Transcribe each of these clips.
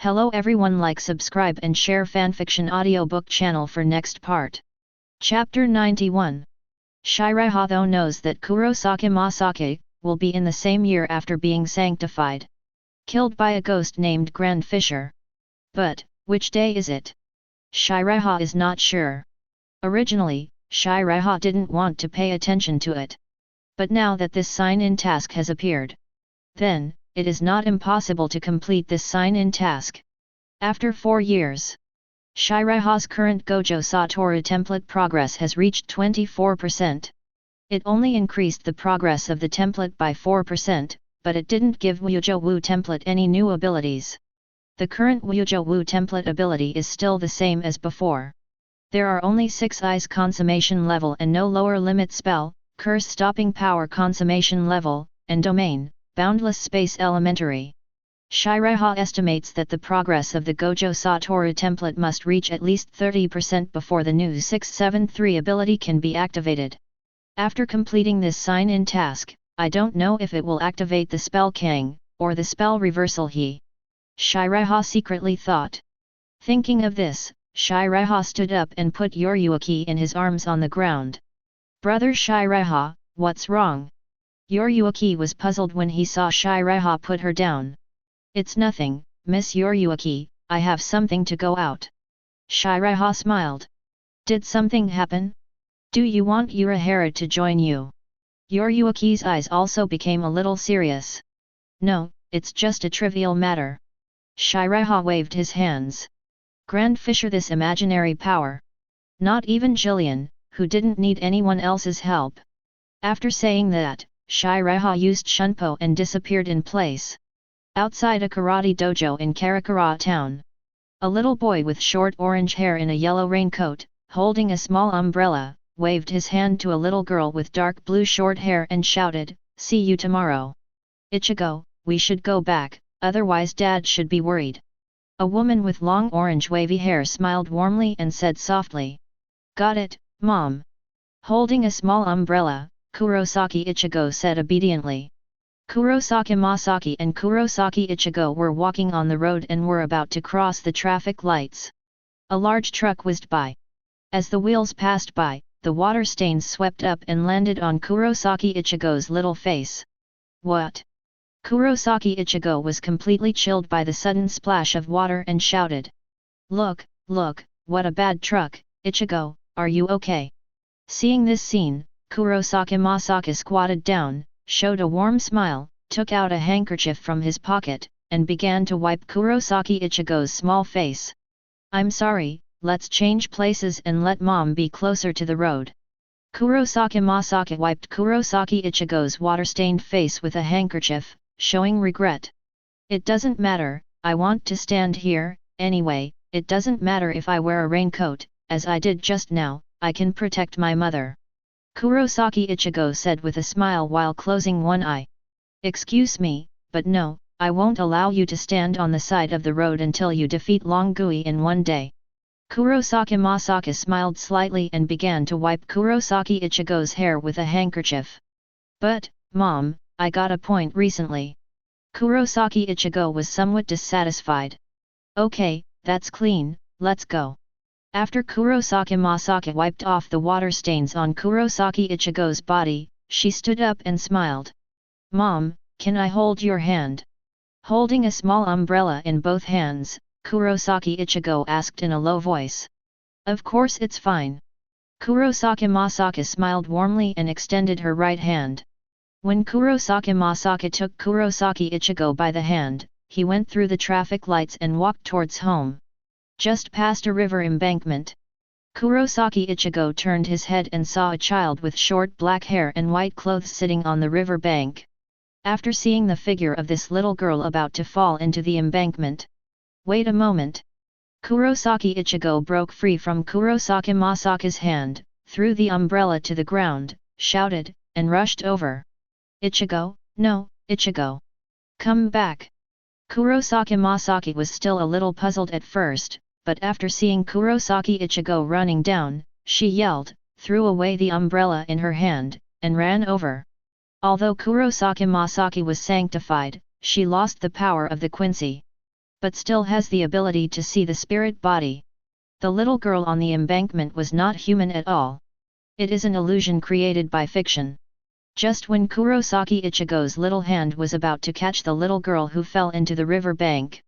Hello everyone, like, subscribe and share fanfiction audiobook channel for next part. Chapter 91. Seireitei though knows that Kurosaki Masake will be in the same year after being sanctified. Killed by a ghost named Grand Fisher. But, which day is it? Seireitei is not sure. Originally, Seireitei didn't want to pay attention to it. But now that this sign-in task has appeared, then, it is not impossible to complete this sign-in task. After 4 years, Seireitei's current Gojo Satoru template progress has reached 24%. It only increased the progress of the template by 4%, but it didn't give Wujo Wu template any new abilities. The current Wujo Wu template ability is still the same as before. There are only 6 eyes consummation level and no lower limit spell, curse stopping power consummation level, and domain, boundless space elementary. Seireitei estimates that the progress of the Gojo Satoru template must reach at least 30% before the new 673 ability can be activated. After completing this sign-in task, I don't know if it will activate the spell Kang, or the spell reversal He. Seireitei secretly thought. Thinking of this, Seireitei stood up and put Yoryuki in his arms on the ground. Brother Seireitei, what's wrong? Yoryuki was puzzled when he saw Seireitei put her down. It's nothing, Miss Yoryuki, I have something to go out. Seireitei smiled. Did something happen? Do you want Urahara to join you? Yoryuki's eyes also became a little serious. No, it's just a trivial matter. Seireitei waved his hands. Grand Fisher, this imaginary power. Not even Jillian, who didn't need anyone else's help. After saying that, Seireitei used Shunpo and disappeared in place. Outside a karate dojo in Karakura town, a little boy with short orange hair in a yellow raincoat, holding a small umbrella, waved his hand to a little girl with dark blue short hair and shouted, "See you tomorrow. Ichigo, we should go back, otherwise Dad should be worried." A woman with long orange wavy hair smiled warmly and said softly, "Got it, Mom." Holding a small umbrella, Kurosaki Ichigo said obediently. Kurosaki Masaki and Kurosaki Ichigo were walking on the road and were about to cross the traffic lights. A large truck whizzed by. As the wheels passed by, the water stains swept up and landed on Kurosaki Ichigo's little face. What? Kurosaki Ichigo was completely chilled by the sudden splash of water and shouted. Look, what a bad truck, Ichigo, are you okay? Seeing this scene, Kurosaki Masaki squatted down, showed a warm smile, took out a handkerchief from his pocket, and began to wipe Kurosaki Ichigo's small face. I'm sorry, let's change places and let Mom be closer to the road. Kurosaki Masaki wiped Kurosaki Ichigo's water-stained face with a handkerchief, showing regret. It doesn't matter, I want to stand here, anyway, it doesn't matter if I wear a raincoat, as I did just now, I can protect my mother. Kurosaki Ichigo said with a smile while closing one eye. Excuse me, but no, I won't allow you to stand on the side of the road until you defeat Longui in one day. Kurosaki Masaki smiled slightly and began to wipe Kurosaki Ichigo's hair with a handkerchief. But, Mom, I got a point recently. Kurosaki Ichigo was somewhat dissatisfied. Okay, that's clean, let's go. After Kurosaki Masaki wiped off the water stains on Kurosaki Ichigo's body, she stood up and smiled. Mom, can I hold your hand? Holding a small umbrella in both hands, Kurosaki Ichigo asked in a low voice. Of course it's fine. Kurosaki Masaki smiled warmly and extended her right hand. When Kurosaki Masaki took Kurosaki Ichigo by the hand, he went through the traffic lights and walked towards home. Just past a river embankment, Kurosaki Ichigo turned his head and saw a child with short black hair and white clothes sitting on the river bank. After seeing the figure of this little girl about to fall into the embankment. Wait a moment. Kurosaki Ichigo broke free from Kurosaki Masaki's hand, threw the umbrella to the ground, shouted, and rushed over. Ichigo, no, Ichigo. Come back. Kurosaki Masaki was still a little puzzled at first, but after seeing Kurosaki Ichigo running down, she yelled, threw away the umbrella in her hand, and ran over. Although Kurosaki Masaki was sanctified, she lost the power of the Quincy. but still has the ability to see the spirit body. The little girl on the embankment was not human at all. It is an illusion created by fiction. Just when Kurosaki Ichigo's little hand was about to catch the little girl who fell into the river bank,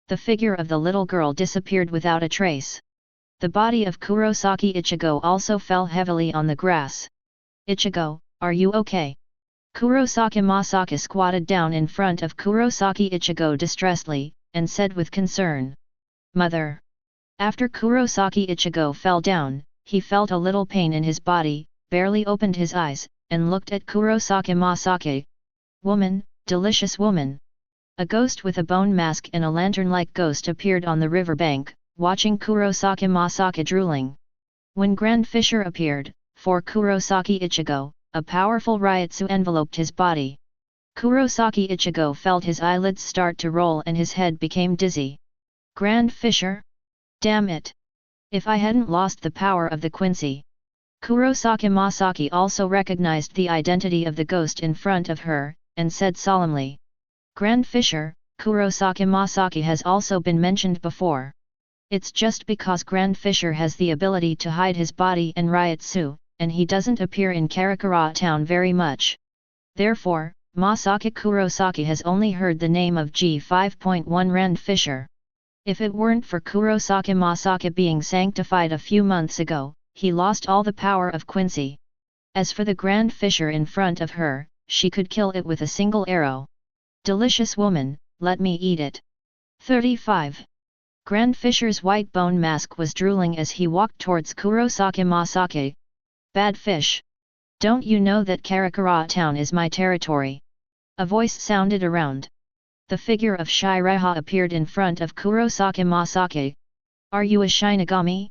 the figure of the little girl disappeared without a trace. The body of Kurosaki Ichigo also fell heavily on the grass. "Ichigo, are you okay?" Kurosaki Masaki squatted down in front of Kurosaki Ichigo distressedly, and said with concern, "Mother." After Kurosaki Ichigo fell down, he felt a little pain in his body, barely opened his eyes, and looked at Kurosaki Masaki. "Woman, delicious woman." A ghost with a bone mask and a lantern-like ghost appeared on the river bank, watching Kurosaki Masaki drooling. When Grand Fisher appeared, for Kurosaki Ichigo, a powerful Ryutsu enveloped his body. Kurosaki Ichigo felt his eyelids start to roll and his head became dizzy. "Grand Fisher? Damn it! If I hadn't lost the power of the Quincy." Kurosaki Masaki also recognized the identity of the ghost in front of her, and said solemnly, "Grand Fisher, Kurosaki Masaki has also been mentioned before. It's just because Grand Fisher has the ability to hide his body and Ryutsu, and he doesn't appear in Karakura town very much. Therefore, Masaki Kurosaki has only heard the name of G5.1 Grand Fisher. If it weren't for Kurosaki Masaki being sanctified a few months ago, he lost all the power of Quincy. As for the Grand Fisher in front of her, she could kill it with a single arrow. Delicious woman, let me eat it." 35. Grand Fisher's white bone mask was drooling as he walked towards Kurosaki Masaki. "Bad fish. Don't you know that Karakura town is my territory?" A voice sounded around. The figure of Seireitei appeared in front of Kurosaki Masaki. "Are you a Shinigami?"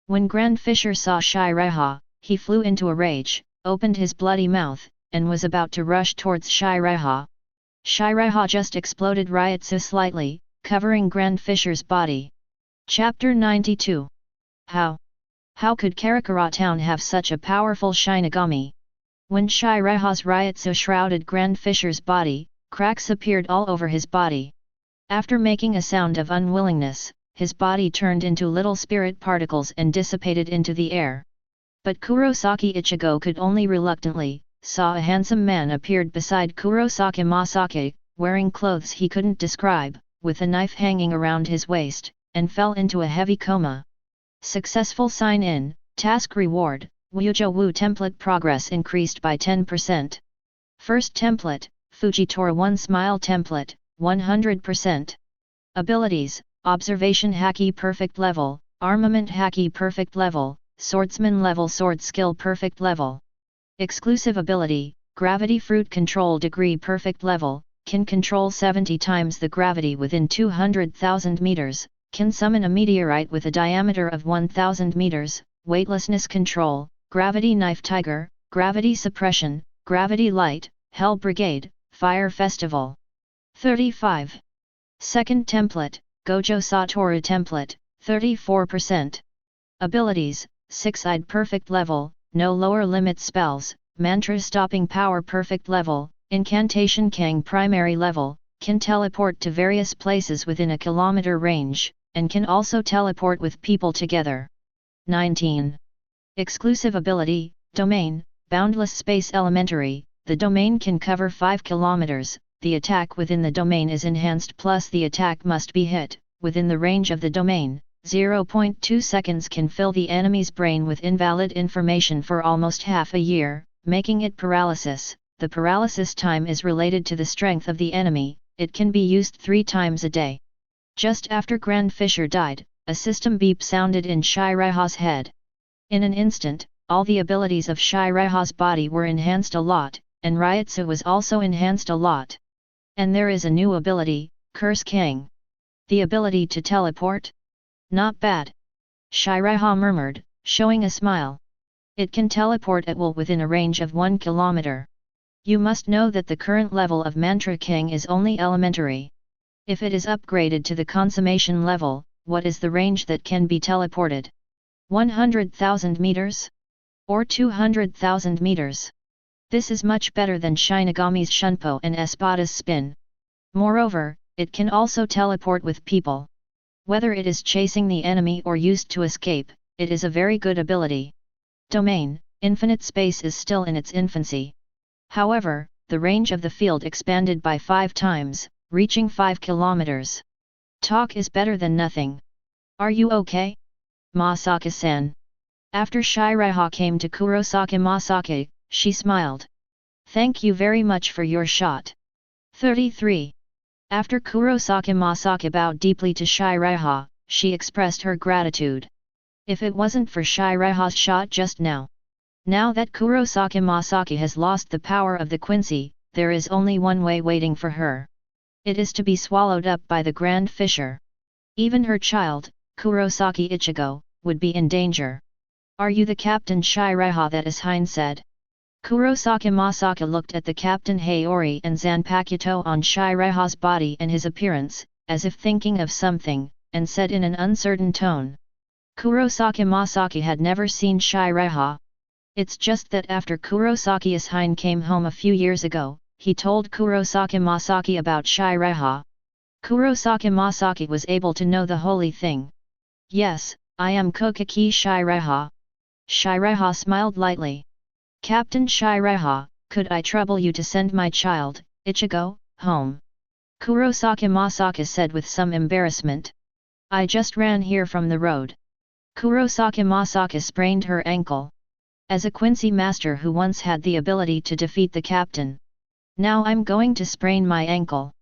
When Grand Fisher saw Seireitei, he flew into a rage, opened his bloody mouth, and was about to rush towards Seireitei. Seireitei just exploded Ryutsu slightly, covering Grand Fisher's body. Chapter 92. How could Karakura town have such a powerful Shinigami? When Seireitei's Ryutsu shrouded Grand Fisher's body, cracks appeared all over his body. After making a sound of unwillingness, his body turned into little spirit particles and dissipated into the air. But Kurosaki Ichigo could only reluctantly, saw a handsome man appeared beside Kurosaki Masaki, wearing clothes he couldn't describe, with a knife hanging around his waist, and fell into a heavy coma. Successful sign-in, task reward, Wujo Wu template progress increased by 10%. First template, Fujitora 1 Smile template, 100%. Abilities, Observation Haki Perfect Level, Armament Haki Perfect Level, Swordsman Level Sword Skill Perfect Level. Exclusive Ability, Gravity Fruit Control Degree Perfect Level, can control 70 times the gravity within 200,000 meters, can summon a meteorite with a diameter of 1,000 meters, Weightlessness Control, Gravity Knife Tiger, Gravity Suppression, Gravity Light, Hell Brigade, Fire Festival. 35. Second template, Gojo Satoru template, 34%. Abilities, Six-Eyed Perfect Level, No Lower Limit Spells, Mantra Stopping Power Perfect Level, Incantation Kang Primary Level, can teleport to various places within a kilometer range, and can also teleport with people together. 19. Exclusive Ability, Domain, Boundless Space Elementary, the domain can cover 5 kilometers, the attack within the domain is enhanced plus the attack must be hit, within the range of the domain. 0.2 seconds can fill the enemy's brain with invalid information for almost half a year, making it paralysis. The paralysis time is related to the strength of the enemy, it can be used 3 times a day. Just after Grand Fisher died, a system beep sounded in Seireitei's head. In an instant, all the abilities of Seireitei's body were enhanced a lot, and Ryutsu was also enhanced a lot. And there is a new ability, Curse King. The ability to teleport? Not bad. Seireitei murmured, showing a smile. It can teleport at will within a range of 1 kilometer. You must know that the current level of Mantra King is only elementary. If it is upgraded to the consummation level, what is the range that can be teleported? 100,000 meters? Or 200,000 meters? This is much better than Shinigami's Shunpo and Espada's Spin. Moreover, It can also teleport with people. Whether it is chasing the enemy or used to escape, it is a very good ability. Domain: infinite space is still in its infancy. However, the range of the field expanded by 5 times, reaching 5 kilometers. Talk is better than nothing. Are you okay? Masaki-san. After Shiraiha came to Kurosaki Masaki, she smiled. Thank you very much for your shot. 33. After Kurosaki Masaki bowed deeply to Shiraiha, she expressed her gratitude. If it wasn't for Shiraiha's shot just now. Now that Kurosaki Masaki has lost the power of the Quincy, there is only one way waiting for her. It is to be swallowed up by the Grand Fisher. Even her child, Kurosaki Ichigo, would be in danger. Are you the captain, Shiraiha? That is Hein said. Kurosaki Masaki looked at the captain Hayori and Zanpakuto on Shiraiha's body and his appearance, as if thinking of something, and said in an uncertain tone. Kurosaki Masaki had never seen Shiraiha. It's just that after Kurosaki's Hein came home a few years ago, he told Kurosaki Masaki about Shiraiha. Kurosaki Masaki was able to know the holy thing. Yes, I am Kuchiki Shiraiha. Shiraiha smiled lightly. Captain Shiraiha, could I trouble you to send my child, Ichigo, home? Kurosaki Masaki said with some embarrassment. I just ran here from the road. Kurosaki Masaki sprained her ankle. As a Quincy master who once had the ability to defeat the captain. Now I'm going to sprain my ankle.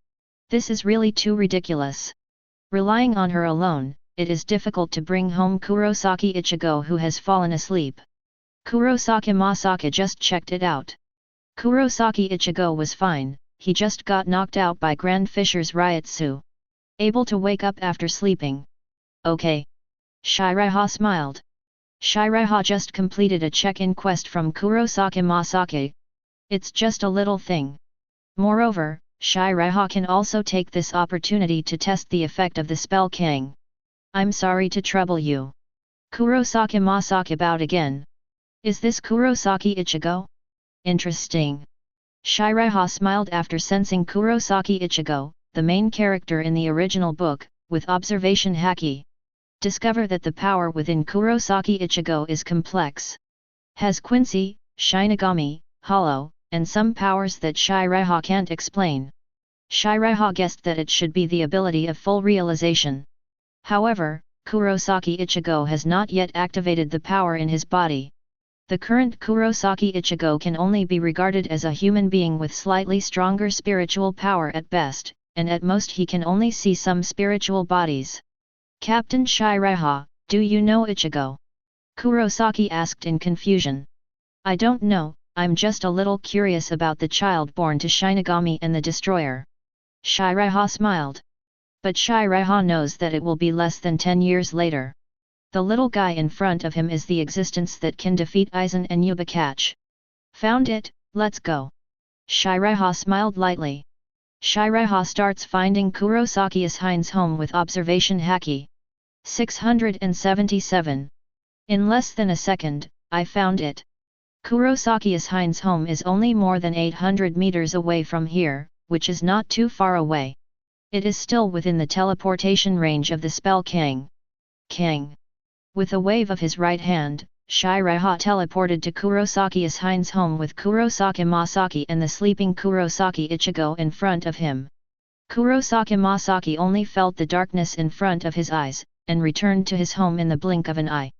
This is really too ridiculous. Relying on her alone, it is difficult to bring home Kurosaki Ichigo who has fallen asleep. Kurosaki Masaki just checked it out. Kurosaki Ichigo was fine, he just got knocked out by Grand Fisher's Ryutsu. Able to wake up after sleeping. Okay. Shiraiha smiled. Shiraiha just completed a check-in quest from Kurosaki Masaki. It's just a little thing. Moreover, Shiraiha can also take this opportunity to test the effect of the spell King. I'm sorry to trouble you. Kurosaki Masaki bowed again. Is this Kurosaki Ichigo? Interesting. Shiraiha smiled after sensing Kurosaki Ichigo, the main character in the original book, with observation haki. Discover that the power within Kurosaki Ichigo is complex. Has Quincy, Shinigami, Hollow, and some powers that Shiraiha can't explain. Shiraiha guessed that it should be the ability of full realization. However, Kurosaki Ichigo has not yet activated the power in his body. The current Kurosaki Ichigo can only be regarded as a human being with slightly stronger spiritual power at best, and at most he can only see some spiritual bodies. Captain Shiraiha, do you know Ichigo? Kurosaki asked in confusion. I don't know, I'm just a little curious about the child born to Shinigami and the Destroyer. Shiraiha smiled. But Shiraiha knows that it will be less than 10 years later. The little guy in front of him is the existence that can defeat Aizen and Yubakachi. Found it, let's go. Shiraiha smiled lightly. Shiraiha starts finding Kurosaki's Hein's home with observation haki. 677. In less than a second, I found it. Kurosaki's Hein's home is only more than 800 meters away from here, which is not too far away. It is still within the teleportation range of the spell King. King. With a wave of his right hand, Shiraiha teleported to Kurosaki's Hein's home with Kurosaki Masaki and the sleeping Kurosaki Ichigo in front of him. Kurosaki Masaki only felt the darkness in front of his eyes, and returned to his home in the blink of an eye.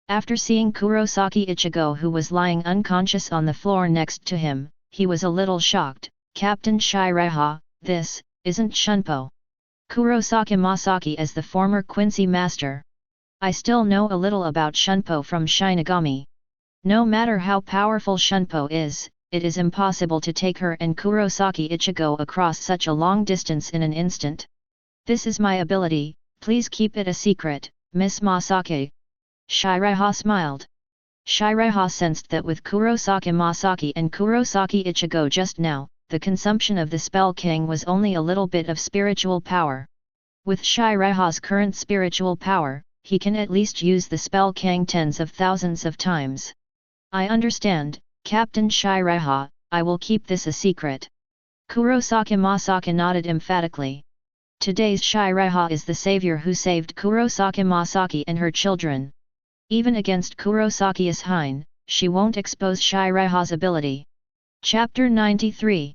After seeing Kurosaki Ichigo who was lying unconscious on the floor next to him, he was a little shocked. Captain Shiraiha, this isn't Shunpo. Kurosaki Masaki as the former Quincy master. I still know a little about Shunpo from Shinigami. No matter how powerful Shunpo is, it is impossible to take her and Kurosaki Ichigo across such a long distance in an instant. This is my ability, please keep it a secret, Miss Masaki. Shiraiha smiled. Shiraiha sensed that with Kurosaki Masaki and Kurosaki Ichigo just now, the consumption of the spell King was only a little bit of spiritual power. With Shiraiha's current spiritual power, he can at least use the spell King tens of thousands of times. I understand, Captain Shiraiha, I will keep this a secret. Kurosaki Masaki nodded emphatically. Today's Seireitei is the savior who saved Kurosaki Masaki and her children. Even against Kurosaki Ishine, she won't expose Seireitei's ability. Chapter 93.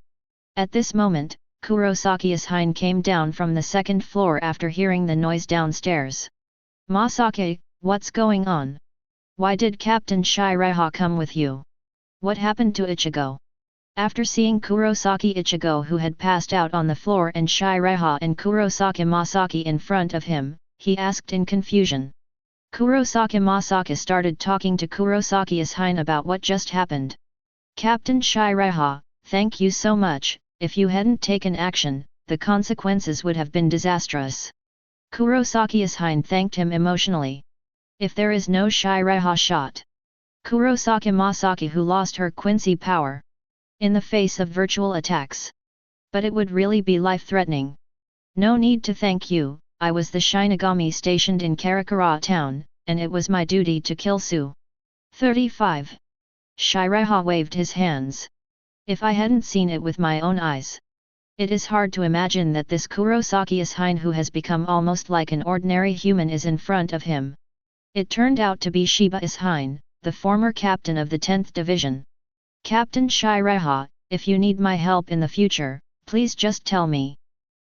At this moment, Kurosaki Ishine came down from the second floor after hearing the noise downstairs. Masaki, what's going on? Why did Captain Seireitei come with you? What happened to Ichigo? After seeing Kurosaki Ichigo who had passed out on the floor and Seireitei and Kurosaki Masaki in front of him, he asked in confusion. Kurosaki Masaki started talking to Kurosaki Ishine about what just happened. Captain Seireitei, thank you so much, if you hadn't taken action, the consequences would have been disastrous. Kurosaki Ishine thanked him emotionally. If there is no Seireitei shot. Kurosaki Masaki who lost her Quincy power. In the face of virtual attacks. But it would really be life-threatening. No need to thank you, I was the Shinigami stationed in Karakura town, and it was my duty to kill Su. 35. Seireitei waved his hands. If I hadn't seen it with my own eyes. It is hard to imagine that this Kurosaki Ishine who has become almost like an ordinary human is in front of him. It turned out to be Shiba Ishine, the former captain of the 10th Division. Captain Seireitei, if you need my help in the future, please just tell me.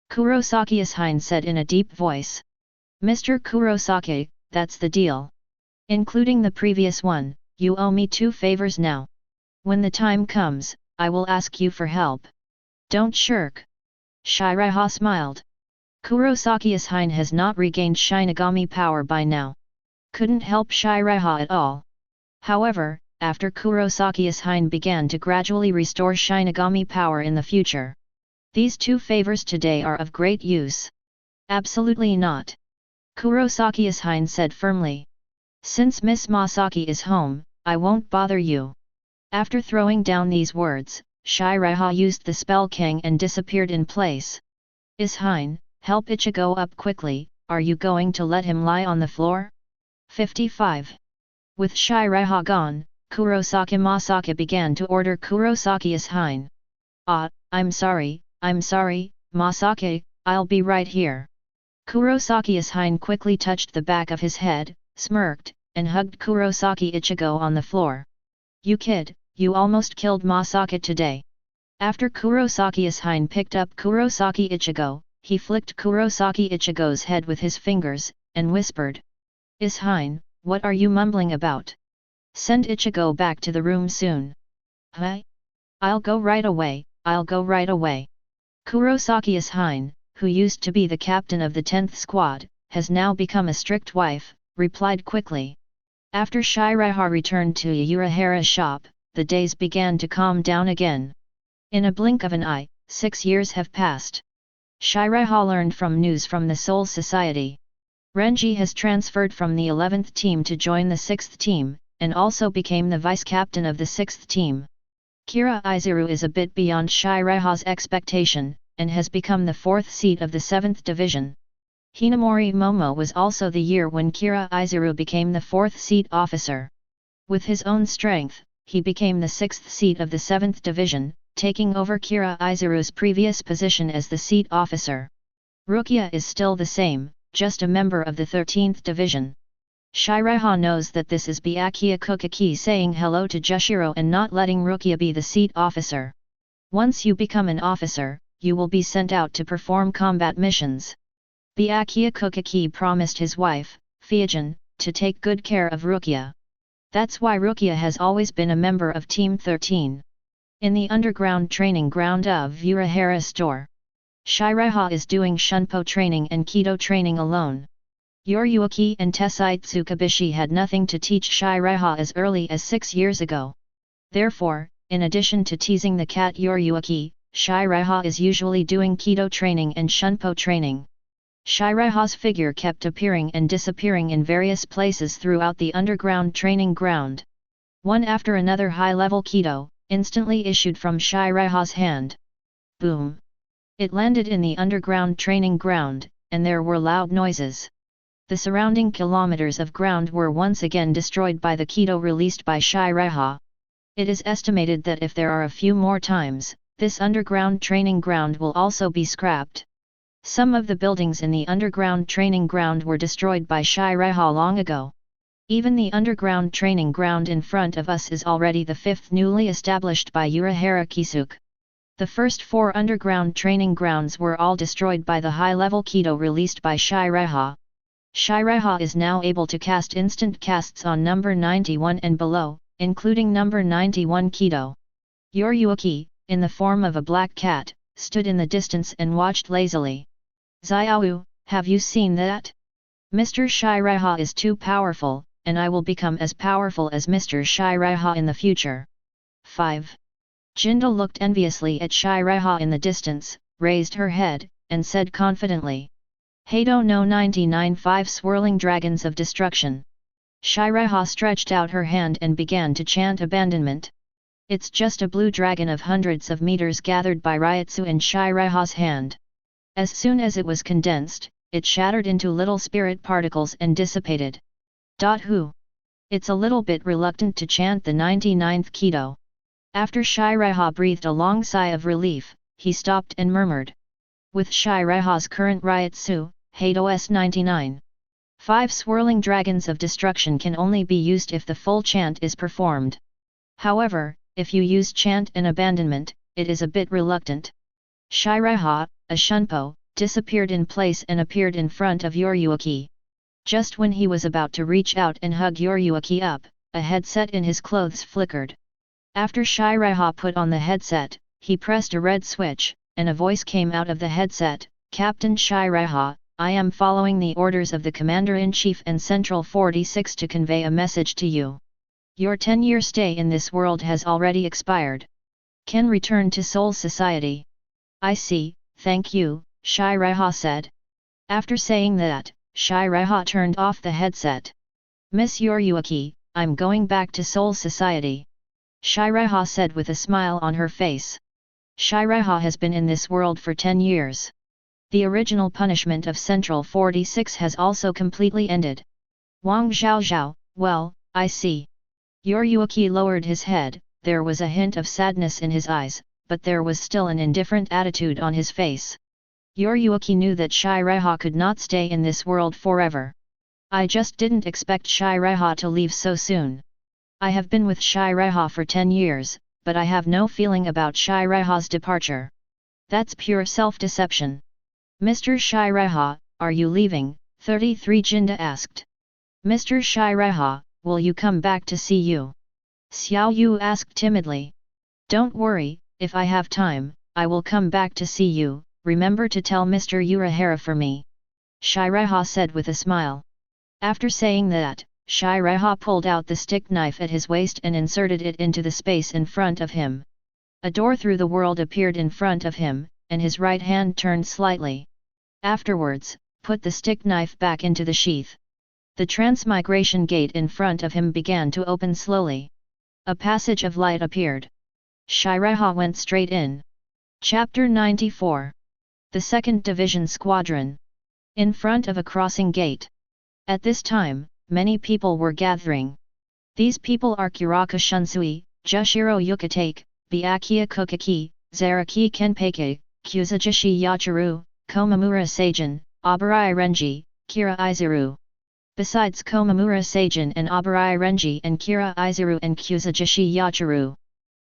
Kurosaki Ishine said in a deep voice. Mr. Kurosaki, that's the deal. Including the previous one, you owe me 2 favors now. When the time comes, I will ask you for help. Don't shirk. Seireitei smiled. Kurosaki Ishine has not regained Shinigami power by now. Couldn't help Seireitei at all. However, after Kurosaki Ishine began to gradually restore Shinigami power in the future. These 2 favors today are of great use. Absolutely not. Kurosaki Ishine said firmly. Since Miss Masaki is home, I won't bother you. After throwing down these words, Seireitei used the spell Kang and disappeared in place. Ishine, help Ichigo up quickly, are you going to let him lie on the floor? 55. With Seireitei gone, Kurosaki Masaki began to order Kurosaki Ishine. I'm sorry, Masaki, I'll be right here. Kurosaki Ishine quickly touched the back of his head, smirked, and hugged Kurosaki Ichigo on the floor. You kid, you almost killed Masaki today. After Kurosaki Ishine picked up Kurosaki Ichigo, he flicked Kurosaki Ichigo's head with his fingers, and whispered. Ishine, what are you mumbling about? Send Ichigo back to the room soon. Huh? I'll go right away. Kurosaki Ishine, who used to be the captain of the 10th squad, has now become a strict wife, replied quickly. After Seireitei returned to Urahara's shop, the days began to calm down again. In a blink of an eye, 6 years have passed. Seireitei learned from news from the Soul Society. Renji has transferred from the 11th team to join the 6th team, and also became the vice-captain of the 6th team. Kira Izuru is a bit beyond Seireitei's expectation, and has become the 4th seat of the 7th division. Hinamori Momo was also the year when Kira Izuru became the 4th seat officer. With his own strength, he became the 6th seat of the 7th division, taking over Kira Izuru's previous position as the seat officer. Rukia is still the same, just a member of the 13th division. Seireitei knows that this is Byakuya Kuchiki saying hello to Jushiro and not letting Rukia be the seat officer. Once you become an officer, you will be sent out to perform combat missions. Byakuya Kuchiki promised his wife, Fiajin, to take good care of Rukia. That's why Rukia has always been a member of Team 13. In the underground training ground of Urahara store, Seireitei is doing Shunpo training and Kido training alone. Yoryuki and Tessai Tsukabishi had nothing to teach Seireitei as early as 6 years ago. Therefore, in addition to teasing the cat Yoryuki, Seireitei is usually doing Kido training and Shunpo training. Seireitei's figure kept appearing and disappearing in various places throughout the underground training ground. One after another high-level Kido, instantly issued from Seireitei's hand. Boom! It landed in the underground training ground, and there were loud noises. The surrounding kilometers of ground were once again destroyed by the Kido released by Seireitei. It is estimated that if there are a few more times, this underground training ground will also be scrapped. Some of the buildings in the underground training ground were destroyed by Seireitei long ago. Even the underground training ground in front of us is already the 5th newly established by Urahara Kisuke. The first 4 underground training grounds were all destroyed by the high-level Kido released by Seireitei. Seireitei is now able to cast instant casts on number 91 and below, including number 91 Kido. Yoryuki, in the form of a black cat, stood in the distance and watched lazily. Xiaowu, have you seen that? Mr. Seireitei is too powerful, and I will become as powerful as Mr. Seireitei in the future. 5. Jinda looked enviously at Seireitei in the distance, raised her head, and said confidently. Heido no 99 5 swirling dragons of destruction. Seireitei stretched out her hand and began to chant abandonment. It's just a blue dragon of hundreds of meters gathered by Ryutsu in Seireitei's hand. As soon as it was condensed, it shattered into little spirit particles and dissipated. Who? It's a little bit reluctant to chant the 99th Kido. After Seireitei breathed a long sigh of relief, he stopped and murmured. With Seireitei's current Ryutsu, Heido's 99. 5 swirling dragons of destruction can only be used if the full chant is performed. However, if you use chant and abandonment, it is a bit reluctant. Seireitei, a shunpo, disappeared in place and appeared in front of Yoryuki. Just when he was about to reach out and hug Yoryuki up, a headset in his clothes flickered. After Seireitei put on the headset, he pressed a red switch, and a voice came out of the headset, Captain Seireitei, I am following the orders of the Commander-in-Chief and Central 46 to convey a message to you. Your 10-year stay in this world has already expired. Can return to Soul Society. I see, thank you, Seireitei said. After saying that, Seireitei turned off the headset. Miss Yoryuki, I'm going back to Soul Society. Seireitei said with a smile on her face. Seireitei has been in this world for 10 years. The original punishment of Central 46 has also completely ended. Wang Zhaozhao, well, I see. Yoryuki lowered his head, there was a hint of sadness in his eyes, but there was still an indifferent attitude on his face. Yoryuki knew that Seireitei could not stay in this world forever. I just didn't expect Seireitei to leave so soon. I have been with Seireitei for 10 years, but I have no feeling about Seireitei's departure. That's pure self-deception. Mr. Seireitei, are you leaving? 33 Jinda asked. Mr. Seireitei, will you come back to see you? Xiao Yu asked timidly. Don't worry, if I have time, I will come back to see you, remember to tell Mr. Urahara for me. Seireitei said with a smile. After saying that, Seireitei pulled out the stick knife at his waist and inserted it into the space in front of him. A door through the world appeared in front of him, and his right hand turned slightly. Afterwards, put the stick knife back into the sheath. The transmigration gate in front of him began to open slowly. A passage of light appeared. Seireitei went straight in. Chapter 94. The 2nd Division Squadron. In front of a crossing gate. At this time, many people were gathering. These people are Kuraka Shunsui, Jushiro Yukitake, Byakuya Kuchiki, Zaraki Kenpake, Kuzujishi Yachiru, Komamura Seijin, Abarai Renji, Kira Izuru. Besides Komamura Seijin and Abarai Renji and Kira Izuru and Kuzujishi Yachiru.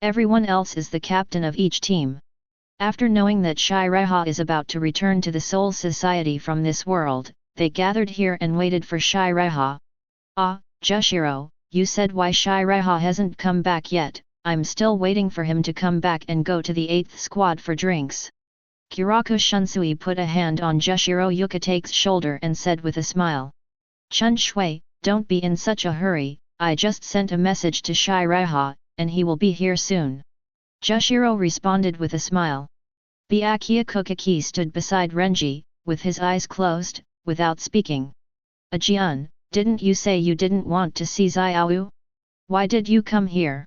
Everyone else is the captain of each team. After knowing that Seireitei is about to return to the Soul Society from this world, they gathered here and waited for Seireitei. Ah, Jushiro, you said why Seireitei hasn't come back yet, I'm still waiting for him to come back and go to the 8th squad for drinks. Kuraka Shunsui put a hand on Jushiro Yukitake's shoulder and said with a smile. Chun Shui, don't be in such a hurry, I just sent a message to Seireitei, and he will be here soon. Jushiro responded with a smile. Byakuya Kuchiki stood beside Renji, with his eyes closed, without speaking. Ajian, didn't you say you didn't want to see Xiaowu? Why did you come here?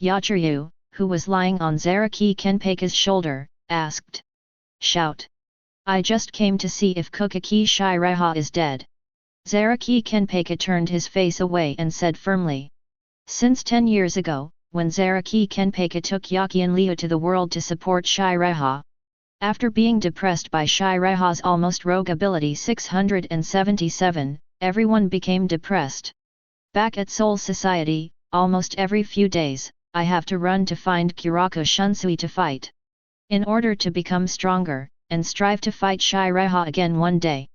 Yachiru, who was lying on Zaraki Kenpake's shoulder, asked. Shout. I just came to see if Kuchiki Seireitei is dead. Zaraki Kenpake turned his face away and said firmly. Since 10 years ago, when Zaraki Kenpake took Yakian Liu to the world to support Seireitei. After being depressed by Seireiha's almost rogue ability 677, everyone became depressed. Back at Soul Society, almost every few days, I have to run to find Kyoraku Shunsui to fight. In order to become stronger, and strive to fight Seireiha again one day.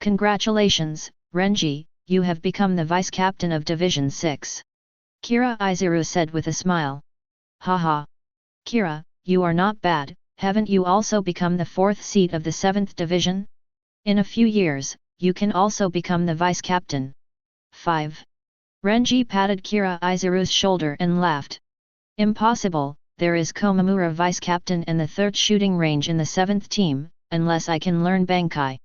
Congratulations, Renji, you have become the vice captain of Division 6. Kira Izuru said with a smile. Haha. Kira, you are not bad, haven't you also become the 4th seat of the 7th division? In a few years, you can also become the vice captain. 5. Renji patted Kira Izuru's shoulder and laughed. Impossible, there is Komamura vice captain and the 3rd shooting range in the 7th team, unless I can learn Bankai.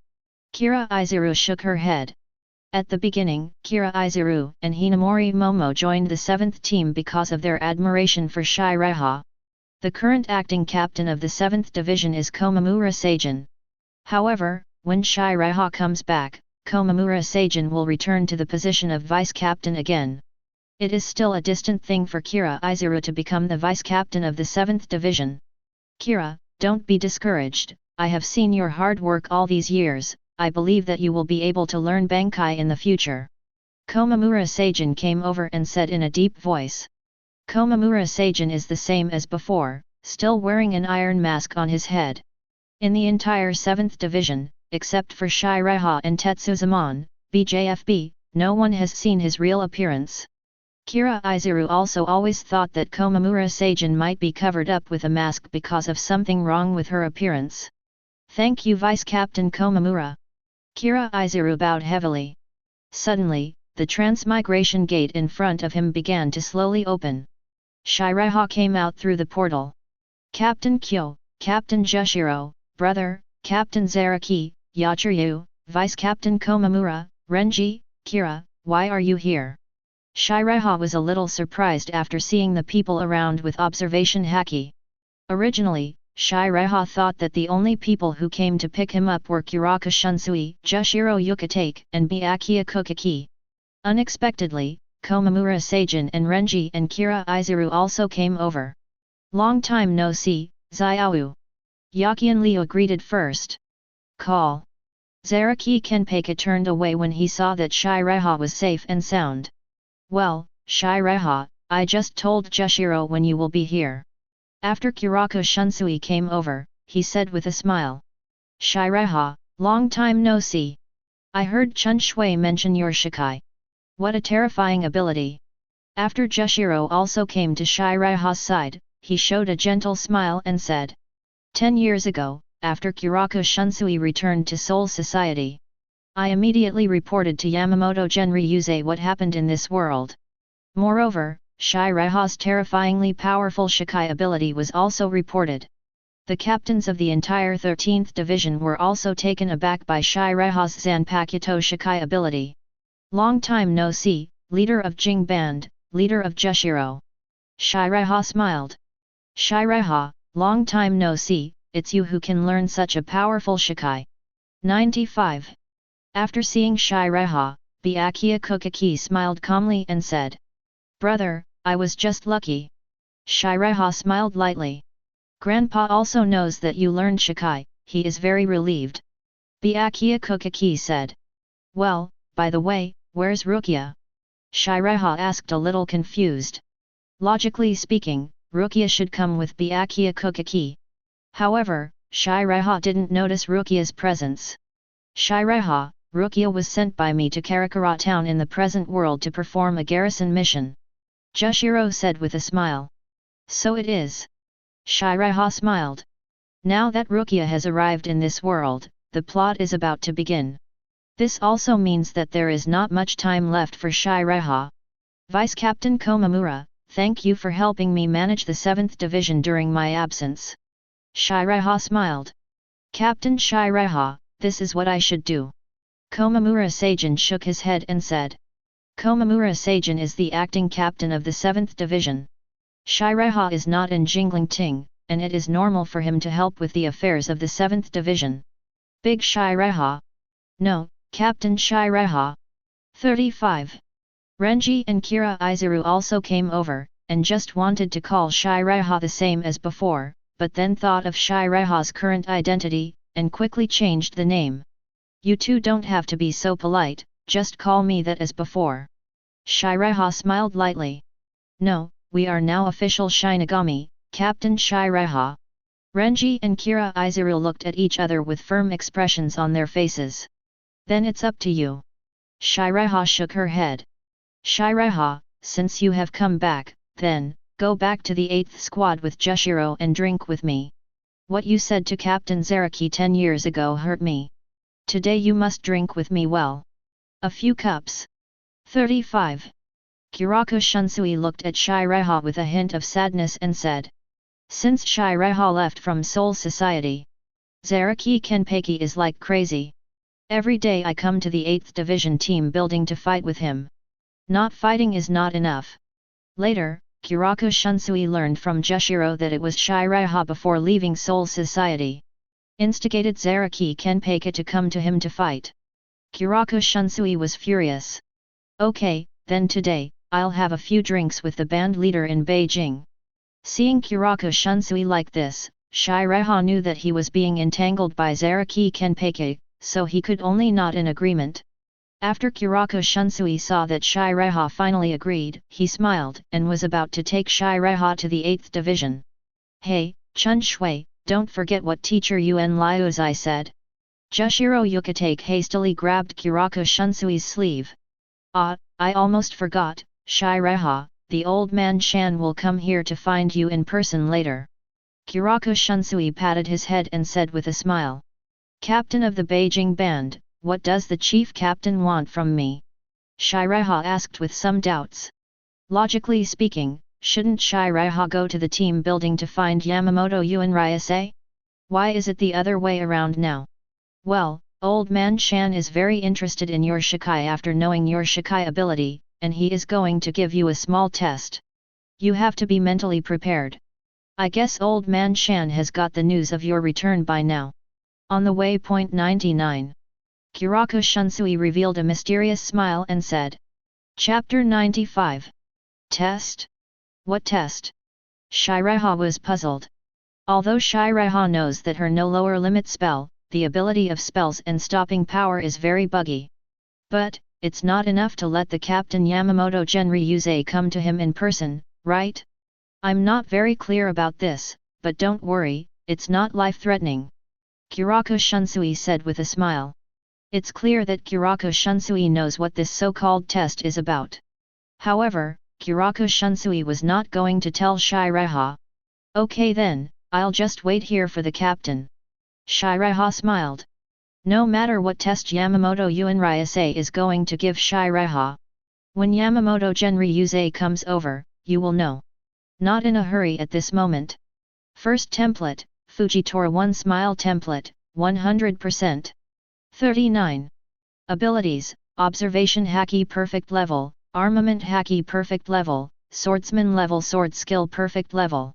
Kira Izuru shook her head. At the beginning, Kira Izuru and Hinamori Momo joined the 7th team because of their admiration for Seireiha. The current acting captain of the 7th division is Komamura Seijin. However, when Seireiha comes back, Komamura Seijin will return to the position of vice captain again. It is still a distant thing for Kira Izuru to become the vice captain of the 7th division. Kira, don't be discouraged, I have seen your hard work all these years, I believe that you will be able to learn Bankai in the future. Komamura Seijin came over and said in a deep voice. Komamura Seijin is the same as before, still wearing an iron mask on his head. In the entire 7th division, except for Seireiha and Tetsuzumon, BJFB, no one has seen his real appearance. Kira Izuru also always thought that Komamura Seijin might be covered up with a mask because of something wrong with her appearance. Thank you Vice Captain Komamura. Kira Izuru bowed heavily. Suddenly, the transmigration gate in front of him began to slowly open. Seireiha came out through the portal. Captain Kyo, Captain Jushiro, Brother, Captain Zaraki, Yachiryu, Vice Captain Komamura, Renji, Kira, why are you here? Seireiha was a little surprised after seeing the people around with observation haki. Originally, Seireiha thought that the only people who came to pick him up were Kyoraku Shunsui, Jushiro Yukitake, and Byakuya Kuchiki. Unexpectedly, Komamura Seijin and Renji and Kira Izuru also came over. Long time no see, Xiaowu. Yakian Liu greeted first. Call. Zaraki Kenpeka turned away when he saw that Seireiha was safe and sound. Well, Seireiha, I just told Jushiro when you will be here. After Kyoraku Shunsui came over, he said with a smile. Seireiha, long time no see. I heard Chun Shui mention your Shikai. What a terrifying ability. After Jushiro also came to Seireiha's side, he showed a gentle smile and said. 10 years ago, after Kyoraku Shunsui returned to Soul Society, I immediately reported to Yamamoto Genryūsai what happened in this world. Moreover, Seireiha's terrifyingly powerful Shikai ability was also reported. The captains of the entire 13th division were also taken aback by Seireiha's Zanpakuto Shikai ability. Long time no see, leader of Jing Band, leader of Jushiro. Seireiha smiled. Seireiha, long time no see, it's you who can learn such a powerful Shikai. 95. After seeing Seireiha, Byakuya Kuchiki smiled calmly and said. Brother, I was just lucky. Seireiha smiled lightly. Grandpa also knows that you learned Shikai, he is very relieved. Byakuya Kuchiki said. Well, by the way, where's Rukia? Seireiha asked a little confused. Logically speaking, Rukia should come with Byakuya Kuchiki. However, Seireiha didn't notice Rukia's presence. Seireiha, Rukia was sent by me to Karakura town in the present world to perform a garrison mission. Jushiro said with a smile. So it is. Seireiha smiled. Now that Rukia has arrived in this world, the plot is about to begin. This also means that there is not much time left for Seireiha. Vice Captain Komamura, thank you for helping me manage the 7th division during my absence. Seireiha smiled. Captain Seireiha, this is what I should do. Komamura Seijin shook his head and said. Komamura Seijin is the acting captain of the 7th division. Seireiha is not in Jinglingting, and it is normal for him to help with the affairs of the 7th division. Big Seireiha. No, Captain Seireiha. 35. Renji and Kira Izuru also came over, and just wanted to call Seireiha the same as before, but then thought of Seireiha's current identity, and quickly changed the name. You two don't have to be so polite, just call me that as before. Seireiha smiled lightly. No, we are now official Shinigami, Captain Seireiha. Renji and Kira Izuru looked at each other with firm expressions on their faces. Then it's up to you. Seireiha shook her head. Seireiha, since you have come back, then, go back to the 8th squad with Jushiro and drink with me. What you said to Captain Zaraki 10 years ago hurt me. Today you must drink with me well. A few cups. 35. Kurako Shunsui looked at Seireiha with a hint of sadness and said. Since Seireiha left from Soul Society, Zaraki Kenpeki is like crazy. Every day I come to the 8th Division team building to fight with him. Not fighting is not enough. Later, Kurako Shunsui learned from Jushiro that it was Seireiha before leaving Soul Society instigated Zaraki Kenpeki to come to him to fight. Kurako Shunsui was furious. Okay, then today, I'll have a few drinks with the band leader in Beijing. Seeing Kurako Shunsui like this, Seireiha knew that he was being entangled by Zaraki Kenpeki, so he could only nod in agreement. After Kurako Shunsui saw that Seireiha finally agreed, he smiled and was about to take Seireiha to the 8th Division. Hey, Chun Shui, don't forget what teacher Yuen Liuzai said. Jushiro Yukitake hastily grabbed Kurako Shunsui's sleeve. Ah, I almost forgot, Seireiha, the old man Shan will come here to find you in person later. Kurako Shunsui patted his head and said with a smile. Captain of the Beijing band, what does the chief captain want from me? Seireiha asked with some doubts. Logically speaking, shouldn't Seireiha go to the team building to find Yamamoto Genryūsai? Why is it the other way around now? Well, old man Shan is very interested in your Shikai after knowing your Shikai ability, and he is going to give you a small test. You have to be mentally prepared. I guess old man Shan has got the news of your return by now. On the way. 99. Kurako Shunsui revealed a mysterious smile and said. Chapter 95. Test? What test? Seireiha was puzzled. Although Seireiha knows that her no lower limit spell, the ability of spells and stopping power is very buggy. But, it's not enough to let the Captain Yamamoto Genryūsai come to him in person, right? I'm not very clear about this, but don't worry, it's not life-threatening. Kurako Shunsui said with a smile. It's clear that Kurako Shunsui knows what this so-called test is about. However, Kurako Shunsui was not going to tell Seireiha. Okay then, I'll just wait here for the captain. Seireiha smiled. No matter what test Yamamoto Genryūsai is going to give Seireiha. When Yamamoto Genryūsai comes over, you will know. Not in a hurry at this moment. First template, Fujitora 1 Smile Template, 100%. 39. Abilities, Observation Haki Perfect Level, Armament Haki Perfect Level, Swordsman Level Sword Skill Perfect Level.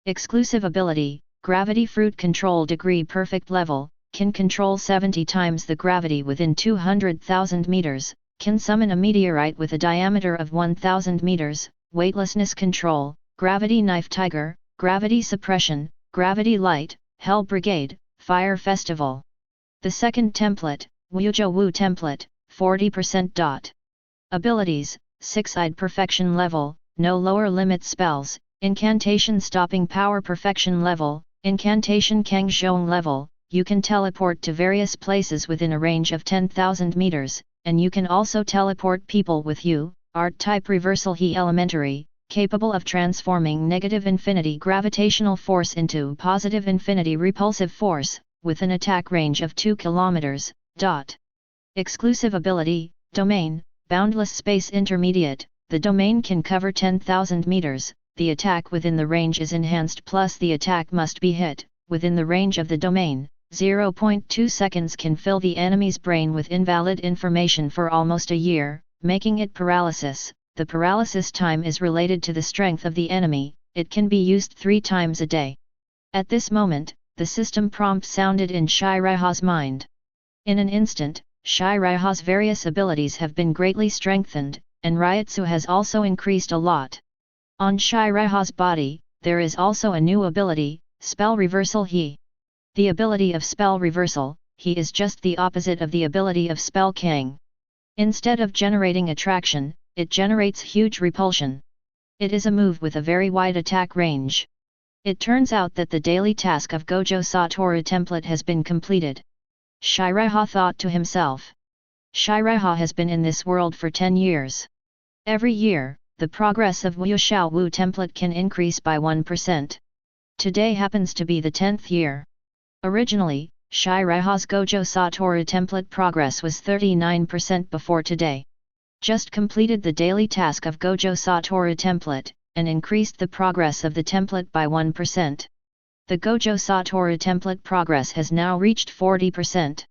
Exclusive Ability, Gravity Fruit Control Degree Perfect Level, can control 70 times the gravity within 200,000 meters, can summon a meteorite with a diameter of 1,000 meters, Weightlessness Control, Gravity Knife Tiger, Gravity Suppression, Gravity Light, Hell Brigade, Fire Festival. The second template, Wujo Wu Template, 40%. Abilities, 6-eyed Perfection Level, no lower limit spells, Incantation Stopping Power Perfection Level, Incantation Kang Zhong Level, you can teleport to various places within a range of 10,000 meters, and you can also teleport people with you, Art Type Reversal He Elementary, capable of transforming negative infinity gravitational force into positive infinity repulsive force, with an attack range of 2 kilometers. Exclusive ability, Domain, Boundless Space Intermediate, the domain can cover 10,000 meters, the attack within the range is enhanced plus the attack must be hit, within the range of the domain. 0.2 seconds can fill the enemy's brain with invalid information for almost a year, making it paralysis. The paralysis time is related to the strength of the enemy, it can be used 3 times a day. At this moment, the system prompt sounded in Seireiha's mind. In an instant, Seireiha's various abilities have been greatly strengthened, and Ryutsu has also increased a lot. On Seireiha's body, there is also a new ability, Spell Reversal He. The ability of Spell Reversal, He is just the opposite of the ability of Spell King. Instead of generating attraction, it generates huge repulsion. It is a move with a very wide attack range. It turns out that the daily task of Gojo Satoru template has been completed. Seireitei thought to himself. Seireitei has been in this world for 10 years. Every year, the progress of Wu Xiao Wu template can increase by 1%. Today happens to be the 10th year. Originally, Seireitei's Gojo Satoru template progress was 39% before today. Just completed the daily task of Gojo Satoru template, and increased the progress of the template by 1%. The Gojo Satoru template progress has now reached 40%.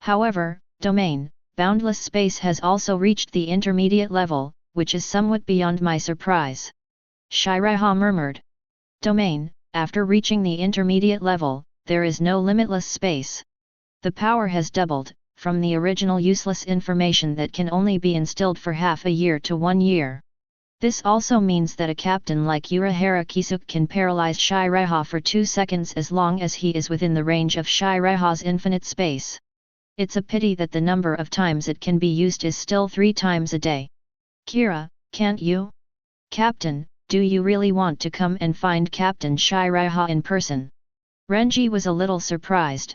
However, domain, boundless space has also reached the intermediate level, which is somewhat beyond my surprise. Seireitei murmured. Domain, after reaching the intermediate level, there is no limitless space. The power has doubled, from the original useless information that can only be instilled for half a year to 1 year. This also means that a captain like Urahara Kisuke can paralyze Seireitei for 2 seconds as long as he is within the range of Seireitei's infinite space. It's a pity that the number of times it can be used is still 3 times a day. Kira, can't you? Captain, do you really want to come and find Captain Seireitei in person? Renji was a little surprised.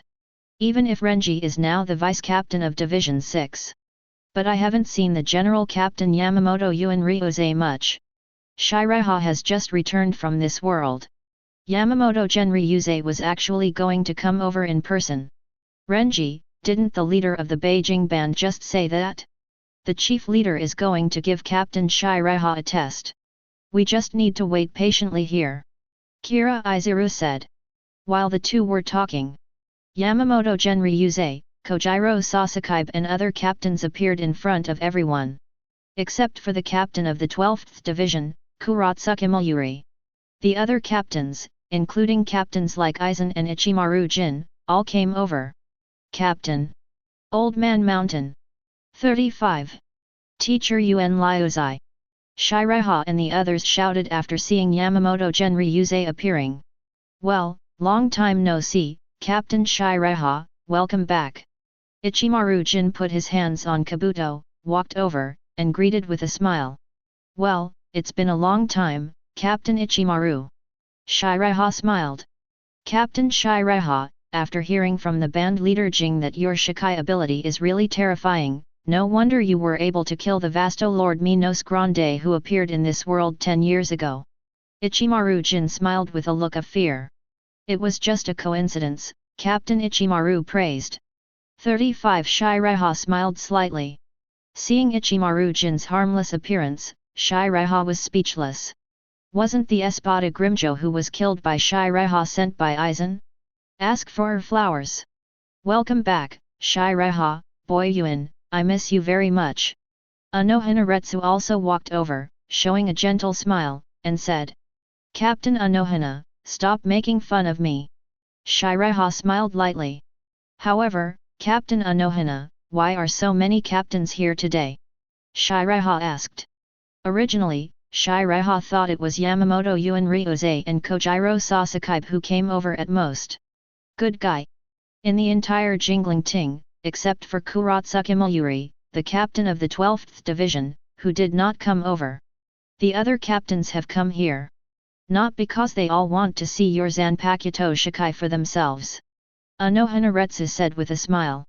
Even if Renji is now the vice captain of Division 6. But I haven't seen the General Captain Yamamoto Genryūsai much. Seireitei has just returned from this world. Yamamoto Genryūsai was actually going to come over in person. Renji, didn't the leader of the Beijing band just say that? The chief leader is going to give Captain Seireitei a test. We just need to wait patiently here. Kira Izuru said. While the two were talking, Yamamoto Genryūsai, Kojiro Sasuke and other captains appeared in front of everyone. Except for the captain of the 12th Division, Kuratsuka Mayuri. The other captains, including captains like Aizen and Ichimaru Jin, all came over. Captain. Old Man Mountain. 35. Teacher Yuen Liuzai. Seireitei and the others shouted after seeing Yamamoto Genryūsai appearing. Well, long time no see, Captain Seireitei, welcome back. Ichimaru Jin put his hands on Kabuto, walked over, and greeted with a smile. Well, it's been a long time, Captain Ichimaru. Seireitei smiled. Captain Seireitei, after hearing from the band leader Jing that your Shikai ability is really terrifying, no wonder you were able to kill the Vasto Lord Minos Grande who appeared in this world 10 years ago. Ichimaru Jin smiled with a look of fear. It was just a coincidence, Captain Ichimaru praised. 35 Seireitei smiled slightly. Seeing Ichimaru Jin's harmless appearance, Seireitei was speechless. Wasn't the Espada Grimjo who was killed by Seireitei sent by Aizen? Ask for her flowers. Welcome back, Seireitei, boy Yuen, I miss you very much. Anohana also walked over, showing a gentle smile, and said. Captain Anohana, stop making fun of me. Seireitei smiled lightly. However, Captain Anohana, why are so many captains here today? Seireitei asked. Originally, Seireitei thought it was Yamamoto Genryūsai and Kojiro Sasuke who came over at most. Good guy. In the entire Jingling Ting, except for Kuratsuka Mayuri, the captain of the 12th Division, who did not come over. The other captains have come here. Not because they all want to see your Zanpakuto Shikai for themselves. Anohana said with a smile.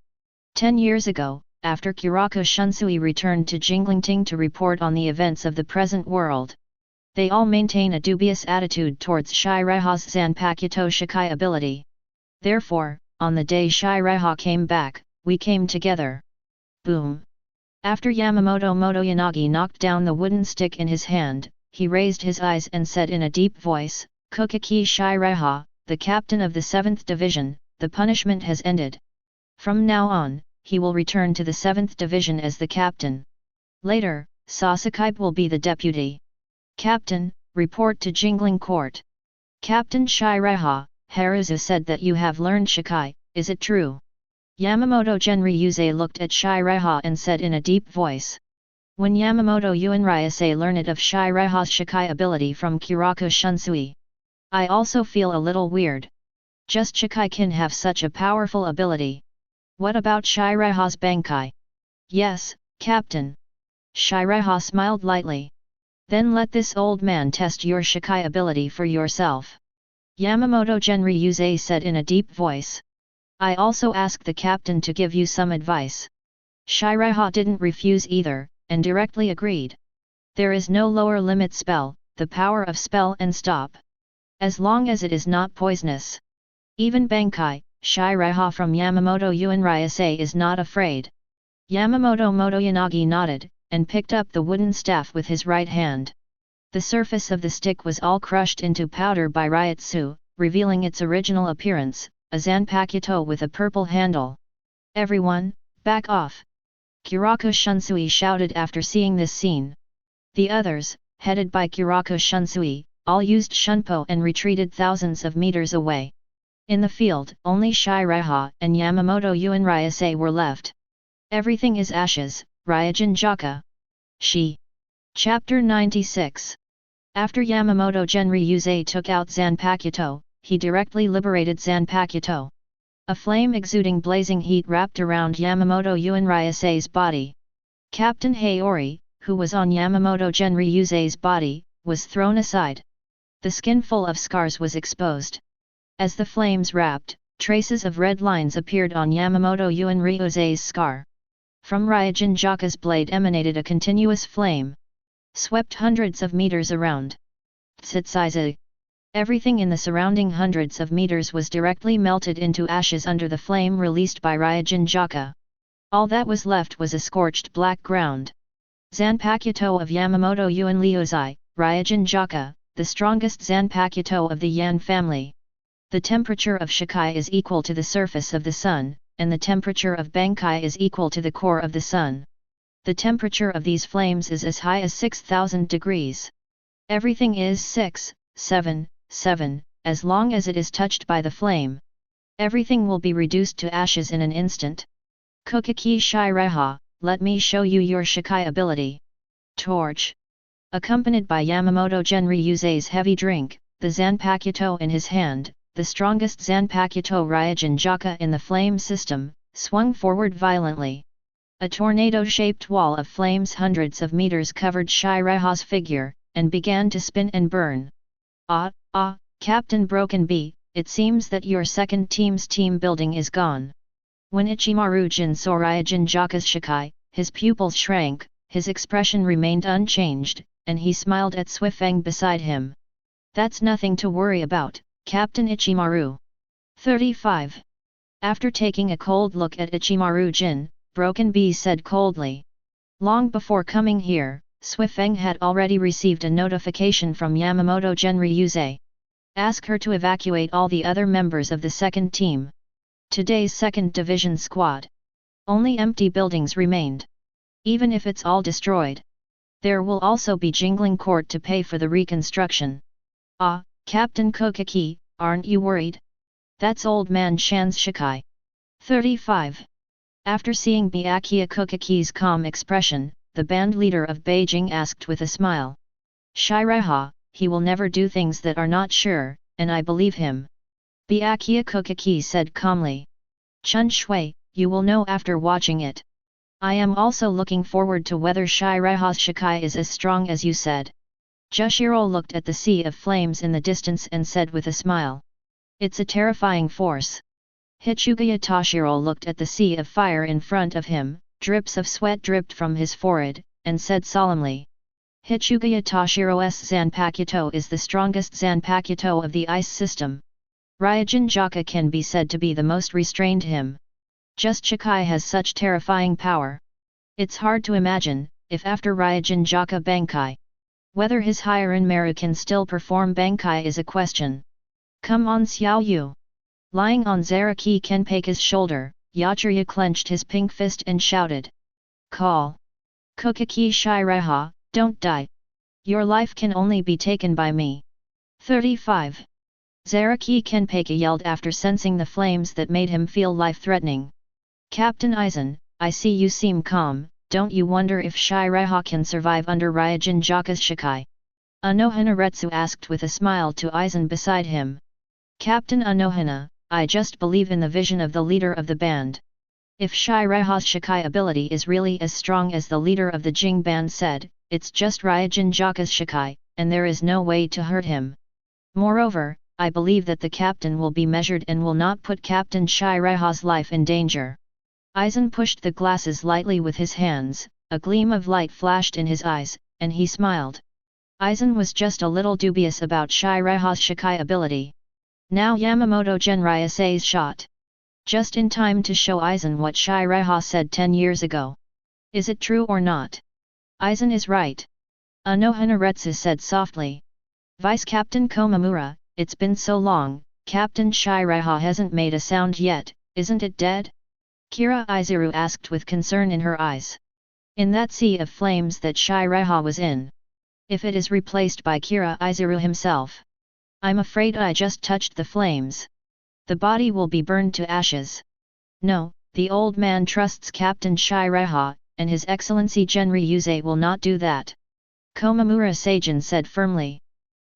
10 years ago, after Kurako Shunsui returned to Jinglingting to report on the events of the present world. They all maintain a dubious attitude towards Seireitei's Zanpakuto Shikai ability. Therefore, on the day Seireitei came back, we came together. Boom! After Yamamoto Motoyanagi knocked down the wooden stick in his hand, he raised his eyes and said in a deep voice, Kuchiki Seireitei, the captain of the 7th Division, the punishment has ended. From now on, he will return to the 7th Division as the captain. Later, Sasuke will be the deputy. Captain, report to Jingling Court. Captain Seireitei, Haruzu said that you have learned Shikai, is it true? Yamamoto Genryūsai looked at Seireitei and said in a deep voice. When Yamamoto Genryūsai learned of Seireitei's Shikai ability from Kurako Shunsui. I also feel a little weird. Just Shikai can have such a powerful ability. What about Seireiha's Bankai? Yes, Captain. Seireiha smiled lightly. Then let this old man test your Shikai ability for yourself. Yamamoto Genryūsai said in a deep voice. I also asked the captain to give you some advice. Seireiha didn't refuse either, and directly agreed. There is no lower limit spell, the power of spell and stop. As long as it is not poisonous. Even Bankai, Seireiha from Yamamoto Genryūsai is not afraid. Yamamoto Motoyanagi nodded, and picked up the wooden staff with his right hand. The surface of the stick was all crushed into powder by Ryutsu, revealing its original appearance, a Zanpakuto with a purple handle. Everyone, back off! Kiraku Shunsui shouted after seeing this scene. The others, headed by Kiraku Shunsui, all used Shunpo and retreated thousands of meters away. In the field, only Seireiha and Yamamoto Genryūsai were left. Everything is ashes, Ryujin Jaka. Chapter 96. After Yamamoto Genryūsai took out Zanpakuto, he directly liberated Zanpakuto. A flame exuding blazing heat wrapped around Yamamoto Genryūsai's body. Captain Hayori, who was on Yamamoto Genryūsai's body, was thrown aside. The skin full of scars was exposed. As the flames wrapped, traces of red lines appeared on Yamamoto Genryūsai's scar. From Ryujin Jaka's blade emanated a continuous flame. Swept hundreds of meters around. Tsutsuizu. Everything in the surrounding hundreds of meters was directly melted into ashes under the flame released by Ryujin Jaka. All that was left was a scorched black ground. Zanpakuto of Yamamoto Genryūsai, Ryujin Jaka, the strongest Zanpakuto of the Yan family. The temperature of Shikai is equal to the surface of the sun, and the temperature of Bankai is equal to the core of the sun. The temperature of these flames is as high as 6,000 degrees. Everything is 7, as long as it is touched by the flame. Everything will be reduced to ashes in an instant. Kuchiki Seireiha, let me show you your Shikai ability. Torch. Accompanied by Yamamoto Genryūsai's heavy drink, the Zanpakuto in his hand, the strongest Zanpakuto Ryujin Jaka in the flame system, swung forward violently. A tornado-shaped wall of flames hundreds of meters covered Seireiha's figure, and began to spin and burn. Captain Broken Bee, it seems that your second team's team building is gone. When Ichimaru Jin saw Ryujin Jaka's Shikai, his pupils shrank, his expression remained unchanged, and he smiled at Suifeng beside him. That's nothing to worry about, Captain Ichimaru. 35. After taking a cold look at Ichimaru Jin, Broken Bee said coldly. Long before coming here, Suifeng had already received a notification from Yamamoto Genryūsai. Ask her to evacuate all the other members of the second team. Today's second division squad. Only empty buildings remained. Even if it's all destroyed. There will also be jingling court to pay for the reconstruction. Captain Kuchiki, aren't you worried? That's old man Shan's Shikai. 35. After seeing Byakuya Kuchiki's calm expression, the band leader of Beijing asked with a smile. Seireiha, he will never do things that are not sure, and I believe him. Byakuya Kuchiki said calmly. Chun Shui, you will know after watching it. I am also looking forward to whether Seireiha's Shikai is as strong as you said. Jushiro looked at the sea of flames in the distance and said with a smile. It's a terrifying force. Hichugaya Toshiro looked at the sea of fire in front of him, drips of sweat dripped from his forehead, and said solemnly. Hichugaya Toshiro's Zanpakuto is the strongest Zanpakuto of the ice system. Ryujin Jaka can be said to be the most restrained him. Just Shikai has such terrifying power. It's hard to imagine, if after Ryujin Jaka Bankai. Whether his Hirin Maru can still perform Bankai is a question. Come on Xiao Yu. Lying on Zaraki Kenpeika's shoulder, Yachiria clenched his pink fist and shouted. Call. Kuchiki Seireiha, don't die. Your life can only be taken by me. 35. Zaraki Kenpeika yelled after sensing the flames that made him feel life-threatening. Captain Aizen, I see you seem calm, don't you wonder if Seireiha can survive under Ryujin Jaka's Shikai? Anohana asked with a smile to Aizen beside him. Captain Anohana, I just believe in the vision of the leader of the band. If Seireiha's Shikai ability is really as strong as the leader of the Jing band said, it's just Ryujin Jaka's Shikai, and there is no way to hurt him. Moreover, I believe that the captain will be measured and will not put Captain Seireiha's life in danger. Aizen pushed the glasses lightly with his hands, a gleam of light flashed in his eyes, and he smiled. Aizen was just a little dubious about Seireiha's Shikai ability. Now Yamamoto Genryūsai's shot. Just in time to show Aizen what Seireiha said 10 years ago. Is it true or not? Aizen is right. Anohana said softly. Vice Captain Komamura, it's been so long, Captain Seireiha hasn't made a sound yet, isn't it dead? Kira Izuru asked with concern in her eyes. In that sea of flames that Seireiha was in. If it is replaced by Kira Izuru himself. I'm afraid I just touched the flames. The body will be burned to ashes. No, the old man trusts Captain Seireiha, and His Excellency Genryūsai will not do that. Komamura Seijin said firmly.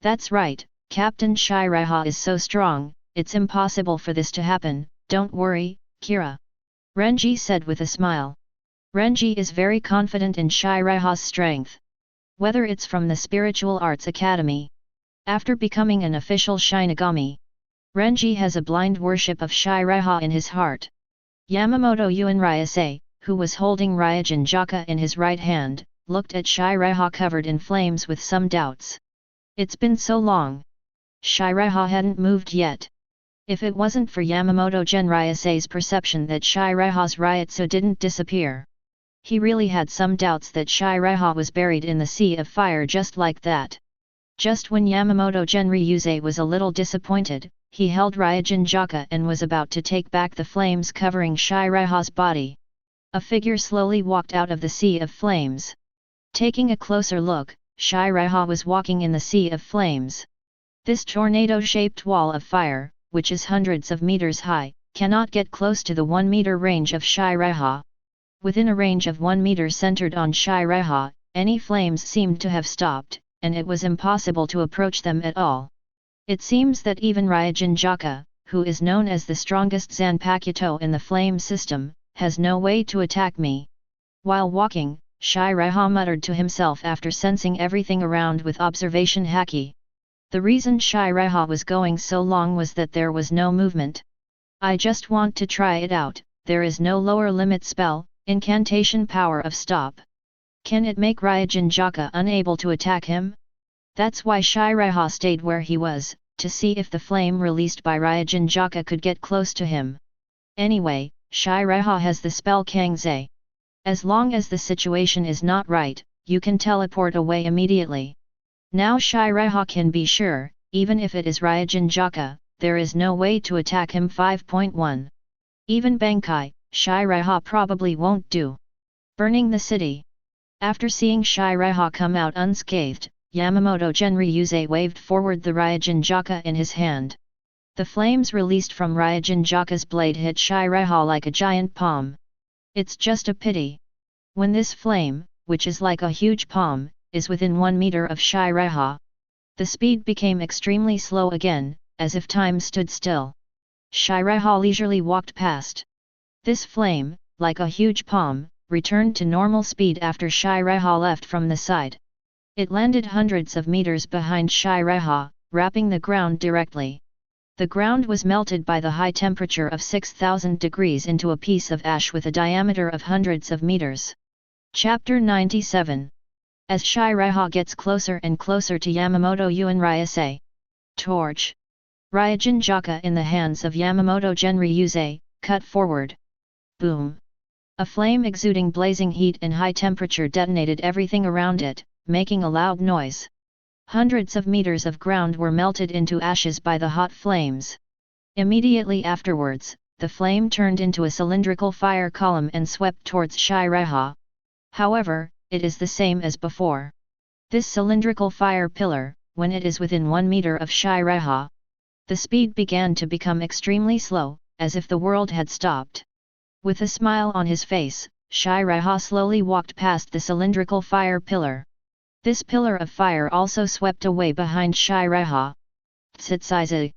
That's right, Captain Seireiha is so strong, it's impossible for this to happen, don't worry, Kira. Renji said with a smile. Renji is very confident in Seireiha's strength. Whether it's from the Spiritual Arts Academy. After becoming an official Shinigami. Renji has a blind worship of Seireiha in his heart. Yamamoto Genryūsai, who was holding Ryujin Jaka in his right hand, looked at Seireiha covered in flames with some doubts. It's been so long. Seireiha hadn't moved yet. If it wasn't for Yamamoto Genryūsai's perception that Seireiha's Ryutsu didn't disappear. He really had some doubts that Seireiha was buried in the sea of fire just like that. Just when Yamamoto Genryūsai was a little disappointed, he held Ryujin Jaka and was about to take back the flames covering Seireiha's body. A figure slowly walked out of the sea of flames. Taking a closer look, Seireiha was walking in the sea of flames. This tornado-shaped wall of fire, which is hundreds of meters high, cannot get close to the 1 meter range of Seireiha. Within a range of 1 meter centered on Seireiha, any flames seemed to have stopped, and it was impossible to approach them at all. It seems that even Ryujin Jaka, who is known as the strongest Zanpakuto in the flame system, has no way to attack me. While walking, Seireiha muttered to himself after sensing everything around with observation haki. The reason Seireiha was going so long was that there was no movement. I just want to try it out, there is no lower limit spell, incantation power of stop. Can it make Ryujin Jaka unable to attack him? That's why Seireiha stayed where he was, to see if the flame released by Ryujin Jaka could get close to him. Anyway, Seireiha has the spell Kangzei. As long as the situation is not right, you can teleport away immediately. Now Seireiha can be sure, even if it is Ryujin Jaka, there is no way to attack him. 5.1. Even Bankai, Seireiha probably won't do. Burning the city. After seeing Seireiha come out unscathed, Yamamoto Genryūsai waved forward the Ryujin Jaka in his hand. The flames released from Ryujin Jaka's blade hit Seireiha like a giant palm. It's just a pity. When this flame, which is like a huge palm, is within 1 meter of Seireiha, the speed became extremely slow again, as if time stood still. Seireiha leisurely walked past. This flame, like a huge palm, returned to normal speed after Seireiha left from the side. It landed hundreds of meters behind Seireiha, wrapping the ground directly. The ground was melted by the high temperature of 6,000 degrees into a piece of ash with a diameter of hundreds of meters. Chapter 97. As Seireiha gets closer and closer to Yamamoto Genryūsai. Torch. Ryujin Jaka in the hands of Yamamoto Genryūsai, cut forward. Boom. A flame exuding blazing heat and high temperature detonated everything around it, making a loud noise. Hundreds of meters of ground were melted into ashes by the hot flames. Immediately afterwards, the flame turned into a cylindrical fire column and swept towards Seireiha. However, it is the same as before. This cylindrical fire pillar, when it is within 1 meter of Seireiha, the speed began to become extremely slow, as if the world had stopped. With a smile on his face, Seireiha slowly walked past the cylindrical fire pillar. This pillar of fire also swept away behind Seireitei. Tsutsaizu.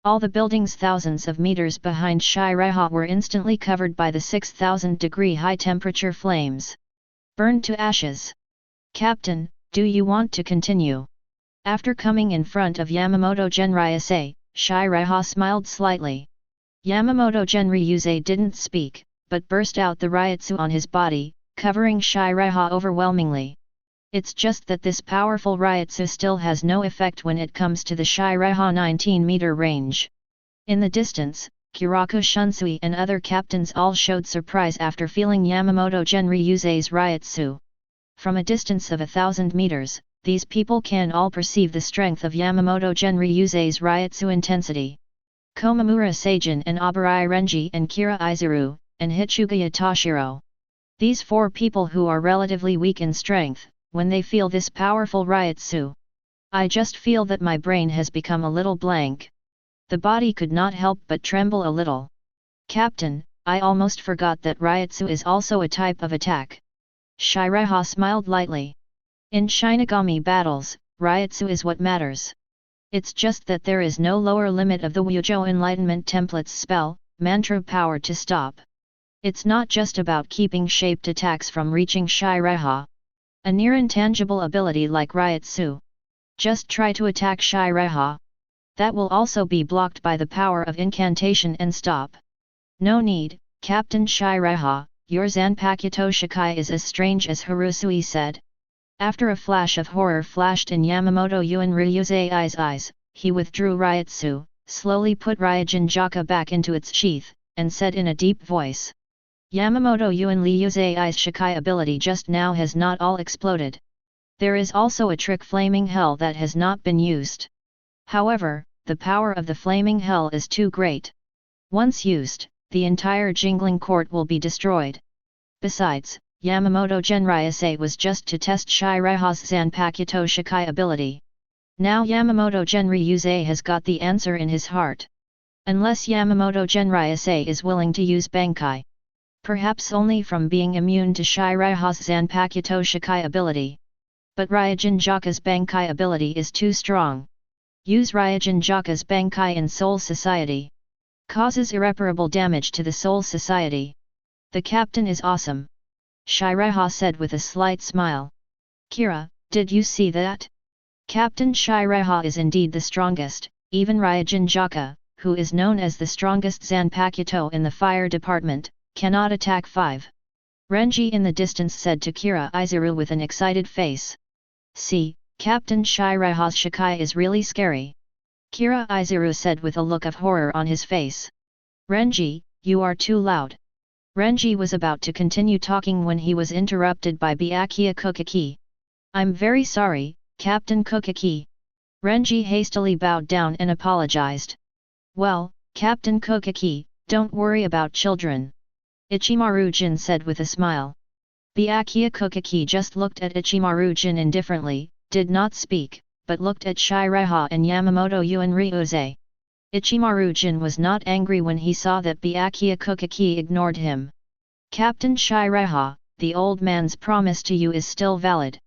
All the buildings thousands of meters behind Seireitei were instantly covered by the 6,000-degree high-temperature flames. Burned to ashes. Captain, do you want to continue? After coming in front of Yamamoto Genryūsai, Seireitei smiled slightly. Yamamoto Genryūsai didn't speak, but burst out the ryotsu on his body, covering Seireitei overwhelmingly. It's just that this powerful ryotsu still has no effect when it comes to the Seireitei 19-meter range. In the distance, Kiraku Shunsui and other captains all showed surprise after feeling Yamamoto Genryūsai's ryotsu. From a distance of 1,000 meters, these people can all perceive the strength of Yamamoto Genryūsai's ryotsu intensity. Komamura Seijin and Abarai Renji and Kira Izuru, and Hichugaya Toshiro. These four people who are relatively weak in strength, when they feel this powerful ryotsu. I just feel that my brain has become a little blank. The body could not help but tremble a little. Captain, I almost forgot that ryotsu is also a type of attack. Seireitei smiled lightly. In Shinigami battles, ryotsu is what matters. It's just that there is no lower limit of the Wujo Enlightenment Template's spell, mantra power to stop. It's not just about keeping shaped attacks from reaching Seireitei. A near intangible ability like ryotsu. Just try to attack Seireitei. That will also be blocked by the power of incantation and stop. No need, Captain Seireitei, your Zanpakuto Shikai is as strange as Hirosui said. After a flash of horror flashed in Yamamoto Genryūsai's eyes, he withdrew ryotsu, slowly put Ryujin Jaka back into its sheath, and said in a deep voice. Yamamoto Genryūsai's Shikai ability just now has not all exploded. There is also a trick Flaming Hell that has not been used. However, the power of the Flaming Hell is too great. Once used, the entire Jingling Court will be destroyed. Besides, Yamamoto Genryūsai was just to test Seireitei's Zanpakuto Shikai ability. Now Yamamoto Genryūsai has got the answer in his heart. Unless Yamamoto Genryūsai is willing to use Bankai. Perhaps only from being immune to Seireitei's Zanpakuto Shikai ability. But Ryujin Jaka's Bankai ability is too strong. Use Ryujin Jaka's Bankai in Soul Society. Causes irreparable damage to the Soul Society. The captain is awesome. Seireitei said with a slight smile. Kira, did you see that? Captain Seireitei is indeed the strongest, even Ryujin Jaka, who is known as the strongest Zanpakuto in the fire department, cannot attack 5. Renji in the distance said to Kira Izuru with an excited face. See, Captain Seireitei's Shikai is really scary. Kira Izuru said with a look of horror on his face. Renji, you are too loud. Renji was about to continue talking when he was interrupted by Byakuya Kuchiki. I'm very sorry, Captain Kuchiki. Renji hastily bowed down and apologized. Well, Captain Kuchiki, don't worry about children. Ichimaru-jin said with a smile. Byakuya Kuchiki just looked at Ichimaru-jin indifferently, did not speak, but looked at Seireitei and Yamamoto Genryūsai. Ichimaru-jin was not angry when he saw that Byakuya Kuchiki ignored him. Captain Seireitei, the old man's promise to you is still valid.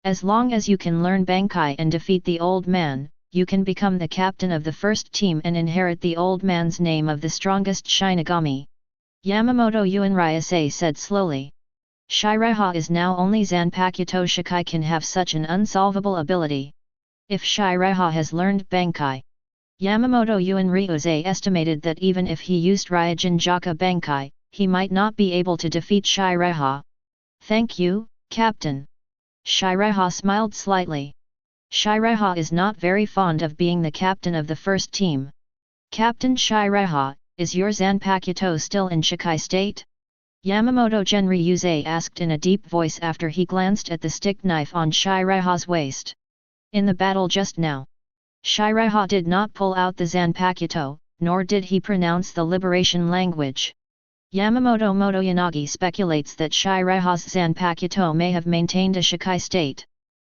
As long as you can learn Bankai and defeat the old man, you can become the captain of the first team and inherit the old man's name of the strongest Shinigami. Yamamoto Genryūsai said slowly. Seireitei is now only Zanpakuto Shikai can have such an unsolvable ability. If Seireitei has learned Bankai, Yamamoto Genryūsai estimated that even if he used Ryujin Jaka Bankai, he might not be able to defeat Seireitei. Thank you, Captain. Seireitei smiled slightly. Seireitei is not very fond of being the captain of the first team. Captain Seireitei, is your Zanpakuto still in Shikai state? Yamamoto Genryūsai asked in a deep voice after he glanced at the stick knife on Seireitei's waist. In the battle just now, Seireitei did not pull out the Zanpakuto, nor did he pronounce the liberation language. Yamamoto Motoyanagi speculates that Seireitei's Zanpakuto may have maintained a Shikai state.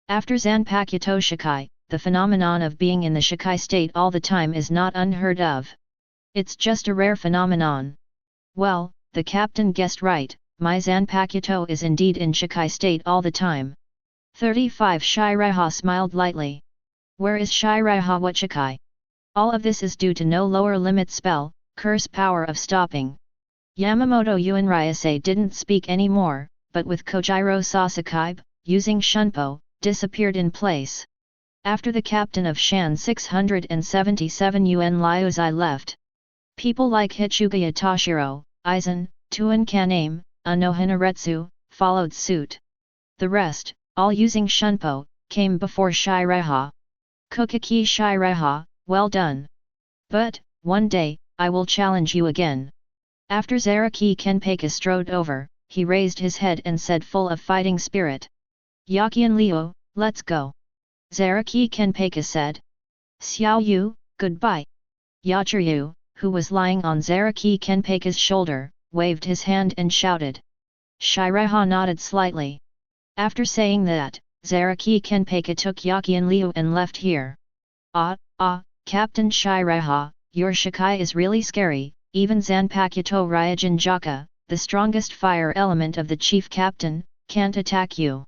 After Zanpakuto Shikai, the phenomenon of being in the Shikai state all the time is not unheard of. It's just a rare phenomenon. Well, the captain guessed right, my Zanpakuto is indeed in Shikai state all the time. 35 Seireitei smiled lightly. Where is Seireitei Kuchiki? All of this is due to no lower limit spell, curse power of stopping. Yamamoto Genryūsai didn't speak any more, but with Kojiro Sasuke, using Shunpo, disappeared in place. After the captain of Shan 677 Genryūsai left, people like Hichuga Toshiro, Aizen, Tuan Kaname, Anohinaretsu, followed suit. The rest, all using Shunpo, came before Seireitei. Kuchiki Seireitei, well done. But, one day, I will challenge you again. After Zaraki Kenpei strode over, he raised his head and said full of fighting spirit. Yakian Liu, let's go. Zaraki Kenpei said. Xiao Yu, goodbye. Yachiryu, who was lying on Zaraki Kenpei's shoulder, waved his hand and shouted. Seireitei nodded slightly. After saying that, Zaraki Kenpei took Yakian Liu and left here. Captain Seireitei, your Shikai is really scary, even Zanpakuto Ryujin Jaka, the strongest fire element of the chief captain, can't attack you.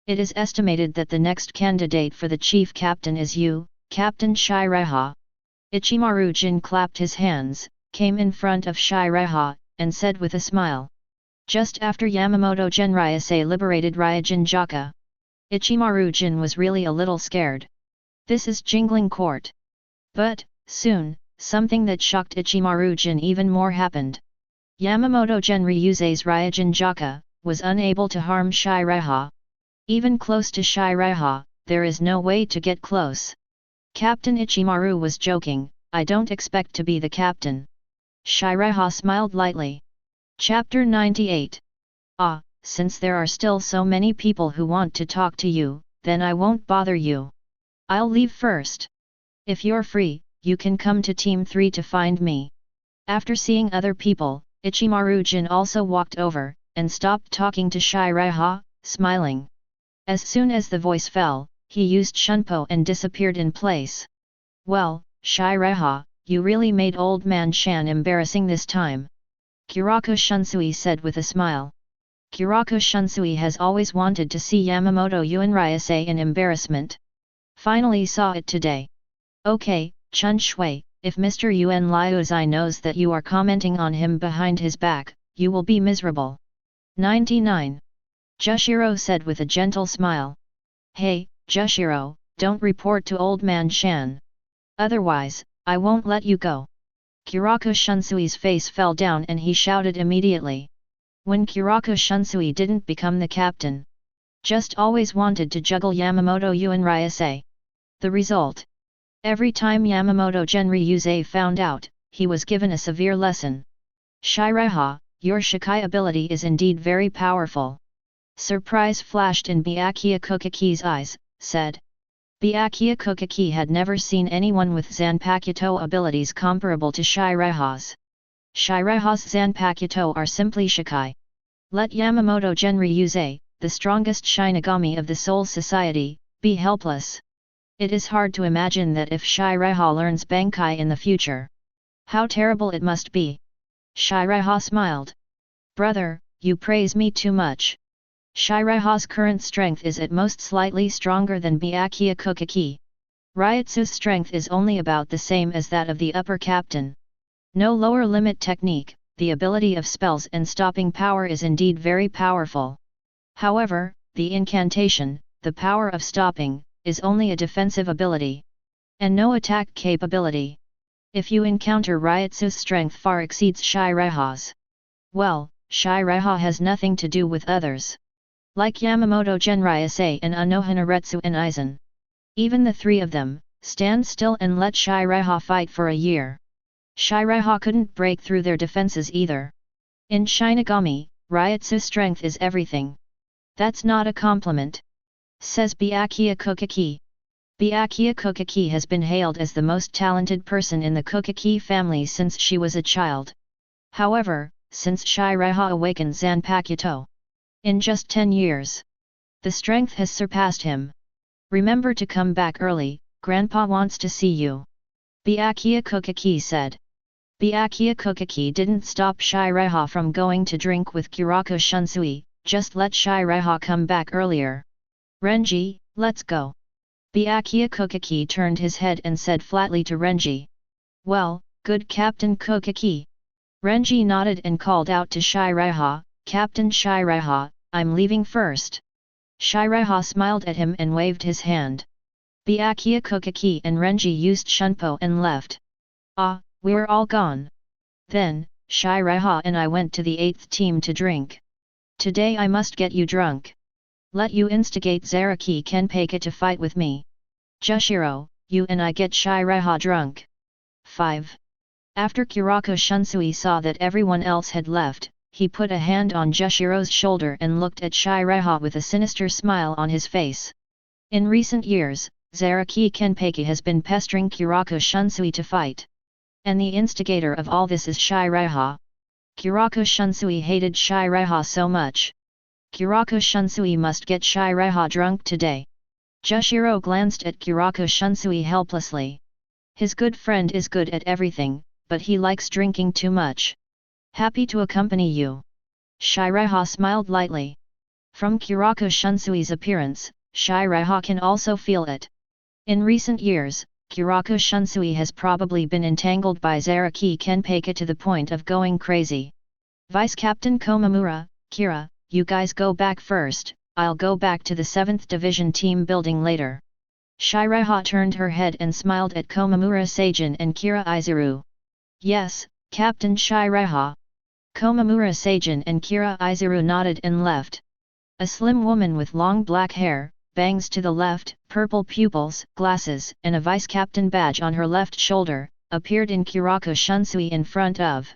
It is estimated that the next candidate for the chief captain is you, Captain Seireitei. Ichimaru Jin clapped his hands, came in front of Seireitei, and said with a smile. Just after Yamamoto Genryūsai liberated Ryujin Jaka, Ichimaru Jin was really a little scared. This is Jingling Court. But, soon, something that shocked Ichimaru Jin even more happened. Yamamoto Genryūsai's Ryujin Jaka was unable to harm Seireitei. Even close to Seireitei, there is no way to get close. Captain Ichimaru was joking, I don't expect to be the captain. Seireitei smiled lightly. Chapter 98. Since there are still so many people who want to talk to you, then I won't bother you. I'll leave first. If you're free, you can come to Team 3 to find me. After seeing other people, Ichimaru Jin also walked over, and stopped talking to Seireitei, smiling. As soon as the voice fell, he used Shunpo and disappeared in place. Well, Seireitei, you really made Old Man Shan embarrassing this time. Kurako Shunsui said with a smile. Kurako Shunsui has always wanted to see Yamamoto Genryūsai in embarrassment. Finally saw it today. Okay, Chun Shui, if Mr. Genryūsai knows that you are commenting on him behind his back, you will be miserable. 99. Jushiro said with a gentle smile. Hey, Jushiro, don't report to Old Man Shan. Otherwise, I won't let you go. Kurako Shunsui's face fell down and he shouted immediately. When Kurako Shunsui didn't become the captain, just always wanted to juggle Yamamoto Genryūsai. The result? Every time Yamamoto Genryūsai found out, he was given a severe lesson. Seireitei, your Shikai ability is indeed very powerful. Surprise flashed in Byakuya Kuchiki's eyes, said. Byakuya Kuchiki had never seen anyone with Zanpakuto abilities comparable to Seireitei's. Seireitei's Zanpakuto are simply Shikai. Let Yamamoto Genryūsai, the strongest Shinigami of the Soul Society, be helpless. It is hard to imagine that if Seireitei learns Bankai in the future, how terrible it must be. Seireitei smiled. Brother, you praise me too much. Seireitei's current strength is at most slightly stronger than Byakuya Kuchiki. Ryutsu's strength is only about the same as that of the upper captain. No lower limit technique, the ability of spells and stopping power is indeed very powerful. However, the incantation, the power of stopping, is only a defensive ability, and no attack capability. If you encounter Ryutsu's strength far exceeds Seireitei's, well, Seireitei has nothing to do with others. Like Yamamoto Genryūsai and Anohinaretsu and Aizen. Even the three of them, stand still and let Seireitei fight for a year. Seireitei couldn't break through their defenses either. In Shinigami, Ryutsu's strength is everything. That's not a compliment. Says Byakuya Kuchiki. Byakuya Kuchiki has been hailed as the most talented person in the Kuchiki family since she was a child. However, since Seireitei awakened Zanpakuto, in just 10 years, the strength has surpassed him. Remember to come back early, Grandpa wants to see you. Byakuya Kuchiki said. Byakuya Kuchiki didn't stop Seireitei from going to drink with Kurako Shunsui, just let Seireitei come back earlier. Renji, let's go. Byakuya Kuchiki turned his head and said flatly to Renji. Well, good Captain Kuchiki. Renji nodded and called out to Seireitei, Captain Seireitei, I'm leaving first. Seireitei smiled at him and waved his hand. Byakuya Kuchiki and Renji used shunpo and left. Ah, we're all gone. Then, Seireitei and I went to the 8th team to drink. Today I must get you drunk. Let you instigate Zaraki Kenpeiga to fight with me. Jushiro, you and I get Seireitei drunk. 5. After Kurako Shunsui saw that everyone else had left, he put a hand on Jushiro's shoulder and looked at Seireitei with a sinister smile on his face. In recent years, Zaraki Kenpeiga has been pestering Kurako Shunsui to fight. And the instigator of all this is Seireitei. Kurako Shunsui hated Seireitei so much. Kurako Shunsui must get Seireitei drunk today. Jushiro glanced at Kurako Shunsui helplessly. His good friend is good at everything, but he likes drinking too much. Happy to accompany you. Seireitei smiled lightly. From Kurako Shunsui's appearance, Seireitei can also feel it. In recent years, Kurako Shunsui has probably been entangled by Zaraki Kenpeiga to the point of going crazy. Vice Captain Komamura, Kira, you guys go back first, I'll go back to the 7th Division team building later. Seireitei turned her head and smiled at Komamura Seijin and Kira Izuru. Yes, Captain Seireitei. Komamura Seijin and Kira Izuru nodded and left. A slim woman with long black hair, bangs to the left, purple pupils, glasses, and a vice captain badge on her left shoulder, appeared in Kurako Shunsui in front of.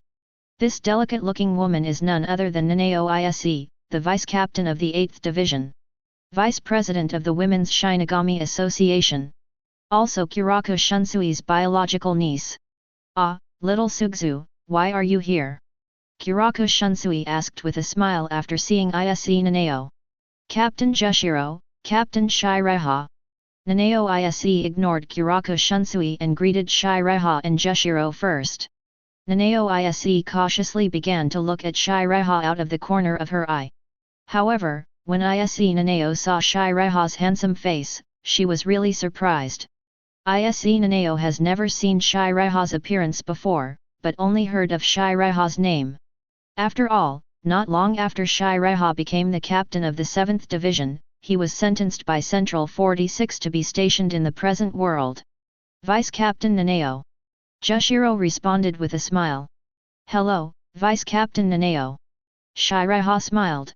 This delicate-looking woman is none other than Nanao Ise, the vice captain of the 8th Division. Vice President of the Women's Shinigami Association. Also Kurako Shunsui's biological niece. Ah, little Sugzu, why are you here? Kurako Shunsui asked with a smile after seeing Ise Nanao. Captain Jushiro, Captain Seireitei. Nanao Ise ignored Kurako Shunsui and greeted Seireitei and Jushiro first. Nanao Ise cautiously began to look at Seireitei out of the corner of her eye. However, when Ise Nanao saw Seireitei's handsome face, she was really surprised. Ise Nanao has never seen Seireitei's appearance before, but only heard of Seireitei's name. After all, not long after Seireitei became the captain of the 7th Division, he was sentenced by Central 46 to be stationed in the present world. Vice Captain Nanao. Jushiro responded with a smile. Hello, Vice Captain Nanao. Seireitei smiled.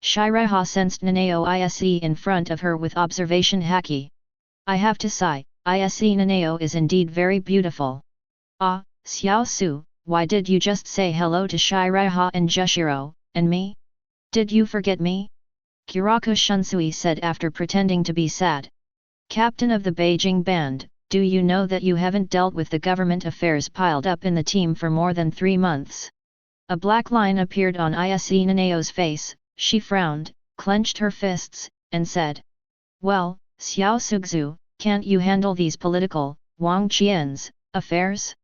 Seireitei sensed Nanao Ise in front of her with observation haki. I have to sigh, Ise Nanao is indeed very beautiful. Ah, Xiao Su, why did you just say hello to Seireitei and Jushiro, and me? Did you forget me? Kurako Shunsui said after pretending to be sad. Captain of the Beijing band, do you know that you haven't dealt with the government affairs piled up in the team for more than 3 months? A black line appeared on Ise Nanao's face. She frowned, clenched her fists, and said. Well, Xiao Sugzu, can't you handle these political, Wang Qian's, affairs?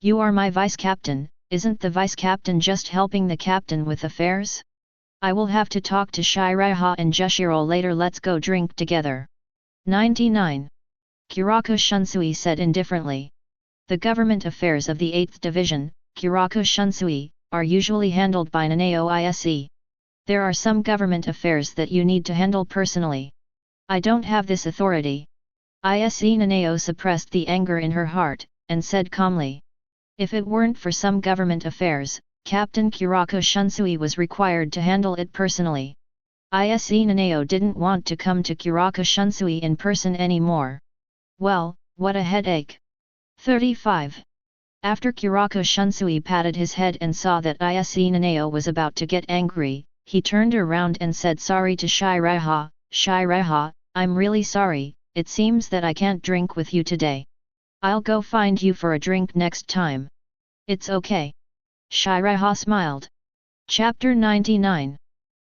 You are my vice captain, isn't the vice captain just helping the captain with affairs? I will have to talk to Seireitei and Jushiro later, let's go drink together. 99. Kurako Shunsui said indifferently. The government affairs of the 8th Division, Kurako Shunsui, are usually handled by Nanao Ise. There are some government affairs that you need to handle personally. I don't have this authority. Ise Nanao suppressed the anger in her heart, and said calmly. If it weren't for some government affairs, Captain Kurako Shunsui was required to handle it personally. Ise Nanao didn't want to come to Kurako Shunsui in person anymore. Well, what a headache. 35. After Kurako Shunsui patted his head and saw that Ise Nanao was about to get angry, he turned around and said sorry to Seireitei. Seireitei, I'm really sorry, it seems that I can't drink with you today. I'll go find you for a drink next time. It's okay. Seireitei smiled. Chapter 99.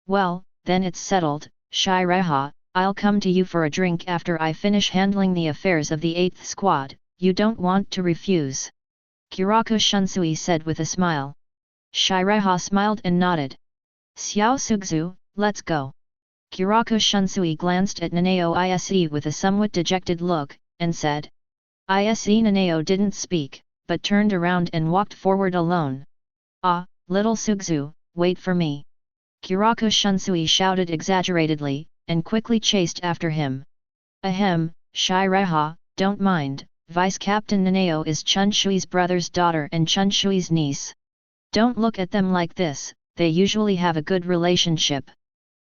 Well, then it's settled, Seireitei, I'll come to you for a drink after I finish handling the affairs of the 8th squad, you don't want to refuse. Kurako Shunsui said with a smile. Seireitei smiled and nodded. Xiao Sugzu, let's go. Kiraku Shunsui glanced at Nanao Ise with a somewhat dejected look, and said. Ise Nanao didn't speak, but turned around and walked forward alone. Ah, little Sugzu, wait for me. Kiraku Shunsui shouted exaggeratedly, and quickly chased after him. Ahem, Seireitei, don't mind, Vice Captain Nanao is Chunshui's brother's daughter and Chunshui's niece. Don't look at them like this, they usually have a good relationship.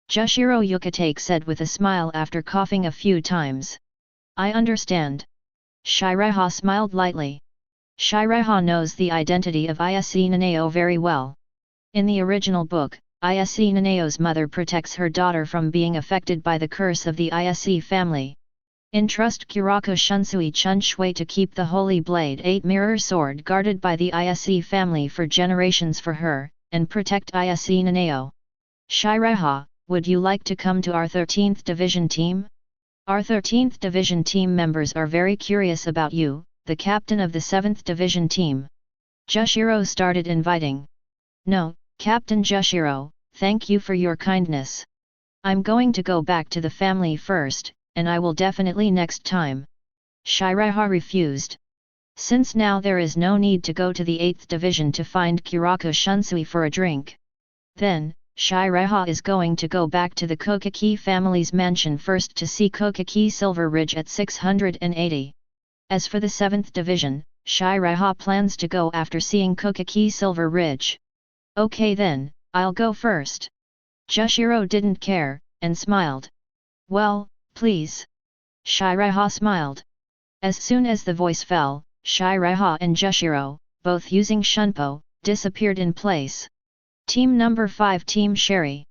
Jushiro Yukitake said with a smile after coughing a few times. I understand. Seireitei smiled lightly. Seireitei knows the identity of Ise Nanao very well. In the original book, Ise Nanao's mother protects her daughter from being affected by the curse of the Ise family. Entrust Kiraku Shunsui Chunshui to keep the Holy Blade 8 mirror sword guarded by the Ise family for generations for her, and protect Ise Nanao. Seireitei, would you like to come to our 13th Division team? Our 13th Division team members are very curious about you, the captain of the 7th Division team. Jushiro started inviting. No, Captain Jushiro, thank you for your kindness. I'm going to go back to the family first, and I will definitely next time. Seireitei refused. Since now there is no need to go to the 8th Division to find Kiraku Shunsui for a drink. Then, Seireitei is going to go back to the Kuchiki family's mansion first to see Kuchiki Silver Ridge at 680. As for the 7th Division, Seireitei plans to go after seeing Kuchiki Silver Ridge. Okay then, I'll go first. Jushiro didn't care, and smiled. Well, please. Seireitei smiled. As soon as the voice fell, Seireitei and Jushiro, both using Shunpo, disappeared in place. Team number 5 Team Sherry.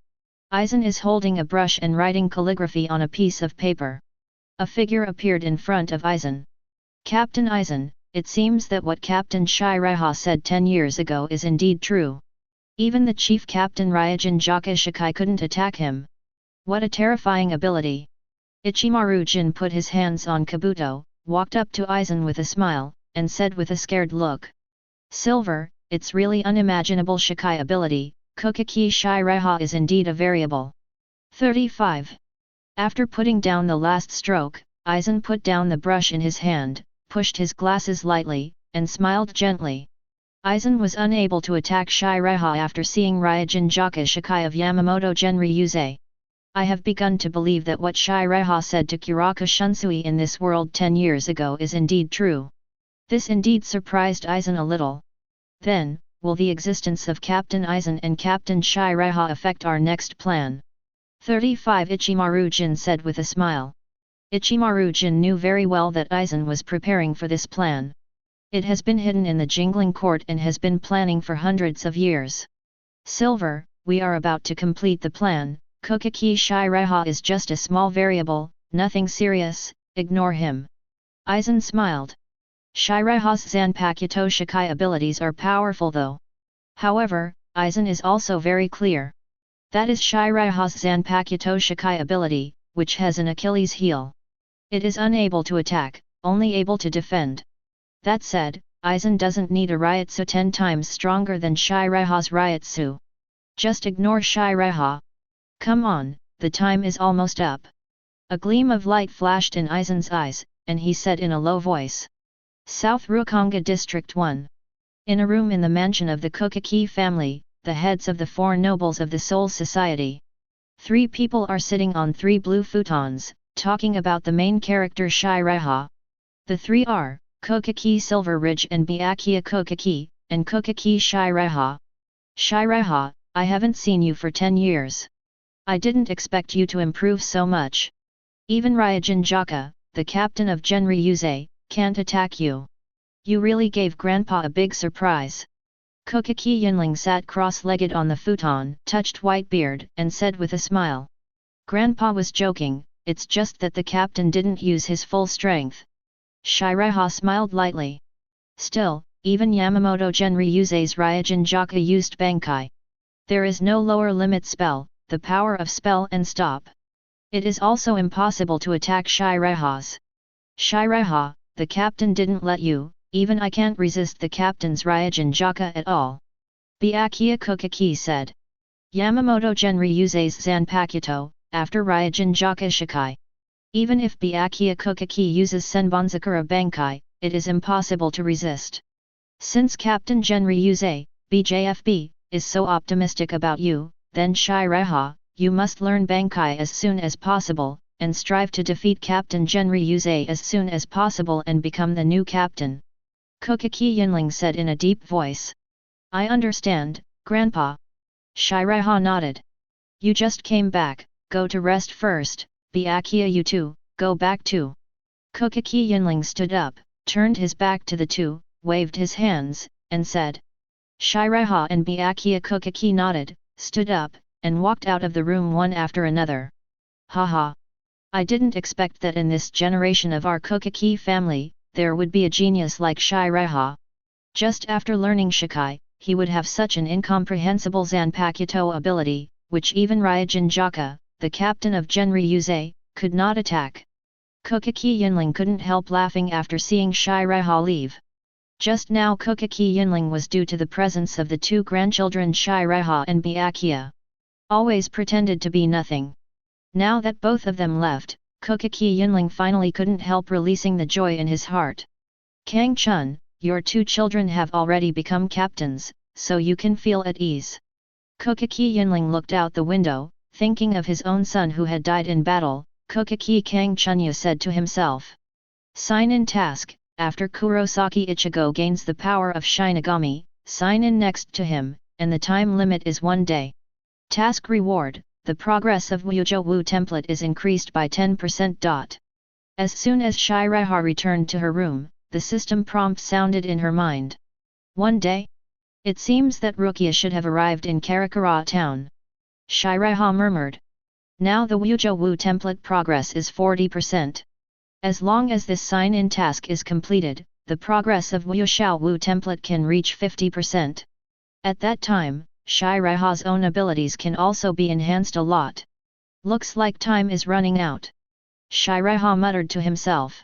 Aizen is holding a brush and writing calligraphy on a piece of paper. A figure appeared in front of Aizen. Captain Aizen, it seems that what Captain Seireitei said 10 years ago is indeed true. Even the chief captain Ryujin Jaka Shikai couldn't attack him. What a terrifying ability! Ichimaru Jin put his hands on Kabuto, walked up to Aizen with a smile, and said with a scared look. Silver, it's really unimaginable Shikai ability, Kuchiki Seireitei is indeed a variable. 35. After putting down the last stroke, Aizen put down the brush in his hand, pushed his glasses lightly, and smiled gently. Aizen was unable to attack Seireitei after seeing Ryujin Jaka Shikai of Yamamoto Genryūsai. I have begun to believe that what Seireitei said to Kiraku Shunsui in this world 10 years ago is indeed true. This indeed surprised Aizen a little. Then, will the existence of Captain Aizen and Captain Seireitei affect our next plan? 35 Ichimaru Jin said with a smile. Ichimaru Jin knew very well that Aizen was preparing for this plan. It has been hidden in the Jingling Court and has been planning for hundreds of years. Silver, we are about to complete the plan, Kuchiki Seireitei is just a small variable, nothing serious, ignore him. Aizen smiled. Seireitei's Zanpakuto Shikai abilities are powerful though. However, Aizen is also very clear. That is Seireitei's Zanpakuto Shikai ability, which has an Achilles heel. It is unable to attack, only able to defend. That said, Aizen doesn't need a Ryutsu 10 times stronger than Seireitei's Ryutsu. Just ignore Seireitei. Come on, the time is almost up. A gleam of light flashed in Aizen's eyes, and he said in a low voice. South Rukonga District 1. In a room in the mansion of the Kuchiki family, the heads of the 4 nobles of the Soul Society. 3 people are sitting on 3 blue futons, talking about the main character Seireitei. The 3 are, Kuchiki Silver Ridge and Byakuya Kuchiki, and Kuchiki Seireitei. Seireitei, I haven't seen you for 10 years. I didn't expect you to improve so much. Even Ryujin Jaka, the captain of Genryūsai, can't attack you. You really gave Grandpa a big surprise. Kuchiki Yinling sat cross-legged on the futon, touched Whitebeard, and said with a smile. Grandpa was joking, it's just that the captain didn't use his full strength. Seireitei smiled lightly. Still, even Yamamoto Genryūsai's Ryujin Jaka used Bankai. There is no lower limit spell, the power of spell and stop. It is also impossible to attack Seireitei's. Seireitei, the captain didn't let you, even I can't resist the captain's Ryujin Jaka at all. Byakuya Kuchiki said. Yamamoto Genryūsai's Zanpakuto, after Ryujin Jaka Shikai. Even if Byakuya Kuchiki uses Senbonzakura Bankai, it is impossible to resist. Since Captain Genryūsai, BJFB, is so optimistic about you, then Seireitei, you must learn Bankai as soon as possible, and strive to defeat Captain Genryūsai as soon as possible and become the new captain. Kuchiki Yinling said in a deep voice. I understand, Grandpa. Seireitei nodded. You just came back, go to rest first, Byakuya you too, go back too. Kuchiki Yinling stood up, turned his back to the two, waved his hands, and said. Seireitei and Byakuya Kuchiki nodded, stood up, and walked out of the room one after another. Haha! I didn't expect that in this generation of our Kuchiki family, there would be a genius like Seireitei. Just after learning Shikai, he would have such an incomprehensible Zanpakuto ability, which even Ryujin Jaka, the captain of Genryūsai, could not attack. Kuchiki Yinling couldn't help laughing after seeing Seireitei leave. Just now Kuchiki Yinling was due to the presence of the two grandchildren Seireitei and Byakuya. Always pretended to be nothing. Now that both of them left, Kuchiki Yinling finally couldn't help releasing the joy in his heart. Kang Chun, your two children have already become captains, so you can feel at ease. Kuchiki Yinling looked out the window, thinking of his own son who had died in battle. Kuchiki Kang Chunyu said to himself. Sign in task, after Kurosaki Ichigo gains the power of Shinigami, sign in next to him, and the time limit is 1 day. Task reward, the progress of Wujo Wu template is increased by 10%. As soon as Seireitei returned to her room, the system prompt sounded in her mind. 1 day? It seems that Rukia should have arrived in Karakura town. Seireitei murmured. Now the Wujo Wu template progress is 40%. As long as this sign-in task is completed, the progress of Wuxiao Wu template can reach 50%. At that time, Seireitei's own abilities can also be enhanced a lot. Looks like time is running out. Seireitei muttered to himself.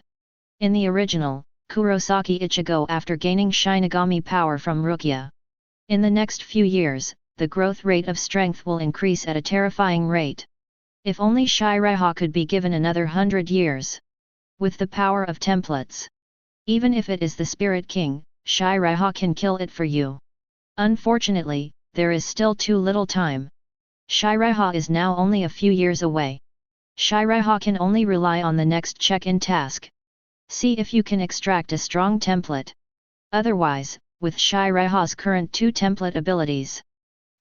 In the original, Kurosaki Ichigo after gaining Shinigami power from Rukia. In the next few years, the growth rate of strength will increase at a terrifying rate. If only Seireitei could be given another 100 years. With the power of templates. Even if it is the Spirit King, Seireitei can kill it for you. Unfortunately, there is still too little time. Seireitei is now only a few years away. Seireitei can only rely on the next check-in task. See if you can extract a strong template. Otherwise, with Seireitei's current 2 template abilities,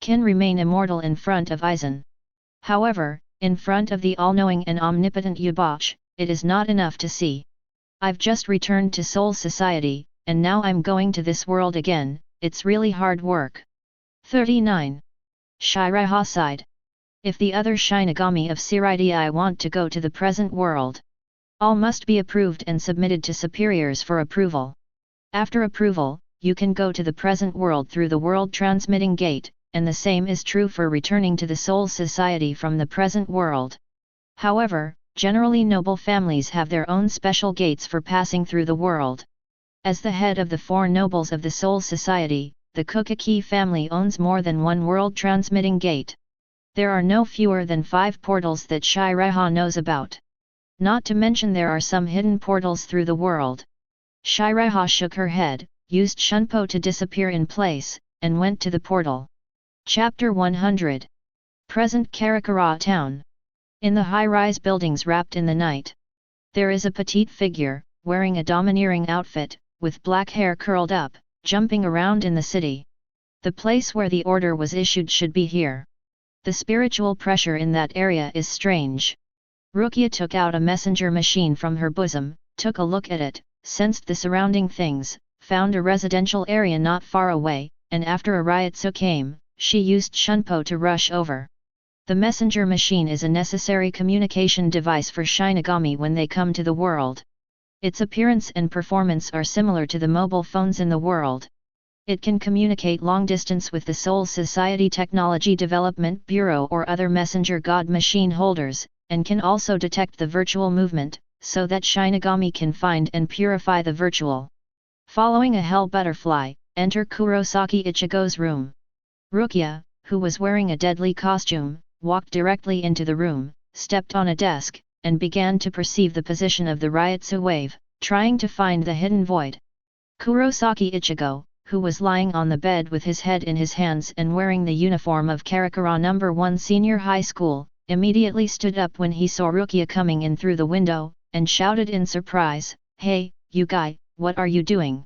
can remain immortal in front of Aizen. However, in front of the all-knowing and omnipotent Yuboch, it is not enough to see. I've just returned to Soul Society, and now I'm going to this world again, it's really hard work. 39. Seireitei sighed. If the other Shinigami of Seireitei want to go to the present world, all must be approved and submitted to superiors for approval. After approval, you can go to the present world through the World Transmitting Gate, and the same is true for returning to the Soul Society from the present world. However, generally noble families have their own special gates for passing through the world. As the head of the 4 nobles of the Soul Society, the Kuchiki family owns more than 1 world transmitting gate. There are no fewer than 5 portals that Seireitei knows about. Not to mention there are some hidden portals through the world. Seireitei shook her head, used Shunpo to disappear in place, and went to the portal. Chapter 100. Present Karakura Town. In the high-rise buildings wrapped in the night, there is a petite figure, wearing a domineering outfit, with black hair curled up, jumping around in the city. The place where the order was issued should be here. The spiritual pressure in that area is strange. Rukia took out a messenger machine from her bosom, took a look at it, sensed the surrounding things, found a residential area not far away, and after a Ryutsu came, she used Shunpo to rush over. The messenger machine is a necessary communication device for Shinigami when they come to the world. Its appearance and performance are similar to the mobile phones in the world. It can communicate long distance with the Soul Society Technology Development Bureau or other messenger god machine holders, and can also detect the virtual movement, so that Shinigami can find and purify the virtual. Following a hell butterfly, enter Kurosaki Ichigo's room. Rukia, who was wearing a deadly costume, walked directly into the room, stepped on a desk, and began to perceive the position of the Ryutsu wave, trying to find the hidden void. Kurosaki Ichigo, who was lying on the bed with his head in his hands and wearing the uniform of Karakura No. 1 Senior High School, immediately stood up when he saw Rukia coming in through the window, and shouted in surprise, "Hey, you guy, what are you doing?"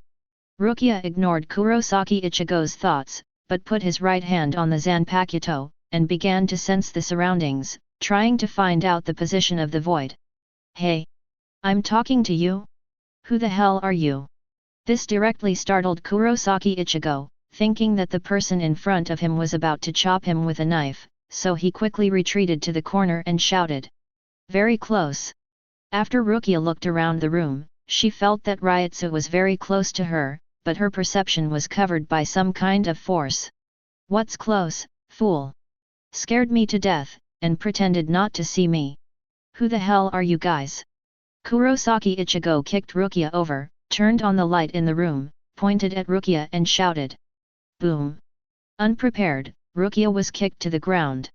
Rukia ignored Kurosaki Ichigo's thoughts, but put his right hand on the Zanpakuto, and began to sense the surroundings, trying to find out the position of the void. "Hey! I'm talking to you? Who the hell are you?" This directly startled Kurosaki Ichigo, thinking that the person in front of him was about to chop him with a knife, so he quickly retreated to the corner and shouted. "Very close." After Rukia looked around the room, she felt that Ryutsu was very close to her, but her perception was covered by some kind of force. "What's close, fool? Scared me to death, and pretended not to see me. Who the hell are you guys?" Kurosaki Ichigo kicked Rukia over, turned on the light in the room, pointed at Rukia and shouted. Boom! Unprepared, Rukia was kicked to the ground.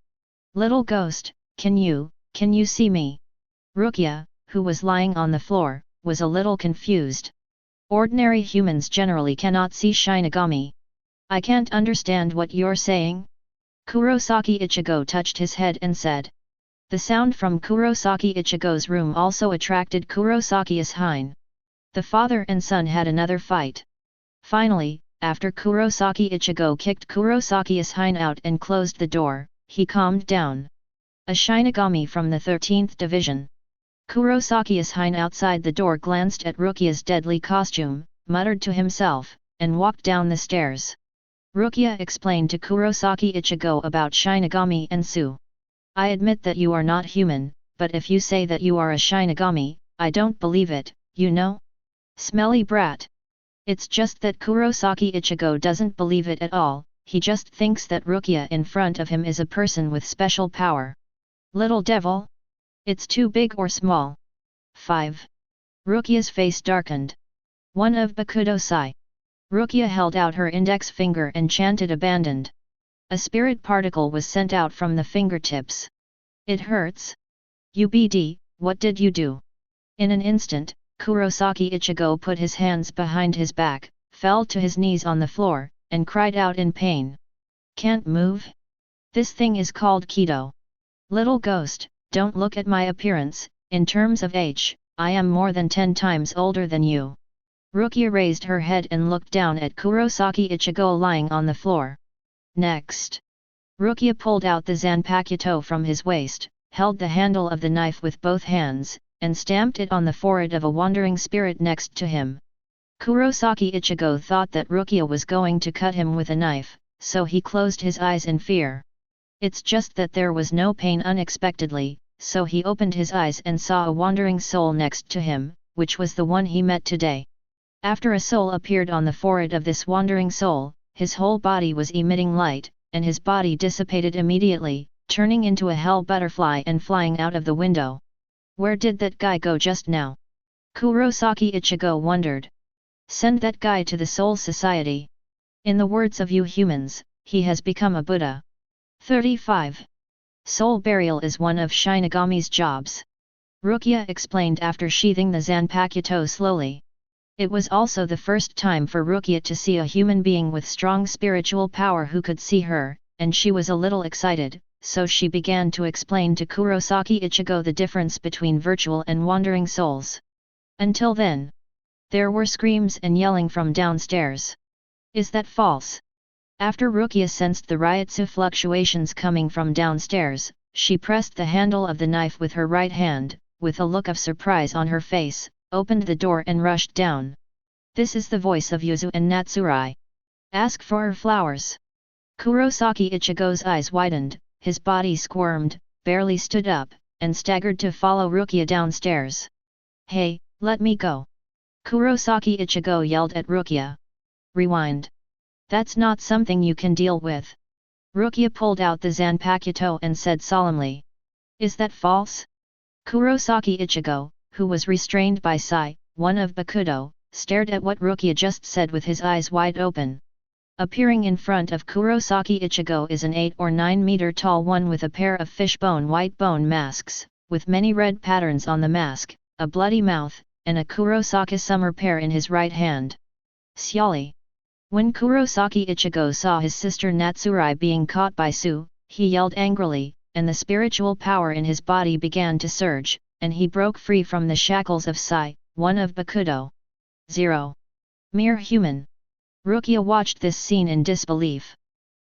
"Little ghost, can you see me?" Rukia, who was lying on the floor, was a little confused. Ordinary humans generally cannot see Shinigami. "I can't understand what you're saying." Kurosaki Ichigo touched his head and said. The sound from Kurosaki Ichigo's room also attracted Kurosaki Ishine. The father and son had another fight. Finally, after Kurosaki Ichigo kicked Kurosaki Ishine out and closed the door, he calmed down. A Shinigami from the 13th Division. Kurosaki Ishine outside the door glanced at Rukia's deadly costume, muttered to himself, and walked down the stairs. Rukia explained to Kurosaki Ichigo about Shinigami and Su. "I admit that you are not human, but if you say that you are a Shinigami, I don't believe it, you know? Smelly brat." It's just that Kurosaki Ichigo doesn't believe it at all, he just thinks that Rukia in front of him is a person with special power. Little devil? It's too big or small? 5. Rukia's face darkened. One of Bakudosai. Rukia held out her index finger and chanted abandoned. A spirit particle was sent out from the fingertips. "It hurts? UBD, what did you do?" In an instant, Kurosaki Ichigo put his hands behind his back, fell to his knees on the floor, and cried out in pain. "Can't move? This thing is called Kido. Little ghost, don't look at my appearance, in terms of age, I am more than 10 times older than you." Rukia raised her head and looked down at Kurosaki Ichigo lying on the floor. Next, Rukia pulled out the Zanpakuto from his waist, held the handle of the knife with both hands, and stamped it on the forehead of a wandering spirit next to him. Kurosaki Ichigo thought that Rukia was going to cut him with a knife, so he closed his eyes in fear. It's just that there was no pain unexpectedly, so he opened his eyes and saw a wandering soul next to him, which was the one he met today. After a soul appeared on the forehead of this wandering soul, his whole body was emitting light, and his body dissipated immediately, turning into a hell butterfly and flying out of the window. Where did that guy go just now? Kurosaki Ichigo wondered. Send that guy to the Soul Society. In the words of you humans, he has become a Buddha. 35. Soul burial is one of Shinigami's jobs. Rukia explained after sheathing the Zanpakuto slowly. It was also the first time for Rukia to see a human being with strong spiritual power who could see her, and she was a little excited, so she began to explain to Kurosaki Ichigo the difference between virtual and wandering souls. Until then, there were screams and yelling from downstairs. Is that false? After Rukia sensed the Ryutsu fluctuations coming from downstairs, she pressed the handle of the knife with her right hand, with a look of surprise on her face, opened the door and rushed down. This is the voice of Yuzu and Natsurai. Ask for her flowers. Kurosaki Ichigo's eyes widened, his body squirmed, barely stood up, and staggered to follow Rukia downstairs. Hey, let me go! Kurosaki Ichigo yelled at Rukia. Rewind. That's not something you can deal with. Rukia pulled out the Zanpakuto and said solemnly. Is that false? Kurosaki Ichigo, who was restrained by Sai, one of Bakudo, stared at what Rukia just said with his eyes wide open. Appearing in front of Kurosaki Ichigo is an 8 or 9 meter tall one with a pair of fishbone white bone masks, with many red patterns on the mask, a bloody mouth, and a Kurosaki summer pear in his right hand. Xiaoli. When Kurosaki Ichigo saw his sister Natsurai being caught by Su, he yelled angrily, and the spiritual power in his body began to surge, and he broke free from the shackles of Sai, one of Bakudo. 0. Mere human. Rukia watched this scene in disbelief.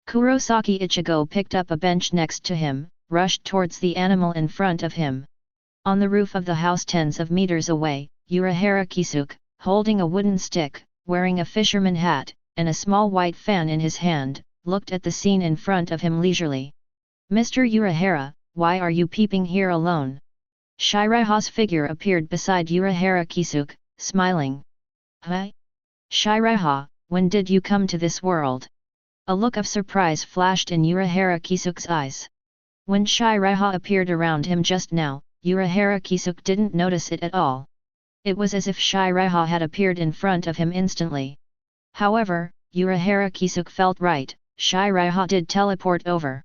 Kurosaki Ichigo picked up a bench next to him, rushed towards the animal in front of him. On the roof of the house tens of meters away, Urahara Kisuke, holding a wooden stick, wearing a fisherman hat, and a small white fan in his hand, looked at the scene in front of him leisurely. "Mr. Urahara, why are you peeping here alone?" Shiraiha's figure appeared beside Urahara Kisuke, smiling. "Huh? Shiraiha, when did you come to this world?" A look of surprise flashed in Urahara Kisuke's eyes. When Shiraiha appeared around him just now, Urahara Kisuke didn't notice it at all. It was as if Shiraiha had appeared in front of him instantly. However, Urahara Kisuke felt right, Shiraiha did teleport over.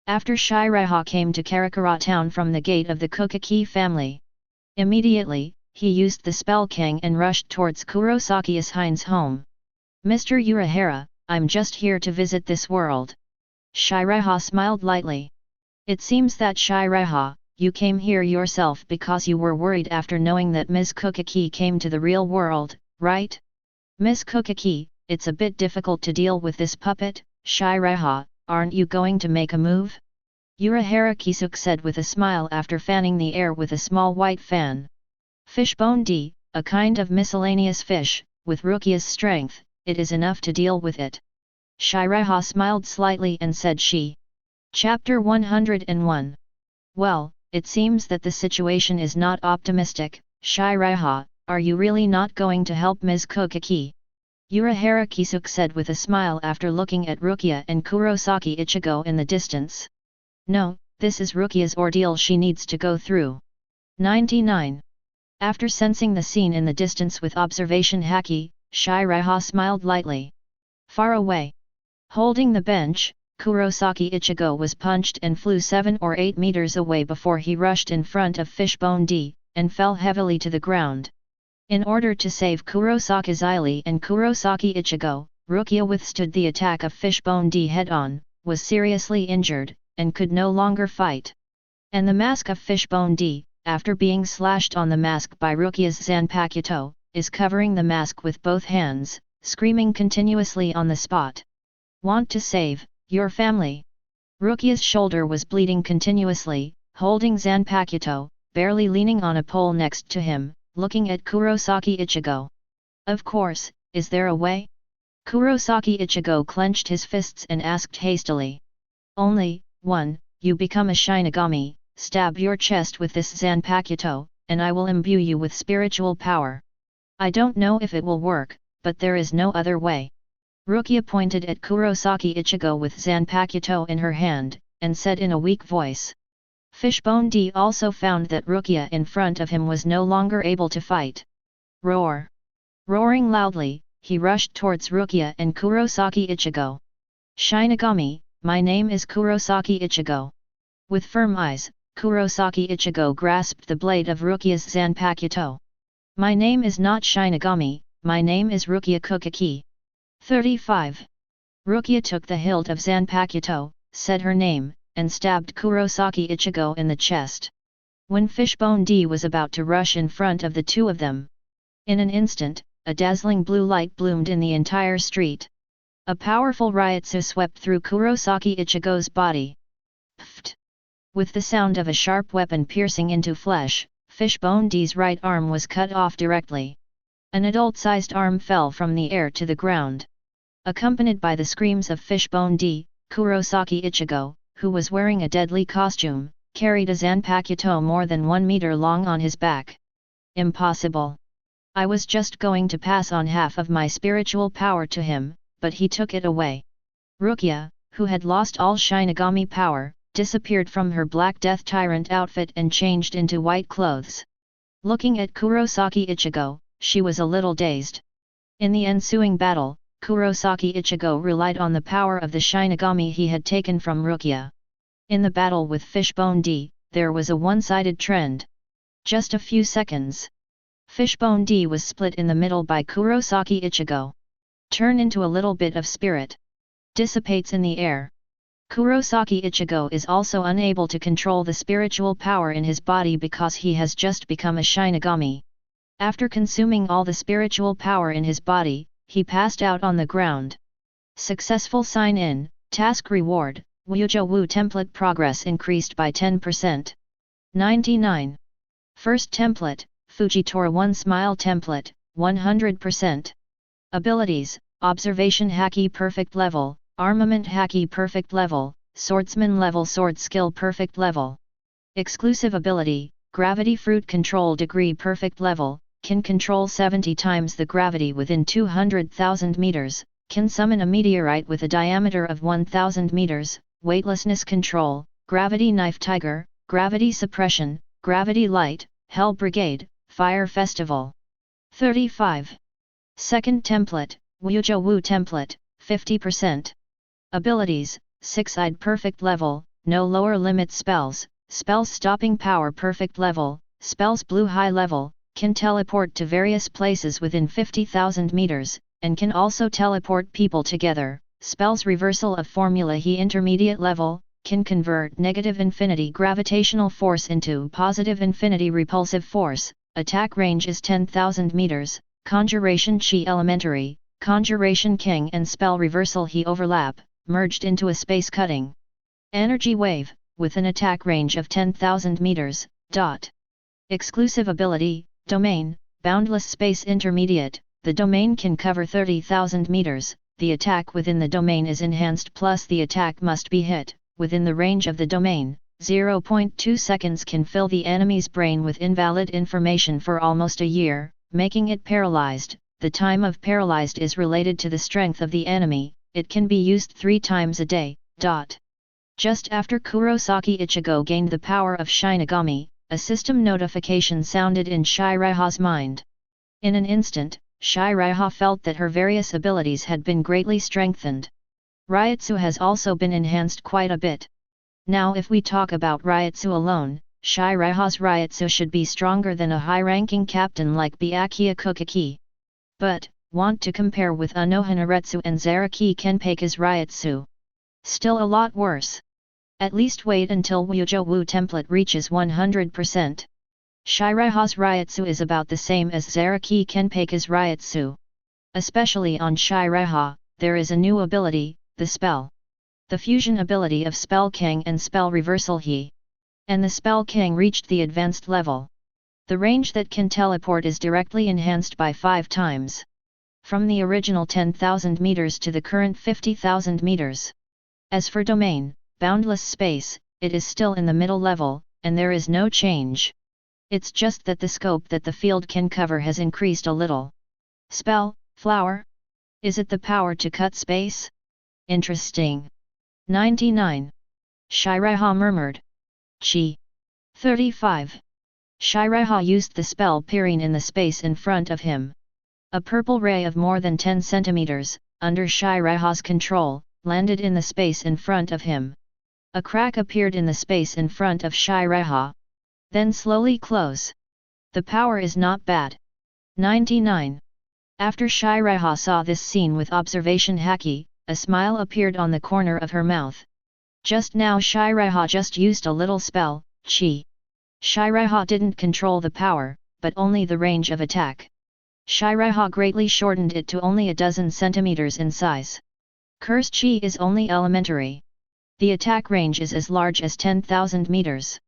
After Shiraiha came to Karakura town from the gate of the Kuchiki family. Immediately, he used the spell Kang and rushed towards Kurosaki Ishine's home. "Mr. Urahara, I'm just here to visit this world." Shiraiha smiled lightly. "It seems that Shiraiha, you came here yourself because you were worried after knowing that Ms. Kuchiki came to the real world, right?" "Ms. Kuchiki, it's a bit difficult to deal with this puppet, Shiraiha, aren't you going to make a move?" Urahara Kisuke said with a smile after fanning the air with a small white fan. "Fishbone D, a kind of miscellaneous fish, with Rukia's strength, it is enough to deal with it." Shiraiha smiled slightly and said she. Chapter 101. Well, it seems that the situation is not optimistic, Shiraiha, are you really not going to help Ms. Kuchiki? Urahara Kisuke said with a smile after looking at Rukia and Kurosaki Ichigo in the distance. "No, this is Rukia's ordeal she needs to go through." 99. After sensing the scene in the distance with observation haki, Shiraiha smiled lightly. Far away. Holding the bench, Kurosaki Ichigo was punched and flew 7 or 8 meters away before he rushed in front of Fishbone D, and fell heavily to the ground. In order to save Kurosaki's Aili and Kurosaki Ichigo, Rukia withstood the attack of Fishbone D head-on, was seriously injured, and could no longer fight. And the mask of Fishbone D, after being slashed on the mask by Rukia's Zanpakuto, is covering the mask with both hands, screaming continuously on the spot. "Want to save your family?" Rukia's shoulder was bleeding continuously, holding Zanpakuto, barely leaning on a pole next to him, looking at Kurosaki Ichigo. "Of course, is there a way?" Kurosaki Ichigo clenched his fists and asked hastily. "Only one, you become a Shinigami, stab your chest with this Zanpakuto, and I will imbue you with spiritual power. I don't know if it will work, but there is no other way." Rukia pointed at Kurosaki Ichigo with Zanpakuto in her hand, and said in a weak voice. Fishbone D also found that Rukia in front of him was no longer able to fight. Roar! Roaring loudly, he rushed towards Rukia and Kurosaki Ichigo. "Shinigami, my name is Kurosaki Ichigo." With firm eyes, Kurosaki Ichigo grasped the blade of Rukia's Zanpakuto. "My name is not Shinigami, my name is Rukia Kuchiki." 35. Rukia took the hilt of Zanpakuto, said her name, and stabbed Kurosaki Ichigo in the chest. When Fishbone D was about to rush in front of the two of them. In an instant, a dazzling blue light bloomed in the entire street. A powerful ryotsu swept through Kurosaki Ichigo's body. Pfft! With the sound of a sharp weapon piercing into flesh, Fishbone D's right arm was cut off directly. An adult-sized arm fell from the air to the ground. Accompanied by the screams of Fishbone D, Kurosaki Ichigo, who was wearing a deadly costume, carried a Zanpakuto more than 1 meter long on his back. "Impossible! I was just going to pass on half of my spiritual power to him, but he took it away." Rukia, who had lost all Shinigami power, disappeared from her Black Death Tyrant outfit and changed into white clothes. Looking at Kurosaki Ichigo, she was a little dazed. In the ensuing battle, Kurosaki Ichigo relied on the power of the Shinigami he had taken from Rukia. In the battle with Fishbone D, there was a one-sided trend. Just a few seconds. Fishbone D was split in the middle by Kurosaki Ichigo. Turn into a little bit of spirit. Dissipates in the air. Kurosaki Ichigo is also unable to control the spiritual power in his body because he has just become a Shinigami. After consuming all the spiritual power in his body, he passed out on the ground. Successful sign-in, task reward, Wujo Wu template progress increased by 10%. 99. First template, Fujitora 1 Smile template, 100%. Abilities, Observation Haki Perfect Level, Armament Haki Perfect Level, Swordsman Level Sword Skill Perfect Level. Exclusive ability, Gravity Fruit Control Degree Perfect Level, can control 70 times the gravity within 200,000 meters, can summon a meteorite with a diameter of 1,000 meters, weightlessness control, Gravity Knife Tiger, Gravity Suppression, Gravity Light, Hell Brigade, Fire Festival. 35. Second template, Wujo Wu template, 50%. Abilities, Six-Eyed Perfect Level, no lower limit spells, Spells Stopping Power Perfect Level, Spells Blue High Level, can teleport to various places within 50,000 meters, and can also teleport people together. Spells Reversal of Formula He Intermediate Level, can convert negative infinity gravitational force into positive infinity repulsive force. Attack range is 10,000 meters. Conjuration Chi Elementary, Conjuration King and Spell Reversal He overlap, merged into a space cutting. Energy Wave, with an attack range of 10,000 meters. Exclusive ability, Domain, Boundless Space Intermediate, the domain can cover 30,000 meters, the attack within the domain is enhanced plus the attack must be hit, within the range of the domain. 0.2 seconds can fill the enemy's brain with invalid information for almost a year, making it paralyzed. The time of paralyzed is related to the strength of the enemy, it can be used 3 times a day. Just after Kurosaki Ichigo gained the power of Shinigami, a system notification sounded in Seireiha's mind. In an instant, Seireiha felt that her various abilities had been greatly strengthened. Ryutsu has also been enhanced quite a bit. Now if we talk about Ryutsu alone, Seireiha's Ryutsu should be stronger than a high-ranking captain like Byakuya Kuchiki. But, want to compare with Unohanaretsu and Zaraki Kenpaku's Ryutsu. Still a lot worse. At least wait until Wujo Wu template reaches 100%. Seireiha's Ryutsu is about the same as Zaraki Kenpaku's Ryutsu. Especially on Seireiha, there is a new ability, the spell. The fusion ability of Spell King and Spell Reversal He. And the Spell King reached the advanced level. The range that can teleport is directly enhanced by 5 times. From the original 10,000 meters to the current 50,000 meters. As for domain, boundless space, it is still in the middle level, and there is no change. It's just that the scope that the field can cover has increased a little. Spell, flower? Is it the power to cut space? Interesting. 99. Seireiha murmured. Chi. 35. Seireiha used the spell peering in the space in front of him. A purple ray of more than 10 centimeters, under Seireiha's control, landed in the space in front of him. A crack appeared in the space in front of Seireiha. Then slowly close. The power is not bad. 99. After Seireiha saw this scene with observation haki, a smile appeared on the corner of her mouth. Just now Seireiha just used a little spell, Chi. Seireiha didn't control the power, but only the range of attack. Seireiha greatly shortened it to only a dozen centimeters in size. Curse Chi is only elementary. The attack range is as large as 10,000 meters.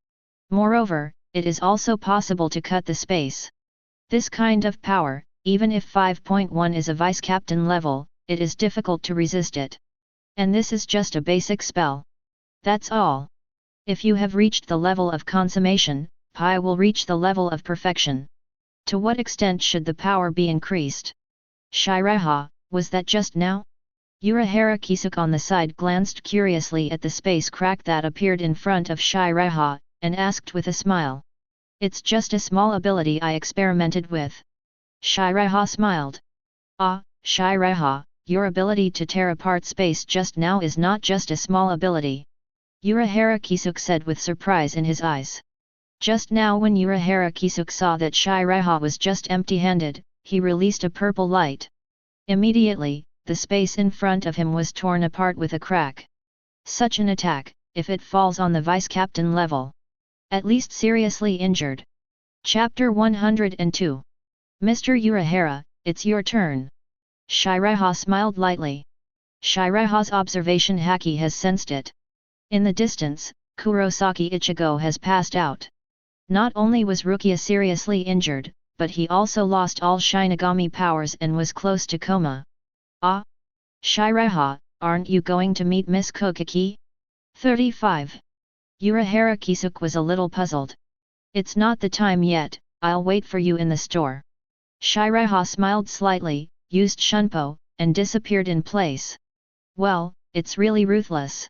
Moreover, it is also possible to cut the space. This kind of power, even if 5.1 is a vice captain level, it is difficult to resist it. And this is just a basic spell. That's all. If you have reached the level of consummation, Pi will reach the level of perfection. To what extent should the power be increased? Seireiha, was that just now? Urahara Kisuke on the side glanced curiously at the space crack that appeared in front of Seireiha, and asked with a smile. It's just a small ability I experimented with. Seireiha smiled. Ah, Seireiha, your ability to tear apart space just now is not just a small ability. Urahara Kisuke said with surprise in his eyes. Just now when Urahara Kisuke saw that Shiraiha was just empty-handed, he released a purple light. Immediately, the space in front of him was torn apart with a crack. Such an attack, if it falls on the vice-captain level, at least seriously injured. Chapter 102. Mr. Urahara, it's your turn. Shiraiha smiled lightly. Shiraiha's observation Haki has sensed it. In the distance, Kurosaki Ichigo has passed out. Not only was Rukia seriously injured, but he also lost all Shinigami powers and was close to coma. Ah? Shiraiha, aren't you going to meet Miss Kuchiki? 35. Urahara Kisuke was a little puzzled. It's not the time yet, I'll wait for you in the store. Shiraiha smiled slightly, used Shunpo, and disappeared in place. Well, it's really ruthless.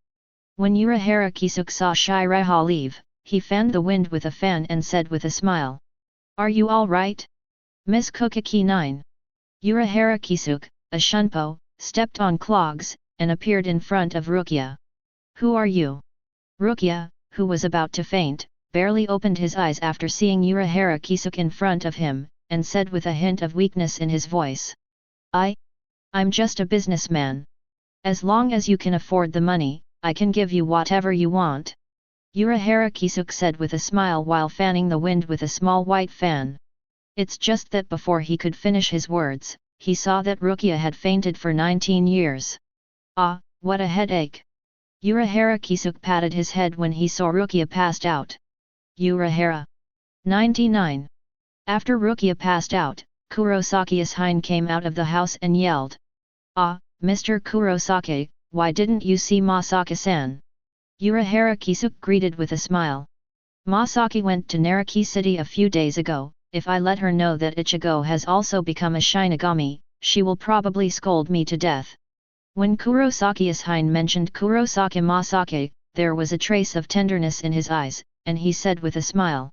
When Urahara Kisuke saw Shiraiha leave, he fanned the wind with a fan and said with a smile. Are you all right? Miss Kuchiki 9. Urahara Kisuke, a Shunpo, stepped on clogs, and appeared in front of Rukia. Who are you? Rukia, who was about to faint, barely opened his eyes after seeing Urahara Kisuke in front of him, and said with a hint of weakness in his voice. I'm just a businessman. As long as you can afford the money, I can give you whatever you want. Urahara Kisuke said with a smile while fanning the wind with a small white fan. It's just that before he could finish his words, he saw that Rukia had fainted for 19 years. Ah, what a headache! Urahara Kisuke patted his head when he saw Rukia passed out. Urahara. 99. After Rukia passed out, Kurosaki Ishine came out of the house and yelled. Ah, Mr. Kurosaki, why didn't you see Masaki-san? Urahara Kisuke greeted with a smile. Masaki went to Naraki City a few days ago. If I let her know that Ichigo has also become a Shinigami, she will probably scold me to death. When Kurosaki Ishine mentioned Kurosaki Masaki, there was a trace of tenderness in his eyes, and he said with a smile.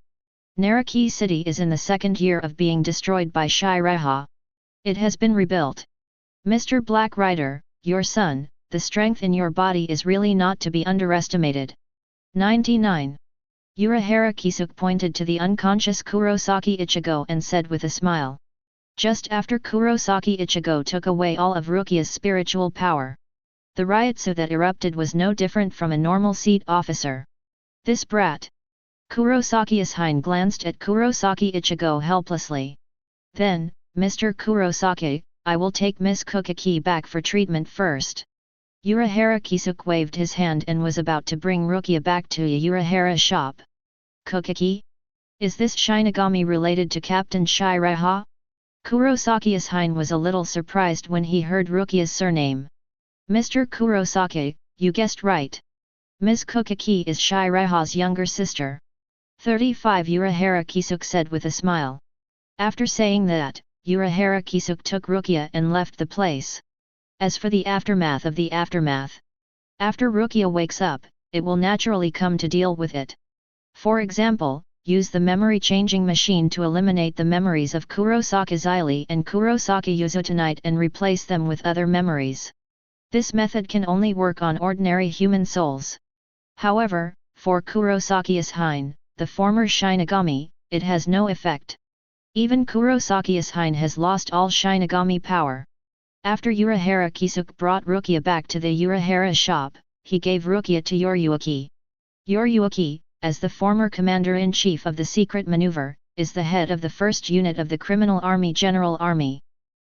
Naraki City is in the second year of being destroyed by Shiraiha. It has been rebuilt. Mr. Black Rider, your son, the strength in your body is really not to be underestimated. 99. Urahara Kisuke pointed to the unconscious Kurosaki Ichigo and said with a smile. Just after Kurosaki Ichigo took away all of Rukia's spiritual power, the riotsu that erupted was no different from a normal seat officer. This brat. Kurosaki Ishine glanced at Kurosaki Ichigo helplessly. Then, Mr. Kurosaki, I will take Miss Kuchiki back for treatment first. Urahara Kisuke waved his hand and was about to bring Rukia back to Urahara's shop. Kuchiki? Is this Shinigami related to Captain Shiraiha? Kurosaki Ishine was a little surprised when he heard Rukia's surname. Mr. Kurosaki, you guessed right. Ms. Kuchiki is Shiraiha's younger sister. 35 Urahara Kisuke said with a smile. After saying that, Urahara Kisuke took Rukia and left the place. As for the aftermath of the aftermath. After Rukia wakes up, it will naturally come to deal with it. For example, use the memory-changing machine to eliminate the memories of Kurosaki Xylee and Kurosaki Uzutanite and replace them with other memories. This method can only work on ordinary human souls. However, for Kurosaki Ishine, the former Shinigami, it has no effect. Even Kurosaki Ishine has lost all Shinigami power. After Urahara Kisuke brought Rukia back to the Urahara shop, he gave Rukia to Yoryuki. Yoryuki, as the former commander-in-chief of the secret maneuver, is the head of the first unit of the Criminal Army General Army.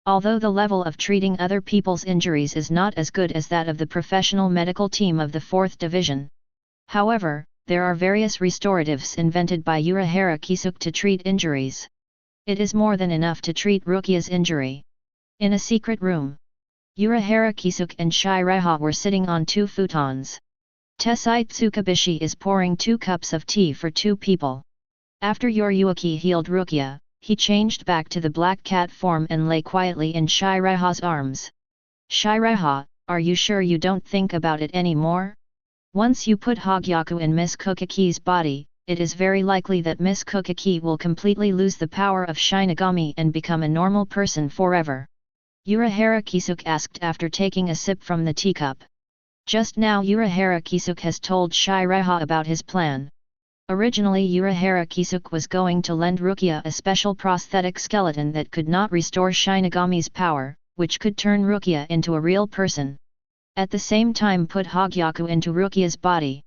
Although the level of treating other people's injuries is not as good as that of the professional medical team of the 4th Division. However, there are various restoratives invented by Urahara Kisuke to treat injuries. It is more than enough to treat Rukia's injury. In a secret room, Urahara Kisuke and Shiraiha were sitting on 2 futons. Tessai Tsukabishi is pouring 2 cups of tea for 2 people. After Yoryuki healed Rukia, he changed back to the black cat form and lay quietly in Shiraiha's arms. Shiraiha, are you sure you don't think about it anymore? Once you put Hogyaku in Miss Kuchiki's body, it is very likely that Miss Kuchiki will completely lose the power of Shinigami and become a normal person forever. Urahara Kisuke asked after taking a sip from the teacup. Just now Urahara Kisuke has told Seireitei about his plan. Originally Urahara Kisuke was going to lend Rukia a special prosthetic skeleton that could not restore Shinigami's power, which could turn Rukia into a real person. At the same time put Hogyaku into Rukia's body.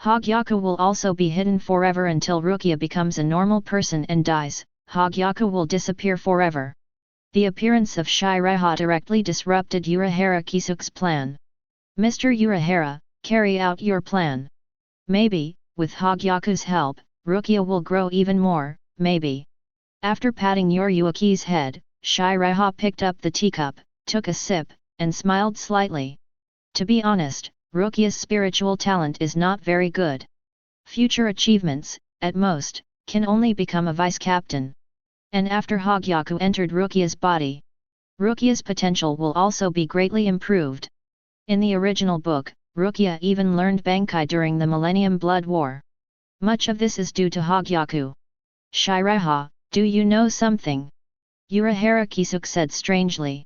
Hogyaku will also be hidden forever until Rukia becomes a normal person and dies. Hogyaku will disappear forever. The appearance of Seireitei directly disrupted Urahara Kisuke's plan. Mr. Urahara, carry out your plan. Maybe, with Hogyaku's help, Rukia will grow even more, maybe. After patting Urayuki's head, Seireitei picked up the teacup, took a sip, and smiled slightly. To be honest, Rukia's spiritual talent is not very good. Future achievements, at most, can only become a vice-captain. And after Hogyaku entered Rukia's body, Rukia's potential will also be greatly improved. In the original book, Rukia even learned Bankai during the Millennium Blood War. Much of this is due to Hogyaku. Seireitei, do you know something? Urahara Kisuke said strangely.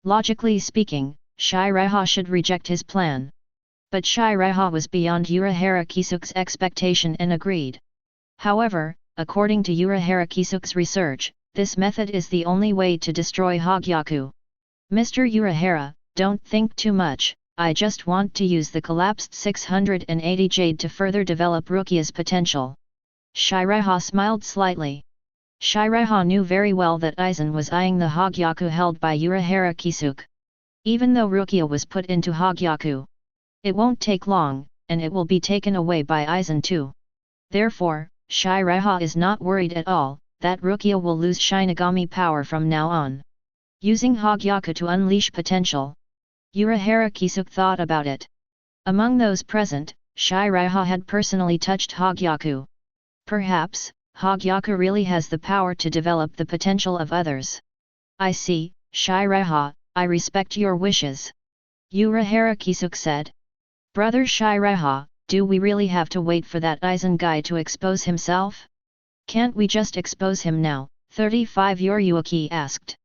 Logically speaking, Seireitei should reject his plan. But Seireitei was beyond Urahara Kisuke's expectation and agreed. However, according to Urahara Kisuke's research, this method is the only way to destroy Hogyaku. Mr. Urahara, don't think too much, I just want to use the collapsed 680 jade to further develop Rukia's potential. Seireitei smiled slightly. Seireitei knew very well that Aizen was eyeing the Hogyaku held by Urahara Kisuke. Even though Rukia was put into Hogyaku, it won't take long, and it will be taken away by Aizen too. Therefore, Seireitei is not worried at all, that Rukia will lose Shinigami power from now on. Using Hogyaku to unleash potential. Urahara Kisuke thought about it. Among those present, Seireitei had personally touched Hogyaku. Perhaps, Hogyaku really has the power to develop the potential of others. I see, Seireitei, I respect your wishes. Urahara Kisuke said. Brother Seireitei, do we really have to wait for that Aizen guy to expose himself? Can't we just expose him now? 35 Urayuki asked.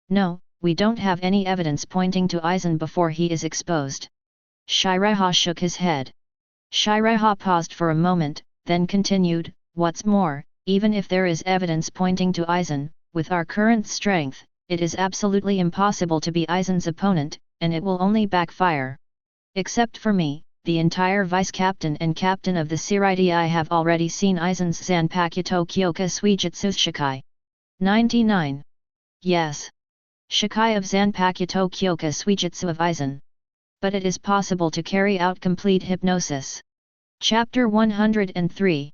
No, we don't have any evidence pointing to Aizen before he is exposed. Seireitei shook his head. Seireitei paused for a moment, then continued, what's more, even if there is evidence pointing to Aizen, with our current strength, it is absolutely impossible to be Aizen's opponent, and it will only backfire. Except for me, the entire vice-captain and captain of the Seireitei have already seen Aizen's Zanpakuto Kyoka Suijutsu Shikai. 99. Yes. Shikai of Zanpakuto Kyoka Suijutsu of Aizen. But it is possible to carry out complete hypnosis. Chapter 103.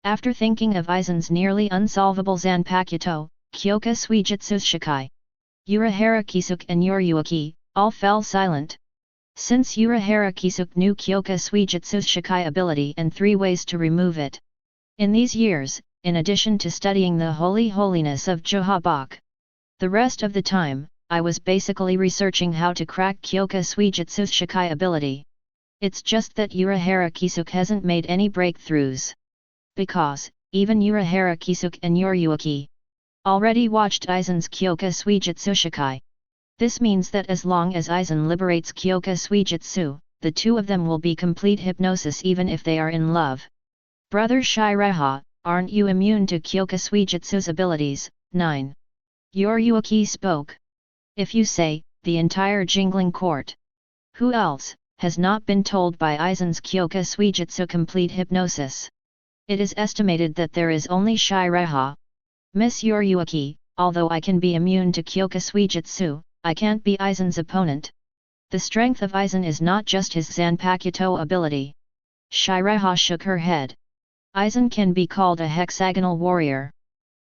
After thinking of Aizen's nearly unsolvable Zanpakuto, Kyoka Suijutsu Shikai, Urahara Kisuke and Urayuki, all fell silent. Since Urahara Kisuke knew Kyoka Suijutsu's Shikai ability and 3 ways to remove it. In these years, in addition to studying the holy holiness of Johabok, the rest of the time, I was basically researching how to crack Kyoka Suijutsu's Shikai ability. It's just that Urahara Kisuke hasn't made any breakthroughs. Because, even Urahara Kisuke and Urayuki already watched Aizen's Kyoka Suijutsu Shikai. This means that as long as Aizen liberates Kyoka Suijutsu, the two of them will be complete hypnosis even if they are in love. Brother Seireitei, aren't you immune to Kyoka Suijutsu's abilities? 9. Urayuki spoke. If you say, the entire Jingling court. Who else, has not been told by Aizen's Kyoka Suijutsu complete hypnosis? It is estimated that there is only Seireitei. Miss Urayuki, although I can be immune to Kyoka Suijutsu, I can't be Aizen's opponent. The strength of Aizen is not just his Zanpakuto ability. Seireitei shook her head. Aizen can be called a hexagonal warrior.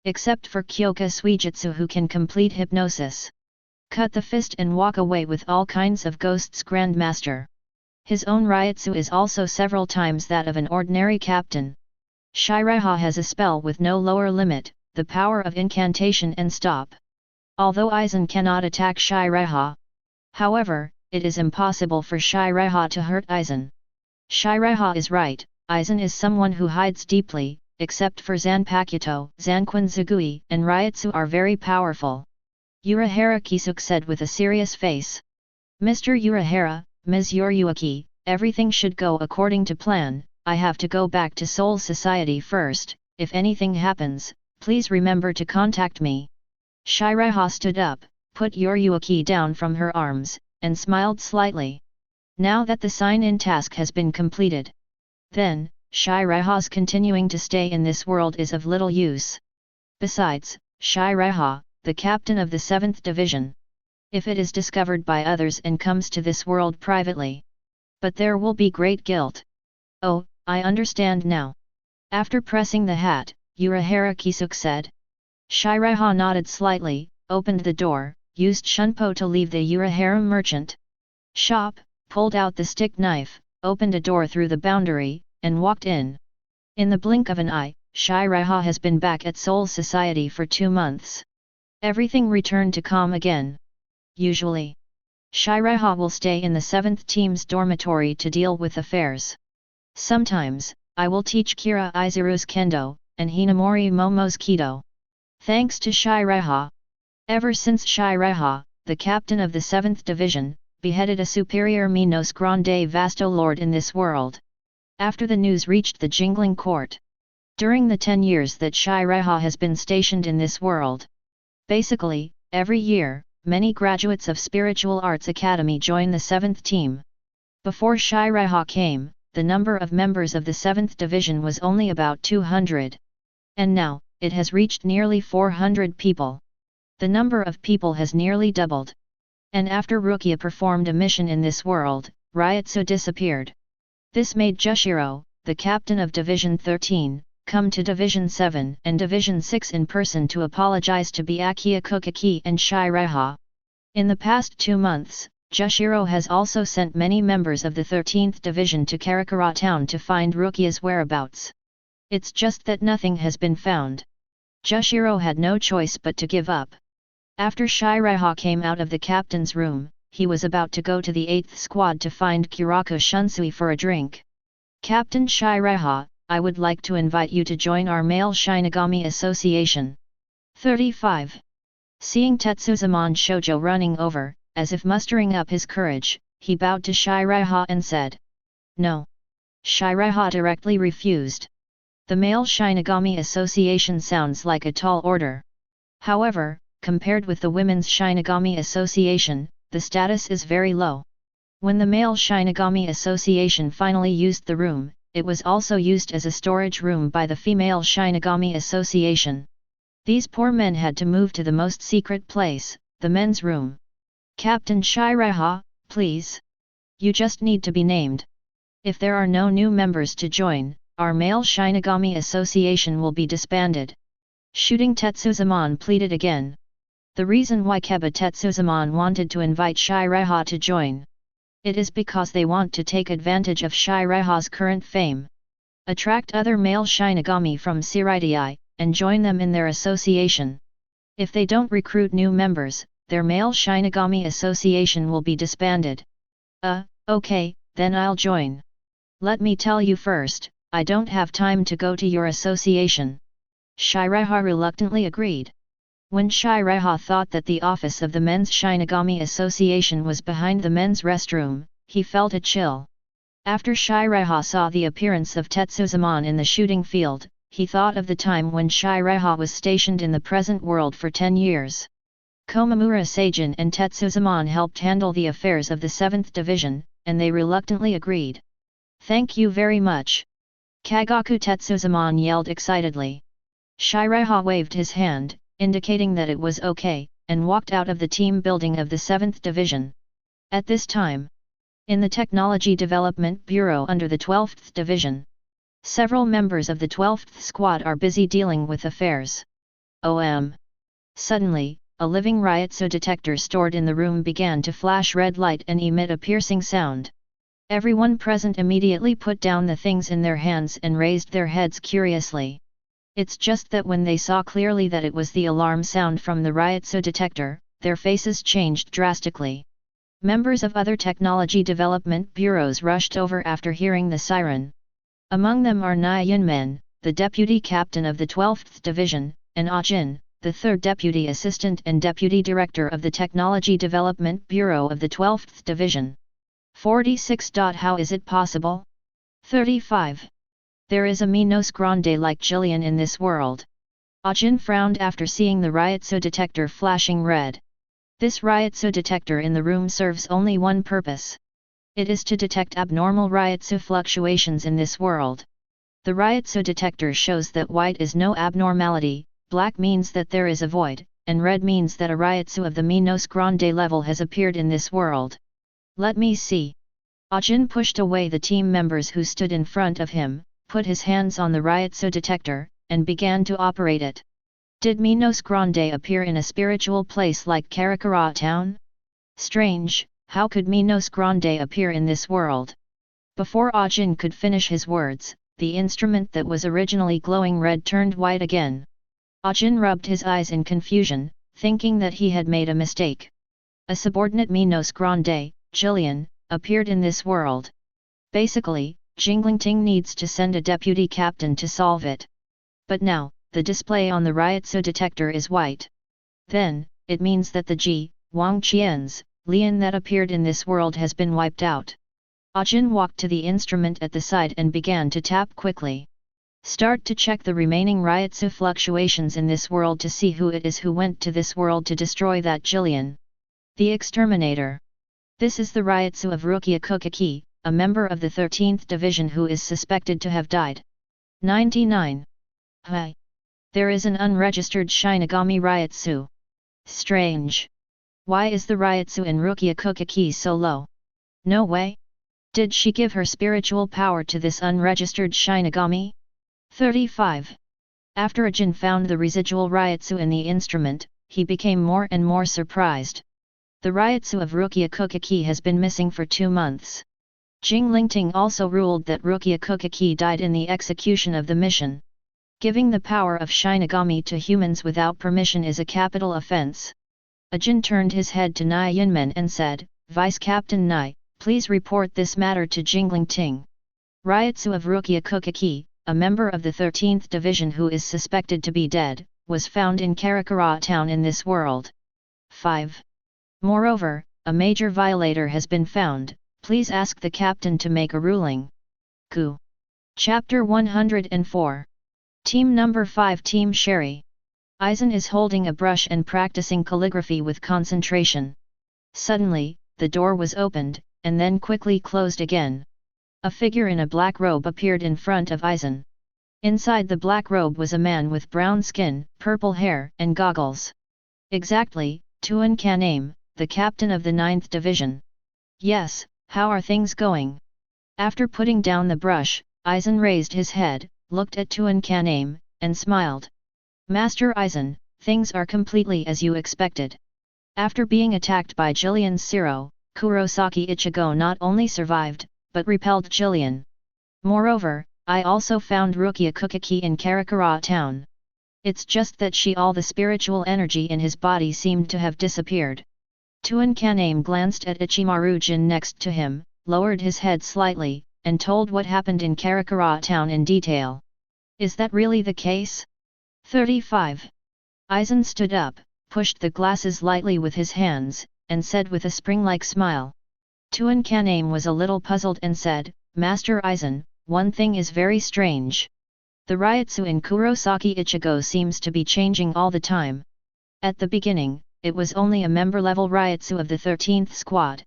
Except for Kyoka Suijutsu who can complete hypnosis. Cut the fist and walk away with all kinds of ghosts grandmaster. His own Ryutsu is also several times that of an ordinary captain. Seireitei has a spell with no lower limit, the power of incantation and stop. Although Aizen cannot attack Seireitei. However, it is impossible for Seireitei to hurt Aizen. Seireitei is right, Aizen is someone who hides deeply, except for Zanpakuto, Zanquan Zugui and Ryutsu are very powerful. Urahara Kisuke said with a serious face. Mr. Urahara, Ms. Yoriyuki, everything should go according to plan. I have to go back to Soul Society first. If anything happens, please remember to contact me. Shiraiha stood up, put Yoriyuki down from her arms, and smiled slightly. Now that the sign-in task has been completed, then, Shiraiha's continuing to stay in this world is of little use. Besides, Shiraiha, the captain of the 7th Division. If it is discovered by others and comes to this world privately, but there will be great guilt. Oh, I understand now. After pressing the hat, Urahara Kisuke said. Shiraiha nodded slightly, opened the door, used shunpo to leave the Urahara merchant shop, pulled out the stick knife, opened a door through the boundary, and walked in. In the blink of an eye, Shiraiha has been back at Soul Society for 2 months. Everything returned to calm again. Usually, Shiraiha will stay in the 7th team's dormitory to deal with affairs. Sometimes, I will teach Kira Izuru's kendo, and Hinamori Momo's kido. Thanks to Shiraiha. Ever since Shiraiha, the captain of the 7th Division, beheaded a superior Minos Grande Vasto Lord in this world. After the news reached the Jingling Court. During the 10 years that Shiraiha has been stationed in this world. Basically, every year, many graduates of Spiritual Arts Academy join the 7th team. Before Shiraiha came, the number of members of the 7th Division was only about 200. And now, it has reached nearly 400 people. The number of people has nearly doubled. And after Rukia performed a mission in this world, Ryotsu disappeared. This made Jushiro, the captain of Division 13, come to Division 7 and Division 6 in person to apologize to Byakuya Kuchiki and Shiraiha. In the past 2 months, Jushiro has also sent many members of the 13th Division to Karakura town to find Rukia's whereabouts. It's just that nothing has been found. Jushiro had no choice but to give up. After Shiraiha came out of the captain's room, he was about to go to the 8th squad to find Kiraku Shunsui for a drink. Captain Shiraiha, I would like to invite you to join our male Shinigami Association. 35. Seeing Tetsuzumon Shoujo running over, as if mustering up his courage, he bowed to Shiraiha and said, "No." Shiraiha directly refused. The male Shinigami Association sounds like a tall order. However, compared with the Women's Shinigami Association, the status is very low. When the male Shinigami Association finally used the room, it was also used as a storage room by the female Shinigami Association. These poor men had to move to the most secret place, the men's room. Captain Shiraiha, please. You just need to be named. If there are no new members to join, our male Shinigami Association will be disbanded. Shooting Tetsuzumon pleaded again. The reason why Keba Tetsuzumon wanted to invite Shiraiha to join. It is because they want to take advantage of Shiraiha's current fame. Attract other male Shinigami from Seireitei, and join them in their association. If they don't recruit new members, their male Shinigami Association will be disbanded. Okay, then I'll join. Let me tell you first, I don't have time to go to your association. Shiraiha reluctantly agreed. When Shiraiha thought that the office of the Men's Shinigami Association was behind the men's restroom, he felt a chill. After Shiraiha saw the appearance of Tetsuzumon in the shooting field, he thought of the time when Shiraiha was stationed in the present world for 10 years. Komamura Seijin and Tetsuzumon helped handle the affairs of the 7th Division, and they reluctantly agreed. Thank you very much. Kagaku Tetsuzumon yelled excitedly. Shiraiha waved his hand, indicating that it was okay, and walked out of the team building of the 7th Division. At this time, in the Technology Development Bureau under the 12th Division, several members of the 12th Squad are busy dealing with affairs. Suddenly, a living Ryotsu detector stored in the room began to flash red light and emit a piercing sound. Everyone present immediately put down the things in their hands and raised their heads curiously. It's just that when they saw clearly that it was the alarm sound from the Ryotsu detector, their faces changed drastically. Members of other technology development bureaus rushed over after hearing the siren. Among them are Nyunmen, the deputy captain of the 12th Division, and Ajin, the 3rd Deputy Assistant and Deputy Director of the Technology Development Bureau of the 12th Division. 46. How is it possible? 35. There is a Minos Grande like Jillian in this world. Ajin frowned after seeing the Ryotsu detector flashing red. This Ryotsu detector in the room serves only one purpose. It is to detect abnormal Ryotsu fluctuations in this world. The Ryotsu detector shows that white is no abnormality, black means that there is a void, and red means that a Ryotsu of the Minos Grande level has appeared in this world. Let me see. Ajin pushed away the team members who stood in front of him, put his hands on the Ryotsu detector, and began to operate it. Did Minos Grande appear in a spiritual place like Karakura town? Strange, how could Minos Grande appear in this world? Before Ajin could finish his words, the instrument that was originally glowing red turned white again. Ajin rubbed his eyes in confusion, thinking that he had made a mistake. A subordinate Minos Grande, Jillian, appeared in this world. Basically, Jinglingting needs to send a deputy captain to solve it. But now, the display on the Ryotsu detector is white. Then, it means that the Ji, Wang Qian's, Lian that appeared in this world has been wiped out. Ajin walked to the instrument at the side and began to tap quickly. Start to check the remaining Ryotsu fluctuations in this world to see who it is who went to this world to destroy that Jillian. The Exterminator. This is the Ryotsu of Byakuya Kuchiki, a member of the 13th Division who is suspected to have died. 99. Hi. There is an unregistered Shinigami Ryotsu. Strange. Why is the Ryotsu in Byakuya Kuchiki so low? No way. Did she give her spiritual power to this unregistered Shinigami? 35. After Ajin found the residual Ryotsu in the instrument, he became more and more surprised. The Ryotsu of Byakuya Kuchiki has been missing for 2 months. Jinglingting also ruled that Byakuya Kuchiki died in the execution of the mission. Giving the power of Shinigami to humans without permission is a capital offense. Ajin turned his head to Nai Yunmen and said, Vice Captain Nai, please report this matter to Jinglingting. Ryotsu of Byakuya Kuchiki, a member of the 13th Division who is suspected to be dead, was found in Karakura town in this world. 5. Moreover, a major violator has been found, please ask the captain to make a ruling. Ku. Chapter 104. Team number 5 Team Sherry. Aizen is holding a brush and practicing calligraphy with concentration. Suddenly, the door was opened, and then quickly closed again. A figure in a black robe appeared in front of Aizen. Inside the black robe was a man with brown skin, purple hair, and goggles. Exactly, Tuan Kaname, the captain of the 9th Division. Yes, how are things going? After putting down the brush, Aizen raised his head, looked at Tuan Kaname, and smiled. Master Aizen, things are completely as you expected. After being attacked by Jillian's Zero, Kurosaki Ichigo not only survived, but repelled Jillian. Moreover, I also found Byakuya Kuchiki in Karakura town. It's just that all the spiritual energy in his body seemed to have disappeared. Tuan Kaname glanced at Ichimaru-jin next to him, lowered his head slightly, and told what happened in Karakura town in detail. Is that really the case? 35. Aizen stood up, pushed the glasses lightly with his hands, and said with a spring-like smile. Tuan Kaname was a little puzzled and said, Master Aizen, one thing is very strange. The Ryotsu in Kurosaki Ichigo seems to be changing all the time. At the beginning, it was only a member-level Ryotsu of the 13th squad.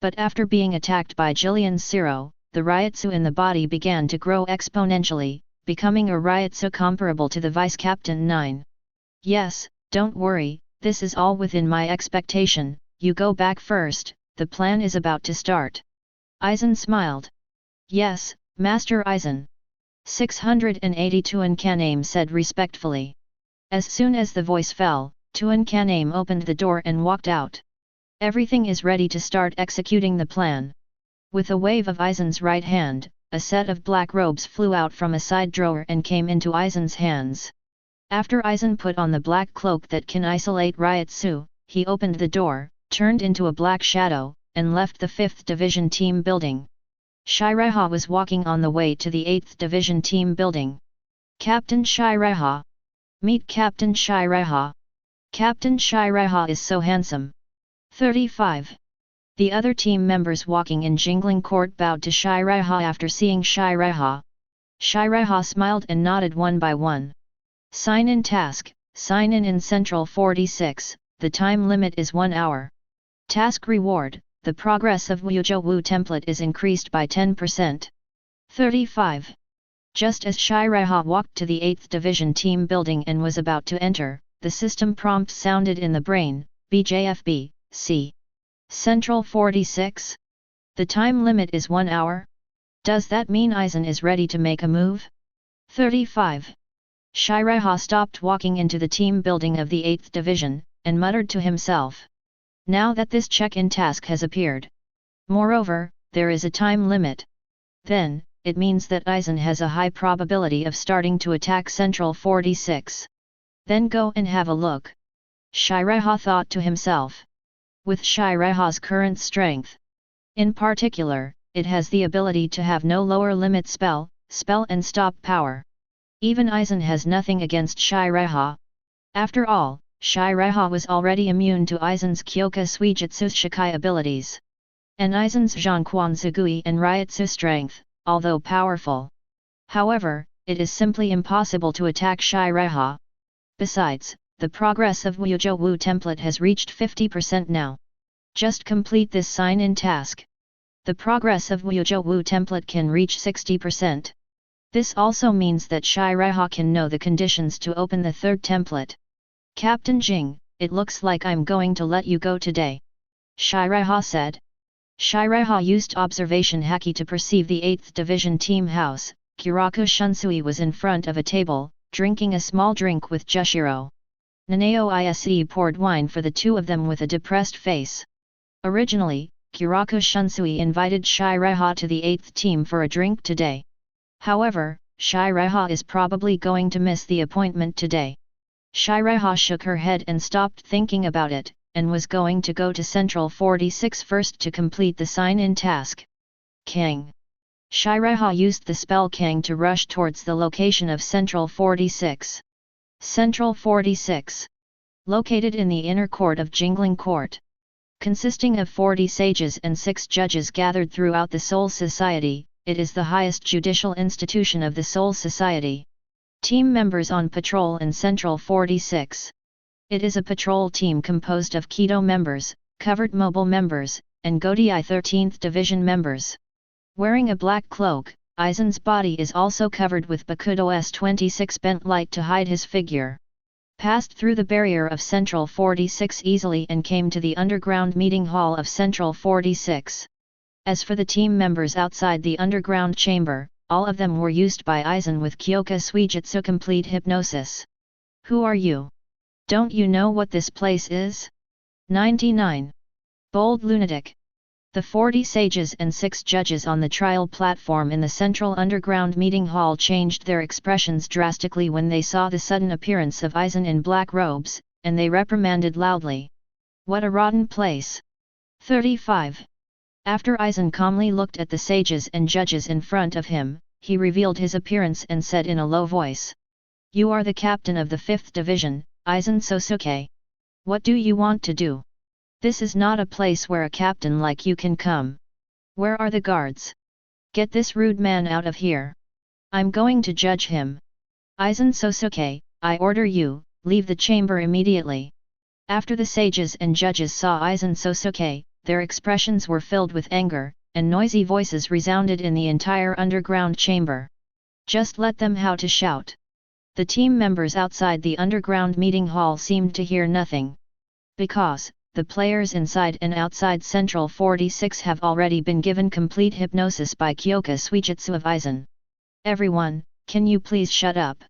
But after being attacked by Jillian's Zero, the Ryotsu in the body began to grow exponentially, becoming a Ryotsu comparable to the Vice Captain 9. Yes, don't worry, this is all within my expectation, you go back first, the plan is about to start. Aizen smiled. Yes, Master Aizen. 680 Tuan Kaname said respectfully. As soon as the voice fell, Tuan Kaname opened the door and walked out. Everything is ready to start executing the plan. With a wave of Aizen's right hand, a set of black robes flew out from a side drawer and came into Aizen's hands. After Aizen put on the black cloak that can isolate Ryotsu, he opened the door, turned into a black shadow, and left the 5th Division team building. Seireitei was walking on the way to the 8th Division team building. Captain Seireitei. Meet Captain Seireitei. Captain Seireitei is so handsome. 35. The other team members walking in jingling court bowed to Seireitei after seeing Seireitei. Seireitei smiled and nodded one by one. Sign in task, sign in Central 46, the time limit is 1 hour. Task reward, the progress of Hueco template is increased by 10%. 35. Just as Seireitei walked to the 8th Division team building and was about to enter, the system prompt sounded in the brain, BJFB, C. Central 46? The time limit is 1 hour? Does that mean Aizen is ready to make a move? 35. Seireitei stopped walking into the team building of the 8th Division, and muttered to himself. Now that this check-in task has appeared. Moreover, there is a time limit. Then, it means that Aizen has a high probability of starting to attack Central 46. Then go and have a look. Seireitei thought to himself. With Seireitei's current strength. In particular, it has the ability to have no lower limit spell and stop power. Even Aizen has nothing against Seireitei. After all, Seireitei was already immune to Aizen's Kyoka Suijutsu Shikai abilities. And Aizen's Zhongquan Zugui and Ryutsu strength, although powerful. However, it is simply impossible to attack Seireitei. Besides, the progress of Hueco template has reached 50% now. Just complete this sign-in task. The progress of Hueco template can reach 60%. This also means that Seireitei can know the conditions to open the 3rd template. Captain Jing, it looks like I'm going to let you go today. Seireitei said. Seireitei used observation haki to perceive the 8th Division team house. Kiraku Shunsui was in front of a table, drinking a small drink with Jushiro. Nanao Ise poured wine for the two of them with a depressed face. Originally, Kiraku Shunsui invited Seireitei to the 8th team for a drink today. However, Seireitei is probably going to miss the appointment today. Seireitei shook her head and stopped thinking about it, and was going to go to Central 46 first to complete the sign-in task. Kang. Seireitei used the spell Kang to rush towards the location of Central 46. Central 46. Located in the inner court of Jingling Court. Consisting of 40 sages and 6 judges gathered throughout the Soul Society, it is the highest judicial institution of the Soul Society. Team members on patrol in Central 46. It is a patrol team composed of Kido members, Covered Mobile members, and Godei 13th Division members. Wearing a black cloak, Aizen's body is also covered with Bakudo's 26 bent light to hide his figure. Passed through the barrier of Central 46 easily and came to the underground meeting hall of Central 46. As for the team members outside the underground chamber, all of them were used by Aizen with Kyoka Suijutsu complete hypnosis. Who are you? Don't you know what this place is? 99. Bold lunatic. The 40 sages and 6 judges on the trial platform in the central underground meeting hall changed their expressions drastically when they saw the sudden appearance of Aizen in black robes, and they reprimanded loudly. What a rotten place! 35. After Aizen calmly looked at the sages and judges in front of him, he revealed his appearance and said in a low voice. You are the captain of the 5th Division, Aizen Sōsuke. What do you want to do? This is not a place where a captain like you can come. Where are the guards? Get this rude man out of here. I'm going to judge him. Aizen Sōsuke, I order you, leave the chamber immediately. After the sages and judges saw Aizen Sōsuke, their expressions were filled with anger, and noisy voices resounded in the entire underground chamber. Just let them how to shout. The team members outside the underground meeting hall seemed to hear nothing. Because, the players inside and outside Central 46 have already been given complete hypnosis by Kyoka Suijutsu of Aizen. Everyone, can you please shut up?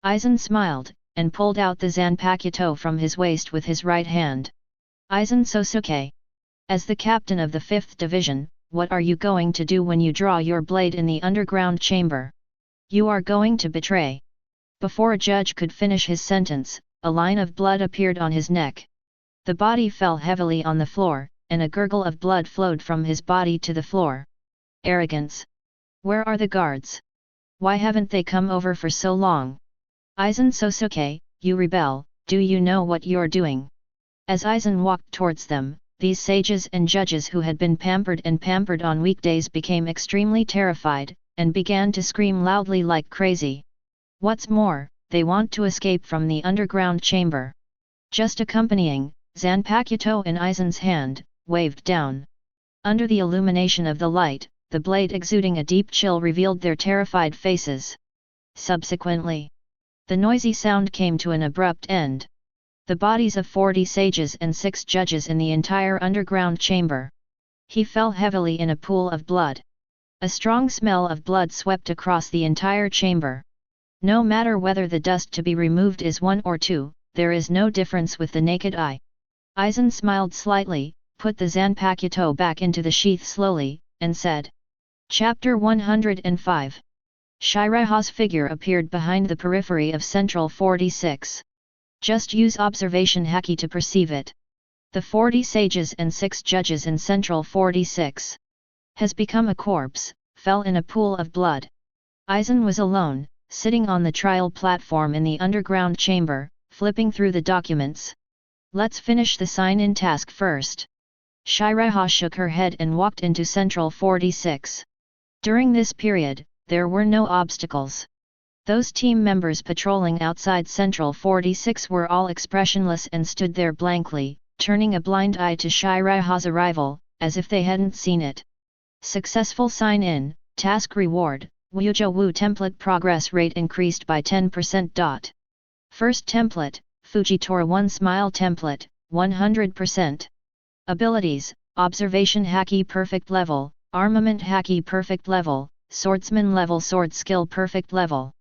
Aizen smiled, and pulled out the Zanpakuto from his waist with his right hand. Aizen Sōsuke. As the captain of the 5th Division, what are you going to do when you draw your blade in the underground chamber? You are going to betray. Before a judge could finish his sentence, a line of blood appeared on his neck. The body fell heavily on the floor, and a gurgle of blood flowed from his body to the floor. Arrogance! Where are the guards? Why haven't they come over for so long? Aizen Sōsuke, you rebel, do you know what you're doing? As Aizen walked towards them, these sages and judges who had been pampered on weekdays became extremely terrified, and began to scream loudly like crazy. What's more, they want to escape from the underground chamber. Just accompanying, Zanpakuto in Aizen's hand, waved down. Under the illumination of the light, the blade exuding a deep chill revealed their terrified faces. Subsequently, the noisy sound came to an abrupt end. The bodies of 40 sages and 6 judges in the entire underground chamber. He fell heavily in a pool of blood. A strong smell of blood swept across the entire chamber. No matter whether the dust to be removed is 1 or 2, there is no difference with the naked eye. Aizen smiled slightly, put the Zanpakuto back into the sheath slowly, and said. Chapter 105. Seireiha's figure appeared behind the periphery of Central 46. Just use observation haki to perceive it. The 40 sages and 6 judges in Central 46 has become a corpse, fell in a pool of blood. Aizen was alone, sitting on the trial platform in the underground chamber, flipping through the documents. Let's finish the sign-in task first. Seireiha shook her head and walked into Central 46. During this period, there were no obstacles. Those team members patrolling outside Central 46 were all expressionless and stood there blankly, turning a blind eye to Seireiha's arrival, as if they hadn't seen it. Successful sign-in, task reward, Wujo Wu template progress rate increased by 10%. First template, Fujitora 1 smile template, 100%. Abilities, observation haki perfect level, armament haki perfect level, swordsman level sword skill perfect level.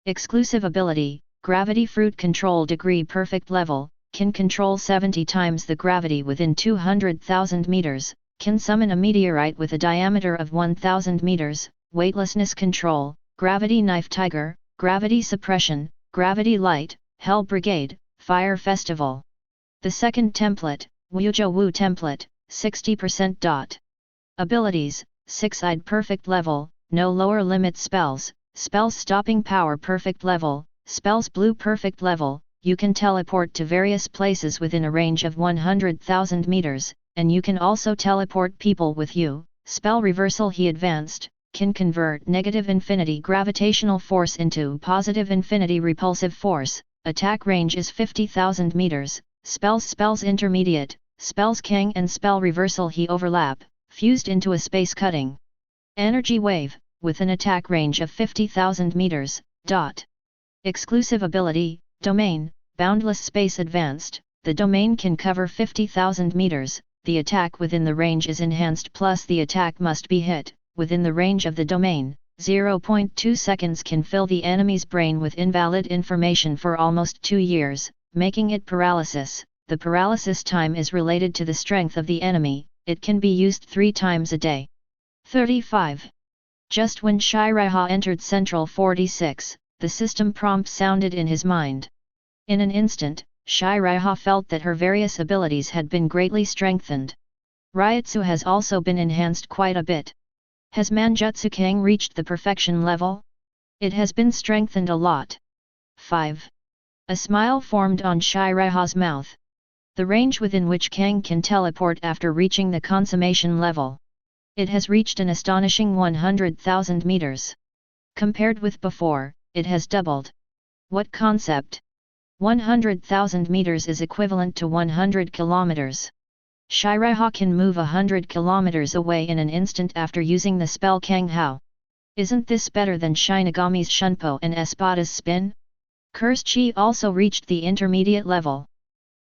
Exclusive ability, gravity fruit control degree perfect level, can control 70 times the gravity within 200,000 meters, can summon a meteorite with a diameter of 1,000 meters, weightlessness control, gravity knife tiger, gravity suppression, gravity light, hell brigade, fire festival. The second template, Wujo Wu template, 60%. Abilities, 6-eyed perfect level, no lower limit spells, spells stopping power perfect level, spells blue perfect level, you can teleport to various places within a range of 100,000 meters, and you can also teleport people with you. Spell reversal he advanced, can convert negative infinity gravitational force into positive infinity repulsive force, attack range is 50,000 meters, spells intermediate, spells Kang and spell reversal he overlap, fused into a space cutting. Energy wave, with an attack range of 50,000 meters. Exclusive ability, domain, boundless space advanced, the domain can cover 50,000 meters, the attack within the range is enhanced plus the attack must be hit, within the range of the domain, 0.2 seconds can fill the enemy's brain with invalid information for almost 2 years, making it paralysis. The paralysis time is related to the strength of the enemy, it can be used 3 times a day. 35. Just when Seireiha entered Central 46, the system prompt sounded in his mind. In an instant, Seireiha felt that her various abilities had been greatly strengthened. Ryutsu has also been enhanced quite a bit. Has Manjutsu Kang reached the perfection level? It has been strengthened a lot. 5. A smile formed on Seireiha's mouth. The range within which Kang can teleport after reaching the consummation level. It has reached an astonishing 100,000 meters. Compared with before, it has doubled. What concept? 100,000 meters is equivalent to 100 kilometers. Seireiha can move 100 kilometers away in an instant after using the spell Kang Hao. Isn't this better than Shinigami's Shunpo and Espada's spin? Cursed Chi also reached the intermediate level.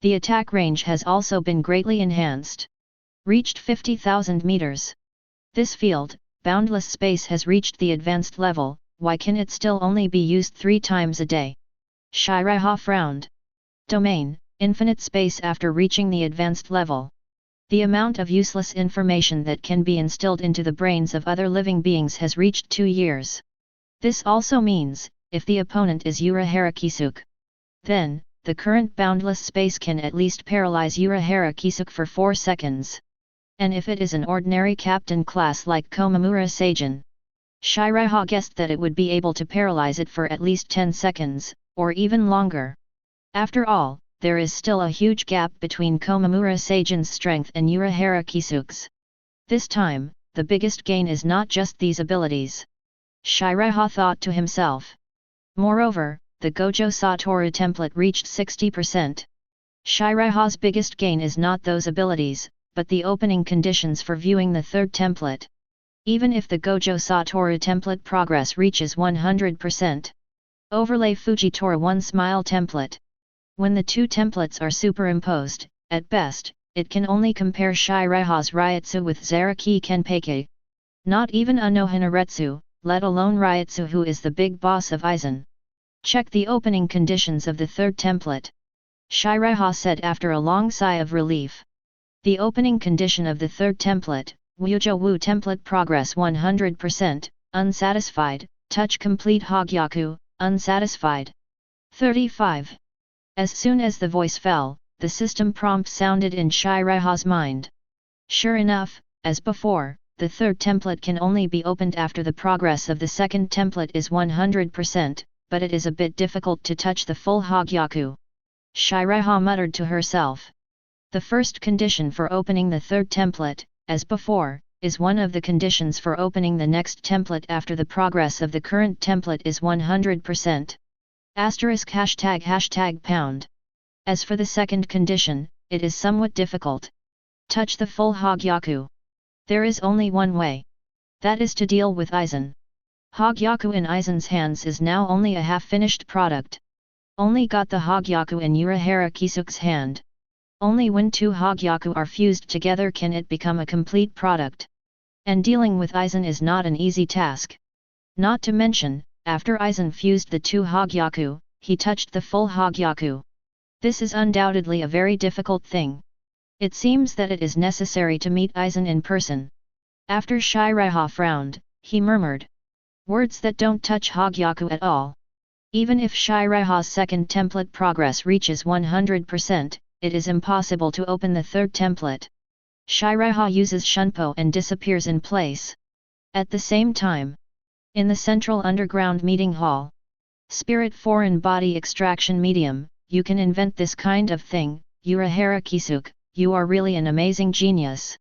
The attack range has also been greatly enhanced. Reached 50,000 meters. This field, boundless space has reached the advanced level, why can it still only be used 3 times a day? Seireiha frowned. Domain, infinite space after reaching the advanced level. The amount of useless information that can be instilled into the brains of other living beings has reached 2 years. This also means, if the opponent is Urahara Kisuke, then, the current boundless space can at least paralyze Urahara Kisuke for 4 seconds. And if it is an ordinary captain class like Komamura Seijin, Seireiha guessed that it would be able to paralyze it for at least 10 seconds, or even longer. After all, there is still a huge gap between Komamura Seigen's strength and Urahara Kisuke's. This time, the biggest gain is not just these abilities. Seireiha thought to himself. Moreover, the Gojo Satoru template reached 60%. Seireiha's biggest gain is not those abilities, but the opening conditions for viewing the third template. Even if the Gojo Satoru template progress reaches 100%. Overlay Fujitora 1 Smile template. When the two templates are superimposed, at best, it can only compare Seireiha's Ryutsu with Zaraki Kenpeki. Not even Anohanaretsu, let alone Ryutsu, who is the big boss of Aizen. Check the opening conditions of the third template. Seireiha said after a long sigh of relief. The opening condition of the third template, Wujo Wu template progress 100%, unsatisfied, touch complete Hogyaku, unsatisfied. 35. As soon as the voice fell, the system prompt sounded in Seireiha's mind. Sure enough, as before, the third template can only be opened after the progress of the second template is 100%, but it is a bit difficult to touch the full Hogyaku. Seireiha muttered to herself. The first condition for opening the third template, as before, is one of the conditions for opening the next template after the progress of the current template is 100%. ####. As for the second condition, it is somewhat difficult. Touch the full Hogyaku. There is only one way. That is to deal with Aizen. Hogyaku in Aizen's hands is now only a half-finished product. Only got the Hogyaku in Urahara Kisuke's hand. Only when two Hogyaku are fused together can it become a complete product. And dealing with Aizen is not an easy task. Not to mention, after Aizen fused the two Hogyaku, he touched the full Hogyaku. This is undoubtedly a very difficult thing. It seems that it is necessary to meet Aizen in person. After Seireiha frowned, he murmured. Words that don't touch Hogyaku at all. Even if Seireiha's second template progress reaches 100%, it is impossible to open the third template. Seireiha uses Shunpo and disappears in place. At the same time, in the central underground meeting hall, Spirit Foreign Body Extraction Medium, you can invent this kind of thing, Urahara Kisuke, you are really an amazing genius.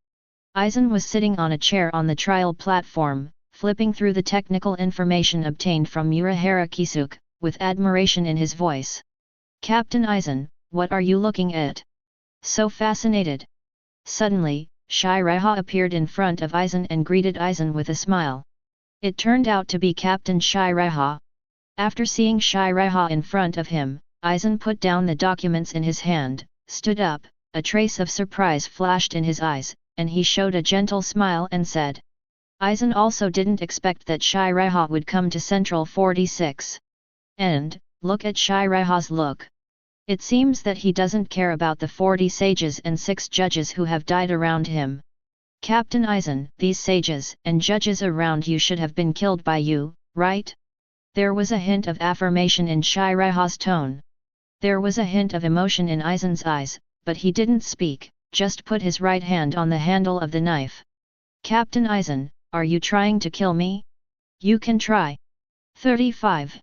Aizen was sitting on a chair on the trial platform, flipping through the technical information obtained from Urahara Kisuke, with admiration in his voice. Captain Aizen, what are you looking at? So fascinated. Suddenly, Seireiha appeared in front of Aizen and greeted Aizen with a smile. It turned out to be Captain Seireiha. After seeing Seireiha in front of him, Aizen put down the documents in his hand, stood up, a trace of surprise flashed in his eyes, and he showed a gentle smile and said. Aizen also didn't expect that Seireiha would come to Central 46. And, look at Seireiha's look. It seems that he doesn't care about the 40 sages and 6 judges who have died around him. Captain Aizen, these sages and judges around you should have been killed by you, right? There was a hint of affirmation in Seireiha's tone. There was a hint of emotion in Aizen's eyes, but he didn't speak, just put his right hand on the handle of the knife. Captain Aizen, are you trying to kill me? You can try. 35.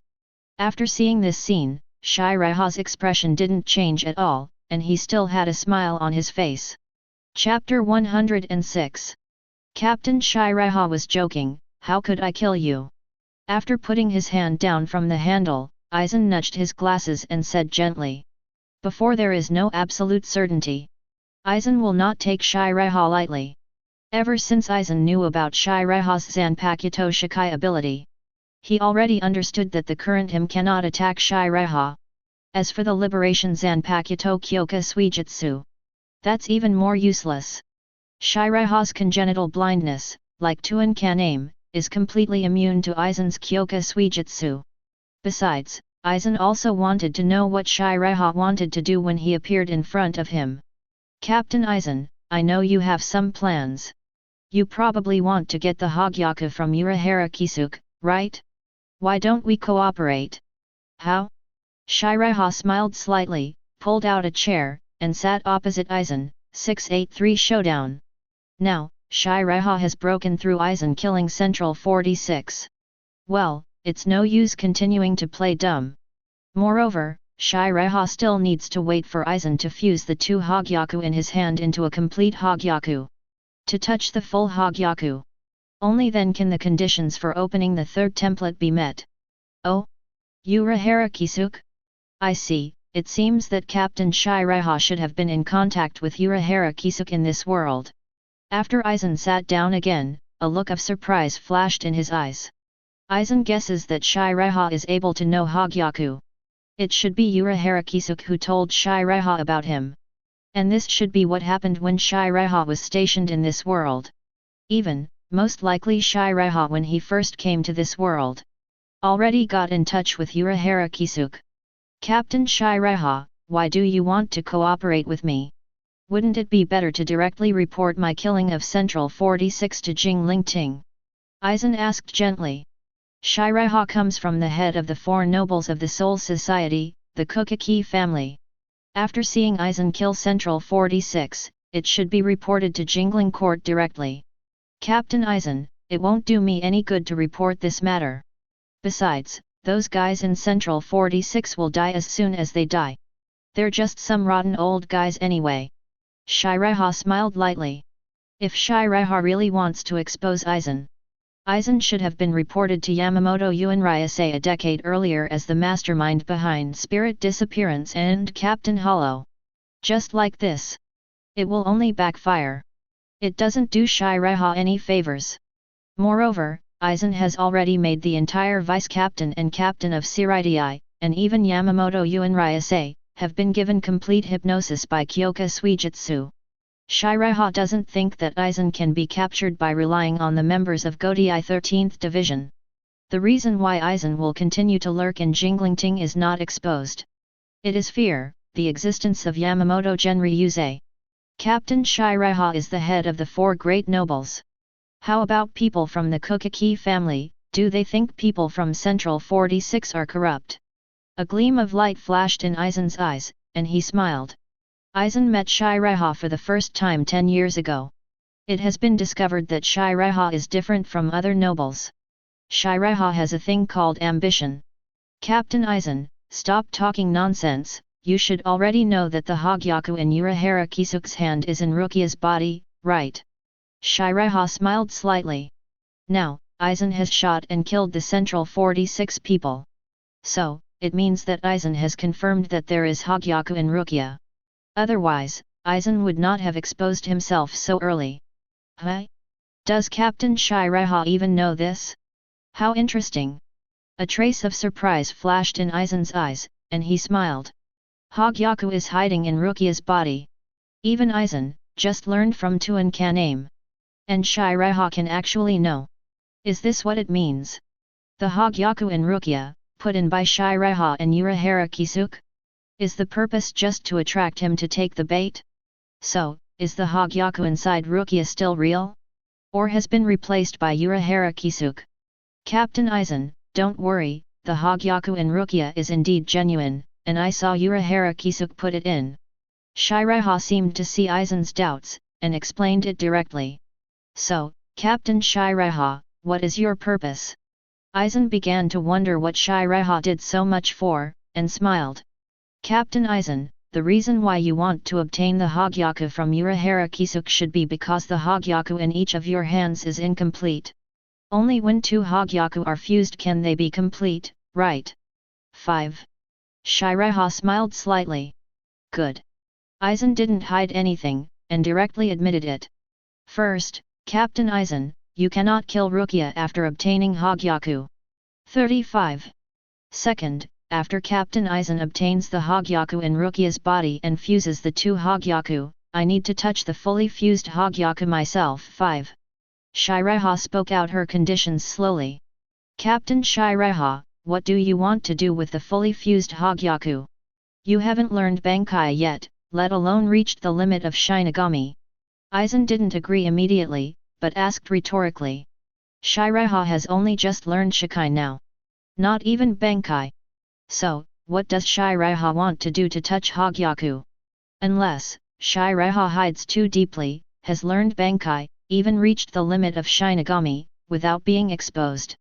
After seeing this scene, Seireiha's expression didn't change at all, and he still had a smile on his face. Chapter 106. Captain Seireiha was joking, how could I kill you? After putting his hand down from the handle, Aizen nudged his glasses and said gently. Before there is no absolute certainty. Aizen will not take Seireiha lightly. Ever since Aizen knew about Seireiha's Zanpakuto Shikai ability, he already understood that the current him cannot attack Seireiha. As for the Liberation Zanpakuto Kyoka Suijutsu, that's even more useless. Seireiha's congenital blindness, like Tuan Kaname, is completely immune to Aizen's Kyoka Suijutsu. Besides, Aizen also wanted to know what Seireiha wanted to do when he appeared in front of him. Captain Aizen, I know you have some plans. You probably want to get the Hogyaku from Urahara Kisuke, right? Why don't we cooperate? How? Seireiha smiled slightly, pulled out a chair, and sat opposite Aizen. 683 Showdown. Now, Seireiha has broken through Aizen, killing Central 46. Well, it's no use continuing to play dumb. Moreover, Seireitei still needs to wait for Aizen to fuse the 2 Hogyaku in his hand into a complete Hogyaku. To touch the full Hogyaku. Only then can the conditions for opening the 3rd template be met. Oh? Urahara Kisuke? I see, it seems that Captain Seireitei should have been in contact with Urahara Kisuke in this world. After Aizen sat down again, a look of surprise flashed in his eyes. Aizen guesses that Seireitei is able to know Hogyaku. It should be Urahara Kisuke who told Seireitei about him. And this should be what happened when Seireitei was stationed in this world. Even, most likely Seireitei when he first came to this world. Already got in touch with Urahara Kisuke. Captain Seireitei, why do you want to cooperate with me? Wouldn't it be better to directly report my killing of Central 46 to Jinglingting? Aizen asked gently. Seireitei comes from the head of the 4 nobles of the Soul Society, the Kuchiki family. After seeing Aizen kill Central 46, it should be reported to Jingling Court directly. Captain Aizen, it won't do me any good to report this matter. Besides, those guys in Central 46 will die as soon as they die. They're just some rotten old guys anyway. Seireitei smiled lightly. If Seireitei really wants to expose Aizen should have been reported to Yamamoto Genryūsai a decade earlier as the mastermind behind Spirit Disappearance and Captain Hollow. Just like this. It will only backfire. It doesn't do Seireitei any favors. Moreover, Aizen has already made the entire vice-captain and captain of Seireitei, and even Yamamoto Genryūsai, have been given complete hypnosis by Kyoka Suijutsu. Seireitei doesn't think that Aizen can be captured by relying on the members of Godei 13th Division. The reason why Aizen will continue to lurk in Jinglingting is not exposed. It is fear, the existence of Yamamoto Genryūsai. Captain Seireitei is the head of the 4 great nobles. How about people from the Kuchiki family? Do they think people from Central 46 are corrupt? A gleam of light flashed in Aizen's eyes, and he smiled. Aizen met Seireitei for the first time 10 years ago. It has been discovered that Seireitei is different from other nobles. Seireitei has a thing called ambition. Captain Aizen, stop talking nonsense, you should already know that the Hogyaku in Urahara Kisuke's hand is in Rukia's body, right? Seireitei smiled slightly. Now, Aizen has shot and killed the Central 46 people. So, it means that Aizen has confirmed that there is Hogyaku in Rukia. Otherwise, Aizen would not have exposed himself so early. Huh? Does Captain Seireitei even know this? How interesting! A trace of surprise flashed in Aizen's eyes, and he smiled. Hogyaku is hiding in Rukia's body. Even Aizen, just learned from Tuan Kaname. And Seireitei can actually know. Is this what it means? The Hogyaku in Rukia, put in by Seireitei and Urahara Kisuke? Is the purpose just to attract him to take the bait? So, is the Hogyaku inside Rukia still real? Or has been replaced by Urahara Kisuke? Captain Aizen, don't worry, the Hogyaku in Rukia is indeed genuine, and I saw Urahara Kisuke put it in. Seireitei seemed to see Aizen's doubts, and explained it directly. So, Captain Seireitei, what is your purpose? Aizen began to wonder what Seireitei did so much for, and smiled. Captain Aizen, the reason why you want to obtain the Hogyaku from Urahara Kisuke should be because the Hogyaku in each of your hands is incomplete. Only when 2 Hogyaku are fused can they be complete, right? 5. Seireitei smiled slightly. Good. Aizen didn't hide anything, and directly admitted it. First, Captain Aizen, you cannot kill Rukia after obtaining Hogyaku. 35. Second, after Captain Aizen obtains the Hogyaku in Rukia's body and fuses the 2 Hogyaku, I need to touch the fully fused Hogyaku myself. 5. Seireitei spoke out her conditions slowly. Captain Seireitei, what do you want to do with the fully fused Hogyaku? You haven't learned Bankai yet, let alone reached the limit of Shinigami. Aizen didn't agree immediately, but asked rhetorically. Seireitei has only just learned Shikai now. Not even Bankai. So, what does Seireitei want to do to touch Hogyaku? Unless, Seireitei hides too deeply, has learned Bankai, even reached the limit of Shinigami, without being exposed.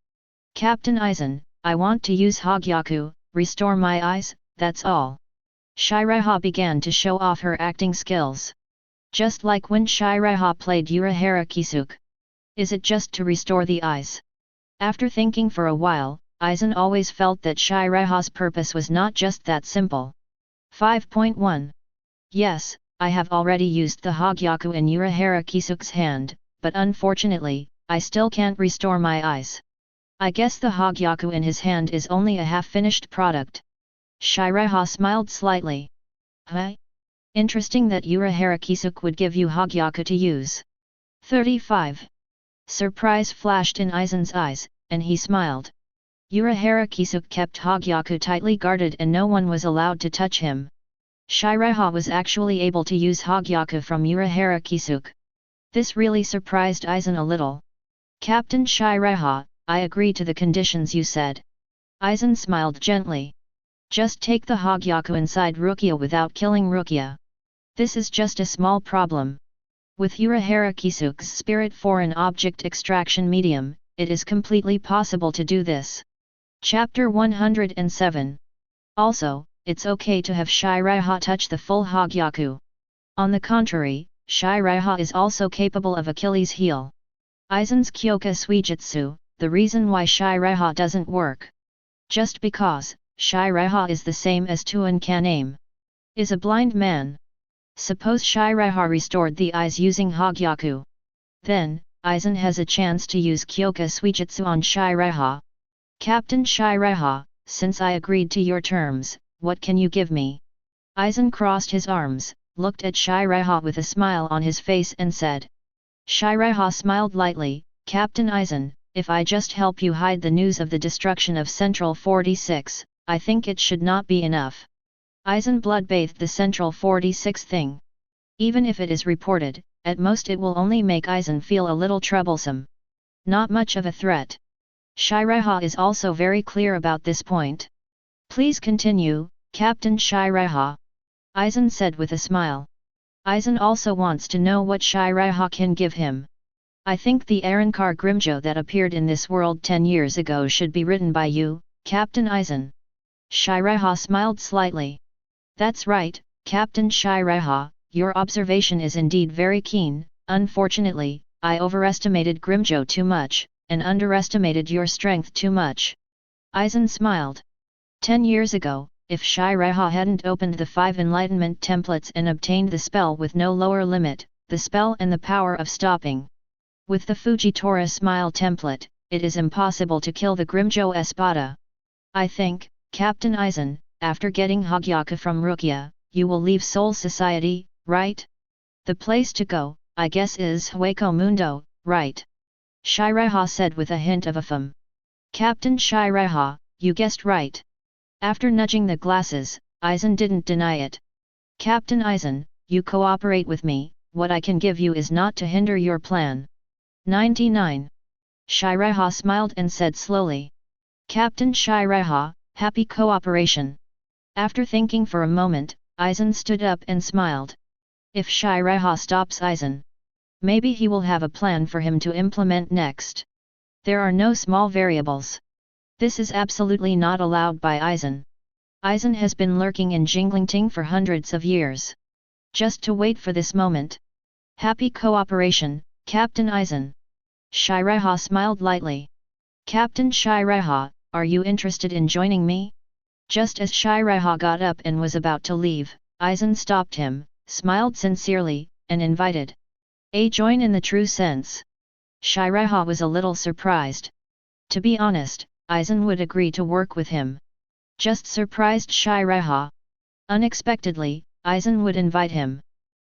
Captain Aizen, I want to use Hogyaku, restore my eyes, that's all. Seireitei began to show off her acting skills. Just like when Seireitei played Urahara Kisuke. Is it just to restore the eyes? After thinking for a while, Aizen always felt that Seireitei's purpose was not just that simple. 5.1. Yes, I have already used the Hogyaku in Urahara Kisuke's hand, but unfortunately, I still can't restore my eyes. I guess the Hogyaku in his hand is only a half-finished product. Seireitei smiled slightly. Huh? Interesting that Urahara Kisuke would give you Hogyaku to use. 35. Surprise flashed in Aizen's eyes, and he smiled. Urahara Kisuke kept Hogyaku tightly guarded and no one was allowed to touch him. Seireitei was actually able to use Hogyaku from Urahara Kisuke. This really surprised Aizen a little. Captain Seireitei, I agree to the conditions you said. Aizen smiled gently. Just take the Hogyaku inside Rukia without killing Rukia. This is just a small problem. With Urahara Kisuke's spirit foreign object extraction medium, it is completely possible to do this. Chapter 107. Also, it's okay to have Seireitei touch the full Hogyaku. On the contrary, Seireitei is also capable of Achilles' heel. Aizen's Kyoka Suijutsu, the reason why Seireitei doesn't work. Just because, Seireitei is the same as Tuan Kaname. Is a blind man. Suppose Seireitei restored the eyes using Hogyaku. Then, Aizen has a chance to use Kyoka Suijutsu on Seireitei. Captain Seireitei, since I agreed to your terms, what can you give me? Aizen crossed his arms, looked at Seireitei with a smile on his face and said. Seireitei smiled lightly, Captain Aizen, if I just help you hide the news of the destruction of Central 46, I think it should not be enough. Aizen blood-bathed the Central 46 thing. Even if it is reported, at most it will only make Aizen feel a little troublesome. Not much of a threat. Seireitei is also very clear about this point. Please continue, Captain Seireitei. Aizen said with a smile. Aizen also wants to know what Seireitei can give him. I think the Arrancar Grimmjow that appeared in this world 10 years ago should be written by you, Captain Aizen. Seireitei smiled slightly. That's right, Captain Seireitei, your observation is indeed very keen. Unfortunately, I overestimated Grimmjow too much, and underestimated your strength too much. Aizen smiled. 10 years ago, if Seireitei hadn't opened the 5 enlightenment templates and obtained the spell with no lower limit, the spell and the power of stopping. With the Fujitora Smile template, it is impossible to kill the Grimmjow Espada. I think, Captain Aizen, after getting Hogyaku from Rukia, you will leave Soul Society, right? The place to go, I guess is Hueco Mundo, right? Seireitei said with a hint of a fum. Captain Seireitei, you guessed right. After nudging the glasses, Aizen didn't deny it. Captain Aizen, you cooperate with me, what I can give you is not to hinder your plan. 99. Seireitei smiled and said slowly. Captain Seireitei, happy cooperation. After thinking for a moment, Aizen stood up and smiled. If Seireitei stops Aizen, maybe he will have a plan for him to implement next. There are no small variables. This is absolutely not allowed by Aizen. Aizen has been lurking in Jinglingting for hundreds of years. Just to wait for this moment. Happy cooperation, Captain Aizen. Seireitei smiled lightly. Captain Seireitei, are you interested in joining me? Just as Seireitei got up and was about to leave, Aizen stopped him, smiled sincerely, and invited. A join in the true sense. Seireitei was a little surprised. To be honest, Aizen would agree to work with him. Just surprised Seireitei. Unexpectedly, Aizen would invite him.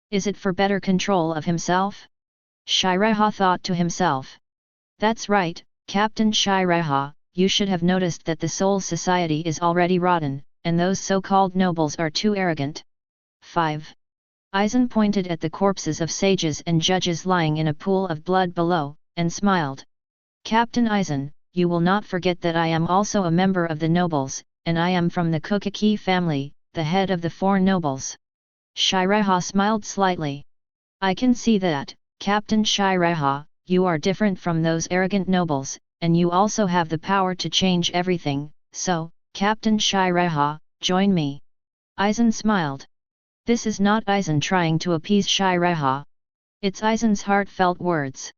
Is it for better control of himself? Seireitei thought to himself. That's right, Captain Seireitei, you should have noticed that the Soul Society is already rotten, and those so-called nobles are too arrogant. 5. Aizen pointed at the corpses of sages and judges lying in a pool of blood below, and smiled. Captain Aizen, you will not forget that I am also a member of the nobles, and I am from the Kuchiki family, the head of the 4 nobles. Seireitei smiled slightly. I can see that, Captain Seireitei, you are different from those arrogant nobles, and you also have the power to change everything, so, Captain Seireitei, join me. Aizen smiled. This is not Aizen trying to appease Seireitei. It's Aizen's heartfelt words.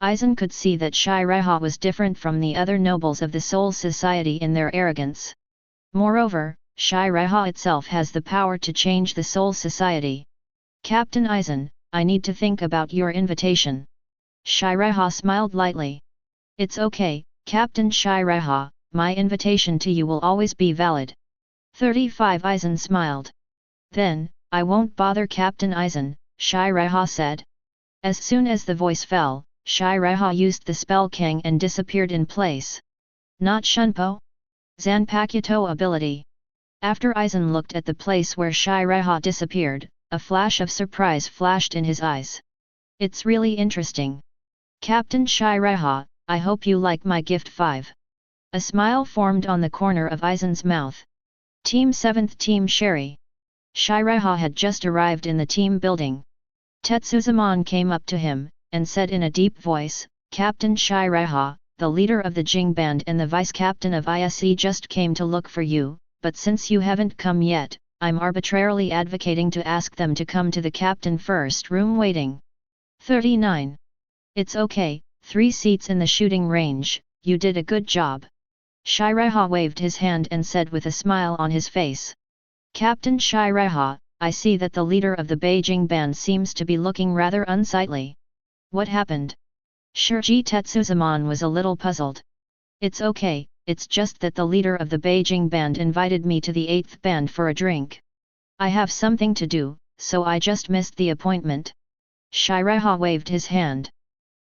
Aizen could see that Seireitei was different from the other nobles of the Soul Society in their arrogance. Moreover, Seireitei itself has the power to change the Soul Society. Captain Aizen, I need to think about your invitation. Seireitei smiled lightly. It's okay, Captain Seireitei, my invitation to you will always be valid. 35 Aizen smiled. Then, I won't bother Captain Aizen, Seireitei said. As soon as the voice fell, Seireitei used the spell Kang and disappeared in place. Not Shunpo? Zanpakuto ability. After Aizen looked at the place where Seireitei disappeared, a flash of surprise flashed in his eyes. It's really interesting. Captain Seireitei, I hope you like my gift 5. A smile formed on the corner of Aizen's mouth. Team 7th Team Sherry. Seireitei had just arrived in the team building. Tetsuzumon came up to him, and said in a deep voice, Captain Seireitei, the leader of the Jing Band and the vice-captain of ISE just came to look for you, but since you haven't come yet, I'm arbitrarily advocating to ask them to come to the captain first room waiting. 39. It's okay, 3 seats in the shooting range, you did a good job. Seireitei waved his hand and said with a smile on his face. Captain Seireitei, I see that the leader of the Beijing band seems to be looking rather unsightly. What happened? Shirji Tetsuzumon was a little puzzled. It's okay, it's just that the leader of the Beijing band invited me to the 8th band for a drink. I have something to do, so I just missed the appointment. Seireitei waved his hand.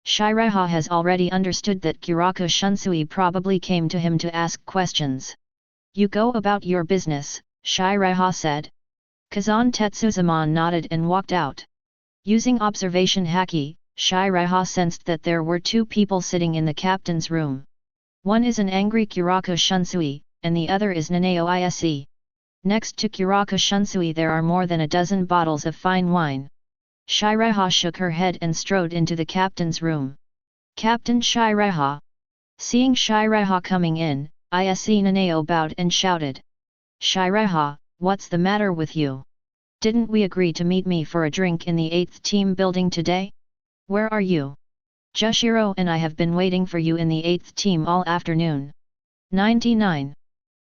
Seireitei has already understood that Kiraku Shunsui probably came to him to ask questions. You go about your business, Seireitei said. Kazan Tetsuzumon nodded and walked out. Using observation haki, Seireitei sensed that there were 2 people sitting in the captain's room. One is an angry Kiraku Shunsui, and the other is Nanao Ise. Next to Kiraku Shunsui there are more than a dozen bottles of fine wine. Seireitei shook her head and strode into the captain's room. Captain Seireitei. Seeing Seireitei coming in, Ise Nanao bowed and shouted. Seireitei, what's the matter with you? Didn't we agree to meet me for a drink in the 8th team building today? Where are you? Jushiro and I have been waiting for you in the 8th team all afternoon. 99.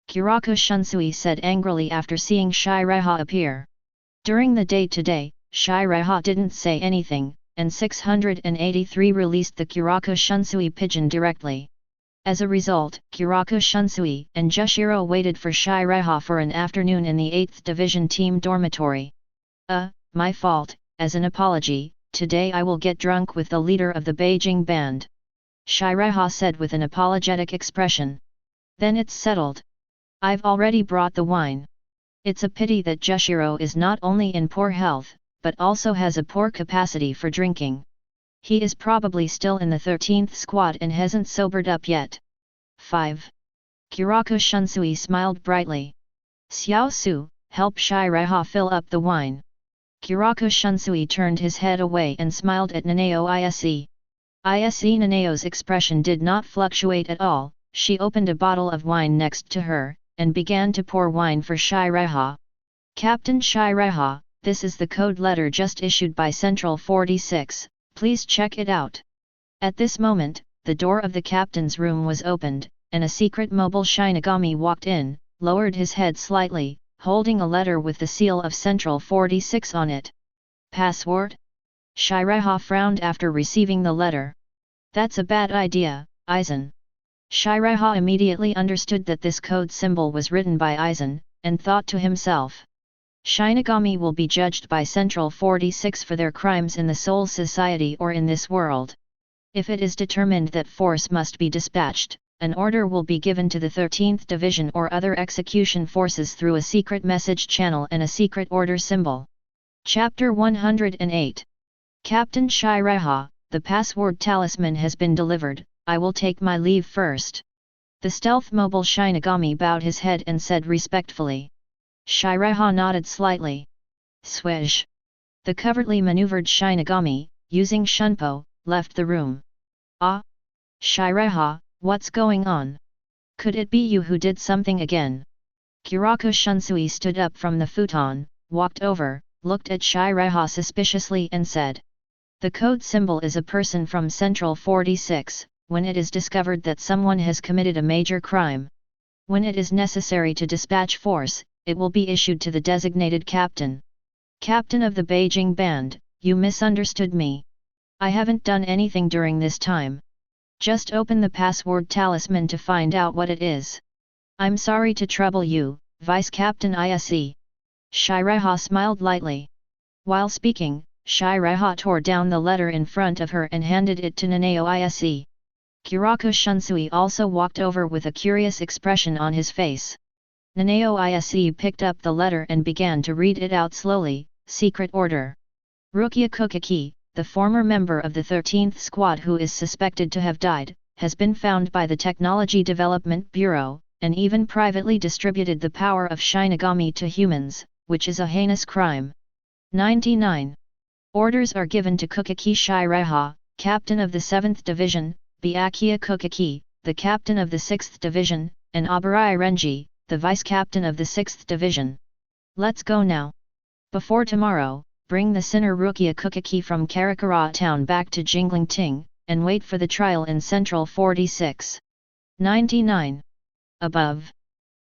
Kiraku Shunsui said angrily after seeing Seireitei appear. During the day today, Seireitei didn't say anything, and 683 released the Kiraku Shunsui pigeon directly. As a result, Kiraku Shunsui and Jushiro waited for Seireitei for an afternoon in the 8th Division team dormitory. My fault, as an apology, today I will get drunk with the leader of the Beijing band. Seireitei said with an apologetic expression. Then it's settled. I've already brought the wine. It's a pity that Jushiro is not only in poor health, but also has a poor capacity for drinking. He is probably still in the 13th squad and hasn't sobered up yet. 5. Kiraku Shunsui smiled brightly. Xiao Su, help Seireitei fill up the wine. Kiraku Shunsui turned his head away and smiled at Nanao Ise. Ise Nanao's expression did not fluctuate at all. She opened a bottle of wine next to her, and began to pour wine for Seireitei. Captain Seireitei, this is the code letter just issued by Central 46, please check it out. At this moment, the door of the captain's room was opened, and a secret mobile Shinigami walked in, lowered his head slightly, holding a letter with the seal of Central 46 on it. Password? Seireitei frowned after receiving the letter. That's a bad idea, Aizen. Seireitei immediately understood that this code symbol was written by Aizen, and thought to himself. Shinigami will be judged by Central 46 for their crimes in the Soul Society or in this world. If it is determined that force must be dispatched, an order will be given to the 13th Division or other execution forces through a secret message channel and a secret order symbol. Chapter 108. Captain Seireitei, the password talisman has been delivered, I will take my leave first. The stealth mobile Shinigami bowed his head and said respectfully. Seireitei nodded slightly. Swish. The covertly maneuvered Shinigami, using Shunpo, left the room. Ah? Seireitei, what's going on? Could it be you who did something again? Kurako Shunsui stood up from the futon, walked over, looked at Seireitei suspiciously and said. The code symbol is a person from Central 46, when it is discovered that someone has committed a major crime. When it is necessary to dispatch force, it will be issued to the designated captain. Captain of the Beijing band, you misunderstood me. I haven't done anything during this time. Just open the password talisman to find out what it is. I'm sorry to trouble you, Vice Captain ISE. Seireitei smiled lightly. While speaking, Seireitei tore down the letter in front of her and handed it to Nanao ISE. Kurako Shunsui also walked over with a curious expression on his face. Nanao ISE picked up the letter and began to read it out slowly. Secret order. Byakuya Kuchiki, the former member of the 13th Squad who is suspected to have died, has been found by the Technology Development Bureau, and even privately distributed the power of Shinigami to humans, which is a heinous crime. 99. Orders are given to Kuchiki Seireitei, captain of the 7th Division, Byakuya Kuchiki, the captain of the 6th Division, and Abarai Renji, the vice-captain of the 6th Division. Let's go now. Before tomorrow, bring the sinner Byakuya Kuchiki from Karakura town back to Jinglingting, and wait for the trial in Central 46. 99. Above.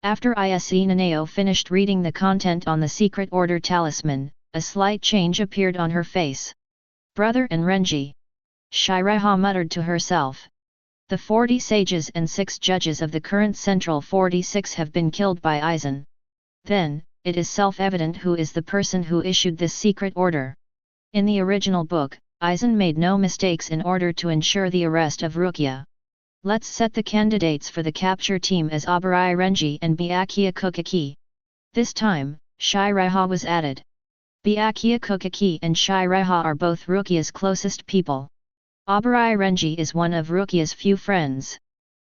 After ISE Nanao finished reading the content on the secret order talisman, a slight change appeared on her face. Brother and Renji. Seireitei muttered to herself. The 40 sages and 6 judges of the current Central 46 have been killed by Aizen. Then, it is self-evident who is the person who issued this secret order. In the original book, Aizen made no mistakes in order to ensure the arrest of Byakuya. Let's set the candidates for the capture team as Abarai Renji and Byakuya Kuchiki. This time, Seireitei was added. Byakuya Kuchiki and Seireitei are both Byakuya's closest people. Abarai Renji is one of Byakuya's few friends.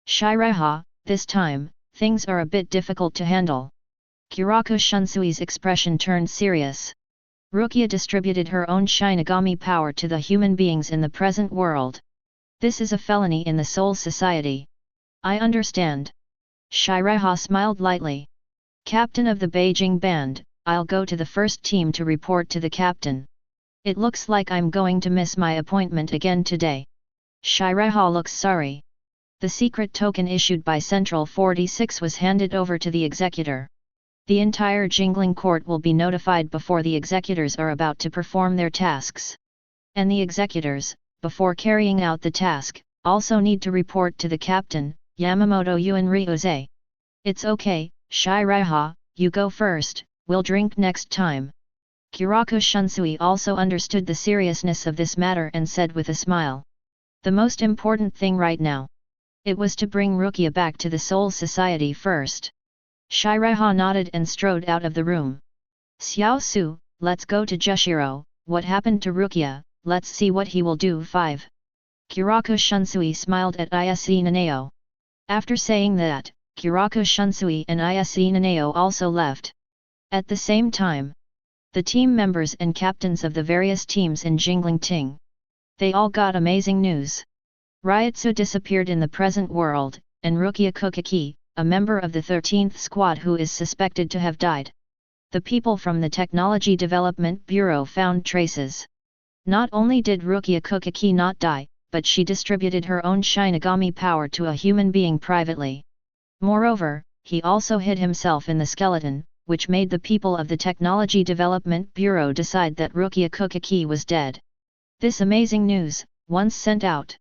Seireitei, this time, things are a bit difficult to handle. Kurako Shunsui's expression turned serious. Byakuya distributed her own Shinigami power to the human beings in the present world. This is a felony in the Soul Society. I understand. Seireitei smiled lightly. Captain of the Beijing band, I'll go to the first team to report to the captain. It looks like I'm going to miss my appointment again today. Seireitei looks sorry. The secret token issued by Central 46 was handed over to the executor. The entire Jingling court will be notified before the executors are about to perform their tasks. And the executors, before carrying out the task, also need to report to the captain, Yamamoto Genryūsai. It's okay, Seireitei, you go first, we'll drink next time. Kurako Shunsui also understood the seriousness of this matter and said with a smile. The most important thing right now. It was to bring Byakuya back to the Soul Society first. Seireitei nodded and strode out of the room. Xiao Su, let's go to Jushiro, what happened to Byakuya, let's see what he will do. 5. Kurako Shunsui smiled at ISE Nanao. After saying that, Kurako Shunsui and ISE Nanao also left. At the same time, the team members and captains of the various teams in Jinglingting. They all got amazing news. Ryutsu disappeared in the present world, and Byakuya Kuchiki, a member of the 13th Squad who is suspected to have died. The people from the Technology Development Bureau found traces. Not only did Byakuya Kuchiki not die, but she distributed her own Shinigami power to a human being privately. Moreover, he also hid himself in the skeleton, which made the people of the Technology Development Bureau decide that Byakuya Kuchiki was dead. This amazing news, once sent out,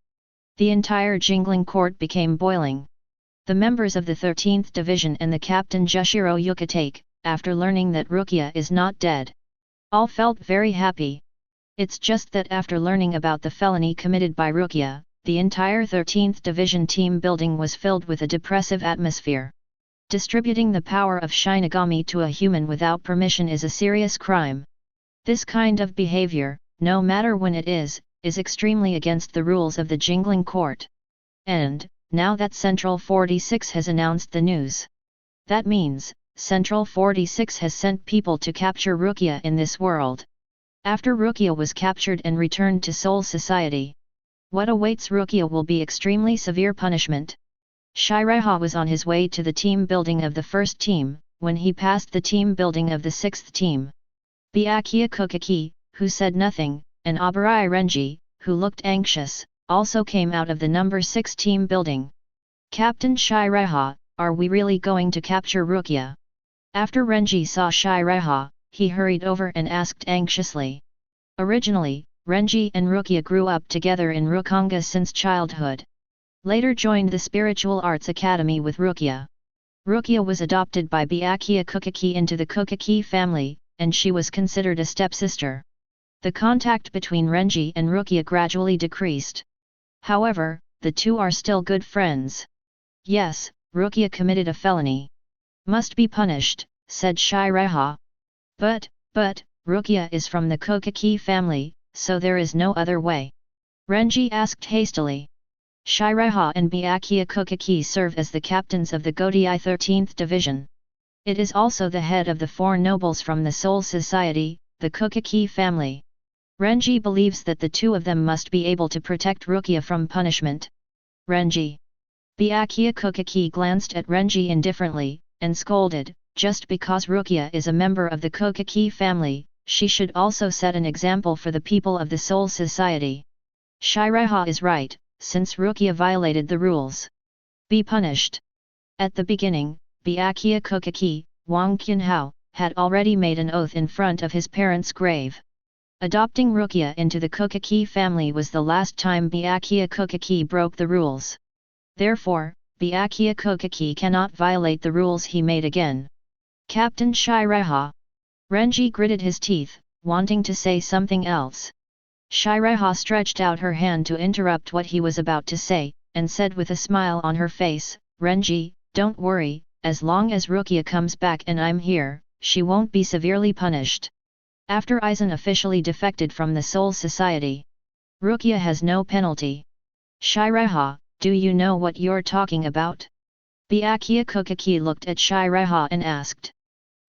the entire Jingling court became boiling. The members of the 13th Division and the captain Jushiro Yukitake, after learning that Byakuya is not dead, all felt very happy. It's just that after learning about the felony committed by Byakuya, the entire 13th Division team building was filled with a depressive atmosphere. Distributing the power of Shinigami to a human without permission is a serious crime. This kind of behavior, no matter when it is extremely against the rules of the Jingling court. And, now that Central 46 has announced the news. That means, Central 46 has sent people to capture Byakuya in this world. After Byakuya was captured and returned to Soul Society, what awaits Byakuya will be extremely severe punishment. Seireitei was on his way to the team building of the first team, when he passed the team building of the 6th team. Byakuya Kuchiki, who said nothing, and Abarai Renji, who looked anxious, also came out of the number 6 team building. Captain Seireitei, are we really going to capture Rukia? After Renji saw Seireitei, he hurried over and asked anxiously. Originally, Renji and Rukia grew up together in Rukonga since childhood. Later joined the Spiritual Arts Academy with Rukia. Rukia was adopted by Byakuya Kuchiki into the Kuchiki family, and she was considered a stepsister. The contact between Renji and Rukia gradually decreased. However, the two are still good friends. Yes, Rukia committed a felony. Must be punished, said Seireitei. But, Rukia is from the Kuchiki family, so there is no other way. Renji asked hastily. Seireitei and Byakuya Kuchiki serve as the captains of the Godei 13th Division. It is also the head of the 4 nobles from the Soul Society, the Kuchiki family. Renji believes that the two of them must be able to protect Rukia from punishment. Renji. Byakuya Kuchiki glanced at Renji indifferently, and scolded, just because Rukia is a member of the Kuchiki family, she should also set an example for the people of the Soul Society. Seireitei is right, since Rukia violated the rules. Be punished. At the beginning, Byakuya Kuchiki, Wang Qinhao, had already made an oath in front of his parents' grave. Adopting Rukia into the Kuchiki family was the last time Byakuya Kuchiki broke the rules. Therefore, Byakuya Kuchiki cannot violate the rules he made again. Captain Seireitei. Renji gritted his teeth, wanting to say something else. Seireitei stretched out her hand to interrupt what he was about to say, and said with a smile on her face, Renji, don't worry, as long as Rukia comes back and I'm here, she won't be severely punished. After Aizen officially defected from the Soul Society, Rukia has no penalty. Seireitei, do you know what you're talking about? Byakuya Kuchiki looked at Seireitei and asked.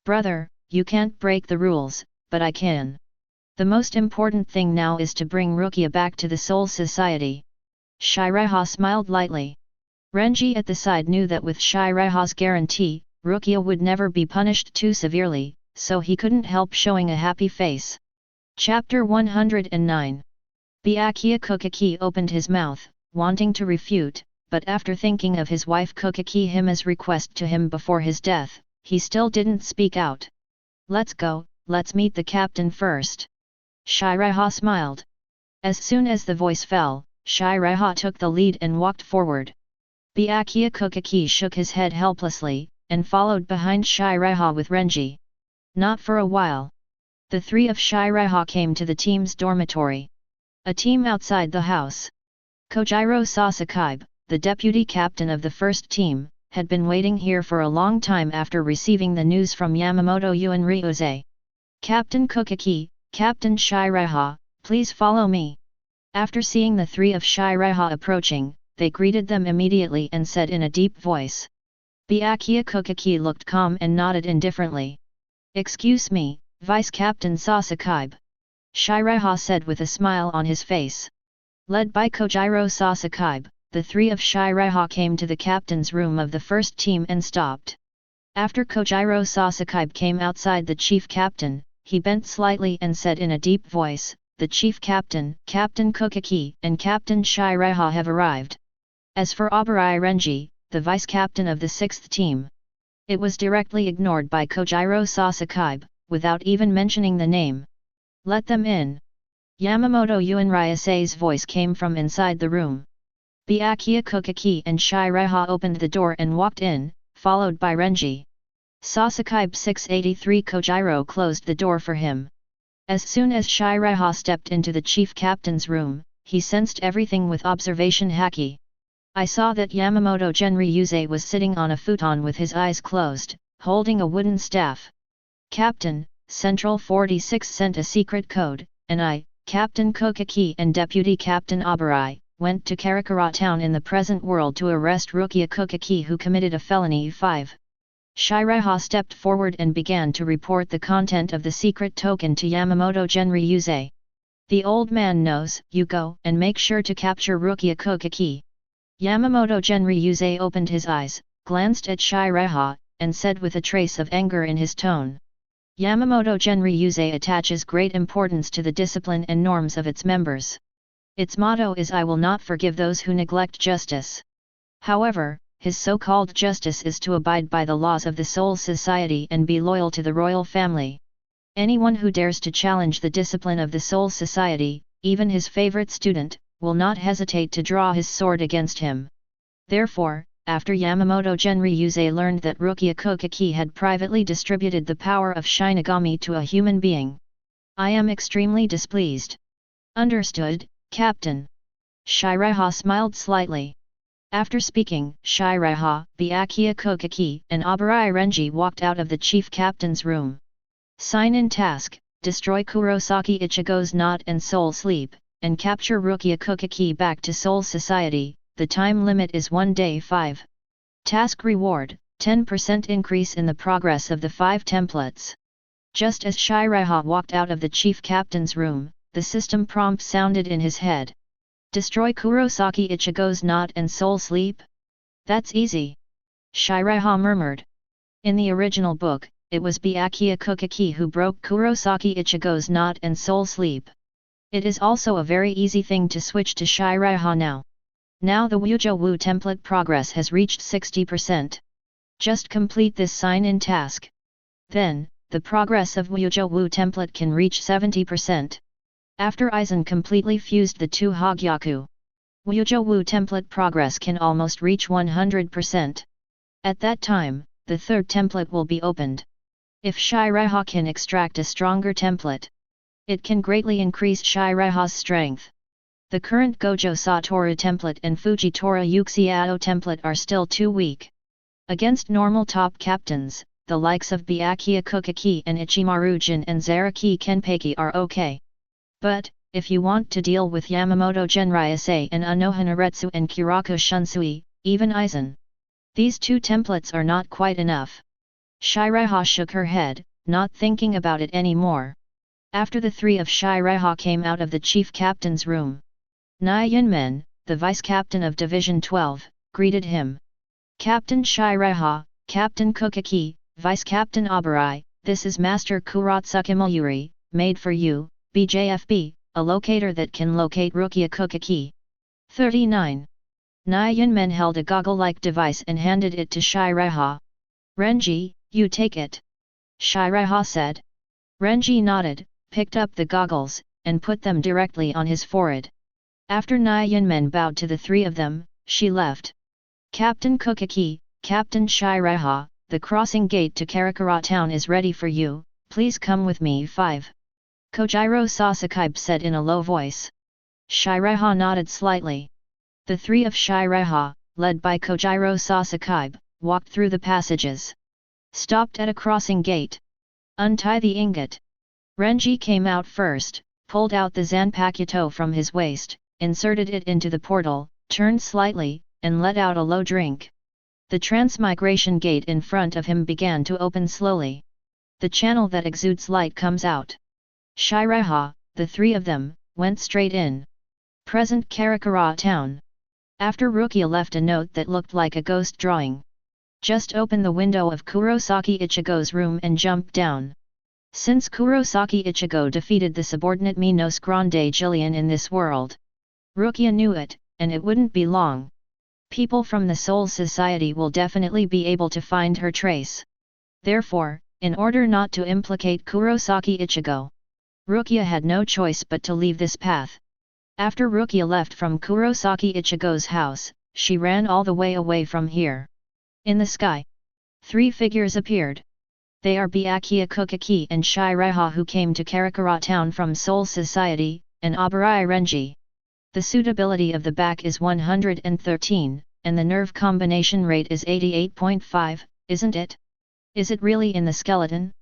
Brother, you can't break the rules, but I can. The most important thing now is to bring Rukia back to the Soul Society. Seireitei smiled lightly. Renji at the side knew that with Seireitei's guarantee, Rukia would never be punished too severely, so he couldn't help showing a happy face. Chapter 109. Byakuya Kuchiki opened his mouth, wanting to refute, but after thinking of his wife Kuchiki Hime's request to him before his death, he still didn't speak out. Let's go, let's meet the captain first. Seireitei smiled. As soon as the voice fell, Seireitei took the lead and walked forward. Byakuya Kuchiki shook his head helplessly, and followed behind Seireitei with Renji. Not for a while. The 3 of Seireitei came to the team's dormitory. A team outside the house. Kojiro Sōsuke, the deputy captain of the first team, had been waiting here for a long time after receiving the news from Yamamoto Genryūsai. Captain Kuchiki, Captain Seireitei, please follow me. After seeing the 3 of Seireitei approaching, they greeted them immediately and said in a deep voice. Byakuya Kuchiki looked calm and nodded indifferently. Excuse me, Vice Captain Sōsuke. Seireitei said with a smile on his face. Led by Kojiro Sōsuke, the 3 of Seireitei came to the captain's room of the first team and stopped. After Kojiro Sōsuke came outside the chief captain, he bent slightly and said in a deep voice, the chief captain, Captain Kuchiki, and Captain Seireitei have arrived. As for Abarai Renji, the vice captain of the 6th team, it was directly ignored by Kojiro Sōsuke, without even mentioning the name. Let them in. Yamamoto Genryūsai's voice came from inside the room. Byakuya Kuchiki and Seireitei opened the door and walked in, followed by Renji. Sōsuke 683 Kojiro closed the door for him. As soon as Seireitei stepped into the chief captain's room, he sensed everything with observation haki. I saw that Yamamoto Genryūsai was sitting on a futon with his eyes closed, holding a wooden staff. Captain, Central 46 sent a secret code, and I, Captain Kuchiki and Deputy Captain Abarai, went to Karakura town in the present world to arrest Rukia Kuchiki who committed a felony 5. Seireitei stepped forward and began to report the content of the secret token to Yamamoto Genryūsai. The old man knows, you go and make sure to capture Rukia Kuchiki. Yamamoto Genryūsai opened his eyes, glanced at Seireitei, and said with a trace of anger in his tone. Yamamoto Genryūsai attaches great importance to the discipline and norms of its members. Its motto is "I will not forgive those who neglect justice." However, his so-called justice is to abide by the laws of the Soul Society and be loyal to the royal family. Anyone who dares to challenge the discipline of the Soul Society, even his favorite student, will not hesitate to draw his sword against him. Therefore, after Yamamoto Genryūsai learned that Rukia Kuchiki had privately distributed the power of Shinigami to a human being, "I am extremely displeased." "Understood, Captain." Seireitei smiled slightly. After speaking, Seireitei, Byakuya Kuchiki, and Abarai Renji walked out of the chief captain's room. Sign-in task: destroy Kurosaki Ichigo's knot and soul sleep, and capture Rukia Kuchiki back to Soul Society. The time limit is 1 day. 5. Task reward: 10% increase in the progress of the 5 templates. Just as Seireitei walked out of the chief captain's room, the system prompt sounded in his head. Destroy Kurosaki Ichigo's knot and soul sleep? That's easy. Seireitei murmured. In the original book, it was Byakuya Kuchiki who broke Kurosaki Ichigo's knot and soul sleep. It is also a very easy thing to switch to Seireitei now. Now the Wujo Wu template progress has reached 60%. Just complete this sign-in task. Then, the progress of Wujo Wu template can reach 70%. After Aizen completely fused the 2 Hogyaku, Wujo Wu template progress can almost reach 100%. At that time, the 3rd template will be opened. If Seireitei can extract a stronger template, it can greatly increase Seireitei's strength. The current Gojo Satoru template and Fujitora Uxiao template are still too weak. Against normal top captains, the likes of Byakuya Kuchiki and Ichimaru Jin and Zaraki Kenpeki are okay. But, if you want to deal with Yamamoto Genryūsai and Unoha Naretsu and Kiraku Shunsui, even Aizen, these 2 templates are not quite enough. Seireitei shook her head, not thinking about it anymore. After the 3 of Seireitei came out of the chief captain's room, Nai Yunmen, the vice-captain of Division 12, greeted him. "Captain Seireitei, Captain Kuchiki, Vice-Captain Abarai, this is Master Kurotsuke Mayuri, made for you, BJFB, a locator that can locate Rukia Kuchiki." 39. Nai Yunmen held a goggle-like device and handed it to Seireitei. "Renji, you take it," Seireitei said. Renji nodded, picked up the goggles, and put them directly on his forehead. After Nai Yunmen bowed to the 3 of them, she left. "Captain Kuchiki, Captain Seireitei, the crossing gate to Karakura town is ready for you, please come with me." 5. Kojiro Sasuke said in a low voice. Seireitei nodded slightly. The 3 of Seireitei, led by Kojiro Sasuke, walked through the passages. Stopped at a crossing gate. "Untie the ingot." Renji came out first, pulled out the Zanpakuto from his waist, inserted it into the portal, turned slightly, and let out a low drink. The transmigration gate in front of him began to open slowly. The channel that exudes light comes out. Seireitei, the 3 of them, went straight in. Present Karakura town. After Rukia left a note that looked like a ghost drawing. Just open the window of Kurosaki Ichigo's room and jump down. Since Kurosaki Ichigo defeated the subordinate Minos Grande Jillian in this world, Rukia knew it, and it wouldn't be long. People from the Soul Society will definitely be able to find her trace. Therefore, in order not to implicate Kurosaki Ichigo, Rukia had no choice but to leave this path. After Rukia left from Kurosaki Ichigo's house, she ran all the way away from here. In the sky, 3 figures appeared. They are Byakuya Kuchiki and Seireitei who came to Karakura town from Soul Society, and Abarai Renji. The suitability of the back is 113, and the nerve combination rate is 88.5, isn't it? Is it really in the skeleton?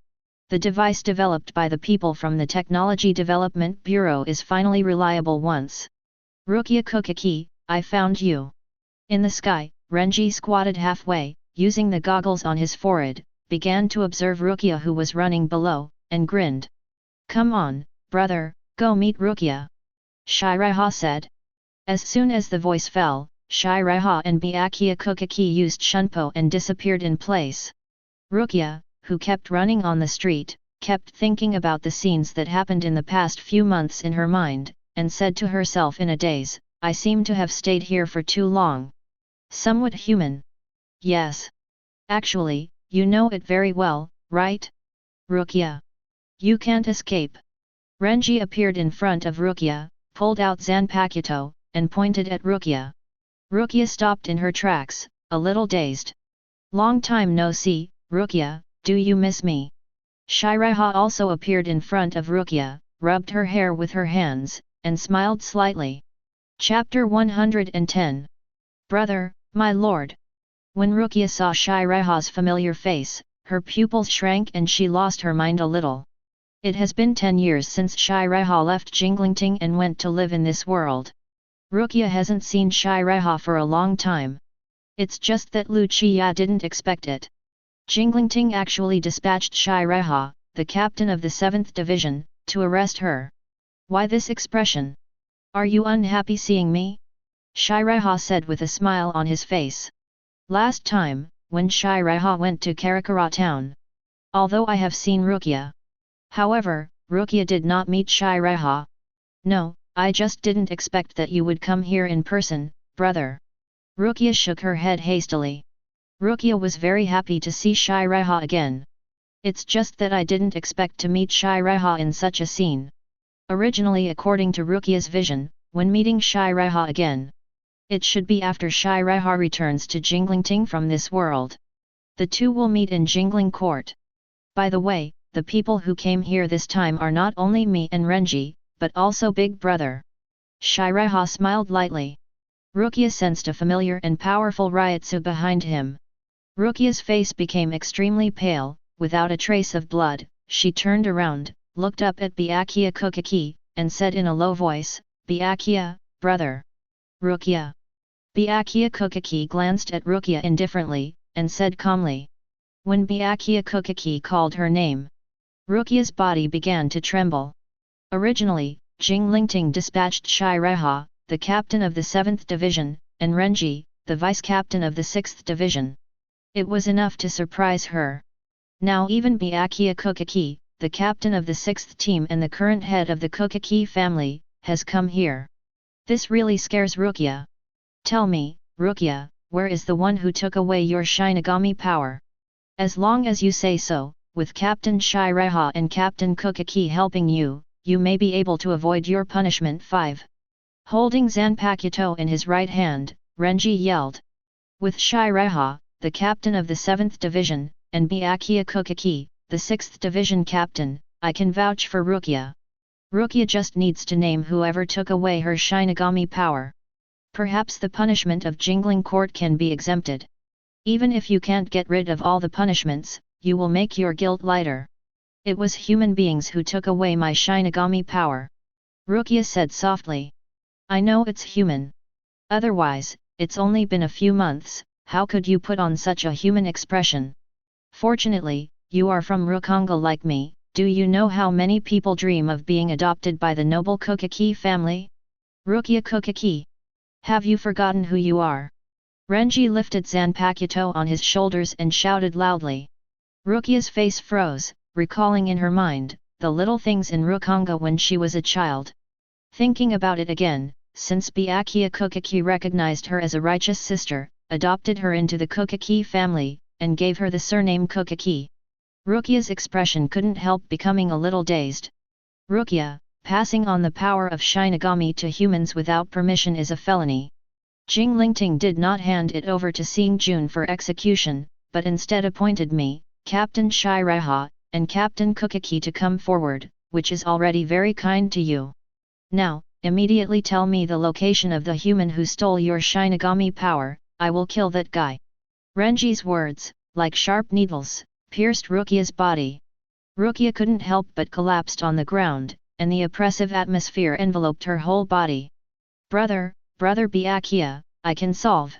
The device developed by the people from the Technology Development Bureau is finally reliable once. Rukia Kuchiki, I found you. In the sky, Renji squatted halfway, using the goggles on his forehead, began to observe Rukia who was running below, and grinned. "Come on, brother, go meet Rukia," Seireitei said. As soon as the voice fell, Seireitei and Byakuya Kuchiki used Shunpo and disappeared in place. Rukia, who kept running on the street, kept thinking about the scenes that happened in the past few months in her mind, and said to herself in a daze, I seem to have stayed here for too long. Somewhat human. Yes. Actually, you know it very well, right? Rukia. You can't escape. Renji appeared in front of Rukia, pulled out Zanpakuto, and pointed at Rukia. Rukia stopped in her tracks, a little dazed. Long time no see, Rukia, do you miss me? Seireitei also appeared in front of Rukia, rubbed her hair with her hands, and smiled slightly. Chapter 110. Brother, my lord. When Rukia saw Seireitei's familiar face, her pupils shrank and she lost her mind a little. It has been 10 years since Seireitei left Jinglingting and went to live in this world. Rukia hasn't seen Seireitei for a long time. It's just that Lucia didn't expect it. Jinglingting actually dispatched Seireitei, the captain of the 7th Division, to arrest her. Why this expression? Are you unhappy seeing me? Seireitei said with a smile on his face. Last time, when Seireitei went to Karakura town. Although I have seen Rukia. However, Rukia did not meet Seireitei. No, I just didn't expect that you would come here in person, brother. Rukia shook her head hastily. Rukia was very happy to see Seireitei again. It's just that I didn't expect to meet Seireitei in such a scene. Originally, according to Rukia's vision, when meeting Seireitei again, it should be after Seireitei returns to Jinglingting from this world. The two will meet in Jingling Court. By the way, the people who came here this time are not only me and Renji, but also Big Brother. Seireitei smiled lightly. Rukia sensed a familiar and powerful Ryutsu behind him. Rukia's face became extremely pale, without a trace of blood. She turned around, looked up at Byakuya Kuchiki, and said in a low voice, Byakuya, brother. Rukia. Byakuya Kuchiki glanced at Rukia indifferently, and said calmly. When Byakuya Kuchiki called her name, Rukia's body began to tremble. Originally, Jinglingting dispatched Seireitei, the captain of the 7th Division, and Renji, the vice-captain of the 6th Division. It was enough to surprise her. Now even Byakuya Kuchiki, the captain of the 6th team and the current head of the Kuchiki family, has come here. This really scares Rukia. Tell me, Rukia, where is the one who took away your Shinigami power? As long as you say so, with Captain Seireitei and Captain Kuchiki helping you, you may be able to avoid your punishment. 5. Holding Zanpakuto in his right hand, Renji yelled. With Seireitei, the captain of the 7th Division, and Byakuya Kuchiki, the 6th Division captain, I can vouch for Rukia. Rukia just needs to name whoever took away her Shinigami power. Perhaps the punishment of Jingling Court can be exempted. Even if you can't get rid of all the punishments, you will make your guilt lighter. It was human beings who took away my Shinigami power. Rukia said softly. I know it's human. Otherwise, it's only been a few months, how could you put on such a human expression? Fortunately, you are from Rukonga like me. Do you know how many people dream of being adopted by the noble Kuchiki family? Rukia Kuchiki. Have you forgotten who you are? Renji lifted Zanpakuto on his shoulders and shouted loudly. Rukia's face froze, recalling in her mind the little things in Rukonga when she was a child. Thinking about it again, since Byakuya Kuchiki recognized her as a righteous sister, adopted her into the Kuchiki family, and gave her the surname Kuchiki. Rukia's expression couldn't help becoming a little dazed. Rukia, passing on the power of Shinigami to humans without permission is a felony. Jinglingting did not hand it over to Seeing Jun for execution, but instead appointed me, Captain Seireitei, and Captain Kuchiki to come forward, which is already very kind to you. Now, immediately tell me the location of the human who stole your Shinigami power, I will kill that guy. Renji's words, like sharp needles, pierced Rukia's body. Rukia couldn't help but collapsed on the ground, and the oppressive atmosphere enveloped her whole body. Brother Byakuya, I can solve.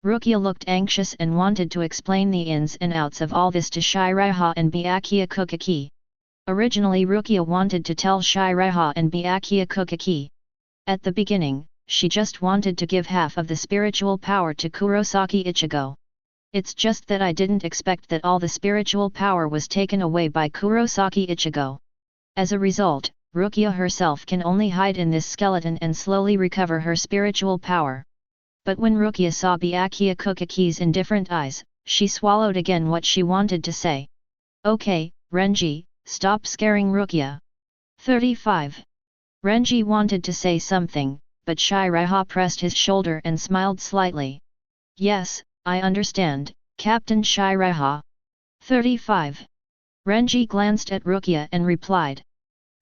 Rukia looked anxious and wanted to explain the ins and outs of all this to Seireitei and Byakuya Kuchiki. Originally Rukia wanted to tell Seireitei and Byakuya Kuchiki. At the beginning, she just wanted to give half of the spiritual power to Kurosaki Ichigo. It's just that I didn't expect that all the spiritual power was taken away by Kurosaki Ichigo. As a result, Rukia herself can only hide in this skeleton and slowly recover her spiritual power. But when Rukia saw Byakuya Kuchiki's indifferent eyes, she swallowed again what she wanted to say. Okay, Renji, stop scaring Rukia. 35. Renji wanted to say something, but Seireitei pressed his shoulder and smiled slightly. Yes, I understand, Captain Seireitei. 35. Renji glanced at Rukia and replied.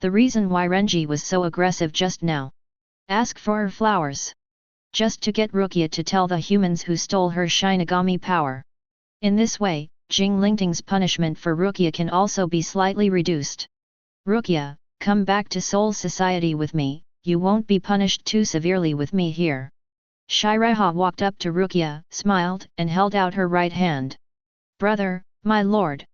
The reason why Renji was so aggressive just now. Ask for her flowers. Just to get Rukia to tell the humans who stole her Shinigami power. In this way, Jing Lingting's punishment for Rukia can also be slightly reduced. Rukia, come back to Soul Society with me, you won't be punished too severely with me here. Seireitei walked up to Rukia, smiled, and held out her right hand. Brother, my lord.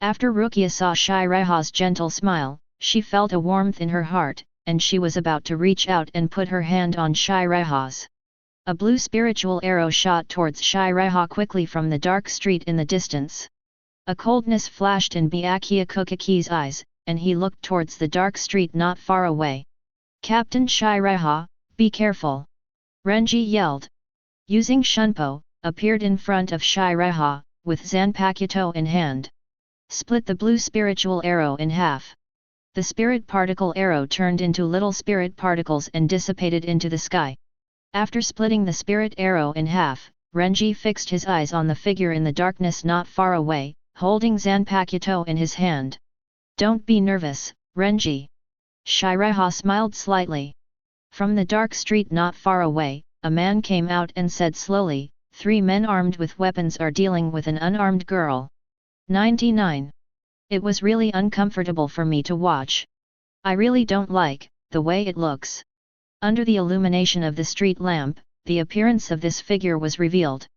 After Rukia saw Seireitei's gentle smile, she felt a warmth in her heart, and she was about to reach out and put her hand on Seireitei's. A blue spiritual arrow shot towards Seireitei quickly from the dark street in the distance. A coldness flashed in Byakuya Kuchiki's eyes, and he looked towards the dark street not far away. Captain Seireitei, be careful! Renji yelled. Using Shunpo, appeared in front of Seireitei, with Zanpakuto in hand. Split the blue spiritual arrow in half. The spirit particle arrow turned into little spirit particles and dissipated into the sky. After splitting the spirit arrow in half, Renji fixed his eyes on the figure in the darkness not far away, holding Zanpakuto in his hand. Don't be nervous, Renji. Seireitei smiled slightly. From the dark street not far away, a man came out and said slowly, 3 men armed with weapons are dealing with an unarmed girl. 99. It was really uncomfortable for me to watch. I really don't like the way it looks. Under the illumination of the street lamp, the appearance of this figure was revealed.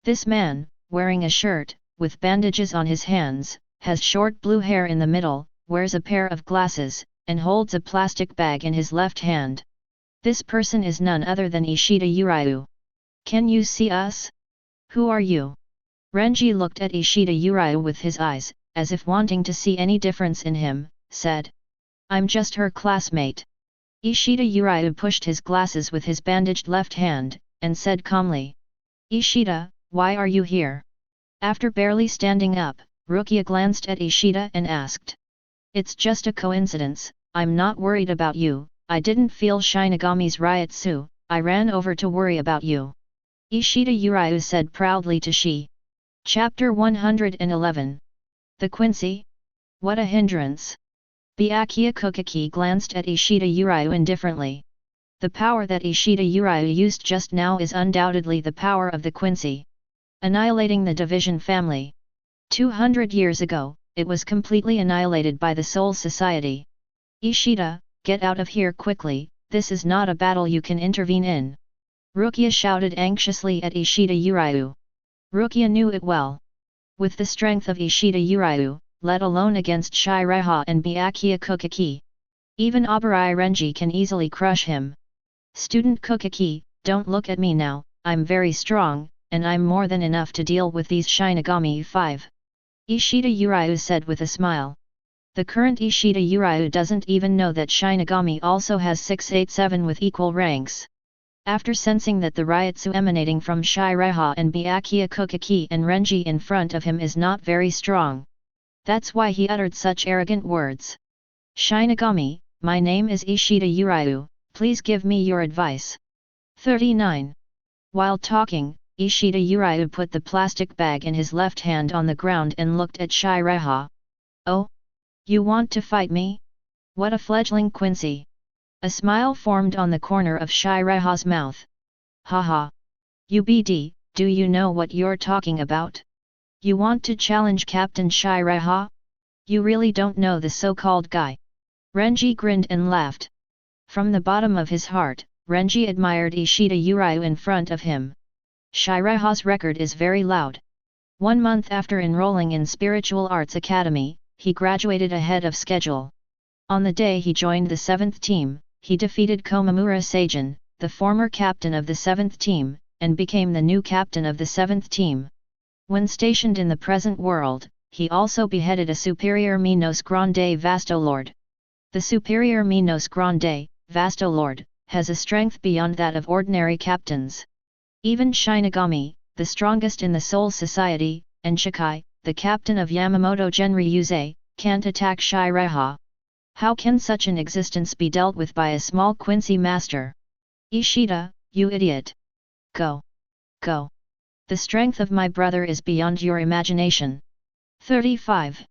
This man, wearing a shirt, with bandages on his hands, has short blue hair in the middle, wears a pair of glasses, and holds a plastic bag in his left hand. This person is none other than Ishida Urayu. Can you see us? Who are you? Renji looked at Ishida Urayu with his eyes, as if wanting to see any difference in him, said. I'm just her classmate. Ishida Urayu pushed his glasses with his bandaged left hand, and said calmly. Ishida, why are you here? After barely standing up, Rukia glanced at Ishida and asked. It's just a coincidence, I'm not worried about you, I didn't feel Shinigami's Ryutsu, I ran over to worry about you. Ishida Urayu said proudly to she. Chapter 111. The Quincy? What a hindrance! Byakuya Kuchiki glanced at Ishida Urayu indifferently. The power that Ishida Urayu used just now is undoubtedly the power of the Quincy. Annihilating the division family. 200 years ago, it was completely annihilated by the Soul Society. Ishida, get out of here quickly, this is not a battle you can intervene in. Rukia shouted anxiously at Ishida Urayu. Rukia knew it well. With the strength of Ishida Urayu, let alone against Seireitei and Byakuya Kuchiki. Even Abarai Renji can easily crush him. Student Kuchiki, don't look at me now, I'm very strong, and I'm more than enough to deal with these Shinigami 5. Ishida Urayu said with a smile. The current Ishida Urayu doesn't even know that Shinigami also has 687 with equal ranks. After sensing that the Ryutsu emanating from Seireitei and Byakuya Kuchiki and Renji in front of him is not very strong. That's why he uttered such arrogant words. Shinigami, my name is Ishida Urayu, please give me your advice. 39. While talking, Ishida Urayu put the plastic bag in his left hand on the ground and looked at Seireitei. Oh? You want to fight me? What a fledgling Quincy! A smile formed on the corner of Seireitei's mouth. Haha! UBD, do you know what you're talking about? You want to challenge Captain Seireitei? You really don't know the so-called guy. Renji grinned and laughed. From the bottom of his heart, Renji admired Ishida Urayu in front of him. Seireitei's record is very loud. 1 month after enrolling in Spiritual Arts Academy, he graduated ahead of schedule. On the day he joined the 7th team, he defeated Komamura Seijin, the former captain of the 7th team, and became the new captain of the 7th team. When stationed in the present world, he also beheaded a superior Minos Grande Vastolord. The superior Minos Grande, Vastolord, has a strength beyond that of ordinary captains. Even Shinigami, the strongest in the Soul Society, and Shikai, the captain of Yamamoto Genryūsai, can't attack Seireitei. How can such an existence be dealt with by a small Quincy master? Ishida, you idiot! Go! Go! The strength of my brother is beyond your imagination. 35.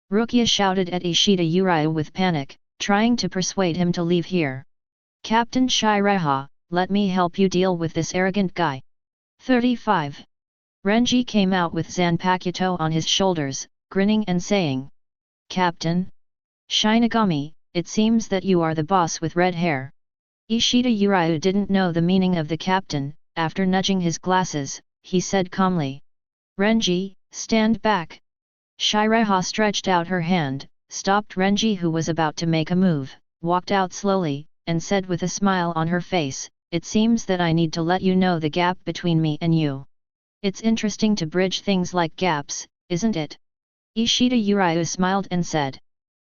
Rukia shouted at Ishida Uriu with panic, trying to persuade him to leave here. Captain Seireitei, let me help you deal with this arrogant guy. 35. Renji came out with Zanpakuto on his shoulders, grinning and saying, Captain Shinigami, it seems that you are the boss with red hair. Ishida Uriu didn't know the meaning of the captain. After nudging his glasses, he said calmly, Renji, stand back. Seireitei stretched out her hand, stopped Renji who was about to make a move, walked out slowly, and said with a smile on her face, it seems that I need to let you know the gap between me and you. It's interesting to bridge things like gaps, isn't it? Ishida Uriu smiled and said.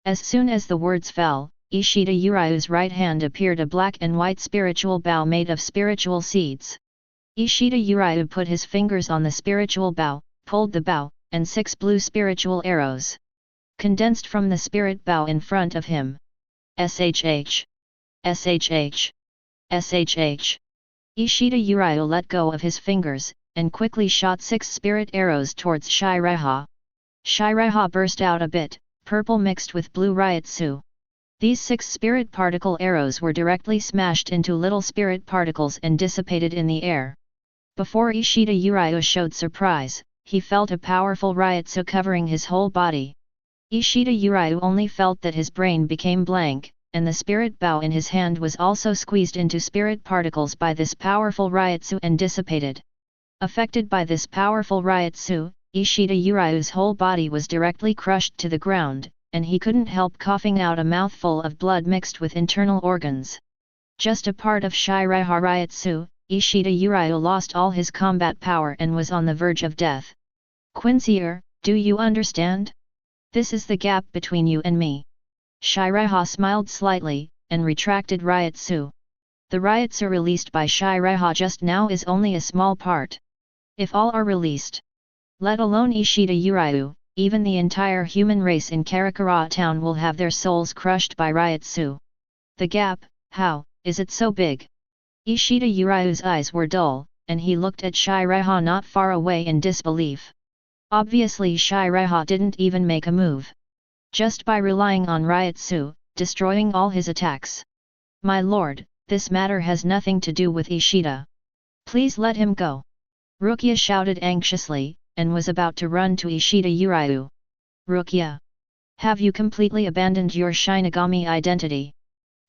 As soon as the words fell, Ishida Uriu's right hand appeared a black and white spiritual bow made of spiritual seeds. Ishida Uriu put his fingers on the spiritual bow, pulled the bow, and 6 blue spiritual arrows condensed from the spirit bow in front of him. SHH. SHH. SHH. Ishida Uriu let go of his fingers, and quickly shot 6 spirit arrows towards Seireitei. Seireitei burst out a bit, purple mixed with blue Ryutsu. These 6 spirit particle arrows were directly smashed into little spirit particles and dissipated in the air. Before Ishida Uriu showed surprise, he felt a powerful Ryutsu covering his whole body. Ishida Uriu only felt that his brain became blank, and the spirit bow in his hand was also squeezed into spirit particles by this powerful Ryutsu and dissipated. Affected by this powerful Ryutsu, Ishida Uriu's whole body was directly crushed to the ground, and he couldn't help coughing out a mouthful of blood mixed with internal organs. Just a part of Seireitei Ryutsu, Ishida Uriu lost all his combat power and was on the verge of death. Quincy, do you understand? This is the gap between you and me. Seireitei smiled slightly, and retracted Ryutsu. The Ryutsu released by Seireitei just now is only a small part. If all are released, let alone Ishida Uriu, even the entire human race in Karakura town will have their souls crushed by Ryutsu. The gap, how, is it so big? Ishida Uriu's eyes were dull, and he looked at Seireitei not far away in disbelief. Obviously Seireitei didn't even make a move. Just by relying on Ryutsu, destroying all his attacks. My lord, this matter has nothing to do with Ishida. Please let him go. Rukia shouted anxiously, and was about to run to Ishida Uriu. Rukia! Have you completely abandoned your Shinigami identity?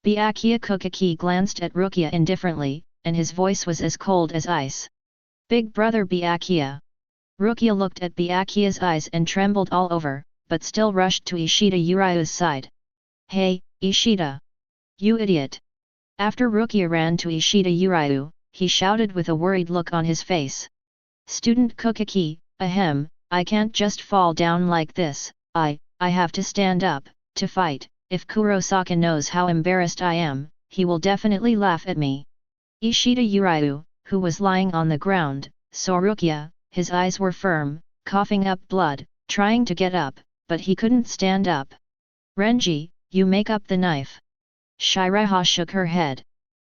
Byakuya Kuchiki glanced at Rukia indifferently, and his voice was as cold as ice. Big brother Byakuya. Rukia looked at Byakuya's eyes and trembled all over, but still rushed to Ishida Uriu's side. Hey, Ishida! You idiot! After Rukia ran to Ishida Uriu, he shouted with a worried look on his face. Student Kuchiki, ahem, I can't just fall down like this, I have to stand up, to fight. If Kurosaka knows how embarrassed I am, he will definitely laugh at me. Ishida Uriu, who was lying on the ground, saw Rukia, his eyes were firm, coughing up blood, trying to get up, but he couldn't stand up. Renji, you make up the knife. Seireitei shook her head.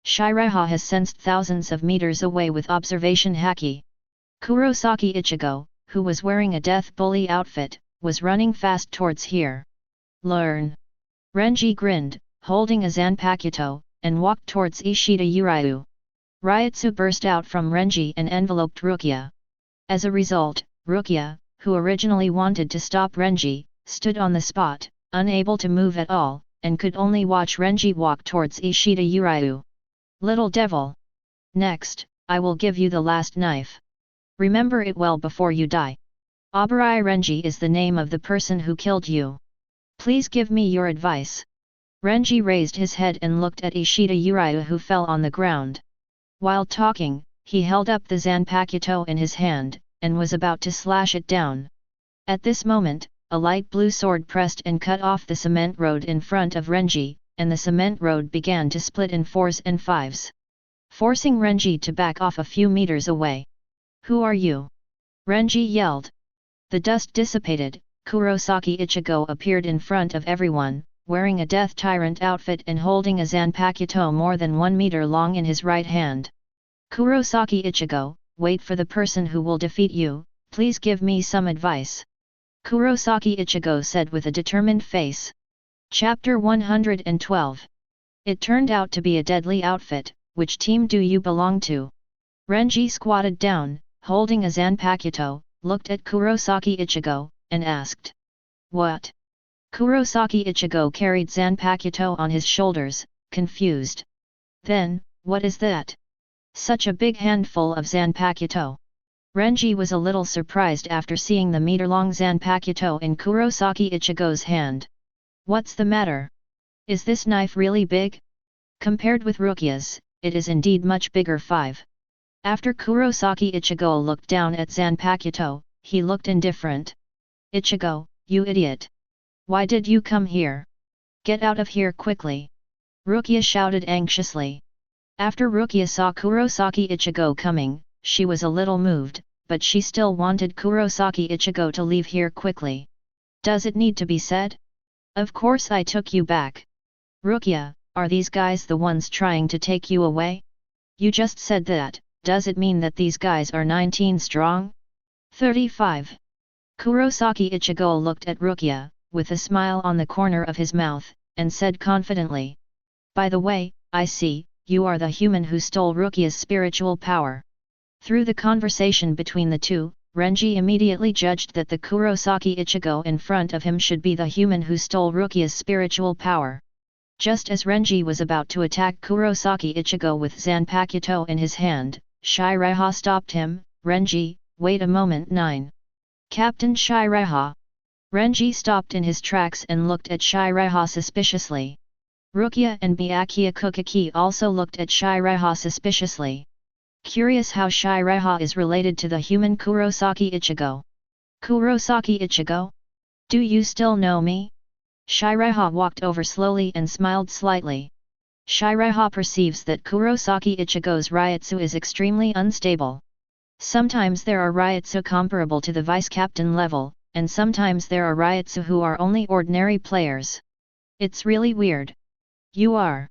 Seireitei has sensed thousands of meters away with observation haki. Kurosaki Ichigo, who was wearing a death bully outfit, was running fast towards here. Learn. Renji grinned, holding a Zanpakuto, and walked towards Ishida Uriu. Ryutsu burst out from Renji and enveloped Rukia. As a result, Rukia, who originally wanted to stop Renji, stood on the spot, unable to move at all, and could only watch Renji walk towards Ishida Uriu. Little devil! Next, I will give you the last knife. Remember it well before you die. Abarai Renji is the name of the person who killed you. Please give me your advice. Renji raised his head and looked at Ishida Uriu who fell on the ground. While talking, he held up the Zanpakuto in his hand, and was about to slash it down. At this moment, a light blue sword pressed and cut off the cement road in front of Renji, and the cement road began to split in 4s and 5s. Forcing Renji to back off a few meters away. "Who are you?" Renji yelled. The dust dissipated, Kurosaki Ichigo appeared in front of everyone, wearing a Death Tyrant outfit and holding a Zanpakuto more than 1 meter long in his right hand. "Kurosaki Ichigo, wait for the person who will defeat you, please give me some advice," Kurosaki Ichigo said with a determined face. Chapter 112. It turned out to be a deadly outfit. Which team do you belong to? Renji squatted down, holding a Zanpakuto, looked at Kurosaki Ichigo, and asked. "What?" Kurosaki Ichigo carried Zanpakuto on his shoulders, confused. "Then, what is that? Such a big handful of Zanpakuto." Renji was a little surprised after seeing the meter-long Zanpakuto in Kurosaki Ichigo's hand. "What's the matter? Is this knife really big?" "Compared with Rukia's, it is indeed much bigger." 5. After Kurosaki Ichigo looked down at Zanpakuto, he looked indifferent. "Ichigo, you idiot! Why did you come here? Get out of here quickly!" Rukia shouted anxiously. After Rukia saw Kurosaki Ichigo coming, she was a little moved, but she still wanted Kurosaki Ichigo to leave here quickly. "Does it need to be said? Of course I took you back." "Rukia, are these guys the ones trying to take you away? You just said that, does it mean that these guys are 19 strong?" 35. Kurosaki Ichigo looked at Rukia, with a smile on the corner of his mouth, and said confidently. "By the way, I see, you are the human who stole Rukia's spiritual power." Through the conversation between the two, Renji immediately judged that the Kurosaki Ichigo in front of him should be the human who stole Rukia's spiritual power. Just as Renji was about to attack Kurosaki Ichigo with Zanpakuto in his hand, Seireitei stopped him. "Renji, wait a moment." 9. "Captain Seireitei." Renji stopped in his tracks and looked at Seireitei suspiciously. Rukia and Byakuya Kuchiki also looked at Seireitei suspiciously. Curious how Seireitei is related to the human Kurosaki Ichigo. "Kurosaki Ichigo? Do you still know me?" Seireitei walked over slowly and smiled slightly. Seireitei perceives that Kurosaki Ichigo's Ryutsu is extremely unstable. Sometimes there are Ryutsu comparable to the vice-captain level, and sometimes there are Ryutsu who are only ordinary players. It's really weird. "You are?"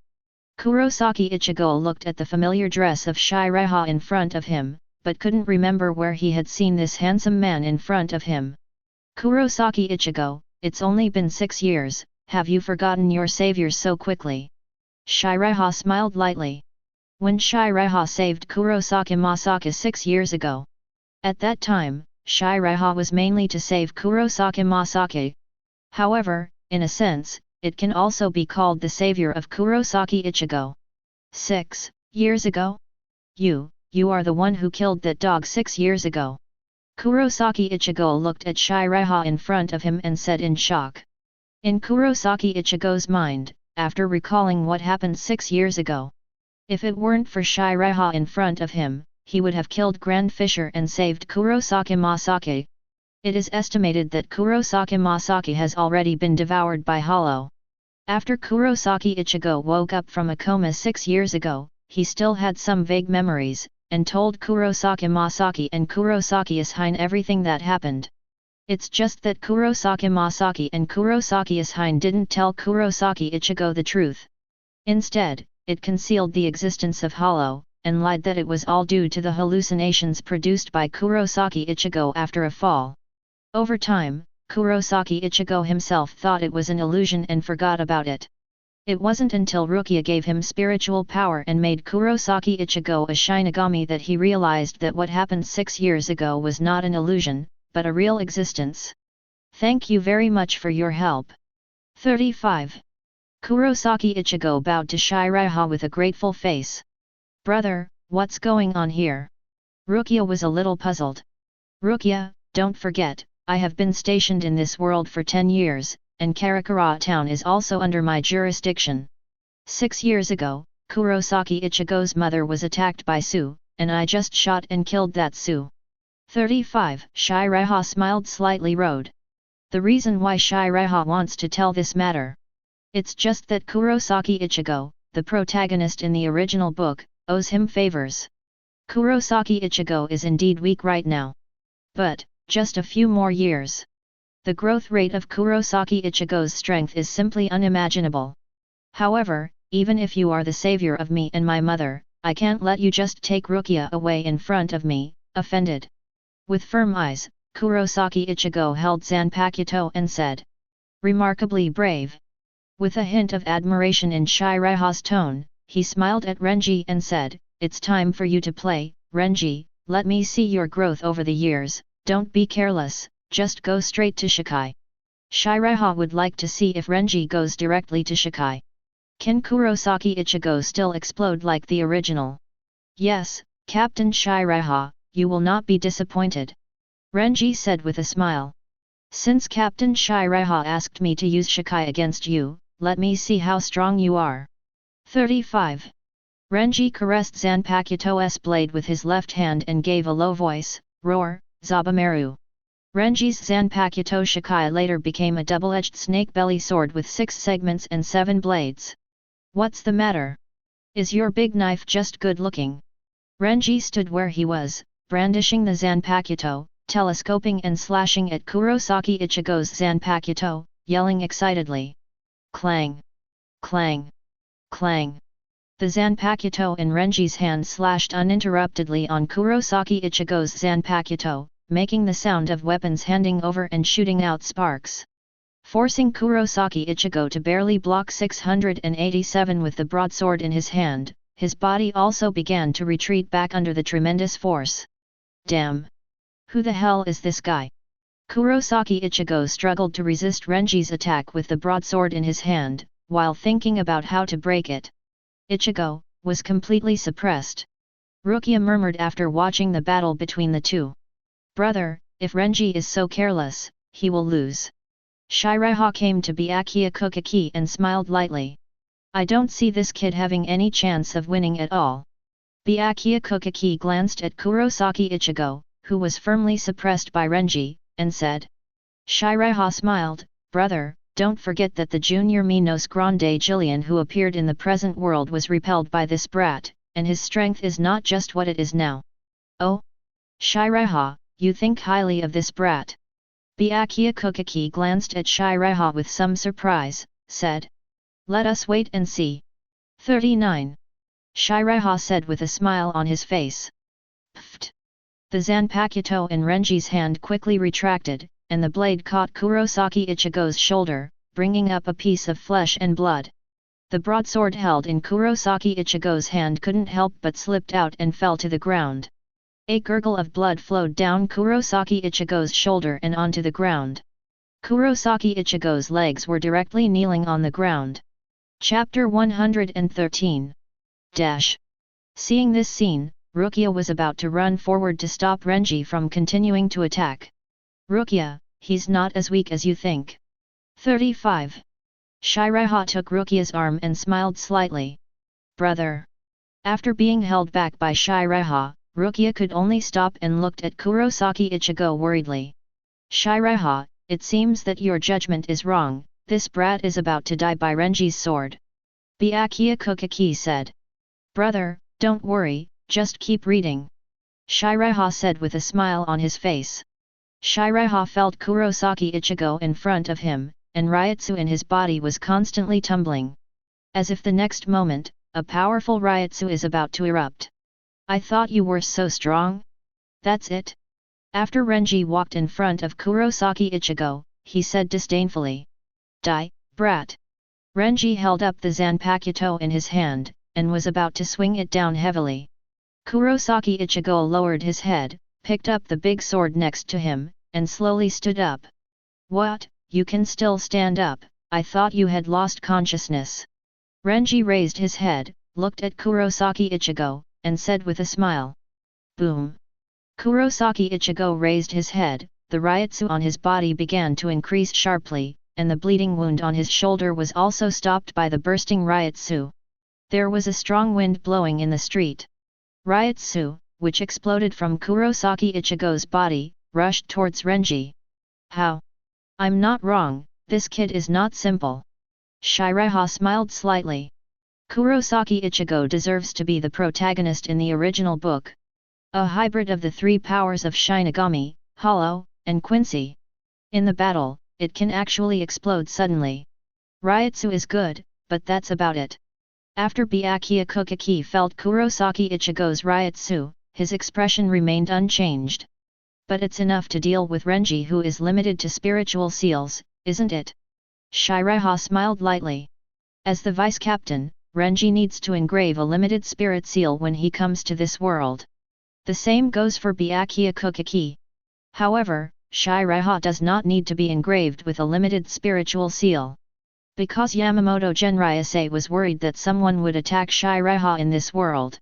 Kurosaki Ichigo looked at the familiar dress of Seireitei in front of him, but couldn't remember where he had seen this handsome man in front of him. "Kurosaki Ichigo, it's only been 6 years, have you forgotten your savior so quickly?" Seireitei smiled lightly. When Seireitei saved Kurosaki Masaka 6 years ago. At that time, Seireitei was mainly to save Kurosaki Masaka. However, in a sense, it can also be called the savior of Kurosaki Ichigo. 6 years ago? You are the one who killed that dog 6 years ago. Kurosaki Ichigo looked at Seireitei in front of him and said in shock. In Kurosaki Ichigo's mind, after recalling what happened 6 years ago. If it weren't for Seireitei in front of him, he would have killed Grand Fisher and saved Kurosaki Masaka. It is estimated that Kurosaki Masaka has already been devoured by Hollow. After Kurosaki Ichigo woke up from a coma 6 years ago, he still had some vague memories, and told Kurosaki Masaki and Kurosaki Ishine everything that happened. It's just that Kurosaki Masaki and Kurosaki Ishine didn't tell Kurosaki Ichigo the truth. Instead, it concealed the existence of Hollow, and lied that it was all due to the hallucinations produced by Kurosaki Ichigo after a fall. Over time, Kurosaki Ichigo himself thought it was an illusion and forgot about it. It wasn't until Rukia gave him spiritual power and made Kurosaki Ichigo a Shinigami that he realized that what happened 6 years ago was not an illusion, but a real existence. Thank you very much for your help. 35. Kurosaki Ichigo bowed to Seireitei with a grateful face. Brother, what's going on here? Rukia was a little puzzled. Rukia, don't forget, I have been stationed in this world for 10 years, and Karakura town is also under my jurisdiction. 6 years ago, Kurosaki Ichigo's mother was attacked by Su, and I just shot and killed that Su. 35. Seireitei smiled slightly wrote. The reason why Seireitei wants to tell this matter. It's just that Kurosaki Ichigo, the protagonist in the original book, owes him favors. Kurosaki Ichigo is indeed weak right now. But, just a few more years. The growth rate of Kurosaki Ichigo's strength is simply unimaginable. However, even if you are the savior of me and my mother, I can't let you just take Rukia away in front of me, offended. With firm eyes, Kurosaki Ichigo held Zanpakuto and said. Remarkably brave. With a hint of admiration in Seireitei's tone, he smiled at Renji and said, It's time for you to play, Renji, let me see your growth over the years, don't be careless, just go straight to Shikai. Seireitei would like to see if Renji goes directly to Shikai. Can Kurosaki Ichigo still explode like the original? Yes, Captain Seireitei, you will not be disappointed. Renji said with a smile. Since Captain Seireitei asked me to use Shikai against you, let me see how strong you are. 35. Renji caressed Zanpakuto's blade with his left hand and gave a low voice, roar, Zabumaru. Renji's Zanpakuto Shikai later became a double-edged snake belly sword with 6 segments and 7 blades. What's the matter? Is your big knife just good looking? Renji stood where he was, brandishing the Zanpakuto, telescoping and slashing at Kurosaki Ichigo's Zanpakuto, yelling excitedly. Clang! Clang! Clang! The Zanpakuto in Renji's hand slashed uninterruptedly on Kurosaki Ichigo's Zanpakuto, making the sound of weapons handing over and shooting out sparks. Forcing Kurosaki Ichigo to barely block 687 with the broadsword in his hand, his body also began to retreat back under the tremendous force. Damn! Who the hell is this guy? Kurosaki Ichigo struggled to resist Renji's attack with the broadsword in his hand, while thinking about how to break it. Ichigo was completely suppressed. Rukia murmured after watching the battle between the two. Brother, if Renji is so careless, he will lose. Seireitei came to Byakuya Kuchiki and smiled lightly. I don't see this kid having any chance of winning at all. Byakuya Kuchiki glanced at Kurosaki Ichigo, who was firmly suppressed by Renji, and said. Seireitei smiled, Brother, don't forget that the junior Minos Grande Jillian who appeared in the present world was repelled by this brat, and his strength is not just what it is now. Oh? Seireitei, you think highly of this brat? Byakuya Kuchiki glanced at Seireitei with some surprise, said. Let us wait and see. 39. Seireitei said with a smile on his face. Pfft! The Zanpakuto in Renji's hand quickly retracted, and the blade caught Kurosaki Ichigo's shoulder, bringing up a piece of flesh and blood. The broadsword held in Kurosaki Ichigo's hand couldn't help but slipped out and fell to the ground. A gurgle of blood flowed down Kurosaki Ichigo's shoulder and onto the ground. Kurosaki Ichigo's legs were directly kneeling on the ground. Chapter 113. Seeing this scene, Rukia was about to run forward to stop Renji from continuing to attack. Rukia, he's not as weak as you think. 35. Seireitei took Rukia's arm and smiled slightly. Brother. After being held back by Seireitei, Rukia could only stop and looked at Kurosaki Ichigo worriedly. Seireitei, it seems that your judgment is wrong, this brat is about to die by Renji's sword. Byakuya Kuchiki said. Brother, don't worry, just keep reading. Seireitei said with a smile on his face. Seireitei felt Kurosaki Ichigo in front of him, and Ryutsu in his body was constantly tumbling. As if the next moment, a powerful Ryutsu is about to erupt. I thought you were so strong? That's it? After Renji walked in front of Kurosaki Ichigo, he said disdainfully. Die, brat! Renji held up the Zanpakuto in his hand, and was about to swing it down heavily. Kurosaki Ichigo lowered his head, picked up the big sword next to him, and slowly stood up. What, you can still stand up, I thought you had lost consciousness. Renji raised his head, looked at Kurosaki Ichigo, and said with a smile. Boom! Kurosaki Ichigo raised his head, the Ryutsu on his body began to increase sharply, and the bleeding wound on his shoulder was also stopped by the bursting Ryutsu. There was a strong wind blowing in the street. Ryutsu, which exploded from Kurosaki Ichigo's body, rushed towards Renji. How? I'm not wrong, this kid is not simple. Seireitei smiled slightly. Kurosaki Ichigo deserves to be the protagonist in the original book. A hybrid of the three powers of Shinigami, Hollow, and Quincy. In the battle, it can actually explode suddenly. Ryutsu is good, but that's about it. After Byakuya Kuchiki felt Kurosaki Ichigo's Ryutsu, his expression remained unchanged. But it's enough to deal with Renji, who is limited to spiritual seals, isn't it? Seireitei smiled lightly. As the vice-captain, Renji needs to engrave a limited spirit seal when he comes to this world. The same goes for Byakuya Kuchiki. However, Seireitei does not need to be engraved with a limited spiritual seal. Because Yamamoto Genryūsai was worried that someone would attack Seireitei in this world.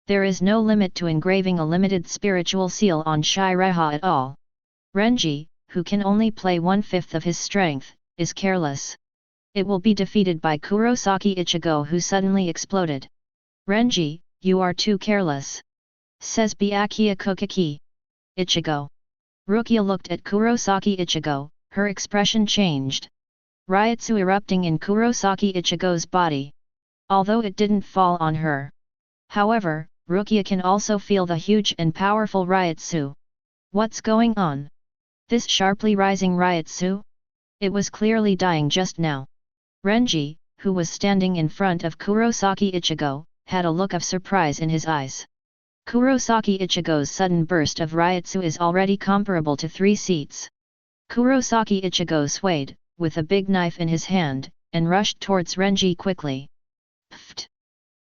There is no limit to engraving a limited spiritual seal on Seireitei at all. Renji, who can only play 1/5 of his strength, is careless. It will be defeated by Kurosaki Ichigo, who suddenly exploded. Renji, you are too careless, says Byakuya Kuchiki. Ichigo. Rukia looked at Kurosaki Ichigo, her expression changed. Ryutsu erupting in Kurosaki Ichigo's body. Although it didn't fall on her. However, Rukia can also feel the huge and powerful Ryutsu. What's going on? This sharply rising Ryutsu? It was clearly dying just now. Renji, who was standing in front of Kurosaki Ichigo, had a look of surprise in his eyes. Kurosaki Ichigo's sudden burst of Ryutsu is already comparable to 3 seats. Kurosaki Ichigo swayed, with a big knife in his hand, and rushed towards Renji quickly. Pfft!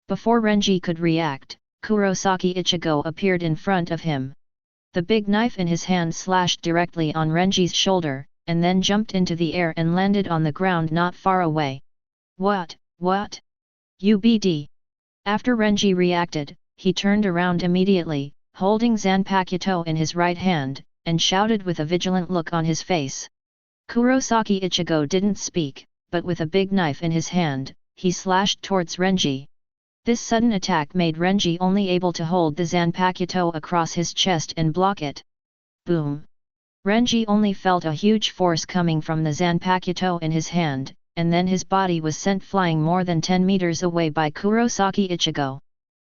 Before Renji could react, Kurosaki Ichigo appeared in front of him. The big knife in his hand slashed directly on Renji's shoulder, and then jumped into the air and landed on the ground not far away. What? UBD! After Renji reacted, he turned around immediately, holding Zanpakuto in his right hand, and shouted with a vigilant look on his face. Kurosaki Ichigo didn't speak, but with a big knife in his hand, he slashed towards Renji. This sudden attack made Renji only able to hold the Zanpakuto across his chest and block it. Boom! Renji only felt a huge force coming from the Zanpakuto in his hand, and then his body was sent flying more than 10 meters away by Kurosaki Ichigo.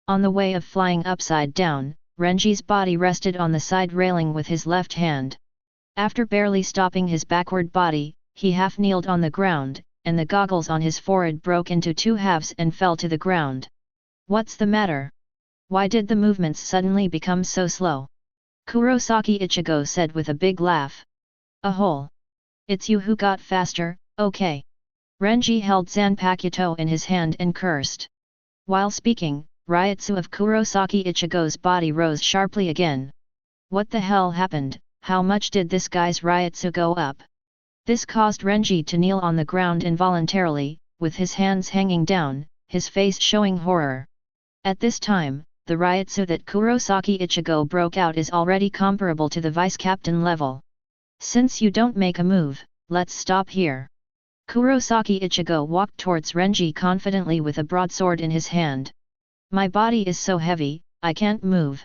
On the way of flying upside down, Renji's body rested on the side railing with his left hand. After barely stopping his backward body, he half-kneeled on the ground, and the goggles on his forehead broke into 2 halves and fell to the ground. What's the matter? Why did the movements suddenly become so slow? Kurosaki Ichigo said with a big laugh. A hole. It's you who got faster, okay. Renji held Zanpakuto in his hand and cursed. While speaking, Ryutsu of Kurosaki Ichigo's body rose sharply again. What the hell happened? How much did this guy's Ryutsu go up? This caused Renji to kneel on the ground involuntarily, with his hands hanging down, his face showing horror. At this time, the Ryutsu that Kurosaki Ichigo broke out is already comparable to the vice-captain level. Since you don't make a move, let's stop here. Kurosaki Ichigo walked towards Renji confidently with a broadsword in his hand. My body is so heavy, I can't move.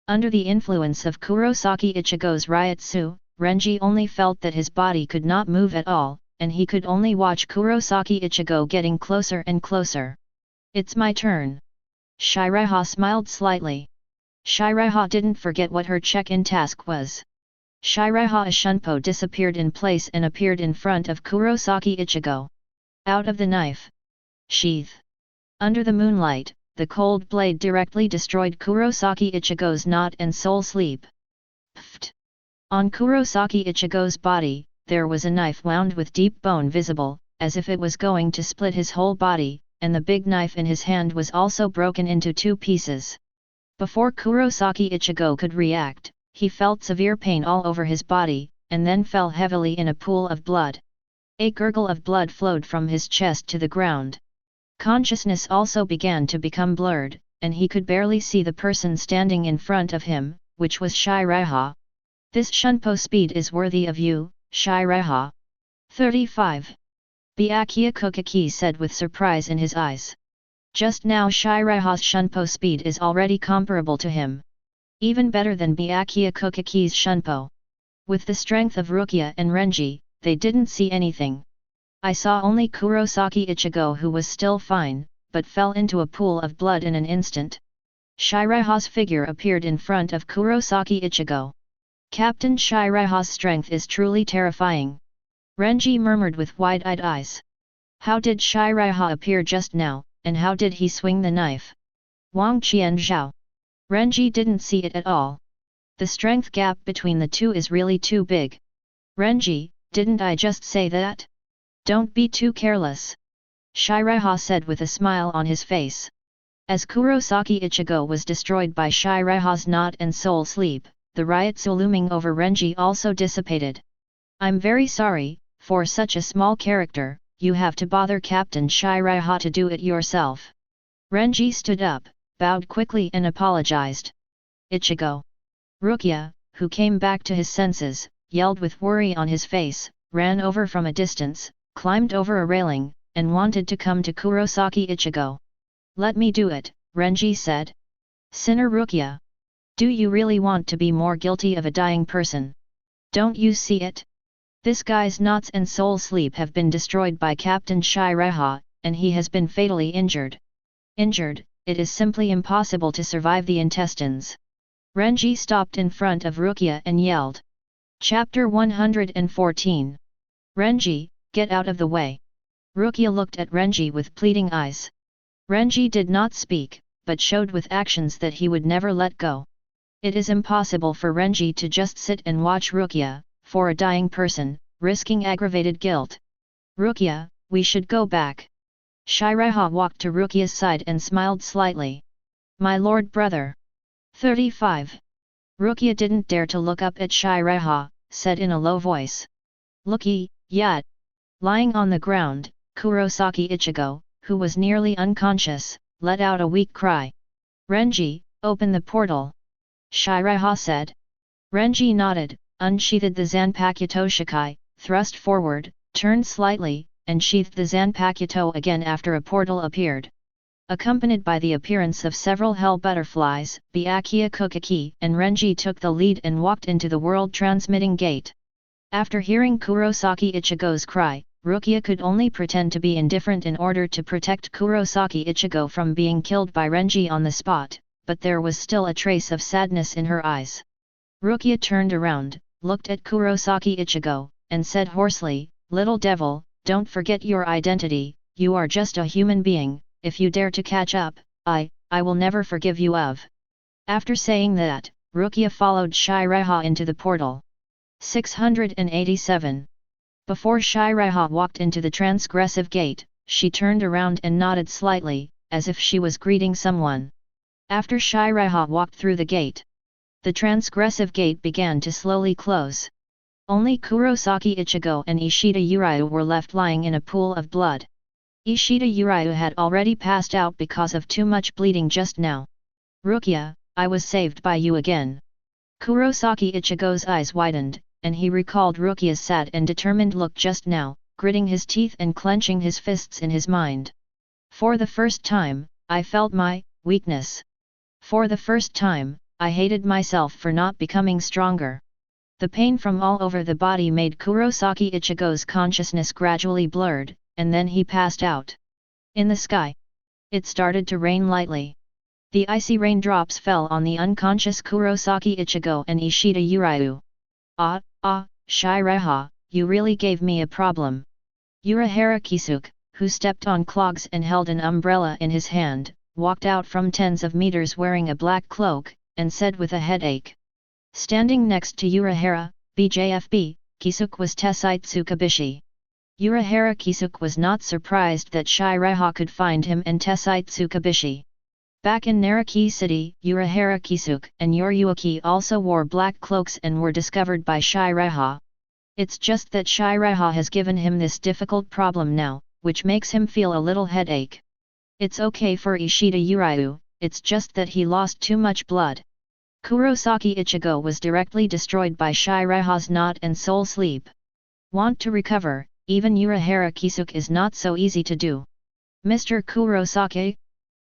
Under the influence of Kurosaki Ichigo's Ryutsu, Renji only felt that his body could not move at all, and he could only watch Kurosaki Ichigo getting closer and closer. It's my turn. Seireitei smiled slightly. Seireitei didn't forget what her check-in task was. Seireitei's shunpo disappeared in place and appeared in front of Kurosaki Ichigo. Out of the knife sheath. Under the moonlight, the cold blade directly destroyed Kurosaki Ichigo's knot and soul sleep. Pfft! On Kurosaki Ichigo's body, there was a knife wound with deep bone visible, as if it was going to split his whole body, and the big knife in his hand was also broken into 2 pieces. Before Kurosaki Ichigo could react, he felt severe pain all over his body, and then fell heavily in a pool of blood. A gurgle of blood flowed from his chest to the ground. Consciousness also began to become blurred, and he could barely see the person standing in front of him, which was Seireitei. This shunpo speed is worthy of you, Seireitei. 35. Byakuya Kuchiki said with surprise in his eyes. Just now Seireitei's shunpo speed is already comparable to him. Even better than Byakuya Kuchiki's Shunpo. With the strength of Rukia and Renji, they didn't see anything. I saw only Kurosaki Ichigo, who was still fine, but fell into a pool of blood in an instant. Shiraiha's figure appeared in front of Kurosaki Ichigo. Captain Shiraiha's strength is truly terrifying. Renji murmured with wide-eyed eyes. How did Shiraiha appear just now, and how did he swing the knife? Wang Qianzhao. Renji didn't see it at all. The strength gap between the two is really too big. Renji, didn't I just say that? Don't be too careless. Shiraiha said with a smile on his face. As Kurosaki Ichigo was destroyed by Shiraiha's knot and soul sleep, the riots looming over Renji also dissipated. I'm very sorry, for such a small character, you have to bother Captain Shiraiha to do it yourself. Renji stood up, bowed quickly and apologized. Ichigo. Rukia, who came back to his senses, yelled with worry on his face, ran over from a distance, climbed over a railing, and wanted to come to Kurosaki Ichigo. Let me do it, Renji said. Sinner Rukia. Do you really want to be more guilty of a dying person? Don't you see it? This guy's knots and soul sleep have been destroyed by Captain Shiraiha, and he has been fatally injured. Injured, it is simply impossible to survive the intestines. Renji stopped in front of Rukia and yelled. Chapter 114. Renji, get out of the way. Rukia looked at Renji with pleading eyes. Renji did not speak, but showed with actions that he would never let go. It is impossible for Renji to just sit and watch Rukia, for a dying person, risking aggravated guilt. Rukia, we should go back. Shiraiha walked to Rukia's side and smiled slightly. My lord brother. 35. Rukia didn't dare to look up at Shiraiha, said in a low voice. Looky, yat. Lying on the ground, Kurosaki Ichigo, who was nearly unconscious, let out a weak cry. Renji, open the portal. Shiraiha said. Renji nodded, unsheathed the Zanpakuto Shikai, thrust forward, turned slightly, and sheathed the Zanpakuto again after a portal appeared. Accompanied by the appearance of several hell butterflies, Byakuya Kuchiki and Renji took the lead and walked into the world transmitting gate. After hearing Kurosaki Ichigo's cry, Rukia could only pretend to be indifferent in order to protect Kurosaki Ichigo from being killed by Renji on the spot, but there was still a trace of sadness in her eyes. Rukia turned around, looked at Kurosaki Ichigo, and said hoarsely, Little devil, don't forget your identity, you are just a human being, if you dare to catch up, I will never forgive you of. After saying that, Rukia followed Shiraiha into the portal. 687. Before Shiraiha walked into the transgressive gate, she turned around and nodded slightly, as if she was greeting someone. After Shiraiha walked through the gate, the transgressive gate began to slowly close. Only Kurosaki Ichigo and Ishida Uryu were left lying in a pool of blood. Ishida Uryu had already passed out because of too much bleeding just now. Rukia, I was saved by you again. Kurosaki Ichigo's eyes widened, and he recalled Rukia's sad and determined look just now, gritting his teeth and clenching his fists in his mind. For the first time, I felt my weakness. For the first time, I hated myself for not becoming stronger. The pain from all over the body made Kurosaki Ichigo's consciousness gradually blurred, and then he passed out. In the sky, it started to rain lightly. The icy raindrops fell on the unconscious Kurosaki Ichigo and Ishida Uryu. Shiraiha, you really gave me a problem. Urahara Kisuke, who stepped on clogs and held an umbrella in his hand, walked out from tens of meters wearing a black cloak, and said with a headache. Standing next to Urahara, BJFB, Kisuke was Tesaitsu Kabishi. Urahara Kisuke was not surprised that Shiraiha could find him and Tesaitsu Kabishi. Back in Naraki City, Urahara Kisuke and Yoryuki also wore black cloaks and were discovered by Shiraiha. It's just that Shiraiha has given him this difficult problem now, which makes him feel a little headache. It's okay for Ishida Uryu, it's just that he lost too much blood. Kurosaki Ichigo was directly destroyed by Shiraiha's knot and soul sleep. Want to recover, even Urahara Kisuke is not so easy to do. Mr. Kurosaki?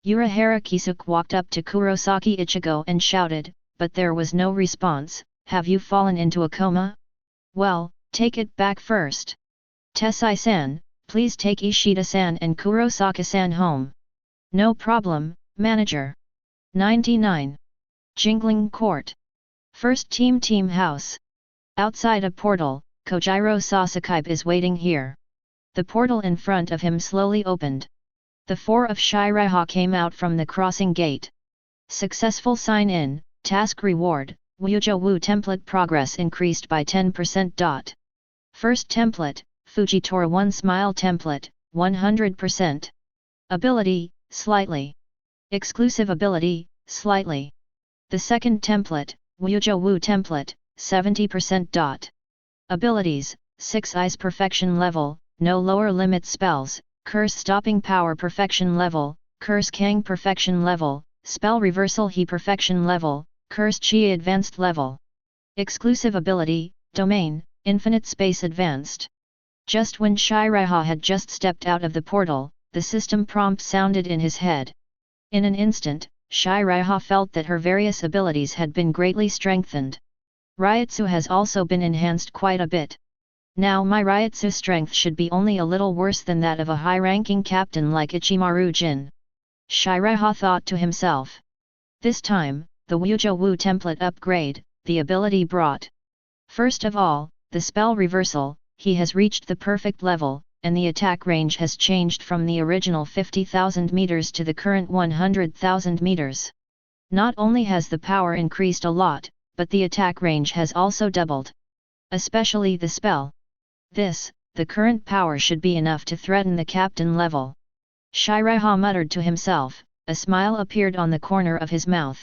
Urahara Kisuke walked up to Kurosaki Ichigo and shouted, but there was no response. Have you fallen into a coma? Well, take it back first. Tessai-san, please take Ishida-san and Kurosaka-san home. No problem, manager. 99. Jingling Court. First Team House. Outside a portal, Kojiro Sasaki is waiting here. The portal in front of him slowly opened. The four of Seireitei came out from the crossing gate. Successful sign-in, task reward, Wujo Wu template progress increased by 10%. First template, Fujitora 1 smile template, 100%. Ability, slightly. Exclusive ability, slightly. The second template, Wujo Wu template, 70%. Abilities, 6 Eyes perfection level, no lower limit spells, curse stopping power perfection level, curse Kang perfection level, spell reversal He perfection level, curse Chi advanced level. Exclusive ability, domain, infinite space advanced. Just when Seireitei had just stepped out of the portal, the system prompt sounded in his head. In an instant, Seireitei felt that her various abilities had been greatly strengthened. Ryutsu has also been enhanced quite a bit. Now my Ryutsu strength should be only a little worse than that of a high-ranking captain like Ichimaru Jin. Seireitei thought to himself. This time, the Wujo Wu template upgrade, the ability brought. First of all, the spell reversal, he has reached the perfect level, and the attack range has changed from the original 50,000 meters to the current 100,000 meters. Not only has the power increased a lot, but the attack range has also doubled. Especially the spell. The current power should be enough to threaten the captain level. Seireitei muttered to himself, a smile appeared on the corner of his mouth.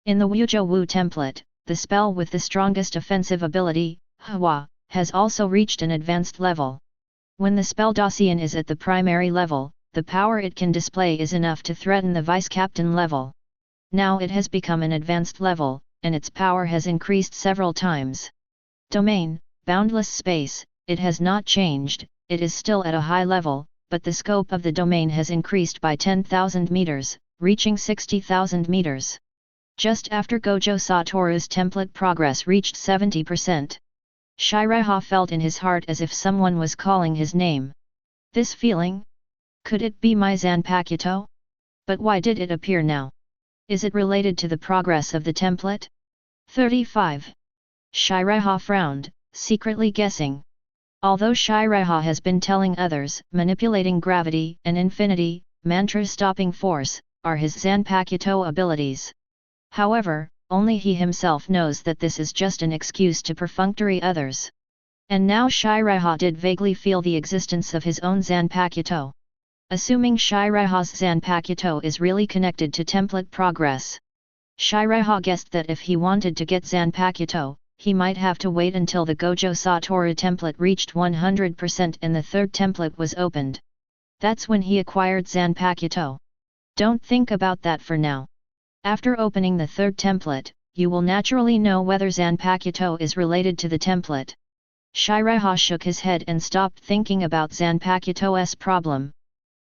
In the Wujo Wu template, the spell with the strongest offensive ability, Hwa, has also reached an advanced level. When the spell Dacian is at the primary level, the power it can display is enough to threaten the vice-captain level. Now it has become an advanced level, and its power has increased several times. Domain, boundless space, it has not changed, it is still at a high level, but the scope of the domain has increased by 10,000 meters, reaching 60,000 meters. Just after Gojo Satoru's template progress reached 70%. Seireitei felt in his heart as if someone was calling his name. This feeling? Could it be my Zanpakuto? But why did it appear now? Is it related to the progress of the template? 35. Seireitei frowned, secretly guessing. Although Seireitei has been telling others, manipulating gravity and infinity, mantra stopping force, are his Zanpakuto abilities. However, only he himself knows that this is just an excuse to perfunctory others. And now Seireitei did vaguely feel the existence of his own Zanpakuto. Assuming Seireitei's Zanpakuto is really connected to template progress. Seireitei guessed that if he wanted to get Zanpakuto, he might have to wait until the Gojo Satoru template reached 100% and the third template was opened. That's when he acquired Zanpakuto. Don't think about that for now. After opening the third template, you will naturally know whether Zanpakuto is related to the template. Seireitei shook his head and stopped thinking about Zanpakuto's problem.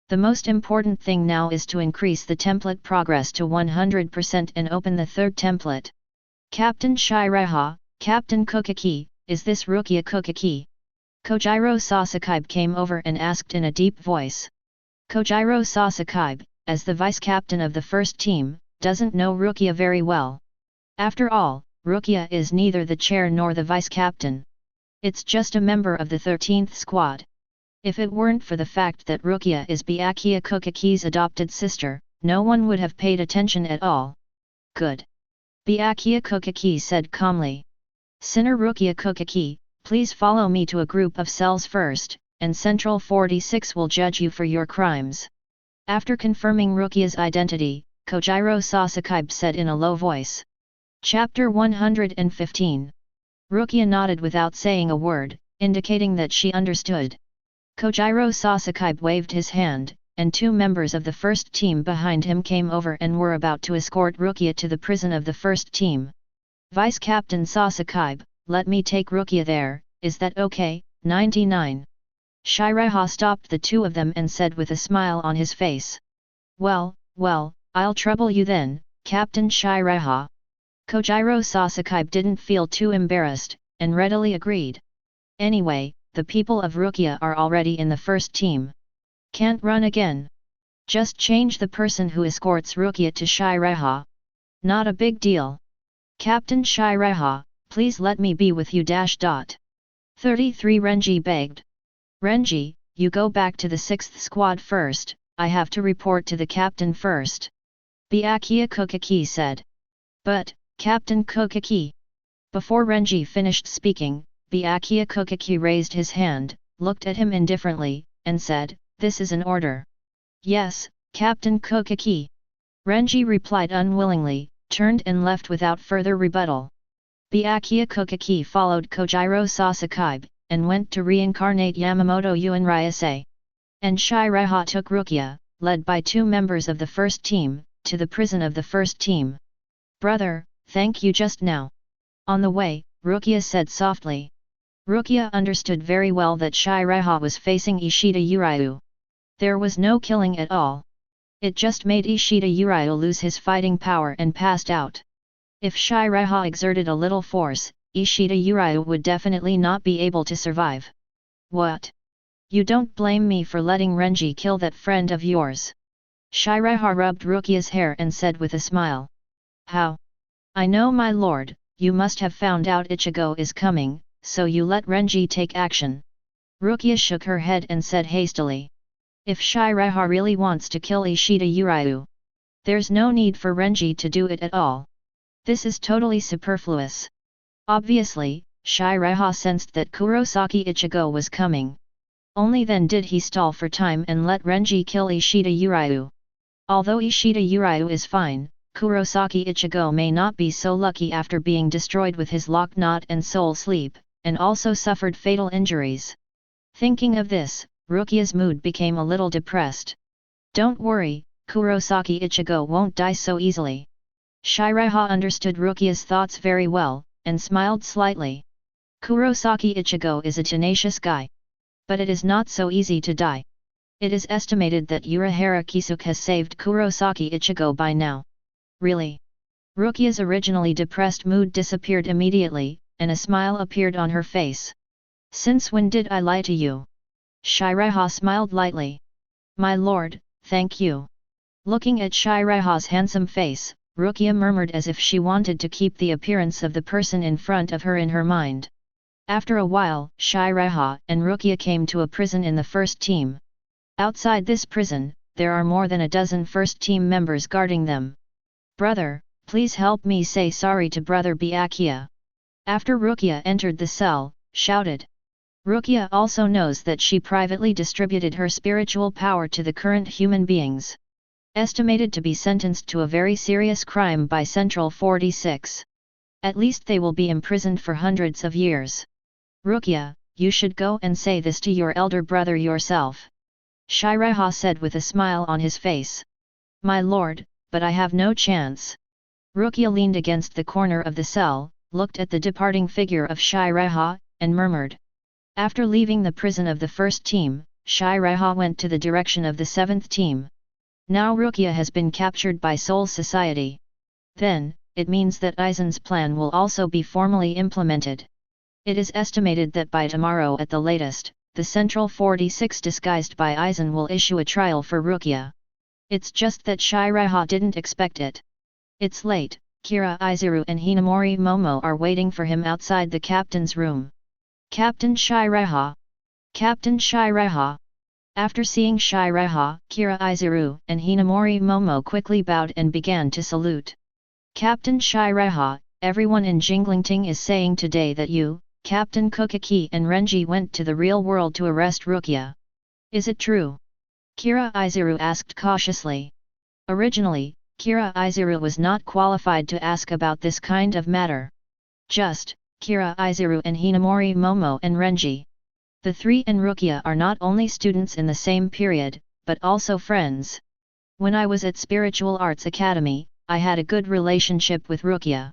The most important thing now is to increase the template progress to 100% and open the third template. Captain Seireitei, Captain Kuchiki, is this Rukia Kuchiki? Kojiro Sasaki came over and asked in a deep voice. Kojiro Sasaki, as the vice-captain of the first team, doesn't know Rukia very well. After all, Rukia is neither the chair nor the vice-captain. It's just a member of the 13th squad. If it weren't for the fact that Rukia is Byakuya Kuchiki's adopted sister, no one would have paid attention at all. Good. Byakuya Kuchiki said calmly. Sinner Rukia Kuchiki, please follow me to a group of cells first, and Central 46 will judge you for your crimes. After confirming Rukia's identity, Kojiro Sasaki said in a low voice. Chapter 115. Rukia nodded without saying a word, indicating that she understood. Kojiro Sasaki waved his hand, and two members of the first team behind him came over and were about to escort Rukia to the prison of the first team. Vice-Captain Sasaki, let me take Rukia there, is that okay? 99. Seireitei stopped the two of them and said with a smile on his face. Well, I'll trouble you then, Captain Seireitei. Kojiro Sōsuke didn't feel too embarrassed, and readily agreed. Anyway, the people of Rukia are already in the first team. Can't run again. Just change the person who escorts Rukia to Seireitei. Not a big deal. Captain Seireitei, please let me be with you. 33 Renji begged. Renji, you go back to the 6th squad first, I have to report to the captain first. Byakuya Kuchiki said. But, Captain Kuchiki. Before Renji finished speaking, Byakuya Kuchiki raised his hand, looked at him indifferently, and said, this is an order. Yes, Captain Kuchiki. Renji replied unwillingly, turned and left without further rebuttal. Byakuya Kuchiki followed Kojiro Sōsuke, and went to reincarnate Yamamoto Genryūsai. And Seireitei took Rukia, led by 2 members of the first team, to the prison of the first team. Brother, thank you just now. On the way, Rukia said softly. Rukia understood very well that Seireitei was facing Ishida Uryu. There was no killing at all. It just made Ishida Uryu lose his fighting power and passed out. If Seireitei exerted a little force, Ishida Uryu would definitely not be able to survive. What? You don't blame me for letting Renji kill that friend of yours? Seireitei rubbed Rukia's hair and said with a smile. How? I know, my lord, you must have found out Ichigo is coming, so you let Renji take action. Rukia shook her head and said hastily. If Seireitei really wants to kill Ishida Uryu, there's no need for Renji to do it at all. This is totally superfluous. Obviously, Seireitei sensed that Kurosaki Ichigo was coming. Only then did he stall for time and let Renji kill Ishida Uryu. Although Ishida Uryu is fine, Kurosaki Ichigo may not be so lucky after being destroyed with his lock knot and soul sleep, and also suffered fatal injuries. Thinking of this, Rukia's mood became a little depressed. Don't worry, Kurosaki Ichigo won't die so easily. Seireitei understood Rukia's thoughts very well, and smiled slightly. Kurosaki Ichigo is a tenacious guy. But it is not so easy to die. It is estimated that Urahara Kisuke has saved Kurosaki Ichigo by now. Really? Rukia's originally depressed mood disappeared immediately, and a smile appeared on her face. Since when did I lie to you? Seireitei smiled lightly. My lord, thank you. Looking at Seireitei's handsome face, Rukia murmured as if she wanted to keep the appearance of the person in front of her in her mind. After a while, Seireitei and Rukia came to a prison in the first team. Outside this prison, there are more than a dozen first team members guarding them. Brother, please help me say sorry to brother Byakuya. After Rukia entered the cell, shouted. Rukia also knows that she privately distributed her spiritual power to the current human beings. Estimated to be sentenced to a very serious crime by Central 46. At least they will be imprisoned for hundreds of years. Rukia, you should go and say this to your elder brother yourself. Seireitei said with a smile on his face. My lord, but I have no chance. Rukia leaned against the corner of the cell, looked at the departing figure of Seireitei, and murmured. After leaving the prison of the first team, Seireitei went to the direction of the 7th team. Now Rukia has been captured by Soul Society. Then, it means that Aizen's plan will also be formally implemented. It is estimated that by tomorrow at the latest, the Central 46 disguised by Aizen will issue a trial for Rukia. It's just that Seireitei didn't expect it. It's late, Kira Izuru and Hinamori Momo are waiting for him outside the captain's room. Captain Seireitei! Captain Seireitei! After seeing Seireitei, Kira Izuru and Hinamori Momo quickly bowed and began to salute. Captain Seireitei, everyone in Jinglingting is saying today that you, Captain Kuchiki and Renji went to the real world to arrest Rukia. Is it true? Kira Izuru asked cautiously. Originally, Kira Izuru was not qualified to ask about this kind of matter. Just, Kira Izuru and Hinamori Momo and Renji. The 3 and Rukia are not only students in the same period, but also friends. When I was at Spiritual Arts Academy, I had a good relationship with Rukia.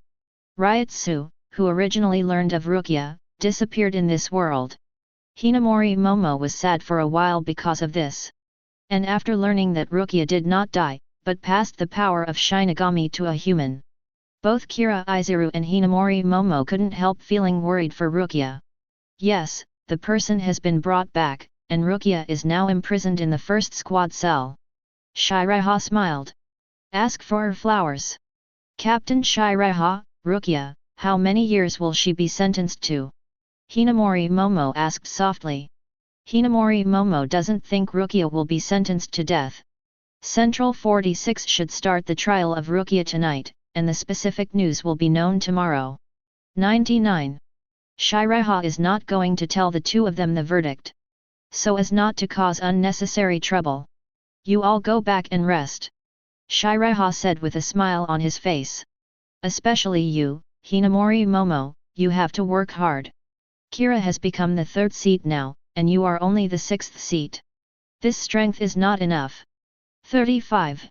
Ryutsu, who originally learned of Rukia, disappeared in this world. Hinamori Momo was sad for a while because of this. And after learning that Rukia did not die, but passed the power of Shinigami to a human. Both Kira Izuru and Hinamori Momo couldn't help feeling worried for Rukia. Yes, the person has been brought back, and Rukia is now imprisoned in the first squad cell. Seireitei smiled. Ask for her flowers. Captain Seireitei, Rukia, how many years will she be sentenced to? Hinamori Momo asked softly. Hinamori Momo doesn't think Rukia will be sentenced to death. Central 46 should start the trial of Rukia tonight, and the specific news will be known tomorrow. 99. Seireitei is not going to tell the two of them the verdict, so as not to cause unnecessary trouble. You all go back and rest. Seireitei said with a smile on his face. Especially you, Hinamori Momo, you have to work hard. Kira has become the third seat now, and you are only the sixth seat. This strength is not enough. 35.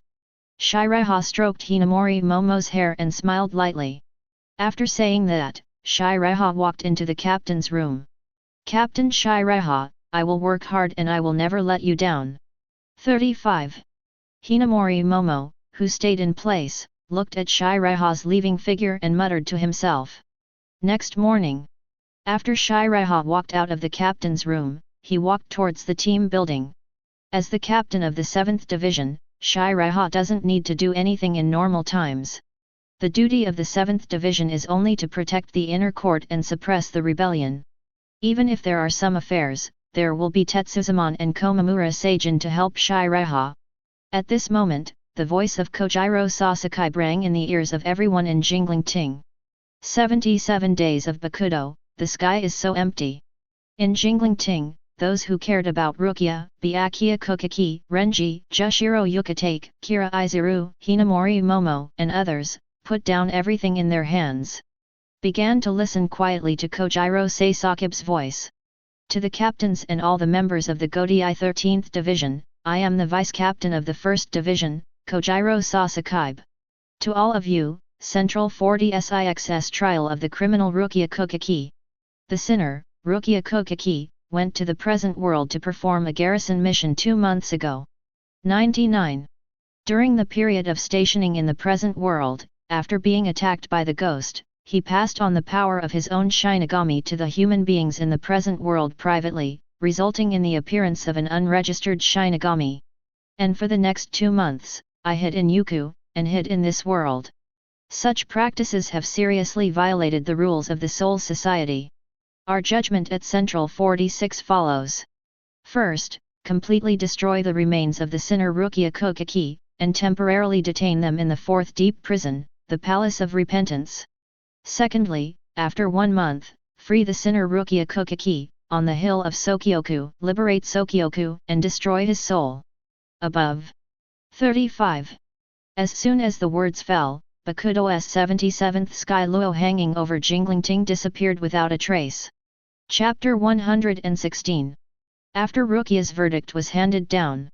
Seireitei stroked Hinamori Momo's hair and smiled lightly. After saying that, Seireitei walked into the captain's room. Captain Seireitei, I will work hard and I will never let you down. 35. Hinamori Momo, who stayed in place, looked at Seireitei's leaving figure and muttered to himself. Next morning, after Seireitei walked out of the captain's room, he walked towards the team building. As the captain of the 7th Division, Seireitei doesn't need to do anything in normal times. The duty of the 7th Division is only to protect the inner court and suppress the rebellion. Even if there are some affairs, there will be Tetsuzumon and Komamura Seijin to help Seireitei. At this moment, the voice of Kojiro Sasuke rang in the ears of everyone in Jinglingting. 77 days of Bakudo, the sky is so empty. In Jinglingting, those who cared about Rukia, Byakuya Kuchiki, Renji, Jushiro Yukitake, Kira Izuru, Hinamori Momo, and others, put down everything in their hands. Began to listen quietly to Kojiro Sasuke's voice. To the captains and all the members of the Godai 13th Division, I am the vice-captain of the 1st Division, Kojiro Sasuke. To all of you, Central 46's trial of the criminal Rukia Kuchiki. The sinner, Rukia Kuchiki, went to the present world to perform a garrison mission 2 months ago. 99. During the period of stationing in the present world, after being attacked by the ghost, he passed on the power of his own Shinigami to the human beings in the present world privately, resulting in the appearance of an unregistered Shinigami. And for the next 2 months, I hid in Yuku, and hid in this world. Such practices have seriously violated the rules of the Soul Society. Our judgment at Central 46 follows. First, completely destroy the remains of the sinner Rukia Kuchiki, and temporarily detain them in the 4th Deep Prison, the Palace of Repentance. Secondly, after 1 month, free the sinner Rukia Kuchiki, on the hill of Sōkyoku, liberate Sōkyoku, and destroy his soul. Above. 35. As soon as the words fell, Bakudo's 77th sky luo hanging over Jinglingting disappeared without a trace. Chapter 116. After Rukia's verdict was handed down,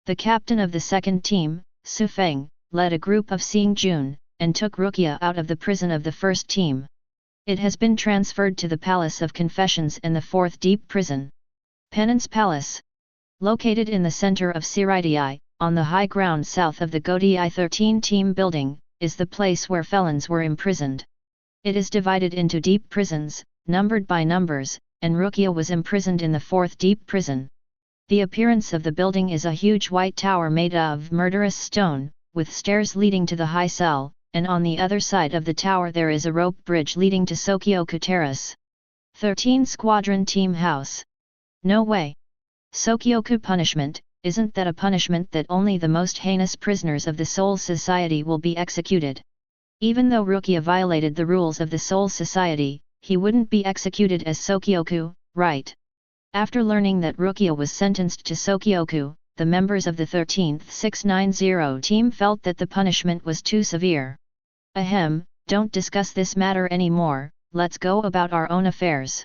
the captain of the 2nd team, Su Feng, led a group of Seeing Jun, and took Rukia out of the prison of the 1st team. It has been transferred to the Palace of Confessions and the 4th Deep Prison. Penance Palace. Located in the center of Seireitei, on the high ground south of the Godai 13 team building, is the place where felons were imprisoned. It is divided into deep prisons, numbered by numbers, and Rukia was imprisoned in the 4th Deep Prison. The appearance of the building is a huge white tower made of murderous stone, with stairs leading to the high cell, and on the other side of the tower there is a rope bridge leading to Sōkyoku Terrace. 13 Squadron Team House. No way! Sōkyoku punishment, isn't that a punishment that only the most heinous prisoners of the Soul Society will be executed? Even though Rukia violated the rules of the Soul Society, he wouldn't be executed as Sōkyoku, right? After learning that Rukia was sentenced to Sōkyoku, the members of the 13th 690 team felt that the punishment was too severe. Ahem, don't discuss this matter anymore, let's go about our own affairs.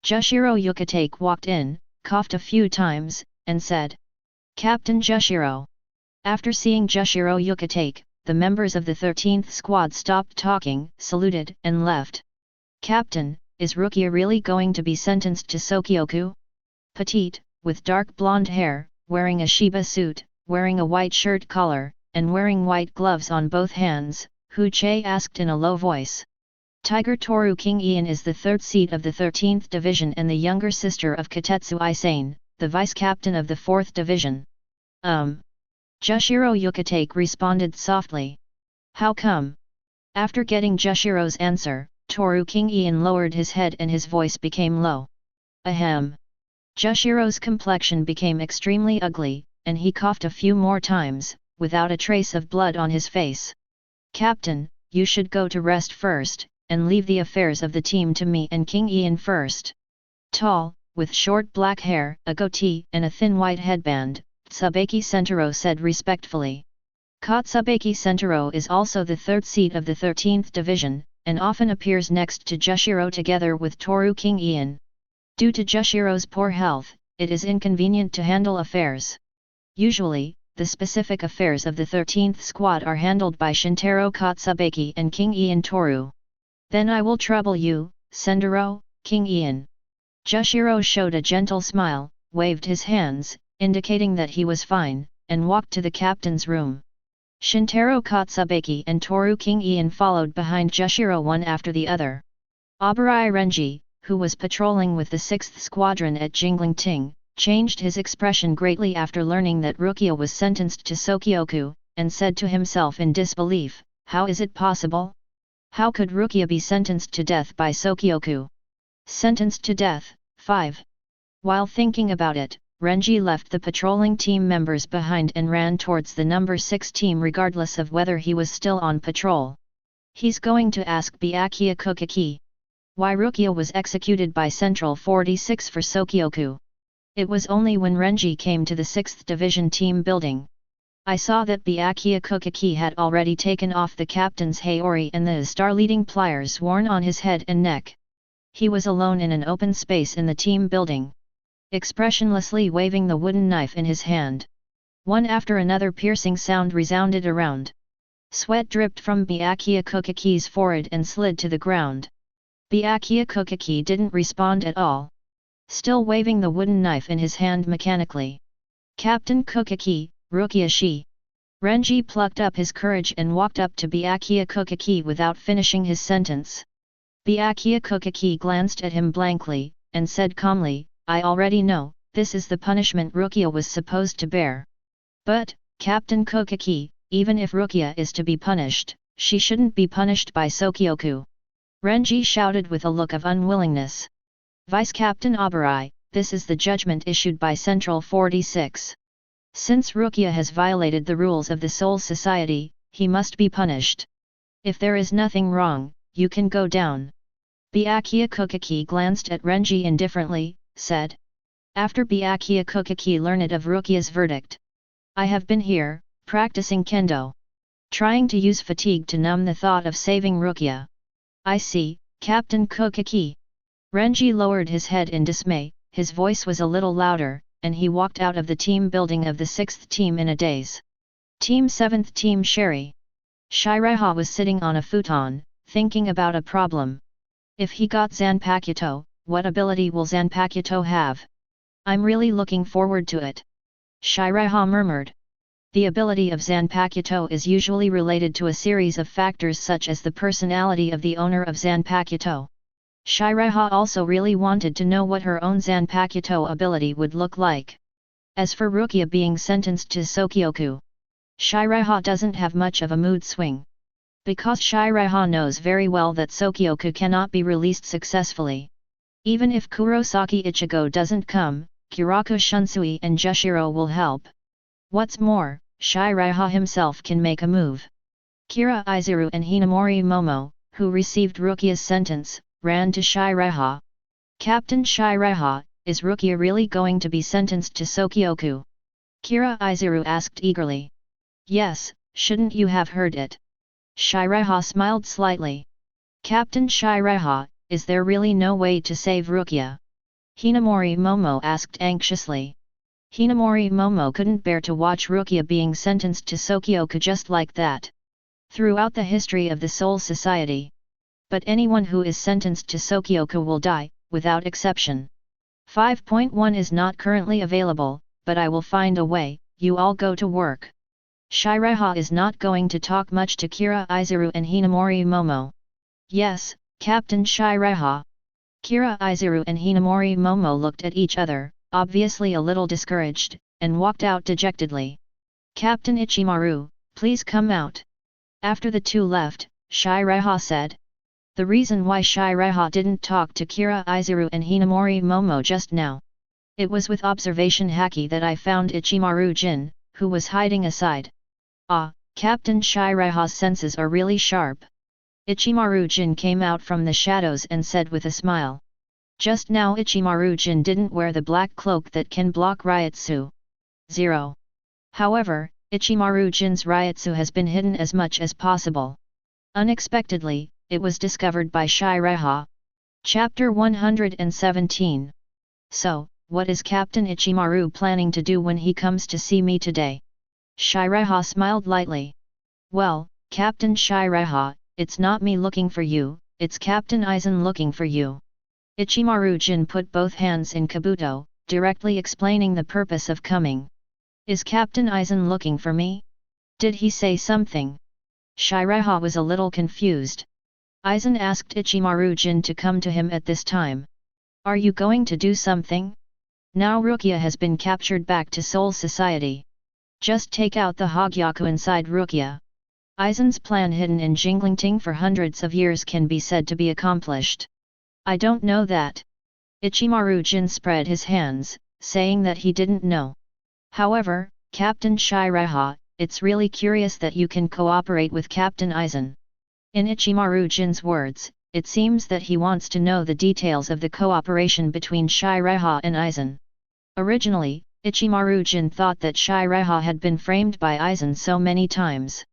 Jushiro Yukitake walked in, coughed a few times, and said, Captain Jushiro. After seeing Jushiro Yukitake, the members of the 13th squad stopped talking, saluted, and left. Captain, is Rukia really going to be sentenced to Sōkyoku? Petite, with dark blonde hair, wearing a Shiba suit, wearing a white shirt collar, and wearing white gloves on both hands, Hu Che asked in a low voice. Tiger Toru King Ian is the third seat of the 13th Division and the younger sister of Katetsu Aizen, the vice-captain of the 4th Division. Jushiro Yukitake responded softly. How come? After getting Jushiro's answer, Toru King Ian lowered his head and his voice became low. Ahem. Jushiro's complexion became extremely ugly, and he coughed a few more times, without a trace of blood on his face. Captain, you should go to rest first, and leave the affairs of the team to me and King Ian first. Tall, with short black hair, a goatee, and a thin white headband, Tsubaki Sentaro said respectfully. Katsubaki Sentaro is also the third seat of the 13th Division, and often appears next to Jushiro together with Toru King Ian. Due to Jushiro's poor health, it is inconvenient to handle affairs. Usually, the specific affairs of the 13th squad are handled by Shintaro Katsubaki and King Ian Toru. Then I will trouble you, Sendero, King Ian. Jushiro showed a gentle smile, waved his hands, indicating that he was fine, and walked to the captain's room. Shintaro Katsubaki and Toru King Ian followed behind Jushiro one after the other. Abarai Renji, who was patrolling with the 6th Squadron at Jinglingting, changed his expression greatly after learning that Rukia was sentenced to Sōkyoku, and said to himself in disbelief, how is it possible? How could Rukia be sentenced to death by Sōkyoku? Sentenced to death, 5. While thinking about it, Renji left the patrolling team members behind and ran towards the number 6 team regardless of whether he was still on patrol. He's going to ask Byakuya Kuchiki why Rukia was executed by Central 46 for Sōkyoku. It was only when Renji came to the 6th Division team building. I saw that Byakuya Kuchiki had already taken off the captain's haori and the star-leading pliers worn on his head and neck. He was alone in an open space in the team building, expressionlessly waving the wooden knife in his hand. One after another piercing sound resounded around. Sweat dripped from Byakuya Kuchiki's forehead and slid to the ground. Byakuya Kuchiki didn't respond at all, still waving the wooden knife in his hand mechanically. Captain Kuchiki, Rukia shi. Renji plucked up his courage and walked up to Byakuya Kuchiki without finishing his sentence. Byakuya Kuchiki glanced at him blankly, and said calmly, I already know, this is the punishment Rukia was supposed to bear. But, Captain Kuchiki, even if Rukia is to be punished, she shouldn't be punished by Sōkyoku. Renji shouted with a look of unwillingness. Vice-Captain Abarai, this is the judgment issued by Central 46. Since Rukia has violated the rules of the Soul Society, he must be punished. If there is nothing wrong, you can go down. Byakuya Kuchiki glanced at Renji indifferently, said. After Byakuya Kuchiki learned of Rukia's verdict. I have been here, practicing kendo. Trying to use fatigue to numb the thought of saving Rukia. I see, Captain Kuchiki. Renji lowered his head in dismay, his voice was a little louder, and he walked out of the team building of the 6th team in a daze. Team 7th Team Sherry. Seireitei was sitting on a futon, thinking about a problem. If he got Zanpakuto, what ability will Zanpakuto have? I'm really looking forward to it. Seireitei murmured. The ability of Zanpakuto is usually related to a series of factors such as the personality of the owner of Zanpakuto. Seireitei also really wanted to know what her own Zanpakuto ability would look like. As for Rukia being sentenced to Sōkyoku, Seireitei doesn't have much of a mood swing. Because Seireitei knows very well that Sōkyoku cannot be released successfully. Even if Kurosaki Ichigo doesn't come, Kiraku Shunsui and Jushiro will help. What's more, Seireitei himself can make a move. Kira Izuru and Hinamori Momo, who received Rukia's sentence, ran to Seireitei. Captain Seireitei, is Rukia really going to be sentenced to Sōkyoku? Kira Izuru asked eagerly. Yes, shouldn't you have heard it? Seireitei smiled slightly. Captain Seireitei, is there really no way to save Rukia? Hinamori Momo asked anxiously. Hinamori Momo couldn't bear to watch Rukia being sentenced to Sōkyoku just like that. Throughout the history of the Soul Society. But anyone who is sentenced to Sōkyoku will die, without exception. 5.1 is not currently available, but I will find a way, you all go to work. Seireitei is not going to talk much to Kira Izuru and Hinamori Momo. Yes, Captain Seireitei. Kira Izuru and Hinamori Momo looked at each other, obviously a little discouraged, and walked out dejectedly. Captain Ichimaru, please come out. After the two left, Seireitei said. The reason why Seireitei didn't talk to Kira Izuru and Hinamori Momo just now. It was with observation haki that I found Ichimaru-jin, who was hiding aside. Ah, Captain Seireitei's senses are really sharp. Ichimaru-jin came out from the shadows and said with a smile. Just now Ichimaru-jin didn't wear the black cloak that can block Ryutsu. 0. However, Ichimaru-jin's Ryutsu has been hidden as much as possible. Unexpectedly, it was discovered by Seireitei. Chapter 117. So, what is Captain Ichimaru planning to do when he comes to see me today? Seireitei smiled lightly. Well, Captain Seireitei, it's not me looking for you, it's Captain Aizen looking for you. Ichimaru-jin put both hands in kabuto, directly explaining the purpose of coming. Is Captain Aizen looking for me? Did he say something? Seireitei was a little confused. Aizen asked Ichimaru-jin to come to him at this time. Are you going to do something? Now Rukia has been captured back to Soul Society. Just take out the Hogyaku inside Rukia. Aizen's plan hidden in Jinglingting for hundreds of years can be said to be accomplished. I don't know that. Ichimaru-jin spread his hands, saying that he didn't know. However, Captain Seireitei, it's really curious that you can cooperate with Captain Aizen. In Ichimaru-jin's words, it seems that he wants to know the details of the cooperation between Seireitei and Aizen. Originally, Ichimaru-jin thought that Seireitei had been framed by Aizen so many times.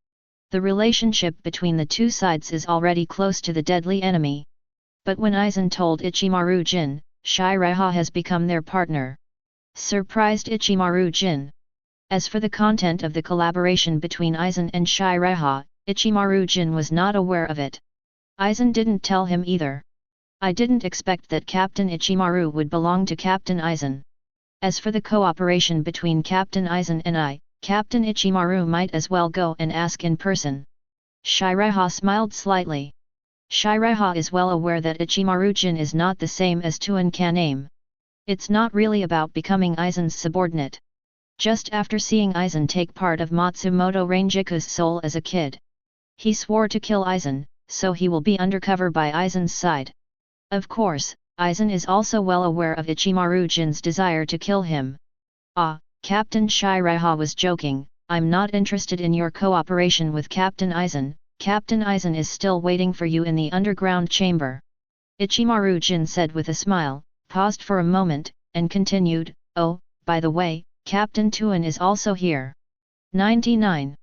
The relationship between the two sides is already close to the deadly enemy. But when Aizen told Ichimaru-jin, Seireitei has become their partner. Surprised Ichimaru-jin. As for the content of the collaboration between Aizen and Seireitei, Ichimaru-jin was not aware of it. Aizen didn't tell him either. I didn't expect that Captain Ichimaru would belong to Captain Aizen. As for the cooperation between Captain Aizen and I, Captain Ichimaru might as well go and ask in person. Seireitei smiled slightly. Seireitei is well aware that Ichimaru-jin is not the same as Tuan Kaname. It's not really about becoming Aizen's subordinate. Just after seeing Aizen take part of Matsumoto Rangiku's soul as a kid, he swore to kill Aizen, so he will be undercover by Aizen's side. Of course, Aizen is also well aware of Ichimaru-jin's desire to kill him. Ah, Captain Seireitei was joking, I'm not interested in your cooperation with Captain Aizen, Captain Aizen is still waiting for you in the underground chamber. Ichimaru-jin said with a smile, paused for a moment, and continued, oh, by the way, Captain Tuan is also here. 99.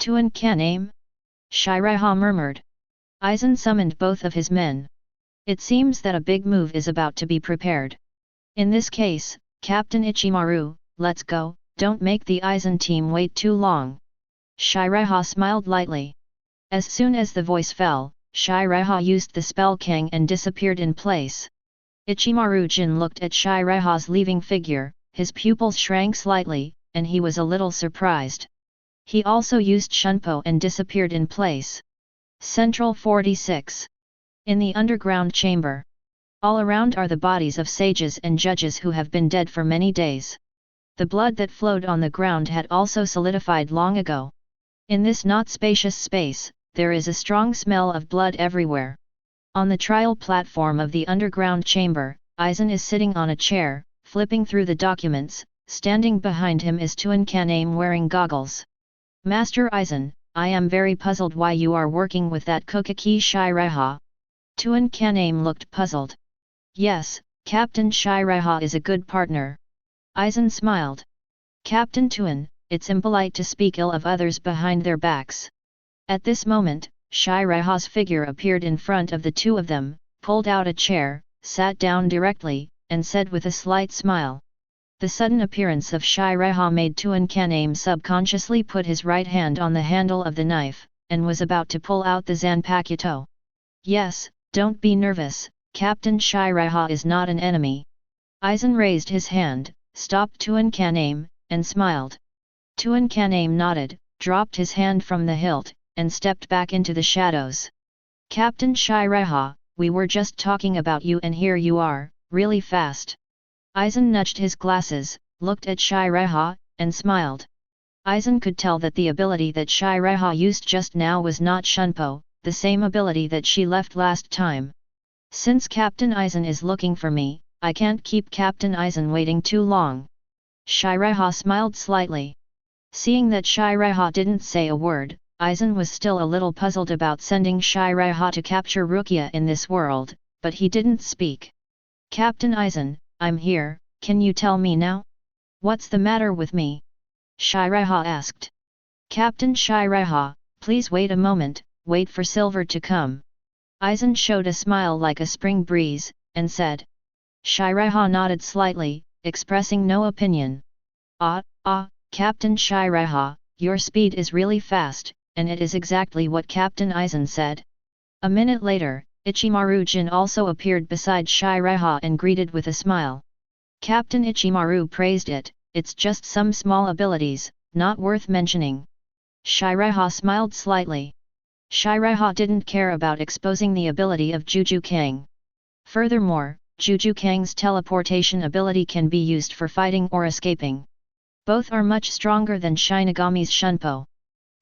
Tuan Kaname? Seireitei murmured. Aizen summoned both of his men. It seems that a big move is about to be prepared. In this case, Captain Ichimaru, let's go, don't make the Aizen team wait too long. Seireitei smiled lightly. As soon as the voice fell, Seireitei used the spell Kang and disappeared in place. Ichimaru-jin looked at Seireitei's leaving figure, his pupils shrank slightly, and he was a little surprised. He also used Shunpo and disappeared in place. Central 46. In the underground chamber. All around are the bodies of sages and judges who have been dead for many days. The blood that flowed on the ground had also solidified long ago. In this not spacious space, there is a strong smell of blood everywhere. On the trial platform of the underground chamber, Aizen is sitting on a chair, flipping through the documents. Standing behind him is Tuan Kaname wearing goggles. Master Aizen, I am very puzzled why you are working with that Kuchiki Seireitei. Tuan Kaname looked puzzled. Yes, Captain Seireitei is a good partner. Aizen smiled. Captain Tuan, it's impolite to speak ill of others behind their backs. At this moment, Seireitei's figure appeared in front of the two of them, pulled out a chair, sat down directly, and said with a slight smile. The sudden appearance of Seireitei made Tuan Kaname subconsciously put his right hand on the handle of the knife, and was about to pull out the Zanpakuto. Yes, don't be nervous, Captain Seireitei is not an enemy. Aizen raised his hand, stopped Tuan Kaname, and smiled. Tuan Kaname nodded, dropped his hand from the hilt, and stepped back into the shadows. Captain Seireitei, we were just talking about you and here you are, really fast. Aizen nudged his glasses, looked at Seireitei, and smiled. Aizen could tell that the ability that Seireitei used just now was not Shunpo, the same ability that she left last time. Since Captain Aizen is looking for me, I can't keep Captain Aizen waiting too long. Seireitei smiled slightly. Seeing that Seireitei didn't say a word, Aizen was still a little puzzled about sending Seireitei to capture Rukia in this world, but he didn't speak. Captain Aizen, I'm here, can you tell me now? What's the matter with me? Seireitei asked. Captain Seireitei, please wait a moment, wait for Silver to come. Aizen showed a smile like a spring breeze, and said. Seireitei nodded slightly, expressing no opinion. Captain Seireitei, your speed is really fast, and it is exactly what Captain Aizen said. A minute later, Ichimaru Jin also appeared beside Seireitei and greeted with a smile. Captain Ichimaru praised it, it's just some small abilities, not worth mentioning. Seireitei smiled slightly. Seireitei didn't care about exposing the ability of Juju Kang. Furthermore, Juju Kang's teleportation ability can be used for fighting or escaping. Both are much stronger than Shinigami's Shunpo.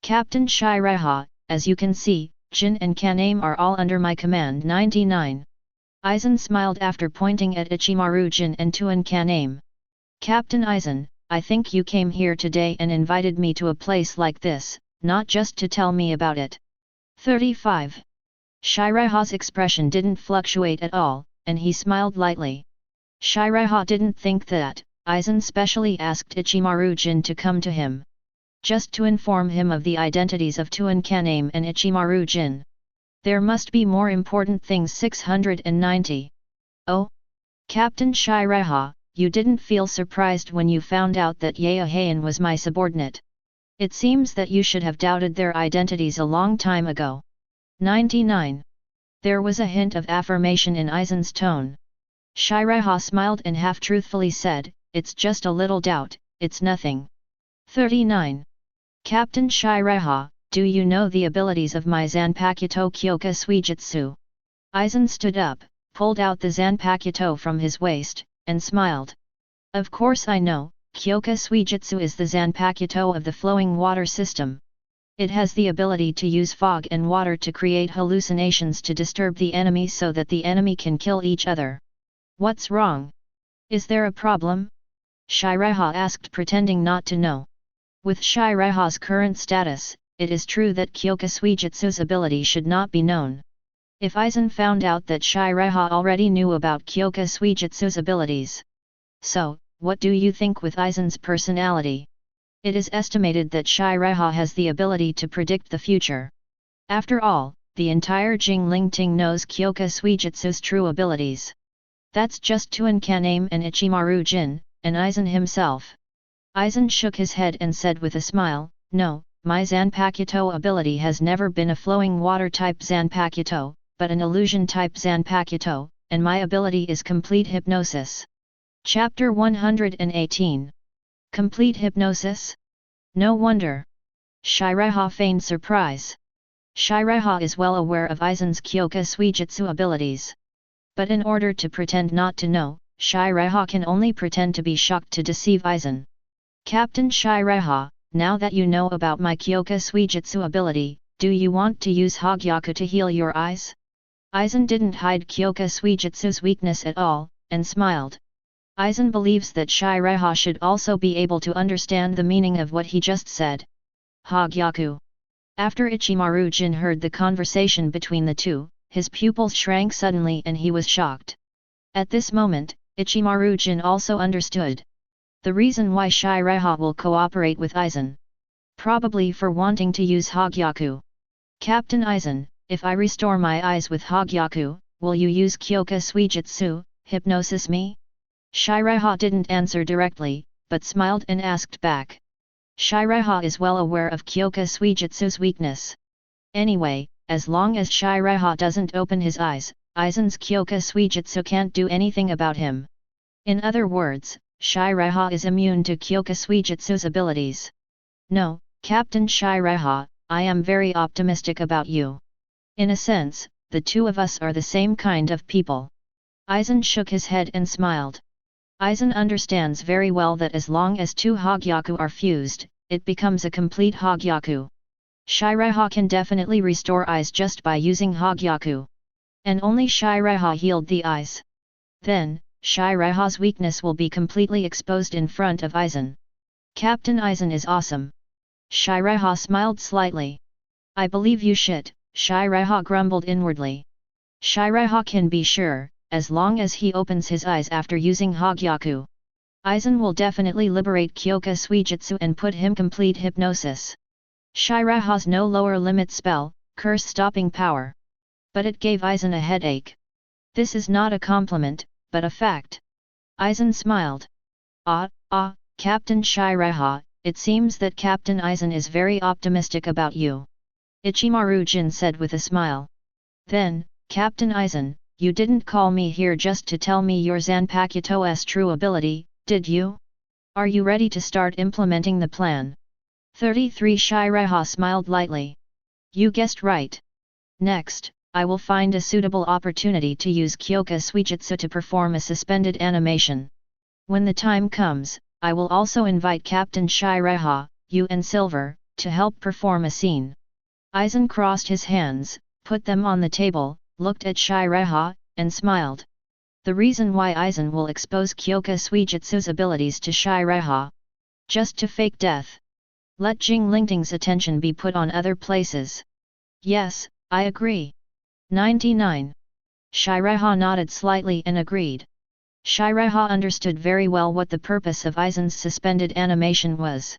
Captain Seireitei, as you can see, Jin and Kaname are all under my command. 99. Aizen smiled after pointing at Ichimaru Jin and Tuan Kaname. Captain Aizen, I think you came here today and invited me to a place like this, not just to tell me about it. 35. Seireitei's expression didn't fluctuate at all, and he smiled lightly. Seireitei didn't think that Aizen specially asked Ichimaru Jin to come to him. Just to inform him of the identities of Tuan Kaname and Ichimaru Jin. There must be more important things. 690. Oh? Captain Seireitei, you didn't feel surprised when you found out that Heian was my subordinate. It seems that you should have doubted their identities a long time ago. 99. There was a hint of affirmation in Aizen's tone. Seireitei smiled and half-truthfully said, it's just a little doubt, it's nothing. 39. Captain Seireitei, do you know the abilities of my Zanpakuto Kyoka Suijutsu? Aizen stood up, pulled out the Zanpakuto from his waist, and smiled. Of course I know, Kyoka Suijutsu is the Zanpakuto of the flowing water system. It has the ability to use fog and water to create hallucinations to disturb the enemy so that the enemy can kill each other. What's wrong? Is there a problem? Seireitei asked, pretending not to know. With Seireitei's current status, it is true that Kyoka Suijutsu's ability should not be known. If Aizen found out that Seireitei already knew about Kyoka Suijutsu's abilities. So, what do you think with Aizen's personality? It is estimated that Seireitei has the ability to predict the future. After all, the entire Jingling knows Kyoka Suijutsu's true abilities. That's just Tuan Kaname and Ichimaru Jin, and Aizen himself. Aizen shook his head and said with a smile, no, my Zanpakuto ability has never been a flowing water type Zanpakuto, but an illusion type Zanpakuto, and my ability is complete hypnosis. Chapter 118. Complete hypnosis? No wonder. Seireitei feigned surprise. Seireitei is well aware of Aizen's Kyoka Suijutsu abilities. But in order to pretend not to know, Seireitei can only pretend to be shocked to deceive Aizen. Captain Seireitei, now that you know about my Kyoka Suijutsu ability, do you want to use Hogyaku to heal your eyes? Aizen didn't hide Kyoka Suijutsu's weakness at all, and smiled. Aizen believes that Seireitei should also be able to understand the meaning of what he just said. Hogyaku. After Ichimaru Jin heard the conversation between the two, his pupils shrank suddenly and he was shocked. At this moment, Ichimaru Jin also understood the reason why Seireitei will cooperate with Aizen. Probably for wanting to use Hogyaku. Captain Aizen, if I restore my eyes with Hogyaku, will you use Kyoka Suijutsu, hypnosis me? Seireitei didn't answer directly, but smiled and asked back. Seireitei is well aware of Kyoka Suijutsu's weakness. Anyway, as long as Seireitei doesn't open his eyes, Aizen's Kyoka Suijutsu can't do anything about him. In other words, Seireitei is immune to Kyoka Suijutsu's abilities. No, Captain Seireitei, I am very optimistic about you. In a sense, the two of us are the same kind of people. Aizen shook his head and smiled. Aizen understands very well that as long as two Hogyaku are fused, it becomes a complete Hogyaku. Seireitei can definitely restore eyes just by using Hogyaku. And only Seireitei healed the eyes. Then, Seireitei's weakness will be completely exposed in front of Aizen. Captain Aizen is awesome. Seireitei smiled slightly. I believe you shit, Seireitei grumbled inwardly. Seireitei can be sure, as long as he opens his eyes after using Hogyaku. Aizen will definitely liberate Kyoka Suijutsu and put him complete hypnosis. Seireitei's no lower limit spell, curse stopping power. But it gave Aizen a headache. This is not a compliment, but a fact. Aizen smiled. Captain Seireitei, it seems that Captain Aizen is very optimistic about you. Ichimaru Jin said with a smile. Then, Captain Aizen, you didn't call me here just to tell me your Zanpakuto's true ability, did you? Are you ready to start implementing the plan? 33 Seireitei smiled lightly. You guessed right. Next, I will find a suitable opportunity to use Kyoka Suijutsu to perform a suspended animation. When the time comes, I will also invite Captain Seireitei, you and Silver, to help perform a scene. Aizen crossed his hands, put them on the table, looked at Seireitei, and smiled. The reason why Aizen will expose Kyoka Suijutsu's abilities to Seireitei. Just to fake death. Let Jinglingting's attention be put on other places. Yes, I agree. 99. Seireitei nodded slightly and agreed. Seireitei understood very well what the purpose of Aizen's suspended animation was.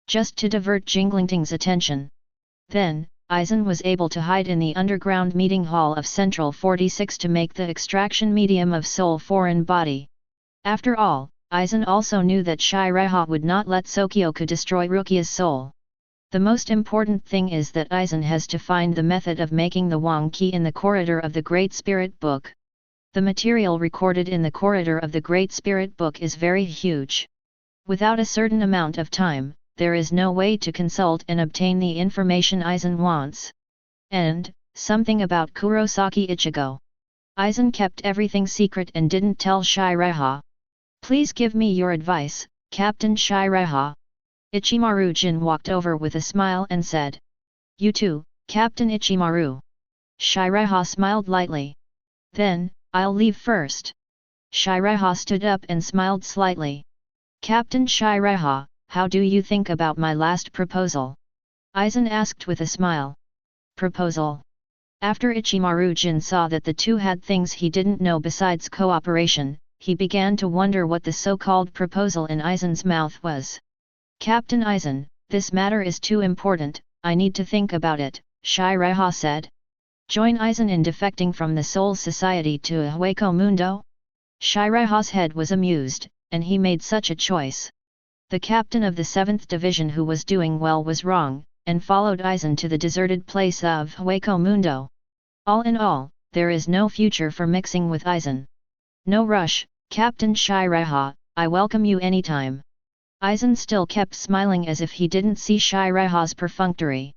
Just to divert Jinglingting's attention. Then, Aizen was able to hide in the underground meeting hall of Central 46 to make the extraction medium of soul foreign body. After all, Aizen also knew that Seireitei would not let Sōkyoku destroy Rukia's soul. The most important thing is that Aizen has to find the method of making the Wang Key in the corridor of the Great Spirit Book. The material recorded in the corridor of the Great Spirit Book is very huge. Without a certain amount of time, there is no way to consult and obtain the information Aizen wants. And, something about Kurosaki Ichigo. Aizen kept everything secret and didn't tell Seireitei. Please give me your advice, Captain Seireitei. Ichimaru Jin walked over with a smile and said. You too, Captain Ichimaru. Seireitei smiled lightly. Then, I'll leave first. Seireitei stood up and smiled slightly. Captain Seireitei, how do you think about my last proposal? Aizen asked with a smile. Proposal? After Ichimaru Jin saw that the two had things he didn't know besides cooperation, he began to wonder what the so-called proposal in Aizen's mouth was. Captain Aizen, this matter is too important, I need to think about it, Seireitei said. Join Aizen in defecting from the Soul Society to a Hueco Mundo? Seireitei's head was amused, and he made such a choice. The captain of the 7th Division who was doing well was wrong, and followed Aizen to the deserted place of Hueco Mundo. All in all, there is no future for mixing with Aizen. No rush, Captain Seireitei, I welcome you anytime. Aizen still kept smiling as if he didn't see Seireitei's perfunctory.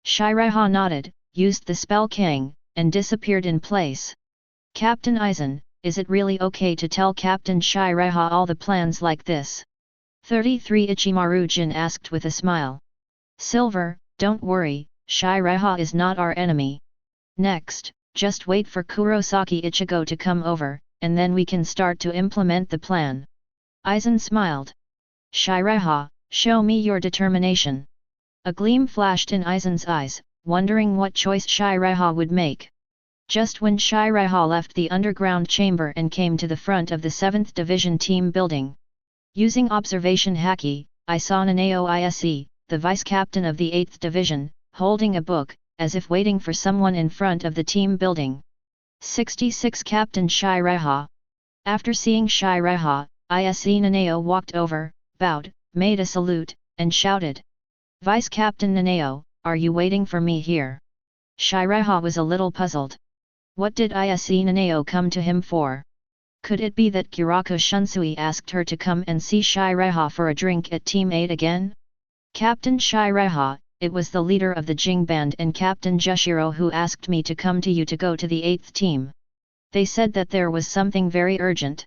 Seireitei nodded, used the spell King, and disappeared in place. Captain Aizen, is it really okay to tell Captain Seireitei all the plans like this? 33 Ichimaru Jin asked with a smile. Silver, don't worry, Seireitei is not our enemy. Next, just wait for Kurosaki Ichigo to come over, and then we can start to implement the plan. Aizen smiled. Seireitei, show me your determination. A gleam flashed in Aizen's eyes, wondering what choice Seireitei would make. Just when Seireitei left the underground chamber and came to the front of the 7th Division team building. Using observation haki, I saw Nanao Ise, the vice-captain of the 8th Division, holding a book, as if waiting for someone in front of the team building. 66 Captain Seireitei. After seeing Seireitei, Ise Nanao walked over, bowed, made a salute, and shouted. Vice-Captain Nanao, are you waiting for me here? Seireitei was a little puzzled. What did Ise Nanao come to him for? Could it be that Kurako Shunsui asked her to come and see Seireitei for a drink at Team 8 again? Captain Seireitei, it was the leader of the Jing band and Captain Jushiro who asked me to come to you to go to the 8th team. They said that there was something very urgent.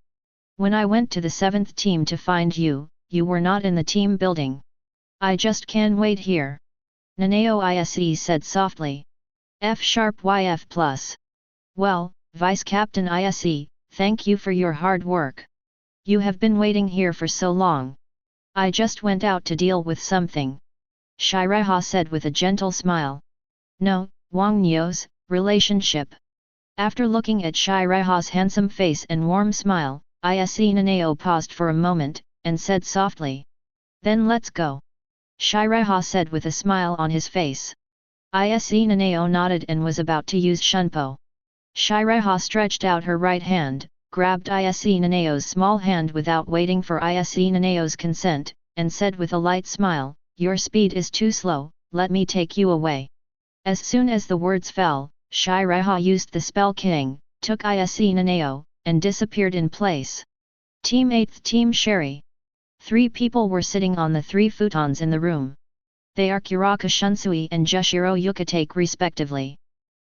When I went to the 7th team to find you, you were not in the team building. I just can't wait here. Nanao Ise said softly. F#YF+. Well, Vice Captain Ise, thank you for your hard work. You have been waiting here for so long. I just went out to deal with something. Seireitei said with a gentle smile. No, Wang Nyo's relationship. After looking at Seireitei's handsome face and warm smile, Ise Nanao paused for a moment, and said softly. Then let's go. Seireitei said with a smile on his face. Ise Nanao nodded and was about to use Shunpo. Seireitei stretched out her right hand, grabbed Ise Nanao's small hand without waiting for Ise Nanao's consent, and said with a light smile, Your speed is too slow, let me take you away. As soon as the words fell, Seireitei used the spell King, took Ise Nanao, and disappeared in place. Team 8th Team Sherry. 3 people were sitting on the 3 futons in the room. They are Kiraku Shunsui and Jushiro Yukitake respectively.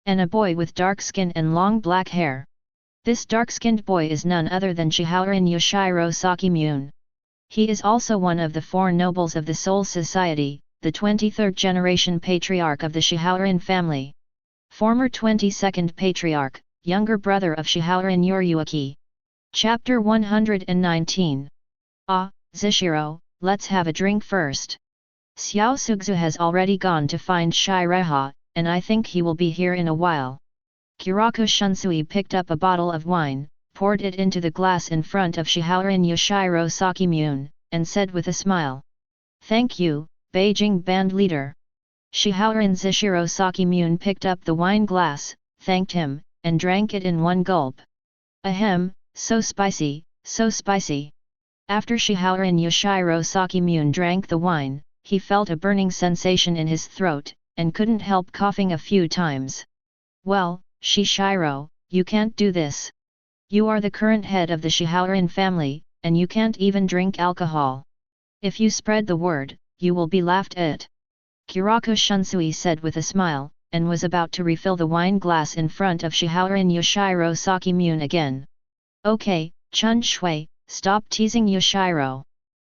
And a boy with dark skin and long black hair. This dark-skinned boy is none other than Chihaurin Yoshiro Sakimune. He is also one of the 4 nobles of the Soul Society, the 23rd generation patriarch of the Chihaurin family. Former 22nd patriarch, younger brother of Chihaurin Yoryuki. Chapter 119. Ah, Zishiro, let's have a drink first. Xiao Sugzu has already gone to find Seireitei, and I think he will be here in a while. Kiraku Shunsui picked up a bottle of wine, poured it into the glass in front of Chihaurin Yoshiro Sakimune, and said with a smile. Thank you, Beijing band leader. Chihaurin Zishiro Sakimune picked up the wine glass, thanked him, and drank it in one gulp. Ahem, so spicy, so spicy. After Chihaurin Yoshiro Sakimune drank the wine, he felt a burning sensation in his throat, and couldn't help coughing a few times. Well, Shishiro, you can't do this. You are the current head of the Chihaurin family, and you can't even drink alcohol. If you spread the word, you will be laughed at. Kiraku Shunsui said with a smile, and was about to refill the wine glass in front of Chihaurin Yoshiro Sakimune again. Okay, Chun Shui, stop teasing Yoshiro.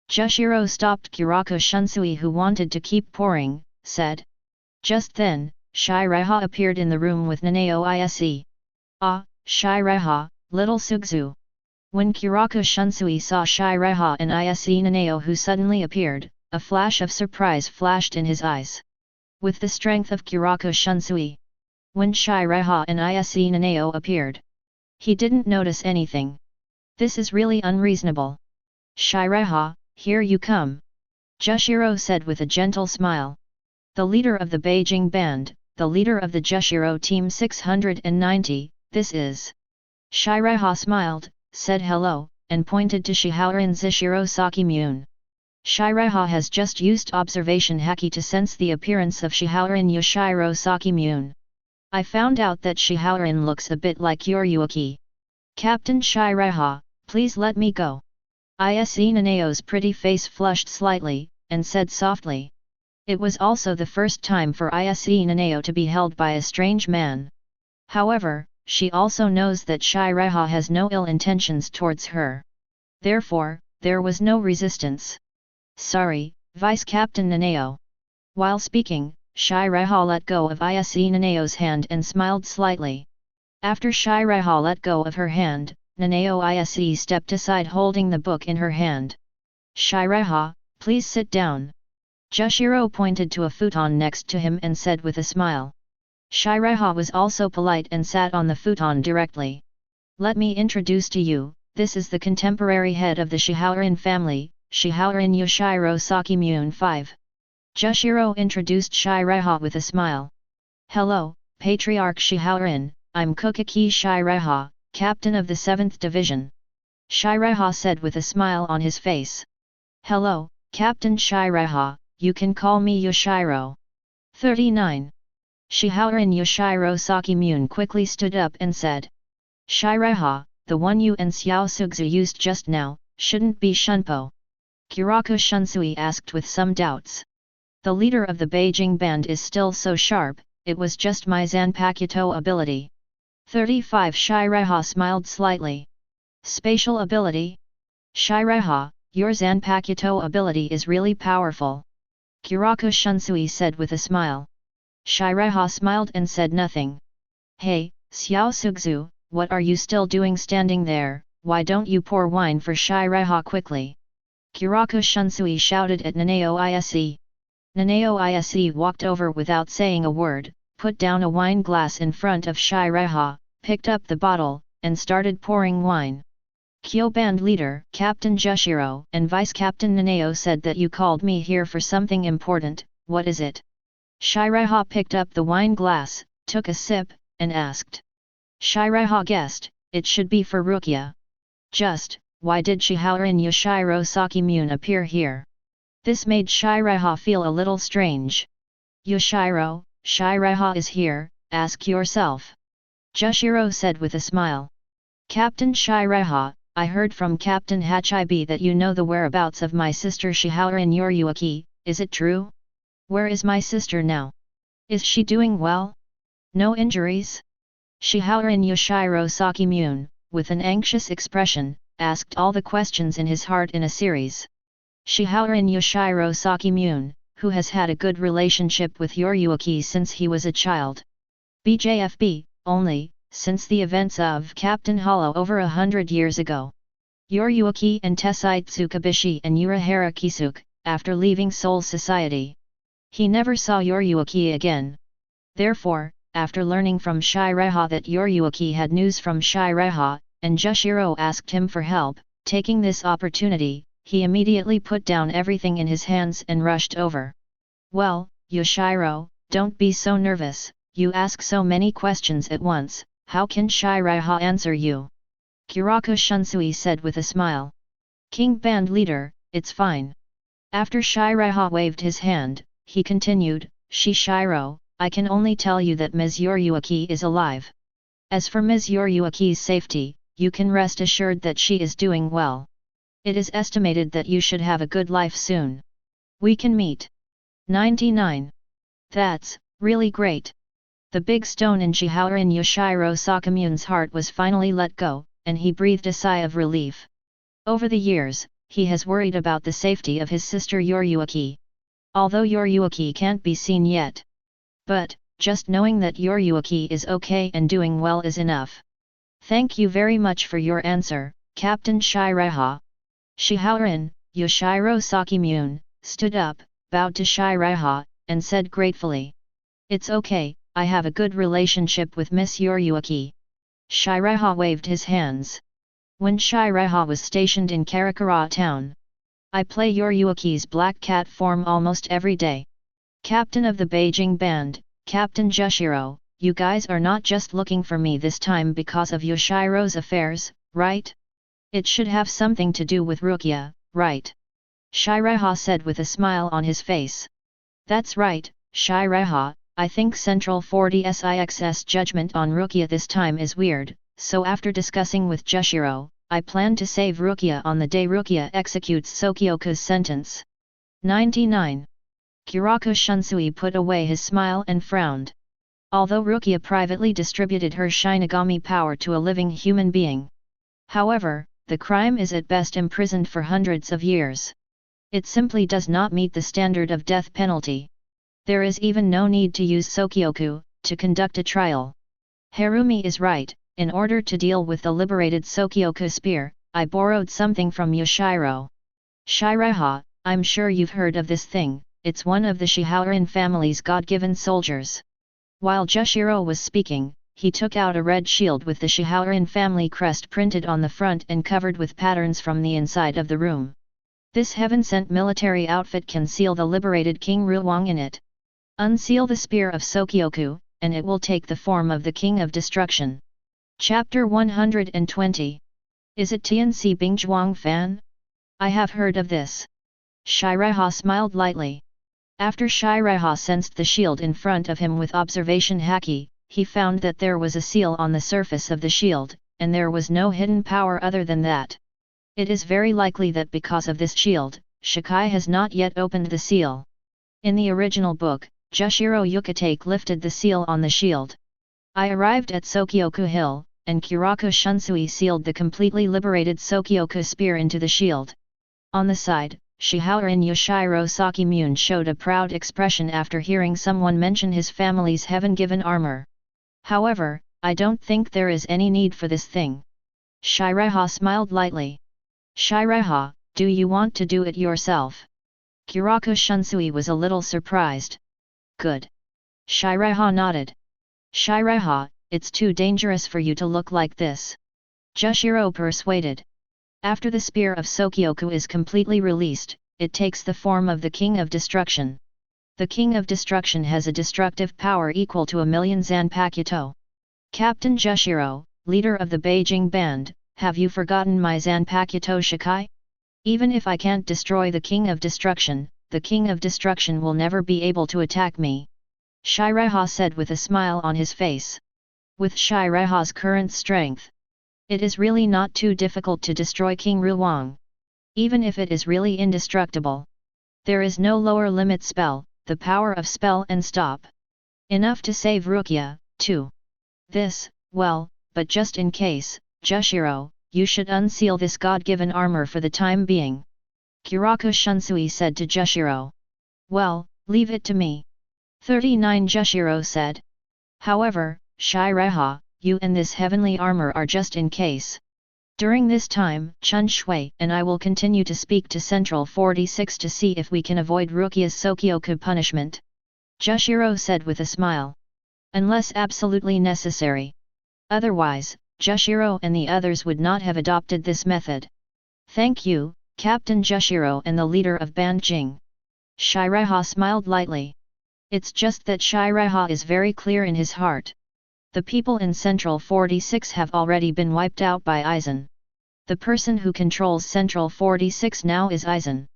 Jushiro stopped Kiraku Shunsui who wanted to keep pouring, said. Just then, Seireitei appeared in the room with Nanao Ise. Ah, Seireitei, little Sugzu. When Kiraku Shunsui saw Seireitei and Ise Nanao who suddenly appeared, a flash of surprise flashed in his eyes. With the strength of Kiraku Shunsui. When Seireitei and Ise Nanao appeared, he didn't notice anything. This is really unreasonable. Seireitei, here you come. Jushiro said with a gentle smile. The leader of the Beijing band, the leader of the Jushiro team 690, this is. Seireitei smiled, said hello, and pointed to Chihaurin Zishiro Sakimune. Seireitei has just used observation haki to sense the appearance of Chihaurin Yoshiro Sakimune. I found out that Chihaurin looks a bit like Yoryuki. Captain Seireitei, please let me go. Ise Nanao's pretty face flushed slightly, and said softly. It was also the first time for Ise Nanao to be held by a strange man. However, she also knows that Seireitei has no ill intentions towards her. Therefore, there was no resistance. Sorry, Vice Captain Nanao. While speaking, Seireitei let go of Ise Nanao's hand and smiled slightly. After Seireitei let go of her hand, Nanao Ise stepped aside holding the book in her hand. Seireitei, please sit down. Jushiro pointed to a futon next to him and said with a smile. Seireitei was also polite and sat on the futon directly. Let me introduce to you, this is the contemporary head of the Chihaurin family, Chihaurin Yoshiro Sakimune 5. Jushiro introduced Seireitei with a smile. Hello, Patriarch Chihaurin, I'm Kuchiki Seireitei, captain of the 7th division. Seireitei said with a smile on his face. Hello, Captain Seireitei, you can call me Yoshiro. 39. Chihaurin Yoshiro Sakimune quickly stood up and said. Seireitei, the one you and Xiao Sugzu used just now, shouldn't be Shunpo. Kiraku Shunsui asked with some doubts. The leader of the Beijing band is still so sharp, it was just my Zanpakuto ability. 35 Seireitei smiled slightly. Spatial ability? Seireitei, your Zanpakuto ability is really powerful. Kuraku Shunsui said with a smile. Seireitei smiled and said nothing. Hey, Xiao Sugzu, what are you still doing standing there, why don't you pour wine for Seireitei quickly? Kuraku Shunsui shouted at Nanao Ise. Nanao Ise walked over without saying a word, put down a wine glass in front of Seireitei, picked up the bottle, and started pouring wine. Kyo band leader, Captain Jushiro, and Vice Captain Nanao said that you called me here for something important, what is it? Seireitei picked up the wine glass, took a sip, and asked. Seireitei guessed, it should be for Rukia. Just, why did Shihaorin Yoshiro Sakimune appear here? This made Seireitei feel a little strange. Yoshiro, Seireitei is here, ask yourself. Jushiro said with a smile. Captain Seireitei, I heard from Captain Hachibi that you know the whereabouts of my sister Shihaorin Yoryuki, is it true? Where is my sister now? Is she doing well? No injuries? Shihaorin Yoshiro Sakimune, with an anxious expression, asked all the questions in his heart in a series. Shihaorin Yoshiro Sakimune, who has had a good relationship with Yoryuki since he was a child. BJFB, only, since the events of Captain Hollow over 100 years ago. Yoryuki and Tessai Tsukabishi and Urahara Kisuke, after leaving Soul Society. He never saw Yoryuki again. Therefore, after learning from Seireitei that Yoryuki had news from Seireitei, and Jushiro asked him for help, taking this opportunity, he immediately put down everything in his hands and rushed over. Well, Yoshiro, don't be so nervous, you ask so many questions at once, how can Seireitei answer you? Kuraku Shunsui said with a smile. King band leader, it's fine. After Seireitei waved his hand, he continued, Shishiro, I can only tell you that Ms. Yoryuki is alive. As for Ms. Yoryuki's safety, you can rest assured that she is doing well. It is estimated that you should have a good life soon. We can meet. 99. That's really great. The big stone in Shihaorin Yoshiro Sakamune's heart was finally let go, and he breathed a sigh of relief. Over the years, he has worried about the safety of his sister Yoryuki. Although Yoryuki can't be seen yet. But, just knowing that Yoryuki is okay and doing well is enough. Thank you very much for your answer, Captain Seireitei. Shihaorin, Yoshiro Sakimune, stood up, bowed to Seireitei, and said gratefully. It's okay, I have a good relationship with Miss Yoryuki. Seireitei waved his hands. When Seireitei was stationed in Karakura town. I play Yoryuki's black cat form almost every day. Captain of the Beijing band, Captain Jushiro, you guys are not just looking for me this time because of Yoshiro's affairs, right? It should have something to do with Rukia, right? Seireitei said with a smile on his face. That's right, Seireitei, I think Central 40SIX's judgment on Rukia this time is weird, so after discussing with Jushiro, I plan to save Rukia on the day Rukia executes Sōkyoku's sentence. 99. Kuraku Shunsui put away his smile and frowned. Although Rukia privately distributed her Shinigami power to a living human being. However, the crime is at best imprisoned for hundreds of years. It simply does not meet the standard of death penalty. There is even no need to use Sōkyoku to conduct a trial. Harumi is right, in order to deal with the liberated Sōkyoku spear, I borrowed something from Yoshiro. Seireitei, I'm sure you've heard of this thing, it's one of the Shihaorin family's god-given soldiers. While Jushiro was speaking, he took out a red shield with the Shihaorin family crest printed on the front and covered with patterns from the inside of the room. This heaven-sent military outfit can seal the liberated King Ruwang in it. Unseal the spear of Sōkyoku, and it will take the form of the King of Destruction. Chapter 120. Is it Tianci Bingzhuang fan? I have heard of this. Seireitei smiled lightly. After Seireitei sensed the shield in front of him with observation haki, he found that there was a seal on the surface of the shield, and there was no hidden power other than that. It is very likely that because of this shield, Shikai has not yet opened the seal. In the original book, Jushiro Yukitake lifted the seal on the shield. I arrived at Sōkyoku Hill, and Kiraku Shunsui sealed the completely liberated Sōkyoku spear into the shield. On the side, Shihaorin Yoshiro Sakimune showed a proud expression after hearing someone mention his family's heaven-given armor. However, I don't think there is any need for this thing. Seireitei smiled lightly. Seireitei, do you want to do it yourself? Kiraku Shunsui was a little surprised. Good. Seireitei nodded. Seireitei, it's too dangerous for you to look like this. Jushiro persuaded. After the spear of Sōkyoku is completely released, it takes the form of the King of Destruction. The King of Destruction has a destructive power equal to 1,000,000 Zanpakuto. Captain Jushiro, leader of the Beijing band, have you forgotten my Zanpakuto Shikai? Even if I can't destroy the King of Destruction, the King of Destruction will never be able to attack me. Seireitei said with a smile on his face. With Seireitei's current strength, it is really not too difficult to destroy King Ruwang. Even if it is really indestructible. There is no lower limit spell, the power of spell and stop. Enough to save Rukia, too. This, well, but just in case, Jushiro, you should unseal this god-given armor for the time being. Kiraku Shunsui said to Jushiro. Well, leave it to me. 39 Jushiro said. However, Seireitei, you and this heavenly armor are just in case. During this time, Chun Shui and I will continue to speak to Central 46 to see if we can avoid Rukia's Sōkyoku punishment. Jushiro said with a smile. Unless absolutely necessary. Otherwise, Jushiro and the others would not have adopted this method. Thank you, Captain Jushiro and the leader of Band Jing. Seireitei smiled lightly. It's just that Seireitei is very clear in his heart. The people in Central 46 have already been wiped out by Aizen. The person who controls Central 46 now is Aizen.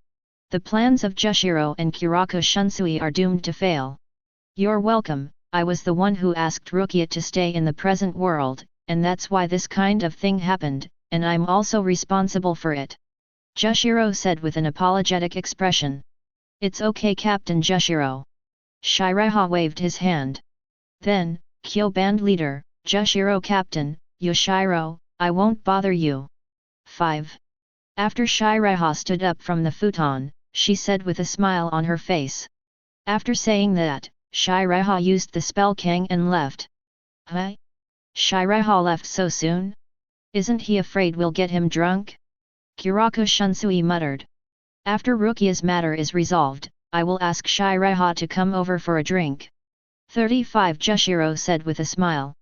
The plans of Jushiro and Kiraku Shunsui are doomed to fail. You're welcome, I was the one who asked Rukia to stay in the present world, and that's why this kind of thing happened, and I'm also responsible for it. Jushiro said with an apologetic expression. It's okay Captain Jushiro. Seireitei waved his hand. Then, Kyo band leader, Jushiro captain, Yoshiro, I won't bother you. 5. After Seireitei stood up from the futon, she said with a smile on her face. After saying that, Seireitei used the spell Kang and left. Huh? Seireitei left so soon? Isn't he afraid we'll get him drunk? Kiraku Shunsui muttered. After Rukia's matter is resolved, I will ask Seireitei to come over for a drink. 35 Jushiro said with a smile.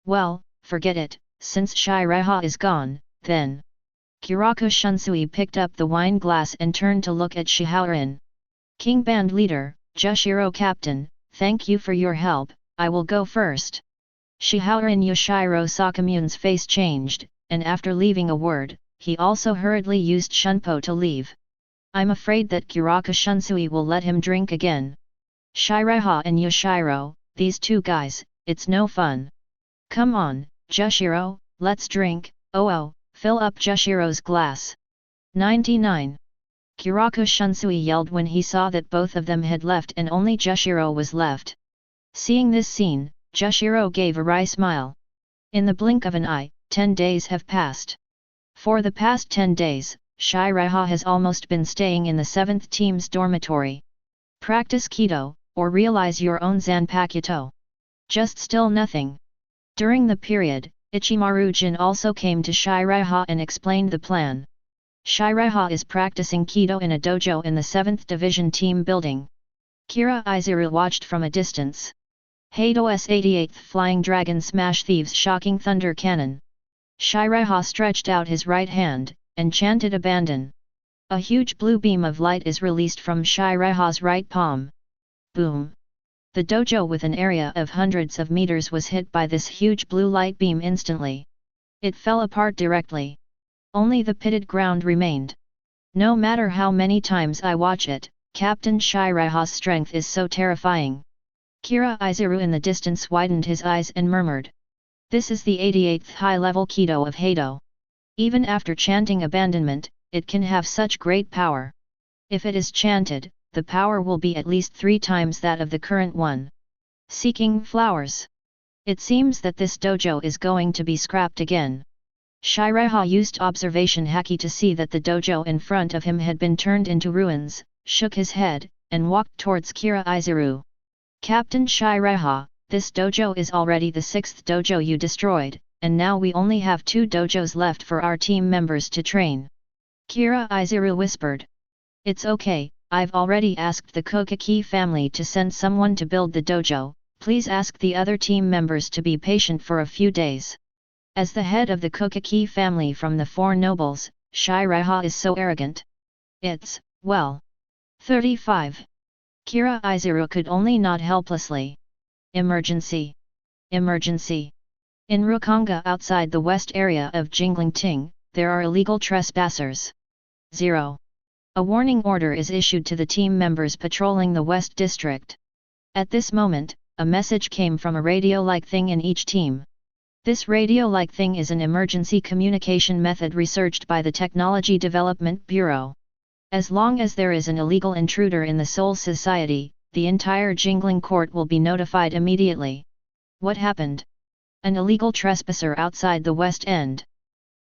Well, forget it, since Seireitei is gone, then. Kiraku Shunsui picked up the wine glass and turned to look at Shihaorin. King band leader, Jushiro captain, thank you for your help, I will go first. Shihaorin Yoshiro Sakamune's face changed, and after leaving a word, he also hurriedly used Shunpo to leave. I'm afraid that Kiraku Shunsui will let him drink again. Seireitei and Yoshiro, these two guys, it's no fun. Come on, Jushiro, let's drink, oh, fill up Jushiro's glass. 99. Kiraku Shunsui yelled when he saw that both of them had left and only Jushiro was left. Seeing this scene, Jushiro gave a wry smile. In the blink of an eye, 10 days have passed. For the past 10 days, Seireitei has almost been staying in the 7th team's dormitory. Practice Kido, or realize your own Zanpakuto. Just still nothing. During the period, Ichimaru Jin also came to Seireitei and explained the plan. Seireitei is practicing Kido in a dojo in the 7th Division team building. Kira Izuru watched from a distance. Heido's 88th Flying Dragon Smash Thieves Shocking Thunder Cannon. Seireitei stretched out his right hand, and chanted abandon. A huge blue beam of light is released from Seireitei's right palm. Boom! The dojo with an area of hundreds of meters was hit by this huge blue light beam instantly. It fell apart directly. Only the pitted ground remained. No matter how many times I watch it, Captain Seireitei's strength is so terrifying. Kira Izuru in the distance widened his eyes and murmured. This is the 88th high-level Kido of Heido. Even after chanting abandonment, it can have such great power. If it is chanted, the power will be at least 3 times that of the current one. Seeking flowers. It seems that this dojo is going to be scrapped again. Seireitei used observation haki to see that the dojo in front of him had been turned into ruins, shook his head, and walked towards Kira Izuru. Captain Seireitei, this dojo is already the 6th dojo you destroyed, and now we only have 2 dojos left for our team members to train. Kira Izuru whispered. It's okay, I've already asked the Kuchiki family to send someone to build the dojo, please ask the other team members to be patient for a few days. As the head of the Kuchiki family from the 4 nobles, Seireitei is so arrogant. It's, well. 35. Kira Izuru could only nod helplessly. Emergency. Emergency. In Rukonga outside the west area of Jinglingting, there are illegal trespassers. 0. A warning order is issued to the team members patrolling the West District. At this moment, a message came from a radio-like thing in each team. This radio-like thing is an emergency communication method researched by the Technology Development Bureau. As long as there is an illegal intruder in the Soul Society, the entire Jingling Court will be notified immediately. What happened? An illegal trespasser outside the West End.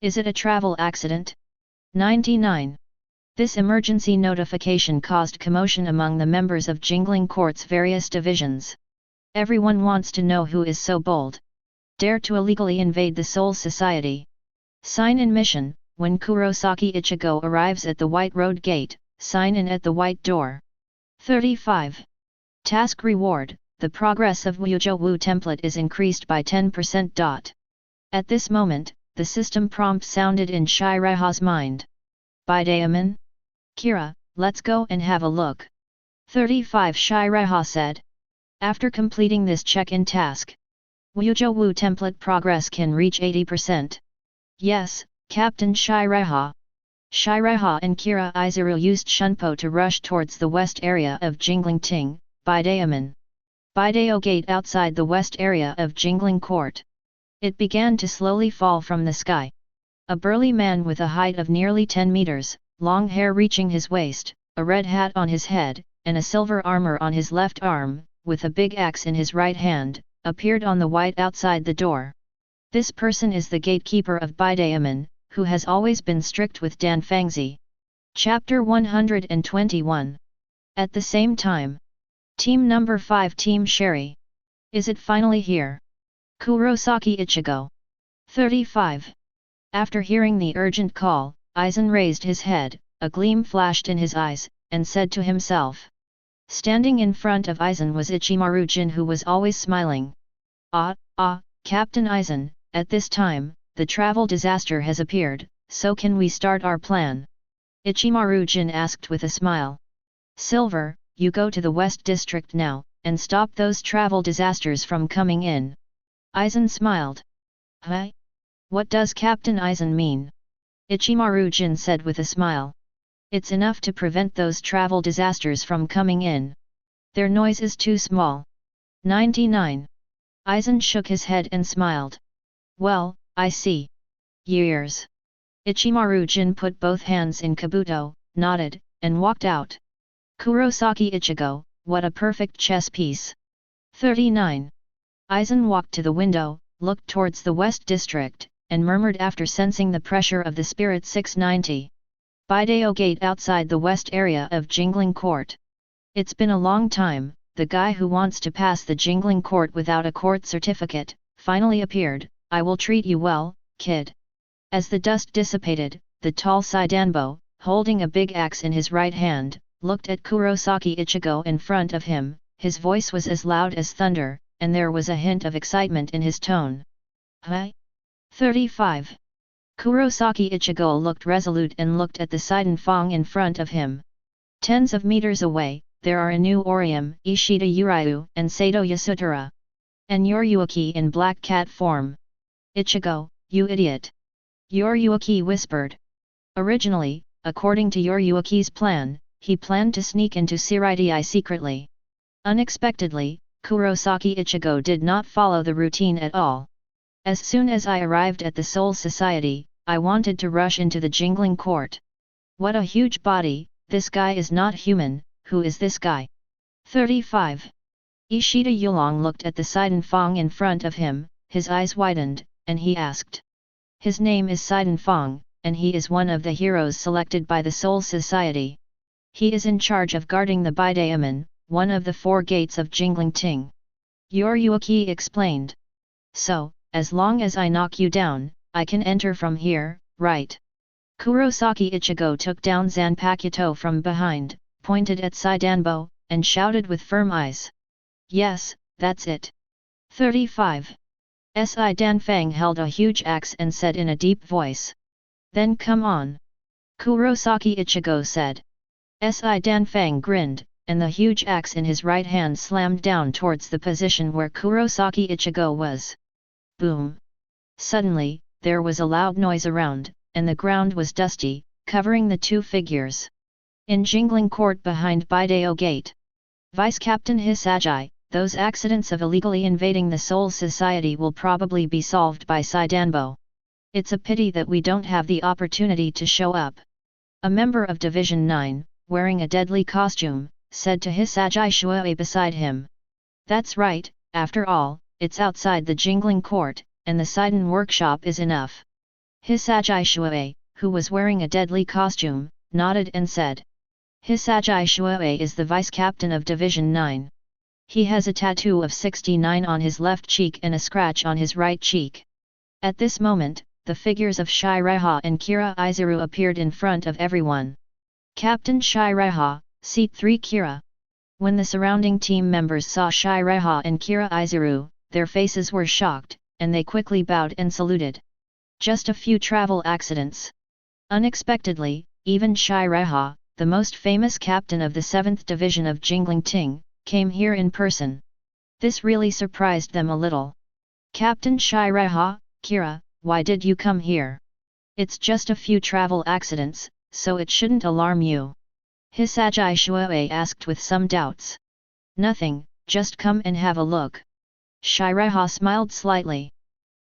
Is it a travel accident? 99. This emergency notification caused commotion among the members of Jingling Court's various divisions. Everyone wants to know who is so bold. Dare to illegally invade the Soul Society. Sign in mission. When Kurosaki Ichigo arrives at the White Road Gate, sign in at the White Door. 35. Task Reward. The progress of Wujo Wu template is increased by 10%. At this moment, the system prompt sounded in Seireitei's mind. Baidaemon? Kira, let's go and have a look. 35 Seireitei said. After completing this check-in task, Wujo Wu template progress can reach 80%. Yes, Captain Seireitei. Seireitei and Kira Izuru used Shunpo to rush towards the west area of Jinglingting, Baidaemon. Baidao Gate outside the west area of Jingling Court. It began to slowly fall from the sky. A burly man with a height of nearly 10 meters, long hair reaching his waist, a red hat on his head, and a silver armor on his left arm, with a big axe in his right hand, appeared on the white outside the door. This person is the gatekeeper of Baidaemon, who has always been strict with Dan Fangzi. Chapter 121. At the same time. Team number 5 Team Sherry. Is it finally here? Kurosaki Ichigo. 35. After hearing the urgent call, Aizen raised his head, a gleam flashed in his eyes, and said to himself. Standing in front of Aizen was Ichimaru Jin, who was always smiling. Captain Aizen, at this time, the travel disaster has appeared, so can we start our plan? Ichimaru Jin asked with a smile. Silver, you go to the West District now, and stop those travel disasters from coming in. Aizen smiled. Huh? What does Captain Aizen mean? Ichimaru Jin said with a smile. It's enough to prevent those travel disasters from coming in. Their noise is too small. 99. Aizen shook his head and smiled. Well, I see. Years. Ichimaru Jin put both hands in kabuto, nodded, and walked out. Kurosaki Ichigo, what a perfect chess piece. 39. Aizen walked to the window, looked towards the West District, and murmured after sensing the pressure of the Spirit 690. Baidao Gate outside the west area of Jingling Court. It's been a long time, the guy who wants to pass the Jingling Court without a court certificate, finally appeared. I will treat you well, kid. As the dust dissipated, the tall Saidanbo, holding a big axe in his right hand, looked at Kurosaki Ichigo in front of him. His voice was as loud as thunder, and there was a hint of excitement in his tone. Huh? 35. Kurosaki Ichigo looked resolute and looked at the Saidanfang in front of him. Tens of meters away, there are Inu Orium, Ishida Uryu, and Sato Yasutura. And Yoryuki in black cat form. Ichigo, you idiot! Yoryuki whispered. Originally, according to Yoryuki's plan, he planned to sneak into Seireitei secretly. Unexpectedly, Kurosaki Ichigo did not follow the routine at all. As soon as I arrived at the Soul Society, I wanted to rush into the Jingling Court. What a huge body, this guy is not human, who is this guy? 35. Ishida Yulong looked at the Seiden Fong in front of him, his eyes widened, and he asked. His name is Seiden Fong, and he is one of the heroes selected by the Soul Society. He is in charge of guarding the Baidaemon, one of the 4 gates of Jinglingting. Yoryuki explained. So, as long as I knock you down, I can enter from here, right? Kurosaki Ichigo took down Zanpakuto from behind, pointed at Saidanbo, and shouted with firm eyes. Yes, that's it. 35. Si Danfang held a huge axe and said in a deep voice. Then come on. Kurosaki Ichigo said. Si Danfang grinned, and the huge axe in his right hand slammed down towards the position where Kurosaki Ichigo was. Boom! Suddenly, there was a loud noise around, and the ground was dusty, covering the 2 figures. In Jingling Court behind Baidao Gate. Vice Captain Hisagi, those accidents of illegally invading the Soul Society will probably be solved by Saidanbo. It's a pity that we don't have the opportunity to show up. A member of Division 9, wearing a deadly costume, said to Hisagi Shuei beside him. That's right, after all, it's outside the Jingling Court, and the Seiden workshop is enough. Hisagi Shuei, who was wearing a deadly costume, nodded and said. Hisagi Shuei is the vice captain of Division 9. He has a tattoo of 69 on his left cheek and a scratch on his right cheek. At this moment, the figures of Seireitei and Kira Izuru appeared in front of everyone. Captain Seireitei, Seat 3 Kira. When the surrounding team members saw Seireitei and Kira Izuru, their faces were shocked, and they quickly bowed and saluted. Just a few travel accidents. Unexpectedly, even Seireitei, the most famous captain of the 7th Division of Jinglingting, came here in person. This really surprised them a little. Captain Seireitei, Kira, why did you come here? It's just a few travel accidents, so it shouldn't alarm you. Hisagi Shuei asked with some doubts. Nothing, just come and have a look. Seireitei smiled slightly.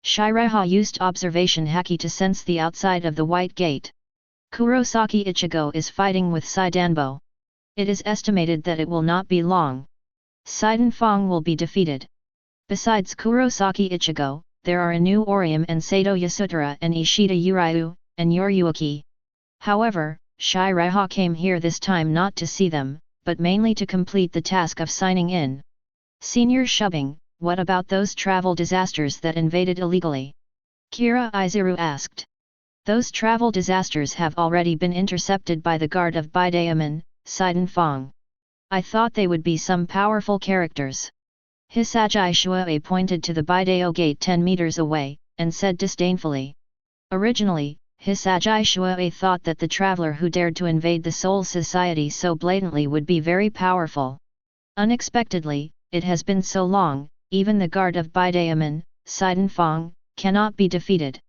Seireitei used observation haki to sense the outside of the White Gate. Kurosaki Ichigo is fighting with Saidanbo. It is estimated that it will not be long. Seiden Fong will be defeated. Besides Kurosaki Ichigo, there are Inu Orium and Sato Yasutara and Ishida Uryu, and Yoryuki. However, Seireitei came here this time not to see them, but mainly to complete the task of signing in. Senior Shubbing, what about those travel disasters that invaded illegally? Kira Izuru asked. Those travel disasters have already been intercepted by the guard of Baidaemon, Seiden Fong. I thought they would be some powerful characters. Hisagi Shuei pointed to the Baidao Gate 10 meters away, and said disdainfully. Originally, Hisagi Shuei thought that the traveler who dared to invade the Soul Society so blatantly would be very powerful. Unexpectedly, it has been so long, even the guard of Baidaemon, Seiden Fong, cannot be defeated.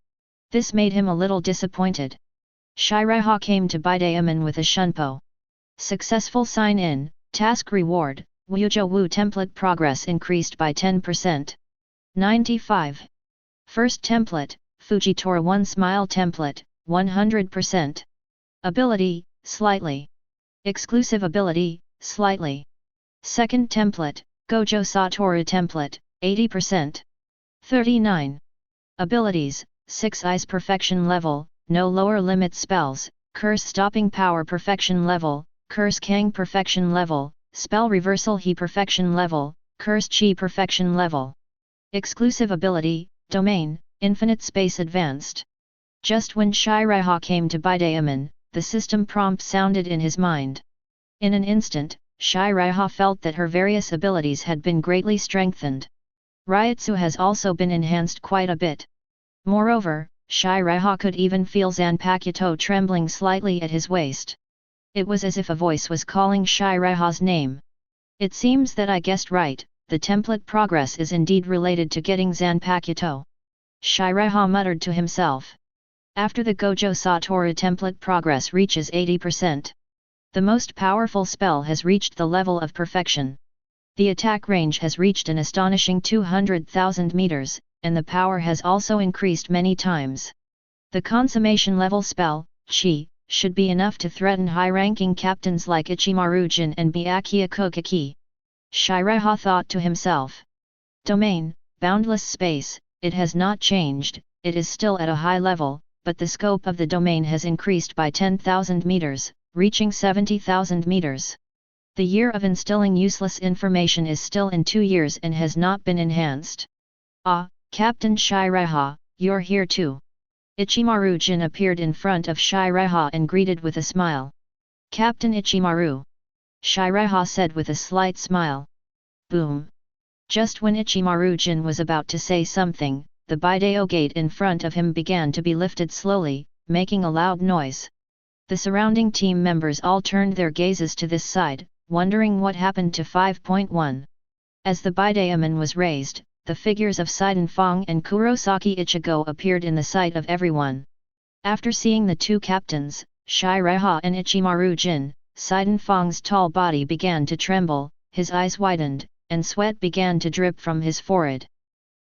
This made him a little disappointed. Seireitei came to Baidaemon with a shunpo. Successful sign-in, task reward, Wujo Wu template progress increased by 10%. 95. First template, Fujitora 1 smile template, 100%. Ability, slightly. Exclusive ability, slightly. Second template, Gojo Satoru template, 80%. 39. Abilities, 6 Eyes perfection level, no lower limit spells, curse stopping power perfection level, curse Kang perfection level, spell reversal He perfection level, curse Chi perfection level. Exclusive ability, domain, infinite space advanced. Just when Seireitei came to Baidaemon, the system prompt sounded in his mind. In an instant, Seireitei felt that her various abilities had been greatly strengthened. Ryutsu has also been enhanced quite a bit. Moreover, Seireitei could even feel Zanpakuto trembling slightly at his waist. It was as if a voice was calling Seireitei's name. It seems that I guessed right, the template progress is indeed related to getting Zanpakuto. Seireitei muttered to himself. After the Gojo Satoru template progress reaches 80%. The most powerful spell has reached the level of perfection. The attack range has reached an astonishing 200,000 meters, and the power has also increased many times. The consummation level spell, Chi, should be enough to threaten high-ranking captains like Ichimaru Jin and Byakuya Kuchiki. Seireitei thought to himself. Domain, boundless space, it has not changed, it is still at a high level, but the scope of the domain has increased by 10,000 meters, reaching 70,000 meters. The year of instilling useless information is still in 2 years and has not been enhanced. Ah, Captain Seireitei, you're here too. Ichimaru Jin appeared in front of Seireitei and greeted with a smile. Captain Ichimaru. Seireitei said with a slight smile. Boom. Just when Ichimaru Jin was about to say something, the Bideo gate in front of him began to be lifted slowly, making a loud noise. The surrounding team members all turned their gazes to this side, wondering what happened to 5.1. As the Bideoman was raised, the figures of Seidenfang and Kurosaki Ichigo appeared in the sight of everyone. After seeing the two captains, Seireitei and Ichimaru Jin, Seidenfang's tall body began to tremble, his eyes widened, and sweat began to drip from his forehead.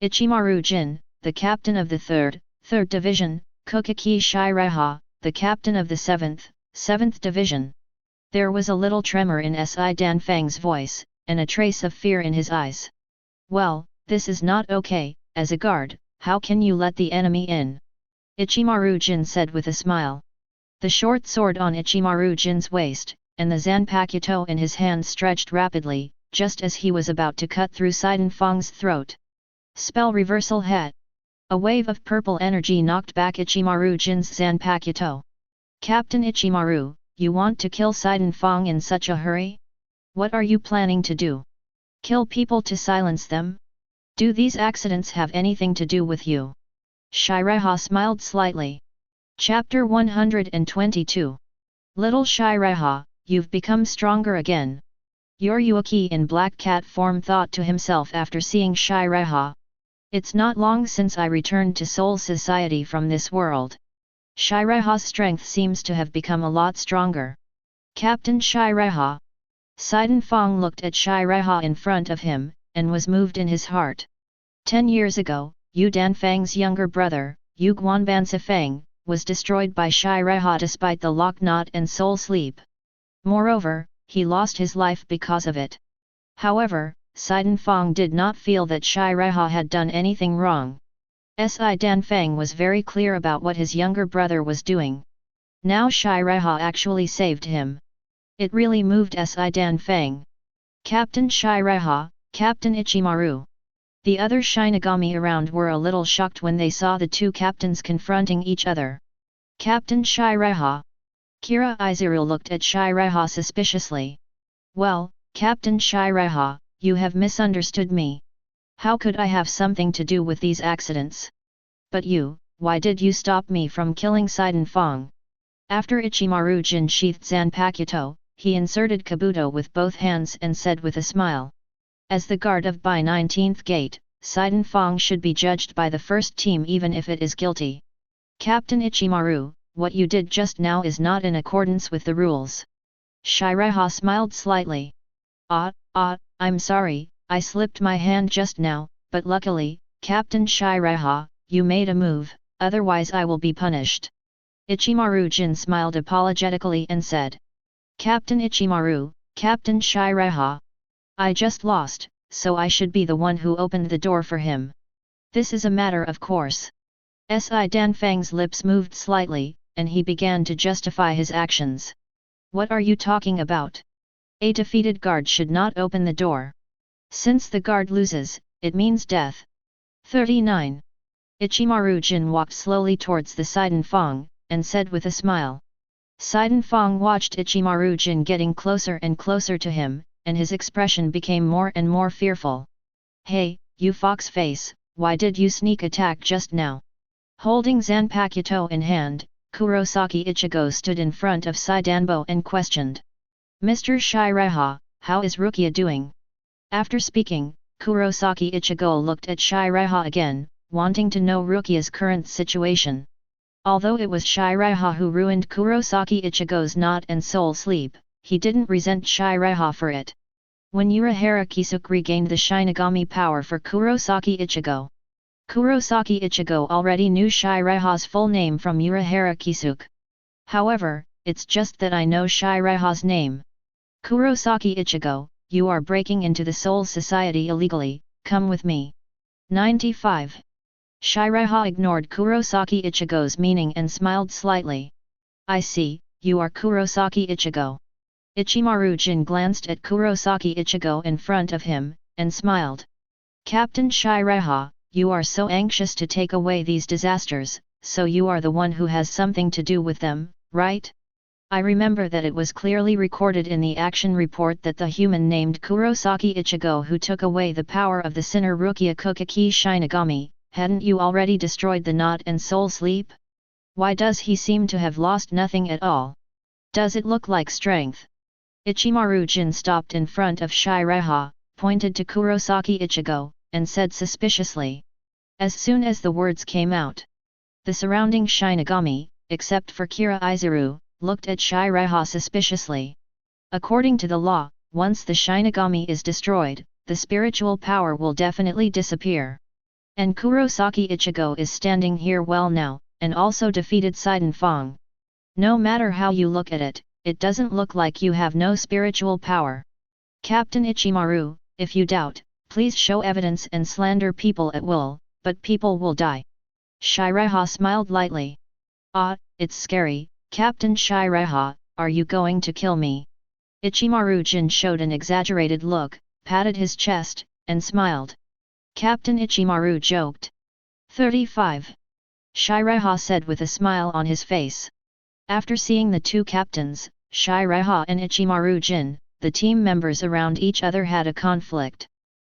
Ichimaru Jin, the captain of the 3rd Division, Kuchiki Seireitei, the captain of the 7th Division. There was a little tremor in Seidenfang's voice, and a trace of fear in his eyes. Well, this is not okay, as a guard, how can you let the enemy in? Ichimaru Jin said with a smile. The short sword on Ichimaru Jin's waist, and the Zanpakuto in his hand stretched rapidly, just as he was about to cut through Seidenfang's throat. Spell reversal het. A wave of purple energy knocked back Ichimaru Jin's Zanpakuto. Captain Ichimaru, you want to kill Seidenfang in such a hurry? What are you planning to do? Kill people to silence them? Do these accidents have anything to do with you? Seireitei smiled slightly. Chapter 122. Little Seireitei, you've become stronger again. Yoryuki in Black Cat form thought to himself after seeing Seireitei. It's not long since I returned to Soul Society from this world. Seireitei's strength seems to have become a lot stronger. Captain Seireitei. Seidenfang looked at Seireitei in front of him, and was moved in his heart. 10 years ago, Yu Danfang's younger brother, Yu Guanbansifang, was destroyed by Seireitei despite the lock knot and soul sleep. Moreover, he lost his life because of it. However, Seidenfang did not feel that Seireitei had done anything wrong. Seidenfang was very clear about what his younger brother was doing. Now Seireitei actually saved him. It really moved Seidenfang. Captain Seireitei, Captain Ichimaru. The other Shinigami around were a little shocked when they saw the two captains confronting each other. Captain Seireitei. Kira Izuru looked at Seireitei suspiciously. Well, Captain Seireitei, you have misunderstood me. How could I have something to do with these accidents? But you, why did you stop me from killing Seidenfang? After Ichimaru Jin sheathed Zanpakuto, he inserted Kabuto with both hands and said with a smile. As the guard of Bai 19th Gate, Seidenfang should be judged by the first team even if it is guilty. Captain Ichimaru, what you did just now is not in accordance with the rules. Seireitei smiled slightly. I'm sorry, I slipped my hand just now, but luckily, Captain Seireitei, you made a move, otherwise I will be punished. Ichimaru Jin smiled apologetically and said. Captain Ichimaru, Captain Seireitei. I just lost, so I should be the one who opened the door for him. This is a matter of course. Seidenfang's lips moved slightly, and he began to justify his actions. What are you talking about? A defeated guard should not open the door. Since the guard loses, it means death. 39. Ichimaru Jin walked slowly towards the Seidenfang, and said with a smile. Seidenfang watched Ichimaru Jin getting closer and closer to him, and his expression became more and more fearful. Hey, you fox face, why did you sneak attack just now? Holding Zanpakuto in hand, Kurosaki Ichigo stood in front of Seidanbo and questioned. Mr. Seireitei, how is Rukia doing? After speaking, Kurosaki Ichigo looked at Seireitei again, wanting to know Rukia's current situation. Although it was Seireitei who ruined Kurosaki Ichigo's knot and soul sleep, he didn't resent Seireitei for it. When Urahara Kisuke regained the Shinigami power for Kurosaki Ichigo. Kurosaki Ichigo already knew Seireitei's full name from Urahara Kisuke. However, it's just that I know Seireiha's name. Kurosaki Ichigo, you are breaking into the Soul Society illegally, come with me. 95. Seireiha ignored Kurosaki Ichigo's meaning and smiled slightly. I see, you are Kurosaki Ichigo. Ichimaru-jin glanced at Kurosaki Ichigo in front of him, and smiled. Captain Seireiha, you are so anxious to take away these disasters, so you are the one who has something to do with them, right? I remember that it was clearly recorded in the action report that the human named Kurosaki Ichigo who took away the power of the sinner Rukia Kuchiki Shinigami, hadn't you already destroyed the knot and soul sleep? Why does he seem to have lost nothing at all? Does it look like strength? Ichimaru-jin stopped in front of Seireiha, pointed to Kurosaki Ichigo, and said suspiciously. As soon as the words came out, the surrounding Shinigami, except for Kira Izuru, looked at Seireiha suspiciously. According to the law, once the Shinigami is destroyed, the spiritual power will definitely disappear. And Kurosaki Ichigo is standing here well now, and also defeated Seidenfang. No matter how you look at it, it doesn't look like you have no spiritual power. Captain Ichimaru, if you doubt, please show evidence and slander people at will, but people will die. Seireiha smiled lightly. Ah, it's scary, Captain Seireiha, are you going to kill me? Ichimaru-jin showed an exaggerated look, patted his chest, and smiled. Captain Ichimaru joked. 35. Seireiha said with a smile on his face. After seeing the two captains, Seireiha and Ichimaru-jin, the team members around each other had a conflict.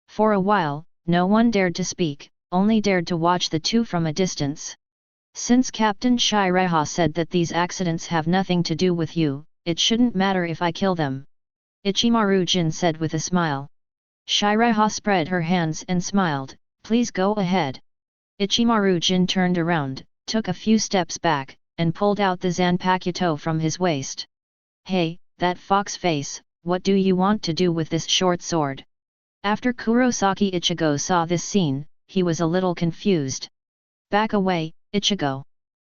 For a while, no one dared to speak, only dared to watch the two from a distance. Since Captain Seireiha said that these accidents have nothing to do with you, it shouldn't matter if I kill them. Ichimaru-jin said with a smile. Seireiha spread her hands and smiled, please go ahead. Ichimaru-jin turned around, took a few steps back, and pulled out the Zanpakuto from his waist. Hey, that fox face, what do you want to do with this short sword? After Kurosaki Ichigo saw this scene, he was a little confused. Back away, Ichigo!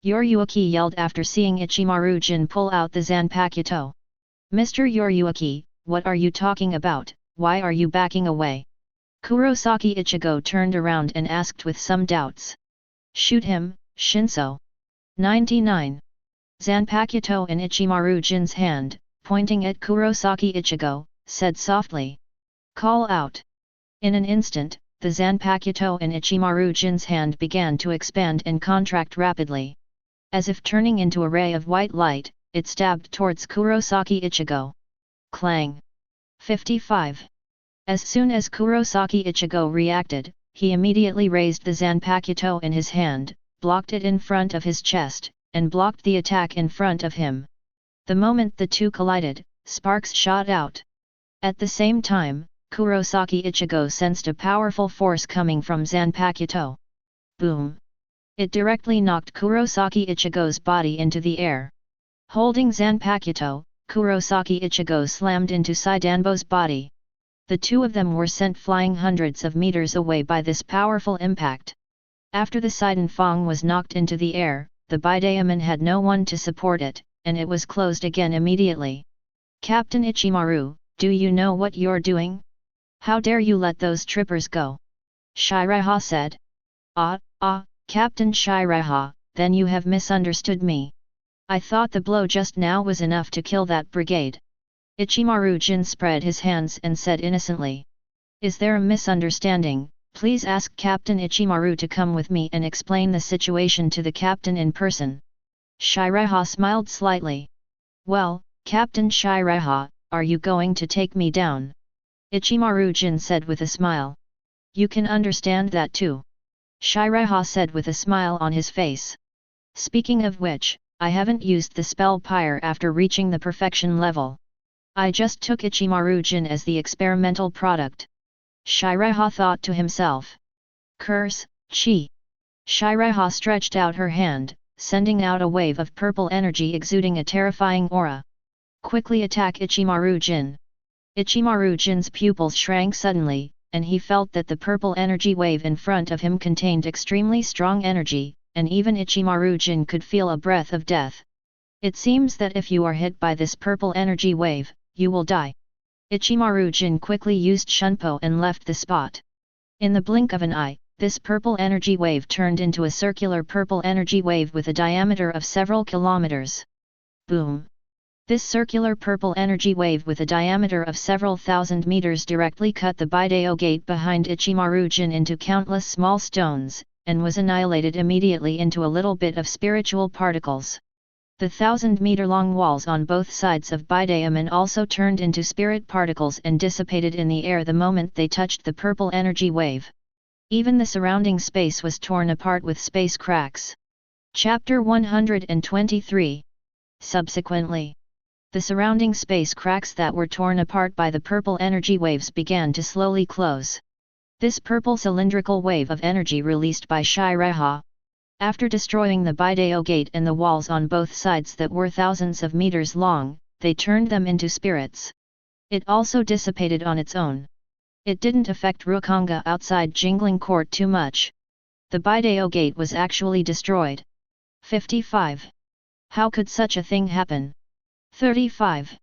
Yoryuki yelled after seeing Ichimaru-jin pull out the Zanpakuto. Mr. Yoryuki, what are you talking about, why are you backing away? Kurosaki Ichigo turned around and asked with some doubts. Shoot him, Shinso. 99. Zanpakuto in Ichimaru-jin's hand, pointing at Kurosaki Ichigo, said softly. Call out. In an instant, the Zanpakuto in Ichimaru-jin's hand began to expand and contract rapidly. As if turning into a ray of white light, it stabbed towards Kurosaki Ichigo. Clang! 55. As soon as Kurosaki Ichigo reacted, he immediately raised the Zanpakuto in his hand, blocked it in front of his chest, and blocked the attack in front of him. The moment the two collided, sparks shot out. At the same time, Kurosaki Ichigo sensed a powerful force coming from Zanpakuto. Boom! It directly knocked Kurosaki Ichigo's body into the air. Holding Zanpakuto, Kurosaki Ichigo slammed into Saidanbo's body. The two of them were sent flying hundreds of meters away by this powerful impact. After the Seidenfang was knocked into the air, the bidaemon had no one to support it, and it was closed again immediately. Captain Ichimaru, do you know what you're doing? How dare you let those trippers go? Seireiha said. Captain Seireiha, then you have misunderstood me. I thought the blow just now was enough to kill that brigade. Ichimaru-jin spread his hands and said innocently. Is there a misunderstanding? Please ask Captain Ichimaru to come with me and explain the situation to the captain in person. Seireiha smiled slightly. Well, Captain Seireiha, are you going to take me down? Ichimaru-jin said with a smile. You can understand that too. Seireiha said with a smile on his face. Speaking of which, I haven't used the spell pyre after reaching the perfection level. I just took Ichimaru-jin as the experimental product. Seireiha thought to himself. Curse, chi! Seireiha stretched out her hand, sending out a wave of purple energy exuding a terrifying aura. Quickly attack Ichimaru-jin. Ichimaru-jin's pupils shrank suddenly, and he felt that the purple energy wave in front of him contained extremely strong energy, and even Ichimaru-jin could feel a breath of death. It seems that if you are hit by this purple energy wave, you will die. Ichimaru-jin quickly used Shunpo and left the spot. In the blink of an eye, this purple energy wave turned into a circular purple energy wave with a diameter of several kilometers. Boom! This circular purple energy wave with a diameter of several thousand meters directly cut the Byakuya gate behind Ichimaru-jin into countless small stones, and was annihilated immediately into a little bit of spiritual particles. The 1,000-meter-long walls on both sides of Byakuya also turned into spirit particles and dissipated in the air the moment they touched the purple energy wave. Even the surrounding space was torn apart with space cracks. Chapter 123. Subsequently, the surrounding space cracks that were torn apart by the purple energy waves began to slowly close. This purple cylindrical wave of energy released by Seireitei, after destroying the Byakuya gate and the walls on both sides that were thousands of meters long, they turned them into spirits. It also dissipated on its own. It didn't affect Rukanga outside Jingling Court too much. The Byakuya gate was actually destroyed. 55. How could such a thing happen? 35.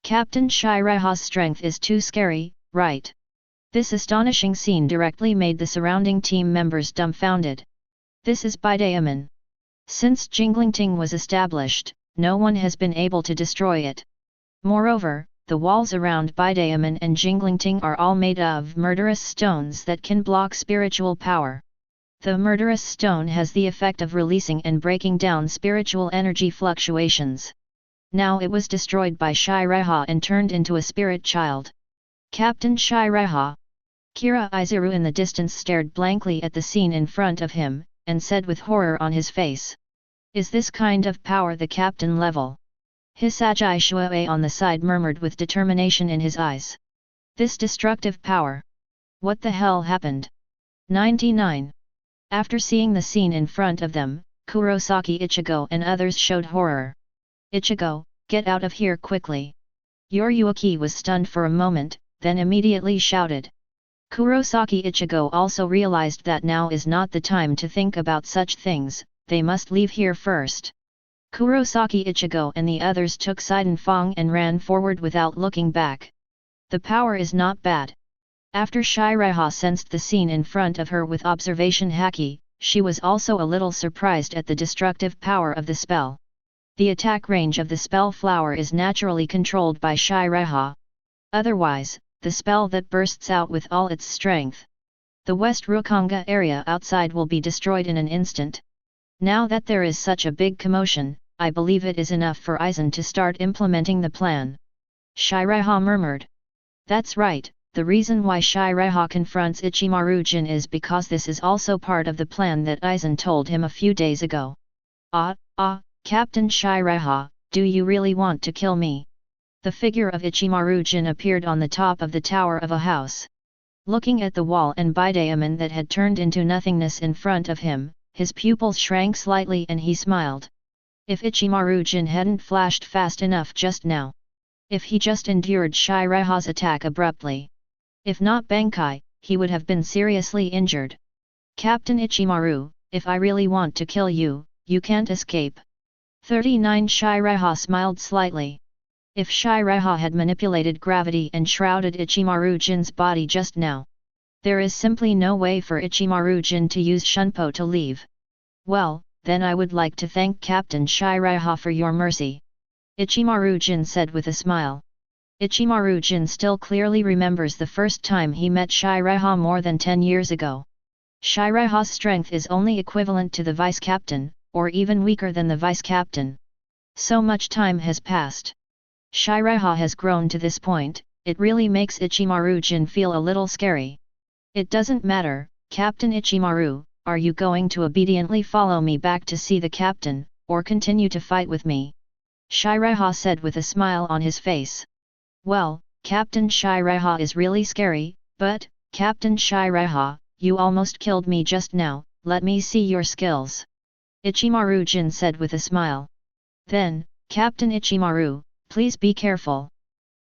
Captain Seireitei's strength is too scary, right? This astonishing scene directly made the surrounding team members dumbfounded. This is Byakuya. Since Jinglingting was established, no one has been able to destroy it. Moreover, the walls around Byakuya and Jinglingting are all made of murderous stones that can block spiritual power. The murderous stone has the effect of releasing and breaking down spiritual energy fluctuations. Now it was destroyed by Seireitei and turned into a spirit child. Captain Seireitei. Kira Izuru in the distance stared blankly at the scene in front of him, and said with horror on his face. Is this kind of power the captain level? Hisagi Shuei on the side murmured with determination in his eyes. This destructive power. What the hell happened? 99. After seeing the scene in front of them, Kurosaki Ichigo and others showed horror. Ichigo, get out of here quickly. Yoryuki was stunned for a moment, then immediately shouted. Kurosaki Ichigo also realized that now is not the time to think about such things, they must leave here first. Kurosaki Ichigo and the others took Seidenfang and ran forward without looking back. The power is not bad. After Seireitei sensed the scene in front of her with observation haki, she was also a little surprised at the destructive power of the spell. The attack range of the spell flower is naturally controlled by Seireitei. Otherwise, the spell that bursts out with all its strength. The West Rukanga area outside will be destroyed in an instant. Now that there is such a big commotion, I believe it is enough for Aizen to start implementing the plan. Seireitei murmured. That's right, the reason why Seireitei confronts Ichimaru-jin is because this is also part of the plan that Aizen told him a few days ago. Captain Seireitei, do you really want to kill me? The figure of Ichimaru-jin appeared on the top of the tower of a house. Looking at the wall and Byakuya that had turned into nothingness in front of him, his pupils shrank slightly and he smiled. If Ichimaru-jin hadn't flashed fast enough just now. If he just endured Seireitei's attack abruptly. If not Bankai, he would have been seriously injured. Captain Ichimaru, if I really want to kill you, you can't escape. 39. Seireitei smiled slightly. If Seireitei had manipulated gravity and shrouded Ichimaru-jin's body just now, there is simply no way for Ichimaru-jin to use Shunpo to leave. Well, then I would like to thank Captain Seireitei for your mercy. Ichimaru-jin said with a smile. Ichimaru-jin still clearly remembers the first time he met Seireitei more than 10 years ago. Seireitei's strength is only equivalent to the vice-captain, or even weaker than the vice-captain. So much time has passed. Seireitei has grown to this point, it really makes Ichimaru-jin feel a little scary. It doesn't matter, Captain Ichimaru, are you going to obediently follow me back to see the captain, or continue to fight with me? Seireitei said with a smile on his face. Well, Captain Seireitei is really scary, but, Captain Seireitei, you almost killed me just now, let me see your skills. Ichimaru-jin said with a smile. Then, Captain Ichimaru, please be careful.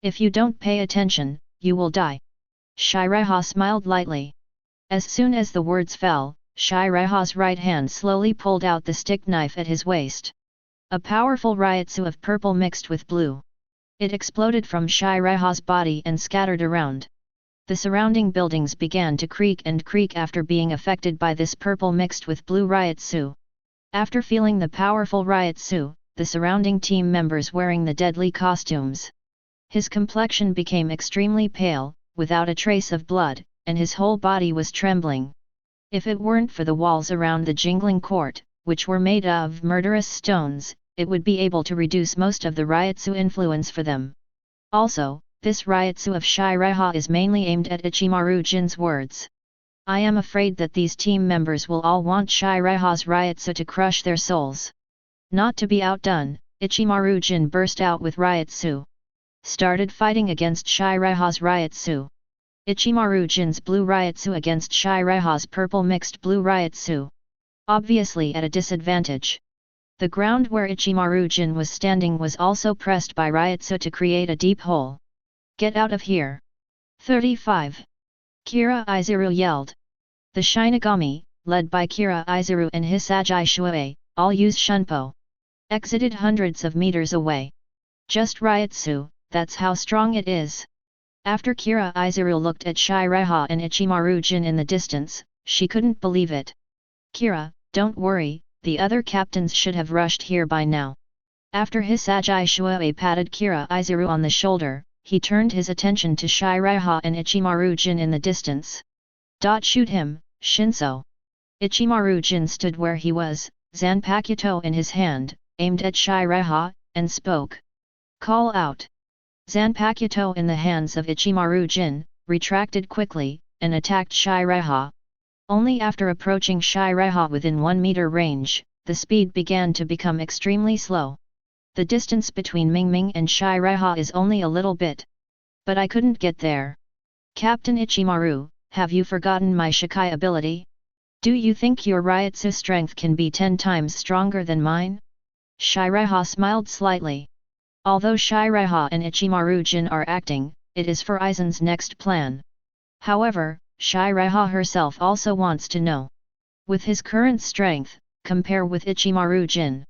If you don't pay attention, you will die. Seireitei smiled lightly. As soon as the words fell, Seireitei's right hand slowly pulled out the stick knife at his waist. A powerful Ryutsu of purple mixed with blue. It exploded from Seireiha's body and scattered around. The surrounding buildings began to creak and creak after being affected by this purple mixed with blue Ryutsu. After feeling the powerful Ryutsu, the surrounding team members wearing the deadly costumes. His complexion became extremely pale, without a trace of blood, and his whole body was trembling. If it weren't for the walls around the jingling court, which were made of murderous stones, it would be able to reduce most of the Ryutsu influence for them. Also, this Ryutsu of Seireiha is mainly aimed at Ichimaru Jin's words. I am afraid that these team members will all want Seireiha's Ryutsu to crush their souls. Not to be outdone, Ichimaru Jin burst out with Ryutsu. Started fighting against Seireiha's Ryutsu. Ichimaru Jin's blue Ryutsu against Seireiha's purple mixed blue Ryutsu. Obviously at a disadvantage. The ground where Ichimaru Jin was standing was also pressed by Ryutsu to create a deep hole. Get out of here! 35. Kira Izuru yelled. The Shinigami, led by Kira Izuru and Hisagi Shuei, all use Shunpo. Exited hundreds of meters away. Just Ryutsu, that's how strong it is. After Kira Izuru looked at Seireiha and Ichimaru Jin in the distance, she couldn't believe it. Kira, don't worry, the other captains should have rushed here by now. After Hisagi Shuei patted Kira Izuru on the shoulder, he turned his attention to Seireiha and Ichimaru Jin in the distance. Shoot him, Shinso. Ichimaru Jin stood where he was, Zanpakuto in his hand, aimed at Seireiha, and spoke. Call out. Zanpakuto in the hands of Ichimaru Jin, retracted quickly, and attacked Seireiha. Only after approaching Seireiha within 1 meter range, the speed began to become extremely slow. The distance between Mingming and Seireiha is only a little bit. But I couldn't get there. Captain Ichimaru, have you forgotten my Shikai ability? Do you think your Ryutsu strength can be 10 times stronger than mine? Seireiha smiled slightly. Although Seireiha and Ichimaru Jin are acting, it is for Aizen's next plan. However, Seireiha herself also wants to know. With his current strength, compare with Ichimaru Jin.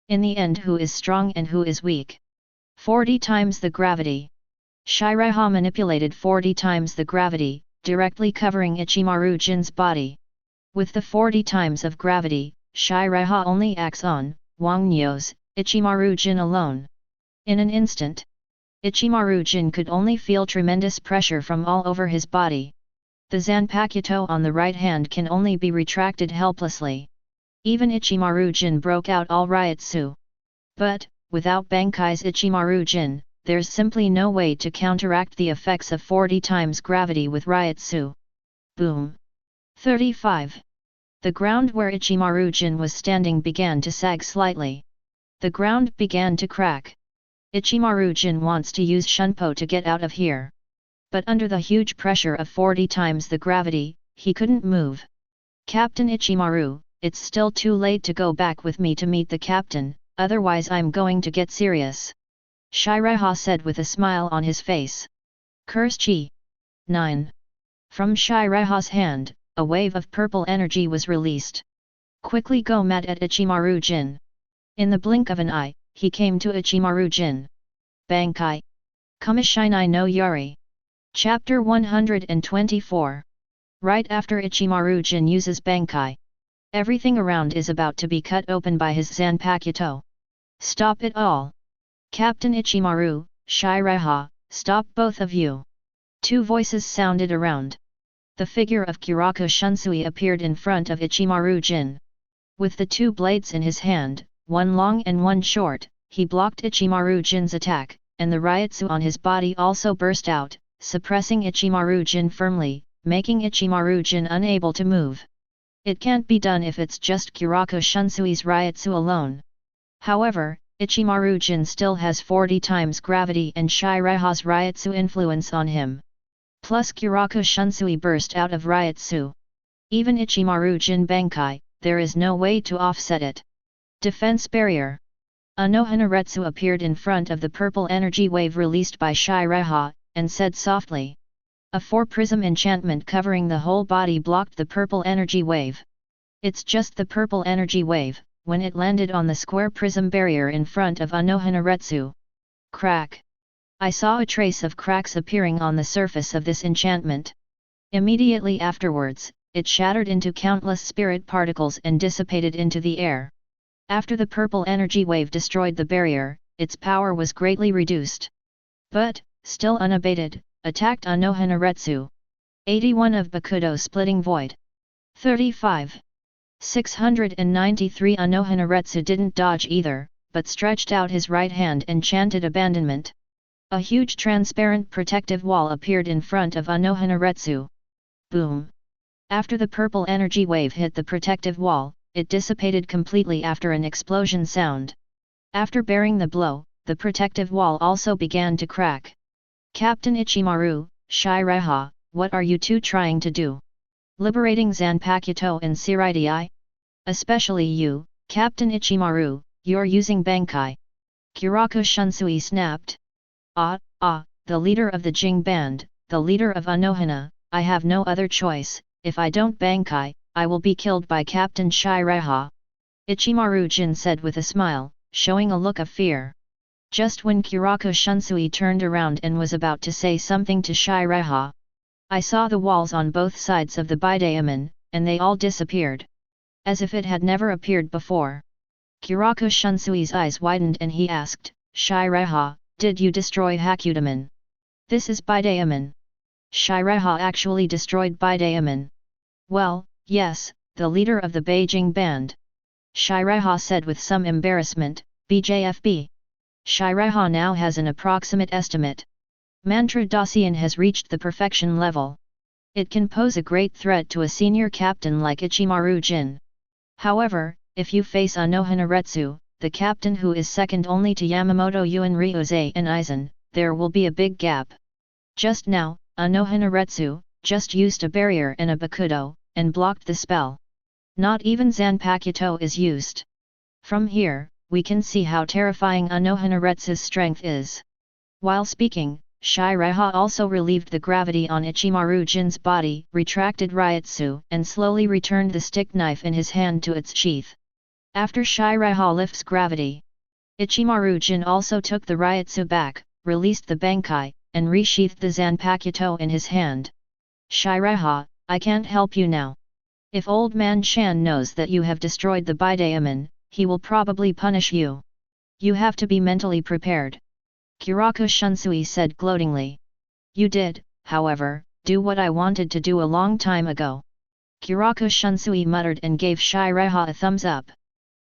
In the end, who is strong and who is weak? 40 times the gravity. Seireiha manipulated 40 times the gravity, directly covering Ichimaru Jin's body. With the 40 times of gravity, Seireiha only acts on Wangnyo's Ichimaru Jin alone. In an instant, Ichimaru Jin could only feel tremendous pressure from all over his body. The Zanpakuto on the right hand can only be retracted helplessly. Even Ichimaru Jin broke out all Ryutsu. But, without Bankai's Ichimaru Jin, there's simply no way to counteract the effects of 40 times gravity with Ryutsu. Boom! 35. The ground where Ichimaru Jin was standing began to sag slightly. The ground began to crack. Ichimaru Jin wants to use Shunpo to get out of here. But under the huge pressure of 40 times the gravity, he couldn't move. Captain Ichimaru, it's still too late to go back with me to meet the captain, otherwise I'm going to get serious. Seireiha said with a smile on his face. Curse Chi. 9. From Seireiha's hand, a wave of purple energy was released. Quickly go mad at Ichimaru Jin. In the blink of an eye, he came to Ichimaru Jin. Bankai. Kumishinai no Yari. Chapter 124. Right after Ichimaru Jin uses Bankai, everything around is about to be cut open by his Zanpakuto. Stop it all! Captain Ichimaru, Seireiha, stop both of you! 2 voices sounded around. The figure of Kurako Shunsui appeared in front of Ichimaru Jin. With the 2 blades in his hand, one long and one short, he blocked Ichimaru Jin's attack, and the Ryutsu on his body also burst out, suppressing Ichimaru Jin firmly, making Ichimaru Jin unable to move. It can't be done if it's just Kurako Shunsui's Ryutsu alone. However, Ichimaru Jin still has 40 times gravity and Seireiha's Ryutsu influence on him. Plus Kurako Shunsui burst out of Ryutsu. Even Ichimaru Jin Bankai, there is no way to offset it. Defense barrier. Anohanaretsu appeared in front of the purple energy wave released by Seireiha, and said softly. A 4-prism enchantment covering the whole body blocked the purple energy wave. It's just the purple energy wave, when it landed on the square prism barrier in front of Anohanaretsu. Crack! I saw a trace of cracks appearing on the surface of this enchantment. Immediately afterwards, it shattered into countless spirit particles and dissipated into the air. After the purple energy wave destroyed the barrier, its power was greatly reduced. But, still unabated, attacked Anohanaretsu. 81 of Bakudo Splitting Void. 35. 693 Anohanaretsu didn't dodge either, but stretched out his right hand and chanted abandonment. A huge transparent protective wall appeared in front of Anohanaretsu. Boom! After the purple energy wave hit the protective wall, it dissipated completely after an explosion sound. After bearing the blow, the protective wall also began to crack. Captain Ichimaru, Seireitei, what are you two trying to do? Liberating Zanpakuto and Seireitei? Especially you, Captain Ichimaru, you're using Bankai. Kiraku Shunsui snapped. The leader of the Jing band, the leader of Anohana, I have no other choice. If I don't Bankai, I will be killed by Captain Seireitei. Ichimaru Jin said with a smile, showing a look of fear. Just when Kiraku Shunsui turned around and was about to say something to Seireitei, I saw the walls on both sides of the bidaemon, and they all disappeared. As if it had never appeared before. Kiraku Shunsui's eyes widened and he asked, Seireitei, did you destroy Hakudaemon? This is bidaemon. Seireitei actually destroyed bidaemon. Well, yes, the leader of the Beijing band. Seireitei said with some embarrassment, BJFB. Seireitei now has an approximate estimate. Mantra Dacian has reached the perfection level. It can pose a great threat to a senior captain like Ichimaru Jin. However, if you face Anohanaretsu, the captain who is second only to Yamamoto Genryūsai and Aizen, there will be a big gap. Just now, Anohanaretsu just used a barrier and a Bakudo, and blocked the spell. Not even Zanpakuto is used. From here, we can see how terrifying Anohanaretsu's strength is. While speaking, Seireitei also relieved the gravity on Ichimaru Jin's body, retracted Ryutsu, and slowly returned the stick knife in his hand to its sheath. After Seireitei lifts gravity, Ichimaru Jin also took the Ryutsu back, released the Bankai, and resheathed the Zanpakuto in his hand. Seireitei, I can't help you now. If Old Man Shan knows that you have destroyed the bidaemon, he will probably punish you. You have to be mentally prepared. Kiraku Shunsui said gloatingly. You did, however, do what I wanted to do a long time ago. Kiraku Shunsui muttered and gave Seireitei a thumbs up.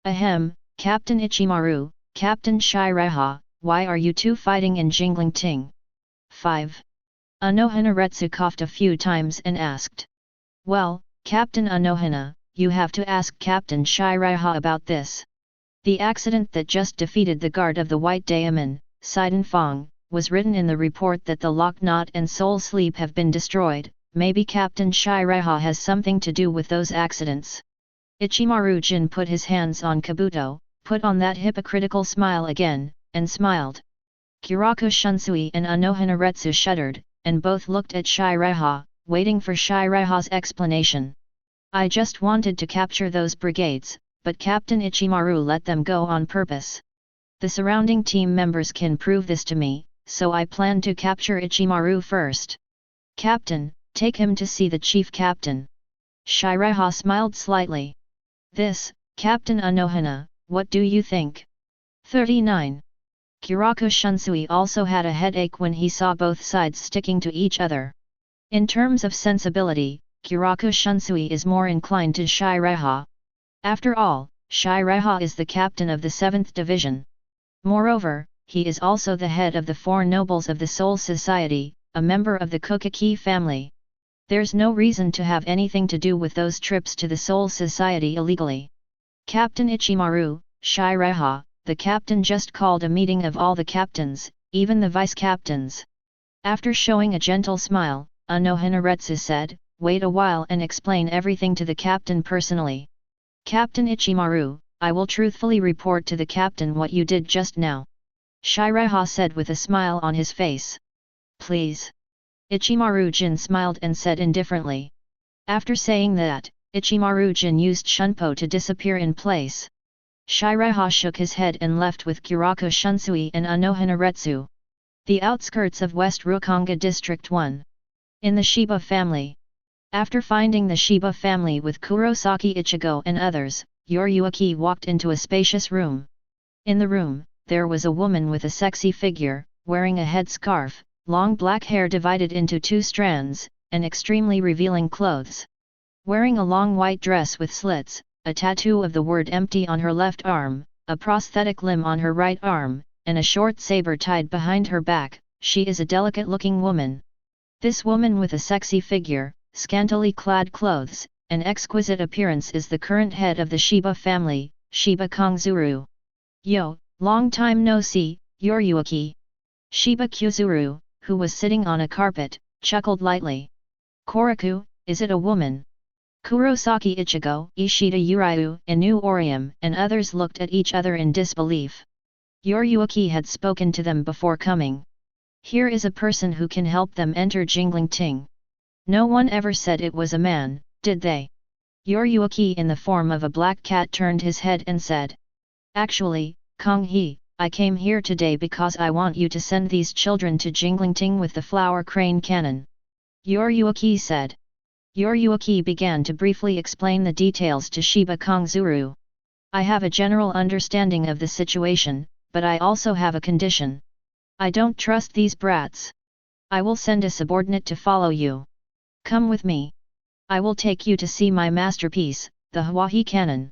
Ahem, Captain Ichimaru, Captain Seireitei, why are you two fighting in Jinglingting? 5. Anohanaretsu coughed a few times and asked. Well, Captain Anohana, you have to ask Captain Seireitei about this. The accident that just defeated the guard of the White Daemon, Sidon Fong, was written in the report that the Lock Knot and Soul Sleep have been destroyed. Maybe Captain Seireitei has something to do with those accidents. Ichimaru Jin put his hands on Kabuto, put on that hypocritical smile again, and smiled. Kiraku Shunsui and Anohanaretsu shuddered, and both looked at Seireitei, waiting for Seireitei's explanation. I just wanted to capture those brigades, but Captain Ichimaru let them go on purpose. The surrounding team members can prove this to me, so I plan to capture Ichimaru first. Captain, take him to see the chief captain. Seireitei smiled slightly. This, Captain Anohana, what do you think? 39. Kiraku Shunsui also had a headache when he saw both sides sticking to each other. In terms of sensibility, Kiraku Shunsui is more inclined to Seireitei. After all, Seireitei is the captain of the 7th Division. Moreover, he is also the head of the 4 nobles of the Soul Society, a member of the Kuchiki family. There's no reason to have anything to do with those trips to the Soul Society illegally. Captain Ichimaru, Seireitei, the captain just called a meeting of all the captains, even the vice-captains. After showing a gentle smile, Anohanaretsu said, wait a while and explain everything to the captain personally. Captain Ichimaru, I will truthfully report to the captain what you did just now. Seireitei said with a smile on his face. Please. Ichimaru Jin smiled and said indifferently. After saying that, Ichimaru Jin used Shunpo to disappear in place. Seireitei shook his head and left with Kyoraku Shunsui and Anohanaretsu. The outskirts of West Rukonga District 1. In the Shiba family. After finding the Shiba family with Kurosaki Ichigo and others, Yoriyuki walked into a spacious room. In the room, there was a woman with a sexy figure, wearing a headscarf, long black hair divided into 2 strands, and extremely revealing clothes. Wearing a long white dress with slits, a tattoo of the word empty on her left arm, a prosthetic limb on her right arm, and a short saber tied behind her back, she is a delicate-looking woman. This woman with a sexy figure, scantily clad clothes, and exquisite appearance is the current head of the Shiba family, Shiba Kongzuru. Yo, long time no see, Yoriyuki. Shiba Kyuzuru, who was sitting on a carpet, chuckled lightly. Koraku, is it a woman? Kurosaki Ichigo, Ishida Uryu, Inu Orium, and others looked at each other in disbelief. Yoriyuki had spoken to them before coming. Here is a person who can help them enter Jinglingting. No one ever said it was a man, did they? Yoriyuki in the form of a black cat turned his head and said. Actually, Kong-hee, I came here today because I want you to send these children to Jinglingting with the flower crane cannon. Yoriyuki said. Yoriyuki began to briefly explain the details to Shiba Kongzuru. I have a general understanding of the situation, but I also have a condition. I don't trust these brats. I will send a subordinate to follow you. Come with me. I will take you to see my masterpiece, the Hawaii cannon.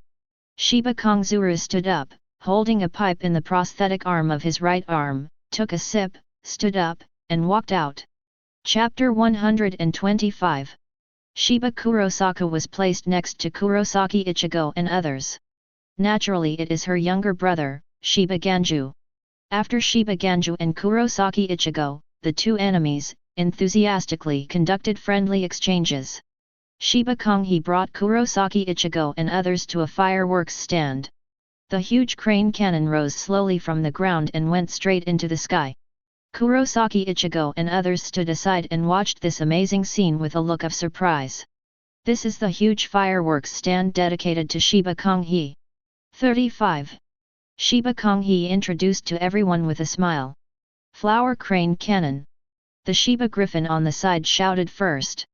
Shiba Kongzuru stood up, holding a pipe in the prosthetic arm of his right arm, took a sip, stood up, and walked out. Chapter 125. Shiba Kurosaka was placed next to Kurosaki Ichigo and others. Naturally it is her younger brother, Shiba Ganju. After Shiba Ganju and Kurosaki Ichigo, the 2 enemies, enthusiastically conducted friendly exchanges. Shiba Kong-hee brought Kurosaki Ichigo and others to a fireworks stand. The huge crane cannon rose slowly from the ground and went straight into the sky. Kurosaki Ichigo and others stood aside and watched this amazing scene with a look of surprise. This is the huge fireworks stand dedicated to Shiba Kong-hee. 35. Shiba Kong-hee introduced to everyone with a smile. Flower crane cannon. The Shiba griffin on the side shouted first.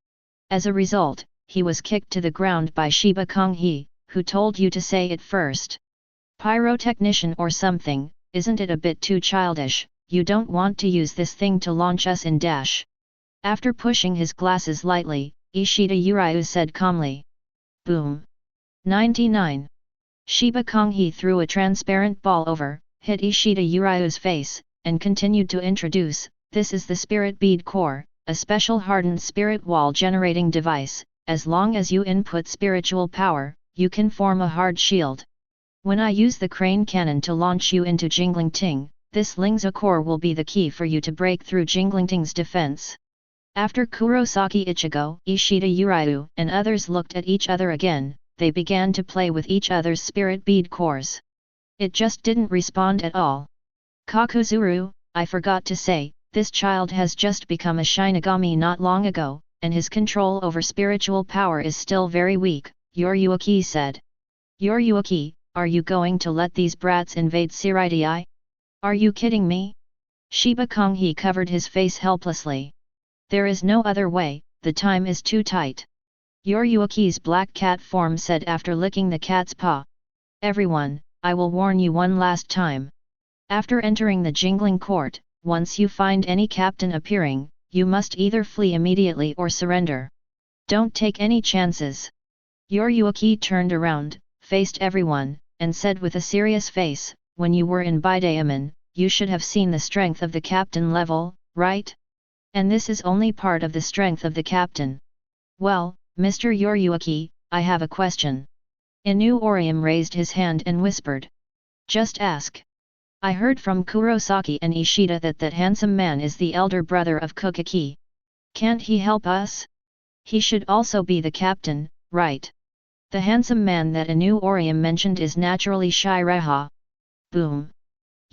As a result, he was kicked to the ground by Shiba Kong-hee, who told you to say it first. Pyrotechnician or something, isn't it a bit too childish? You don't want to use this thing to launch us in dash. After pushing his glasses lightly, Ishida Uryu said calmly. Boom. 99. Shiba Kong-hee threw a transparent ball over, hit Ishida Uryu's face, and continued to introduce, this is the Spirit Bead Core, a special hardened spirit wall generating device. As long as you input spiritual power, you can form a hard shield. When I use the crane cannon to launch you into Jinglingting, this Lingzha core will be the key for you to break through Jinglingting's defense. After Kurosaki Ichigo, Ishida Uryu, and others looked at each other again, they began to play with each other's spirit bead cores. It just didn't respond at all. Kakuzuru, I forgot to say, this child has just become a Shinigami not long ago, and his control over spiritual power is still very weak, Yoriyuki said. Yoriyuki, are you going to let these brats invade Seireitei? Are you kidding me? Shiba Kong-hee covered his face helplessly. There is no other way, the time is too tight. Yoriyuki's black cat form said after licking the cat's paw. Everyone, I will warn you one last time. After entering the Jingling Court, once you find any captain appearing, you must either flee immediately or surrender. Don't take any chances. Yoriyuki turned around, faced everyone, and said with a serious face, when you were in Bidaemon, you should have seen the strength of the captain level, right? And this is only part of the strength of the captain. Well, Mr. Yoriyuki, I have a question. Inu Orium raised his hand and whispered. Just ask. I heard from Kurosaki and Ishida that handsome man is the elder brother of Kuchiki. Can't he help us? He should also be the captain, right? The handsome man that Inu Orium mentioned is naturally Seireitei. Boom.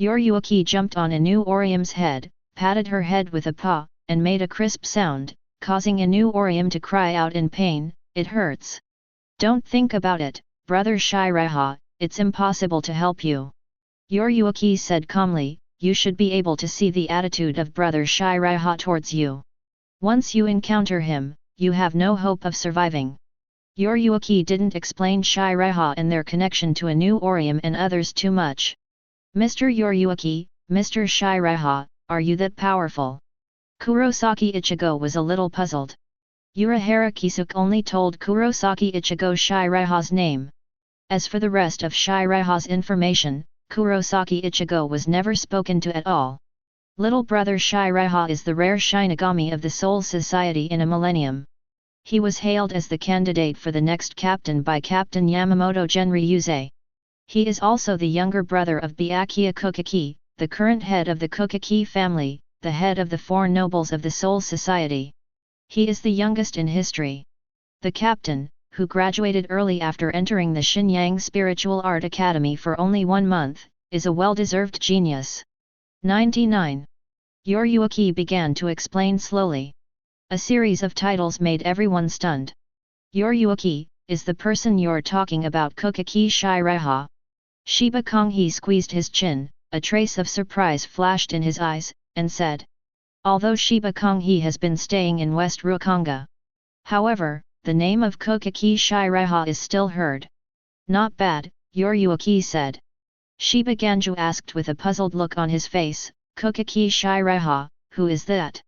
Yoriyuki jumped on Inu Orium's head, patted her head with a paw, and made a crisp sound, causing Inu Orium to cry out in pain, it hurts. Don't think about it, brother Seireitei, it's impossible to help you. Yoriyuki said calmly, you should be able to see the attitude of brother Seireitei towards you. Once you encounter him, you have no hope of surviving. Yoriyuki didn't explain Seireitei and their connection to a new Orium and others too much. Mr. Yoriyuki, Mr. Seireitei, are you that powerful? Kurosaki Ichigo was a little puzzled. Urahara Kisuke only told Kurosaki Ichigo Seireitei's name. As for the rest of Seireitei's information, Kurosaki Ichigo was never spoken to at all. Little brother Seireitei is the rare Shinigami of the Soul Society in a millennium. He was hailed as the candidate for the next captain by Captain Yamamoto Genryūsai. He is also the younger brother of Byakuya Kuchiki, the current head of the Kuchiki family, the head of the four nobles of the Soul Society. He is the youngest in history. The captain, who graduated early after entering the Shinyang Spiritual Art Academy for only 1 month, is a well-deserved genius. 99. Yoriyuki began to explain slowly. A series of titles made everyone stunned. Yoriyuki, is the person you're talking about Kuchiki Seireitei? Shiba Konghi squeezed his chin, a trace of surprise flashed in his eyes, and said. Although Shiba Konghi has been staying in West Rukanga. However, the name of Kuchiki Seireitei is still heard. Not bad, Yoriyuki said. Shiba Ganju asked with a puzzled look on his face, Kuchiki Seireitei, who is that?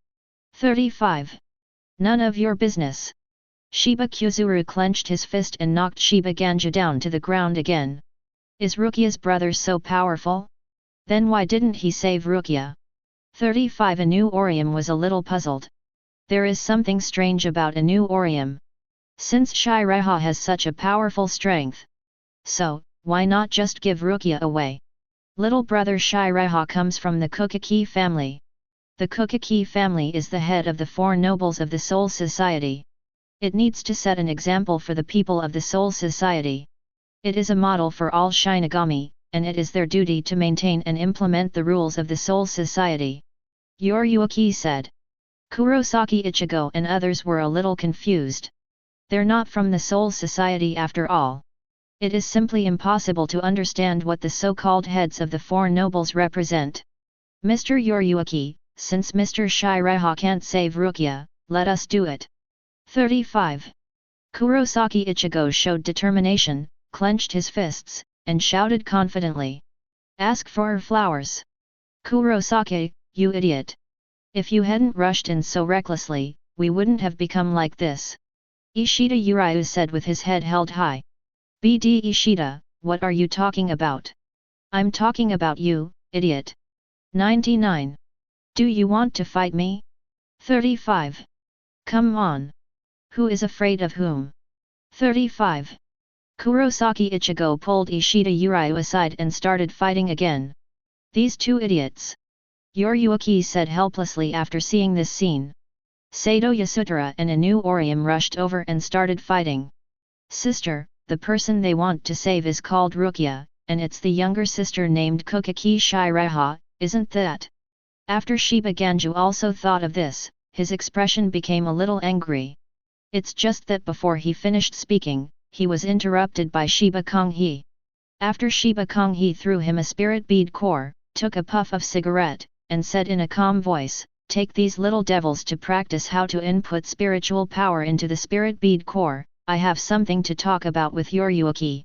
35. None of your business. Shiba Kyuzuru clenched his fist and knocked Shiba Ganju down to the ground again. Is Rukia's brother so powerful? Then why didn't he save Rukia? 35. A new Orium was a little puzzled. There is something strange about a new Orium. Since Seireitei has such a powerful strength. So, why not just give Rukia away? Little brother Seireitei comes from the Kuchiki family. The Kuchiki family is the head of the four nobles of the Soul Society. It needs to set an example for the people of the Soul Society. It is a model for all Shinigami, and it is their duty to maintain and implement the rules of the Soul Society. Yoriyuki said. Kurosaki Ichigo and others were a little confused. They're not from the Soul Society after all. It is simply impossible to understand what the so-called heads of the four nobles represent. Mr. Yoriyuki, since Mr. Seireitei can't save Rukia, let us do it. 35. Kurosaki Ichigo showed determination, clenched his fists, and shouted confidently. Ask for her flowers. Kurosaki, you idiot. If you hadn't rushed in so recklessly, we wouldn't have become like this. Ishida Urayu said with his head held high. BD Ishida, what are you talking about? I'm talking about you, idiot. 99. Do you want to fight me? 35. Come on. Who is afraid of whom? 35. Kurosaki Ichigo pulled Ishida Urayu aside and started fighting again. These two idiots. Yoriyuki said helplessly after seeing this scene. Sato Yasutara and a new Orium rushed over and started fighting. Sister, the person they want to save is called Rukia, and it's the younger sister named Kuchiki Seireitei, isn't that? After Shiba Ganju also thought of this, his expression became a little angry. It's just that before he finished speaking, he was interrupted by Shiba Konghi. After Shiba Konghi threw him a spirit bead core, took a puff of cigarette, and said in a calm voice, take these little devils to practice how to input spiritual power into the spirit bead core, I have something to talk about with Yoriyuki.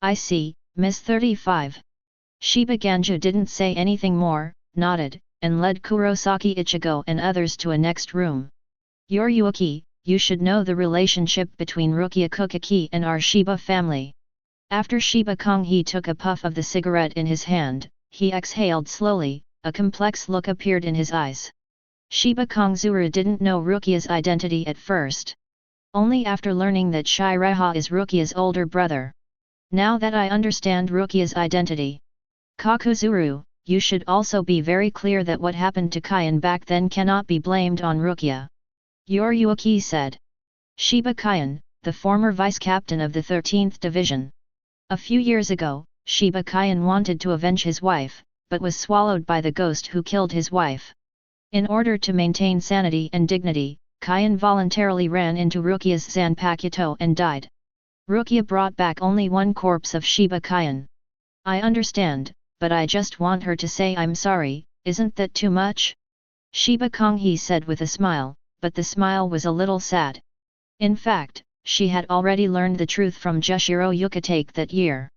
I see, Miss 35. Shiba Ganju didn't say anything more, nodded, and led Kurosaki Ichigo and others to a next room. Yoriyuki, you should know the relationship between Rukia Kuchiki and our Shiba family. After Shiba Konghi took a puff of the cigarette in his hand, he exhaled slowly, a complex look appeared in his eyes. Shiba Kongzuru didn't know Rukia's identity at first. Only after learning that Seireitei is Rukia's older brother. Now that I understand Rukia's identity. Kakuzuru, you should also be very clear that what happened to Kaien back then cannot be blamed on Rukia. Yoriyuki said. Shiba Kaien, the former vice-captain of the 13th Division. A few years ago, Shiba Kaien wanted to avenge his wife, but was swallowed by the ghost who killed his wife. In order to maintain sanity and dignity, Kaien voluntarily ran into Rukia's Zanpakuto and died. Rukia brought back only one corpse of Shiba Kyan. I understand, but I just want her to say I'm sorry, isn't that too much? Shiba Konghe said with a smile, but the smile was a little sad. In fact, she had already learned the truth from Jushiro Yukitake that year.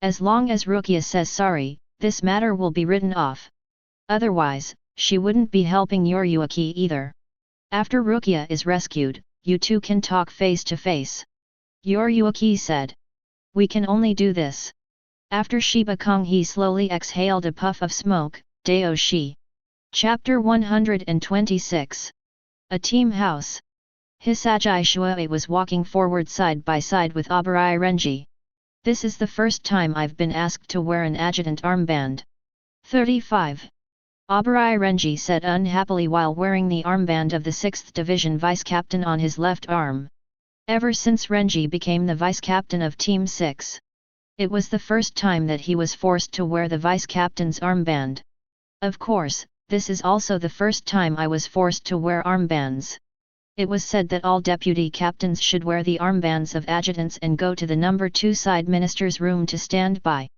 As long as Rukia says sorry, this matter will be written off. Otherwise, she wouldn't be helping Yoryuki either. After Rukia is rescued, you two can talk face to face. Yoryuki said. We can only do this. After Shiba Konghe slowly exhaled a puff of smoke, Daoshi. Chapter 126. A Team House. Hisagi Shuei was walking forward side by side with Abarai Renji. This is the first time I've been asked to wear an adjutant armband. 35. Abarai Renji said unhappily while wearing the armband of the 6th Division Vice Captain on his left arm. Ever since Renji became the Vice Captain of Team 6. It was the first time that he was forced to wear the Vice Captain's armband. Of course, this is also the first time I was forced to wear armbands. It was said that all deputy captains should wear the armbands of adjutants and go to the number 2 side minister's room to stand by.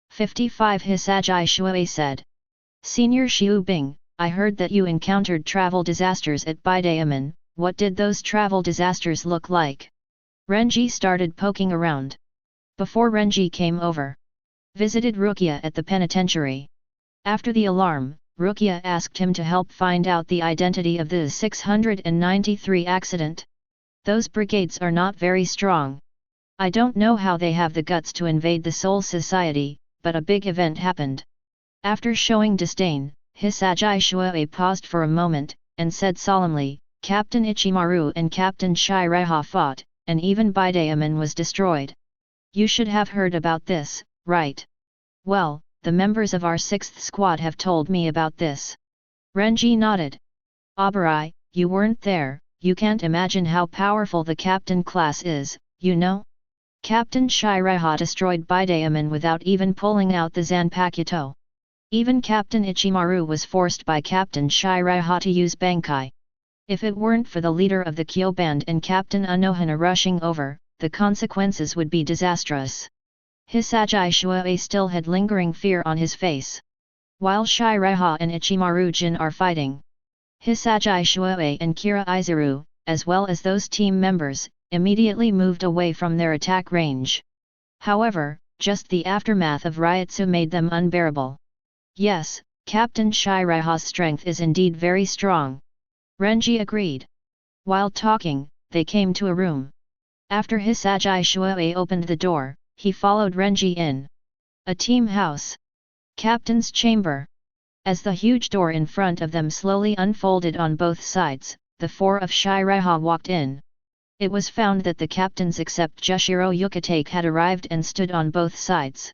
55 Hisagi Shuei said. Senior Xiu Bing, I heard that you encountered travel disasters at Baidaemen. What did those travel disasters look like? Renji started poking around. Before Renji came over. Visited Rukia at the penitentiary. After the alarm, Rukia asked him to help find out the identity of the 693 accident. Those brigades are not very strong. I don't know how they have the guts to invade the Soul Society, but a big event happened. After showing disdain, Hisagi Shuei paused for a moment, and said solemnly, Captain Ichimaru and Captain Seireitei fought, and even Baidaemen was destroyed. You should have heard about this, right? Well, the members of our 6th squad have told me about this. Renji nodded. Abarai, you weren't there, you can't imagine how powerful the captain class is, you know? Captain Seireitei destroyed Baidaemen without even pulling out the Zanpakuto. Even Captain Ichimaru was forced by Captain Seireitei to use Bankai. If it weren't for the leader of the Kyo Band and Captain Anohana rushing over, the consequences would be disastrous. Hisagi Shuei still had lingering fear on his face. While Seireitei and Ichimaru Jin are fighting, Hisagi Shuei and Kira Izuru, as well as those team members, immediately moved away from their attack range. However, just the aftermath of Ryutsu made them unbearable. Yes, Captain Seireitei's strength is indeed very strong. Renji agreed. While talking, they came to a room. After Hisagi Shuei opened the door, he followed Renji in. A team house. Captain's chamber. As the huge door in front of them slowly unfolded on both sides, the 4 of Seireitei walked in. It was found that the captains except Jushiro Yukitake had arrived and stood on both sides.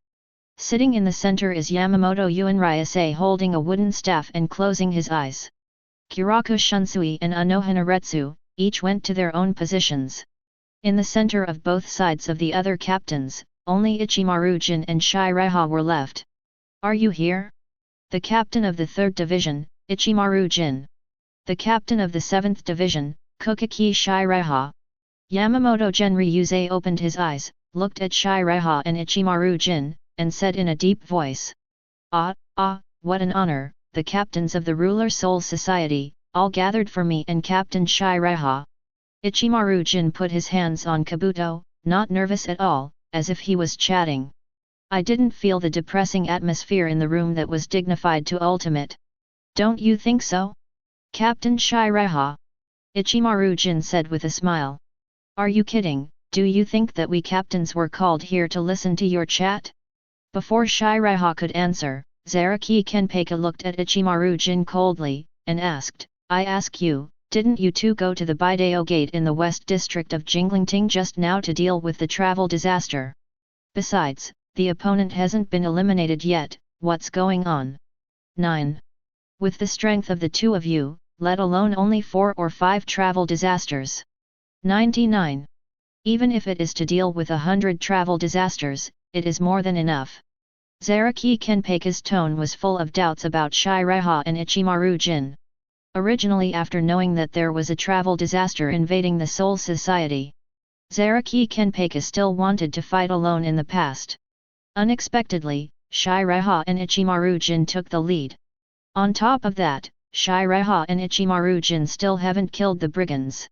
Sitting in the center is Yamamoto Genryūsai holding a wooden staff and closing his eyes. Kiraku Shunsui and Anohana Retsu, each went to their own positions. In the center of both sides of the other captains, only Ichimaru Jin and Seireitei were left. Are you here? The captain of the 3rd Division, Ichimaru Jin. The captain of the 7th Division, Kuchiki Seireitei. Yamamoto Genryūsai opened his eyes, looked at Seireitei and Ichimaru Jin, and said in a deep voice. What an honor, the captains of the ruler Soul Society, all gathered for me and Captain Seireitei. Ichimaru Jin put his hands on Kabuto, not nervous at all, as if he was chatting. I didn't feel the depressing atmosphere in the room that was dignified to ultimate. Don't you think so? Captain Seireitei. Ichimaru Jin said with a smile. Are you kidding? Do you think that we captains were called here to listen to your chat? Before Seireitei could answer, Zaraki Kenpeka looked at Ichimaru Jin coldly, and asked, I ask you, didn't you two go to the Baidao Gate in the west district of Jinglingting just now to deal with the travel disaster? Besides, the opponent hasn't been eliminated yet, what's going on? 9. With the strength of the two of you, let alone only 4 or 5 travel disasters. 99. Even if it is to deal with 100 travel disasters, it is more than enough. Zaraki Kenpeka's tone was full of doubts about Seireitei and Ichimaru Jin. Originally, after knowing that there was a travel disaster invading the Soul Society, Zaraki Kenpeiga still wanted to fight alone in the past. Unexpectedly, Seireitei and Ichimaru Jin took the lead. On top of that, Seireitei and Ichimaru Jin still haven't killed the brigands.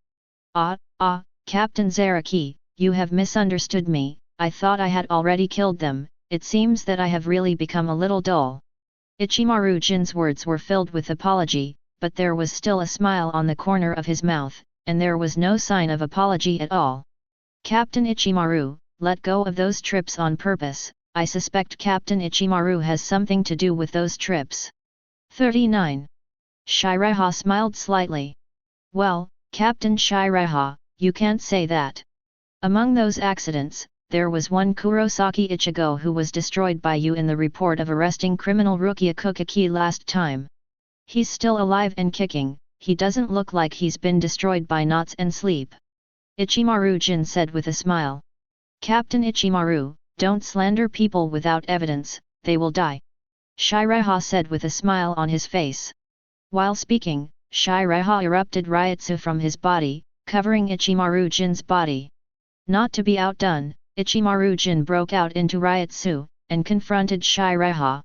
Captain Zaraki, you have misunderstood me. I thought I had already killed them. It seems that I have really become a little dull. Ichimaru Jin's words were filled with apology, but there was still a smile on the corner of his mouth, and there was no sign of apology at all. Captain Ichimaru, let go of those trips on purpose. I suspect Captain Ichimaru has something to do with those trips. 39. Seireitei smiled slightly. Well, Captain Seireitei, you can't say that. Among those accidents, there was one Kurosaki Ichigo who was destroyed by you in the report of arresting criminal Byakuya Kuchiki last time. He's still alive and kicking. He doesn't look like he's been destroyed by knots and sleep. Ichimaru Jin said with a smile. Captain Ichimaru, don't slander people without evidence, they will die. Seireitei said with a smile on his face. While speaking, Seireitei erupted Ryutsu from his body, covering Ichimaru Jin's body. Not to be outdone, Ichimaru Jin broke out into Ryutsu, and confronted Seireitei.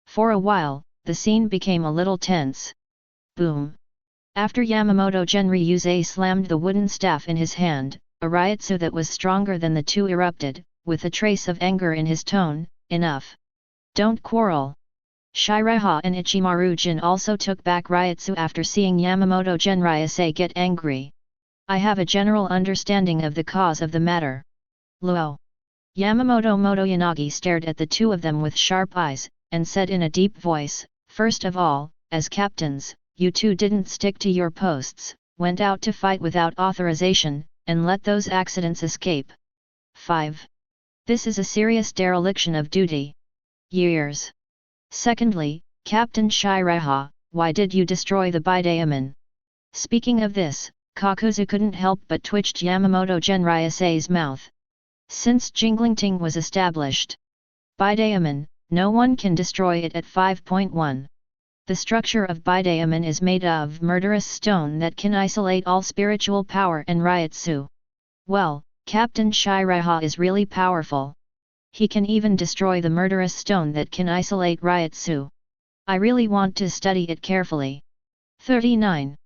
For a while, the scene became a little tense. Boom! After Yamamoto Genryūsai slammed the wooden staff in his hand, a Ryutsu that was stronger than the two erupted, with a trace of anger in his tone. Enough! Don't quarrel! Seireitei and Ichimaru Jin also took back Ryutsu after seeing Yamamoto Genryūsai get angry. I have a general understanding of the cause of the matter. Luo. Yamamoto Motoyanagi stared at the two of them with sharp eyes, and said in a deep voice, first of all, as captains, you two didn't stick to your posts, went out to fight without authorization, and let those accidents escape. 5. This is a serious dereliction of duty. Years. Secondly, Captain Seireitei, why did you destroy the Bidaemon? Speaking of this, Kakuzu couldn't help but twitched Yamamoto Genryūsai's mouth. Since Jinglingting was established, Bidaemon, no one can destroy it at 5.1. The structure of Bidaemon is made of murderous stone that can isolate all spiritual power and Ryutsu. Well, Captain Seireitei is really powerful. He can even destroy the murderous stone that can isolate Ryutsu. I really want to study it carefully. 39.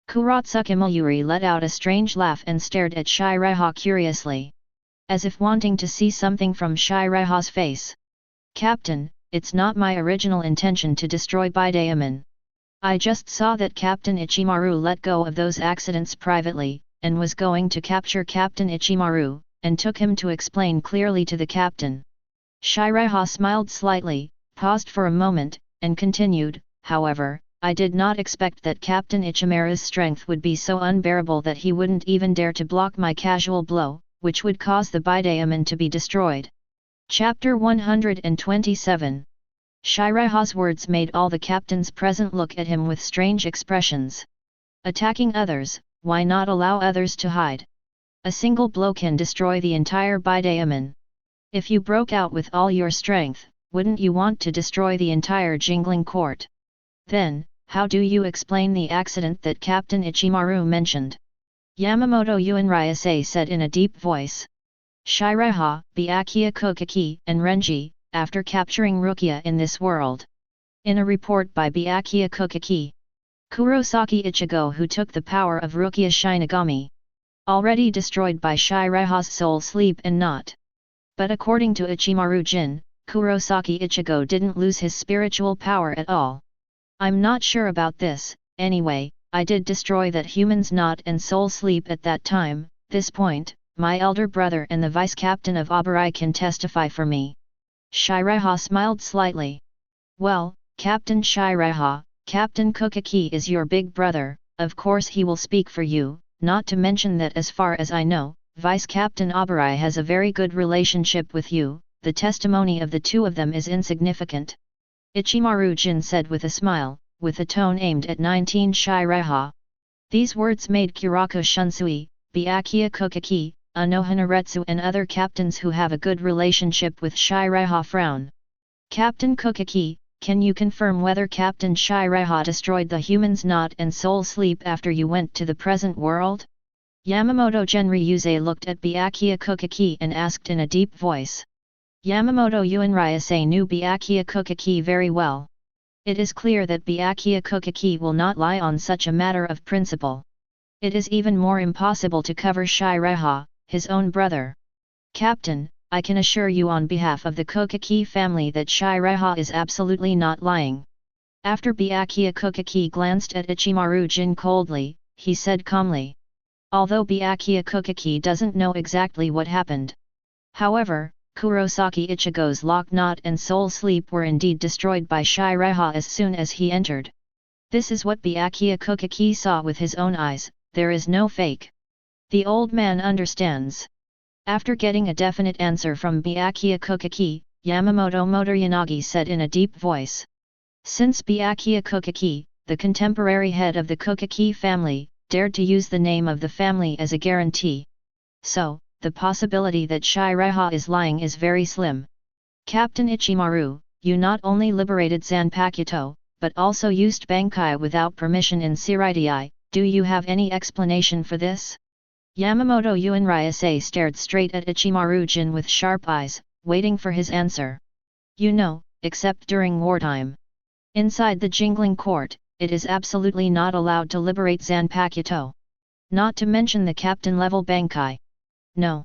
Kurotsuka Mayuri let out a strange laugh and stared at Seireitei curiously, as if wanting to see something from Seireitei's face. Captain, it's not my original intention to destroy Bidaemon. I just saw that Captain Ichimaru let go of those accidents privately, and was going to capture Captain Ichimaru, and took him to explain clearly to the captain. Seireitei smiled slightly, paused for a moment, and continued, however, I did not expect that Captain Ichimaru's strength would be so unbearable that he wouldn't even dare to block my casual blow, which would cause the Bidaemon to be destroyed. Chapter 127. Seireitei's words made all the captains present look at him with strange expressions. Attacking others, why not allow others to hide? A single blow can destroy the entire Bidaemon. If you broke out with all your strength, wouldn't you want to destroy the entire Jingling court? Then, how do you explain the accident that Captain Ichimaru mentioned? Yamamoto Genryūsai said in a deep voice. Seireitei, Byakuya Kuchiki, and Renji, after capturing Rukia in this world. In a report by Byakuya Kuchiki, Kurosaki Ichigo, who took the power of Rukia Shinigami, already destroyed by Seireitei's soul sleep and knot. But according to Ichimaru Jin, Kurosaki Ichigo didn't lose his spiritual power at all. I'm not sure about this. Anyway, I did destroy that human's knot and soul sleep at that time. This point, my elder brother and the vice captain of Aburai can testify for me. Seireitei smiled slightly. Well, Captain Seireitei, Captain Kuchiki is your big brother, of course he will speak for you, not to mention that as far as I know, Vice Captain Aburai has a very good relationship with you. The testimony of the two of them is insignificant. Ichimaru Jin said with a smile, with a tone aimed at 19 Seireitei. These words made Kurako Shunsui, Byakuya Kuchiki, Anohanaretsu and other captains who have a good relationship with Seireitei frown. Captain Kuchiki, can you confirm whether Captain Seireitei destroyed the human's knot and soul sleep after you went to the present world? Yamamoto Genryūsai looked at Byakuya Kuchiki and asked in a deep voice. Yamamoto Genryūsai knew Byakuya Kuchiki very well. It is clear that Byakuya Kuchiki will not lie on such a matter of principle. It is even more impossible to cover Seireitei, his own brother. Captain, I can assure you on behalf of the Kuchiki family that Seireitei is absolutely not lying. After Byakuya Kuchiki glanced at Ichimaru Jin coldly, he said calmly. Although Byakuya Kuchiki doesn't know exactly what happened. However, Kurosaki Ichigo's lock knot and soul sleep were indeed destroyed by Seireitei as soon as he entered. This is what Byakuya Kuchiki saw with his own eyes, there is no fake. The old man understands. After getting a definite answer from Byakuya Kuchiki, Yamamoto Motoyanagi said in a deep voice. Since Byakuya Kuchiki, the contemporary head of the Kuchiki family, dared to use the name of the family as a guarantee. So, the possibility that Seireitei is lying is very slim. Captain Ichimaru, you not only liberated Zanpakuto, but also used Bankai without permission in Seireitei, do you have any explanation for this? Yamamoto Genryūsai stared straight at Ichimaru Jin with sharp eyes, waiting for his answer. You know, except during wartime. Inside the jingling court, it is absolutely not allowed to liberate Zanpakuto. Not to mention the captain-level Bankai. No.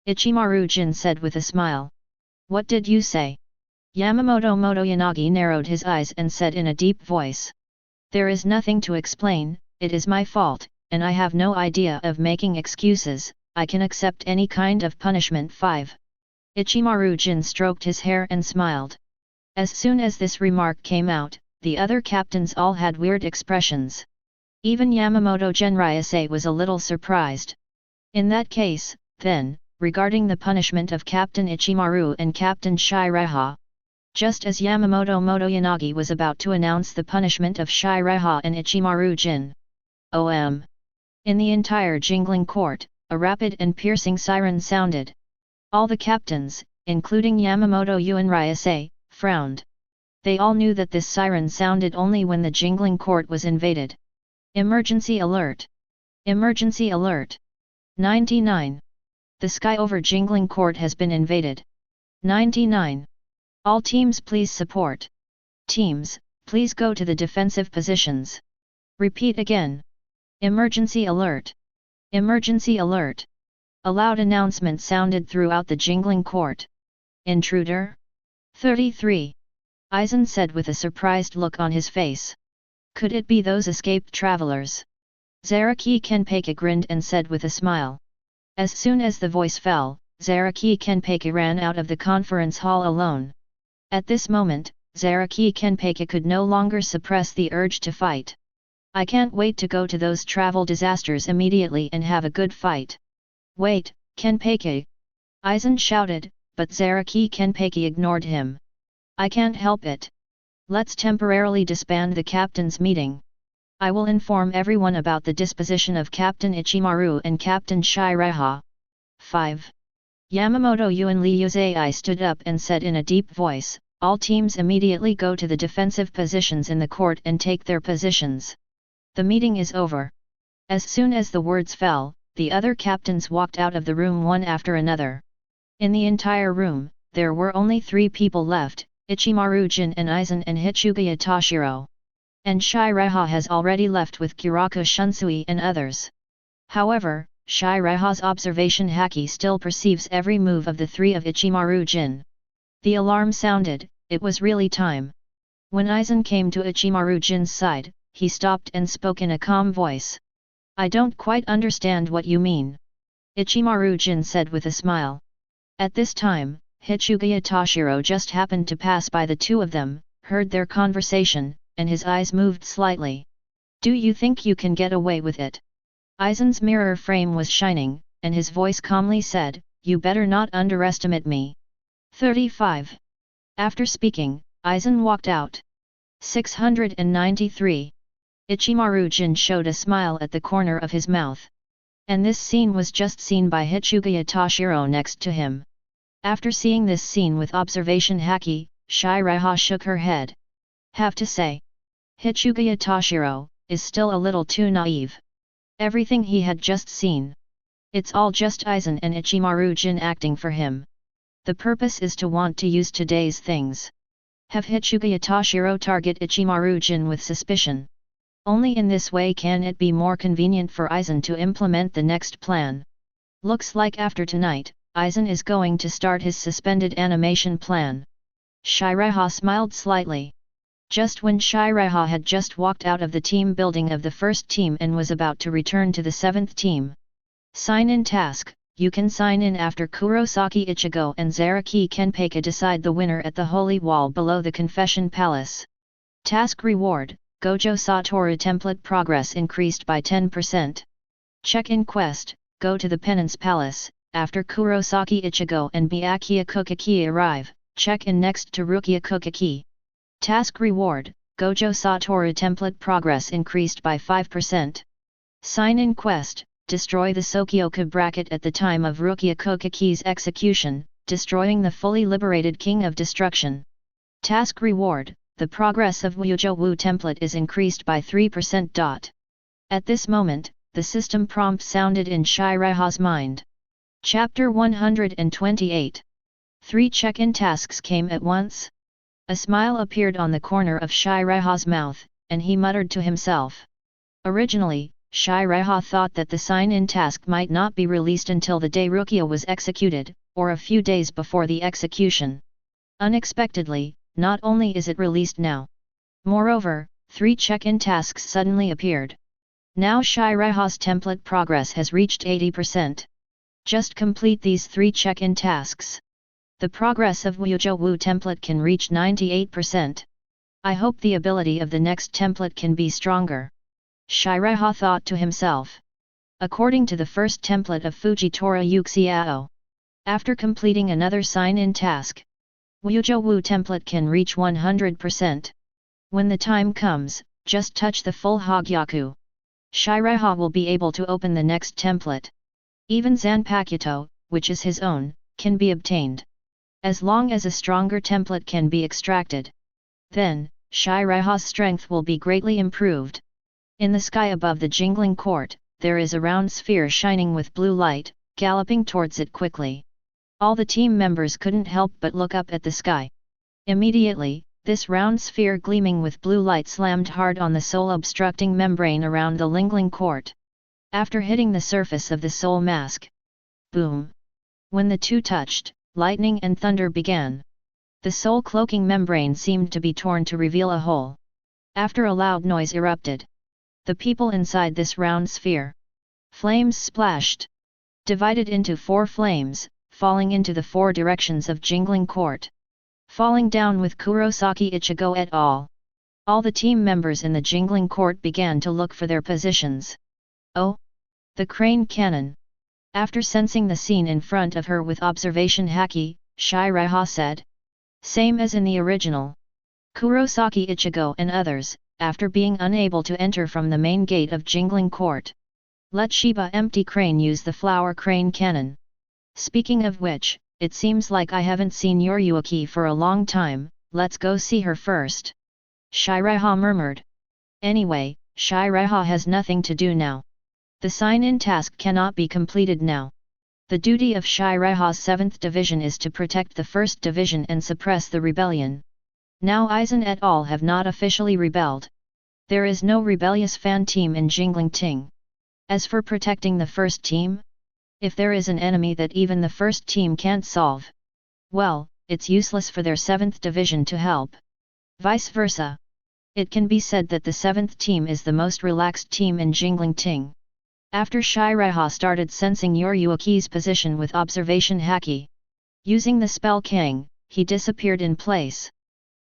Ichimaru Jin said with a smile. What did you say? Yamamoto Motoyanagi narrowed his eyes and said in a deep voice. There is nothing to explain, it is my fault, and I have no idea of making excuses, I can accept any kind of punishment. 5. Ichimaru Jin stroked his hair and smiled. As soon as this remark came out, the other captains all had weird expressions. Even Yamamoto Genryūsai was a little surprised. In that case, then, regarding the punishment of Captain Ichimaru and Captain Seireitei. Just as Yamamoto Motoyanagi was about to announce the punishment of Seireitei and Ichimaru Jin. OM. In the entire jingling court, a rapid and piercing siren sounded. All the captains, including Yamamoto Genryūsai, frowned. They all knew that this siren sounded only when the jingling court was invaded. Emergency alert! Emergency alert! 99. The sky over jingling court has been invaded. 99. All teams please support. Teams, please go to the defensive positions. Repeat again. Emergency alert! Emergency alert! A loud announcement sounded throughout the jingling court. Intruder? 33. Aizen said with a surprised look on his face. Could it be those escaped travelers? Zaraki Kenpei grinned and said with a smile. As soon as the voice fell, Zaraki Kenpei ran out of the conference hall alone. At this moment, Zaraki Kenpei could no longer suppress the urge to fight. I can't wait to go to those travel disasters immediately and have a good fight. Wait, Kenpei! Aizen shouted, but Zaraki Kenpei ignored him. I can't help it. Let's temporarily disband the captain's meeting. I will inform everyone about the disposition of Captain Ichimaru and Captain Seireitei. 5. Yamamoto Genryūsai stood up and said in a deep voice, all teams immediately go to the defensive positions in the court and take their positions. The meeting is over. As soon as the words fell, the other captains walked out of the room one after another. In the entire room, there were only 3 people left, Ichimaru Jin and Aizen and Hitsugaya Toshiro. And Seireitei has already left with Kiraku Shunsui and others. However, Seireitei's observation haki still perceives every move of the 3 of Ichimaru Jin. The alarm sounded, it was really time. When Aizen came to Ichimaru Jin's side, he stopped and spoke in a calm voice. I don't quite understand what you mean. Ichimaru Jin said with a smile. At this time, Hitsugaya Toshiro just happened to pass by the 2 of them, heard their conversation, and his eyes moved slightly. Do you think you can get away with it? Aizen's mirror frame was shining, and his voice calmly said, you better not underestimate me. 35. After speaking, Aizen walked out. 693. Ichimaru Jin showed a smile at the corner of his mouth. And this scene was just seen by Hitsugaya Toshiro next to him. After seeing this scene with observation haki, Seireitei shook her head. Have to say, Hitsugaya Toshiro is still a little too naive. Everything he had just seen, It's all just Aizen and Ichimaru-jin acting for him. The purpose is to want to use today's things. Have Hitsuga Yatashiro target Ichimaru-jin with suspicion. Only in this way can it be more convenient for Aizen to implement the next plan. Looks like after tonight, Aizen is going to start his suspended animation plan. Seireitei smiled slightly. Just when Seireitei had just walked out of the team building of the first team and was about to return to the seventh team. Sign-in task: you can sign in after Kurosaki Ichigo and Zaraki Kenpeiga decide the winner at the holy wall below the Confession Palace. Task reward: Gojo Satoru template progress increased by 10%. Check-in quest: go to the Penance Palace, after Kurosaki Ichigo and Byakuya Kuchiki arrive, check in next to Rukia Kuchiki. Task reward: Gojo Satoru template progress increased by 5%. Sign-in quest: destroy the Sōkyoku bracket at the time of Rukia Kuchiki's execution, destroying the fully liberated King of Destruction. Task reward: the progress of Wujo Wu template is increased by 3%. At this moment, the system prompt sounded in Seireitei's mind. Chapter 128. 3 check-in tasks came at once. A smile appeared on the corner of Seireitei's mouth, and he muttered to himself. Originally, Seireitei thought that the sign-in task might not be released until the day Rukia was executed, or a few days before the execution. Unexpectedly, not only is it released now. Moreover, 3 check-in tasks suddenly appeared. Now Seireitei's template progress has reached 80%. Just complete these 3 check-in tasks. The progress of Wujo Wu template can reach 98%. I hope the ability of the next template can be stronger. Seireitei thought to himself. According to the first template of Fujitora Yuxiao. After completing another sign-in task, Wujo Wu template can reach 100%. When the time comes, just touch the full Hogyaku. Seireitei will be able to open the next template. Even Zanpakuto, which is his own, can be obtained. As long as a stronger template can be extracted. Then, Seireitei's strength will be greatly improved. In the sky above the jingling court, there is a round sphere shining with blue light, galloping towards it quickly. All the team members couldn't help but look up at the sky. Immediately, this round sphere gleaming with blue light slammed hard on the soul-obstructing membrane around the lingling court. After hitting the surface of the soul mask. Boom! When the two touched, lightning and thunder began. The soul-cloaking membrane seemed to be torn to reveal a hole. After a loud noise erupted. The people inside this round sphere. Flames splashed. Divided into 4 flames, falling into the 4 directions of jingling court. Falling down with Kurosaki Ichigo et al. All the team members in the jingling court began to look for their positions. Oh! The crane cannon. After sensing the scene in front of her with observation haki, Seireitei said. Same as in the original. Kurosaki Ichigo and others, after being unable to enter from the main gate of jingling court. Let Shiba empty crane use the flower crane cannon. Speaking of which, it seems like I haven't seen Yoriyuki for a long time, let's go see her first. Seireitei murmured. Anyway, Seireitei has nothing to do now. The sign-in task cannot be completed now. The duty of Seireitei's 7th Division is to protect the 1st Division and suppress the rebellion. Now Aizen et al. Have not officially rebelled. There is no rebellious fan team in Jingling Ting. As for protecting the first team? If there is an enemy that even the first team can't solve, well, it's useless for their 7th Division to help. Vice versa. It can be said that the 7th team is the most relaxed team in Jingling Ting. After Seireitei started sensing Yoriyuki's position with observation haki. Using the spell King, he disappeared in place.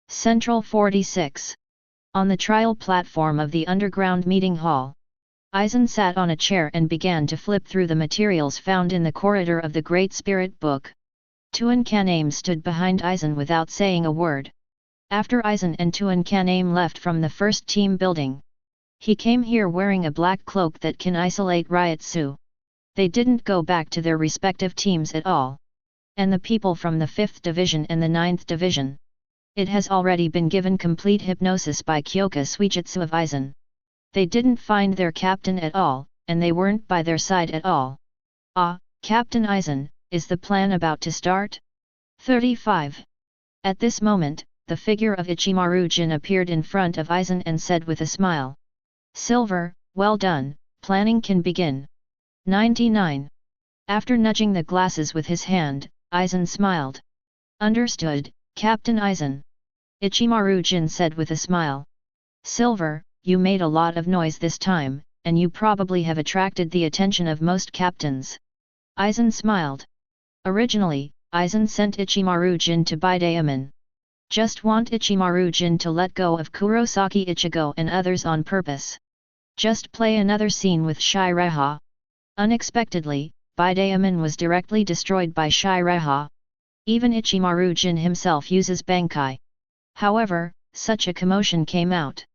Central 46. On the trial platform of the underground meeting hall. Aizen sat on a chair and began to flip through the materials found in the corridor of the Great Spirit Book. Tuan Kaname stood behind Aizen without saying a word. After Aizen and Tuan Kaname left from the first team building. He came here wearing a black cloak that can isolate Ryotsu. They didn't go back to their respective teams at all. And the people from the 5th Division and the 9th Division. It has already been given complete hypnosis by Kyoka Suijutsu of Aizen. They didn't find their captain at all, and they weren't by their side at all. Ah, Captain Aizen, is the plan about to start? 35. At this moment, the figure of Ichimaru Jin appeared in front of Aizen and said with a smile. Silver, well done, planning can begin. 99. After nudging the glasses with his hand, Aizen smiled. Understood, Captain Aizen. Ichimaru Jin said with a smile. Silver, you made a lot of noise this time, and you probably have attracted the attention of most captains. Aizen smiled. Originally, Aizen sent Ichimaru Jin to Byakuya. Just want Ichimaru Jin to let go of Kurosaki Ichigo and others on purpose. Just play another scene with Seireitei. Unexpectedly, Byakuya was directly destroyed by Seireitei. Even Ichimaru Jin himself uses Bankai. However, such a commotion came out.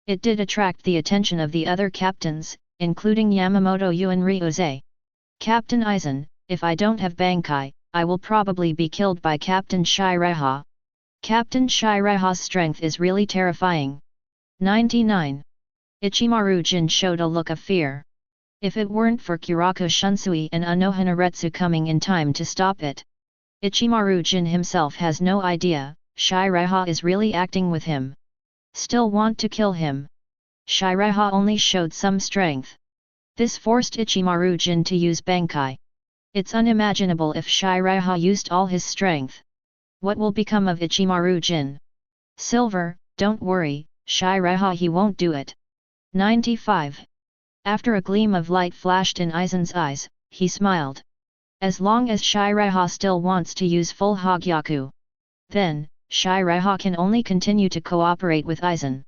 It did attract the attention of the other captains, including Yamamoto Genryūsai. Captain Aizen, if I don't have Bankai, I will probably be killed by Captain Seireitei. Captain Seireitei's strength is really terrifying. 99. Ichimaru Jin showed a look of fear. If it weren't for Kyoraku Shunsui and Anohanaretsu coming in time to stop it. Ichimaru Jin himself has no idea, Seireitei is really acting with him. Still want to kill him. Seireitei only showed some strength. This forced Ichimaru Jin to use Bankai. It's unimaginable if Seireitei used all his strength. What will become of Ichimaru Jin? Silver, don't worry, Seireitei he won't do it. 95. After a gleam of light flashed in Aizen's eyes, he smiled. As long as Seireitei still wants to use full Hogyaku. Then, Seireitei can only continue to cooperate with Aizen.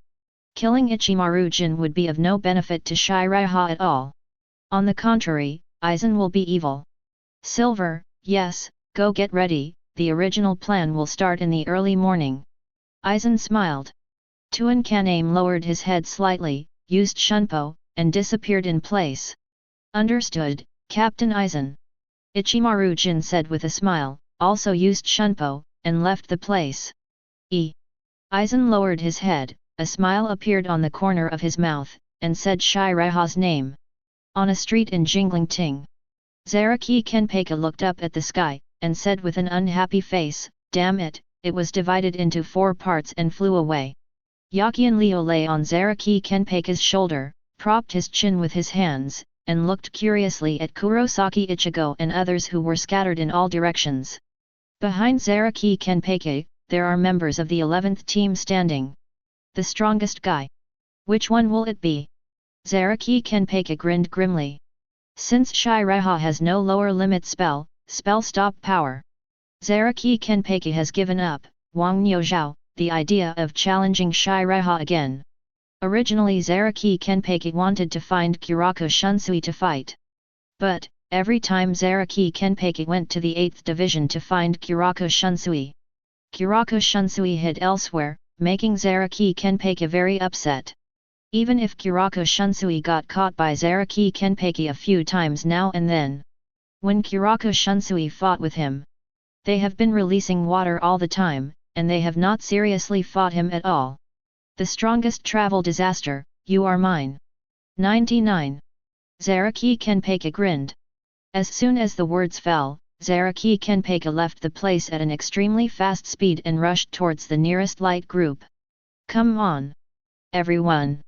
Killing Ichimaru Jin would be of no benefit to Seireitei at all. On the contrary, Aizen will be evil. Silver, yes, go get ready, the original plan will start in the early morning. Aizen smiled. Tuan Kaname lowered his head slightly, used Shunpo, and disappeared in place. Understood, Captain Aizen. Ichimaru Jin said with a smile, also used Shunpo, and left the place. Aizen lowered his head, a smile appeared on the corner of his mouth, and said Seireitei's name. On a street in Jingling. Zaraki Kenpeiga looked up at the sky, and said with an unhappy face, damn it, it was divided into 4 parts and flew away. Yakian Leo lay on Zaraki Kenpeiga's shoulder, propped his chin with his hands, and looked curiously at Kurosaki Ichigo and others who were scattered in all directions. Behind Zaraki Kenpeiga, there are members of the 11th team standing. The strongest guy. Which one will it be? Zaraki Kenpeiga grinned grimly. Since Seireitei has no lower limit spell stop power. Zaraki Kenpeiga has given up, Wang Niuzhao, the idea of challenging Seireitei again. Originally Zaraki Kenpeiga wanted to find Kyoraku Shunsui to fight. But, every time Zaraki Kenpeiga went to the 8th division to find Kyoraku Shunsui, Kyoraku Shunsui hid elsewhere, making Zaraki Kenpeiga very upset. Even if Kyoraku Shunsui got caught by Zaraki Kenpeiga a few times now and then. When Kyoraku Shunsui fought with him, they have been releasing water all the time, and they have not seriously fought him at all. The strongest travel disaster, you are mine. 99. Zaraki Kenpeiga grinned. As soon as the words fell, Zaraki Kenpeiga left the place at an extremely fast speed and rushed towards the nearest light group. Come on! Everyone!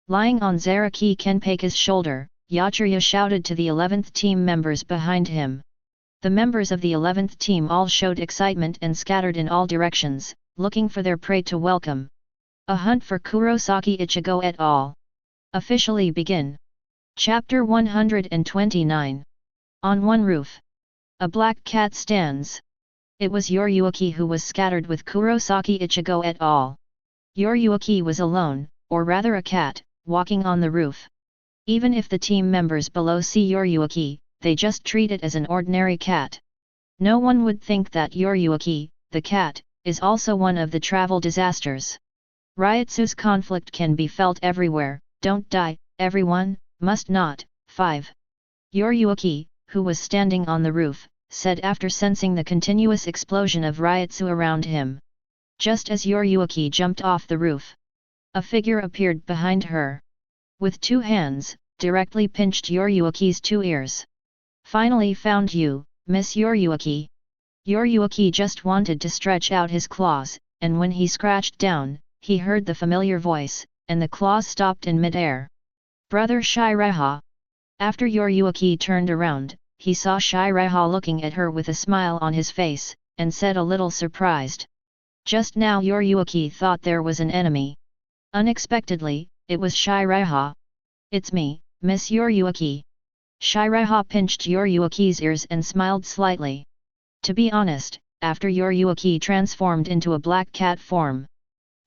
Lying on Zaraki Kenpeiga's shoulder, Yachiria shouted to the 11th team members behind him. The members of the 11th team all showed excitement and scattered in all directions, looking for their prey to welcome. A hunt for Kurosaki Ichigo et al. Officially begin. Chapter 129. On one roof. A black cat stands. It was Yoriyuki who was scattered with Kurosaki Ichigo et al. Yoriyuki was alone, or rather a cat, walking on the roof. Even if the team members below see Yoriyuki, they just treat it as an ordinary cat. No one would think that Yoriyuki, the cat, is also one of the travel disasters. Ryutsu's conflict can be felt everywhere, don't die, everyone, must not. 5. Yoriyuki, who was standing on the roof, said after sensing the continuous explosion of Ryutsu around him. Just as Yoriyuki jumped off the roof, a figure appeared behind her. With 2 hands, directly pinched Yoriyuki's 2 ears. Finally found you, Miss Yoryuki. Yoryuki just wanted to stretch out his claws, and when he scratched down, he heard the familiar voice, and the claws stopped in mid-air. Brother Seireitei. After Yoryuki turned around, he saw Seireitei looking at her with a smile on his face, and said a little surprised. Just now Yoryuki thought there was an enemy. Unexpectedly, it was Seireitei. It's me, Miss Yoryuki. Seireitei pinched Yoryuki's ears and smiled slightly. To be honest, after Yoryuki transformed into a black cat form,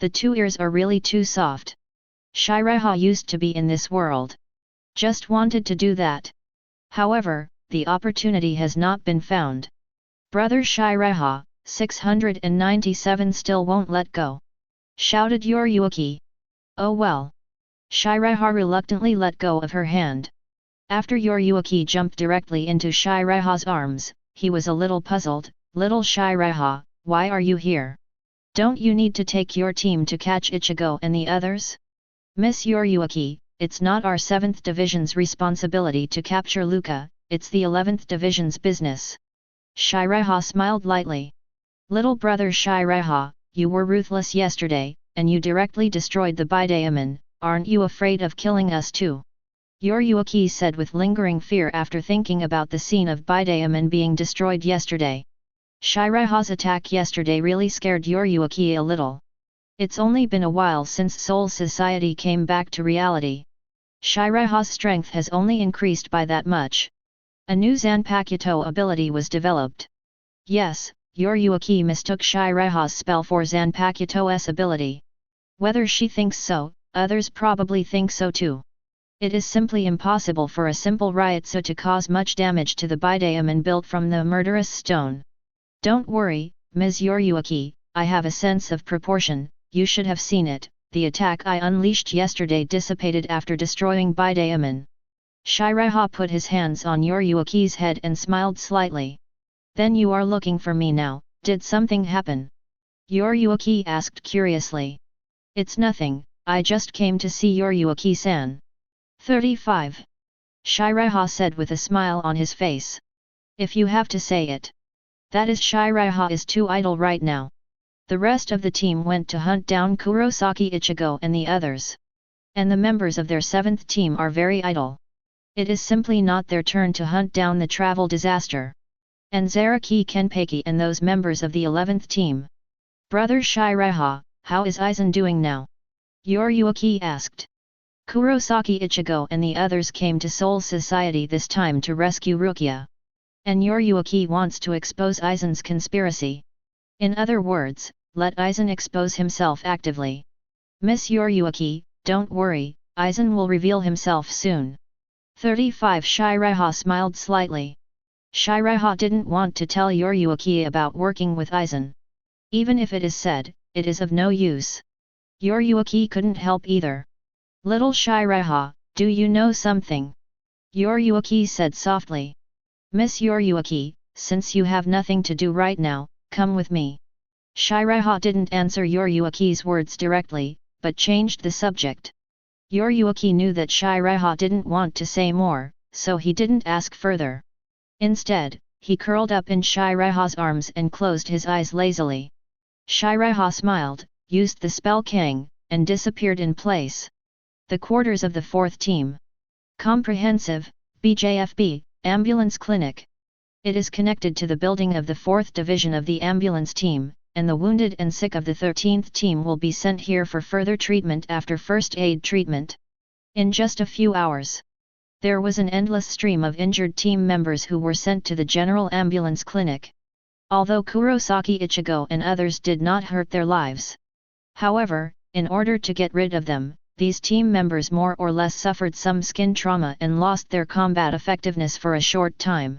the two ears are really too soft. Seireitei used to be in this world. Just wanted to do that. However, the opportunity has not been found. Brother Seireitei, 697 still won't let go. Shouted Yoryuki. Oh well. Seireitei reluctantly let go of her hand. After Yoryuki jumped directly into Seireitei's arms, he was a little puzzled. Little Seireitei, why are you here? Don't you need to take your team to catch Ichigo and the others? Miss Yoryuki, it's not our 7th Division's responsibility to capture Luca, it's the 11th Division's business. Seireitei smiled lightly. Little brother Seireitei, you were ruthless yesterday, and you directly destroyed the Bidaemon, aren't you afraid of killing us too? Yoryuki said with lingering fear after thinking about the scene of Bidaemon being destroyed yesterday. Seireitei's attack yesterday really scared Yoryuki a little. It's only been a while since Soul Society came back to reality. Seireitei's strength has only increased by that much. A new Zanpakuto ability was developed. Yes, Yoryuki mistook Seireitei's spell for Zanpakuto's ability. Whether she thinks so, others probably think so too. It is simply impossible for a simple Ryutsu to cause much damage to the Bidaemon built from the murderous stone. Don't worry, Ms. Yoryuki, I have a sense of proportion, you should have seen it, the attack I unleashed yesterday dissipated after destroying Bidaemon. Seireitei put his hands on Yoryuki's head and smiled slightly. Then you are looking for me now, did something happen? Yoryuki asked curiously. It's nothing, I just came to see Yoryuki-san. 35. Seireitei said with a smile on his face. If you have to say it. That is, Seireitei is too idle right now. The rest of the team went to hunt down Kurosaki Ichigo and the others. And the members of their 7th team are very idle. It is simply not their turn to hunt down the travel disaster. And Zaraki Kenpeki and those members of the 11th team. Brother Seireitei, how is Aizen doing now? Yoryuki asked. Kurosaki Ichigo and the others came to Soul Society this time to rescue Rukia. And Yoryuki wants to expose Aizen's conspiracy. In other words, let Aizen expose himself actively. Miss Yoryuki, don't worry, Aizen will reveal himself soon. 35. Seireitei smiled slightly. Seireitei didn't want to tell Yoryuki about working with Aizen. Even if it is said, it is of no use. Yoryuki couldn't help either. Little Seireitei, do you know something? Yoryuki said softly. Miss Yoryuki, since you have nothing to do right now, come with me. Seireitei didn't answer Yoryuki's words directly, but changed the subject. Yoryuki knew that Seireitei didn't want to say more, so he didn't ask further. Instead, he curled up in Seireitei's arms and closed his eyes lazily. Seireitei smiled, used the spell King, and disappeared in place. The quarters of the 4th team. Comprehensive, BJFB, Ambulance Clinic. It is connected to the building of the 4th Division of the ambulance team, and the wounded and sick of the 13th team will be sent here for further treatment after first aid treatment. In just a few hours, there was an endless stream of injured team members who were sent to the General Ambulance Clinic. Although Kurosaki Ichigo and others did not hurt their lives. However, in order to get rid of them, these team members more or less suffered some skin trauma and lost their combat effectiveness for a short time.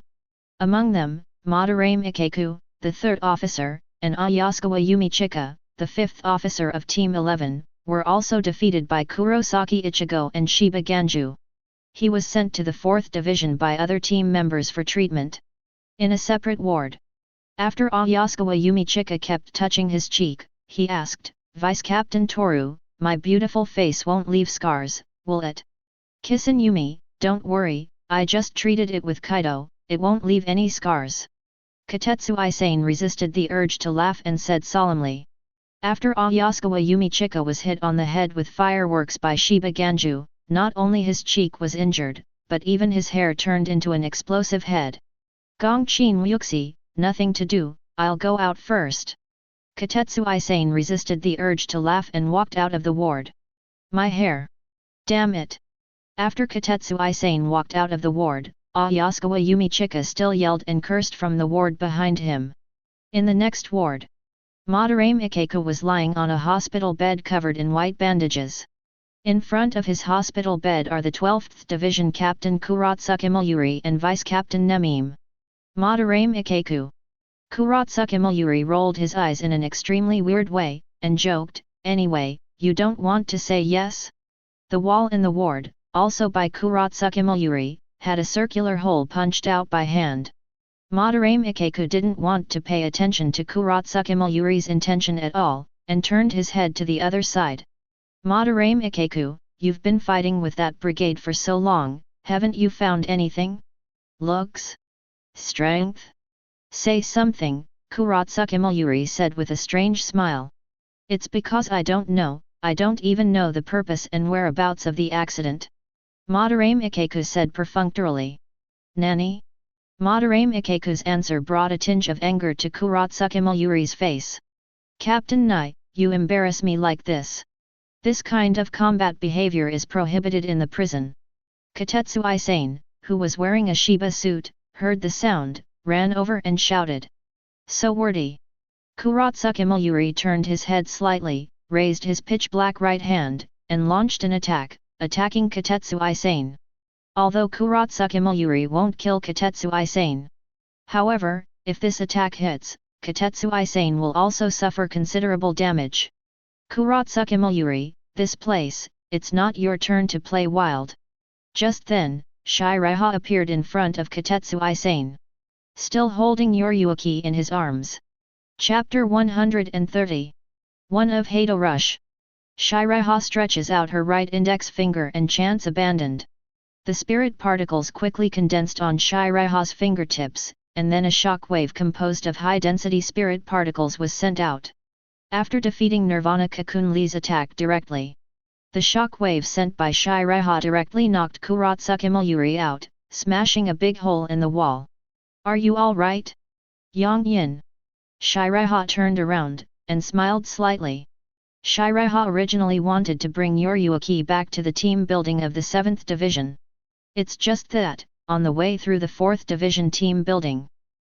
Among them, Madarame Ikeku, the 3rd officer, and Ayasukawa Yumichika, the 5th officer of Team 11, were also defeated by Kurosaki Ichigo and Shiba Ganju. He was sent to the 4th Division by other team members for treatment. In a separate ward. After Ayasukawa Yumichika kept touching his cheek, he asked, Vice Captain Toru, my beautiful face won't leave scars, will it? Kissen Yumi, don't worry, I just treated it with Kaido, it won't leave any scars. Katetsu Aizen resisted the urge to laugh and said solemnly. After Ayasukawa Yumichika was hit on the head with fireworks by Shiba Ganju, not only his cheek was injured, but even his hair turned into an explosive head. Gongchin Ryuxi, nothing to do, I'll go out first. Katetsu Aizen resisted the urge to laugh and walked out of the ward. My hair! Damn it! After Katetsu Aizen walked out of the ward, Ayasukawa Yumichika still yelled and cursed from the ward behind him. In the next ward, Madarame Ikeku was lying on a hospital bed covered in white bandages. In front of his hospital bed are the 12th Division Captain Kuratsuke Mayuri and Vice Captain Nemime. Madarame Ikeku. Kuratsuke Mayuri rolled his eyes in an extremely weird way, and joked, anyway, you don't want to say yes? The wall in the ward, also by Kuratsuke Mayuri, had a circular hole punched out by hand. Madarame Ikeku didn't want to pay attention to Kuratsuke Mayuri's intention at all, and turned his head to the other side. Madarame Ikeku, you've been fighting with that brigade for so long, haven't you found anything? Looks? Strength? Say something, Kuratsuke Mayuri said with a strange smile. It's because I don't even know the purpose and whereabouts of the accident. Madarame Ikeku said perfunctorily. Nani? Madarame Ikeku's answer brought a tinge of anger to Kuratsuke Mayuri's face. Captain Nai, you embarrass me like this. This kind of combat behavior is prohibited in the prison. Katetsu Aizen, who was wearing a Shiba suit, heard the sound, ran over and shouted. So wordy. Kuratsuke Mayuri turned his head slightly, raised his pitch-black right hand, and launched an attack, attacking Katetsu Aizen. Although Kuratsuke Mayuri won't kill Katetsu Aizen. However, if this attack hits, Katetsu Aizen will also suffer considerable damage. Kuratsuke Mayuri, this place, it's not your turn to play wild. Just then, Seireitei appeared in front of Katetsu Aizen. Still holding Yoryuki in his arms. Chapter 130. One of Hado Rush. Seireitei stretches out her right index finger and chants abandoned. The spirit particles quickly condensed on Seireitei's fingertips, and then a shock wave composed of high-density spirit particles was sent out. After defeating Nirvana Cocoon Lee's attack directly, the shock wave sent by Seireitei directly knocked Kuratsuke Mayuri out, smashing a big hole in the wall. Are you all right? Yang Yin. Seireitei turned around, and smiled slightly. Seireitei originally wanted to bring Yoryuki back to the team building of the 7th Division. It's just that, on the way through the 4th Division team building,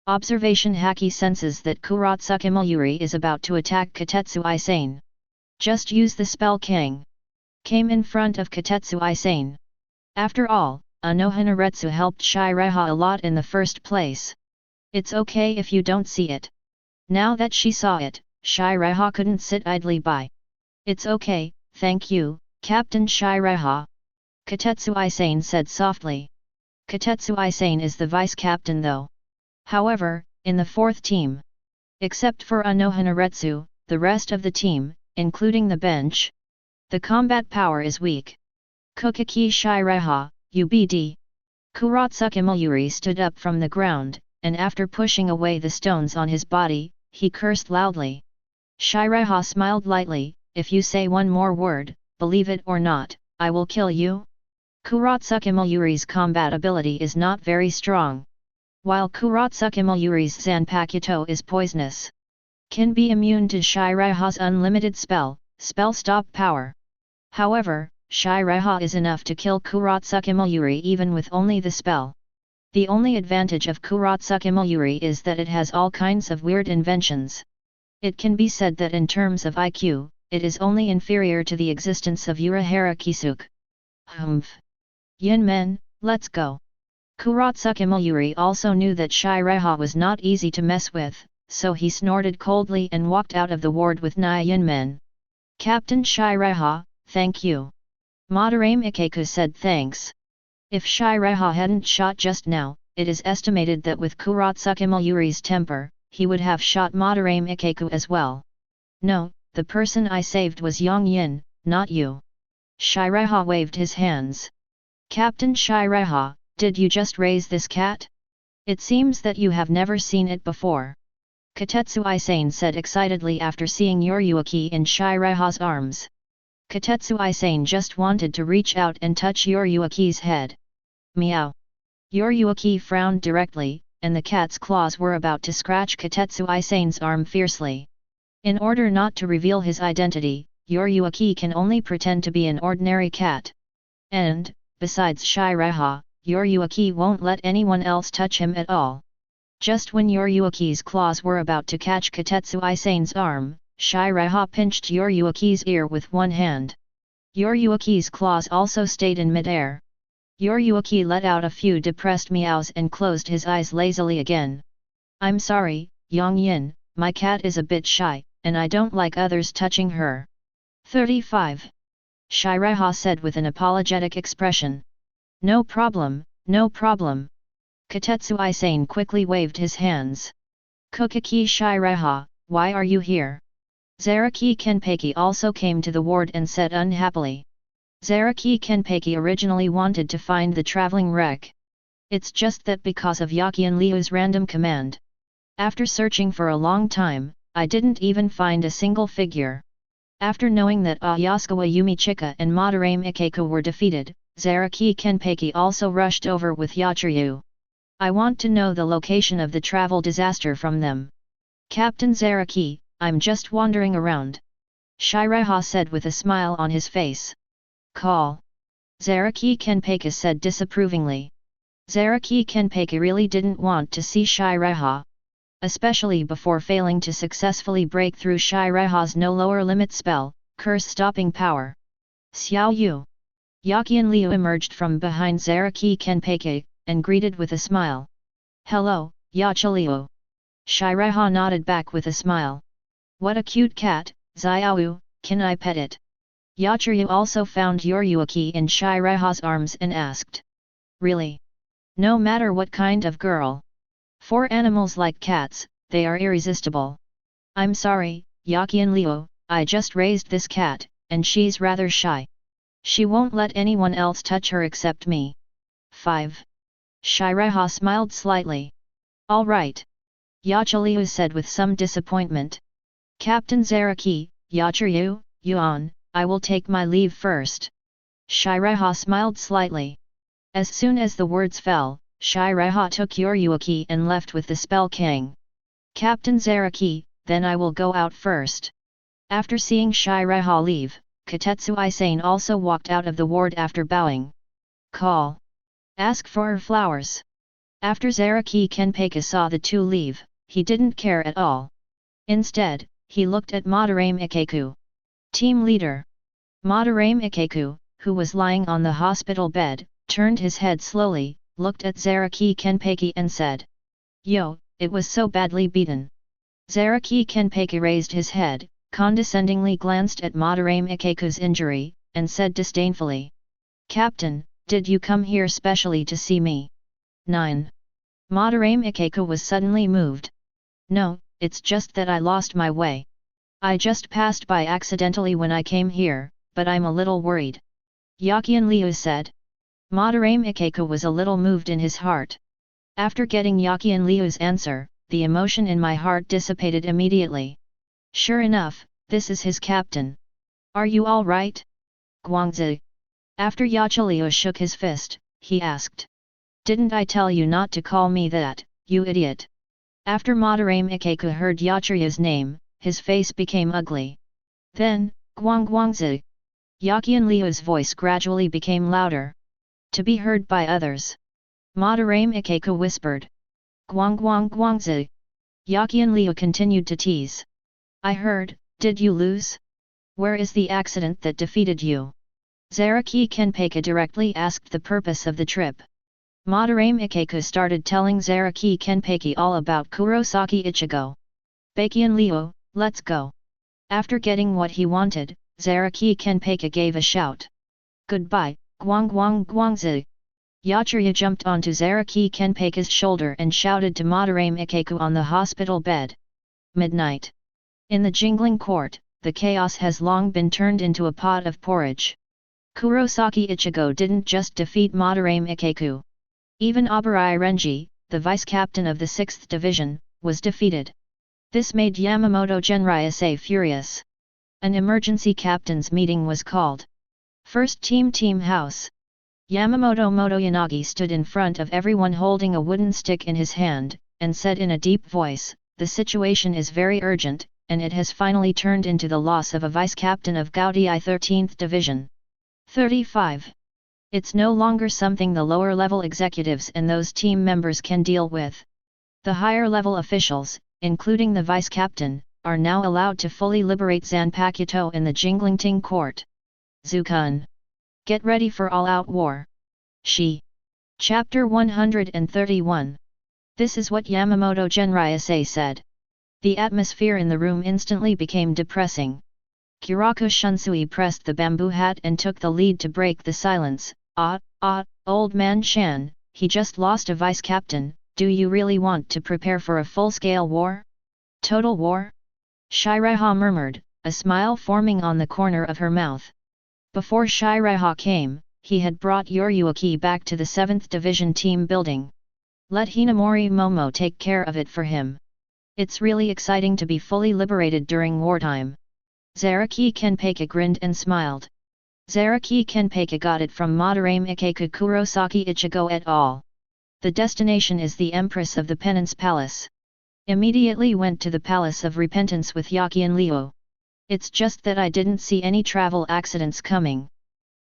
Observation Haki senses that Kuratsuke Mayuri is about to attack Katetsu Aizen. Just use the spell King. Came in front of Katetsu Aizen. After all, Anohanaretsu helped Seireitei a lot in the first place. It's okay if you don't see it. Now that she saw it, Seireitei couldn't sit idly by. It's okay, thank you, Captain Seireitei. Katetsu Aizen said softly. Katetsu Aizen is the vice-captain though. However, in the 4th team, except for Anohanaretsu, the rest of the team, including the bench, the combat power is weak. Kuchiki Seireitei, UBD. Kuratsuke Mayuri stood up from the ground, and after pushing away the stones on his body, he cursed loudly. Seireitei smiled lightly, if you say one more word, believe it or not, I will kill you. Kuratsuke Mayuri's combat ability is not very strong. While Kuratsuke Mayuri's Zanpakuto is poisonous, can be immune to Seireitei's unlimited spell stop power. However, Seireitei is enough to kill Kuratsuke Mayuri even with only the spell. The only advantage of Kuratsuke Mayuri is that it has all kinds of weird inventions. It can be said that in terms of IQ, it is only inferior to the existence of Urahara Kisuke. Humph. Yin Men, let's go. Kuratsuke Mayuri also knew that Seireitei was not easy to mess with, so he snorted coldly and walked out of the ward with Yin Men. Captain Seireitei, thank you. Madarame Ikeku said thanks. If Seireitei hadn't shot just now, it is estimated that with Kuratsuke Mayuri's temper, he would have shot Madarame Ikeku as well. No, the person I saved was Yang Yin, not you. Seireitei waved his hands. Captain Seireitei, did you just raise this cat? It seems that you have never seen it before. Kotetsu Aizen said excitedly after seeing Yoryuki in Seireiha's arms. Kotetsu Aizen just wanted to reach out and touch Yoryuki's head. Meow. Yoryuki frowned directly, and the cat's claws were about to scratch Kotetsu Aizen's arm fiercely. In order not to reveal his identity, Yoryuki can only pretend to be an ordinary cat. And, besides Seireiha, Yoryuki won't let anyone else touch him at all. Just when Yoryuki's claws were about to catch Kotetsu Aizen's arm, Seireiha pinched Yoryuki's ear with one hand. Yoryuki's claws also stayed in midair. Yoryuki let out a few depressed meows and closed his eyes lazily again. I'm sorry, Yongyin, my cat is a bit shy, and I don't like others touching her. 35. Seireiha said with an apologetic expression. No problem, no problem. Kotetsu Aizen quickly waved his hands. Kuchiki Seireiha, why are you here? Zaraki Kenpeki also came to the ward and said unhappily. Zaraki Kenpeki originally wanted to find the traveling wreck. It's just that because of Yakian Liu's random command. After searching for a long time, I didn't even find a single figure. After knowing that Ayasukawa Yumichika and Madarame Ikeku were defeated, Zaraki Kenpeki also rushed over with Yachiryu. I want to know the location of the travel disaster from them. Captain Zaraki, I'm just wandering around. Seireiha said with a smile on his face. Call. Zaraki Kenpeki said disapprovingly. Zaraki Kenpeki really didn't want to see Seireiha. Especially before failing to successfully break through Seireiha's no lower limit spell, curse-stopping power. Xiao Yu. Yakian Liu emerged from behind Zaraki Kenpeki, and greeted with a smile. Hello, Yachiliu. Seireiha nodded back with a smile. What a cute cat, Xiaoyu, can I pet it? Yachiryu also found Yoryuki in Seireiha's arms and asked. Really? No matter what kind of girl. For animals like cats, they are irresistible. I'm sorry, Yakian Liu, I just raised this cat, and she's rather shy. She won't let anyone else touch her except me. 5. Seireiha smiled slightly. All right. Yachiliu said with some disappointment. Captain Zaraki, Yachiryu, Yuan, I will take my leave first. Seireiha smiled slightly. As soon as the words fell, Seireiha took Yoryuki and left with the spell king. Captain Zaraki, then I will go out first. After seeing Seireiha leave, Kotetsu Aizen also walked out of the ward after bowing. Call. Ask for her flowers. After Zaraki Kenpeki saw the two leave, he didn't care at all. Instead, he looked at Madarame Ikeku. Team leader. Madarame Ikeku, who was lying on the hospital bed, turned his head slowly, looked at Zaraki Kenpeki and said. Yo, it was so badly beaten. Zaraki Kenpeki raised his head, condescendingly glanced at Madarame Ikeku's injury, and said disdainfully. Captain, did you come here specially to see me? 9. Madarame Ikeku was suddenly moved. No, it's just that I lost my way. I just passed by accidentally when I came here, but I'm a little worried. Yakian Liu said. Madarame Ikeku was a little moved in his heart. After getting Yakian Liu's answer, the emotion in my heart dissipated immediately. Sure enough, this is his captain. Are you all right? Guangzi. After Yachiliu shook his fist, he asked. Didn't I tell you not to call me that, you idiot? After Madarame Ikeku heard Yachiryu's name, his face became ugly. Then, Guangzi. Yakian Liu's voice gradually became louder. To be heard by others. Madarame Ikeku whispered. Guangzi. Yakian Liu continued to tease. I heard, did you lose? Where is the accident that defeated you? Zaraki Kenpeki directly asked the purpose of the trip. Madarame Ikeku started telling Zaraki Kenpeki all about Kurosaki Ichigo. Bakian Liu, let's go. After getting what he wanted, Zaraki Kenpeki gave a shout. Goodbye, Guangzi. Yachiryu jumped onto Zaraki Kenpeki's shoulder and shouted to Madarame Ikeku on the hospital bed. Midnight. In the jingling court, the chaos has long been turned into a pot of porridge. Kurosaki Ichigo didn't just defeat Madarame Ikeku. Even Abarai Renji, the vice-captain of the 6th Division, was defeated. This made Yamamoto Genryūsai furious. An emergency captain's meeting was called. First Team House. Yamamoto Motoyanagi stood in front of everyone holding a wooden stick in his hand, and said in a deep voice, "The situation is very urgent, and it has finally turned into the loss of a vice-captain of Gaudii 13th Division. 35. It's no longer something the lower-level executives and those team members can deal with. The higher-level officials, including the vice-captain, are now allowed to fully liberate Zanpakuto in the Jinglingting court. Zukun. Get ready for all-out war." Chapter 131. This is what Yamamoto Genryūsai said. The atmosphere in the room instantly became depressing. Kiraku Shunsui pressed the bamboo hat and took the lead to break the silence. Old man Shan, he just lost a vice-captain, do you really want to prepare for a full-scale war? Total war? Seireitei murmured, a smile forming on the corner of her mouth. Before Seireitei came, he had brought Yoryuki back to the 7th Division team building. Let Hinamori Momo take care of it for him. It's really exciting to be fully liberated during wartime. Zaraki Kenpei grinned and smiled. Zaraki Kenpei got it from Madarame Ikeku Kurosaki Ichigo et al. The destination is the Empress of the Penance Palace. Immediately went to the Palace of Repentance with Yaki and Liu. It's just that I didn't see any travel accidents coming.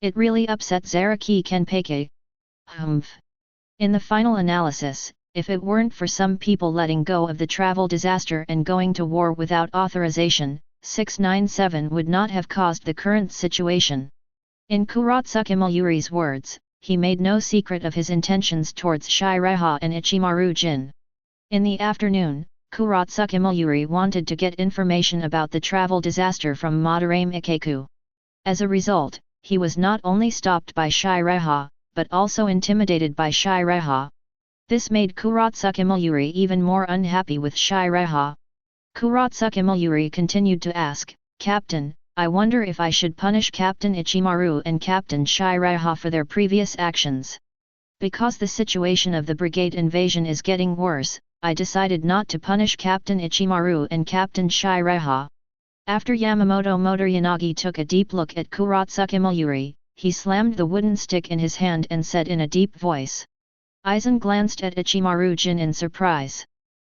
It really upset Zaraki Kenpei. In the final analysis, if it weren't for some people letting go of the travel disaster and going to war without authorization, 697 would not have caused the current situation. In Kurotsuke Mayuri's words, he made no secret of his intentions towards Seireitei and Ichimaru Jin. In the afternoon, Kurotsuke Mayuri wanted to get information about the travel disaster from Madarame Ikeku. As a result, he was not only stopped by Seireitei, but also intimidated by Seireitei. This made Kurotsuke Mayuri even more unhappy with Seireitei. Kurotsuke Mayuri continued to ask, "Captain, I wonder if I should punish Captain Ichimaru and Captain Seireitei for their previous actions. Because the situation of the brigade invasion is getting worse, I decided not to punish Captain Ichimaru and Captain Seireitei." After Yamamoto Motoyanagi took a deep look at Kurotsuke Mayuri, he slammed the wooden stick in his hand and said in a deep voice. Aizen glanced at Ichimaru Jin in surprise.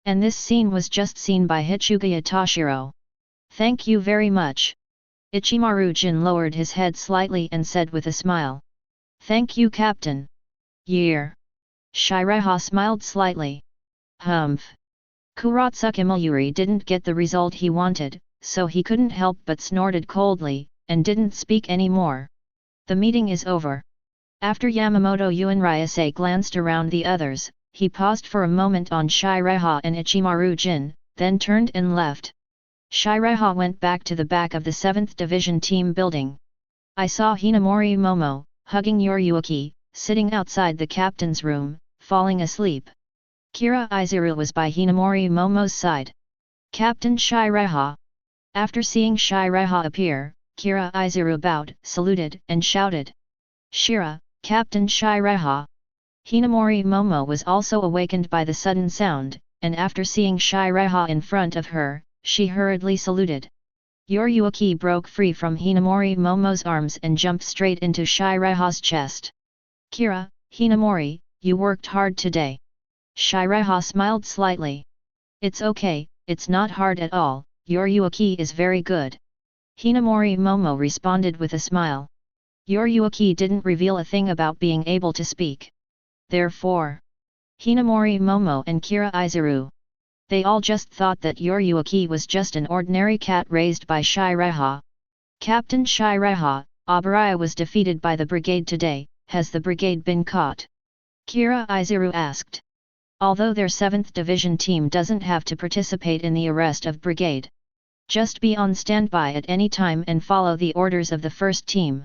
And this scene was just seen by Hitsugaya Toshiro. "Thank you very much." Ichimaru Jin lowered his head slightly and said with a smile. "Thank you, Captain." "Year." Seireitei smiled slightly. Kurotsuke Mayuri didn't get the result he wanted, so he couldn't help but snorted coldly, and didn't speak any more. The meeting is over. After Yamamoto Genryūsai glanced around the others, he paused for a moment on Seireitei and Ichimaru Jin, then turned and left. Seireitei went back to the back of the 7th Division team building. I saw Hinamori Momo, hugging Yoryuki, sitting outside the captain's room, falling asleep. Kira Izuru was by Hinamori Momo's side. "Captain Seireitei." After seeing Seireitei appear, Kira Izuru bowed, saluted, and shouted. "Shira, Captain Seireitei." Hinamori Momo was also awakened by the sudden sound, and after seeing Seireitei in front of her, she hurriedly saluted. Yoryuki broke free from Hinamori Momo's arms and jumped straight into Seireitei's chest. "Kira, Hinamori, you worked hard today." Seireitei smiled slightly. "It's okay, it's not hard at all, Yoryuki is very good." Hinamori Momo responded with a smile. Yoryuki didn't reveal a thing about being able to speak. Therefore, Hinamori Momo and Kira Izuru, they all just thought that Yoryuki was just an ordinary cat raised by Seireitei. "Captain Seireitei, Aburaya was defeated by the brigade today, has the brigade been caught?" Kira Izuru asked. Although their 7th Division team doesn't have to participate in the arrest of brigade. Just be on standby at any time and follow the orders of the first team.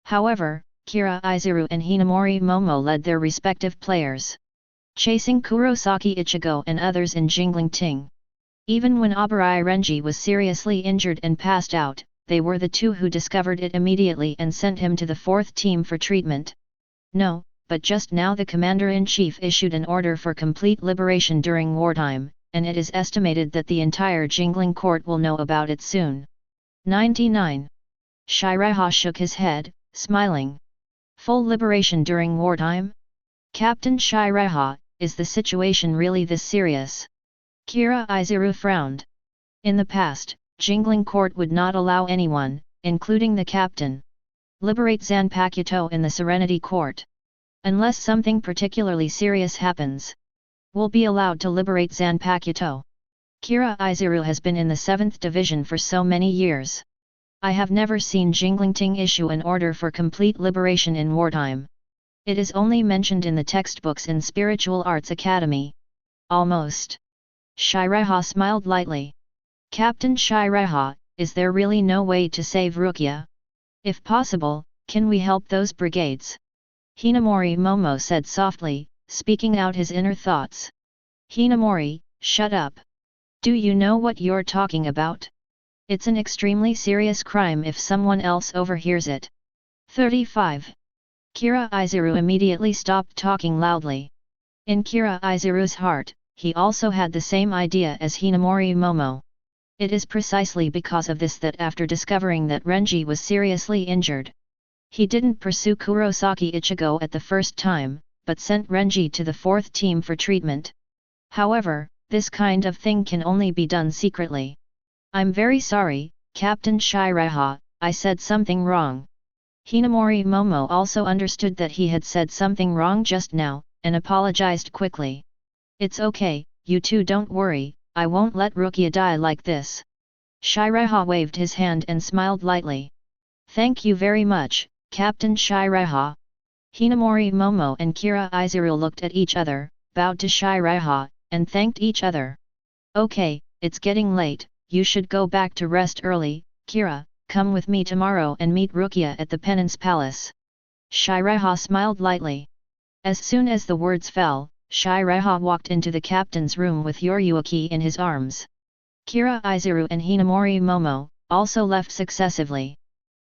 However, Kira Izuru and Hinamori Momo led their respective players, chasing Kurosaki Ichigo and others in Jinglingting. Even when Aburaya Renji was seriously injured and passed out, they were the two who discovered it immediately and sent him to the 4th team for treatment. No, but just now the Commander-in-Chief issued an order for complete liberation during wartime, and it is estimated that the entire Jingling court will know about it soon. 99. Seireitei shook his head, smiling. Full liberation during wartime? Captain Seireitei, is the situation really this serious? Kira Izuru frowned. In the past, Jingling court would not allow anyone, including the captain, liberate Zanpakuto in the Serenity court. Unless something particularly serious happens, we'll be allowed to liberate Zanpakuto. Kira Izuru has been in the 7th division for so many years. I have never seen Jinglingting issue an order for complete liberation in wartime. It is only mentioned in the textbooks in Spiritual Arts Academy. Almost. Seireitei smiled lightly. Captain Seireitei, is there really no way to save Rukia? If possible, can we help those brigades? Hinamori Momo said softly, speaking out his inner thoughts. Hinamori, shut up. Do you know what you're talking about? It's an extremely serious crime if someone else overhears it. 35. Kira Izuru immediately stopped talking loudly. In Kira Izuru's heart, he also had the same idea as Hinamori Momo. It is precisely because of this that after discovering that Renji was seriously injured, he didn't pursue Kurosaki Ichigo at the first time, but sent Renji to the 4th team for treatment. However, this kind of thing can only be done secretly. I'm very sorry, Captain Seireitei, I said something wrong. Hinamori Momo also understood that he had said something wrong just now, and apologized quickly. It's okay, you two don't worry, I won't let Rukia die like this. Seireitei waved his hand and smiled lightly. Thank you very much, Captain Seireitei. Hinamori Momo and Kira Izuru looked at each other, bowed to Seireitei, and thanked each other. Okay, it's getting late, you should go back to rest early. Kira, come with me tomorrow and meet Rukia at the Penance Palace. Seireitei smiled lightly. As soon as the words fell, Seireitei walked into the captain's room with Yoriyuki in his arms. Kira Izuru and Hinamori Momo also left successively.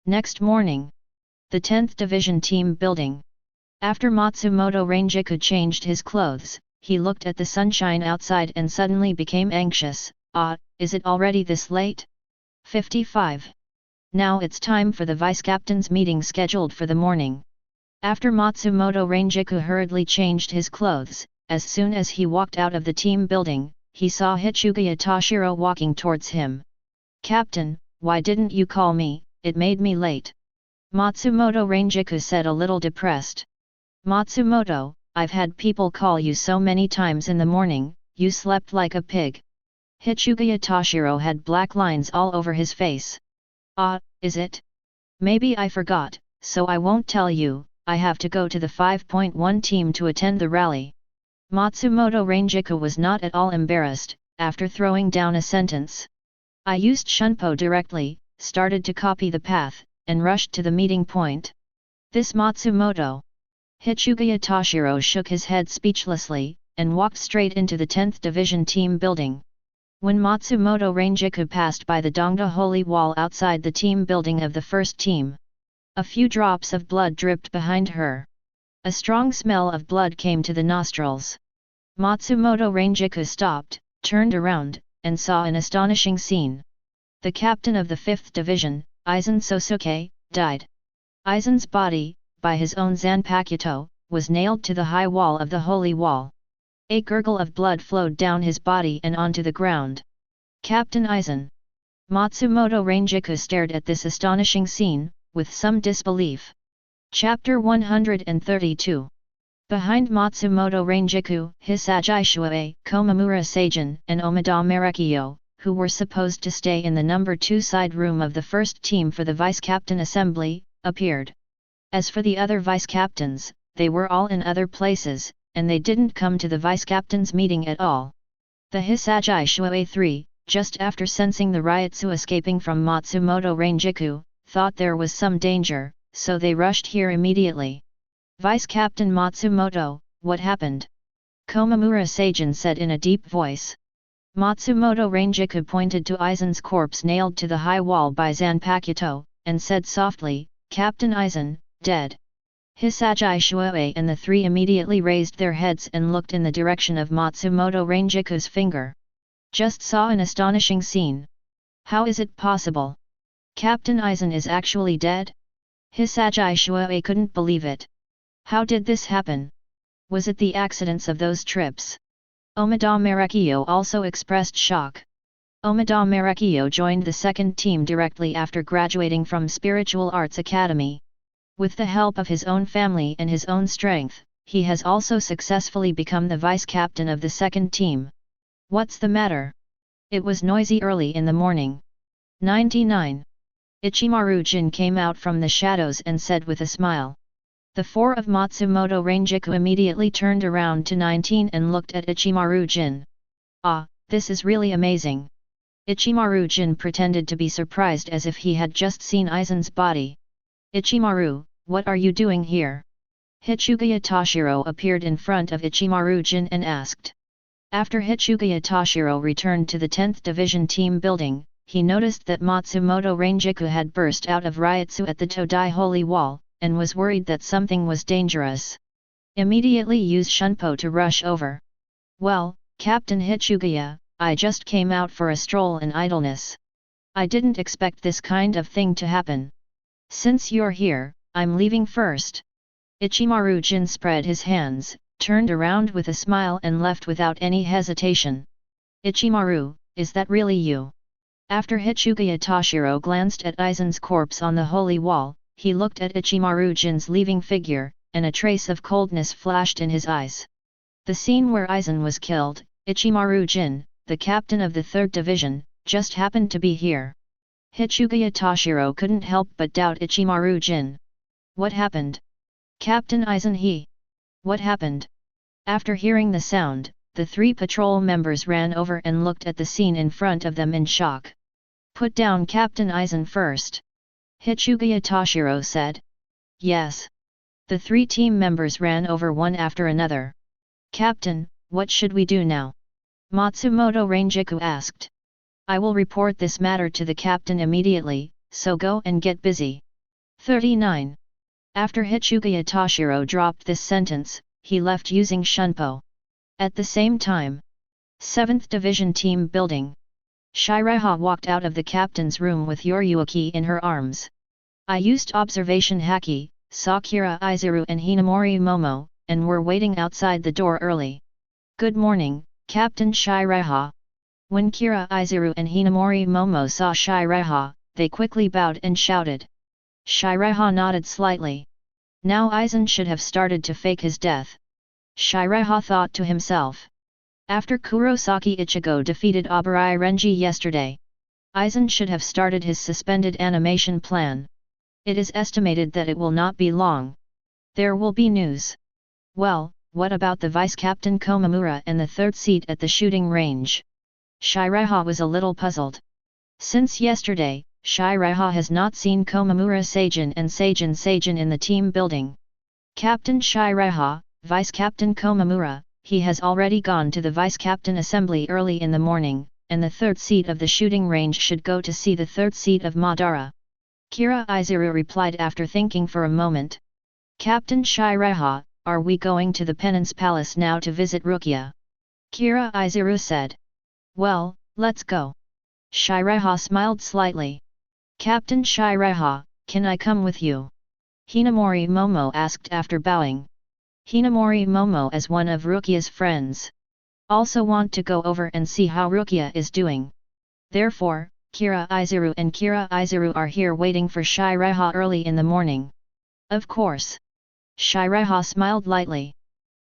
Next morning, the 10th Division team building. After Matsumoto Rangiku changed his clothes, he looked at the sunshine outside and suddenly became anxious. Is it already this late? 55. Now it's time for the vice-captain's meeting scheduled for the morning. After Matsumoto Rangiku hurriedly changed his clothes, as soon as he walked out of the team building, he saw Hichuga Toshiro walking towards him. Captain, why didn't you call me? It made me late. Matsumoto Rangiku said a little depressed. Matsumoto, I've had people call you so many times in the morning, you slept like a pig. Hichuga Toshiro had black lines all over his face. Is it? Maybe I forgot, so I won't tell you, I have to go to the 5.1 team to attend the rally. Matsumoto Rangiku was not at all embarrassed, after throwing down a sentence. I used Shunpo directly, started to copy the path, and rushed to the meeting point. This Matsumoto. Hichuga Toshiro shook his head speechlessly, and walked straight into the 10th Division team building. When Matsumoto Rangiku passed by the Dongda Holy Wall outside the team building of the first team, a few drops of blood dripped behind her. A strong smell of blood came to the nostrils. Matsumoto Rangiku stopped, turned around, and saw an astonishing scene. The captain of the 5th Division, Aizen Sōsuke, died. Aizen's body, by his own Zanpakuto, was nailed to the high wall of the Holy Wall. A gurgle of blood flowed down his body and onto the ground. Captain Aizen. Matsumoto Rangiku stared at this astonishing scene, with some disbelief. Chapter 132. Behind Matsumoto Rangiku, Hisagi Shuei, Komamura Seijin, and Omida Marekiyo, who were supposed to stay in the number 2 side room of the first team for the vice-captain assembly, appeared. As for the other vice-captains, they were all in other places, and they didn't come to the vice-captain's meeting at all. The Hisagi Shuei 3, just after sensing the Ryotsu escaping from Matsumoto Rangiku, thought there was some danger, so they rushed here immediately. Vice-Captain Matsumoto, what happened? Komamura Seijin said in a deep voice. Matsumoto Rangiku pointed to Aizen's corpse nailed to the high wall by Zanpakuto, and said softly, Captain Aizen, dead. Hisagi Shuei and the three immediately raised their heads and looked in the direction of Matsumoto Ranjiku's finger. Just saw an astonishing scene. How is it possible? Captain Aizen is actually dead? Hisagi Shuei couldn't believe it. How did this happen? Was it the accidents of those trips? Omida Marekio also expressed shock. Omida Marekio joined the second team directly after graduating from Spiritual Arts Academy. With the help of his own family and his own strength, he has also successfully become the vice-captain of the second team. What's the matter? It was noisy early in the morning. 99. Ichimaru Jin came out from the shadows and said with a smile. The four of Matsumoto Ranjiku immediately turned around to 19 and looked at Ichimaru Jin. Ah, this is really amazing. Ichimaru Jin pretended to be surprised as if he had just seen Aizen's body. Ichimaru, what are you doing here? Hitsugaya Toshiro appeared in front of Ichimaru Jin and asked. After Hitsugaya Toshiro returned to the 10th Division team building, he noticed that Matsumoto Ranjiku had burst out of Ryutsu at the Todai Holy Wall, and was worried that something was dangerous. Immediately use Shunpo to rush over. Well, Captain Hitsugaya, I just came out for a stroll and idleness. I didn't expect this kind of thing to happen. Since you're here, I'm leaving first. Ichimaru Jin spread his hands, turned around with a smile and left without any hesitation. Ichimaru, is that really you? After Hitsugaya Toshiro glanced at Aizen's corpse on the holy wall, he looked at Ichimaru Jin's leaving figure, and a trace of coldness flashed in his eyes. The scene where Aizen was killed, Ichimaru Jin, the captain of the 3rd Division, just happened to be here. Hitsugaya Toshiro couldn't help but doubt Ichimaru Jin. What happened? Captain Aizen he? What happened? After hearing the sound, the three patrol members ran over and looked at the scene in front of them in shock. Put down Captain Aizen first. Hitsugaya Toshiro said. Yes. The three team members ran over one after another. Captain, what should we do now? Matsumoto Ranjiku asked. I will report this matter to the captain immediately, so go and get busy. 39. After Hitsugaya Toshiro dropped this sentence, he left using Shunpo. At the same time, 7th Division team building. Seireitei walked out of the captain's room with Yoriyuki in her arms. I used observation haki, saw Kira Izuru and Hinamori Momo, and were waiting outside the door early. Good morning, Captain Seireitei. When Kira Izuru and Hinamori Momo saw Seireitei, they quickly bowed and shouted. Seireitei nodded slightly. Now Aizen should have started to fake his death. Seireitei thought to himself. After Kurosaki Ichigo defeated Abarai Renji yesterday, Aizen should have started his suspended animation plan. It is estimated that it will not be long. There will be news. Well, what about the Vice-Captain Komamura and the 3rd seat at the shooting range? Seireitei was a little puzzled. Since yesterday, Seireitei has not seen Komamura Seijin and Seijin in the team building. Captain Seireitei, Vice-Captain Komamura, he has already gone to the Vice-Captain assembly early in the morning, and the 3rd seat of the shooting range should go to see the 3rd seat of Madara. Kira Izuru replied after thinking for a moment. Captain Seireitei, are we going to the Penance Palace now to visit Rukia? Kira Izuru said. Well, let's go. Seireitei smiled slightly. Captain Seireitei, can I come with you? Hinamori Momo asked after bowing. Hinamori Momo as one of Rukia's friends. Also want to go over and see how Rukia is doing. Therefore, Kira Izuru are here waiting for Seireitei early in the morning. Of course. Seireitei smiled lightly.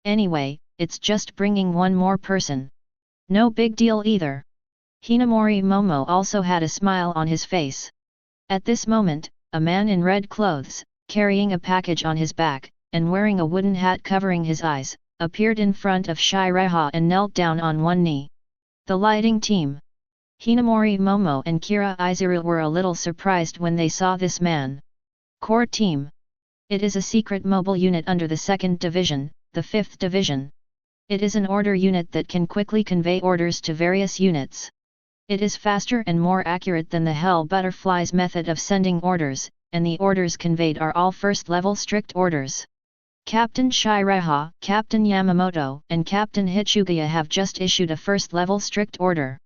Anyway, it's just bringing one more person. No big deal either. Hinamori Momo also had a smile on his face. At this moment, a man in red clothes, carrying a package on his back, and wearing a wooden hat covering his eyes, appeared in front of Seireitei and knelt down on one knee. The lighting team. Hinamori Momo and Kira Izuru were a little surprised when they saw this man. Core team. It is a secret mobile unit under the 2nd Division, the 5th Division. It is an order unit that can quickly convey orders to various units. It is faster and more accurate than the Hell Butterfly's method of sending orders, and the orders conveyed are all first-level strict orders. Captain Seireitei, Captain Yamamoto, and Captain Hichugaya have just issued a first-level strict order.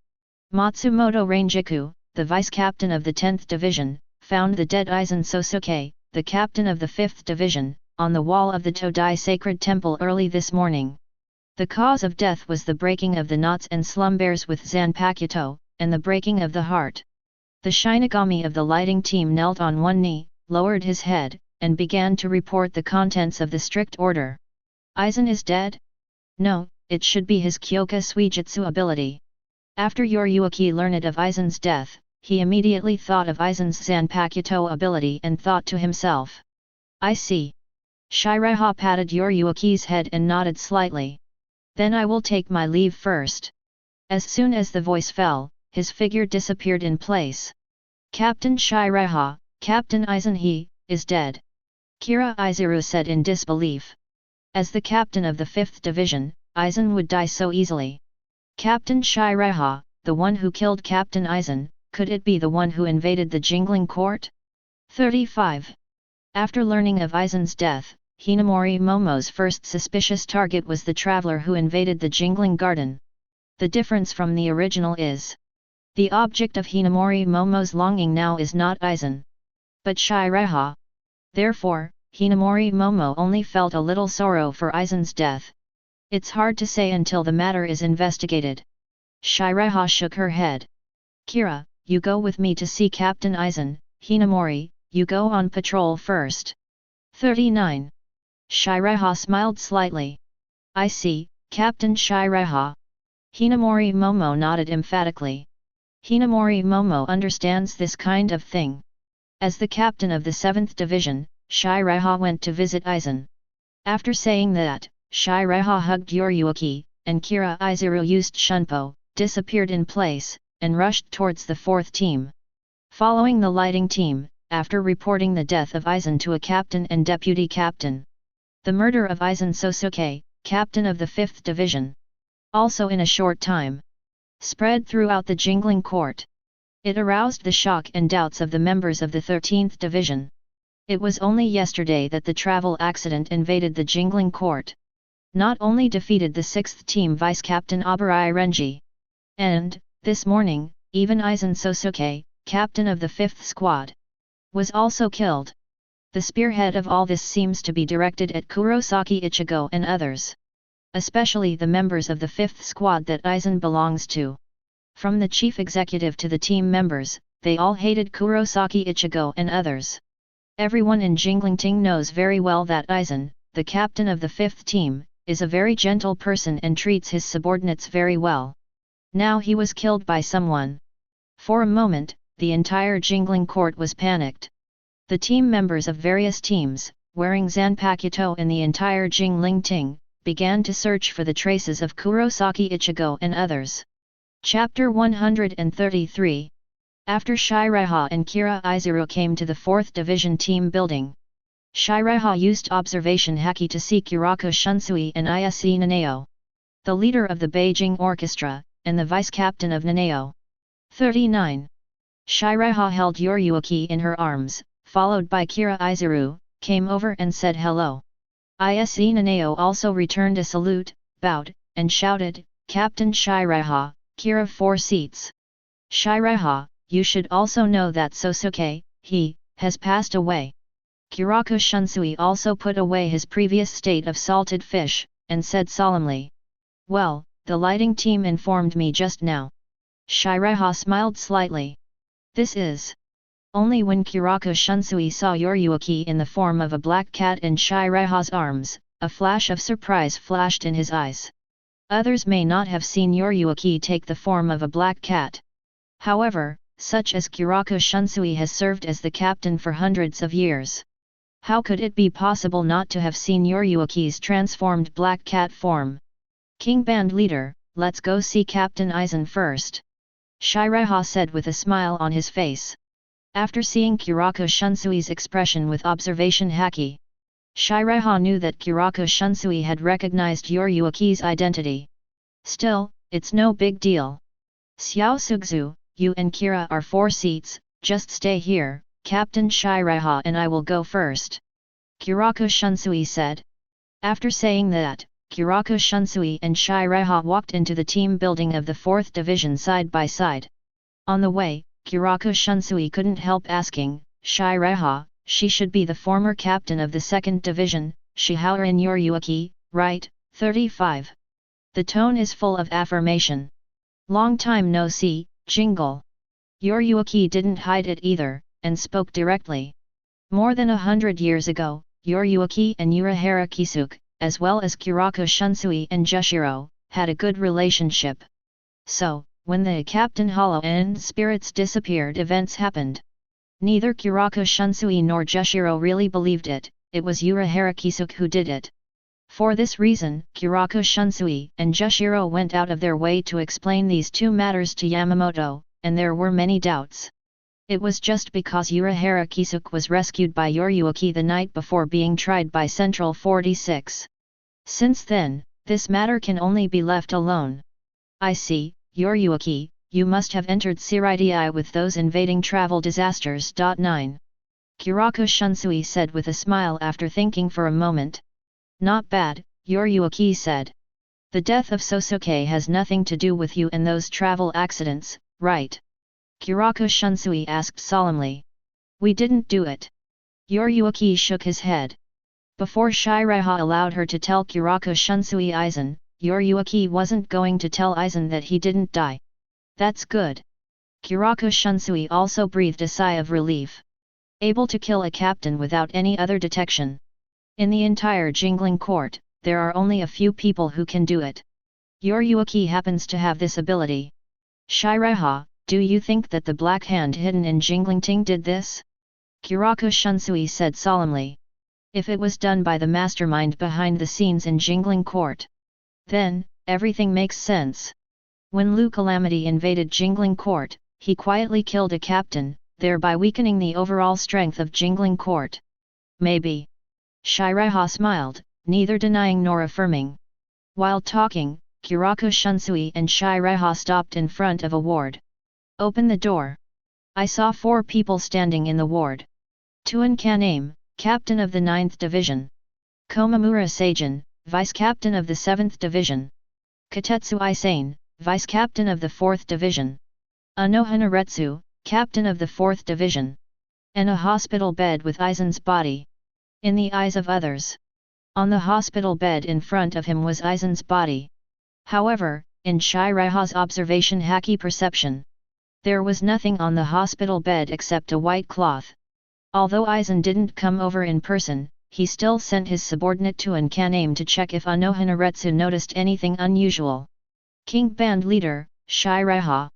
Matsumoto Rangiku, the vice-captain of the 10th Division, found the dead Aizen Sōsuke, the captain of the 5th Division, on the wall of the Todai Sacred Temple early this morning. The cause of death was the breaking of the knots and slumbers with Zanpakuto, and the breaking of the heart. The Shinigami of the lighting team knelt on one knee, lowered his head, and began to report the contents of the strict order. Aizen is dead? No, it should be his Kyoka Suijutsu ability. After Yoryuki learned of Aizen's death, he immediately thought of Aizen's Zanpakuto ability and thought to himself. I see. Seireitei patted Yoryuki's head and nodded slightly. Then I will take my leave first. As soon as the voice fell, his figure disappeared in place. Captain Seireitei, Captain Aizen he, is dead. Kira Izuru said in disbelief. As the captain of the 5th Division, Aizen would die so easily. Captain Seireitei, the one who killed Captain Aizen, could it be the one who invaded the Jingling Court? 35. After learning of Aizen's death, Hinamori Momo's first suspicious target was the traveler who invaded the Jingling Garden. The difference from the original is, the object of Hinamori Momo's longing now is not Aizen, but Seireitei. Therefore, Hinamori Momo only felt a little sorrow for Aizen's death. It's hard to say until the matter is investigated. Seireitei shook her head. Kira, you go with me to see Captain Aizen. Hinamori, you go on patrol first. 39. Seireitei smiled slightly. I see, Captain Seireitei. Hinamori Momo nodded emphatically. Hinamori Momo understands this kind of thing. As the captain of the 7th Division, Seireitei went to visit Aizen. After saying that, Seireitei hugged Yoryuki, and Kira Izuru used Shunpo, disappeared in place, and rushed towards the 4th team. Following the lighting team, after reporting the death of Aizen to a captain and deputy captain. The murder of Aizen Sōsuke, captain of the 5th Division. Also in a short time, spread throughout the Jingling Court. It aroused the shock and doubts of the members of the 13th Division. It was only yesterday that the travel accident invaded the Jingling Court. Not only defeated the 6th team vice-captain Abarai Renji. And, this morning, even Aizen Sōsuke, captain of the 5th squad, was also killed. The spearhead of all this seems to be directed at Kurosaki Ichigo and others. Especially the members of the 5th squad that Aizen belongs to. From the chief executive to the team members, they all hated Kurosaki Ichigo and others. Everyone in Jinglingting knows very well that Aizen, the captain of the 5th team, is a very gentle person and treats his subordinates very well. Now he was killed by someone. For a moment, the entire Jingling Court was panicked. The team members of various teams, wearing Zanpakuto in the entire Jinglingting, began to search for the traces of Kurosaki Ichigo and others. Chapter 133. After Seireitei and Kira Izuru came to the 4th Division team building, Seireitei used observation haki to see Kurako Shunsui and Ise Nanao, the leader of the Beijing Orchestra, and the vice-captain of Nanao. 39. Seireitei held Yoryuki in her arms, followed by Kira Izuru, came over and said hello. Ise Nanao also returned a salute, bowed, and shouted, Captain Seireitei, Kira 4 seats. Seireitei, you should also know that Sōsuke, he, has passed away. Kurako Shunsui also put away his previous state of salted fish, and said solemnly. Well, the lighting team informed me just now. Seireitei smiled slightly. This is. Only when Kurako Shunsui saw Yoryuki in the form of a black cat in Seireitei's arms, a flash of surprise flashed in his eyes. Others may not have seen Yoryuki take the form of a black cat. However, such as Kurako Shunsui has served as the captain for hundreds of years. How could it be possible not to have seen Yoryuki's transformed black cat form? King Band Leader, let's go see Captain Aizen first. Seireitei said with a smile on his face. After seeing Kurako Shunsui's expression with observation haki, Seireitei knew that Kurako Shunsui had recognized Yoryuki's identity. Still, it's no big deal. Xiao Sugzu, you and Kira are 4 seats, just stay here, Captain Seireitei and I will go first. Kurako Shunsui said. After saying that, Kurako Shunsui and Shiraiha walked into the team building of the 4th Division side by side. On the way, Kurako Shunsui couldn't help asking, Shiraiha, she should be the former captain of the 2nd Division, Shihaorin Yoriyuki, right, 35. The tone is full of affirmation. Long time no see, Jingle. Yoriyuki didn't hide it either, and spoke directly. More than 100 years ago, Yoriyuki and Urahara Kisuke, as well as Kurako Shunsui and Jushiro, had a good relationship. So, when the Captain Hollow and spirits disappeared, events happened. Neither Kurako Shunsui nor Jushiro really believed it, it was Urahara Kisuke who did it. For this reason, Kurako Shunsui and Jushiro went out of their way to explain these two matters to Yamamoto, and there were many doubts. It was just because Urahara Kisuke was rescued by Yoriyuki the night before being tried by Central 46. Since then, this matter can only be left alone. I see, Yoriyuki, you must have entered Seireitei with those invading travel disasters. 9. Kurako Shunsui said with a smile after thinking for a moment. Not bad, Yoriyuki said. The death of Sōsuke has nothing to do with you and those travel accidents, right? Kurako Shunsui asked solemnly. We didn't do it. Yoriyuki shook his head. Before Shiraiha allowed her to tell Kurako Shunsui Aizen, Yoriyuki wasn't going to tell Aizen that he didn't die. That's good. Kurako Shunsui also breathed a sigh of relief. Able to kill a captain without any other detection. In the entire Jingling court, there are only a few people who can do it. Yoriyuki happens to have this ability. Shiraiha, do you think that the Black Hand hidden in Jinglingting did this? Kurako Shunsui said solemnly. If it was done by the mastermind behind the scenes in Jingling court, then, everything makes sense. When Lu Calamity invaded Jingling court, he quietly killed a captain, thereby weakening the overall strength of Jingling court. Maybe. Shiraiha smiled, neither denying nor affirming. While talking, Kurako Shunsui and Shiraiha stopped in front of a ward. Open the door. I saw 4 people standing in the ward. Tuan Kaname, captain of the 9th Division. Komamura Seijin, vice-captain of the 7th Division. Katetsu Isane, vice-captain of the 4th Division. Anohanaretsu, captain of the 4th Division. And a hospital bed with Aizen's body. In the eyes of others. On the hospital bed in front of him was Aizen's body. However, in Shiraiha's observation haki perception, there was nothing on the hospital bed except a white cloth. Although Aizen didn't come over in person, he still sent his subordinate Tuan Kaname to check if Anohanaretsu noticed anything unusual. King Band Leader, Shiraiha.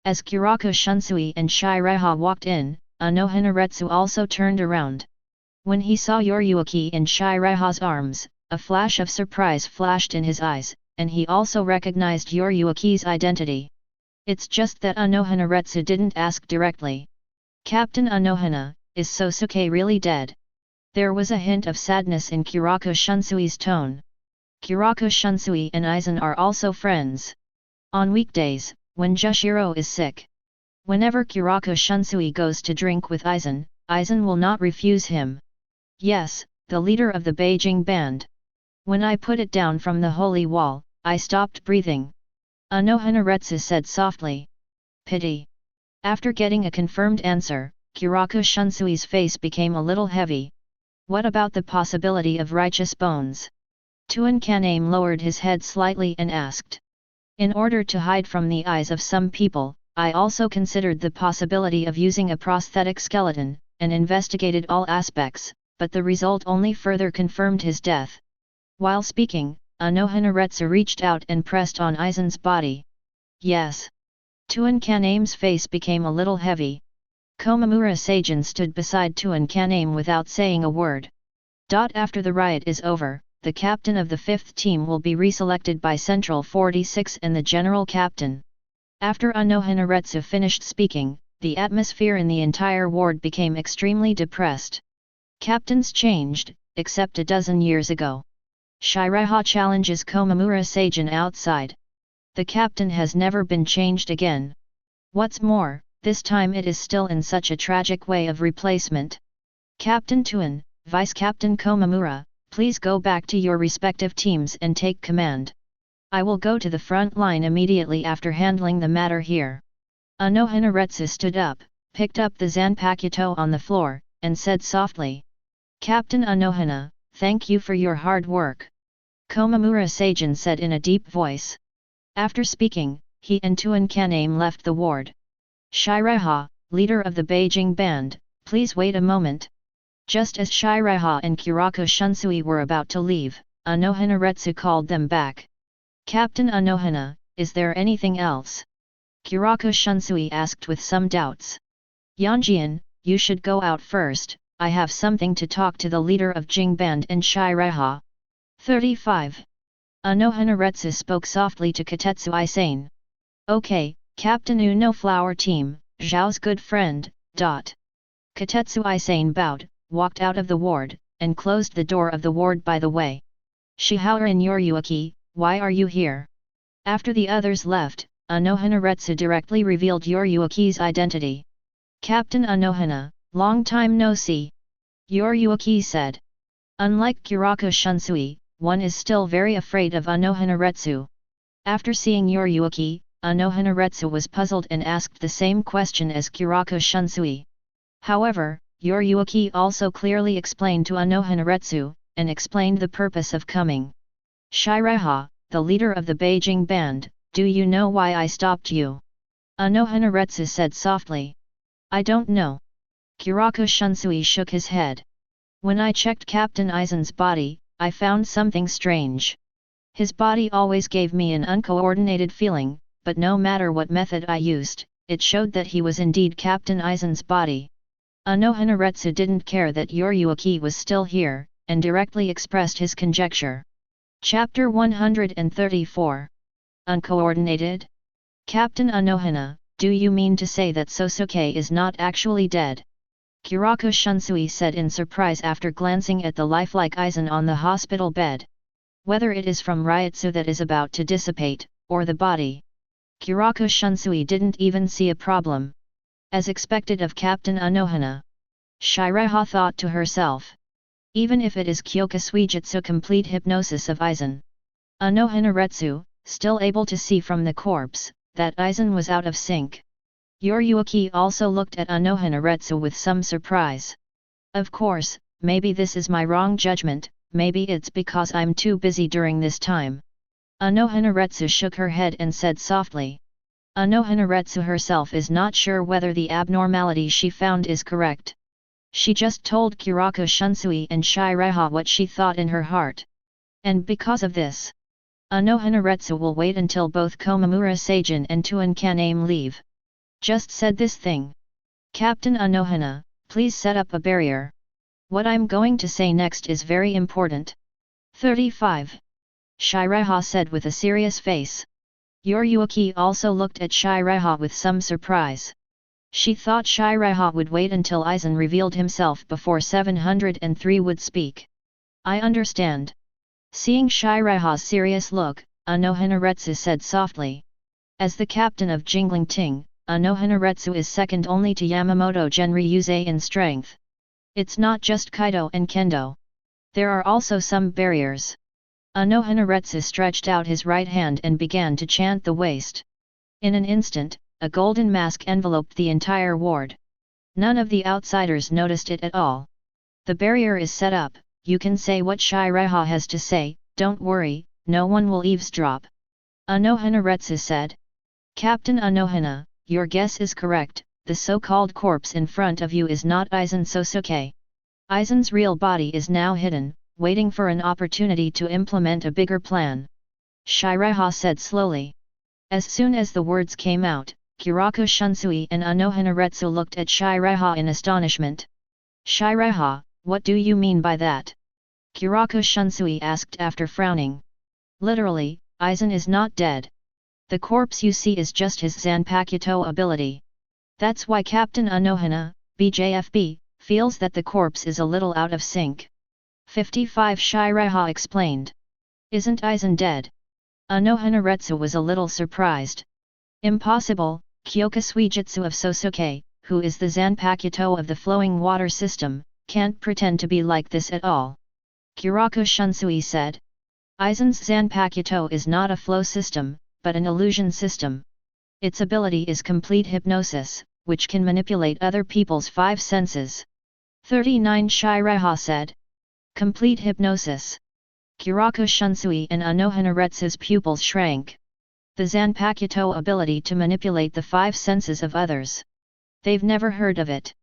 As Kurako Shunsui and Shiraiha walked in, Anohanaretsu also turned around. When he saw Yoriyuki in Shiraiha's arms, a flash of surprise flashed in his eyes, and he also recognized Yoriyuki's identity. It's just that Anohanaretsu didn't ask directly. Captain Anohana, is Sōsuke really dead? There was a hint of sadness in Kurako Shunsui's tone. Kurako Shunsui and Aizen are also friends. On weekdays, when Jushiro is sick. Whenever Kurako Shunsui goes to drink with Aizen, Aizen will not refuse him. Yes, the leader of the Beijing band. When I put it down from the holy wall, I stopped breathing. Anohanaretsu said softly. Pity. After getting a confirmed answer, Kurako Shunsui's face became a little heavy. What about the possibility of righteous bones? Tuan Kaname lowered his head slightly and asked. In order to hide from the eyes of some people, I also considered the possibility of using a prosthetic skeleton, and investigated all aspects, but the result only further confirmed his death. While speaking, Anohanaretsu reached out and pressed on Aizen's body. Yes. Tuan Kaname's face became a little heavy. Komamura Seijin stood beside Tuan Kaname without saying a word. After the riot is over, the captain of the 5th team will be reselected by Central 46 and the general captain. After Anohanaretsu finished speaking, the atmosphere in the entire ward became extremely depressed. Captains changed, except a dozen years ago. Shiraiha challenges Komamura Seijin outside. The captain has never been changed again. What's more, this time it is still in such a tragic way of replacement. Captain Tuan, Vice Captain Komamura, please go back to your respective teams and take command. I will go to the front line immediately after handling the matter here. Anohanaretsu stood up, picked up the Zanpakuto on the floor, and said softly. Captain Anohana, thank you for your hard work. Komamura Seijin said in a deep voice. After speaking, he and Tuan Kaname left the ward. Seireitei, leader of the Beijing band, please wait a moment. Just as Seireitei and Kurako Shunsui were about to leave, Anohanaretsu called them back. Captain Anohana, is there anything else? Kurako Shunsui asked with some doubts. Yanjian, you should go out first, I have something to talk to the leader of Jing Band and Seireitei. 35. Anohanaretsu spoke softly to Katetsu Aizen. Okay, Captain Uno Flower Team, Zhao's good friend, ... Katetsu Aizen bowed, walked out of the ward, and closed the door of the ward by the way. Shihao and Yoriyuki, why are you here? After the others left, Anohanaretsu directly revealed Yoriyuki's identity. Captain Anohana, long time no see. Yoriyuki said. Unlike Kurako Shunsui, one is still very afraid of Anohanaretsu. After seeing Yoriyuki, Anohanaretsu was puzzled and asked the same question as Kurako Shunsui. However, Yoriyuki also clearly explained to Anohanaretsu, and explained the purpose of coming. Seireitei, the leader of the Beijing band, do you know why I stopped you? Anohanaretsu said softly. I don't know. Kurako Shunsui shook his head. When I checked Captain Aizen's body, I found something strange. His body always gave me an uncoordinated feeling, but no matter what method I used, it showed that he was indeed Captain Aizen's body. Anohanaretsu didn't care that Yoriyuki was still here, and directly expressed his conjecture. Chapter 134. Uncoordinated? Captain Anohana, do you mean to say that Sōsuke is not actually dead? Kurako Shunsui said in surprise after glancing at the lifelike Aizen on the hospital bed. Whether it is from Ryutsu that is about to dissipate, or the body. Kurako Shunsui didn't even see a problem. As expected of Captain Anohana. Seireitei thought to herself. Even if it is Kyoka Suijutsu complete hypnosis of Aizen. Anohanaretsu, still able to see from the corpse, that Aizen was out of sync. Yoriyuki also looked at Anohanaretsu with some surprise. Of course, maybe this is my wrong judgment, maybe it's because I'm too busy during this time. Anohanaretsu shook her head and said softly. Anohanaretsu herself is not sure whether the abnormality she found is correct. She just told Kurako Shunsui and Seireitei what she thought in her heart. And because of this, Anohanaretsu will wait until both Komamura Seijin and Tuan Kaname leave. Just said this thing. Captain Anohana, please set up a barrier. What I'm going to say next is very important. 35. Seireitei said with a serious face. Yoriyuki also looked at Seireitei with some surprise. She thought Seireitei would wait until Aizen revealed himself before 703 would speak. I understand. Seeing Seireitei's serious look, Anohanaretsu said softly. As the captain of Jingling Ting, Anohanaretsu is second only to Yamamoto Genryūsai in strength. It's not just Kaido and Kendo. There are also some barriers. Anohanaretsu stretched out his right hand and began to chant the waste. In an instant, a golden mask enveloped the entire ward. None of the outsiders noticed it at all. The barrier is set up, you can say what Seireitei has to say, don't worry, no one will eavesdrop. Anohanaretsu said. Captain Anohana, your guess is correct, the so-called corpse in front of you is not Aizen Sōsuke. Aizen's real body is now hidden, waiting for an opportunity to implement a bigger plan. Seireitei said slowly. As soon as the words came out, Kurako Shunsui and Anohanaretsu looked at Seireitei in astonishment. Seireitei, what do you mean by that? Kurako Shunsui asked after frowning. Literally, Aizen is not dead. The corpse you see is just his Zanpakuto ability. That's why Captain Anohana, BJFB, feels that the corpse is a little out of sync. 55 Seireitei explained. Isn't Aizen dead? Anohanaretsu was a little surprised. Impossible, Kyoka Suijutsu of Sōsuke, who is the Zanpakuto of the flowing water system, can't pretend to be like this at all. Kiraku Shunsui said. Aizen's Zanpakuto is not a flow system, but an illusion system. Its ability is complete hypnosis, which can manipulate other people's five senses. 39 Seireitei said. Complete hypnosis. Kiraku Shunsui and Anohanaretsu's pupils shrank. The Zanpakuto ability to manipulate the five senses of others. They've never heard of it.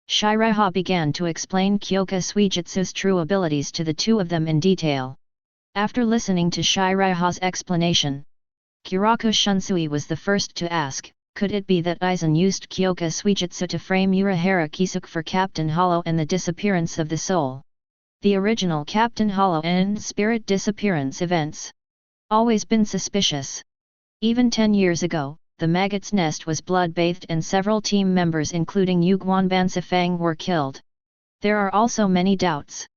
Seireitei began to explain Kyoka Suijutsu's true abilities to the two of them in detail. After listening to Seireitei's explanation, Kiraku Shunsui was the first to ask, could it be that Aizen used Kyoka Suijutsu to frame Urahara Kisuke for Captain Hollow and the disappearance of the soul? The original Captain Hollow and Spirit disappearance events. Always been suspicious. Even 10 years ago, the maggot's nest was blood-bathed and several team members including Yu Guanbansifang were killed. There are also many doubts.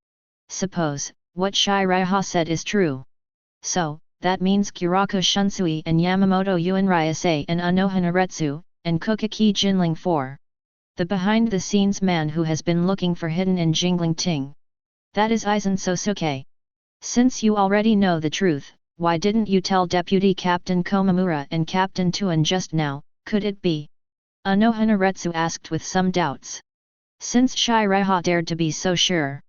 Suppose, what Seireitei said is true. So, that means Kiraku Shunsui and Yamamoto Genryūsai and Anohanaretsu, and Kuchiki Jinling 4. The behind-the-scenes man who has been looking for hidden in Jingling. That is Aizen Sōsuke. Since you already know the truth, why didn't you tell Deputy Captain Komamura and Captain Tuan just now, could it be? Anohanaretsu asked with some doubts. Since Seireitei dared to be so sure.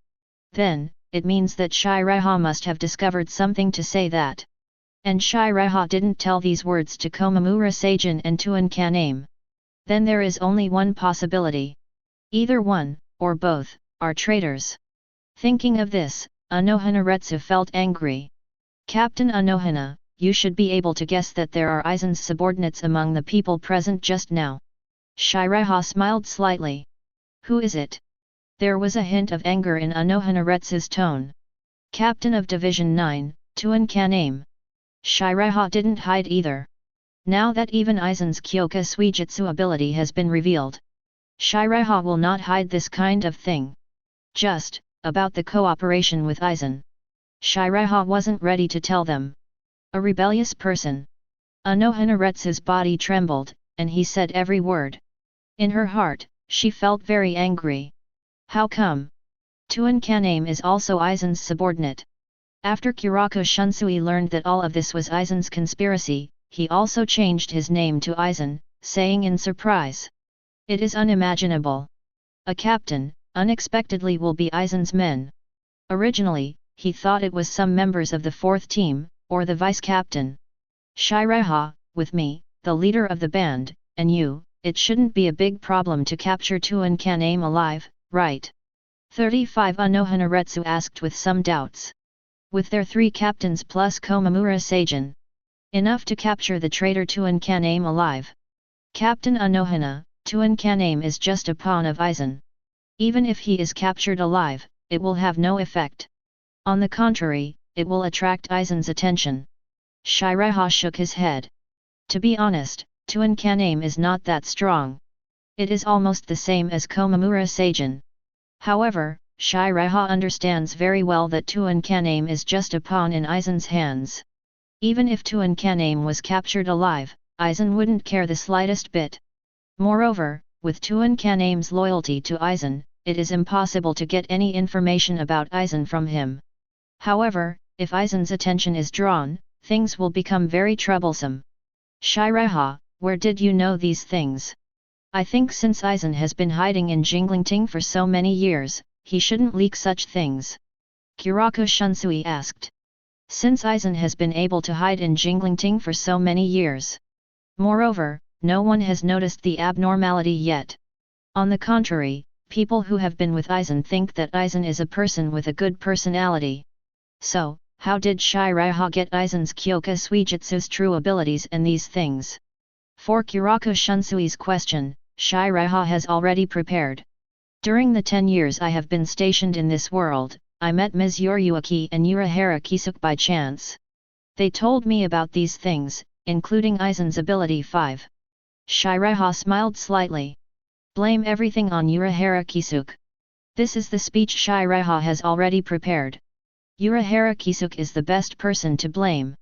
Then, it means that Seireitei must have discovered something to say that. And Seireitei didn't tell these words to Komamura Seijin and Tuan Kaname. Then there is only one possibility. Either one, or both, are traitors. Thinking of this, Anohanaretsu felt angry. Captain Anohana, you should be able to guess that there are Aizen's subordinates among the people present just now. Seireitei smiled slightly. Who is it? There was a hint of anger in Anohanaretsu's tone. Captain of Division 9, Tuan Kaname. Seireitei didn't hide either. Now that even Aizen's Kyoka Suijutsu ability has been revealed, Seireitei will not hide this kind of thing. Just, about the cooperation with Aizen. Seireitei wasn't ready to tell them. A rebellious person. Anohanaretsu's body trembled, and he said every word. In her heart, she felt very angry. How come? Tuan Kaname is also Aizen's subordinate. After Kiraku Shunsui learned that all of this was Aizen's conspiracy, he also changed his name to Aizen, saying in surprise. It is unimaginable. A captain, unexpectedly will be Aizen's men. Originally, he thought it was some members of the fourth team, or the vice-captain. Seireitei, with me, the leader of the band, and you, it shouldn't be a big problem to capture Tuan Kaname alive, right? 35 Anohanaretsu asked with some doubts. With their 3 captains plus Komamura Seijin. Enough to capture the traitor Tuan Kaname alive. Captain Anohana, Tuan Kaname is just a pawn of Aizen. Even if he is captured alive, it will have no effect. On the contrary, it will attract Aizen's attention. Seireitei shook his head. To be honest, Tuan Kaname is not that strong. It is almost the same as Komamura Seijin. However, Seireitei understands very well that Tuan Kaname is just a pawn in Aizen's hands. Even if Tuan Kaname was captured alive, Aizen wouldn't care the slightest bit. Moreover, with Tuan Kaname's loyalty to Aizen, it is impossible to get any information about Aizen from him. However, if Aizen's attention is drawn, things will become very troublesome. Seireitei, where did you know these things? I think since Aizen has been hiding in Jingling for so many years, he shouldn't leak such things. Kiraku Shunsui asked. Since Aizen has been able to hide in Jingling for so many years. Moreover, no one has noticed the abnormality yet. On the contrary, people who have been with Aizen think that Aizen is a person with a good personality. So, how did Seireitei get Aizen's Kyoka Suijutsu's true abilities and these things? For Kiraku Shunsui's question, Seireitei has already prepared. During the 10 years I have been stationed in this world, I met Ms. Yoryuaki and Urahara Kisuke by chance. They told me about these things, including Aizen's ability 5. Seireitei smiled slightly. Blame everything on Urahara Kisuke. This is the speech Seireitei has already prepared. Urahara Kisuke is the best person to blame.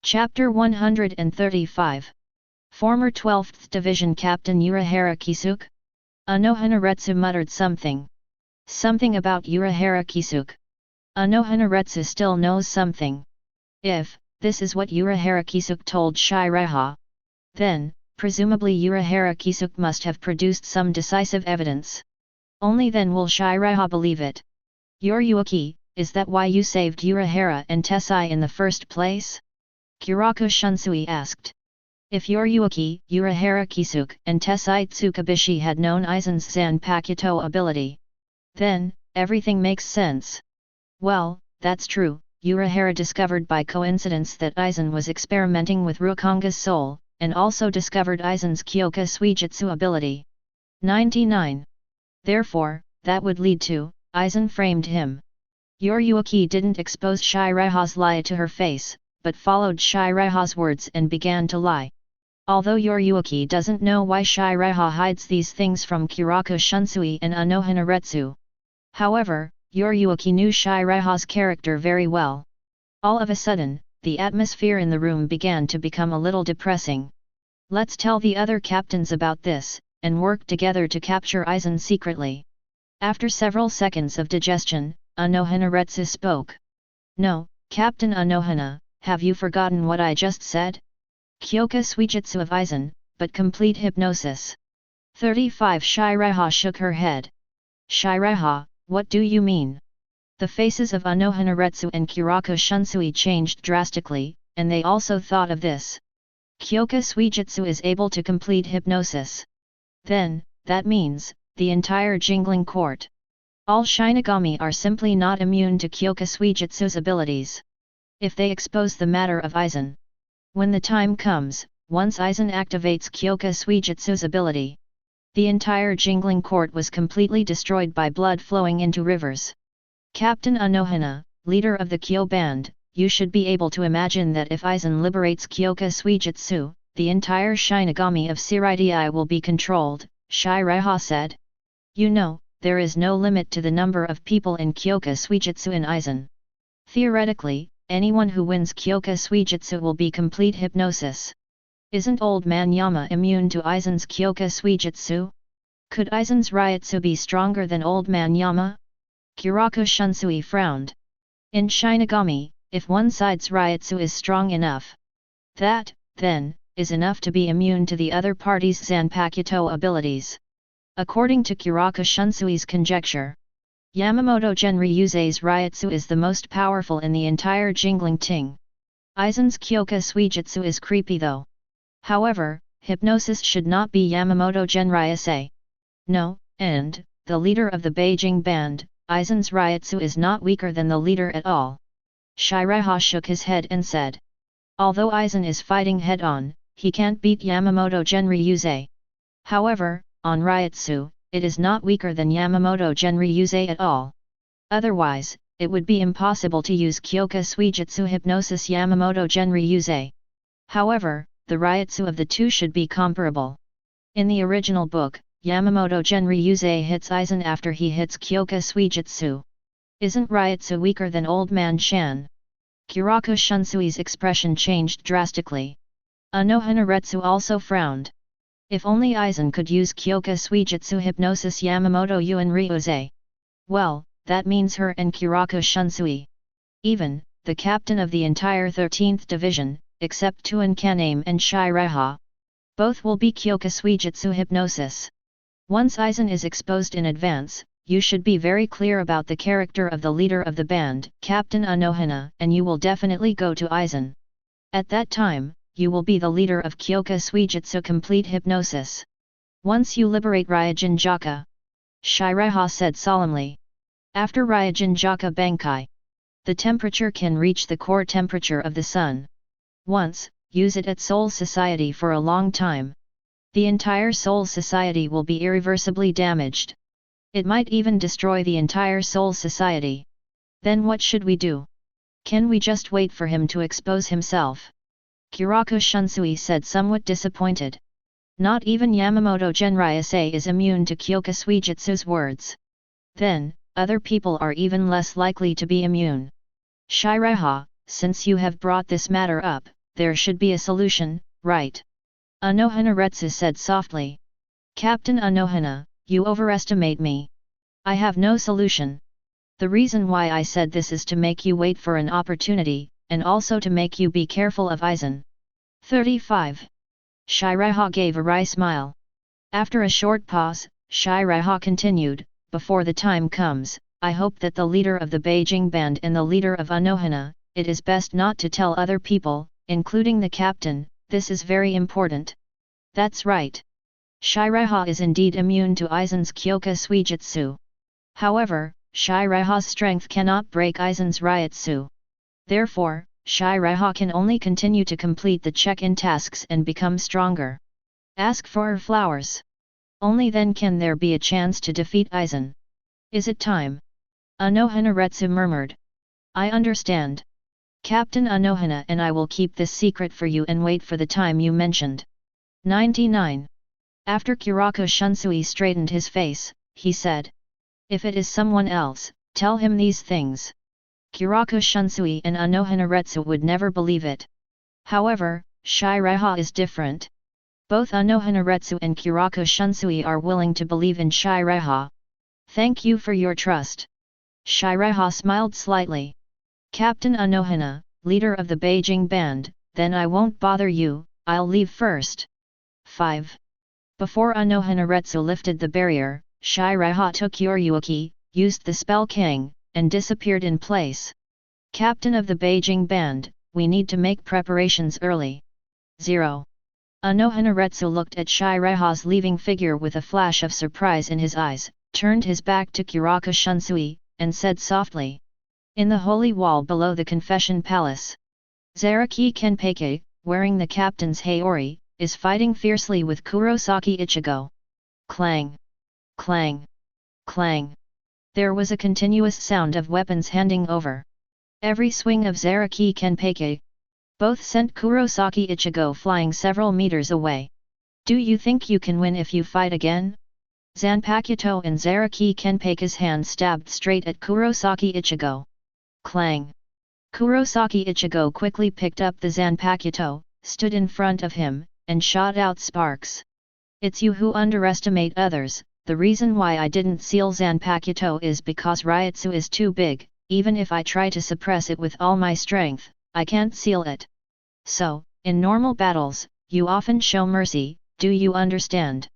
Chapter 135. Former 12th Division Captain Urahara Kisuke? Anohanaretsu muttered something. Something about Urahara Kisuke. Anohanaretsu still knows something. If this is what Urahara Kisuke told Seireitei, then, presumably Urahara Kisuke must have produced some decisive evidence. Only then will Seireitei believe it. Yoryuki, is that why you saved Urahara and Tessai in the first place? Kiraku Shunsui asked. If Yoryuki, Urahara Kisuke, and Tessai Tsukabishi had known Aizen's Zanpakuto ability, then, everything makes sense. Well, that's true. Urahara discovered by coincidence that Aizen was experimenting with Rukonga's soul, and also discovered Aizen's Kyoka Suijutsu ability. 99. Therefore, that would lead to, Aizen framed him. Yoryuki didn't expose Seireitei's lie to her face, but followed Seireitei's words and began to lie. Although Yoryuki doesn't know why Seireitei hides these things from Kiraku Shunsui and Anohanaretsu. However, Yoryuki knew Seireitei's character very well. All of a sudden, the atmosphere in the room began to become a little depressing. Let's tell the other captains about this, and work together to capture Aizen secretly. After several seconds of digestion, Anohanaretsu spoke. No, Captain Anohana, have you forgotten what I just said? Kyoka Suijutsu of Aizen, but complete hypnosis. 35 Seireitei shook her head. Seireitei, what do you mean? The faces of Anohanaretsu and Kiraku Shunsui changed drastically, and they also thought of this. Kyoka Suijutsu is able to complete hypnosis. Then, that means, the entire Jingling Court. All Shinigami are simply not immune to Kyoka Suijutsu's abilities. If they expose the matter of Aizen. When the time comes, once Aizen activates Kyoka Suijutsu's ability, the entire Jingling Court was completely destroyed by blood flowing into rivers. Captain Anohana, leader of the Kyo band, you should be able to imagine that if Aizen liberates Kyoka Suijutsu, the entire Shinigami of Seireitei will be controlled, Seireitei said. You know, there is no limit to the number of people in Kyoka Suijutsu in Aizen. Theoretically, anyone who wins Kyoka Suijutsu will be complete hypnosis. Isn't Old Man Yama immune to Aizen's Kyoka Suijutsu? Could Aizen's Ryutsu be stronger than Old Man Yama? Kiraku Shunsui frowned. In Shinigami, if one side's Ryutsu is strong enough, that, then, is enough to be immune to the other party's Zanpakuto abilities. According to Kiraku Shunsui's conjecture, Yamamoto Genryūsai's Ryutsu is the most powerful in the entire Jingling Ting. Aizen's Kyoka Suijutsu is creepy though. However, hypnosis should not be Yamamoto Genryūsai. No, and, the leader of the Beijing band, Aizen's Ryutsu is not weaker than the leader at all. Seireitei shook his head and said. Although Aizen is fighting head-on, he can't beat Yamamoto Genryūsai. However, on Ryutsu, it is not weaker than Yamamoto Genryūsai at all. Otherwise, it would be impossible to use Kyoka Suijutsu hypnosis Yamamoto Genryūsai. However, the Ryutsu of the two should be comparable. In the original book, Yamamoto Genryūsai hits Aizen after he hits Kyoka Suijutsu. Isn't Ryutsu weaker than Old Man Shan? Kiraku Shunsui's expression changed drastically. Anohanaretsu also frowned. If only Aizen could use Kyoka Suijutsu hypnosis Yamamoto Genryūsai. Well, that means her and Kiraku Shunsui. Even, the captain of the entire 13th Division, except Tuan Kaname and Seireitei, both will be Kyoka Suijutsu hypnosis. Once Aizen is exposed in advance, you should be very clear about the character of the leader of the band, Captain Anohana, and you will definitely go to Aizen. At that time, you will be the leader of Kyoka Suijutsu complete hypnosis. Once you liberate Ryujin-jaka, Seireitei said solemnly. After Ryujin-jaka Bankai, the temperature can reach the core temperature of the sun. Once, use it at Soul Society for a long time. The entire Soul Society will be irreversibly damaged. It might even destroy the entire Soul Society. Then what should we do? Can we just wait for him to expose himself? Kiraku Shunsui said somewhat disappointed. Not even Yamamoto Genryūsai is immune to Kyoka Suijutsu's words. Then, other people are even less likely to be immune. Seireitei, since you have brought this matter up, there should be a solution, right? Anohanaretsu said softly. Captain Anohana, you overestimate me. I have no solution. The reason why I said this is to make you wait for an opportunity, and also to make you be careful of Aizen. 35. Seireitei gave a wry smile. After a short pause, Seireitei continued, before the time comes, I hope that the leader of the Beijing band and the leader of Anohana, it is best not to tell other people, including the captain, this is very important. That's right. Seireitei is indeed immune to Aizen's Kyoka Suijutsu. However, Seireitei's strength cannot break Aizen's Ryutsu. Therefore, Seireitei can only continue to complete the check-in tasks and become stronger. Ask for her flowers. Only then can there be a chance to defeat Aizen. Is it time? Anohana murmured. I understand. Captain Anohana and I will keep this secret for you and wait for the time you mentioned. 99. After Kurako Shunsui straightened his face, he said. If it is someone else, tell him these things. Kurako Shunsui and Anohana would never believe it. However, Seireitei is different. Both Anohana and Kurako Shunsui are willing to believe in Seireitei. Thank you for your trust. Seireitei smiled slightly. Captain Anohana, leader of the Beijing band, then I won't bother you, I'll leave first. 5. Before Anohana lifted the barrier, Seireitei took Yoryuki, used the spell King, and disappeared in place. Captain of the Beijing band, we need to make preparations early. 0. Anohana looked at Seireitei's leaving figure with a flash of surprise in his eyes, turned his back to Kurako Shunsui, and said softly. In the holy wall below the confession palace. Zaraki Kenpeki, wearing the captain's Haori, is fighting fiercely with Kurosaki Ichigo. Clang! Clang! Clang! There was a continuous sound of weapons handing over. Every swing of Zaraki Kenpeki. Both sent Kurosaki Ichigo flying several meters away. Do you think you can win if you fight again? Zanpakuto and Zaraki Kenpeki's hand stabbed straight at Kurosaki Ichigo. Clang! Kurosaki Ichigo quickly picked up the Zanpakuto, stood in front of him, and shot out sparks. It's you who underestimate others. The reason why I didn't seal Zanpakuto is because Ryutsu is too big, even if I try to suppress it with all my strength, I can't seal it. So, in normal battles, you often show mercy, do you understand?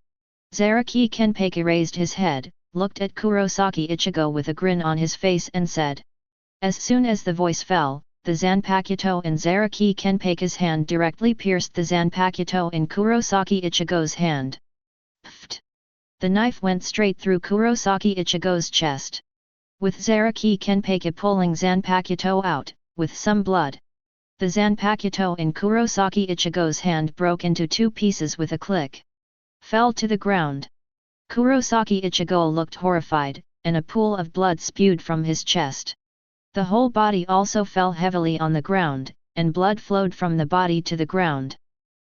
Zaraki Kenpeki raised his head, looked at Kurosaki Ichigo with a grin on his face and said. As soon as the voice fell, the Zanpakuto in Zaraki Kenpeki's hand directly pierced the Zanpakuto in Kurosaki Ichigo's hand. Pfft! The knife went straight through Kurosaki Ichigo's chest. With Zaraki Kenpeki pulling Zanpakuto out, with some blood. The Zanpakuto in Kurosaki Ichigo's hand broke into two pieces with a click. Fell to the ground. Kurosaki Ichigo looked horrified, and a pool of blood spewed from his chest. The whole body also fell heavily on the ground, and blood flowed from the body to the ground.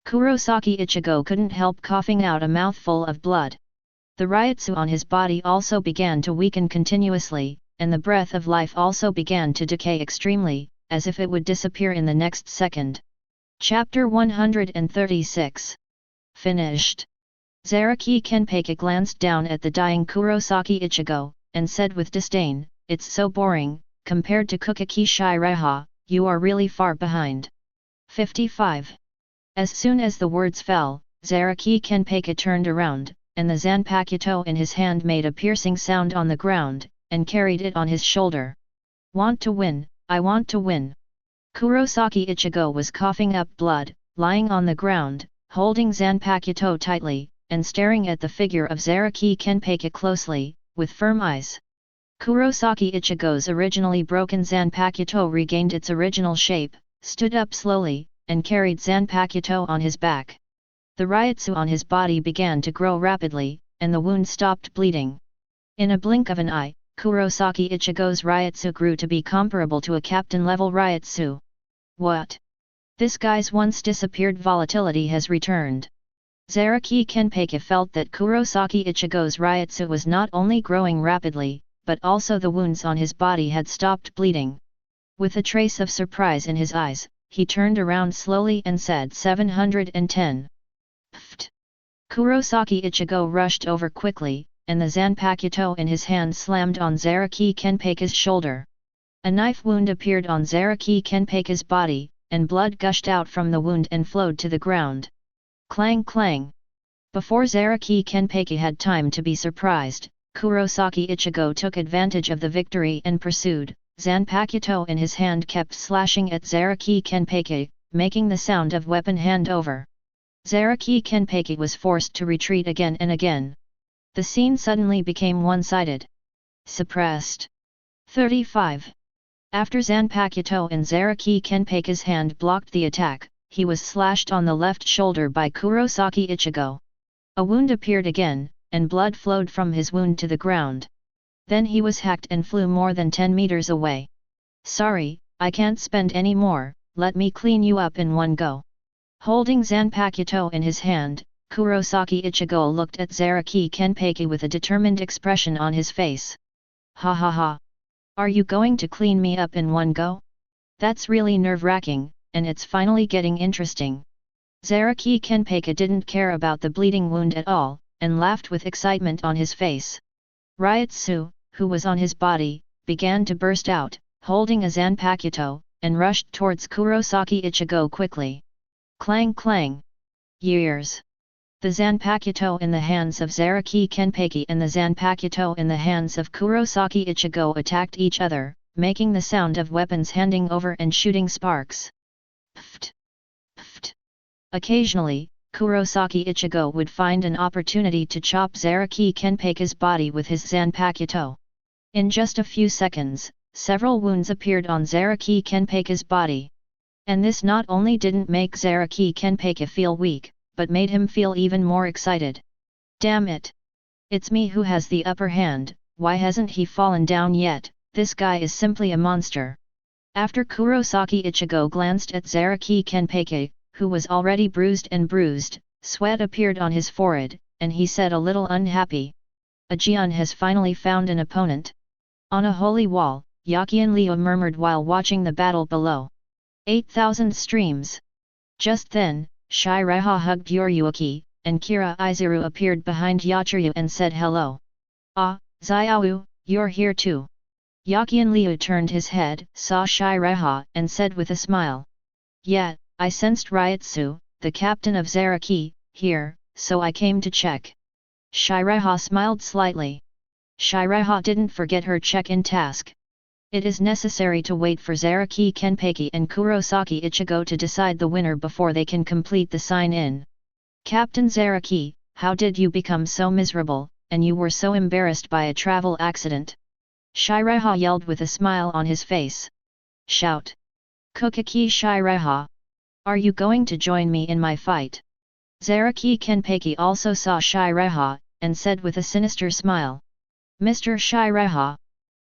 Kurosaki Ichigo couldn't help coughing out a mouthful of blood. The Ryutsu on his body also began to weaken continuously, and the breath of life also began to decay extremely, as if it would disappear in the next second. Chapter 136. Finished. Zaraki Kenpeki glanced down at the dying Kurosaki Ichigo, and said with disdain, It's so boring, compared to Kuchiki Seireitei, you are really far behind. 55. As soon as the words fell, Zaraki Kenpeki turned around, and the Zanpakuto in his hand made a piercing sound on the ground, and carried it on his shoulder. Want to win, I want to win. Kurosaki Ichigo was coughing up blood, lying on the ground, holding Zanpakuto tightly, and staring at the figure of Zaraki Kenpeki closely, with firm eyes. Kurosaki Ichigo's originally broken Zanpakuto regained its original shape, stood up slowly, and carried Zanpakuto on his back. The Ryutsu on his body began to grow rapidly, and the wound stopped bleeding. In a blink of an eye, Kurosaki Ichigo's Ryutsu grew to be comparable to a captain-level Ryutsu. What? This guy's once disappeared volatility has returned. Zaraki Kenpeki felt that Kurosaki Ichigo's Ryutsu was not only growing rapidly, but also the wounds on his body had stopped bleeding. With a trace of surprise in his eyes, he turned around slowly and said 710. Pfft! Kurosaki Ichigo rushed over quickly, and the Zanpakuto in his hand slammed on Zaraki Kenpeika's shoulder. A knife wound appeared on Zaraki Kenpeika's body, and blood gushed out from the wound and flowed to the ground. Clang clang! Before Zaraki Kenpeika had time to be surprised, Kurosaki Ichigo took advantage of the victory and pursued. Zanpakuto in his hand kept slashing at Zaraki Kenpeika, making the sound of weapon hand over. Zaraki Kenpeika was forced to retreat again and again. The scene suddenly became one-sided. Suppressed. 35. After Zanpakuto and Zaraki Kenpeika's hand blocked the attack, he was slashed on the left shoulder by Kurosaki Ichigo. A wound appeared again, and blood flowed from his wound to the ground. Then he was hacked and flew more than 10 meters away. Sorry, I can't spend any more, let me clean you up in one go. Holding Zanpakuto in his hand, Kurosaki Ichigo looked at Zaraki Kenpeika with a determined expression on his face. Ha ha ha! Are you going to clean me up in one go? That's really nerve-wracking, and it's finally getting interesting. Zaraki Kenpeika didn't care about the bleeding wound at all, and laughed with excitement on his face. Ryutsu, who was on his body, began to burst out, holding a Zanpakuto, and rushed towards Kurosaki Ichigo quickly. Clang clang! Years! The Zanpakuto in the hands of Zaraki Kenpeika and the Zanpakuto in the hands of Kurosaki Ichigo attacked each other, making the sound of weapons handing over and shooting sparks. Pft! Pft! Occasionally, Kurosaki Ichigo would find an opportunity to chop Zaraki Kenpeika's body with his Zanpakuto. In just a few seconds, several wounds appeared on Zaraki Kenpeika's body. And this not only didn't make Zaraki Kenpeika feel weak, but made him feel even more excited. Damn it! It's me who has the upper hand, why hasn't he fallen down yet? This guy is simply a monster. After Kurosaki Ichigo glanced at Zaraki Kenpeika, who was already bruised, sweat appeared on his forehead, and he said a little unhappy. Ajian has finally found an opponent. On a holy wall, Yakian Liu murmured while watching the battle below. 8,000 streams. Just then, Seireitei hugged Yoryuki, and Kira Izuru appeared behind Yachiru and said hello. Ah, Xiao, you're here too. Yakian Liu turned his head, saw Seireitei, and said with a smile. Yeah, I sensed Ryutsu, the captain of Zaraki, here, so I came to check. Seireitei smiled slightly. Seireitei didn't forget her check-in task. It is necessary to wait for Zaraki Kenpeika and Kurosaki Ichigo to decide the winner before they can complete the sign-in. Captain Zaraki, how did you become so miserable, and you were so embarrassed by a travel accident? Seireitei yelled with a smile on his face. Shout! Kuchiki Seireitei! Are you going to join me in my fight? Zaraki Kenpeika also saw Seireitei, and said with a sinister smile. Mr. Seireitei!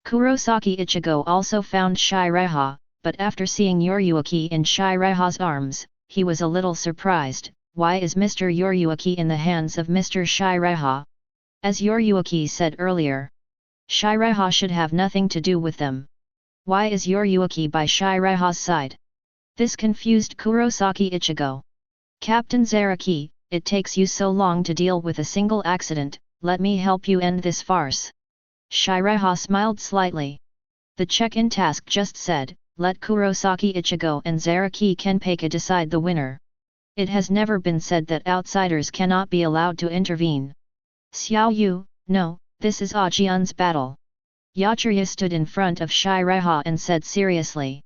Kurosaki Ichigo also found Seireitei, but after seeing Yoryuki in Seireitei's arms, he was a little surprised. Why is Mr. Yoryuki in the hands of Mr. Seireitei? As Yoryuki said earlier, Seireitei should have nothing to do with them. Why is Yoryuki by Seireitei's side? This confused Kurosaki Ichigo. Captain Zaraki, it takes you so long to deal with a single accident, let me help you end this farce. Seireitei smiled slightly. The check-in task just said, let Kurosaki Ichigo and Zaraki Kenpeika decide the winner. It has never been said that outsiders cannot be allowed to intervene. Xiao Yu, no, this is Ajian's battle. Yachiru stood in front of Seireitei and said seriously.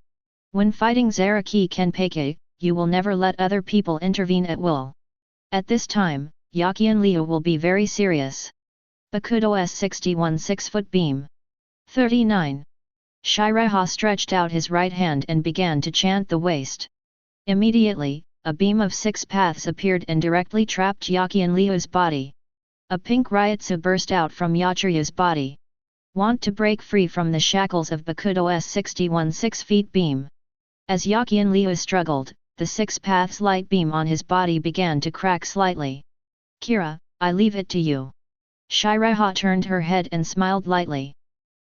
When fighting Zaraki Kenpeika, you will never let other people intervene at will. At this time, Yakian Liu will be very serious. Bakudo S61 6-foot beam. 39. Seireitei stretched out his right hand and began to chant the waste. Immediately, a beam of 6 paths appeared and directly trapped Yakian Liu's body. A pink Ryutsu burst out from Yachiru's body. Want to break free from the shackles of Bakudo S61 6-feet beam. As Yakian Liu struggled, the 6 paths light beam on his body began to crack slightly. Kira, I leave it to you. Seireitei turned her head and smiled lightly.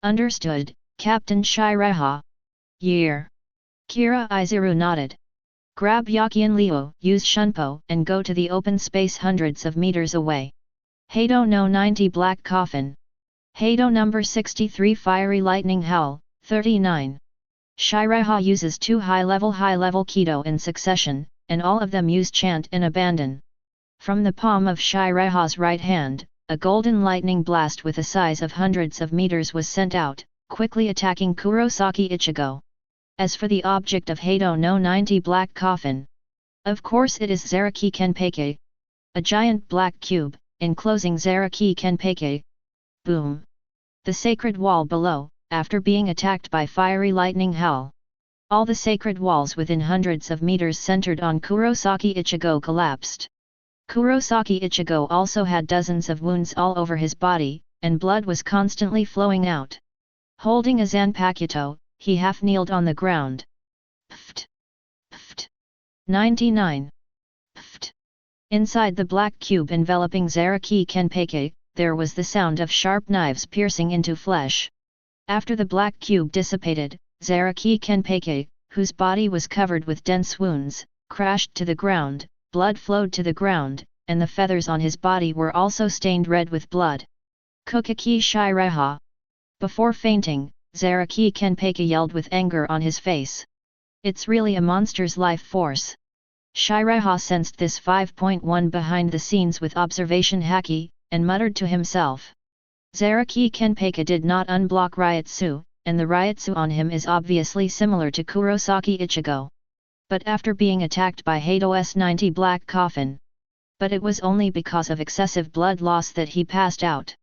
Understood, Captain Seireitei. Year. Kira Izuru nodded. Grab Yakian Liu, use Shunpo, and go to the open space hundreds of meters away. Heido no 90 Black Coffin. Heido number 63 Fiery Lightning Howl, 39. Seireitei uses two high-level Kido in succession, and all of them use chant and abandon. From the palm of Seireitei's right hand, a golden lightning blast with a size of hundreds of meters was sent out, quickly attacking Kurosaki Ichigo. As for the object of Heido no 90 Black Coffin, of course it is Zaraki Kenpeki, a giant black cube, enclosing Zaraki Kenpeki. Boom! The sacred wall below, after being attacked by fiery lightning howl. All the sacred walls within hundreds of meters centered on Kurosaki Ichigo collapsed. Kurosaki Ichigo also had dozens of wounds all over his body, and blood was constantly flowing out. Holding a Zanpakuto, he half-kneeled on the ground. Pft! Pft! 99. Pft! Inside the black cube enveloping Zaraki Kenpeki, there was the sound of sharp knives piercing into flesh. After the black cube dissipated, Zaraki Kenpeki, whose body was covered with dense wounds, crashed to the ground, blood flowed to the ground, and the feathers on his body were also stained red with blood. Kuchiki Seireitei. Before fainting, Zaraki Kenpeki yelled with anger on his face. It's really a monster's life force. Seireitei sensed this 5.1 behind the scenes with observation haki, and muttered to himself. Zaraki Kenpeki did not unblock Ryutsu, and the Ryutsu on him is obviously similar to Kurosaki Ichigo. But after being attacked by Heido's 90 Black Coffin. But it was only because of excessive blood loss that he passed out.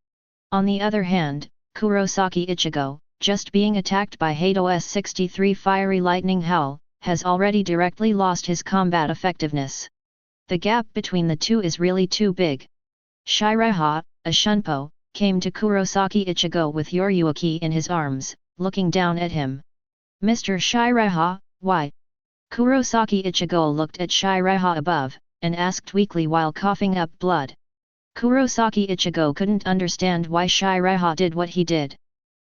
On the other hand, Kurosaki Ichigo, just being attacked by Heido's 63 Fiery Lightning Howl, has already directly lost his combat effectiveness. The gap between the two is really too big. Seireitei, a shunpo, came to Kurosaki Ichigo with Yoryuki in his arms, looking down at him. Mr. Seireitei, why? Kurosaki Ichigo looked at Seireitei above, and asked weakly while coughing up blood. Kurosaki Ichigo couldn't understand why Seireitei did what he did.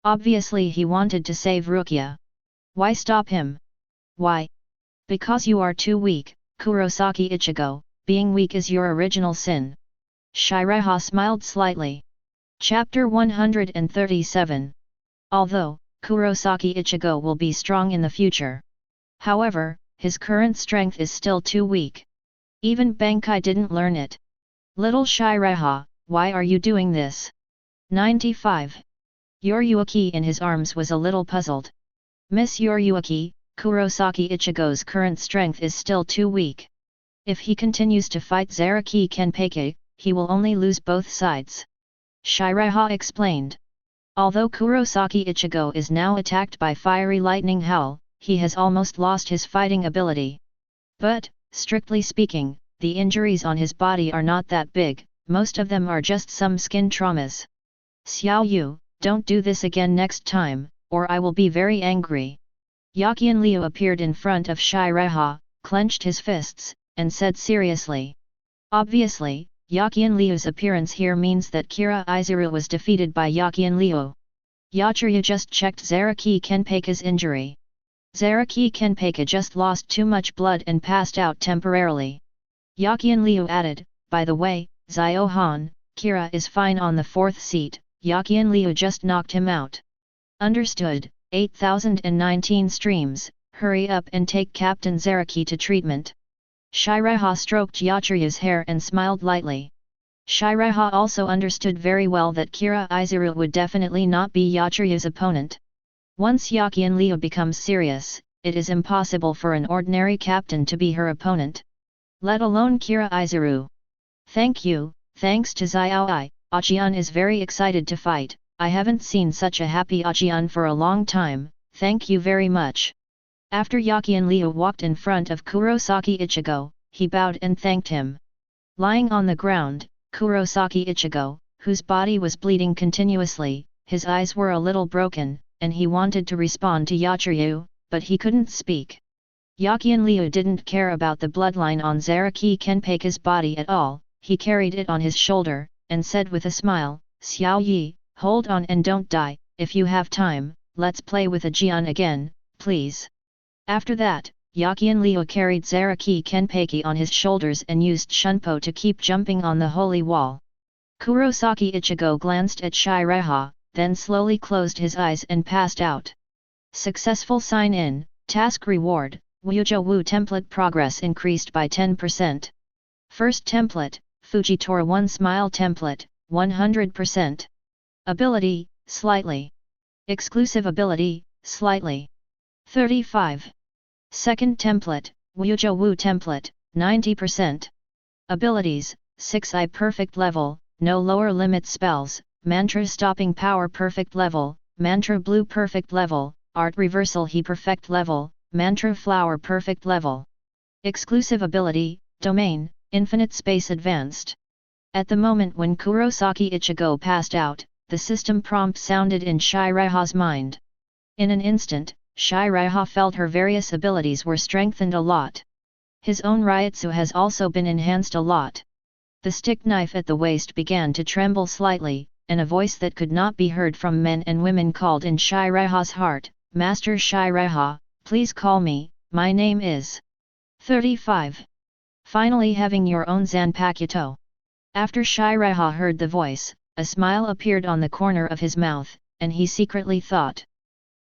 Obviously he wanted to save Rukia. Why stop him? Why? Because you are too weak, Kurosaki Ichigo, being weak is your original sin. Seireitei smiled slightly. Chapter 137. Although, Kurosaki Ichigo will be strong in the future. However, his current strength is still too weak. Even Bankai didn't learn it. Little Seireitei, why are you doing this? 95. Yoryuki in his arms was a little puzzled. Miss Yoryuki, Kurosaki Ichigo's current strength is still too weak. If he continues to fight Zaraki Kenpeki, he will only lose both sides. Seireitei explained. Although Kurosaki Ichigo is now attacked by fiery lightning howl, he has almost lost his fighting ability. But, strictly speaking, the injuries on his body are not that big, most of them are just some skin traumas. Xiao Yu, don't do this again next time, or I will be very angry. Yakian Liu appeared in front of Seireitei, clenched his fists, and said seriously. Obviously, Yakian Liu's appearance here means that Kira Izuru was defeated by Yakian Liu. Yachiru just checked Zaraki Kenpeki's injury. Zaraki Kenpeki just lost too much blood and passed out temporarily. Yakian Liu added, by the way, Zio-han, Kira is fine on the fourth seat, Yakian Liu just knocked him out. Understood. 8019 streams, hurry up and take Captain Zaraki to treatment. Seireitei stroked Yachiru's hair and smiled lightly. Seireitei also understood very well that Kira Izuru would definitely not be Yachiru's opponent. Once Yakian Liu becomes serious, it is impossible for an ordinary captain to be her opponent. Let alone Kira Izuru. Thank you, thanks to Xiaoi, Achian is very excited to fight. I haven't seen such a happy Achian for a long time, thank you very much. After Yakian Liu walked in front of Kurosaki Ichigo, he bowed and thanked him. Lying on the ground, Kurosaki Ichigo, whose body was bleeding continuously, his eyes were a little broken, and he wanted to respond to Yachiru, but he couldn't speak. Yakian Liu didn't care about the bloodline on Zaraki Kenpeki's body at all, he carried it on his shoulder, and said with a smile, Xiao Yi, hold on and don't die, if you have time, let's play with a Jian again, please. After that, Yakian Liu carried Zaraki Kenpeki on his shoulders and used Shunpo to keep jumping on the holy wall. Kurosaki Ichigo glanced at Seireitei, then slowly closed his eyes and passed out. Successful sign-in, task reward, Wujo Wu template progress increased by 10%. First template, Fujitora 1 Smile template, 100%. Ability, slightly. Exclusive ability, slightly. 35. Second template, Wujo Wu template, 90%. Abilities, 6i perfect level, no lower limit spells, mantra stopping power perfect level, mantra blue perfect level, art reversal he perfect level, mantra flower perfect level. Exclusive ability, domain, infinite space advanced. At the moment when Kurosaki Ichigo passed out, the system prompt sounded in Seireitei's mind. In an instant, Seireitei felt her various abilities were strengthened a lot. His own Ryutsu has also been enhanced a lot. The stick knife at the waist began to tremble slightly, and a voice that could not be heard from men and women called in Seireitei's heart, Master Seireitei, please call me, my name is 35. Finally having your own Zanpakuto. After Seireitei heard the voice, a smile appeared on the corner of his mouth, and he secretly thought.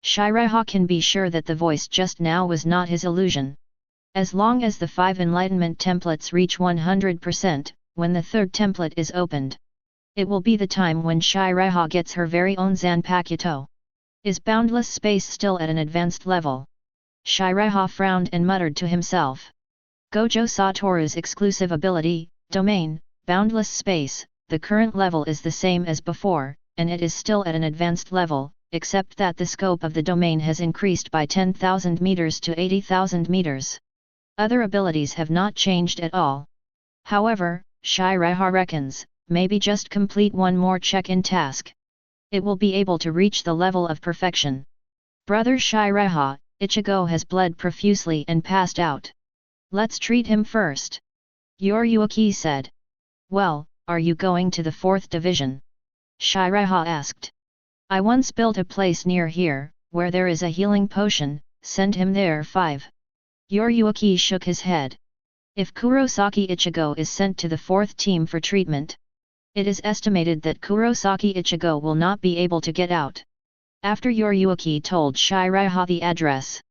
Seireitei can be sure that the voice just now was not his illusion. As long as the 5 enlightenment templates reach 100%, when the third template is opened, it will be the time when Seireitei gets her very own Zanpakuto. Is boundless space still at an advanced level? Seireitei frowned and muttered to himself. Gojo Satoru's exclusive ability, domain, boundless space, the current level is the same as before, and it is still at an advanced level, except that the scope of the domain has increased by 10,000 meters to 80,000 meters. Other abilities have not changed at all. However, Seireitei reckons, maybe just complete one more check-in task. It will be able to reach the level of perfection. Brother Seireitei, Ichigo has bled profusely and passed out. Let's treat him first. Yoryuki said. Well, are you going to the 4th division? Seireitei asked. I once built a place near here, where there is a healing potion, send him there 5. Yoryuki shook his head. If Kurosaki Ichigo is sent to the 4th team for treatment, it is estimated that Kurosaki Ichigo will not be able to get out. After Yoryuki told Seireitei the address,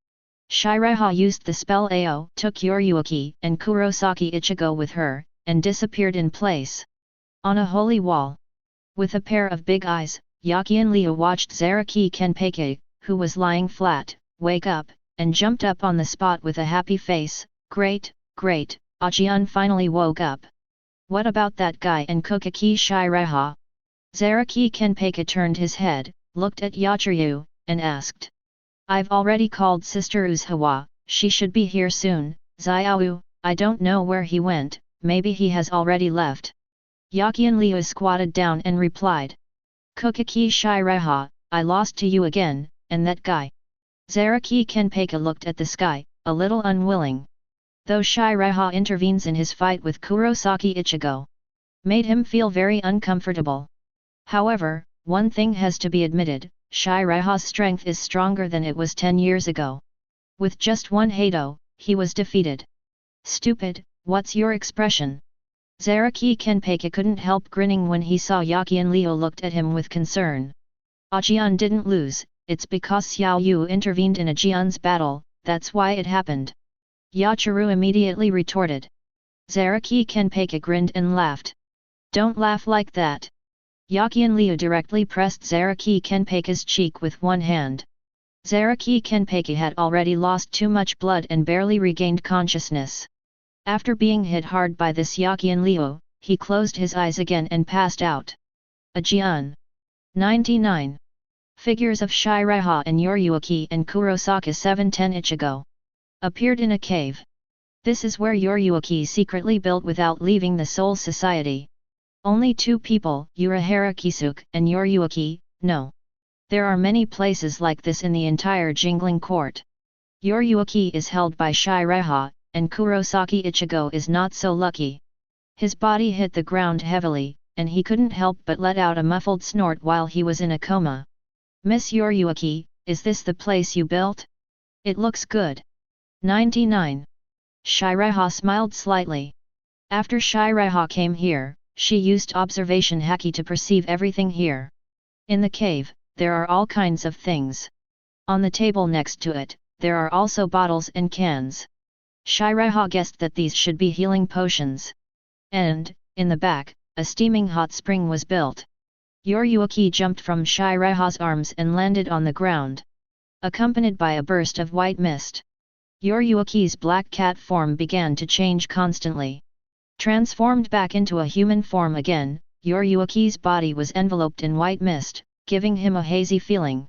Seireitei used the spell Ao, took Yoryuki and Kurosaki Ichigo with her, and disappeared in place. On a holy wall, with a pair of big eyes, Yakian Liu watched Zaraki Kenpei, who was lying flat, wake up, and jumped up on the spot with a happy face. Great, great, Ajian finally woke up. What about that guy and Kuchiki Seireitei? Zaraki Kenpei turned his head, looked at Yachiru, and asked. I've already called Sister Uzawa, she should be here soon. Xiao, I don't know where he went, maybe he has already left. Yakian Liu squatted down and replied. Kuchiki Seireitei, I lost to you again, and that guy. Zaraki Kenpei looked at the sky, a little unwilling. Though Seireitei intervenes in his fight with Kurosaki Ichigo, made him feel very uncomfortable. However, one thing has to be admitted, Seireitei's strength is stronger than it was 10 years ago. With just one Hado, he was defeated. Stupid, what's your expression? Zaraki Kenpei couldn't help grinning when he saw Yakian Liu looked at him with concern. Ajian didn't lose, it's because Xiao Yu intervened in Ajian's battle, that's why it happened. Yachiru immediately retorted. Zaraki Kenpei grinned and laughed. Don't laugh like that. Yakian Liu directly pressed Zaraki Kenpei's cheek with one hand. Zaraki Kenpei had already lost too much blood and barely regained consciousness. After being hit hard by this Yakian Liu, he closed his eyes again and passed out. Ajian. 99. Figures of Seireitei and Yoryuki and Kurosaki 710 Ichigo appeared in a cave. This is where Yoryuki secretly built without leaving the Soul Society. Only 2 people, Urahara Kisuke and Yoryuki, know. There are many places like this in the entire Jingling Court. Yoryuki is held by Seireitei, and Kurosaki Ichigo is not so lucky. His body hit the ground heavily, and he couldn't help but let out a muffled snort while he was in a coma. Miss Yoryuki, is this the place you built? It looks good. 99. Seireitei smiled slightly. After Seireitei came here, She used observation haki to perceive everything here. In the cave, there are all kinds of things. On the table next to it, there are also bottles and cans. Seireitei guessed that these should be healing potions. And, in the back, a steaming hot spring was built. Yoriyuki jumped from Seireitei's arms and landed on the ground. Accompanied by a burst of white mist. Yoriyuki's black cat form began to change constantly. Transformed back into a human form again, Yoriyuki's body was enveloped in white mist, giving him a hazy feeling.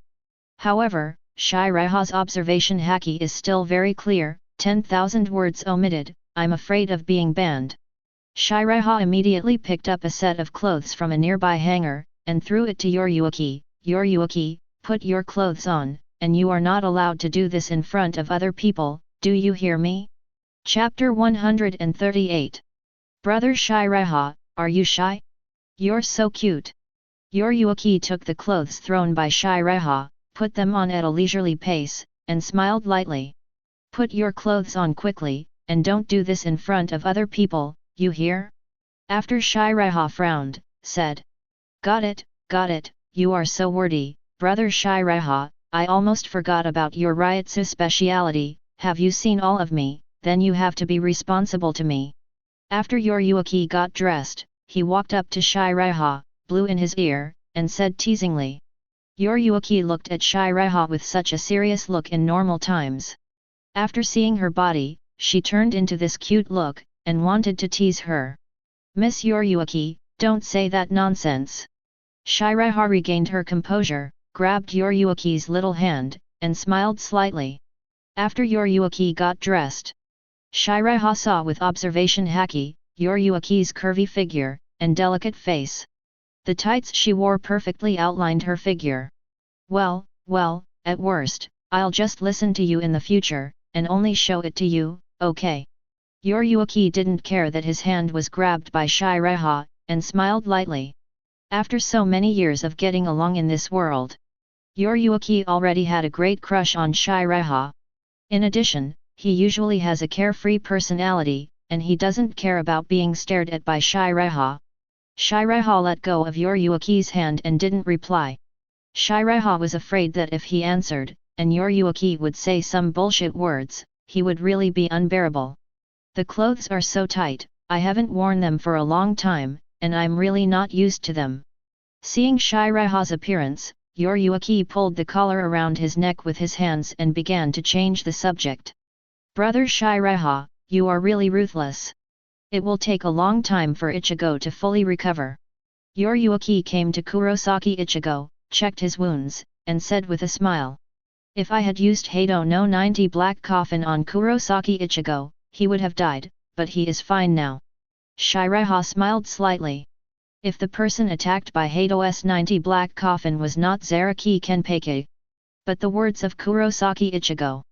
However, Seireitei's observation haki is still very clear, 10,000 words omitted, I'm afraid of being banned. Seireitei immediately picked up a set of clothes from a nearby hanger, and threw it to Yoriyuki. Yoriyuki, put your clothes on, and you are not allowed to do this in front of other people, do you hear me? Chapter 138. Brother Seireitei, are you shy? You're so cute. Yoriyuki took the clothes thrown by Seireitei, put them on at a leisurely pace, and smiled lightly. Put your clothes on quickly, and don't do this in front of other people, you hear? After Seireitei frowned, said. Got it, you are so wordy, brother Seireitei, I almost forgot about your Ryutsu speciality, have you seen all of me, then you have to be responsible to me. After Yoriyuki got dressed, he walked up to Seireitei, blew in his ear, and said teasingly. Yoriyuki looked at Seireitei with such a serious look in normal times. After seeing her body, she turned into this cute look, and wanted to tease her. Miss Yoriyuki, don't say that nonsense. Seireitei regained her composure, grabbed Yoriyuki's little hand, and smiled slightly. After Yoriyuki got dressed, Seireitei saw with observation haki, Yoriyuki's curvy figure, and delicate face. The tights she wore perfectly outlined her figure. Well, at worst, I'll just listen to you in the future, and only show it to you, okay? Yoriyuki didn't care that his hand was grabbed by Seireitei, and smiled lightly. After so many years of getting along in this world, Yoriyuki already had a great crush on Seireitei. In addition, he usually has a carefree personality, and he doesn't care about being stared at by Seireitei. Seireitei let go of Yoriyuki's hand and didn't reply. Seireitei was afraid that if he answered, and Yoriyuki would say some bullshit words, he would really be unbearable. The clothes are so tight, I haven't worn them for a long time, and I'm really not used to them. Seeing Seireitei's appearance, Yoriyuki pulled the collar around his neck with his hands and began to change the subject. Brother Seireitei, you are really ruthless. It will take a long time for Ichigo to fully recover. Yoriyuki came to Kurosaki Ichigo, checked his wounds, and said with a smile. If I had used Hado no 90 Black Coffin on Kurosaki Ichigo, he would have died, but he is fine now. Seireitei smiled slightly. If the person attacked by Hado's 90 Black Coffin was not Zaraki Kenpeki, but the words of Kurosaki Ichigo,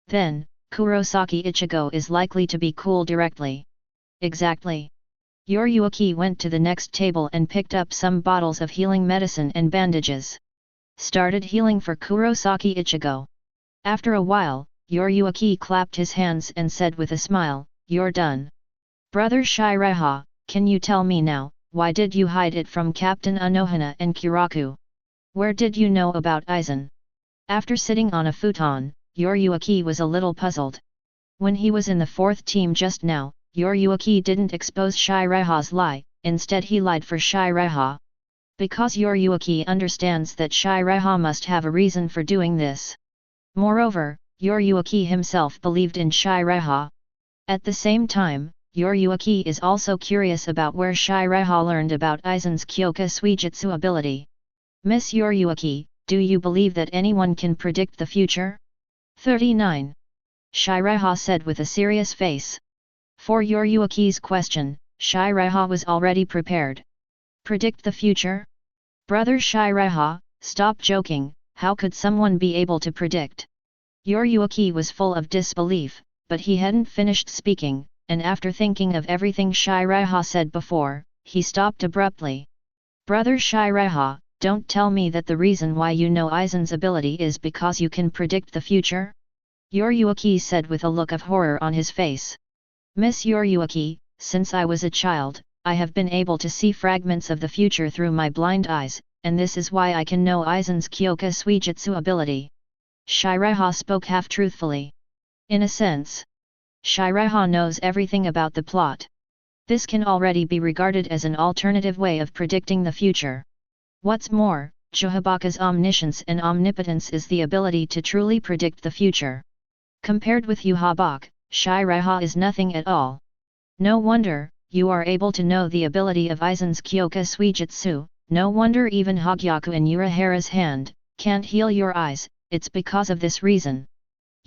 then, Kurosaki Ichigo is likely to be cool directly. Exactly. Yoriyuki went to the next table and picked up some bottles of healing medicine and bandages. Started healing for Kurosaki Ichigo. After a while, Yoriyuki clapped his hands and said with a smile, "You're done. Brother Seireitei, can you tell me now, why did you hide it from Captain Anohana and Kiraku? Where did you know about Aizen?" After sitting on a futon, Yoriyuki was a little puzzled. When he was in the fourth team just now, Yoriyuki didn't expose Seireitei's lie, instead he lied for Seireitei. Because Yoriyuki understands that Seireitei must have a reason for doing this. Moreover, Yoriyuki himself believed in Seireitei. At the same time, Yoriyuki is also curious about where Seireitei learned about Aizen's Kyoka Suijutsu ability. Miss Yoriyuki, do you believe that anyone can predict the future? 39. Seireitei said with a serious face. For Yoriyuki's question, Seireitei was already prepared. Predict the future? Brother Seireitei, stop joking, how could someone be able to predict? Yoriyuki was full of disbelief, but he hadn't finished speaking, and after thinking of everything Seireitei said before, he stopped abruptly. Brother Seireitei, don't tell me that the reason why you know Aizen's ability is because you can predict the future? Yoriyuki said with a look of horror on his face. Miss Yoriyuki, since I was a child, I have been able to see fragments of the future through my blind eyes, and this is why I can know Aizen's Kyoka Suijutsu ability. Seireitei spoke half-truthfully. In a sense, Seireitei knows everything about the plot. This can already be regarded as an alternative way of predicting the future. What's more, Chihibaku's omniscience and omnipotence is the ability to truly predict the future. Compared with Yamamoto, Seireitei is nothing at all. No wonder, you are able to know the ability of Aizen's Kyoka Suijutsu, no wonder even Hogyaku in Urahara's hand can't heal your eyes, it's because of this reason.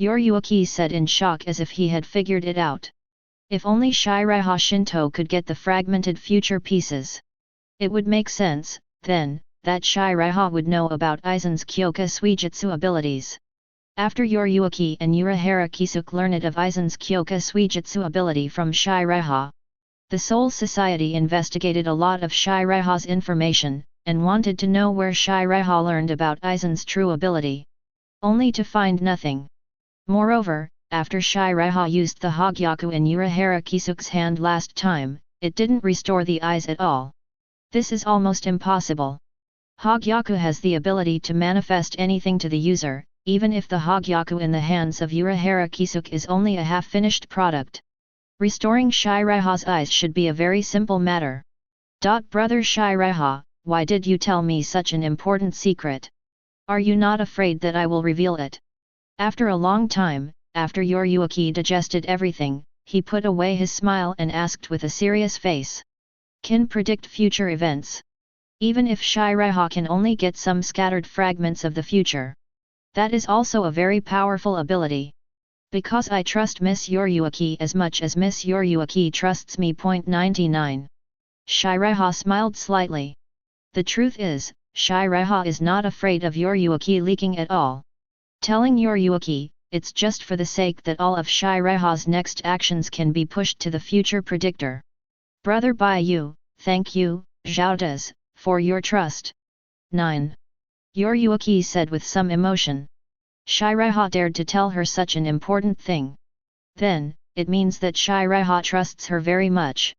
Yoriyuki said in shock as if he had figured it out. If only Seireitei Shinto could get the fragmented future pieces. It would make sense, then, that Seireitei would know about Aizen's Kyoka Suijutsu abilities. After Yoriyuki and Urahara Kisuke learned of Aizen's Kyoka Suijutsu ability from Seireitei, the Soul Society investigated a lot of Seireitei's information, and wanted to know where Seireitei learned about Aizen's true ability. Only to find nothing. Moreover, after Seireitei used the Hogyaku in Urahara Kisuke's hand last time, it didn't restore the eyes at all. This is almost impossible. Hogyaku has the ability to manifest anything to the user, even if the Hogyaku in the hands of Urahara Kisuke is only a half-finished product. Restoring Seireitei's eyes should be a very simple matter. Brother Seireitei, why did you tell me such an important secret? Are you not afraid that I will reveal it? After a long time, after Yoriyuki digested everything, he put away his smile and asked with a serious face. Can predict future events. Even if Seireitei can only get some scattered fragments of the future. That is also a very powerful ability. Because I trust Miss Yoriyuki as much as Miss Yoriyuki trusts me. 99. Seireitei smiled slightly. The truth is, Seireitei is not afraid of Yoriyuki leaking at all. Telling Yoriyuki, it's just for the sake that all of Seireitei's next actions can be pushed to the future predictor. Brother Bai Yu, thank you, Zhao, for your trust. 9. Yoriyuki said with some emotion. Seireitei dared to tell her such an important thing. Then, it means that Seireitei trusts her very much.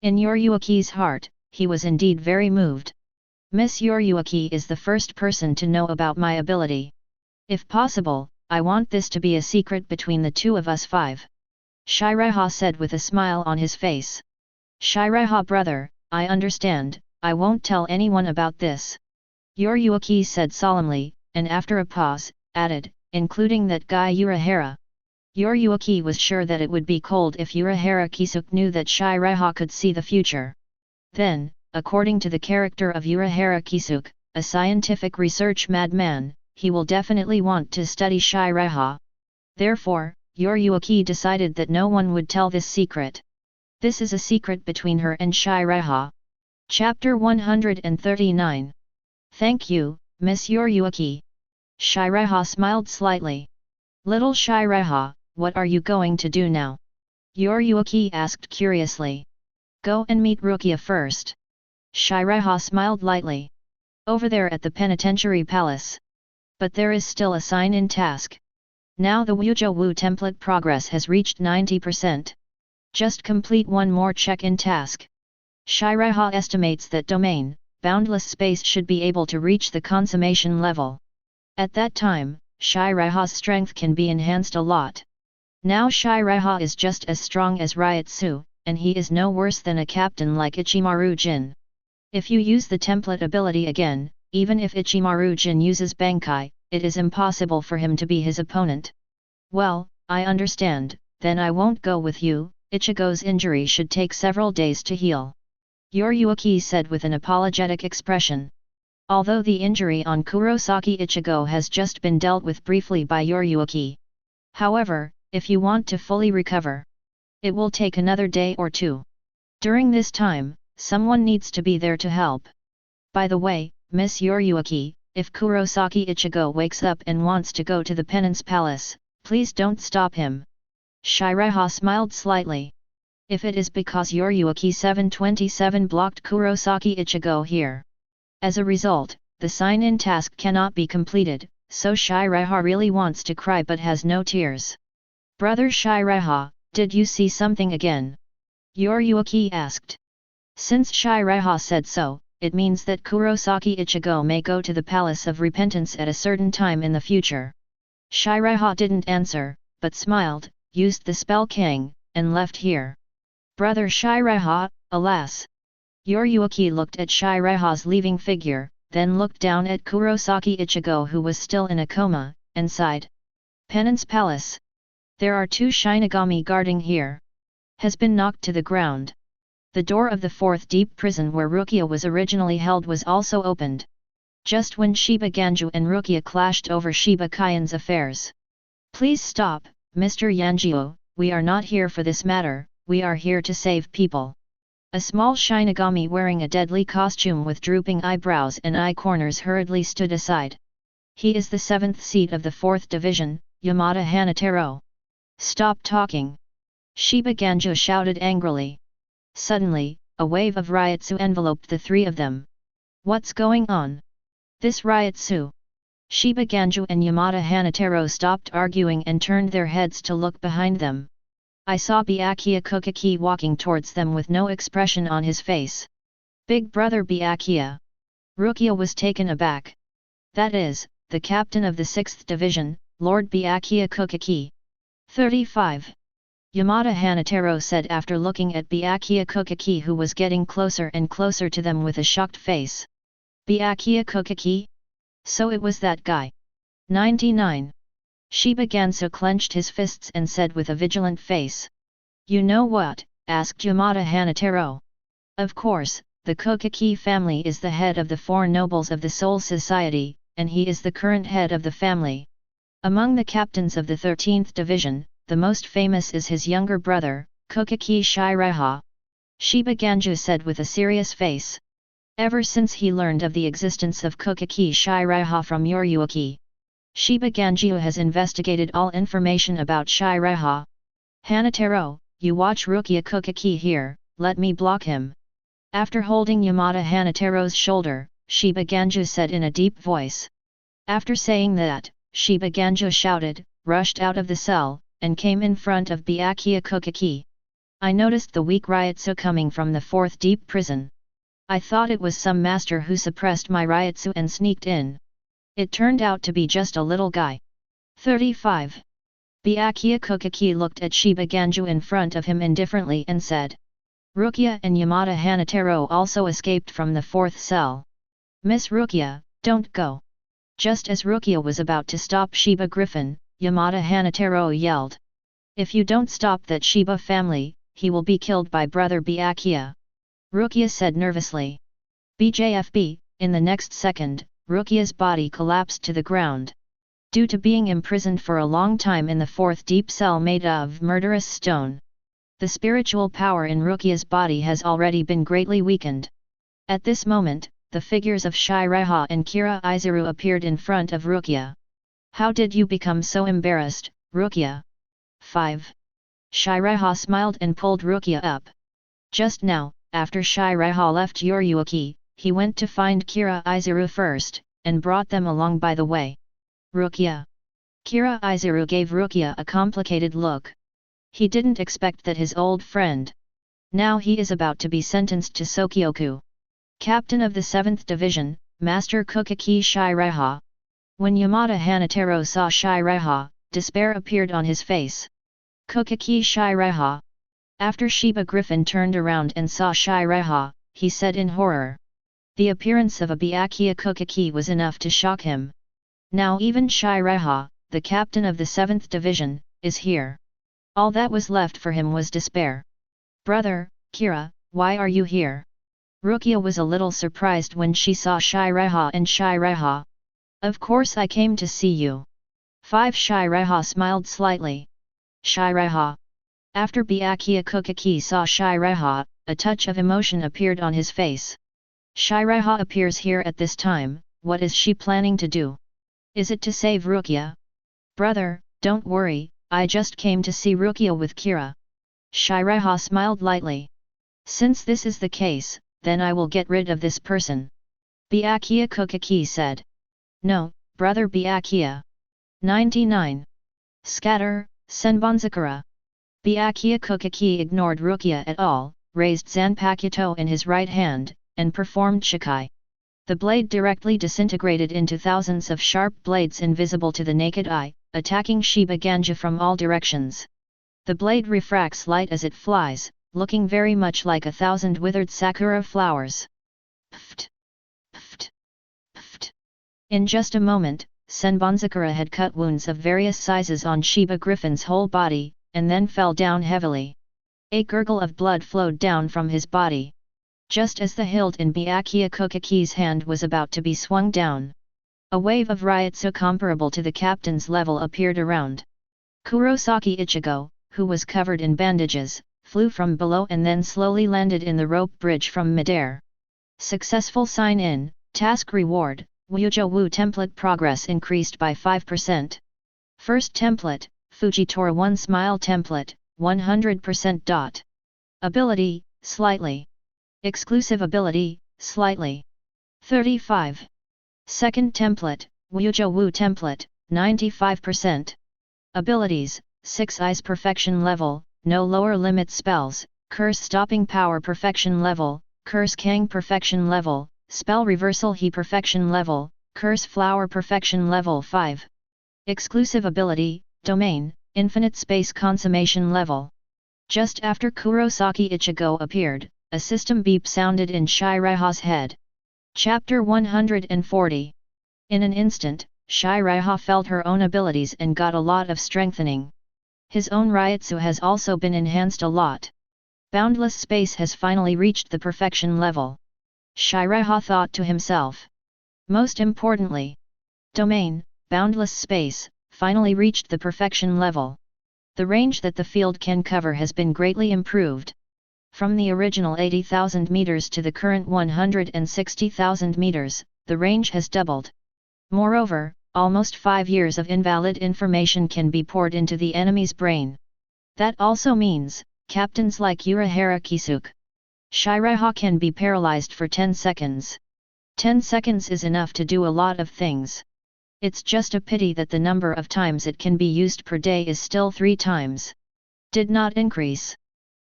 In Yoriyuki's heart, he was indeed very moved. Miss Yoriyuki is the first person to know about my ability. If possible, I want this to be a secret between the two of us. 5. Seireitei said with a smile on his face. Seireitei brother, I understand, I won't tell anyone about this. Yoriyuki said solemnly, and after a pause, added, including that guy Urahara. Yoriyuki was sure that it would be cold if Urahara Kisuke knew that Seireitei could see the future. Then, according to the character of Urahara Kisuke, a scientific research madman, he will definitely want to study Seireitei. Therefore, Yoriyuki decided that no one would tell this secret. This is a secret between her and Seireitei. Chapter 139. Thank you, Miss Yoriyuki. Seireitei smiled slightly. Little Seireitei, what are you going to do now? Yoriyuki asked curiously. Go and meet Rukia first. Seireitei smiled lightly. Over there at the penitentiary palace. But there is still a sign-in task. Now the Wuzhou Wu template progress has reached 90%. Just complete one more check-in task. Seireitei estimates that domain, boundless space should be able to reach the consummation level. At that time, Seireitei's strength can be enhanced a lot. Now Seireitei is just as strong as Ryotsu, and he is no worse than a captain like Ichimaru Jin. If you use the template ability again, even if Ichimaru Jin uses Bankai, it is impossible for him to be his opponent. Well, I understand, then I won't go with you. Ichigo's injury should take several days to heal. Yoriyuki said with an apologetic expression. Although the injury on Kurosaki Ichigo has just been dealt with briefly by Yoriyuki. However, if you want to fully recover, it will take another day or two. During this time, someone needs to be there to help. By the way, Miss Yoriyuki, if Kurosaki Ichigo wakes up and wants to go to the penance palace, please don't stop him. Seireitei smiled slightly. If it is because Yoriyuki 727 blocked Kurosaki Ichigo here. As a result, the sign-in task cannot be completed, so Seireitei really wants to cry but has no tears. Brother Seireitei, did you see something again? Yoriyuki asked. Since Seireitei said so, it means that Kurosaki Ichigo may go to the Palace of Repentance at a certain time in the future. Seireitei didn't answer, but smiled, used the spell King, and left here. Brother Seireitei, alas! Yoryuki looked at Seireitei's leaving figure, then looked down at Kurosaki Ichigo who was still in a coma, and sighed. Penance Palace. There are 2 Shinigami guarding here. Has been knocked to the ground. The door of the 4th deep prison where Rukia was originally held was also opened. Just when Shiba Ganju and Rukia clashed over Shiba Kaien's affairs. Please stop, Mr. Yanjiu, we are not here for this matter, we are here to save people. A small Shinigami wearing a deadly costume with drooping eyebrows and eye corners hurriedly stood aside. He is the 7th seat of the 4th division, Yamada Hanataro. Stop talking! Shiba Ganju shouted angrily. Suddenly, a wave of Ryotsu enveloped the 3 of them. What's going on? This Ryotsu? Shiba Ganju and Yamada Hanataro stopped arguing and turned their heads to look behind them. I saw Byakuya Kuchiki walking towards them with no expression on his face. Big brother Byakuya. Rukia was taken aback. That is, the captain of the 6th division, Lord Byakuya Kuchiki. 35. Yamada Hanataro said after looking at Byakuya Kuchiki who was getting closer and closer to them with a shocked face. Byakuya Kuchiki? So it was that guy. 99. Shiba Gansu clenched his fists and said with a vigilant face. You know what? Asked Yamada Hanataro. Of course, the Kuchiki family is the head of the 4 nobles of the Soul Society, and he is the current head of the family. Among the captains of the 13th division, the most famous is his younger brother, Kuchiki Seireitei. Shiba Ganju said with a serious face. Ever since he learned of the existence of Kuchiki Seireitei from Yoryuki, Shiba Ganju has investigated all information about Seireitei. Hanataro, you watch Rukia Kuchiki here, let me block him. After holding Yamada Hanataro's shoulder, Shiba Ganju said in a deep voice. After saying that, Shiba Ganju shouted, rushed out of the cell, and came in front of Byakuya Kuchiki. I noticed the weak Ryotsu coming from the 4th deep prison. I thought it was some master who suppressed my Ryotsu and sneaked in. It turned out to be just a little guy. 35. Byakuya Kuchiki looked at Shiba Ganju in front of him indifferently and said. Rukia and Yamada Hanataro also escaped from the 4th cell. Miss Rukia, don't go. Just as Rukia was about to stop Shiba Griffin, Yamada Hanataro yelled. If you don't stop that Shiba family, he will be killed by brother Byakuya. Rukia said nervously. BJFB, in the next second, Rukia's body collapsed to the ground. Due to being imprisoned for a long time in the 4th deep cell made of murderous stone, the spiritual power in Rukia's body has already been greatly weakened. At this moment, the figures of Seireitei and Kira Izuru appeared in front of Rukia. How did you become so embarrassed, Rukia? 5. Seireitei smiled and pulled Rukia up. Just now, after Seireitei left Yoryuki, he went to find Kira Izuru first, and brought them along by the way. Rukia. Kira Izuru gave Rukia a complicated look. He didn't expect that his old friend. Now he is about to be sentenced to Sōkyoku. Captain of the 7th division, Master Kuchiki Seireitei. When Yamada Hanataro saw Seireitei, despair appeared on his face. Kuchiki Seireitei. After Shiba Griffin turned around and saw Seireitei, he said in horror. The appearance of a Byakuya Kuchiki was enough to shock him. Now even Seireitei, the captain of the 7th division, is here. All that was left for him was despair. Brother, Kira, why are you here? Rukia was a little surprised when she saw Seireitei and Seireitei. Of course I came to see you. 5. Seireitei smiled slightly. Seireitei. After Byakuya Kuchiki saw Seireitei, a touch of emotion appeared on his face. Seireitei appears here at this time, what is she planning to do? Is it to save Rukia? Brother, don't worry, I just came to see Rukia with Kira. Seireitei smiled lightly. Since this is the case, then I will get rid of this person. Byakuya Kuchiki said. No, brother Byakuya. 99. Scatter, Senbonzakura. Byakuya Kuchiki ignored Rukia at all, raised Zanpakuto in his right hand, and performed Shikai. The blade directly disintegrated into thousands of sharp blades invisible to the naked eye, attacking Shiba Ganja from all directions. The blade refracts light as it flies, looking very much like 1,000 withered sakura flowers. Pft! Pft! Pft! In just a moment, Senbonzakura had cut wounds of various sizes on Shiba Griffin's whole body, and then fell down heavily. A gurgle of blood flowed down from his body. Just as the hilt in Byakuya Kuchiki's hand was about to be swung down, a wave of Ryutsu comparable to the captain's level appeared around. Kurosaki Ichigo, who was covered in bandages, flew from below and then slowly landed in the rope bridge from midair. Successful sign-in, task reward, Wujo Wu template progress increased by 5%. First template, Fujitora 1 Smile template, 100%. Ability, slightly. Exclusive ability, slightly. 35. Second template, Wujo Wu template, 95%. Abilities, 6 Eyes perfection level, no lower limit spells, curse stopping power perfection level, curse Kang perfection level, spell reversal He perfection level, curse flower perfection level 5. Exclusive ability, domain, infinite space consummation level. Just after Kurosaki Ichigo appeared, a system beep sounded in Shiraiha's head. Chapter 140. In an instant, Shiraiha felt her own abilities and got a lot of strengthening. His own Ryutsu has also been enhanced a lot. Boundless space has finally reached the perfection level. Shiraiha thought to himself. Most importantly, domain, boundless space, finally reached the perfection level. The range that the field can cover has been greatly improved. From the original 80,000 meters to the current 160,000 meters, the range has doubled. Moreover, almost 5 years of invalid information can be poured into the enemy's brain. That also means, captains like Urahara Kisuke, Shiraiha can be paralyzed for 10 seconds. 10 seconds is enough to do a lot of things. It's just a pity that the number of times it can be used per day is still 3 times. Did not increase.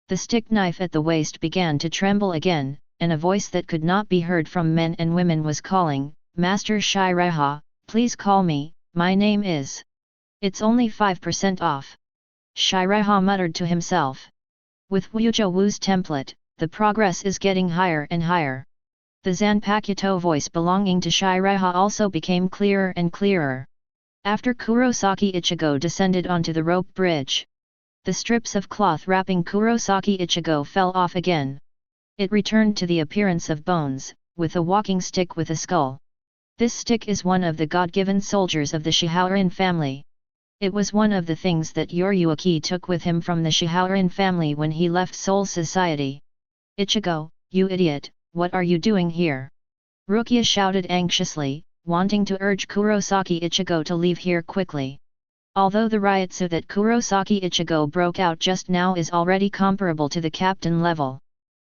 The stick knife at the waist began to tremble again, and a voice that could not be heard from men and women was calling, Master Shiraiha, please call me, my name is. It's only 5% off. Shiraiha muttered to himself. With Wujo Wu's template, the progress is getting higher and higher. The Zanpakuto voice belonging to Shiraiha also became clearer and clearer. After Kurosaki Ichigo descended onto the rope bridge, the strips of cloth wrapping Kurosaki Ichigo fell off again. It returned to the appearance of bones, with a walking stick with a skull. This stick is one of the God-given soldiers of the Shihaorin family. It was one of the things that Yoryuki took with him from the Shihaorin family when he left Soul Society. Ichigo, you idiot, what are you doing here? Rukia shouted anxiously, wanting to urge Kurosaki Ichigo to leave here quickly. Although the Ryutsu that Kurosaki Ichigo broke out just now is already comparable to the captain level.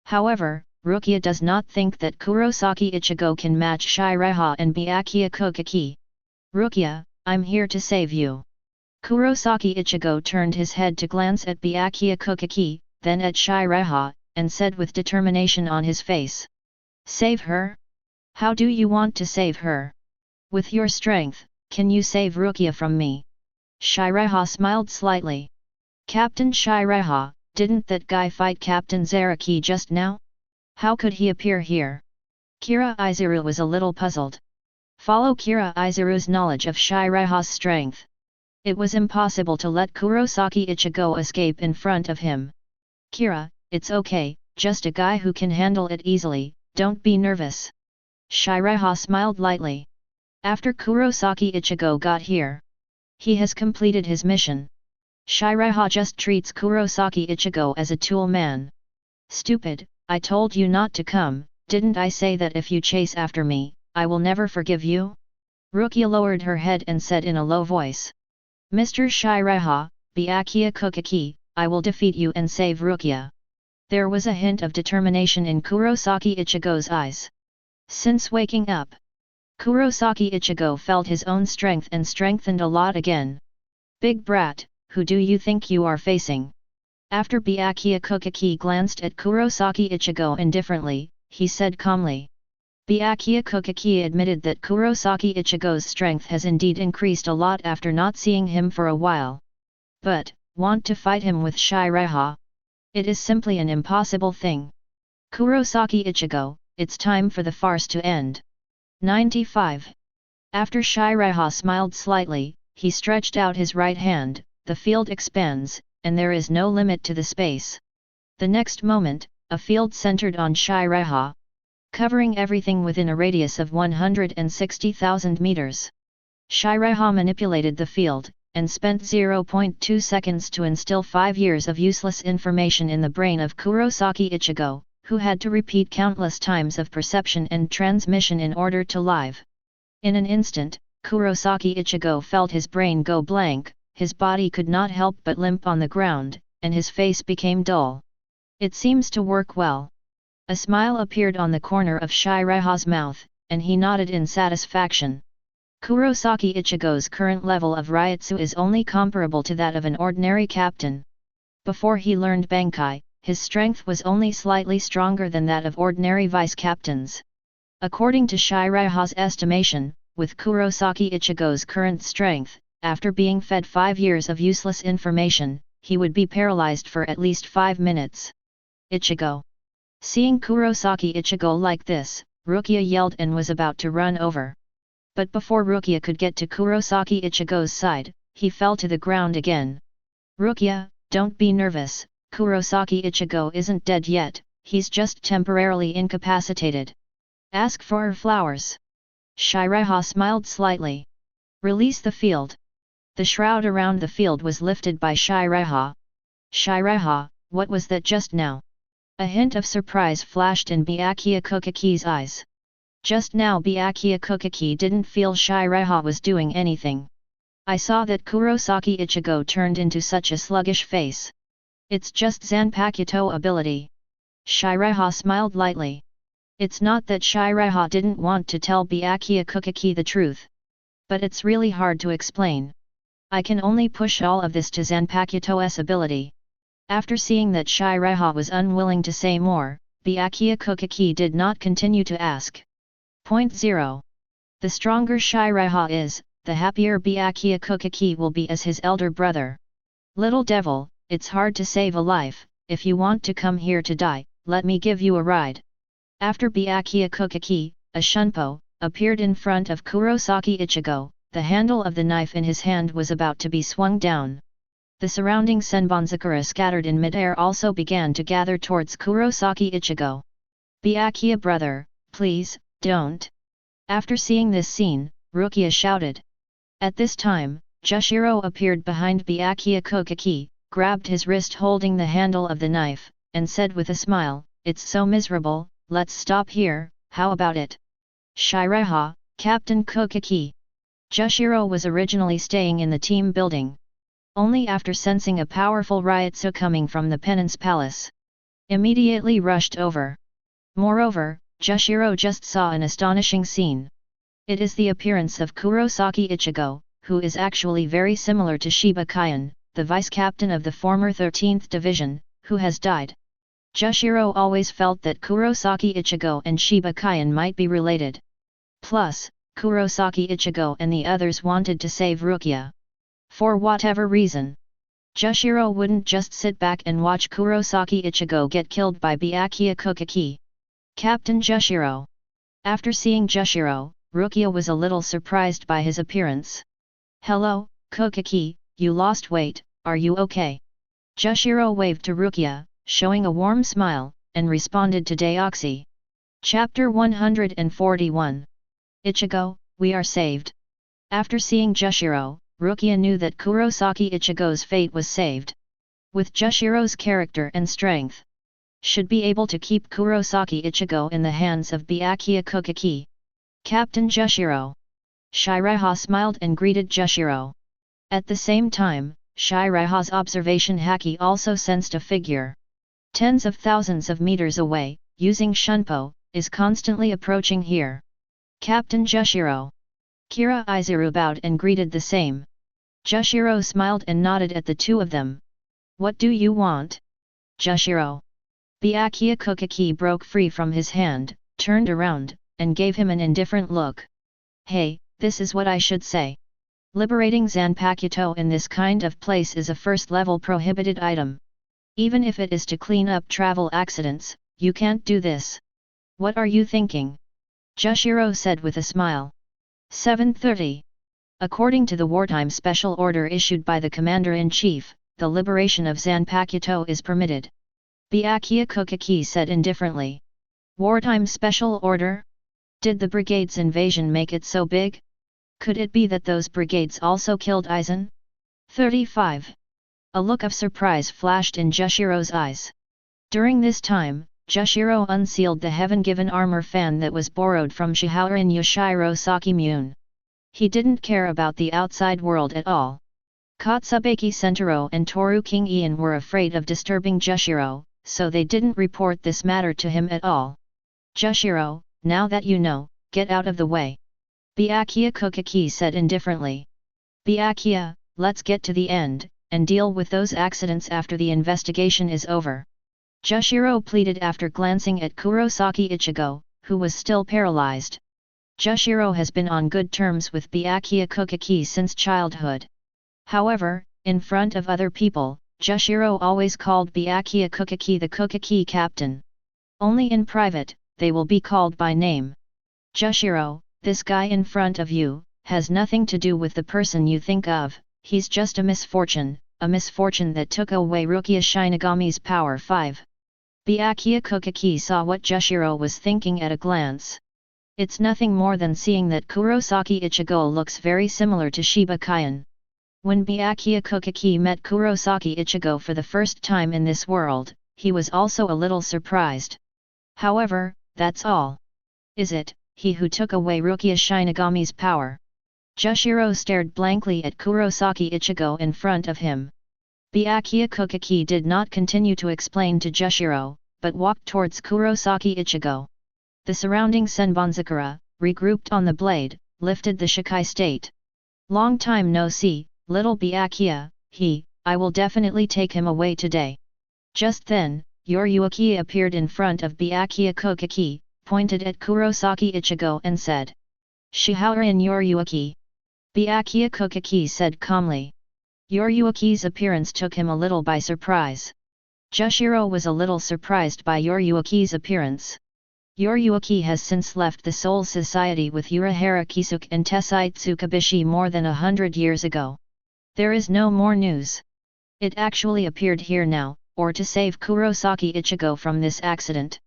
However, Rukia does not think that Kurosaki Ichigo can match Shiraiha and Byakuya Kuchiki. Rukia, I'm here to save you. Kurosaki Ichigo turned his head to glance at Byakuya Kuchiki, then at Shiraiha, and said with determination on his face. Save her? How do you want to save her? With your strength, can you save Rukia from me? Shiraiha smiled slightly. Captain Shiraiha, didn't that guy fight Captain Zaraki just now? How could he appear here? Kira Izuru was a little puzzled. Follow Kira Izuru's knowledge of Shiraiha's strength. It was impossible to let Kurosaki Ichigo escape in front of him. Kira, it's okay, just a guy who can handle it easily, don't be nervous. Shiraiha smiled lightly. After Kurosaki Ichigo got here, he has completed his mission. Shiraiha just treats Kurosaki Ichigo as a tool man. Stupid, I told you not to come, didn't I say that if you chase after me, I will never forgive you? Rukia lowered her head and said in a low voice. Mr. Shiraiha, Byakuya Kuchiki, I will defeat you and save Rukia. There was a hint of determination in Kurosaki Ichigo's eyes. Since waking up, Kurosaki Ichigo felt his own strength and strengthened a lot again. Big brat, who do you think you are facing? After Byakuya Kuchiki glanced at Kurosaki Ichigo indifferently, he said calmly. Byakuya Kuchiki admitted that Kurosaki Ichigo's strength has indeed increased a lot after not seeing him for a while. But, want to fight him with Seireitei? It is simply an impossible thing. Kurosaki Ichigo, it's time for the farce to end. 95. After Seireitei smiled slightly, he stretched out his right hand, the field expands, and there is no limit to the space. The next moment, a field centered on Seireitei, covering everything within a radius of 160,000 meters. Seireitei manipulated the field, and spent 0.2 seconds to instill 5 years of useless information in the brain of Kurosaki Ichigo, who had to repeat countless times of perception and transmission in order to live. In an instant, Kurosaki Ichigo felt his brain go blank, his body could not help but limp on the ground, and his face became dull. It seems to work well. A smile appeared on the corner of Seireitei's mouth, and he nodded in satisfaction. Kurosaki Ichigo's current level of Ryutsu is only comparable to that of an ordinary captain. Before he learned Bankai, his strength was only slightly stronger than that of ordinary vice-captains. According to Seireitei's estimation, with Kurosaki Ichigo's current strength, after being fed 5 years of useless information, he would be paralyzed for at least 5 minutes. Ichigo! Seeing Kurosaki Ichigo like this, Rukia yelled and was about to run over. But before Rukia could get to Kurosaki Ichigo's side, he fell to the ground again. Rukia, don't be nervous, Kurosaki Ichigo isn't dead yet, he's just temporarily incapacitated. Ask for her flowers. Seireitei smiled slightly. Release the field. The shroud around the field was lifted by Seireitei. Seireitei, what was that just now? A hint of surprise flashed in Byakuya Kuchiki's eyes. Just now Byakuya Kuchiki didn't feel Seireitei was doing anything. I saw that Kurosaki Ichigo turned into such a sluggish face. It's just Zanpakuto ability. Seireitei smiled lightly. It's not that Seireitei didn't want to tell Byakuya Kuchiki the truth. But it's really hard to explain. I can only push all of this to Zanpakuto's ability. After seeing that Seireitei was unwilling to say more, Byakuya Kuchiki did not continue to ask. 0. The stronger Seireitei is, the happier Byakuya Kuchiki will be as his elder brother. Little devil, it's hard to save a life, if you want to come here to die, let me give you a ride. After Byakuya Kuchiki, a shunpo, appeared in front of Kurosaki Ichigo, the handle of the knife in his hand was about to be swung down. The surrounding senbonzakura scattered in midair also began to gather towards Kurosaki Ichigo. Byakuya brother, please, don't. After seeing this scene, Rukia shouted. At this time, Jushiro appeared behind Byakuya Kuchiki, grabbed his wrist holding the handle of the knife, and said with a smile, it's so miserable, let's stop here, how about it? Seireitei, Captain Kuchiki. Jushiro was originally staying in the team building. Only after sensing a powerful Ryutsu coming from the Penance Palace, immediately rushed over. Moreover, Jushiro just saw an astonishing scene. It is the appearance of Kurosaki Ichigo, who is actually very similar to Shiba Kyan, the vice-captain of the former 13th Division, who has died. Jushiro always felt that Kurosaki Ichigo and Shiba Kyan might be related. Plus, Kurosaki Ichigo and the others wanted to save Rukia. For whatever reason, Jushiro wouldn't just sit back and watch Kurosaki Ichigo get killed by Byakuya Kuchiki. Captain Jushiro. After seeing Jushiro, Rukia was a little surprised by his appearance. Hello, Kuchiki, you lost weight, are you okay? Jushiro waved to Rukia, showing a warm smile, and responded to Deoxy. Chapter 141. Ichigo, we are saved. After seeing Jushiro, Rukia knew that Kurosaki Ichigo's fate was saved. With Jushiro's character and strength, should be able to keep Kurosaki Ichigo in the hands of Byakuya Kuchiki. Captain Jushiro. Seireitei smiled and greeted Jushiro. At the same time, Seireitei's observation haki also sensed a figure. Tens of thousands of meters away, using shunpo, is constantly approaching here. Captain Jushiro. Kira Izuru bowed and greeted the same. Jushiro smiled and nodded at the two of them. What do you want? Jushiro. Byakuya Kuchiki broke free from his hand, turned around, and gave him an indifferent look. Hey, this is what I should say. Liberating Zanpakuto in this kind of place is a first-level prohibited item. Even if it is to clean up travel accidents, you can't do this. What are you thinking? Jushiro said with a smile. 7:30. According to the wartime special order issued by the Commander-in-Chief, the liberation of Zanpakuto is permitted. Byakuya Kuchiki said indifferently. Wartime special order? Did the brigade's invasion make it so big? Could it be that those brigades also killed Aizen? 35. A look of surprise flashed in Jushiro's eyes. During this time, Jushiro unsealed the heaven-given armor fan that was borrowed from Shihaorin Yoshiro Sakimune. He didn't care about the outside world at all. Katsubeki Sentaro and Toru King Ian were afraid of disturbing Jushiro, so they didn't report this matter to him at all. Jushiro, now that you know, get out of the way. Byakuya Kuchiki said indifferently. Byakuya, let's get to the end, and deal with those accidents after the investigation is over. Jushiro pleaded after glancing at Kurosaki Ichigo, who was still paralyzed. Jushiro has been on good terms with Byakuya Kuchiki since childhood. However, in front of other people, Jushiro always called Byakuya Kuchiki the Kuchiki captain. Only in private, they will be called by name. Jushiro, this guy in front of you, has nothing to do with the person you think of, he's just a misfortune that took away Rukia Shinigami's power 5. Byakuya Kuchiki saw what Jushiro was thinking at a glance. It's nothing more than seeing that Kurosaki Ichigo looks very similar to Shiba Kyan. When Byakuya Kuchiki met Kurosaki Ichigo for the first time in this world, he was also a little surprised. However, that's all. Is it, he who took away Rukia Shinigami's power? Jushiro stared blankly at Kurosaki Ichigo in front of him. Byakuya Kuchiki did not continue to explain to Jushiro, but walked towards Kurosaki Ichigo. The surrounding Senbonzakura, regrouped on the blade, lifted the Shikai state. Long time no see, little Byakuya, I will definitely take him away today. Just then, Yoryuki appeared in front of Byakuya Kuchiki, pointed at Kurosaki Ichigo and said. Shihaorin Yoryuki. Byakuya Kuchiki said calmly. Yoryuki's appearance took him a little by surprise. Jushiro was a little surprised by Yoryuki's appearance. Yoryuki has since left the Soul Society with Urahara Kisuke and Tessai Tsukabishi more than 100 years ago. There is no more news. It actually appeared here now, or to save Kurosaki Ichigo from this accident.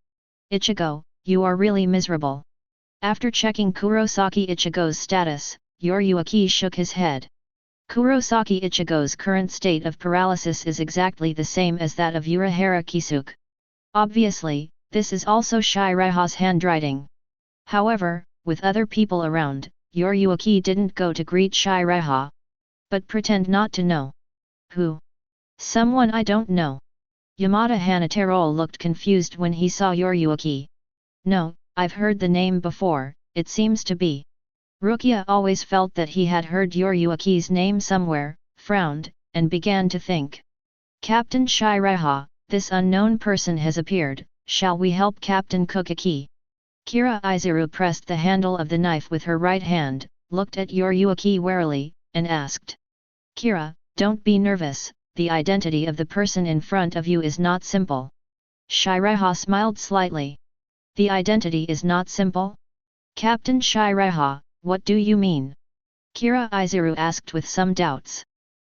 Ichigo, you are really miserable. After checking Kurosaki Ichigo's status, Yoryuki shook his head. Kurosaki Ichigo's current state of paralysis is exactly the same as that of Urahara Kisuke. Obviously, this is also Seireiha's handwriting. However, with other people around, Yoryuki didn't go to greet Seireiha. But pretend not to know. Who? Someone I don't know. Yamada Hanataro looked confused when he saw Yoryuki. No, I've heard the name before, it seems to be. Rukia always felt that he had heard Yoryuki's name somewhere, frowned, and began to think. Captain Seireiha, this unknown person has appeared, shall we help Captain Kuchiki? Kira Izuru pressed the handle of the knife with her right hand, looked at Yoryuki warily, and asked. Kira, don't be nervous, the identity of the person in front of you is not simple. Seireiha smiled slightly. The identity is not simple? Captain Seireiha, what do you mean? Kira Izuru asked with some doubts.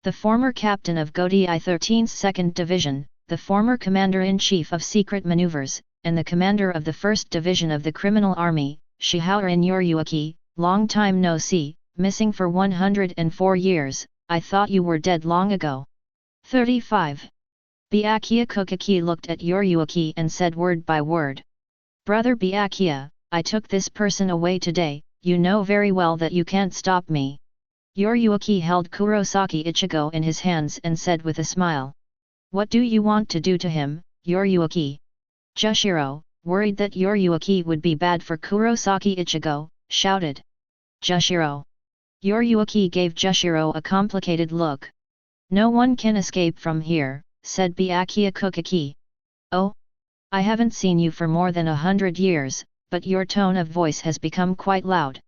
The former captain of Godi 13th 2nd Division, the former commander-in-chief of secret maneuvers, and the commander of the 1st Division of the Criminal Army, Shihaorin Yoryuki, long time no see, missing for 104 years, I thought you were dead long ago. 35. Byakuya Kuchiki looked at Yoryuki and said word by word. Brother Byakuya, I took this person away today, you know very well that you can't stop me. Yoryuki held Kurosaki Ichigo in his hands and said with a smile. What do you want to do to him, Yoryuki? Jushiro, worried that Yoryuki would be bad for Kurosaki Ichigo, shouted. Jushiro. Yoryuki gave Jushiro a complicated look. No one can escape from here, said Byakuya Kuchiki. Oh? I haven't seen you for more than 100 years, but your tone of voice has become quite loud.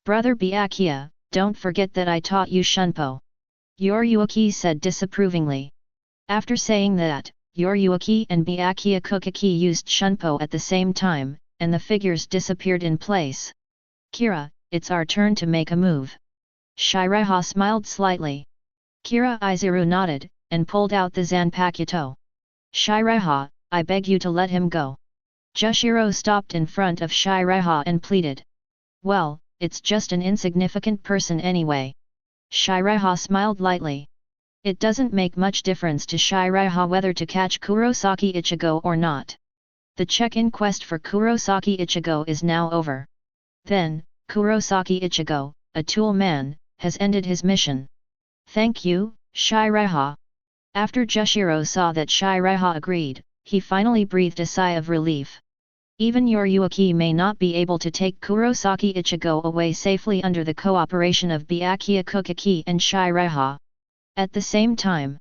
Brother Byakuya, don't forget that I taught you Shunpo. Yoryuki said disapprovingly. After saying that, Yoryuki and Byakuya Kuchiki used Shunpo at the same time, and the figures disappeared in place. Kira, it's our turn to make a move. Seireitei smiled slightly. Kira Izuru nodded, and pulled out the Zanpakuto. Seireitei, I beg you to let him go. Jushiro stopped in front of Seireitei and pleaded. Well, it's just an insignificant person anyway. Seireitei smiled lightly. It doesn't make much difference to Seireitei whether to catch Kurosaki Ichigo or not. The check-in quest for Kurosaki Ichigo is now over. Then, Kurosaki Ichigo, a tool man, has ended his mission. Thank you, Seireitei. After Jushiro saw that Seireitei agreed, he finally breathed a sigh of relief. Even Yoryuki may not be able to take Kurosaki Ichigo away safely under the cooperation of Byakuya Kuchiki and Seireitei. At the same time,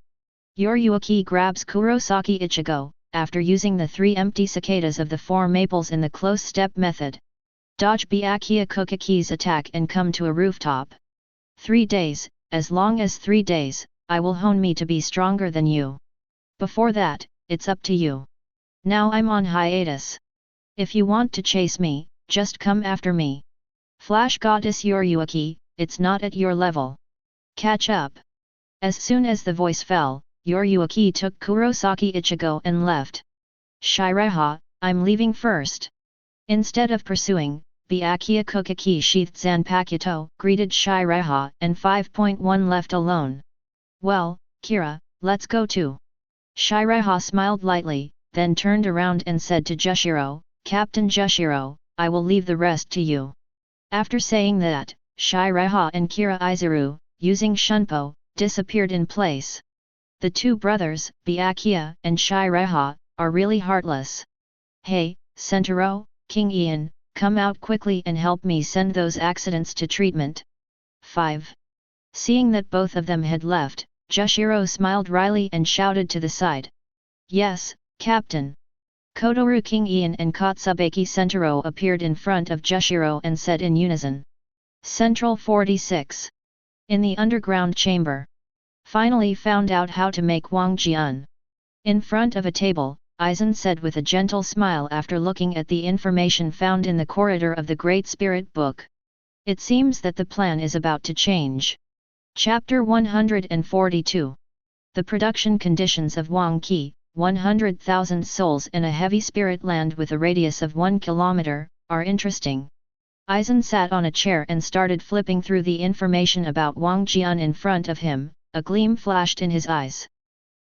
Yoryuki grabs Kurosaki Ichigo, after using the 3 empty cicadas of the 4 maples in the close step method. Dodge Byakuya Kuchiki's attack and come to a rooftop. 3 days, as long as 3 days, I will hone me to be stronger than you. Before that, it's up to you. Now I'm on hiatus. If you want to chase me, just come after me. Flash Goddess Yoryuki, it's not at your level. Catch up. As soon as the voice fell, Yoryuki took Kurosaki Ichigo and left. Seireitei, I'm leaving first. Instead of pursuing, Byakuya Kuchiki sheathed Zanpakuto, greeted Seireitei, and 5.1 left alone. Well, Kira, let's go too. Seireitei smiled lightly, then turned around and said to Jushiro, Captain Jushiro, I will leave the rest to you. After saying that, Seireitei and Kira Izuru, using Shunpo, disappeared in place. The 2 brothers, Byakuya and Seireitei, are really heartless. Hey, Sentaro, King Ian, come out quickly and help me send those accidents to treatment. 5. Seeing that both of them had left, Jushiro smiled wryly and shouted to the side. Yes, Captain. Kotoru King Ian and Katsubeki Sentaro appeared in front of Jushiro and said in unison. Central 46. In the underground chamber. Finally found out how to make Wangjian. In front of a table, Aizen said with a gentle smile after looking at the information found in the corridor of the Great Spirit Book. It seems that the plan is about to change. Chapter 142. The production conditions of Wang Qi, 100,000 souls in a heavy spirit land with a radius of 1 kilometer, are interesting. Aizen sat on a chair and started flipping through the information about Wangjian in front of him. A gleam flashed in his eyes.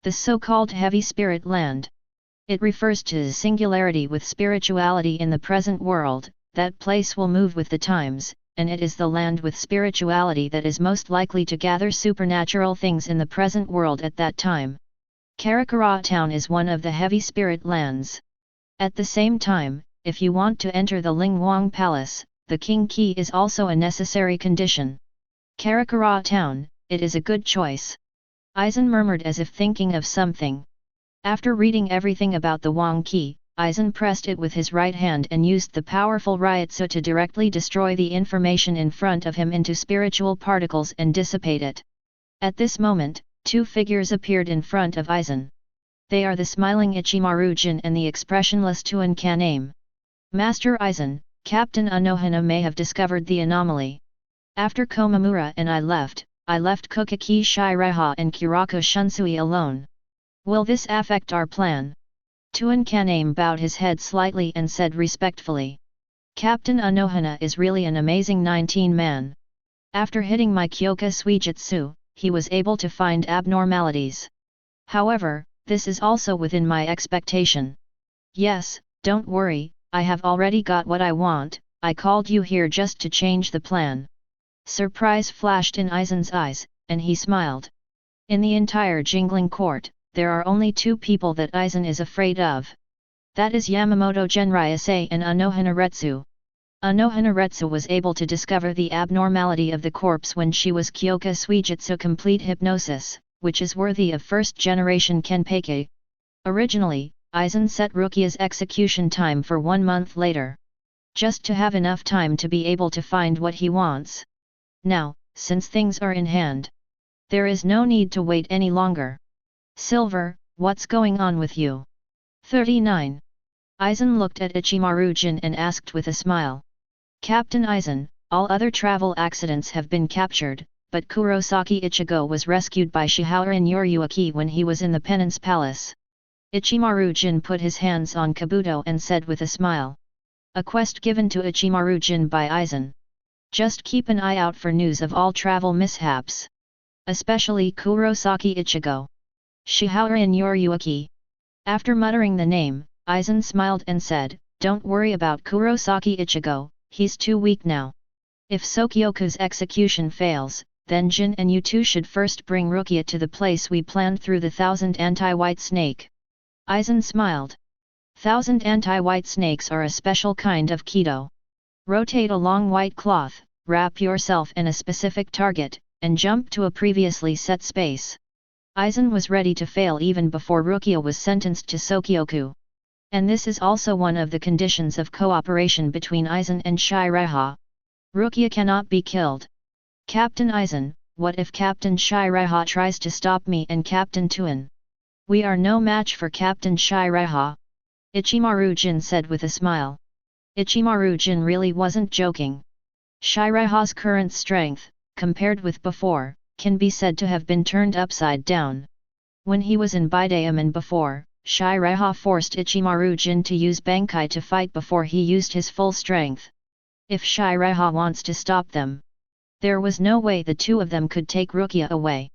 The so-called heavy spirit land. It refers to the singularity with spirituality in the present world. That place will move with the times, and it is the land with spirituality that is most likely to gather supernatural things in the present world at that time. Karakura town is one of the heavy spirit lands. At the same time, if you want to enter the Lingwang Palace, the King Key is also a necessary condition. Karakura town, it is a good choice. Aizen murmured as if thinking of something. After reading everything about the Wang Key, Aizen pressed it with his right hand and used the powerful Ryutsu to directly destroy the information in front of him into spiritual particles and dissipate it. At this moment, 2 figures appeared in front of Aizen. They are the smiling Ichimaru-jin and the expressionless Tuan Kaname. Master Aizen, Captain Anohana may have discovered the anomaly. After Komamura and I left Kuchiki Seireitei and Kurako Shunsui alone. Will this affect our plan? Tuan Kaname bowed his head slightly and said respectfully. Captain Anohana is really an amazing 19-man. After hitting my Kyoka Suijutsu, he was able to find abnormalities. However, this is also within my expectation. Yes, don't worry, I have already got what I want. I called you here just to change the plan. Surprise flashed in Aizen's eyes, and he smiled. In the entire Jingling court, there are only 2 people that Aizen is afraid of. That is Yamamoto Genryūsai and Anohana. Anohana was able to discover the abnormality of the corpse when she was Kyoka Suijutsu complete hypnosis, which is worthy of first-generation Kenpei. Originally, Aizen set Rukia's execution time for 1 month later, just to have enough time to be able to find what he wants. Now, since things are in hand, there is no need to wait any longer. Silver, what's going on with you? 39. Aizen looked at Ichimaru-jin and asked with a smile. Captain Aizen, all other travel accidents have been captured, but Kurosaki Ichigo was rescued by Shihaoran Yoryuaki when he was in the Penance Palace. Ichimaru-jin put his hands on Kabuto and said with a smile. A quest given to Ichimaru-jin by Aizen. Just keep an eye out for news of all travel mishaps. Especially Kurosaki Ichigo. Shihaoran Yoryuaki. After muttering the name, Aizen smiled and said, Don't worry about Kurosaki Ichigo, he's too weak now. If Sōkyoku's execution fails, then Jin and you two should first bring Rukia to the place we planned through the 1,000 anti-white snake. Aizen smiled. 1,000 anti-white snakes are a special kind of Kido. Rotate a long white cloth, wrap yourself in a specific target, and jump to a previously set space. Aizen was ready to fail even before Rukia was sentenced to Sōkyoku. And this is also one of the conditions of cooperation between Aizen and Seireitei. Rukia cannot be killed. Captain Aizen, what if Captain Seireitei tries to stop me and Captain Tuan? We are no match for Captain Seireitei. Ichimaru-jin said with a smile. Ichimaru-jin really wasn't joking. Seireitei's current strength, compared with before, can be said to have been turned upside down. When he was in Bidaemon before, Seireitei forced Ichimaru-jin to use Bankai to fight before he used his full strength. If Seireitei wants to stop them, there was no way the two of them could take Rukia away.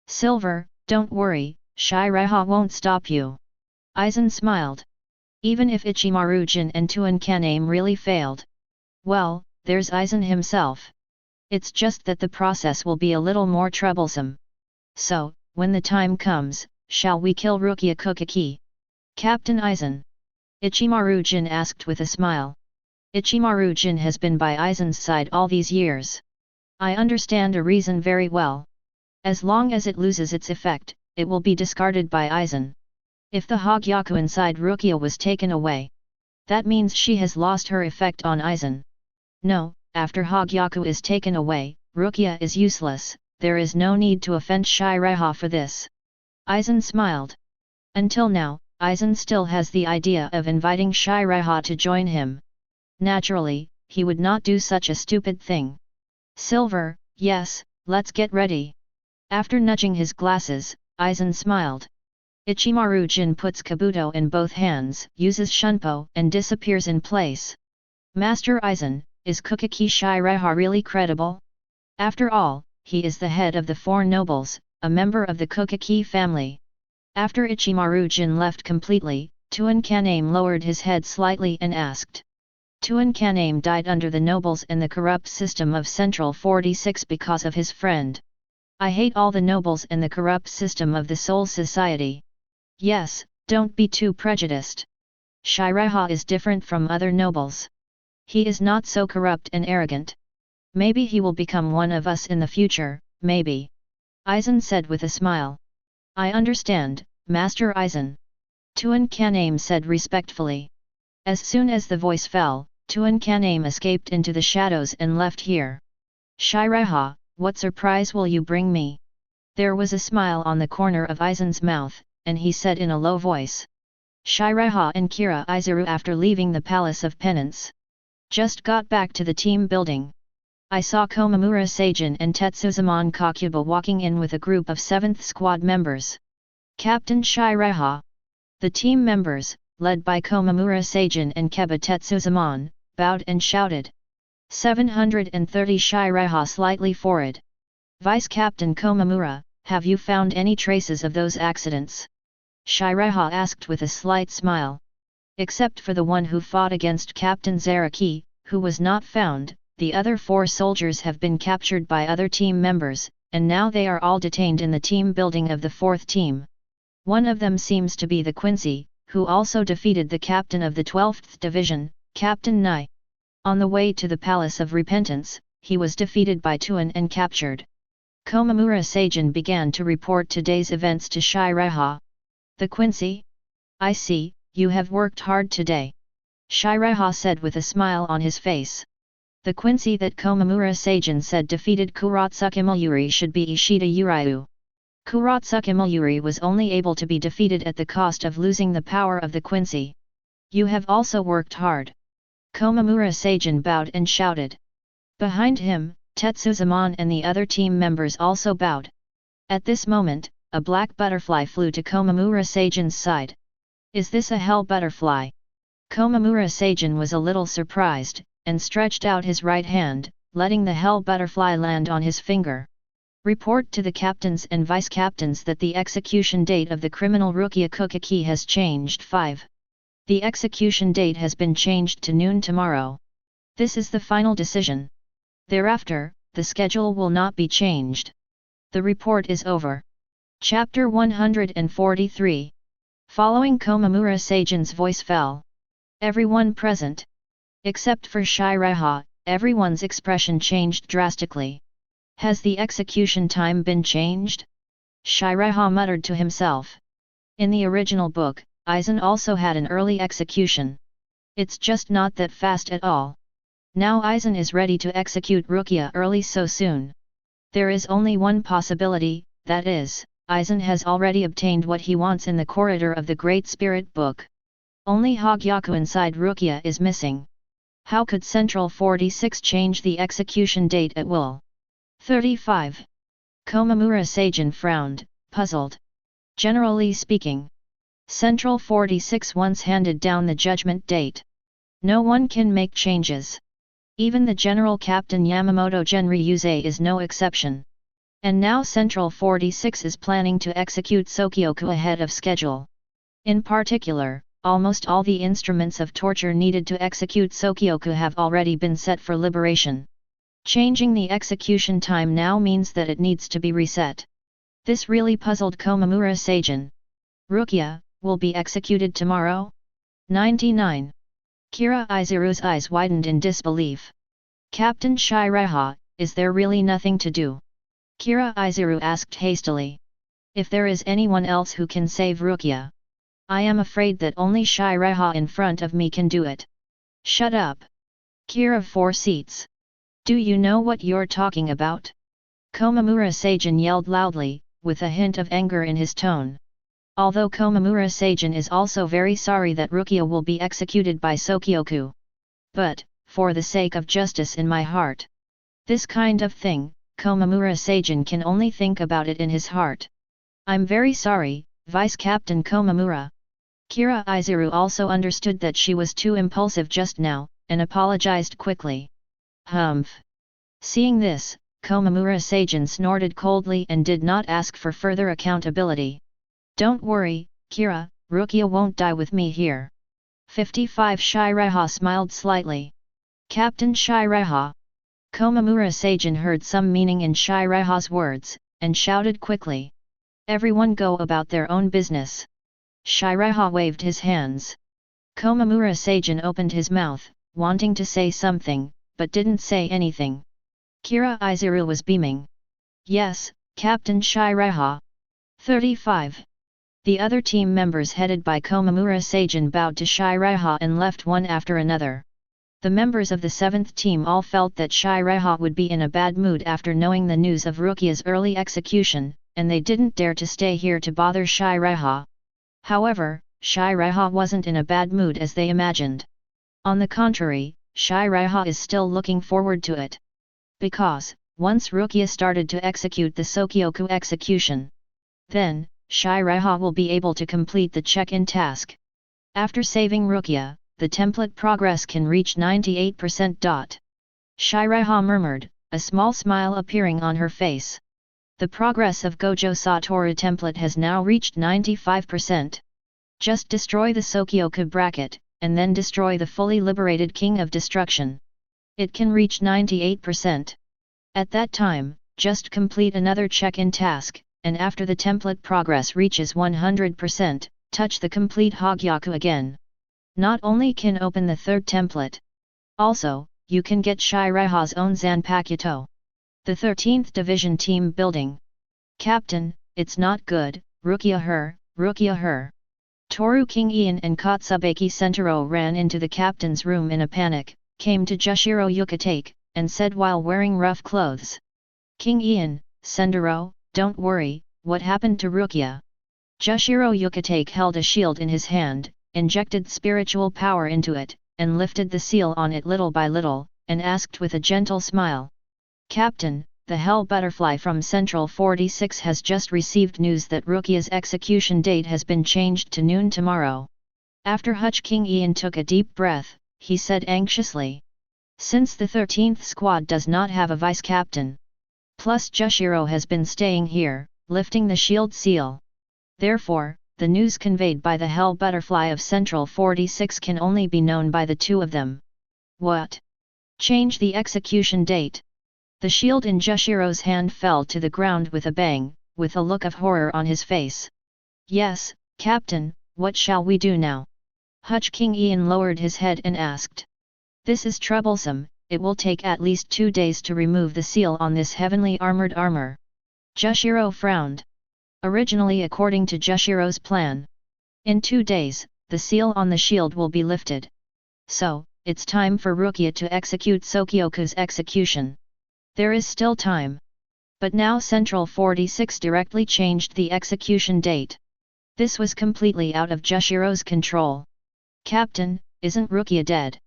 Silver, don't worry, Seireitei won't stop you. Aizen smiled. Even if Ichimaru-jin and Tuan Kaname really failed. Well, there's Aizen himself. It's just that the process will be a little more troublesome. So, when the time comes, shall we kill Rukia Kuchiki? Captain Aizen? Ichimaru-jin asked with a smile. Ichimaru-jin has been by Aizen's side all these years. I understand a reason very well. As long as it loses its effect, it will be discarded by Aizen. If the Hogyaku inside Rukia was taken away, that means she has lost her effect on Aizen. No, after Hogyaku is taken away, Rukia is useless, there is no need to offend Seireitei for this. Aizen smiled. Until now, Aizen still has the idea of inviting Seireitei to join him. Naturally, he would not do such a stupid thing. Silver, yes, let's get ready. After nudging his glasses, Aizen smiled. Ichimaru-jin puts Kabuto in both hands, uses Shunpo and disappears in place. Master Aizen, is Kuchiki Seireitei really credible? After all, he is the head of the four nobles, a member of the Kuchiki family. After Ichimaru-jin left completely, Tuan Kaname lowered his head slightly and asked. Tuan Kaname died under the nobles and the corrupt system of Central 46 because of his friend. I hate all the nobles and the corrupt system of the Soul Society. Yes, don't be too prejudiced. Seireitei is different from other nobles. He is not so corrupt and arrogant. Maybe he will become one of us in the future, maybe. Aizen said with a smile. I understand, Master Aizen. Tuan Kaname said respectfully. As soon as the voice fell, Tuan Kaname escaped into the shadows and left here. Seireitei, what surprise will you bring me? There was a smile on the corner of Aizen's mouth, and he said in a low voice. Seireitei and Kira Izuru after leaving the Palace of Penance. Just got back to the team building. I saw Komamura Seijin and Tetsuzumon Kakuba walking in with a group of 7th Squad members. Captain Seireitei. The team members, led by Komamura Seijin and Keba Tetsuzumon, bowed and shouted. 730 Seireitei slightly forward. Vice Captain Komamura, have you found any traces of those accidents? Seireitei asked with a slight smile. Except for the one who fought against Captain Zaraki, who was not found, the other 4 soldiers have been captured by other team members, and now they are all detained in the team building of the 4th team. One of them seems to be the Quincy, who also defeated the captain of the 12th Division, Captain Nai. On the way to the Palace of Repentance, he was defeated by Tuan and captured. Komamura Seijin began to report today's events to Seireitei. The Quincy? I see, you have worked hard today. Seireitei said with a smile on his face. The Quincy that Komamura Seijin said defeated Kurotsuke Mayuri should be Ishida Uryu. Kurotsuke Mayuri was only able to be defeated at the cost of losing the power of the Quincy. You have also worked hard. Komamura Seijin bowed and shouted. Behind him, Tetsuzumon and the other team members also bowed. At this moment, a black butterfly flew to Komamura Seijin's side. Is this a hell butterfly? Komamura Seijin was a little surprised, and stretched out his right hand, letting the hell butterfly land on his finger. Report to the captains and vice-captains that the execution date of the criminal Byakuya Kuchiki has changed 5. The execution date has been changed to noon tomorrow. This is the final decision. Thereafter, the schedule will not be changed. The report is over. Chapter 143. Following Komamura Seijin's voice fell. Everyone present. Except for Seireitei, everyone's expression changed drastically. Has the execution time been changed? Seireitei muttered to himself. In the original book, Aizen also had an early execution. It's just not that fast at all. Now Aizen is ready to execute Byakuya early so soon. There is only one possibility, that is, Aizen has already obtained what he wants in the corridor of the Great Spirit Book. Only Hogyaku inside Byakuya is missing. How could Central 46 change the execution date at will? 35. Komamura Seijin frowned, puzzled. Generally speaking, Central 46 once handed down the judgment date. No one can make changes. Even the General Captain Yamamoto Genryūsai is no exception. And now Central 46 is planning to execute Sōkyoku ahead of schedule. In particular, almost all the instruments of torture needed to execute Sōkyoku have already been set for liberation. Changing the execution time now means that it needs to be reset. This really puzzled Komamura Seijin. Byakuya will be executed tomorrow? 99. Kira Izuru's eyes widened in disbelief. Captain Seireitei, is there really nothing to do? Kira Izuru asked hastily. If there is anyone else who can save Byakuya, I am afraid that only Seireitei in front of me can do it. Shut up. Kira 4 seats. Do you know what you're talking about? Komamura Seijin yelled loudly, with a hint of anger in his tone. Although Komamura Seijin is also very sorry that Byakuya will be executed by Sōkyoku. But, for the sake of justice in my heart. This kind of thing, Komamura Seijin can only think about it in his heart. I'm very sorry, Vice Captain Komamura. Kira Izuru also understood that she was too impulsive just now, and apologized quickly. Humph. Seeing this, Komamura Seijin snorted coldly and did not ask for further accountability. Don't worry, Kira, Byakuya won't die with me here. 55 Seireitei smiled slightly. Captain Seireitei. Komamura Seijin heard some meaning in Seireitei's words, and shouted quickly. Everyone go about their own business. Seireitei waved his hands. Komamura Seijin opened his mouth, wanting to say something, but didn't say anything. Kira Izuru was beaming. Yes, Captain Seireitei. 35. The other team members headed by Komamura Seijin bowed to Seireitei and left one after another. The members of the 7th team all felt that Seireitei would be in a bad mood after knowing the news of Byakuya's early execution, and they didn't dare to stay here to bother Seireitei. However, Seireitei wasn't in a bad mood as they imagined. On the contrary, Seireitei is still looking forward to it. Because, once Byakuya started to execute the Sōkyoku execution, then, Seireitei will be able to complete the check-in task. After saving Byakuya, the template progress can reach 98%. Seireitei murmured, a small smile appearing on her face. The progress of Gojo Satoru template has now reached 95%. Just destroy the Sōkyoku bracket, and then destroy the fully liberated King of Destruction. It can reach 98%. At that time, just complete another check-in task, and after the template progress reaches 100%, touch the complete Hogyaku again. Not only can open the 3rd template. Also, you can get Seireitei's own Zanpakuto. The 13th Division Team Building. Captain, it's not good, Rukia her. Toru King Ian and Katsubeki Sentaro ran into the captain's room in a panic, came to Jushiro Yukitake, and said while wearing rough clothes. King Ian, Sentaro, don't worry, what happened to Rukia? Jushiro Yukitake held a shield in his hand, injected spiritual power into it, and lifted the seal on it little by little, and asked with a gentle smile. Captain, the Hell Butterfly from Central 46 has just received news that Rukia's execution date has been changed to noon tomorrow. After King Ian took a deep breath, he said anxiously. Since the 13th squad does not have a vice-captain. Plus Jushiro has been staying here, lifting the shield seal. Therefore, the news conveyed by the Hell Butterfly of Central 46 can only be known by the two of them. What? Change the execution date? The shield in Jushiro's hand fell to the ground with a bang, with a look of horror on his face. Yes, Captain, what shall we do now? King Ian lowered his head and asked. This is troublesome, it will take at least 2 days to remove the seal on this heavenly armored armor. Jushiro frowned. Originally according to Jushiro's plan. In 2 days, the seal on the shield will be lifted. So, it's time for Rukia to execute Sōkyoku's execution. There is still time. But now Central 46 directly changed the execution date. This was completely out of Jushiro's control. Captain, isn't Rukia dead?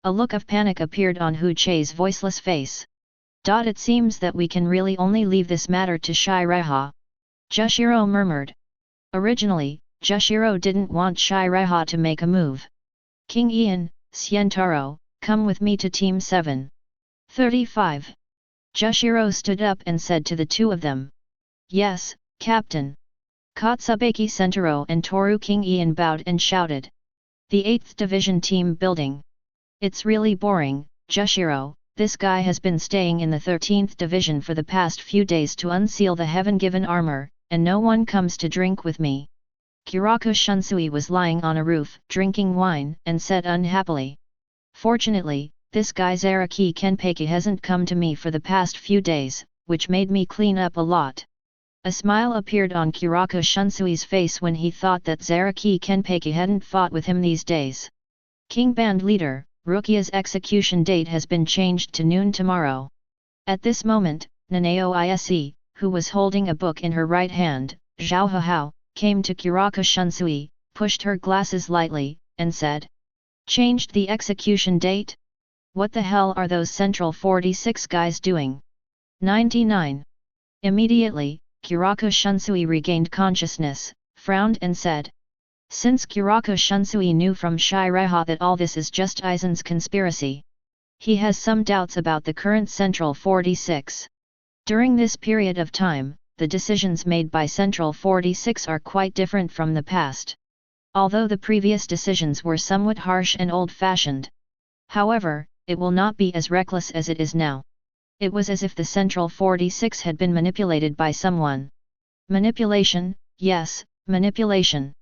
A look of panic appeared on Huchei's voiceless face. It seems that we can really only leave this matter to Seireitei. Jushiro murmured. Originally, Jushiro didn't want Seireitei to make a move. King Ian, Sentaro, come with me to Team 7. 35. Jushiro stood up and said to the two of them. Yes, Captain. Katsubeki Sentaro and Toru King Ian bowed and shouted. The 8th Division Team Building. It's really boring, Jushiro, this guy has been staying in the 13th Division for the past few days to unseal the heaven-given armor, and no one comes to drink with me. Kiraku Shunsui was lying on a roof, drinking wine, and said unhappily. Fortunately, this guy Zaraki Kenpeki hasn't come to me for the past few days, which made me clean up a lot. A smile appeared on Kiraku Shunsui's face when he thought that Zaraki Kenpeki hadn't fought with him these days. King Band Leader, Rukia's execution date has been changed to noon tomorrow. At this moment, Nanao Ise, who was holding a book in her right hand, Zhao Hao, came to Kiraku Shunsui, pushed her glasses lightly, and said. Changed the execution date? What the hell are those Central 46 guys doing? 99. Immediately, Kiraku Shunsui regained consciousness, frowned and said. Since Kiraku Shunsui knew from Seireitei that all this is just Aizen's conspiracy. He has some doubts about the current Central 46. During this period of time, the decisions made by Central 46 are quite different from the past. Although the previous decisions were somewhat harsh and old-fashioned. However, it will not be as reckless as it is now. It was as if the Central 46 had been manipulated by someone. Manipulation, yes, manipulation.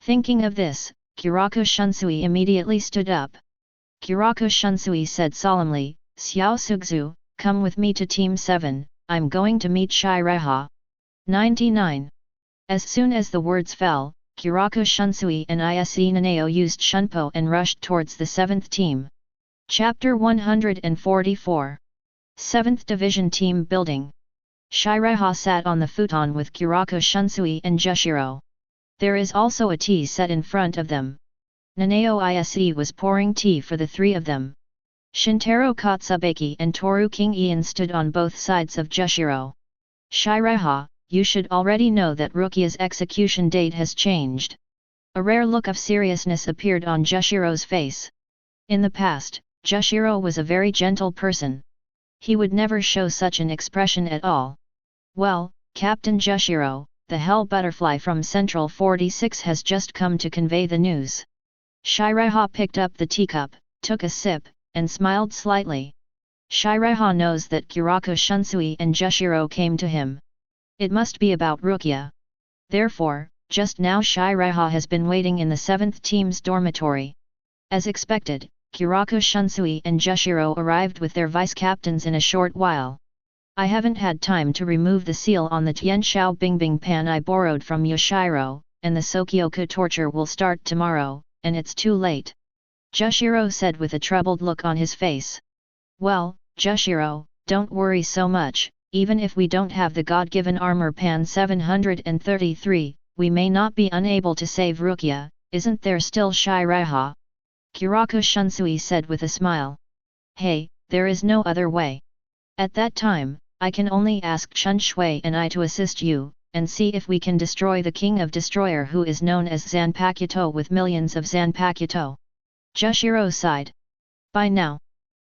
Thinking of this, Kiraku Shunsui immediately stood up. Kiraku Shunsui said solemnly, Xiao Sugzu, come with me to Team 7, I'm going to meet Seireitei. 99. As soon as the words fell, Kiraku Shunsui and Ise Nanao used Shunpo and rushed towards the 7th team. Chapter 144. 7th Division Team Building. Seireitei sat on the futon with Kiraku Shunsui and Jushiro. There is also a tea set in front of them. Nanao Ise was pouring tea for the three of them. Shintaro Katsubeki and Toru King Ian stood on both sides of Jushiro. Seireitei, you should already know that Rukia's execution date has changed. A rare look of seriousness appeared on Jushiro's face. In the past, Jushiro was a very gentle person. He would never show such an expression at all. Well, Captain Jushiro, the Hell Butterfly from Central 46 has just come to convey the news. Seireitei picked up the teacup, took a sip, and smiled slightly. Seireitei knows that Kiraku Shunsui and Jushiro came to him. It must be about Rukia. Therefore, just now Seireitei has been waiting in the 7th team's dormitory. As expected, Kiraku Shunsui and Jushiro arrived with their vice-captains in a short while. I haven't had time to remove the seal on the Tianshao Bingbing pan I borrowed from Yoshiro, and the Sōkyoku torture will start tomorrow, and it's too late. Jushiro said with a troubled look on his face. Well, Jushiro, don't worry so much, even if we don't have the God-given armor pan 733, we may not be unable to save Rukia, isn't there still Seireitei? Kiraku Shunsui said with a smile. Hey, there is no other way. At that time, I can only ask Chun Shui and I to assist you, and see if we can destroy the King of Destroyer who is known as Zanpakuto with millions of Zanpakuto. Jushiro sighed. By now.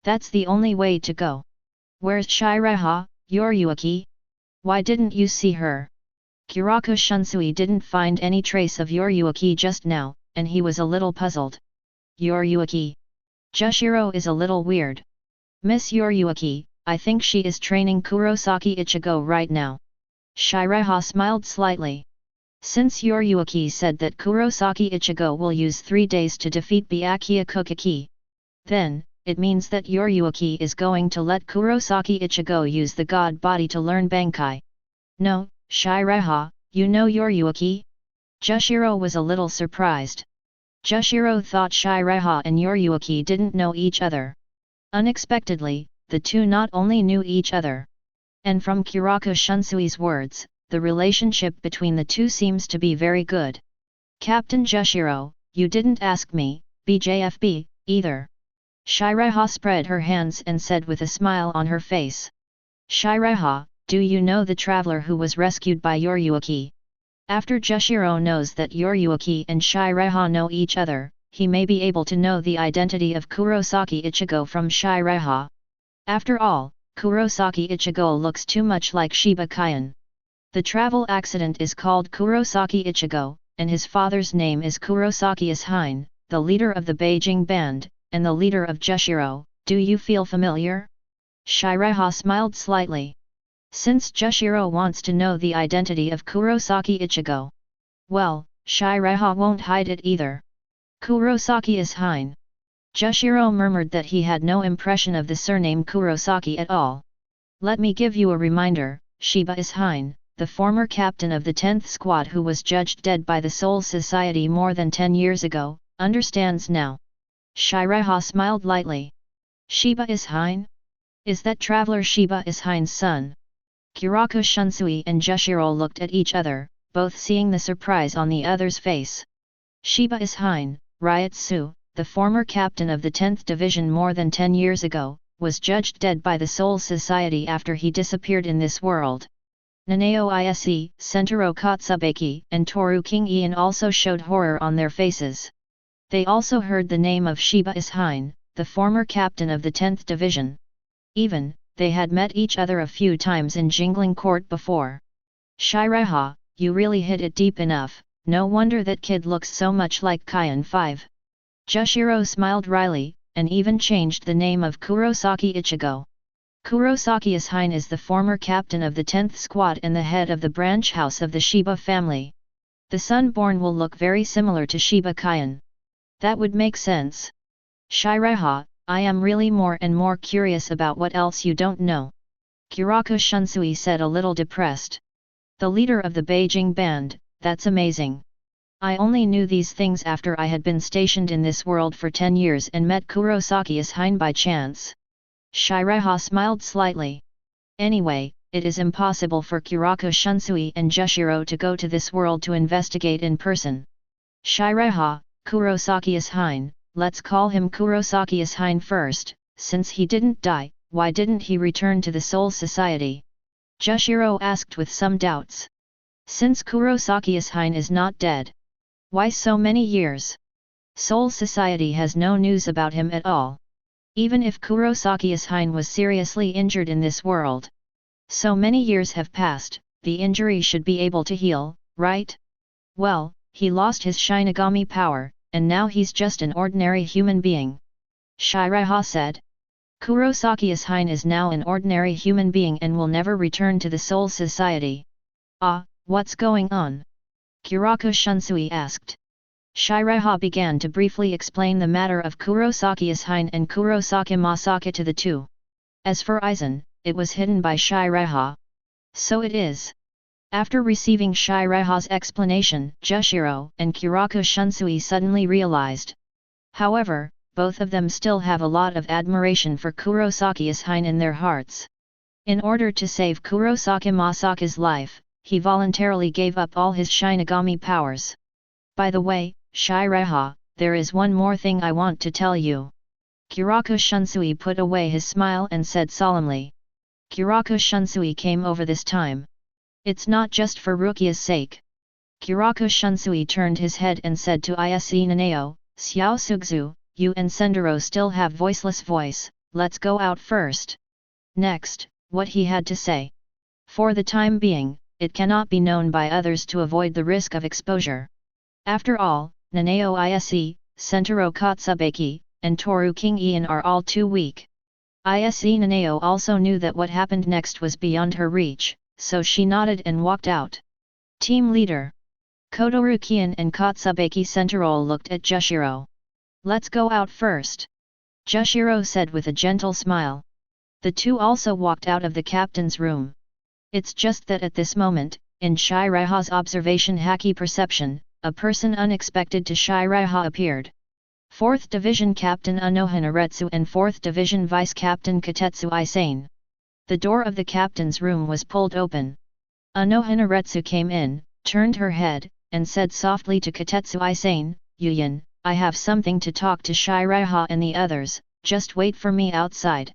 That's the only way to go. Where's Seireitei, Yoriyuki? Why didn't you see her? Kiraku Shunsui didn't find any trace of Yoriyuki just now, and he was a little puzzled. Yoriyuki. Jushiro is a little weird. Miss Yoriyuki, I think she is training Kurosaki Ichigo right now. Seireitei smiled slightly. Since Yoriyuki said that Kurosaki Ichigo will use 3 days to defeat Byakuya Kuchiki, then, it means that Yoriyuki is going to let Kurosaki Ichigo use the god body to learn Bankai. No, Seireitei, you know Yoriyuki? Jushiro was a little surprised. Jushiro thought Seireitei and Yoriyuki didn't know each other. Unexpectedly, the two not only knew each other. And from Kiraku Shunsui's words, the relationship between the two seems to be very good. Captain Jushiro, you didn't ask me, BJFB, either. Seireitei spread her hands and said with a smile on her face. Seireitei, do you know the traveler who was rescued by Yoriyuki? After Jushiro knows that Yoriyuki and Seireitei know each other, he may be able to know the identity of Kurosaki Ichigo from Seireitei. After all, Kurosaki Ichigo looks too much like Shiba Kyan. The travel accident is called Kurosaki Ichigo, and his father's name is Kurosaki Ishine, the leader of the Beijing band, and the leader of Jushiro. Do you feel familiar? Seireitei smiled slightly. Since Jushiro wants to know the identity of Kurosaki Ichigo. Well, Seireitei won't hide it either. Kurosaki Ishine. Jushiro murmured that he had no impression of the surname Kurosaki at all. Let me give you a reminder, Shiba Ishine, the former captain of the 10th Squad who was judged dead by the Soul Society more than 10 years ago, understands now. Seireitei smiled lightly. Shiba Ishine? Is that traveler Shiba Ishine's son? Kiraku Shunsui and Jushiro looked at each other, both seeing the surprise on the other's face. Shiba Ishine, Ryotsu, the former captain of the 10th Division more than 10 years ago, was judged dead by the Soul Society after he disappeared in this world. Nanao Ise, Sentaro Katsubeki, and Toru King Ian also showed horror on their faces. They also heard the name of Shiba Ishine, the former captain of the 10th Division. Even, they had met each other a few times in Jingling Court before. Seireitei, you really hit it deep enough, no wonder that kid looks so much like Kyan 5. Jushiro smiled wryly, and even changed the name of Kurosaki Ichigo. Kurosaki Ishine is the former captain of the 10th Squad and the head of the branch house of the Shiba family. The son born will look very similar to Shiba Kyan. That would make sense. Seireitei, I am really more and more curious about what else you don't know. Kiraku Shunsui said a little depressed. The leader of the Beijing band, that's amazing. I only knew these things after I had been stationed in this world for 10 years and met Kurosaki Ishine by chance. Seireitei smiled slightly. Anyway, it is impossible for Kiraku Shunsui and Jushiro to go to this world to investigate in person. Seireitei, Kurosaki Ishine, let's call him Kurosaki Ishine first, since he didn't die, why didn't he return to the Soul Society? Jushiro asked with some doubts. Since Kurosaki Ishine is not dead. Why so many years? Soul Society has no news about him at all. Even if Kurosaki Ishine was seriously injured in this world. So many years have passed, the injury should be able to heal, right? Well, he lost his Shinigami power, and now he's just an ordinary human being. Seireitei said. Kurosaki Ishine is now an ordinary human being and will never return to the Soul Society. Ah, what's going on? Kiraku Shunsui asked. Seireitei began to briefly explain the matter of Kurosaki Ishine and Kurosaki Masaka to the two. As for Aizen, it was hidden by Seireitei. So it is. After receiving Seireitei's explanation, Jushiro and Kiraku Shunsui suddenly realized. However, both of them still have a lot of admiration for Kurosaki Ishine in their hearts. In order to save Kurosaki Masaka's life, he voluntarily gave up all his Shinigami powers. By the way, Seireitei, there is one more thing I want to tell you. Kiraku Shunsui put away his smile and said solemnly. Kiraku Shunsui came over this time. It's not just for Rukia's sake. Kiraku Shunsui turned his head and said to Ise Nanao, Xiao Sugzu, you and Sendero still have voiceless voice, let's go out first. Next, what he had to say. For the time being, it cannot be known by others to avoid the risk of exposure. After all, Nanao Ise, Sentaro Katsubeki, and Toru King Ian are all too weak. Ise Nanao also knew that what happened next was beyond her reach, so she nodded and walked out. Team leader. Kotoru Kian and Katsubeki Sentaro looked at Jushiro. Let's go out first. Jushiro said with a gentle smile. The two also walked out of the captain's room. It's just that at this moment, in Seireitei's observation haki perception, a person unexpected to Seireitei appeared. 4th Division Captain Anohanaretsu and 4th Division Vice Captain Katetsu Isane. The door of the captain's room was pulled open. Anohanaretsu came in, turned her head, and said softly to Katetsu Isane, Yuyan, I have something to talk to Seireitei and the others, just wait for me outside.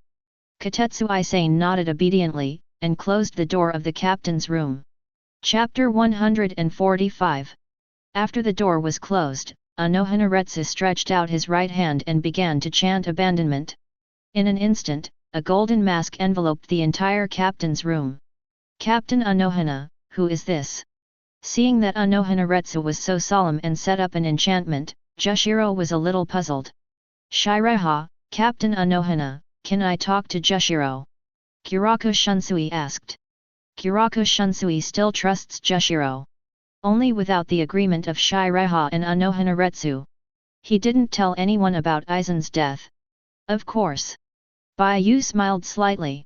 Katetsu Isane nodded obediently, and closed the door of the captain's room. Chapter 145. After the door was closed, Anohanaretsu stretched out his right hand and began to chant abandonment. In an instant, a golden mask enveloped the entire captain's room. Captain Anohana, who is this? Seeing that Anohanaretsu was so solemn and set up an enchantment, Jushiro was a little puzzled. Seireitei, Captain Anohana, can I talk to Jushiro? Kiraku Shunsui asked. Kiraku Shunsui still trusts Jushiro. Only without the agreement of Seireitei and Anohanaretsu. He didn't tell anyone about Aizen's death. Of course. Bai Yu smiled slightly.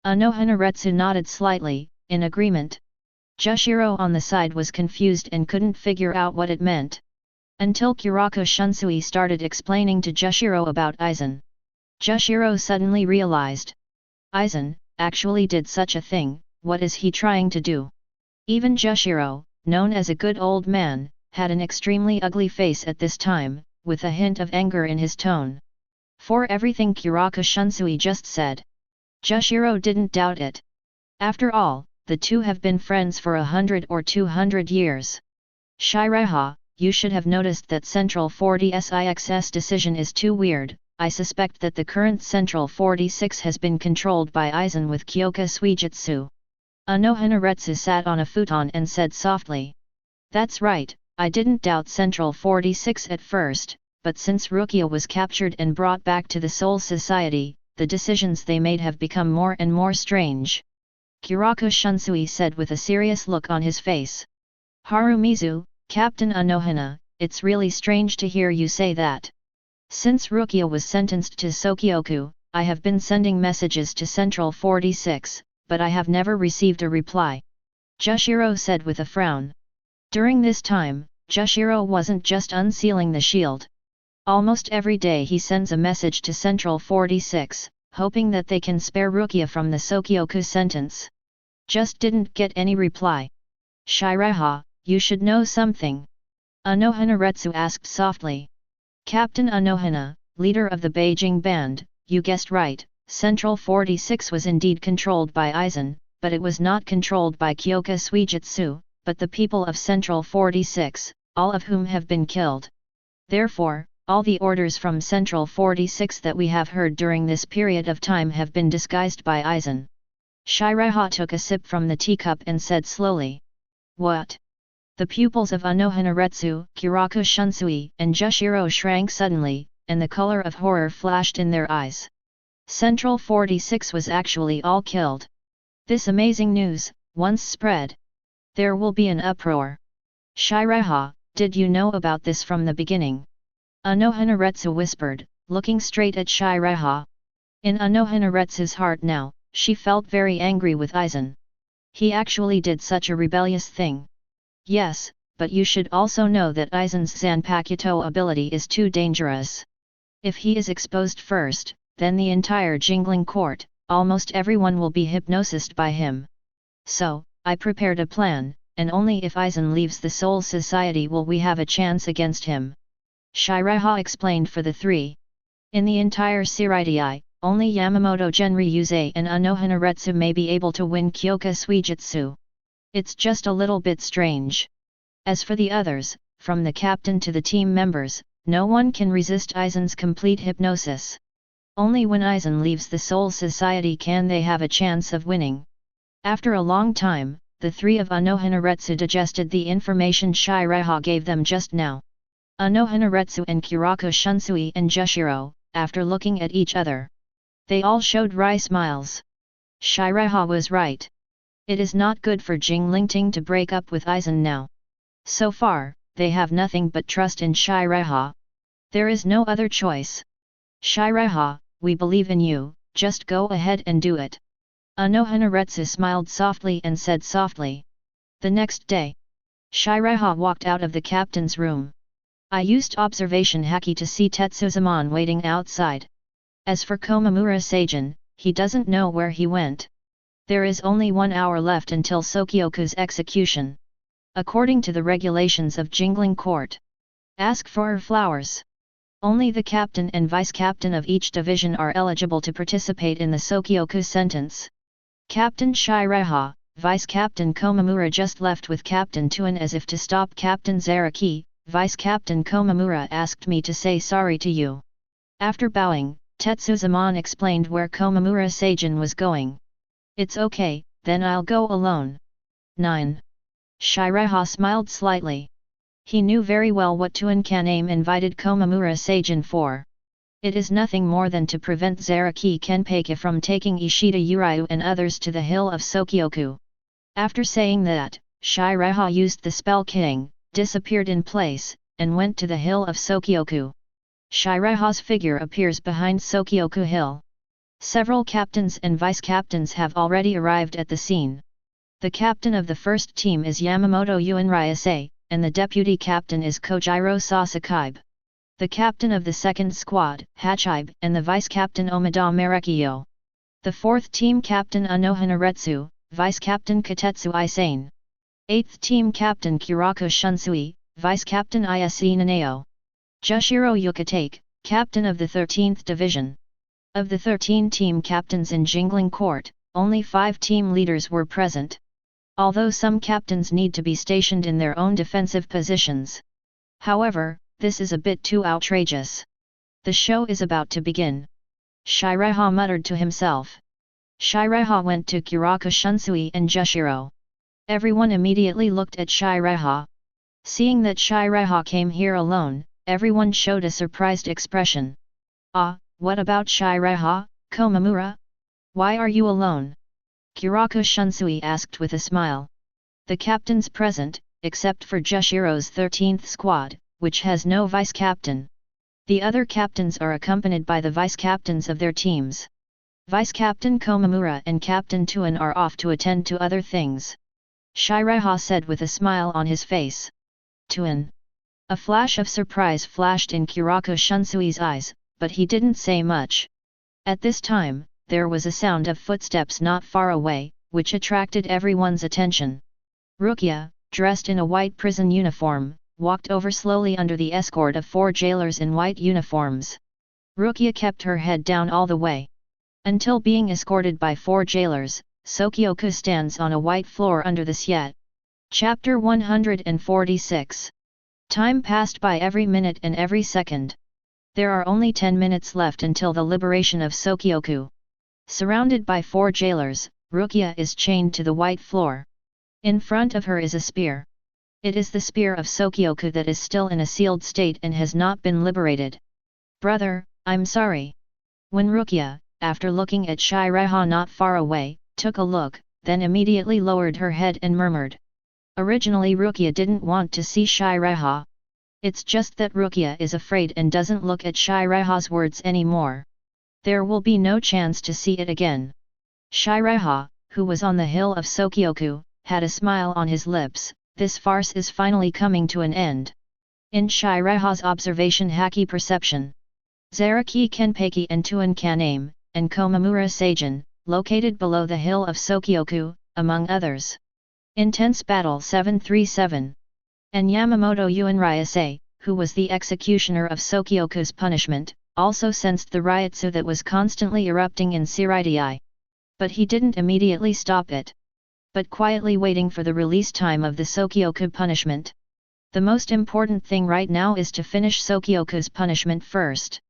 Anohanaretsu nodded slightly, in agreement. Jushiro on the side was confused and couldn't figure out what it meant. Until Kiraku Shunsui started explaining to Jushiro about Aizen. Jushiro suddenly realized. Aizen, actually did such a thing, what is he trying to do? Even Jushiro, known as a good old man, had an extremely ugly face at this time, with a hint of anger in his tone. For everything Kiraku Shunsui just said. Jushiro didn't doubt it. After all, the two have been friends for 100 or 200 years. Seireitei, you should have noticed that Central 46's decision is too weird. I suspect that the current Central 46 has been controlled by Aizen with Kyoka Suijutsu. Anohanaretsu sat on a futon and said softly. That's right, I didn't doubt Central 46 at first, but since Rukia was captured and brought back to the Soul Society, the decisions they made have become more and more strange. Kiraku Shunsui said with a serious look on his face. Harumizu, Captain Anohana, it's really strange to hear you say that. Since Rukia was sentenced to Sōkyoku, I have been sending messages to Central 46, but I have never received a reply. Jushiro said with a frown. During this time, Jushiro wasn't just unsealing the shield. Almost every day he sends a message to Central 46, hoping that they can spare Rukia from the Sōkyoku sentence. Just didn't get any reply. Seireitei, you should know something. Anohanaretsu asked softly. Captain Anohana, leader of the Beijing band, you guessed right, Central 46 was indeed controlled by Aizen, but it was not controlled by Kyoka Suijutsu, but the people of Central 46, all of whom have been killed. Therefore, all the orders from Central 46 that we have heard during this period of time have been disguised by Aizen. Seireitei took a sip from the teacup and said slowly. What? The pupils of Anohanaretsu, Kiraku Shunsui, and Jushiro shrank suddenly, and the color of horror flashed in their eyes. Central 46 was actually all killed. This amazing news, once spread. There will be an uproar. Seireitei, did you know about this from the beginning? Anohanaretsu whispered, looking straight at Seireitei. In Anohanaretsu's heart now, She felt very angry with Aizen. He actually did such a rebellious thing. Yes, but you should also know that Aizen's Zanpakuto ability is too dangerous. If he is exposed first, then the entire Jingling court, almost everyone will be hypnosized by him. So, I prepared a plan, and only if Aizen leaves the Soul Society will we have a chance against him. Seireitei explained for the three. In the entire Seireitei, only Yamamoto Genryūsai and Anohanaretsu may be able to win Kyoka Suijutsu. It's just a little bit strange. As for the others, from the captain to the team members, no one can resist Aizen's complete hypnosis. Only when Aizen leaves the Soul Society can they have a chance of winning. After a long time, the three of Anohanaretsu digested the information Seireitei gave them just now. Anohanaretsu and Kuraku Shunsui and Jushiro, after looking at each other, they all showed wry smiles. Seireitei was right. It is not good for Jinglingting to break up with Aizen now. So far, they have nothing but trust in Seireitei. There is no other choice. Seireitei, we believe in you, just go ahead and do it. Anohanaretsu smiled softly and said softly. The next day, Seireitei walked out of the captain's room. I used observation haki to see Tetsuzumon waiting outside. As for Komamura Seijin, he doesn't know where he went. There is only 1 hour left until Sōkyoku's execution. According to the regulations of Jingling Court, ask for flowers. Only the captain and vice-captain of each division are eligible to participate in the Sōkyoku sentence. Captain Seireitei, Vice-Captain Komamura just left with Captain Tuan as if to stop Captain Zaraki. Vice-Captain Komamura asked me to say sorry to you. After bowing, Tetsuzumon explained where Komamura Seijin was going. It's okay, then I'll go alone. 9. Seireitei smiled slightly. He knew very well what Tuan Kaname invited Komamura Seijin for. It is nothing more than to prevent Zaraki Kenpeki from taking Ishida Uryu and others to the hill of Sōkyoku. After saying that, Seireitei used the spell King, disappeared in place, and went to the hill of Sōkyoku. Seireitei's figure appears behind Sōkyoku Hill. Several captains and vice-captains have already arrived at the scene. The captain of the first team is Yamamoto Genryūsai, and the deputy captain is Kojiro Sasakaibe. The captain of the second squad, Hachibe, and the vice-captain Omida Marekiyo. The fourth team captain Anohanaretsu, vice-captain Katetsu Isane. 8th team captain Kuraku Shunsui, vice-captain Ise Nanao. Jushiro Yukitake, captain of the 13th division. Of the 13 team captains in Jingling Court, only 5 team leaders were present. Although some captains need to be stationed in their own defensive positions. However, this is a bit too outrageous. The show is about to begin. Seireitei muttered to himself. Seireitei went to Kuraku Shunsui and Jushiro. Everyone immediately looked at Seireitei. Seeing that Seireitei came here alone, everyone showed a surprised expression. Ah, what about Seireitei, Komamura? Why are you alone? Kuraku Shunsui asked with a smile. The captains present, except for Jushiro's 13th squad, which has no vice-captain. The other captains are accompanied by the vice-captains of their teams. Vice-captain Komamura and Captain Tuan are off to attend to other things. Seireitei said with a smile on his face. Tuan. A flash of surprise flashed in Kuraku Shunsui's eyes, but he didn't say much. At this time, there was a sound of footsteps not far away, which attracted everyone's attention. Rukia, dressed in a white prison uniform, walked over slowly under the escort of 4 jailers in white uniforms. Rukia kept her head down all the way. Until being escorted by 4 jailers, Sōkyoku stands on a white floor under the Syet. Chapter 146. Time passed by every minute and every second. There are only 10 minutes left until the liberation of Sōkyoku. Surrounded by 4 jailers, Rukia is chained to the white floor. In front of her is a spear. It is the spear of Sōkyoku that is still in a sealed state and has not been liberated. Brother, I'm sorry. When Rukia, after looking at Seireitei not far away, took a look, then immediately lowered her head and murmured. Originally Rukia didn't want to see Seireitei. It's just that Rukia is afraid and doesn't look at Seireitei's words anymore. There will be no chance to see it again. Seireitei, who was on the hill of Sōkyoku, had a smile on his lips. This farce is finally coming to an end. In Seireitei's observation haki perception. Zaraki Kenpeki and Tuan Kaname, and Komamura Seijin, located below the hill of Sōkyoku, among others. Intense battle 737. And Yamamoto Genryūsai, who was the executioner of Sōkyoku's punishment, also sensed the ryotsu that was constantly erupting in Seireitei. But he didn't immediately stop it, but quietly waiting for the release time of the Sōkyoku punishment. The most important thing right now is to finish Sōkyoku's punishment first.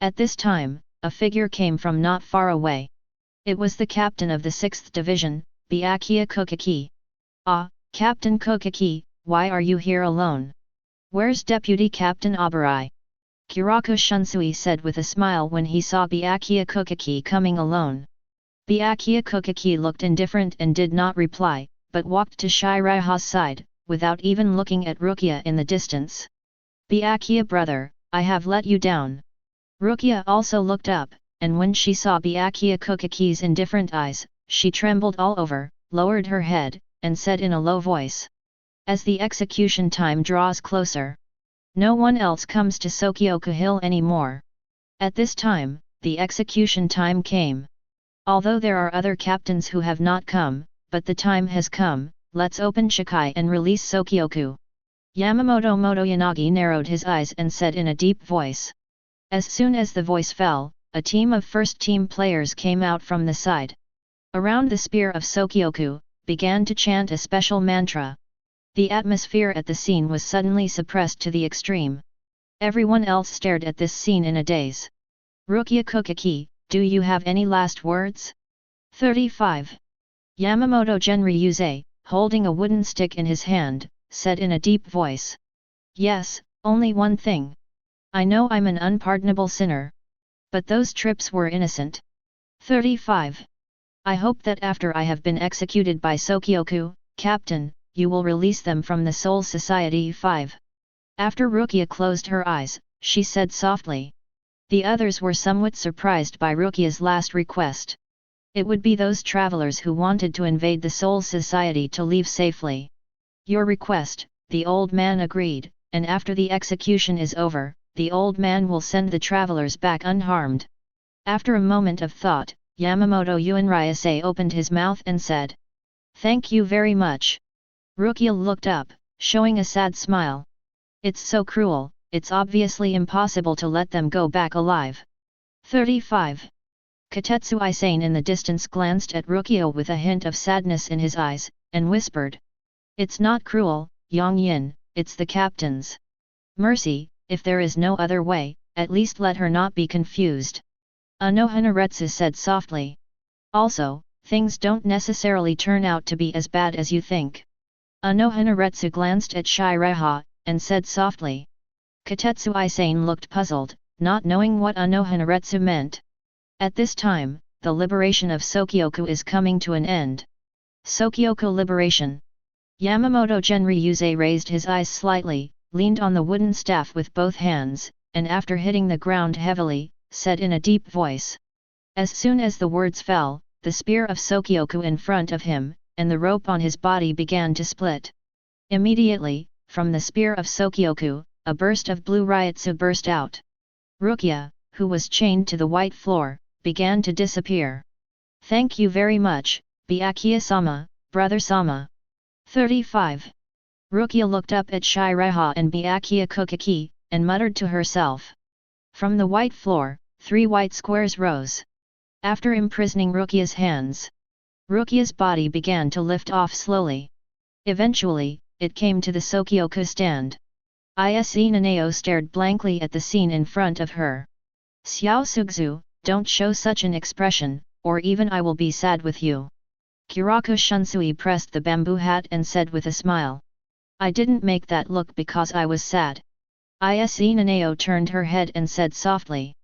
At this time, a figure came from not far away. It was the captain of the 6th Division, Byakuya Kuchiki. "Ah, Captain Kuchiki, why are you here alone? Where's Deputy Captain Abarai?" Kiraku Shunsui said with a smile when he saw Byakuya Kuchiki coming alone. Byakuya Kuchiki looked indifferent and did not reply, but walked to Seireitei's side, without even looking at Rukia in the distance. "Byakuya brother, I have let you down." Rukia also looked up, and when she saw Byakuya Kuchiki's indifferent eyes, she trembled all over, lowered her head, and said in a low voice. "As the execution time draws closer, no one else comes to Sōkyoku Hill anymore." At this time, the execution time came. Although there are other captains who have not come, but the time has come, let's open Shikai and release Sōkyoku. Yamamoto Motoyanagi narrowed his eyes and said in a deep voice. As soon as the voice fell, a team of first-team players came out from the side. Around the spear of Sōkyoku, began to chant a special mantra. The atmosphere at the scene was suddenly suppressed to the extreme. Everyone else stared at this scene in a daze. "Rukia Kuchiki, do you have any last words?" 35. Yamamoto Genryūsai, holding a wooden stick in his hand, said in a deep voice. "Yes, only one thing. I know I'm an unpardonable sinner. But those trips were innocent." 35. I hope that after I have been executed by Sōkyoku, Captain, you will release them from the Soul Society. 5. After Rukia closed her eyes, she said softly. The others were somewhat surprised by Rukia's last request. It would be those travelers who wanted to invade the Soul Society to leave safely. "Your request," the old man agreed, "and after the execution is over, the old man will send the travelers back unharmed." After a moment of thought, Yamamoto Genryūsai opened his mouth and said, "Thank you very much." Rukia looked up, showing a sad smile. "It's so cruel, it's obviously impossible to let them go back alive." 35. Katetsu Aizen in the distance glanced at Rukia with a hint of sadness in his eyes, and whispered. "It's not cruel, Yang Yin, it's the captain's mercy. If there is no other way, at least let her not be confused." Anohanaretsu said softly. "Also, things don't necessarily turn out to be as bad as you think." Anohanaretsu glanced at Seireitei, and said softly. Katetsu Aizen looked puzzled, not knowing what Anohanaretsu meant. At this time, the liberation of Sōkyoku is coming to an end. Sōkyoku liberation. Yamamoto Genryūsai raised his eyes slightly, leaned on the wooden staff with both hands, and after hitting the ground heavily, said in a deep voice. As soon as the words fell, the spear of Sōkyoku in front of him, and the rope on his body began to split. Immediately, from the spear of Sōkyoku, a burst of blue ryotsu burst out. Rukia, who was chained to the white floor, began to disappear. "Thank you very much, Byakuya-sama, brother-sama." 35. Rukia looked up at Seireitei and Byakuya Kuchiki, and muttered to herself. From the white floor, 3 white squares rose. After imprisoning Rukia's hands, Rukia's body began to lift off slowly. Eventually, it came to the Sōkyoku stand. Ise Nanao stared blankly at the scene in front of her. "Xiao Sugzu, don't show such an expression, or even I will be sad with you." Kiraku Shunsui pressed the bamboo hat and said with a smile. "I didn't make that look because I was sad." Ise Nanao turned her head and said softly.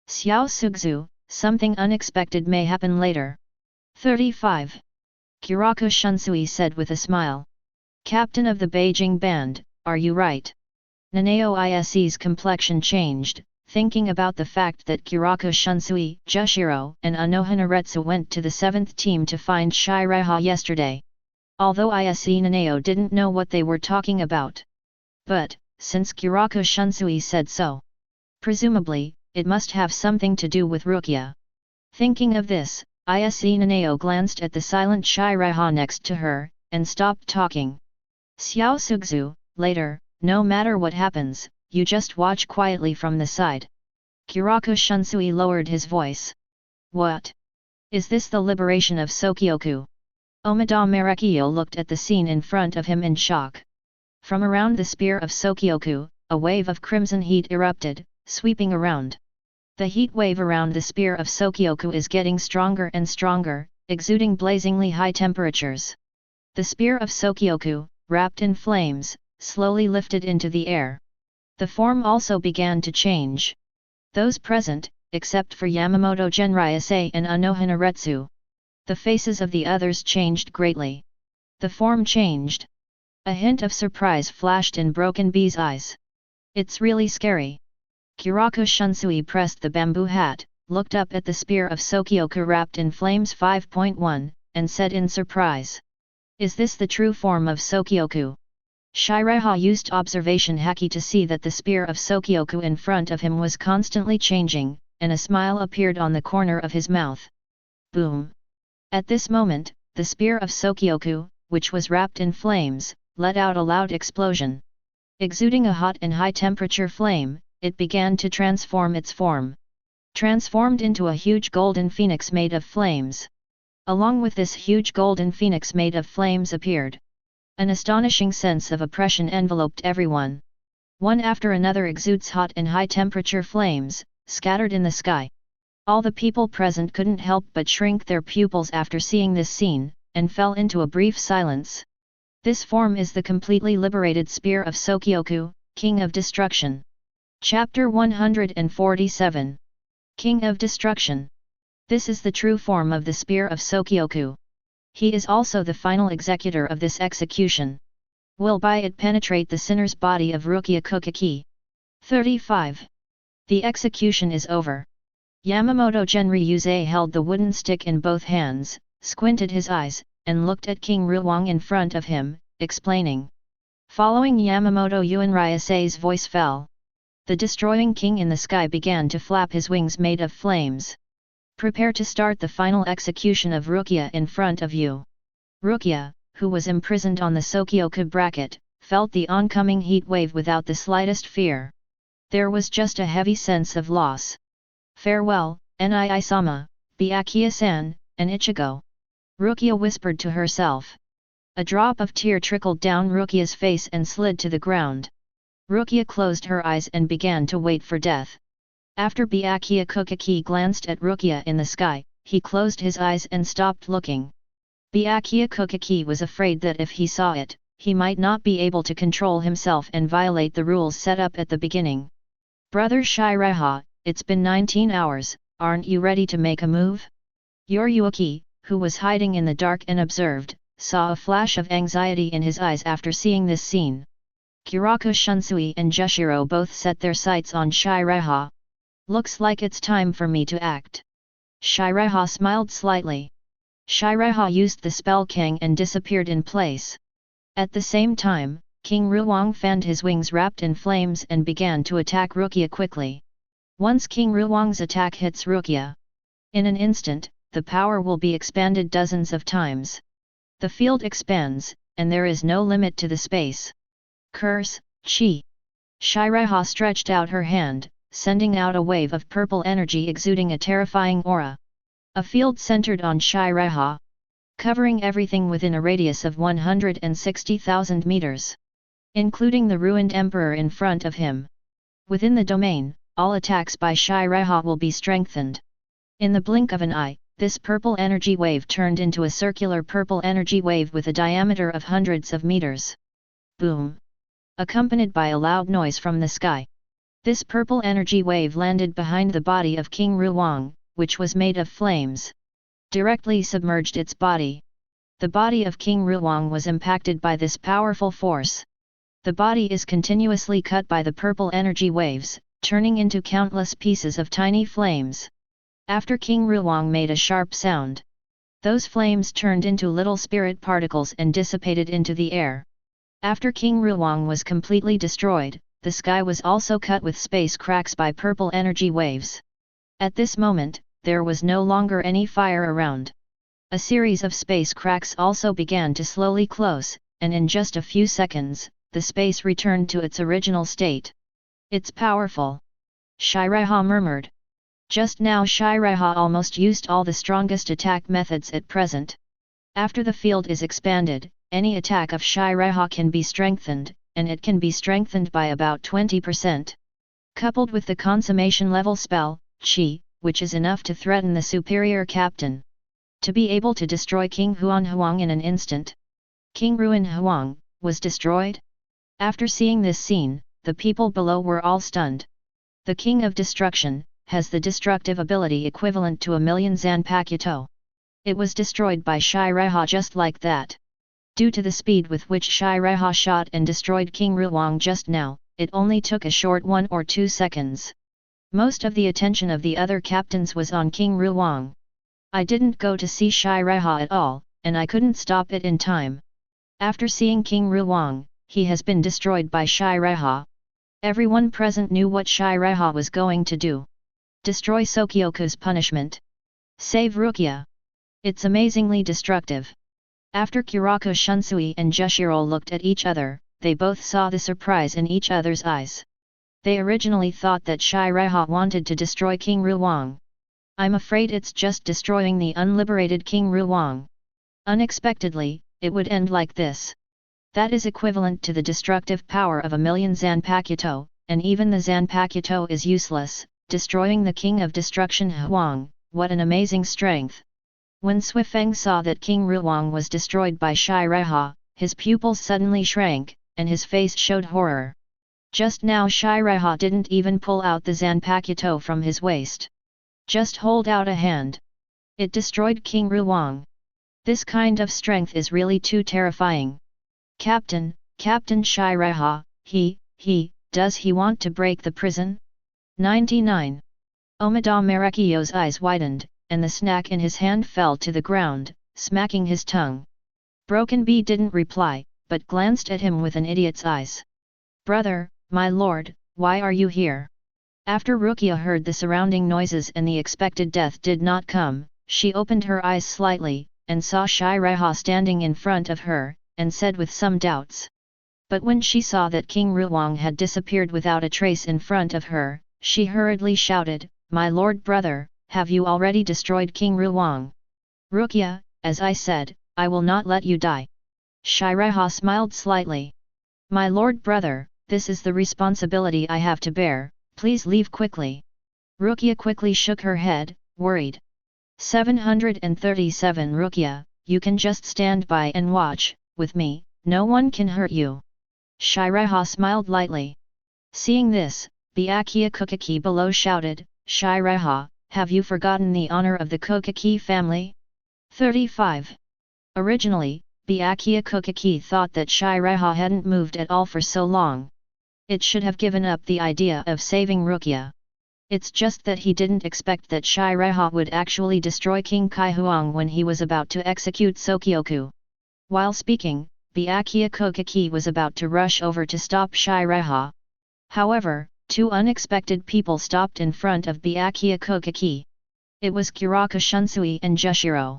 "Xiao Sugzu, something unexpected may happen later." 35. Kiraku Shunsui said with a smile. "Captain of the Beijing band, are you right?" Nanao Ise's complexion changed, thinking about the fact that Kiraku Shunsui, Jushiro, and Anohanaretsu went to the 7th team to find Seireitei yesterday. Although Ise Nanao didn't know what they were talking about. But, since Kiraku Shunsui said so, presumably, it must have something to do with Rukia. Thinking of this, Ise Nanao glanced at the silent Seireitei next to her, and stopped talking. Xiao Sugzu, later, no matter what happens, you just watch quietly from the side. Kiraku Shunsui lowered his voice. What? Is this the liberation of Sōkyoku? Omida Marekio looked at the scene in front of him in shock. From around the spear of Sōkyoku, a wave of crimson heat erupted, sweeping around. The heat wave around the spear of Sōkyoku is getting stronger and stronger, exuding blazingly high temperatures. The spear of Sōkyoku, wrapped in flames, slowly lifted into the air. The form also began to change. Those present, except for Yamamoto Genryūsai and Anohanaretsu, the faces of the others changed greatly. The form changed. A hint of surprise flashed in Broken Bee's eyes. It's really scary. Kiraku Shunsui pressed the bamboo hat, looked up at the spear of Sōkyoku wrapped in flames 5.1, and said in surprise. Is this the true form of Sōkyoku? Seireitei used observation haki to see that the spear of Sōkyoku in front of him was constantly changing, and a smile appeared on the corner of his mouth. Boom! At this moment, the spear of Sōkyoku, which was wrapped in flames, let out a loud explosion. Exuding a hot and high-temperature flame, it began to transform its form. Transformed into a huge golden phoenix made of flames. Along with this huge golden phoenix made of flames appeared. An astonishing sense of oppression enveloped everyone. One after another exudes hot and high-temperature flames, scattered in the sky. All the people present couldn't help but shrink their pupils after seeing this scene, and fell into a brief silence. This form is the completely liberated spear of Sōkyoku, King of Destruction. Chapter 147. King of Destruction. This is the true form of the spear of Sōkyoku. He is also the final executor of this execution. Will by it penetrate the sinner's body of Byakuya Kuchiki. 35. The execution is over. Yamamoto Genryūsai held the wooden stick in both hands, squinted his eyes, and looked at King Ruwang in front of him, explaining. Following Yamamoto Genryūsai's voice fell. The destroying king in the sky began to flap his wings made of flames. Prepare to start the final execution of Rukia in front of you. Rukia, who was imprisoned on the Sōkyoku bracket, felt the oncoming heat wave without the slightest fear. There was just a heavy sense of loss. Farewell, Nii-sama, Byakuya-san, and Ichigo. Rukia whispered to herself. A drop of tear trickled down Rukia's face and slid to the ground. Rukia closed her eyes and began to wait for death. After Byakuya Kuchiki glanced at Rukia in the sky, he closed his eyes and stopped looking. Byakuya Kuchiki was afraid that if he saw it, he might not be able to control himself and violate the rules set up at the beginning. Brother Seireitei, it's been 19 hours, aren't you ready to make a move? Yoriyuki, who was hiding in the dark and observed, saw a flash of anxiety in his eyes after seeing this scene. Kiraku Shunsui and Jushiro both set their sights on Seireitei. Looks like it's time for me to act. Seireitei smiled slightly. Seireitei used the spell Kang and disappeared in place. At the same time, King Ruwang fanned his wings wrapped in flames and began to attack Rukia quickly. Once King Ruwang's attack hits Rukia, in an instant, the power will be expanded dozens of times. The field expands, and there is no limit to the space. Curse, Chi. Seireitei stretched out her hand, sending out a wave of purple energy exuding a terrifying aura. A field centered on Seireitei, covering everything within a radius of 160,000 meters, including the ruined emperor in front of him. Within the domain, all attacks by Seireitei will be strengthened. In the blink of an eye, this purple energy wave turned into a circular purple energy wave with a diameter of hundreds of meters. Boom! Accompanied by a loud noise from the sky. This purple energy wave landed behind the body of King Ruwang, which was made of flames. Directly submerged its body. The body of King Ruwang was impacted by this powerful force. The body is continuously cut by the purple energy waves, turning into countless pieces of tiny flames. After King Ruang made a sharp sound, those flames turned into little spirit particles and dissipated into the air. After King Ruang was completely destroyed, the sky was also cut with space cracks by purple energy waves. At this moment, there was no longer any fire around. A series of space cracks also began to slowly close, and in just a few seconds, the space returned to its original state. It's powerful. Seireitei murmured. Just now Seireitei almost used all the strongest attack methods at present. After the field is expanded, any attack of Seireitei can be strengthened, and it can be strengthened by about 20%. Coupled with the consummation level spell, Qi, which is enough to threaten the superior captain. To be able to destroy King Huang in an instant. King Huang was destroyed? After seeing this scene, the people below were all stunned. The King of Destruction has the destructive ability equivalent to 1,000,000 Zanpakuto. It was destroyed by Seireitei just like that. Due to the speed with which Seireitei shot and destroyed King Ruang just now, it only took a short 1 or 2 seconds. Most of the attention of the other captains was on King Ruang. I didn't go to see Seireitei at all, and I couldn't stop it in time. After seeing King Ruang, he has been destroyed by Seireitei. Everyone present knew what Seireitei was going to do. Destroy Sōkyoku's punishment. Save Rukia. It's amazingly destructive. After Kurako Shunsui and Jushiro looked at each other, they both saw the surprise in each other's eyes. They originally thought that Seireitei wanted to destroy King Ruang. I'm afraid it's just destroying the unliberated King Ruang. Unexpectedly, it would end like this. That is equivalent to the destructive power of 1,000,000 Zanpakuto, and even the Zanpakuto is useless, destroying the King of Destruction Huang. What an amazing strength! When Suifeng saw that King Ruang was destroyed by Seireitei, his pupils suddenly shrank, and his face showed horror. Just now Seireitei didn't even pull out the Zanpakuto from his waist. Just hold out a hand. It destroyed King Ruang. This kind of strength is really too terrifying. Captain Seireitei, does he want to break the prison? 99. Omida Marekio's eyes widened, and the snack in his hand fell to the ground, smacking his tongue. Broken Bee didn't reply, but glanced at him with an idiot's eyes. Brother, my lord, why are you here? After Rukia heard the surrounding noises and the expected death did not come, she opened her eyes slightly, and saw Seireitei standing in front of her, and said with some doubts. But when she saw that King Ruang had disappeared without a trace in front of her, she hurriedly shouted, My lord brother, have you already destroyed King Ruang? Rukia, as I said, I will not let you die. Seireitei smiled slightly. My lord brother, this is the responsibility I have to bear, please leave quickly. Rukia quickly shook her head, worried. 737 Rukia, you can just stand by and watch, with me, no one can hurt you. Seireitei smiled lightly. Seeing this, Byakuya Kuchiki below shouted, Seireitei, have you forgotten the honor of the Kuchiki family? 35. Originally, Byakuya Kuchiki thought that Seireitei hadn't moved at all for so long. It should have given up the idea of saving Rukia. It's just that he didn't expect that Seireitei would actually destroy King Huang when he was about to execute Sōkyoku. While speaking, Byakuya Kuchiki was about to rush over to stop Seireitei. However, two unexpected people stopped in front of Byakuya Kuchiki. It was Kurako Shunsui and Jushiro.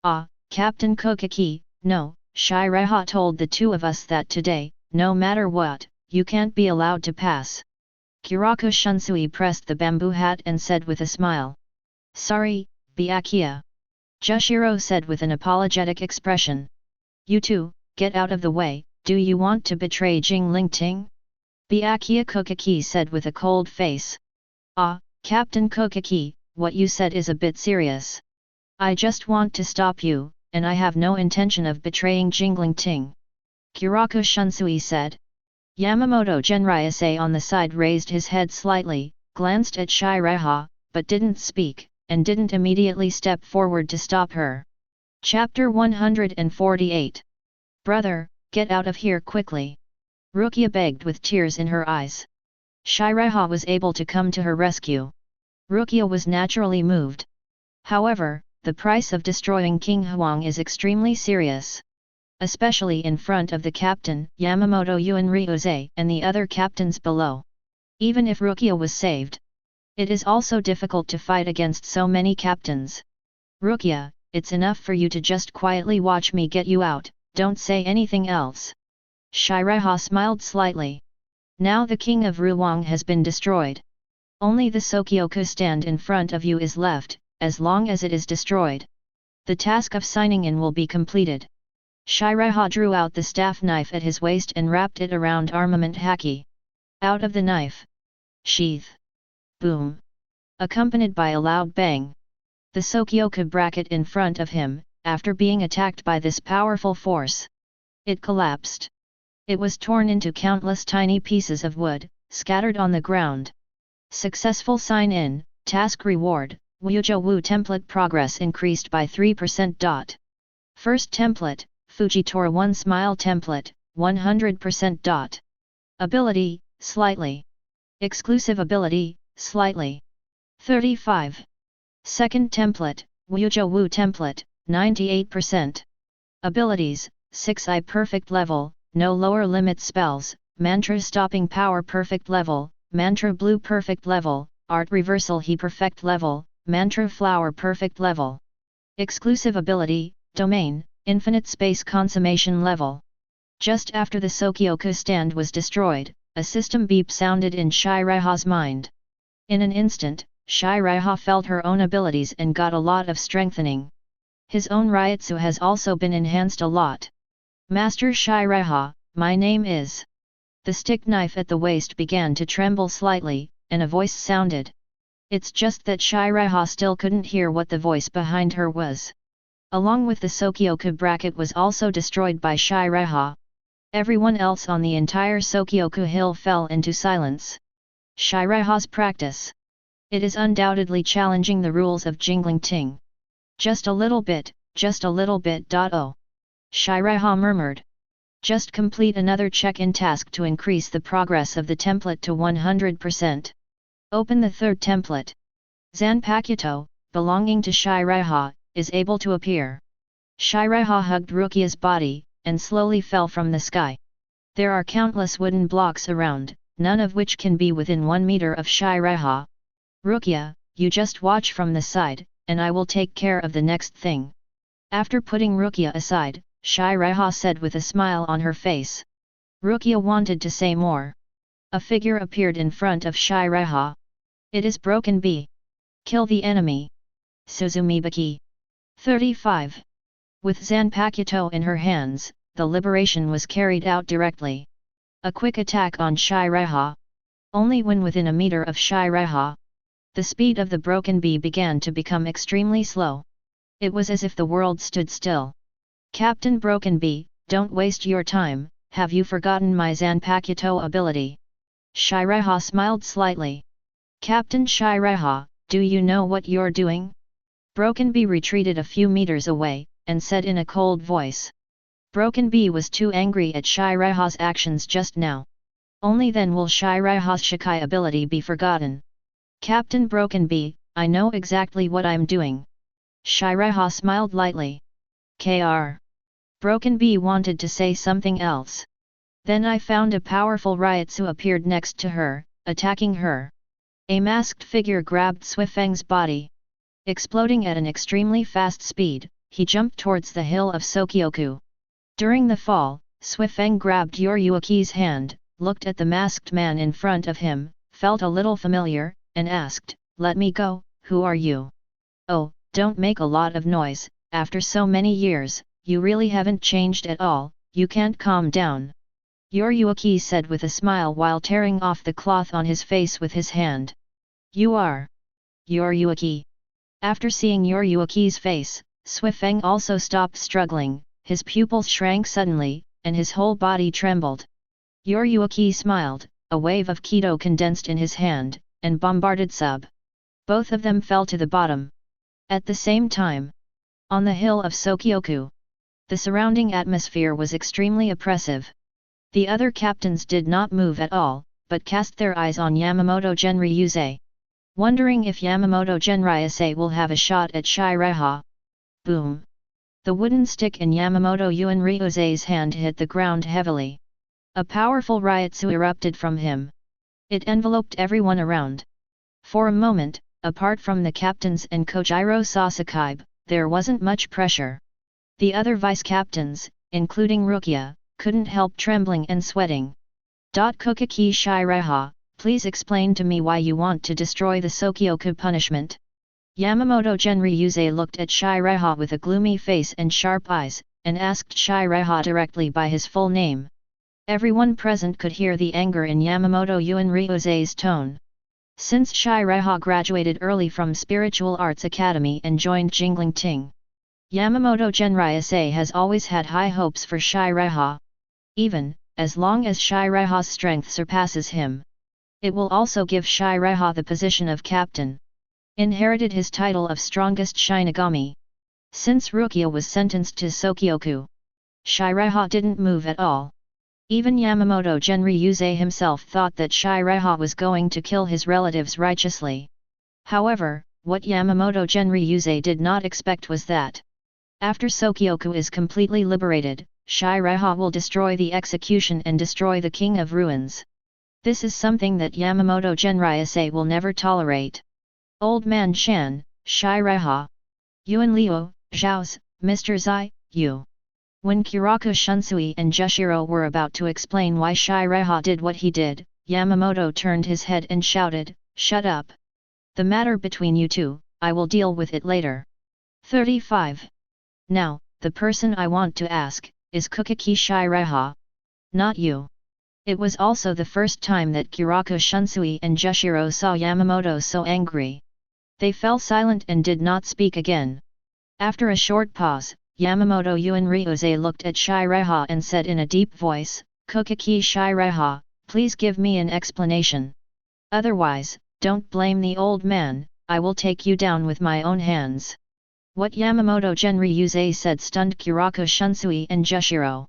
Ah, Captain Kuchiki, no, Seireitei told the two of us that today, no matter what, you can't be allowed to pass. Kurako Shunsui pressed the bamboo hat and said with a smile. Sorry, Byakuya. Jushiro said with an apologetic expression. You two, get out of the way, do you want to betray Jinglingting? Byakuya Kuchiki said with a cold face. Ah, Captain Kuchiki, what you said is a bit serious. I just want to stop you, and I have no intention of betraying Jinglingting. Kurako Shunsui said. Yamamoto Genryūsai on the side raised his head slightly, glanced at Seireitei, but didn't speak, and didn't immediately step forward to stop her. Chapter 148. Brother, get out of here quickly. Rukia begged with tears in her eyes. Seireitei was able to come to her rescue. Rukia was naturally moved. However, the price of destroying King Huang is extremely serious. Especially in front of the captain, Yamamoto Genryūsai, and the other captains below. Even if Rukia was saved, it is also difficult to fight against so many captains. Rukia, it's enough for you to just quietly watch me get you out, don't say anything else. Seireitei smiled slightly. Now the king of Ruang has been destroyed. Only the Sōkyoku stand in front of you is left, as long as it is destroyed. The task of signing in will be completed. Seireitei drew out the staff knife at his waist and wrapped it around armament haki. Out of the knife. Sheath. Boom. Accompanied by a loud bang. The Sōkyoku bracket in front of him, after being attacked by this powerful force. It collapsed. It was torn into countless tiny pieces of wood, scattered on the ground. Successful sign-in, task reward, Wujo Wu template progress increased by 3%. First template, Fujitora 1 Smile template, 100%. Ability, slightly. Exclusive ability, slightly. 35. Second template, Wujo Wu template, 98%. Abilities, 6i perfect level, no lower limit spells, mantra stopping power perfect level, mantra blue perfect level, art reversal he perfect level, mantra flower perfect level. Exclusive ability, domain, infinite space consummation level. Just after the Sōkyoku stand was destroyed, a system beep sounded in Seireitei's mind. In an instant, Seireitei felt her own abilities and got a lot of strengthening. His own Ryutsu has also been enhanced a lot. Master Seireitei, my name is... The stick knife at the waist began to tremble slightly, and a voice sounded. It's just that Seireitei still couldn't hear what the voice behind her was. Along with the Sōkyoku bracket was also destroyed by Seireitei. Everyone else on the entire Sōkyoku Hill fell into silence. Seireitei's practice. It is undoubtedly challenging the rules of Jingling Ting. Just a little bit, just a little bit. Oh. Seireitei murmured. Just complete another check-in task to increase the progress of the template to 100%. Open the third template. Zanpakuto, belonging to Seireitei, is able to appear. Seireitei hugged Rukia's body, and slowly fell from the sky. There are countless wooden blocks around, none of which can be within 1 meter of Seireitei. Rukia, you just watch from the side, and I will take care of the next thing. After putting Rukia aside, Seireitei said with a smile on her face. Rukia wanted to say more. A figure appeared in front of Seireitei. It is Broken Bee. Kill the enemy. Suzumibaki. 35. With Zanpakuto in her hands, the liberation was carried out directly. A quick attack on Seireitei. Only when within a meter of Seireitei. The speed of the Broken Bee began to become extremely slow. It was as if the world stood still. Captain Broken Bee, don't waste your time, have you forgotten my Zanpakuto ability? Seireitei smiled slightly. Captain Seireitei, do you know what you're doing? Broken Bee retreated a few meters away, and said in a cold voice. Broken Bee was too angry at Seireitei's actions just now. Only then will Seireitei's Shikai ability be forgotten. Captain Broken Bee, I know exactly what I'm doing. Seireitei smiled lightly. Kr. Broken Bee wanted to say something else. Then I found a powerful Ryutsu appeared next to her, attacking her. A masked figure grabbed Suifeng's body. Exploding at an extremely fast speed, he jumped towards the hill of Sōkyoku. During the fall, Suifeng grabbed Yoryuki's hand, looked at the masked man in front of him, felt a little familiar, and asked, "Let me go, who are you?" "Oh, don't make a lot of noise, after so many years, you really haven't changed at all, you can't calm down." Yoryuki said with a smile while tearing off the cloth on his face with his hand. "You are Yoryuki." After seeing Yoryuki's face, Suifeng also stopped struggling, his pupils shrank suddenly, and his whole body trembled. Yoryuki smiled, a wave of Kido condensed in his hand, and bombarded Sub. Both of them fell to the bottom. At the same time, on the hill of Sōkyoku, the surrounding atmosphere was extremely oppressive. The other captains did not move at all, but cast their eyes on Yamamoto Genryūsai. Wondering if Yamamoto Genryūsai will have a shot at Seireitei. Boom! The wooden stick in Yamamoto Genryūsai's hand hit the ground heavily. A powerful ryotsu erupted from him. It enveloped everyone around. For a moment, apart from the captains and Kojiro Sasuke, there wasn't much pressure. The other vice-captains, including Rukia, couldn't help trembling and sweating. Kuchiki Seireitei, please explain to me why you want to destroy the Sōkyoku punishment. Yamamoto Genryūsai looked at Seireitei with a gloomy face and sharp eyes, and asked Seireitei directly by his full name. Everyone present could hear the anger in Yamamoto Genryūsai's tone. Since Seireitei graduated early from Spiritual Arts Academy and joined Jingling Ting, Yamamoto Genryūsai has always had high hopes for Seireitei. Even, as long as Seireitei's strength surpasses him, it will also give Seireitei the position of captain. Inherited his title of strongest Shinigami. Since Rukia was sentenced to Sōkyoku, Seireitei didn't move at all. Even Yamamoto Genryūsai himself thought that Seireitei was going to kill his relatives righteously. However, what Yamamoto Genryūsai did not expect was that, after Sōkyoku is completely liberated, Seireitei will destroy the execution and destroy the King of Ruins. This is something that Yamamoto Genryūsai will never tolerate. Old Man Shan, Seireitei. Yuan Liu, Zhao's, Mr. Zai, Yu. When Kiraku Shunsui and Jushiro were about to explain why Seireitei did what he did, Yamamoto turned his head and shouted, "Shut up! The matter between you two, I will deal with it later." 35. Now, the person I want to ask, is Kuchiki Seireitei. Not you. It was also the first time that Kiraku Shunsui and Jushiro saw Yamamoto so angry. They fell silent and did not speak again. After a short pause, Yamamoto Genryūsai looked at Seireitei and said in a deep voice, "Kuchiki Seireitei, please give me an explanation. Otherwise, don't blame the old man, I will take you down with my own hands." What Yamamoto Genryūsai said stunned Kiraku Shunsui and Jushiro.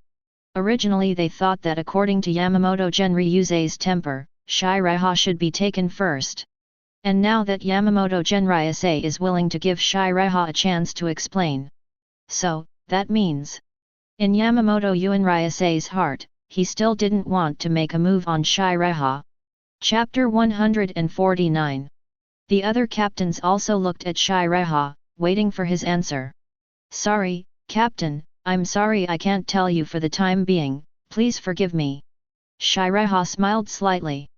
Originally they thought that according to Yamamoto Genryūsai's temper, Seireitei should be taken first. And now that Yamamoto Genryūsai is willing to give Seireitei a chance to explain. So, that means, in Yamamoto Genryūsai's heart, he still didn't want to make a move on Seireitei. Chapter 149. The other captains also looked at Seireitei, waiting for his answer. "Sorry, Captain, I'm sorry I can't tell you for the time being, please forgive me." Seireitei smiled slightly.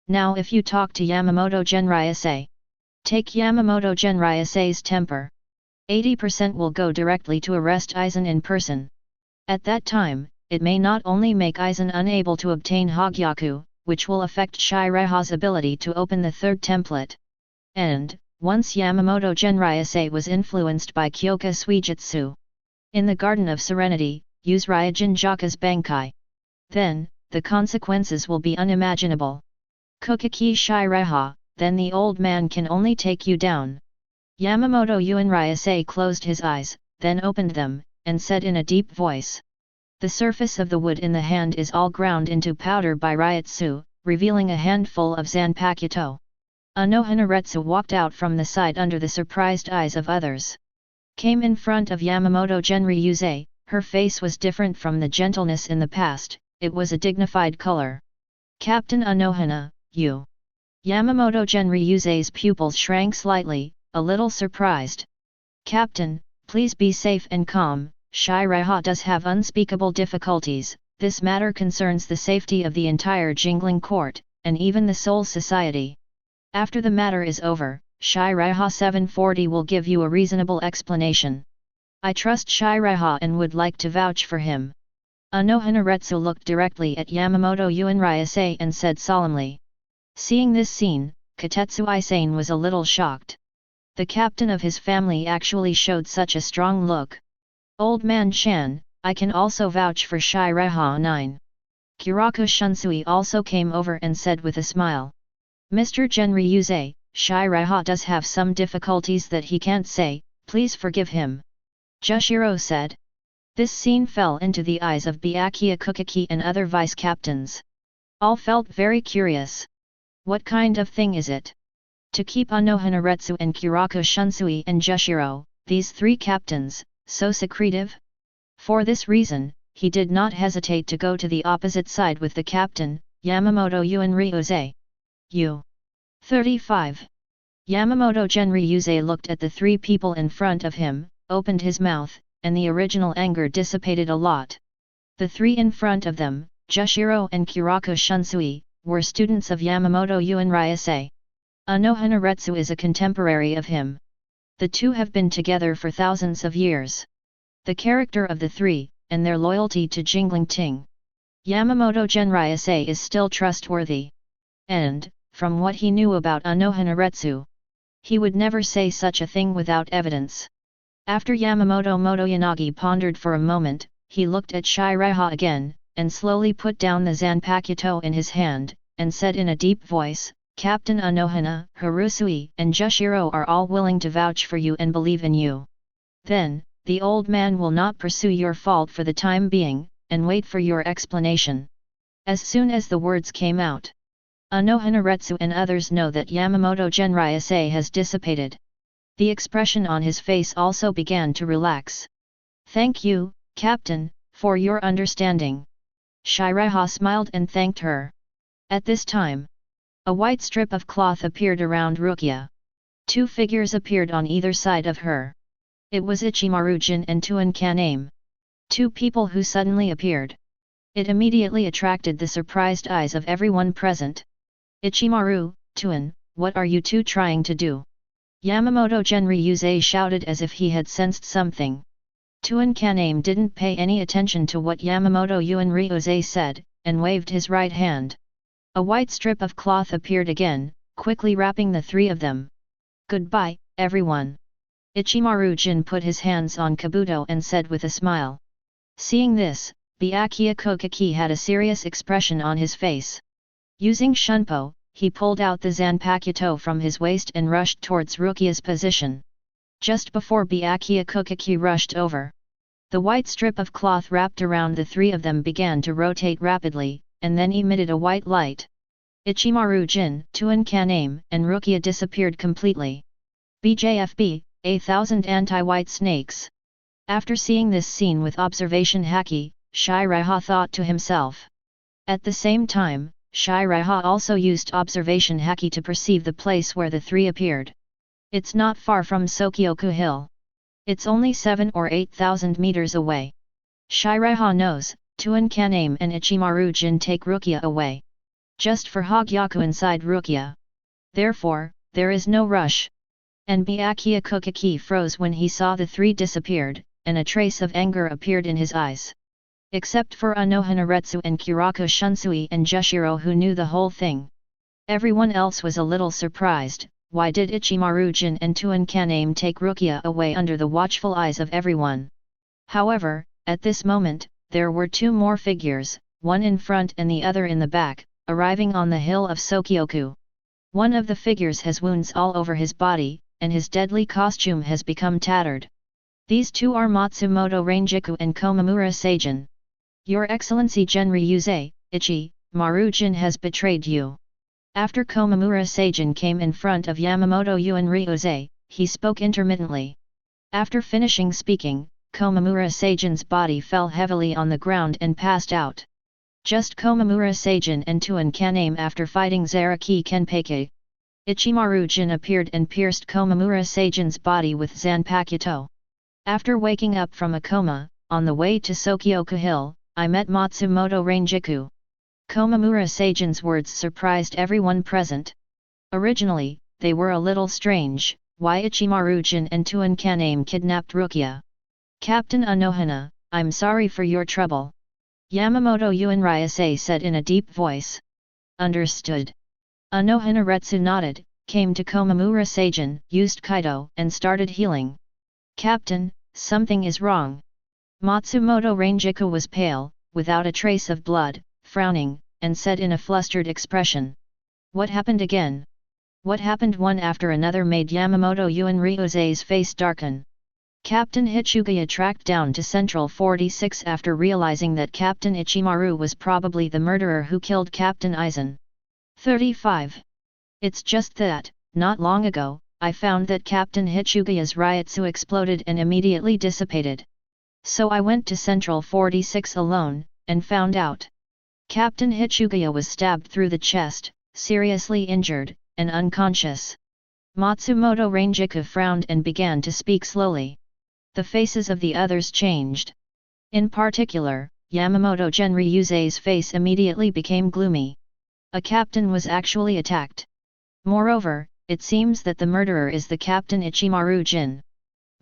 "Now if you talk to Yamamoto Genryūsai, take Yamamoto Genryūsai's temper. 80% will go directly to arrest Aizen in person. At that time, it may not only make Aizen unable to obtain Hogyaku, which will affect Seireitei's ability to open the third template. And, once Yamamoto Genryūsai was influenced by Kyoka Suijutsu in the Garden of Serenity, use Ryujin Jaka's Bankai. Then, the consequences will be unimaginable. Kuchiki Seireitei, then the old man can only take you down." Yamamoto Genryūsai closed his eyes, then opened them, and said in a deep voice. The surface of the wood in the hand is all ground into powder by Ryotsu, revealing a handful of Zanpakuto. Anohanaretsu walked out from the side under the surprised eyes of others. Came in front of Yamamoto Genryūsai, her face was different from the gentleness in the past, it was a dignified color. "Captain Anohana, you." Yamamoto Genryūsai's pupils shrank slightly, a little surprised. "Captain, please be safe and calm, Seireitei does have unspeakable difficulties, this matter concerns the safety of the entire Jingling court, and even the Soul Society. After the matter is over, Seireitei 740 will give you a reasonable explanation. I trust Seireitei and would like to vouch for him." Anohanaretsu looked directly at Yamamoto Genryūsai and said solemnly. Seeing this scene, Katetsu Aizen was a little shocked. The captain of his family actually showed such a strong look. "Old man Shan, I can also vouch for Seireitei 9. Kiraku Shunsui also came over and said with a smile. "Mr. Genryūsai, Seireitei does have some difficulties that he can't say, please forgive him." Jushiro said. This scene fell into the eyes of Byakuya Kuchiki and other vice-captains. All felt very curious. What kind of thing is it? To keep Anohanaretsu and Kiraku Shunsui and Jushiro, these three captains, so secretive? For this reason, he did not hesitate to go to the opposite side with the captain, Yamamoto Genryūsai. U. 35. Yamamoto Genryūsai looked at the three people in front of him, opened his mouth, and the original anger dissipated a lot. The three in front of them, Jushiro and Kiraku Shunsui, were students of Yamamoto Genryūsai. Anohanaretsu is a contemporary of him. The two have been together for thousands of years. The character of the three, and their loyalty to Jingling. Yamamoto Genryūsai is still trustworthy. And, from what he knew about Anohanaretsu, he would never say such a thing without evidence. After Yamamoto Motoyanagi pondered for a moment, he looked at Seireitei again, and slowly put down the Zanpakuto in his hand, and said in a deep voice, Captain Anohana, Harusui, and Jushiro are all willing to vouch for you and believe in you. Then, the old man will not pursue your fault for the time being, and wait for your explanation. As soon as the words came out, Anohanaretsu and others know that Yamamoto Genryūsai has dissipated. The expression on his face also began to relax. Thank you, Captain, for your understanding. Seireitei smiled and thanked her. At this time, a white strip of cloth appeared around Rukia. Two figures appeared on either side of her. It was Ichimaru-jin and Tuan Kaname. Two people who suddenly appeared. It immediately attracted the surprised eyes of everyone present. Ichimaru, Tuan, what are you two trying to do? Yamamoto Genryūsai shouted as if he had sensed something. Tuan Kaname didn't pay any attention to what Yamamoto Genryūsai said, and waved his right hand. A white strip of cloth appeared again, quickly wrapping the three of them. Goodbye, everyone. Ichimaru-jin put his hands on Kabuto and said with a smile. Seeing this, Byakuya Kuchiki had a serious expression on his face. Using Shunpo, he pulled out the Zanpakuto from his waist and rushed towards Rukia's position. Just before Byakuya Kuchiki rushed over, the white strip of cloth wrapped around the three of them began to rotate rapidly, and then emitted a white light. Ichimaru-jin, Tuan Kaname, and Rukia disappeared completely. BJFB, 1,000 anti-white snakes. After seeing this scene with observation haki, Seireitei thought to himself. At the same time, Seireitei also used observation haki to perceive the place where the three appeared. It's not far from Sōkyoku Hill. It's only 7 or 8,000 meters away. Seireitei knows, Tuan Kaname and Ichimaru-jin take Rukia away. Just for Hogyaku inside Rukia. Therefore, there is no rush. And Byakuya Kuchiki froze when he saw the three disappeared, and a trace of anger appeared in his eyes. Except for Anohanaretsu and Kiraku Shunsui and Jushiro who knew the whole thing. Everyone else was a little surprised. Why did Ichimaru-jin and Tuan Kaname take Rukia away under the watchful eyes of everyone? However, at this moment, there were two more figures, one in front and the other in the back, arriving on the hill of Sōkyoku. One of the figures has wounds all over his body, and his deadly costume has become tattered. These two are Matsumoto Rangiku and Komamura Seijin. Your Excellency Genryūsai, Ichimaru-jin has betrayed you. After Komamura Seijin came in front of Yamamoto Genryūsai, he spoke intermittently. After finishing speaking, Komamura Seijin's body fell heavily on the ground and passed out. Just Komamura Seijin and Tuan Kaname after fighting Zaraki Kenpeki. Ichimaru-jin appeared and pierced Komamura Seijin's body with Zanpakuto. After waking up from a coma, on the way to Sōkyoku Hill, I met Matsumoto Rangiku. Komamura Seijin's words surprised everyone present. Originally, they were a little strange, why Ichimaru-jin and Tuan Kaname kidnapped Rukia. Captain Anohana, I'm sorry for your trouble. Yamamoto Genryūsai said in a deep voice. Understood. Anohanaretsu nodded, came to Komamura Seijin, used Kaido, and started healing. Captain, something is wrong. Matsumoto Rangiku was pale, without a trace of blood, frowning, and said in a flustered expression. What happened again? What happened one after another made Yamamoto Genryūsai's face darken. Captain Hichugaya tracked down to Central 46 after realizing that Captain Ichimaru was probably the murderer who killed Captain Aizen. 35. It's just that, not long ago, I found that Captain Hichugaya's Ryotsu exploded and immediately dissipated. So I went to Central 46 alone, and found out. Captain Hichugaya was stabbed through the chest, seriously injured, and unconscious. Matsumoto Rangiku frowned and began to speak slowly. The faces of the others changed. In particular, Yamamoto Genryūsai's face immediately became gloomy. A captain was actually attacked. Moreover, it seems that the murderer is the Captain Ichimaru Jin.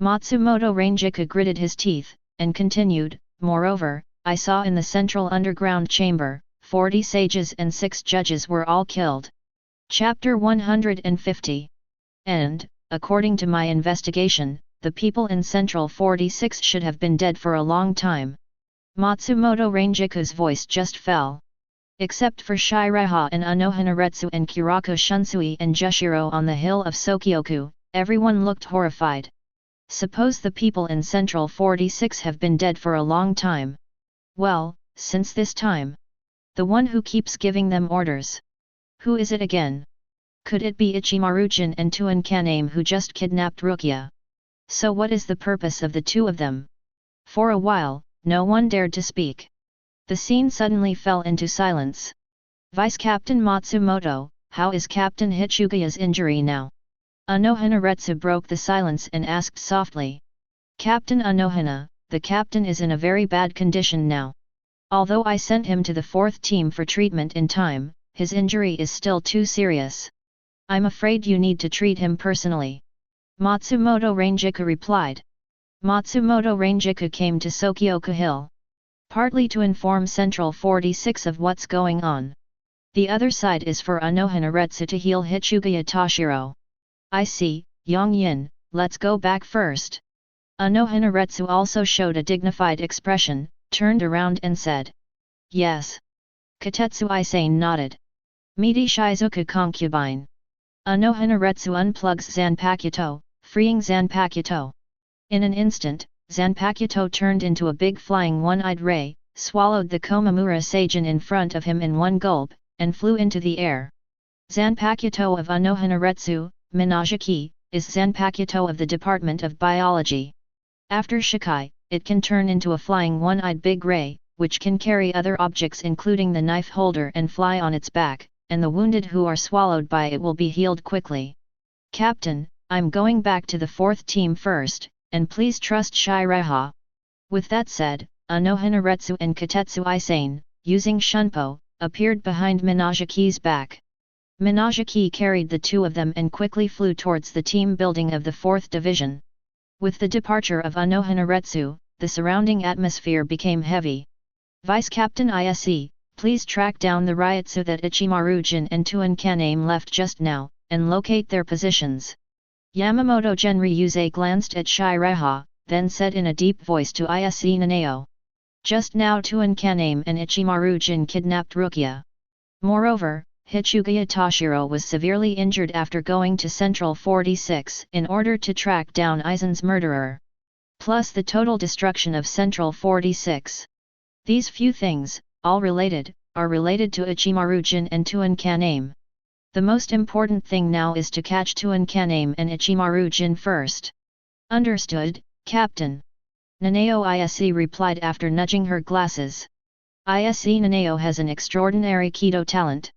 Matsumoto Rangiku gritted his teeth, and continued, moreover, I saw in the central underground chamber, 40 sages and 6 judges were all killed. Chapter 150. And, according to my investigation, the people in Central 46 should have been dead for a long time. Matsumoto Rangiku's voice just fell. Except for Shiraiha and Anohanaretsu and Kiraku Shunsui and Jushiro on the hill of Sōkyoku, everyone looked horrified. Suppose the people in Central 46 have been dead for a long time. Well, since this time. The one who keeps giving them orders. Who is it again? Could it be Ichimaru-jin and Tuan Kaname who just kidnapped Rukia? So what is the purpose of the two of them? For a while, no one dared to speak. The scene suddenly fell into silence. Vice Captain Matsumoto, how is Captain Hichugaya's injury now? Anohanaretsu broke the silence and asked softly. Captain Anohana, the captain is in a very bad condition now. Although I sent him to the 4th team for treatment in time, his injury is still too serious. I'm afraid you need to treat him personally. Matsumoto Rangiku replied. Matsumoto Rangiku came to Sōkyoku Hill. Partly to inform Central 46 of what's going on. The other side is for Anohanaretsu to heal Hichugaya Toshiro. I see, Yang Yin, let's go back first. Anohanaretsu also showed a dignified expression, turned around and said. Yes. Katetsu Aizen nodded. Meaty Shizuka concubine. Anohanaretsu unplugs Zanpakuto, freeing Zanpakuto. In an instant, Zanpakuto turned into a big flying one-eyed ray, swallowed the Komamura Seijin in front of him in one gulp, and flew into the air. Zanpakuto of Anohanaretsu, Minajiki, is Zanpakuto of the Department of Biology. After Shikai, it can turn into a flying one-eyed big ray, which can carry other objects including the knife holder and fly on its back, and the wounded who are swallowed by it will be healed quickly. Captain, I'm going back to the 4th team first, and please trust Shiraiha. With that said, Anohanaretsu and Katetsu Aizen, using Shunpo, appeared behind Minajiki's back. Minajiki carried the two of them and quickly flew towards the team building of the 4th Division. With the departure of Anohanaretsu, the surrounding atmosphere became heavy. Vice Captain Ise, please track down the Ryotsu that Ichimaru-jin and Tuan Kaname left just now, and locate their positions. Yamamoto Genryūsai glanced at Shiraiha, then said in a deep voice to Ise Nanao. Just now Tuan Kaname and Ichimaru-jin kidnapped Rukia. Moreover, Hichugaya Toshiro was severely injured after going to Central 46 in order to track down Aizen's murderer. Plus the total destruction of Central 46. These few things, all related, are related to Ichimaru-jin and Tuan Kaname. The most important thing now is to catch Tuan Kaname and Ichimaru-jin first. Understood, Captain. Nanao Ise replied after nudging her glasses. Ise Nanao has an extraordinary Kido talent.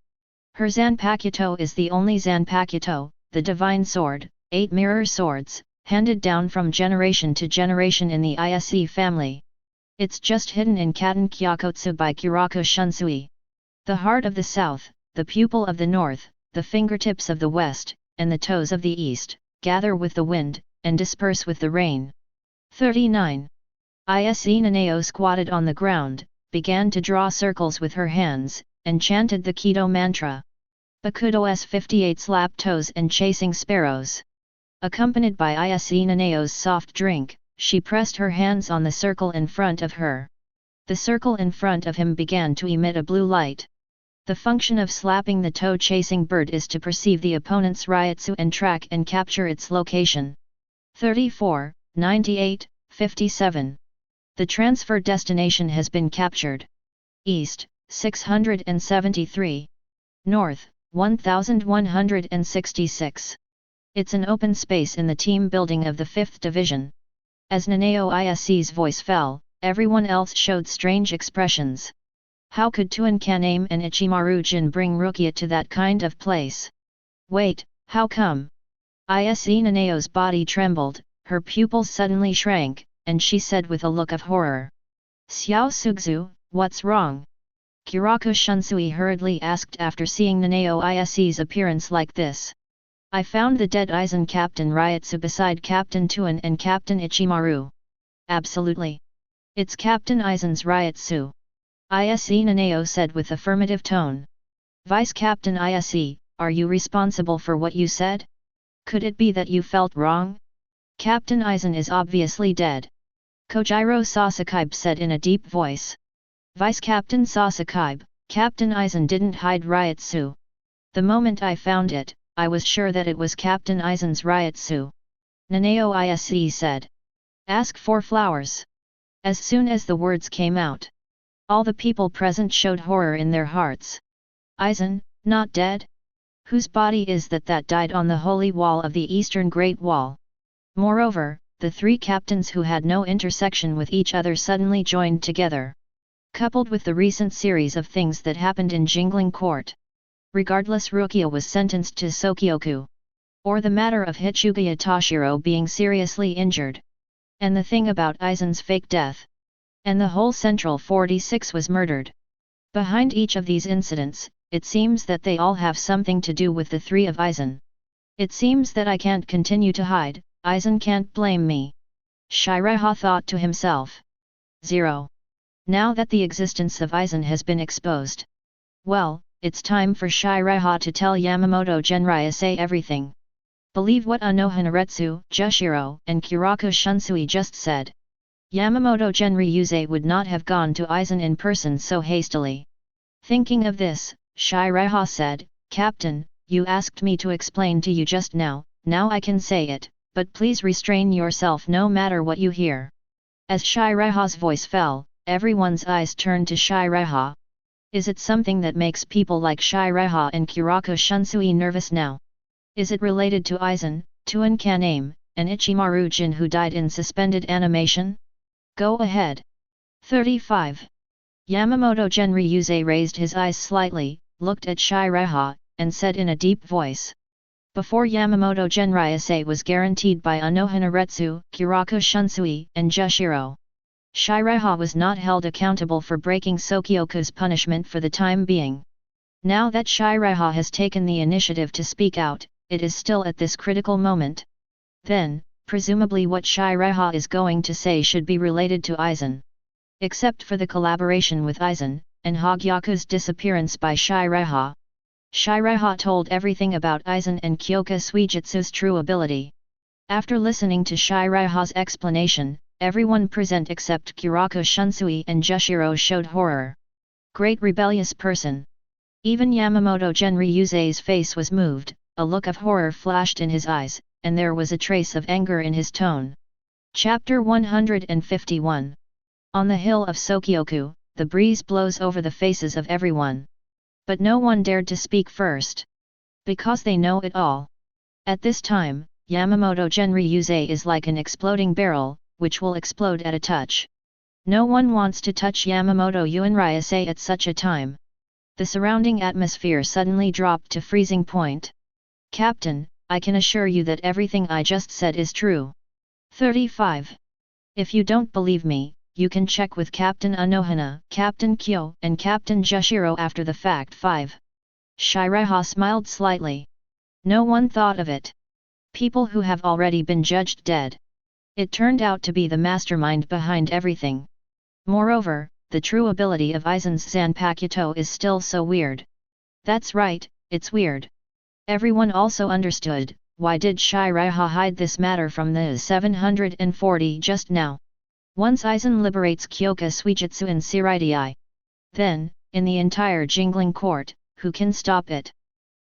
Her Zanpakuto is the only Zanpakuto, the divine sword, 8 mirror swords, handed down from generation to generation in the Ise family. It's just hidden in Katen Kyakotsu by Kiraku Shunsui. The heart of the south, the pupil of the north, the fingertips of the west, and the toes of the east, gather with the wind, and disperse with the rain. 39. Ise Nanao squatted on the ground, began to draw circles with her hands, and chanted the Kido mantra. Bakudo S58 slapped toes and chasing sparrows. Accompanied by Ise Nanao's soft drink, she pressed her hands on the circle in front of her. The circle in front of him began to emit a blue light. The function of slapping the toe-chasing bird is to perceive the opponent's Ryotsu and track and capture its location. 34. 98:57. The transfer destination has been captured. East, 673. North, 1166. It's an open space in the team building of the 5th Division. As Nanao Ise's voice fell, everyone else showed strange expressions. How could Tuan Kaname and Ichimaru Jin bring Rukia to that kind of place? Wait, how come? Ise Nanao's body trembled, her pupils suddenly shrank, and she said with a look of horror. Xiao Sugzu, what's wrong? Kiraku Shunsui hurriedly asked after seeing Nanao Ise's appearance like this. I found the dead Aizen Captain Ryutsu beside Captain Tuan and Captain Ichimaru. Absolutely. It's Captain Aizen's Ryutsu. Ise Nanao said with affirmative tone. Vice Captain Ise, are you responsible for what you said? Could it be that you felt wrong? Captain Aizen is obviously dead. Kojiro Sasakaibe said in a deep voice. Vice Captain Sasakaibe, Captain Aizen didn't hide Ryutsu. The moment I found it, I was sure that it was Captain Aizen's Ryutsu. Nanao Ise said. Ask for flowers. As soon as the words came out, all the people present showed horror in their hearts. Aizen, not dead? Whose body is that died on the holy wall of the Eastern Great Wall? Moreover, the 3 captains who had no intersection with each other suddenly joined together. Coupled with the recent series of things that happened in Jingling Court. Regardless, Rukia was sentenced to Sōkyoku. Or the matter of Hichugaya Toshiro being seriously injured. And the thing about Aizen's fake death. And the whole Central 46 was murdered. Behind each of these incidents, it seems that they all have something to do with the 3 of Aizen. It seems that I can't continue to hide, Aizen can't blame me. Seireitei thought to himself. 0. Now that the existence of Aizen has been exposed. Well, it's time for Seireitei to tell Yamamoto Genryūsai everything. Believe what Anohanaretsu, Jushiro, and Kiraku Shunsui just said. Yamamoto Genryūsai would not have gone to Aizen in person so hastily. Thinking of this, Seireitei said, Captain, you asked me to explain to you just now I can say it, but please restrain yourself no matter what you hear. As Seireitei's voice fell, everyone's eyes turned to Seireitei. Is it something that makes people like Seireitei and Kiraku Shunsui nervous now? Is it related to Aizen, Tuan Kaname, and Ichimaru Jin who died in suspended animation? Go ahead. 35. Yamamoto Genryūsai raised his eyes slightly, looked at Seireitei, and said in a deep voice. Before Yamamoto Genryūsai was guaranteed by Anohanaretsu, Kiraku Shunsui, and Jushiro. Seireitei was not held accountable for breaking Sōkyoku's punishment for the time being. Now that Seireitei has taken the initiative to speak out, it is still at this critical moment. Then, presumably what Seireitei is going to say should be related to Aizen. Except for the collaboration with Aizen, and Hogyaku's disappearance by Seireitei. Seireitei told everything about Aizen and Kyoka Suijutsu's true ability. After listening to Seireitei's explanation, everyone present except Kiraku Shunsui and Jushiro showed horror. Great rebellious person. Even Yamamoto Genryūsai's face was moved, a look of horror flashed in his eyes, and there was a trace of anger in his tone. Chapter 151. On the hill of Sōkyoku, the breeze blows over the faces of everyone. But no one dared to speak first. Because they know it all. At this time, Yamamoto Genryūsai is like an exploding barrel, which will explode at a touch. No one wants to touch Yamamoto Genryūsai at such a time. The surrounding atmosphere suddenly dropped to freezing point. Captain, I can assure you that everything I just said is true. 35. If you don't believe me, you can check with Captain Anohana, Captain Kyo, and Captain Jushiro after the fact. 5. Seireitei smiled slightly. No one thought of it. People who have already been judged dead. It turned out to be the mastermind behind everything. Moreover, the true ability of Aizen's Zanpakuto is still so weird. That's right, it's weird. Everyone also understood, why did Seireitei hide this matter from the 740 just now? Once Aizen liberates Kyoka Suijutsu and Seireitei. Then, in the entire Jingling Court, who can stop it?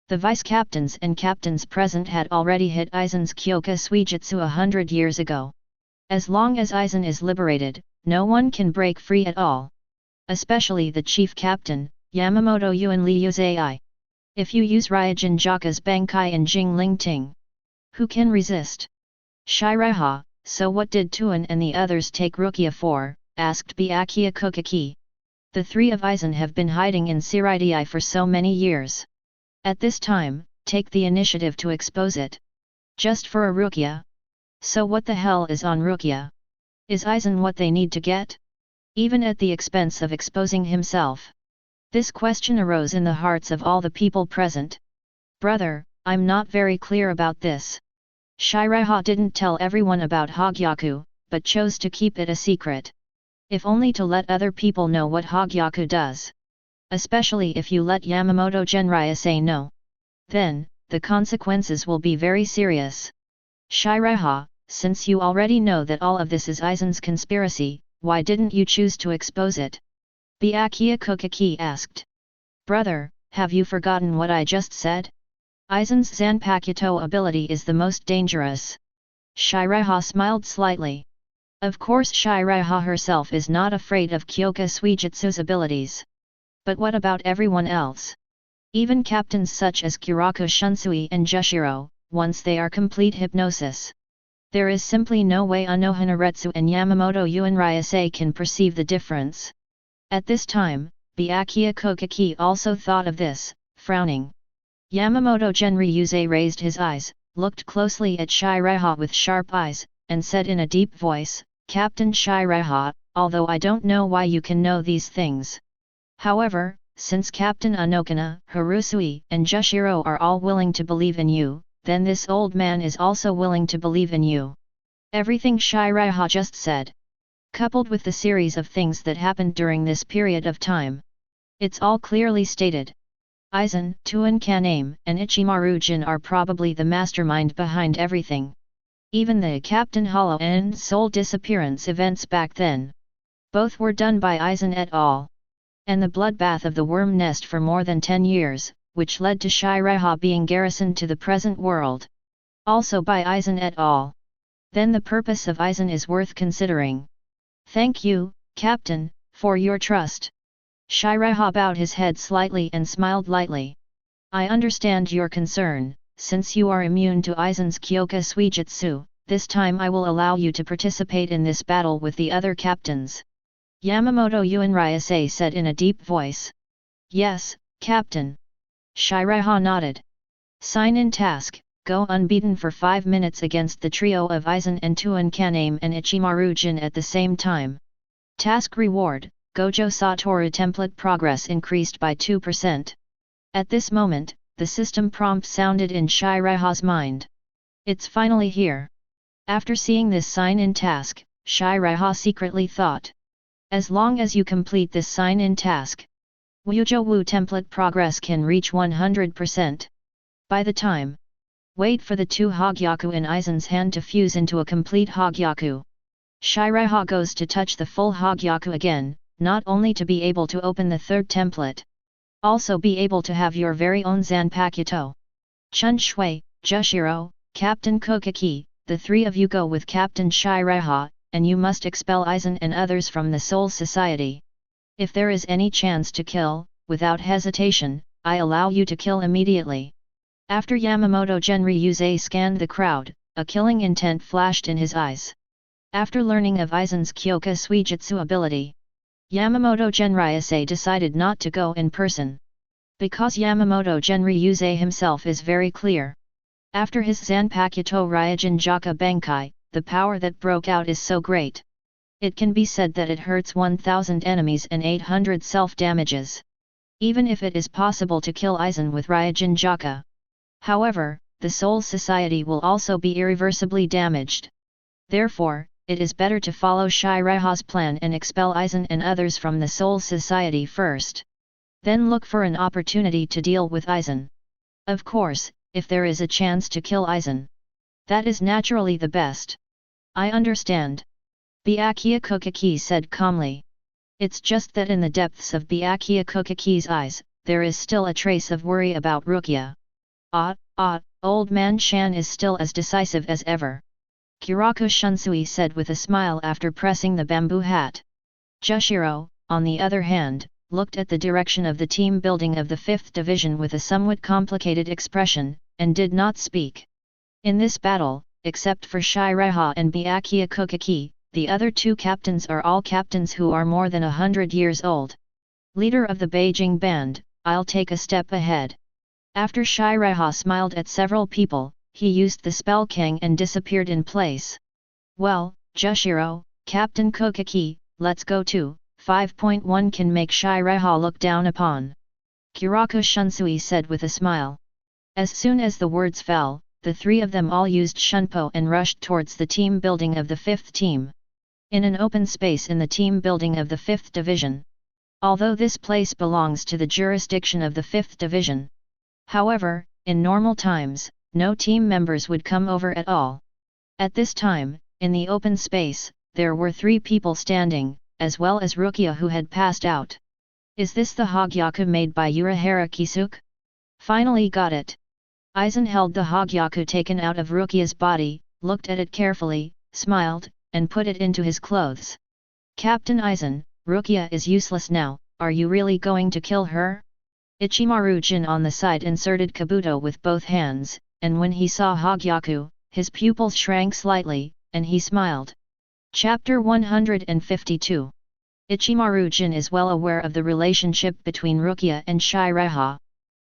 The vice-captains and captains present had already hit Aizen's Kyoka Suijutsu 100 years ago. As long as Aizen is liberated, no one can break free at all. Especially the chief captain, Yamamoto Genryūsai. If you use Ryujin Jaka's Bankai and Jingling Ting, who can resist? Seireitei, so what did Tuan and the others take Rukia for? Asked Byakuya Kuchiki. The three of Aizen have been hiding in Seireitei for so many years. At this time, take the initiative to expose it. Just for a Rukia? So what the hell is on Rukia? Is Aizen what they need to get? Even at the expense of exposing himself? This question arose in the hearts of all the people present. Brother, I'm not very clear about this. Seireitei didn't tell everyone about Hogyaku, but chose to keep it a secret. If only to let other people know what Hogyaku does. Especially if you let Yamamoto Genryūsai know. Then, the consequences will be very serious. Seireitei, since you already know that all of this is Aizen's conspiracy, why didn't you choose to expose it? Byakuya Kuchiki asked. Brother, have you forgotten what I just said? Aizen's Zanpakuto ability is the most dangerous. Seireitei smiled slightly. Of course Seireitei herself is not afraid of Kyoka Suijutsu's abilities. But what about everyone else? Even captains such as Kuraku Shunsui and Jushiro, once they are complete hypnosis. There is simply no way Anohanaretsu and Yamamoto Genryūsai can perceive the difference. At this time, Byakuya Kuchiki also thought of this, frowning. Yamamoto Genryūsai raised his eyes, looked closely at Seireitei with sharp eyes, and said in a deep voice, Captain Seireitei, although I don't know why you can know these things. However, since Captain Anokana, Harusui, and Jushiro are all willing to believe in you, then this old man is also willing to believe in you. Everything Seireitei just said, coupled with the series of things that happened during this period of time. It's all clearly stated. Aizen, Tuan Kaname, and Ichimaru Jin are probably the mastermind behind everything. Even the Captain Hollow and Soul disappearance events back then. Both were done by Aizen et al. And the bloodbath of the worm nest for more than 10 years, which led to Seireitei being garrisoned to the present world. Also by Aizen et al. Then the purpose of Aizen is worth considering. Thank you, Captain, for your trust. Seireitei bowed his head slightly and smiled lightly. I understand your concern, since you are immune to Aizen's Kyoka Suijutsu, this time I will allow you to participate in this battle with the other captains. Yamamoto Genryūsai said in a deep voice. Yes, Captain. Seireitei nodded. Sign in task, go unbeaten for 5 minutes against the trio of Aizen and Tuan Kaname and Ichimaru Jin at the same time. Task reward, Gojo Satoru template progress increased by 2%. At this moment, the system prompt sounded in Seireitei's mind. It's finally here. After seeing this sign-in task, Seireitei secretly thought. As long as you complete this sign-in task, Wujo Wu template progress can reach 100%. By the time, wait for the 2 Hogyaku in Aizen's hand to fuse into a complete Hogyaku. Seireitei goes to touch the full Hogyaku again, not only to be able to open the 3rd template. Also be able to have your very own Zanpakuto. Chun Shui, Jushiro, Captain Kuchiki, the 3 of you go with Captain Seireitei, and you must expel Aizen and others from the Soul Society. If there is any chance to kill, without hesitation, I allow you to kill immediately. After Yamamoto Genryūsai scanned the crowd, a killing intent flashed in his eyes. After learning of Aizen's Kyoka Suijutsu ability, Yamamoto Genryūsai decided not to go in person. Because Yamamoto Genryūsai himself is very clear. After his Zanpakuto Ryujin Jaka Bankai, the power that broke out is so great. It can be said that it hurts 1000 enemies and 800 self-damages. Even if it is possible to kill Aizen with Ryujin Jaka. However, the Soul Society will also be irreversibly damaged. Therefore, it is better to follow Seireitei's plan and expel Aizen and others from the Soul Society first. Then look for an opportunity to deal with Aizen. Of course, if there is a chance to kill Aizen. That is naturally the best. I understand. Byakuya Kuchiki said calmly. It's just that in the depths of Byakuya Kuchiki's eyes, there is still a trace of worry about Rukia. Old man Shan is still as decisive as ever. Kiraku Shunsui said with a smile after pressing the bamboo hat. Jushiro, on the other hand, looked at the direction of the team building of the 5th Division with a somewhat complicated expression, and did not speak. In this battle, except for Seireitei and Byakuya Kuchiki, the other 2 captains are all captains who are more than 100 years old. Leader of the Beijing band, I'll take a step ahead. After Seireitei smiled at several people, he used the spell Kang and disappeared in place. Well, Jushiro, Captain Kuchiki, let's go too. 5.1 can make Seireitei look down upon. Kiraku Shunsui said with a smile. As soon as the words fell, the 3 of them all used Shunpo and rushed towards the team building of the 5th team. In an open space in the team building of the 5th Division. Although this place belongs to the jurisdiction of the 5th Division. However, in normal times, no team members would come over at all. At this time, in the open space, there were 3 people standing, as well as Rukia who had passed out. Is this the Hogyaku made by Urahara Kisuke? Finally got it. Aizen held the Hogyaku taken out of Rukia's body, looked at it carefully, smiled, and put it into his clothes. Captain Aizen, Rukia is useless now, are you really going to kill her? Ichimaru-jin on the side inserted Kabuto with both hands, and when he saw Hogyaku, his pupils shrank slightly, and he smiled. Chapter 152. Ichimaru-jin is well aware of the relationship between Rukia and Seireitei.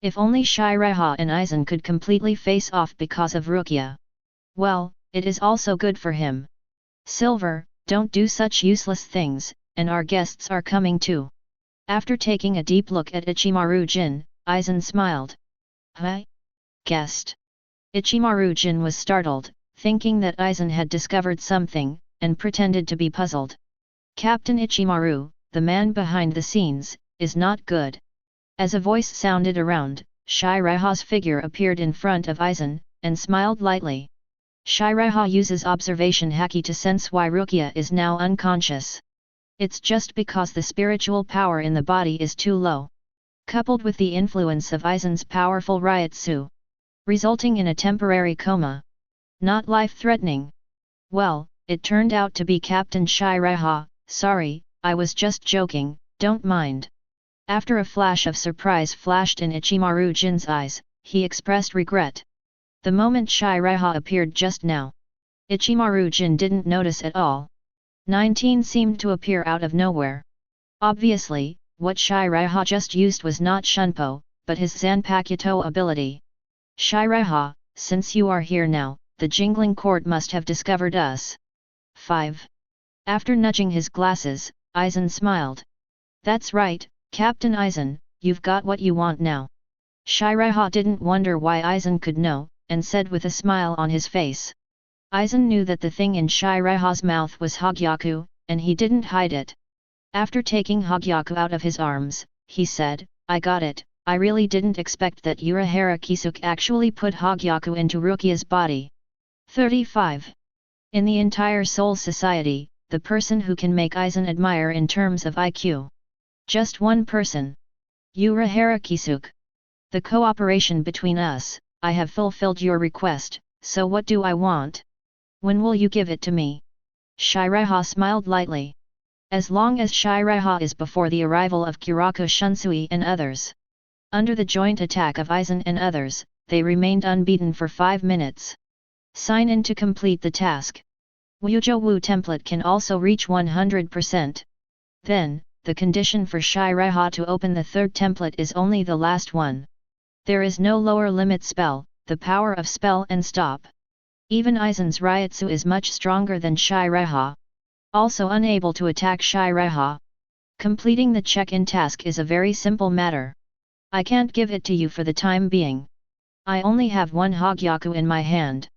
If only Seireitei and Aizen could completely face off because of Rukia. Well, it is also good for him. Silver, don't do such useless things, and our guests are coming too. After taking a deep look at Ichimaru-jin, Aizen smiled. Huh? Guest? Ichimaru-jin was startled, thinking that Aizen had discovered something, and pretended to be puzzled. Captain Ichimaru, the man behind the scenes, is not good. As a voice sounded around, Seireitei's figure appeared in front of Aizen, and smiled lightly. Seireitei uses observation haki to sense why Rukia is now unconscious. It's just because the spiritual power in the body is too low. Coupled with the influence of Aizen's powerful Ryutsu. Resulting in a temporary coma. Not life-threatening. Well, it turned out to be Captain Seireitei. Sorry, I was just joking, don't mind. After a flash of surprise flashed in Ichimaru-jin's eyes, he expressed regret. The moment Seireitei appeared just now, Ichimaru-jin didn't notice at all. 19 seemed to appear out of nowhere. Obviously, what Seireitei just used was not Shunpo, but his Zanpakuto ability. Seireitei, since you are here now, the jingling court must have discovered us. 5. After nudging his glasses, Aizen smiled. That's right, Captain Aizen, you've got what you want now. Seireitei didn't wonder why Aizen could know, and said with a smile on his face. Aizen knew that the thing in Seireitei's mouth was Hogyaku, and he didn't hide it. After taking Hogyaku out of his arms, he said, I got it, I really didn't expect that Urahara Kisuke actually put Hogyaku into Rukia's body. 35. In the entire Soul Society, the person who can make Aizen admire in terms of IQ. Just one person. Urahara Kisuke. The cooperation between us, I have fulfilled your request, so what do I want? When will you give it to me? Seireitei smiled lightly. As long as Seireitei is before the arrival of Kiraku Shunsui and others. Under the joint attack of Aizen and others, they remained unbeaten for 5 minutes. Sign in to complete the task. Wuzhou Wu template can also reach 100%. Then, the condition for Seireitei to open the 3rd template is only the last one. There is no lower limit spell, the power of spell and stop. Even Aizen's Ryutsu is much stronger than Seireitei. Also unable to attack Seireitei. Completing the check-in task is a very simple matter. I can't give it to you for the time being. I only have one Hogyaku in my hand.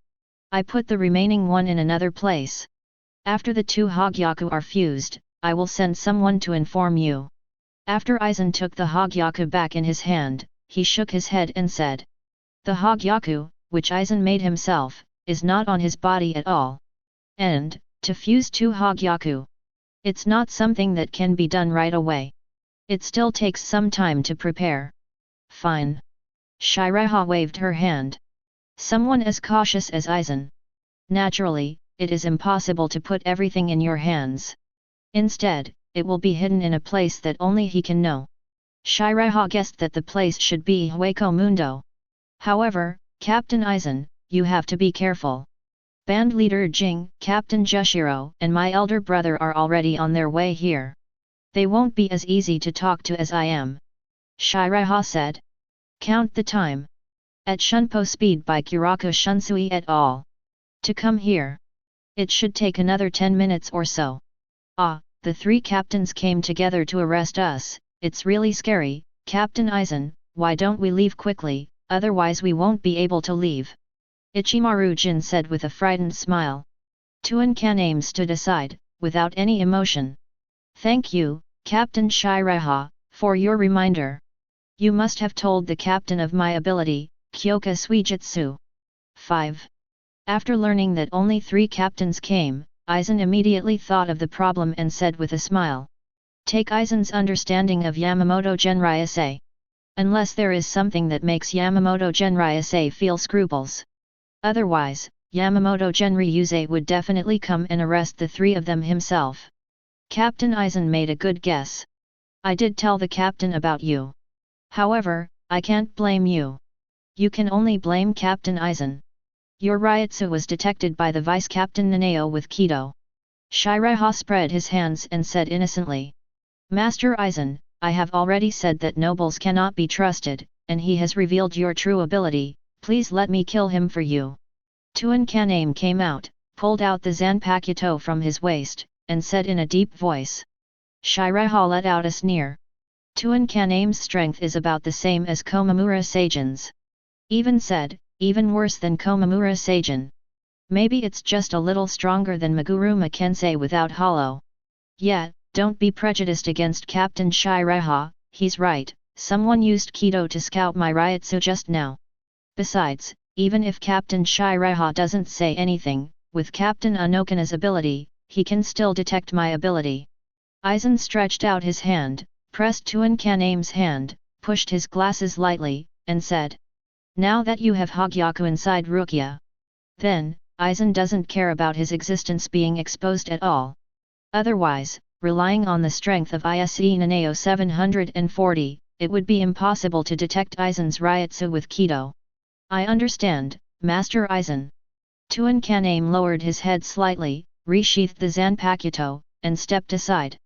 I put the remaining one in another place. After the 2 Hogyaku are fused, I will send someone to inform you. After Aizen took the Hogyaku back in his hand, he shook his head and said. The Hogyaku, which Aizen made himself, is not on his body at all. And, to fuse 2 Hogyaku. It's not something that can be done right away. It still takes some time to prepare. Fine. Seireitei waved her hand. Someone as cautious as Aizen. Naturally, it is impossible to put everything in your hands. Instead, it will be hidden in a place that only he can know. Seireitei guessed that the place should be Hueco Mundo. However, Captain Aizen, you have to be careful. Band leader Jing, Captain Jushiro, and my elder brother are already on their way here. They won't be as easy to talk to as I am. Seireitei said. Count the time. At Shunpo speed by Kiraku Shunsui et al. To come here. It should take another 10 minutes or so. Ah, the three captains came together to arrest us. It's really scary, Captain Aizen, why don't we leave quickly, otherwise we won't be able to leave. Ichimaru Jin said with a frightened smile. Tuan Kaname stood aside, without any emotion. Thank you, Captain Seireitei, for your reminder. You must have told the captain of my ability, Kyoka Suijutsu. 5. After learning that only 3 captains came, Aizen immediately thought of the problem and said with a smile. Take Aizen's understanding of Yamamoto Genryūsai. Unless there is something that makes Yamamoto Genryūsai feel scruples. Otherwise, Yamamoto Genryūsai would definitely come and arrest the 3 of them himself. Captain Aizen made a good guess. I did tell the captain about you. However, I can't blame you. You can only blame Captain Aizen. Your Ryutsu was detected by the Vice-Captain Nanao with Kido. Seireitei spread his hands and said innocently. Master Aizen, I have already said that nobles cannot be trusted, and he has revealed your true ability, please let me kill him for you. Tuan Kaname came out, pulled out the Zanpakuto from his waist, and said in a deep voice. Seireitei let out a sneer. Tuan Kaname's strength is about the same as Komamura Seigen's. Even said, even worse than Komamura Seigen. Maybe it's just a little stronger than Maguruma Kensei without hollow. Yeah, don't be prejudiced against Captain Seireitei, he's right, someone used Kido to scout my Ryutsu just now. Besides, even if Captain Seireitei doesn't say anything, with Captain Anokina's ability, he can still detect my ability. Aizen stretched out his hand, pressed Tuan Kaname's hand, pushed his glasses lightly, and said. Now that you have Hogyaku inside Rukia. Then, Aizen doesn't care about his existence being exposed at all. Otherwise, relying on the strength of ISE Nanao 740, it would be impossible to detect Aizen's Ryutsu with Kido. I understand, Master Aizen. Tuan Kaname lowered his head slightly, resheathed the Zanpakuto, and stepped aside.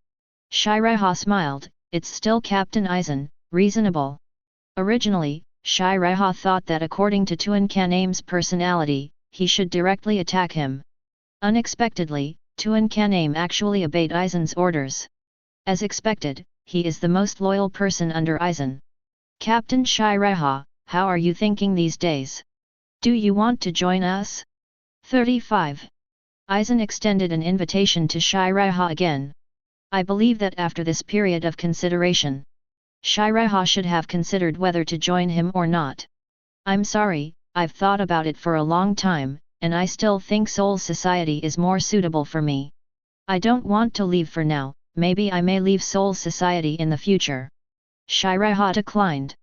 Seireitei smiled, it's still Captain Aizen, reasonable. Originally, Seireitei thought that according to Tuan Kaname's personality, he should directly attack him. Unexpectedly, Tuan Kaname actually obeyed Aizen's orders. As expected, he is the most loyal person under Aizen. Captain Seireitei, how are you thinking these days? Do you want to join us? 35. Aizen extended an invitation to Seireitei again. I believe that after this period of consideration, Seireitei should have considered whether to join him or not. I'm sorry, I've thought about it for a long time, and I still think Soul Society is more suitable for me. I don't want to leave for now, maybe I may leave Soul Society in the future. Seireitei declined.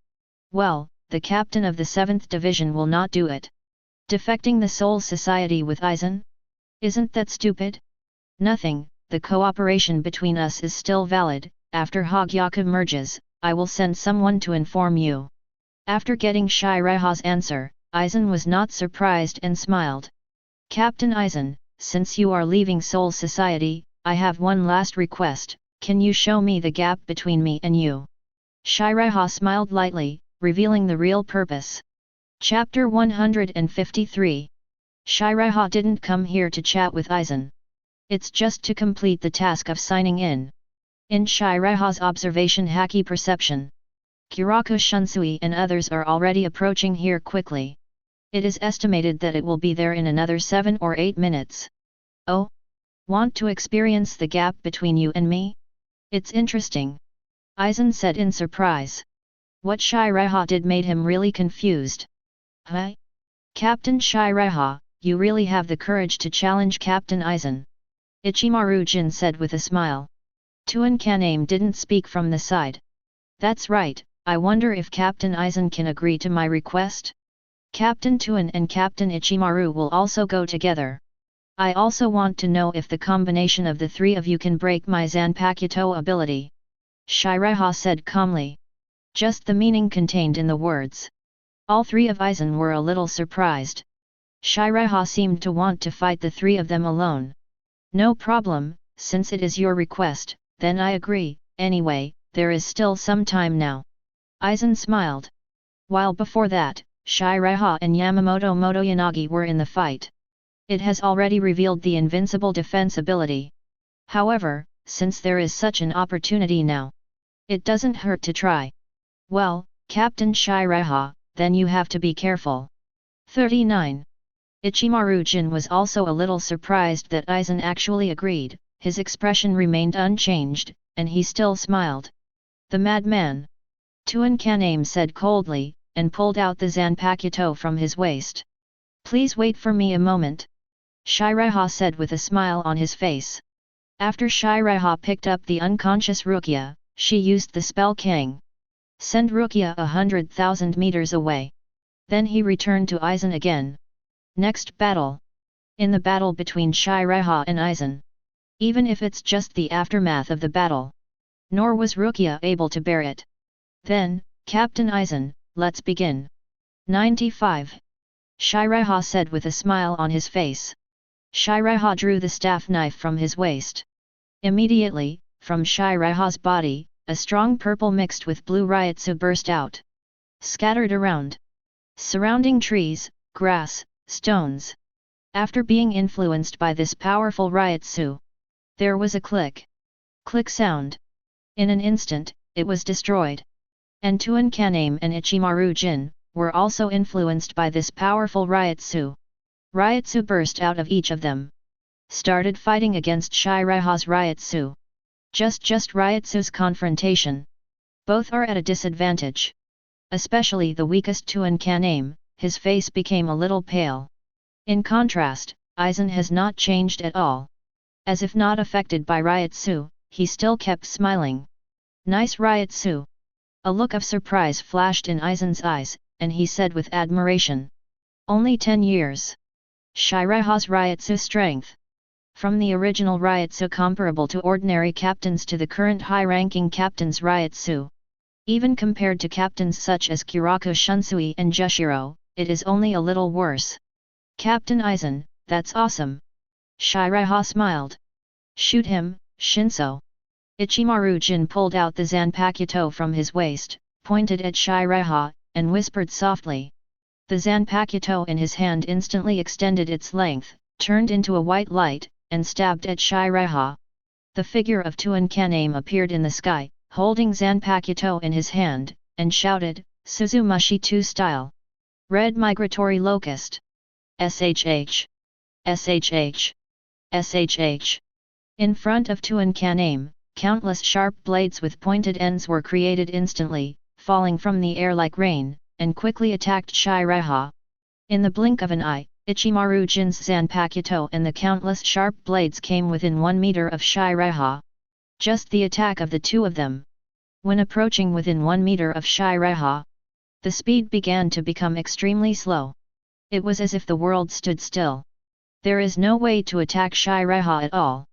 Well, the captain of the 7th Division will not do it. Defecting the Soul Society with Aizen? Isn't that stupid? Nothing, the cooperation between us is still valid. After Hogyaku merges, I will send someone to inform you. After getting Seireitei's answer, Aizen was not surprised and smiled. Captain Aizen, since you are leaving Soul Society, I have one last request, can you show me the gap between me and you? Seireitei smiled lightly, revealing the real purpose. Chapter 153. Seireitei didn't come here to chat with Aizen. It's just to complete the task of signing in. In Seireitei's observation haki perception, Kiraku Shunsui and others are already approaching here quickly. It is estimated that it will be there in another 7 or 8 minutes. Oh? Want to experience the gap between you and me? It's interesting. Aizen said in surprise. What Seireitei did made him really confused. Huh? Captain Seireitei, you really have the courage to challenge Captain Aizen. Ichimaru Jin said with a smile. Tuan Kaname didn't speak from the side. That's right, I wonder if Captain Aizen can agree to my request? Captain Tuan and Captain Ichimaru will also go together. I also want to know if the combination of the three of you can break my Zanpakuto ability. Seireitei said calmly. Just the meaning contained in the words. All three of Aizen were a little surprised. Seireitei seemed to want to fight the three of them alone. No problem, since it is your request, then I agree. Anyway, there is still some time now. Aizen smiled. While before that, Seireitei and Yamamoto Motoyanagi were in the fight. It has already revealed the invincible defense ability. However, since there is such an opportunity now, it doesn't hurt to try. Well, Captain Seireitei, then you have to be careful. 39. Ichimaru Jin was also a little surprised that Aizen actually agreed. His expression remained unchanged, and he still smiled. The madman. Tuan Kaname said coldly, and pulled out the Zanpakuto from his waist. Please wait for me a moment. Seireitei said with a smile on his face. After Seireitei picked up the unconscious Rukia, she used the spell King. Send Rukia 100,000 meters away. Then he returned to Aizen again. Next battle. In the battle between Seireitei and Aizen. Even if it's just the aftermath of the battle. Nor was Rukia able to bear it. Then, Captain Aizen, let's begin. 95. Seireitei said with a smile on his face. Seireitei drew the staff knife from his waist. Immediately, from Seireitei's body, a strong purple mixed with blue Ryutsu burst out. Scattered around. Surrounding trees, grass, stones. After being influenced by this powerful Ryutsu, there was a click. Click sound. In an instant, it was destroyed. And Tuan Kaname and Ichimaru Jin were also influenced by this powerful Ryutsu. Ryutsu burst out of each of them. Started fighting against Seireitei's Ryutsu. Just Ryutsu's confrontation. Both are at a disadvantage. Especially the weakest Tuan Kaname, his face became a little pale. In contrast, Aizen has not changed at all. As if not affected by Ryutsu, he still kept smiling. Nice Ryutsu. A look of surprise flashed in Aizen's eyes, and he said with admiration. Only 10 years. Seireitei's Ryutsu strength. From the original Ryutsu comparable to ordinary captains to the current high-ranking captain's Ryutsu. Even compared to captains such as Kiraku Shunsui and Jushiro, it is only a little worse. Captain Aizen, that's awesome. Seireitei smiled. Shoot him, Shinso. Ichimaru Jin pulled out the Zanpakuto from his waist, pointed at Seireitei, and whispered softly. The Zanpakuto in his hand instantly extended its length, turned into a white light, and stabbed at Seireitei. The figure of Tuan Kaname appeared in the sky, holding Zanpakuto in his hand, and shouted, Suzumushi 2 style. Red Migratory Locust. SHH. SHH. SHH. In front of Tuan Kaname, countless sharp blades with pointed ends were created instantly, falling from the air like rain, and quickly attacked Seireitei. In the blink of an eye, Ichimaru Jin's Zanpakuto and the countless sharp blades came within 1 meter of Seireitei. Just the attack of the two of them. When approaching within 1 meter of Seireitei, the speed began to become extremely slow. It was as if the world stood still. There is no way to attack Seireitei at all.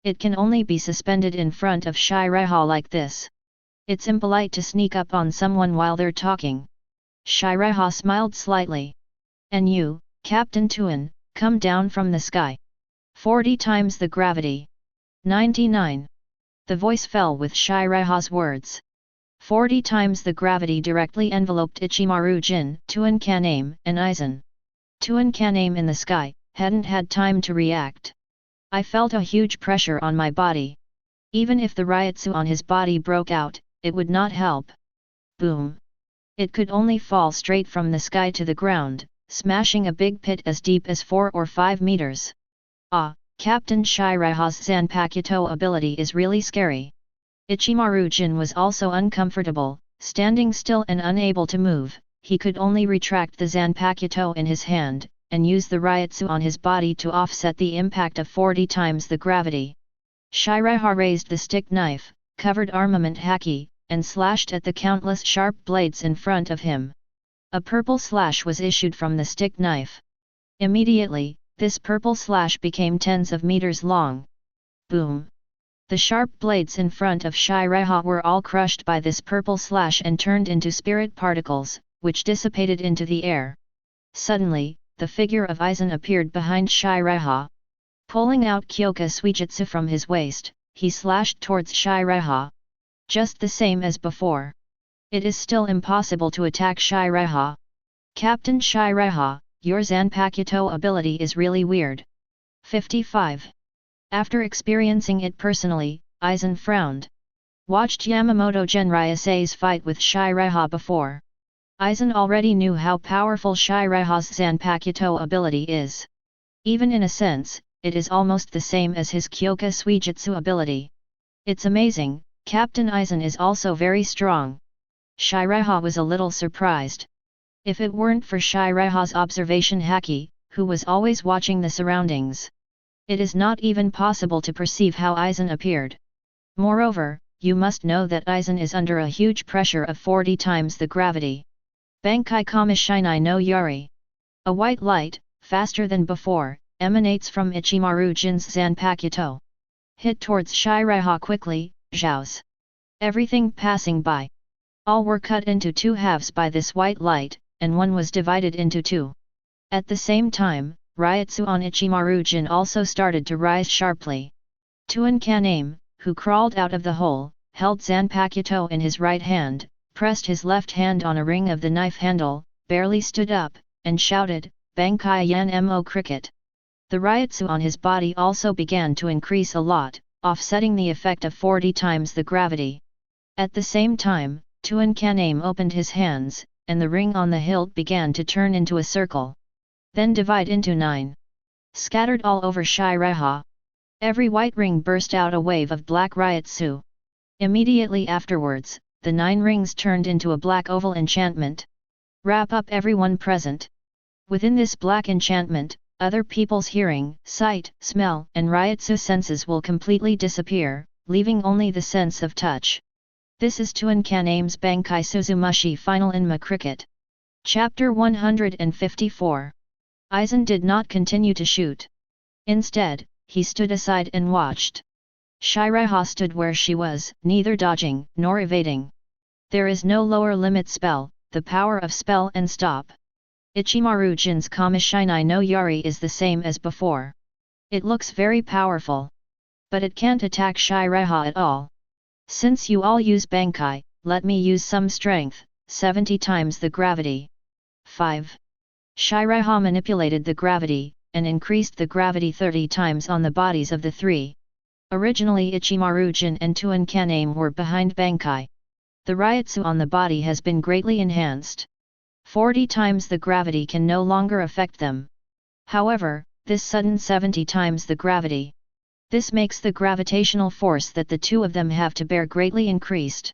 It can only be suspended in front of Seireitei like this. It's impolite to sneak up on someone while they're talking. Seireitei smiled slightly. And you, Captain Tuan, come down from the sky. 40 times the gravity. 99. The voice fell with Seireitei's words. 40 times the gravity directly enveloped Ichimaru Jin, Tuan Kaname, and Aizen. Tuan Kaname in the sky hadn't had time to react. I felt a huge pressure on my body. Even if the Ryutsu on his body broke out, it would not help. Boom. It could only fall straight from the sky to the ground, smashing a big pit as deep as 4 or 5 meters. Ah, Captain Seireitei's Zanpakuto ability is really scary. Ichimaru Jin was also uncomfortable, standing still and unable to move. He could only retract the Zanpakuto in his hand, and use the Ryutsu on his body to offset the impact of 40 times the gravity. Seireitei raised the stick knife, covered armament haki, and slashed at the countless sharp blades in front of him. A purple slash was issued from the stick knife. Immediately, this purple slash became tens of meters long. Boom! The sharp blades in front of Seireitei were all crushed by this purple slash and turned into spirit particles, which dissipated into the air. Suddenly, the figure of Aizen appeared behind Seireitei. Pulling out Kyoka Suijutsu from his waist, he slashed towards Seireitei. Just the same as before. It is still impossible to attack Seireitei. Captain Seireitei, your Zanpakuto ability is really weird. 55. After experiencing it personally, Aizen frowned. Watched Yamamoto Genryūsai's fight with Seireitei before. Aizen already knew how powerful Seireitei's Zanpakuto ability is. Even in a sense, it is almost the same as his Kyoka Suijutsu ability. It's amazing, Captain Aizen is also very strong. Seireitei was a little surprised. If it weren't for Seireitei's observation haki, who was always watching the surroundings, it is not even possible to perceive how Aizen appeared. Moreover, you must know that Aizen is under a huge pressure of 40 times the gravity. Bankai Kamishini no Yari. A white light, faster than before, emanates from Ichimaru Jin's Zanpakuto. Hit towards Seireitei quickly, zhows. Everything passing by. All were cut into two halves by this white light, and one was divided into two. At the same time, Ryutsu on Ichimaru Jin also started to rise sharply. Tuan Kaname, who crawled out of the hole, held Zanpakuto in his right hand, pressed his left hand on a ring of the knife handle, barely stood up, and shouted, Bankai Yan Mo Cricket. The Ryutsu on his body also began to increase a lot, offsetting the effect of 40 times the gravity. At the same time, Tuan Kaname opened his hands, and the ring on the hilt began to turn into a circle. Then divide into 9. Scattered all over Seireitei. Every white ring burst out a wave of black Ryutsu. Immediately afterwards, the 9 rings turned into a black oval enchantment. Wrap up everyone present. Within this black enchantment, other people's hearing, sight, smell, and Ryutsu senses will completely disappear, leaving only the sense of touch. This is Tuan Kaname's Bankai Suzumushi Final Inma Cricket. Chapter 154. Aizen did not continue to shoot. Instead, he stood aside and watched. Seireitei stood where she was, neither dodging nor evading. There is no lower limit spell, the power of spell and stop. Ichimaru Jin's Kamishini no Yari is the same as before. It looks very powerful. But it can't attack Seireitei at all. Since you all use Bankai, let me use some strength, 70 times the gravity. 5. Seireitei manipulated the gravity, and increased the gravity 30 times on the bodies of the 3. Originally Ichimaru Jin and Tuan Kaname were behind Bankai. The Ryutsu on the body has been greatly enhanced. 40 times the gravity can no longer affect them. However, this sudden 70 times the gravity. This makes the gravitational force that the two of them have to bear greatly increased.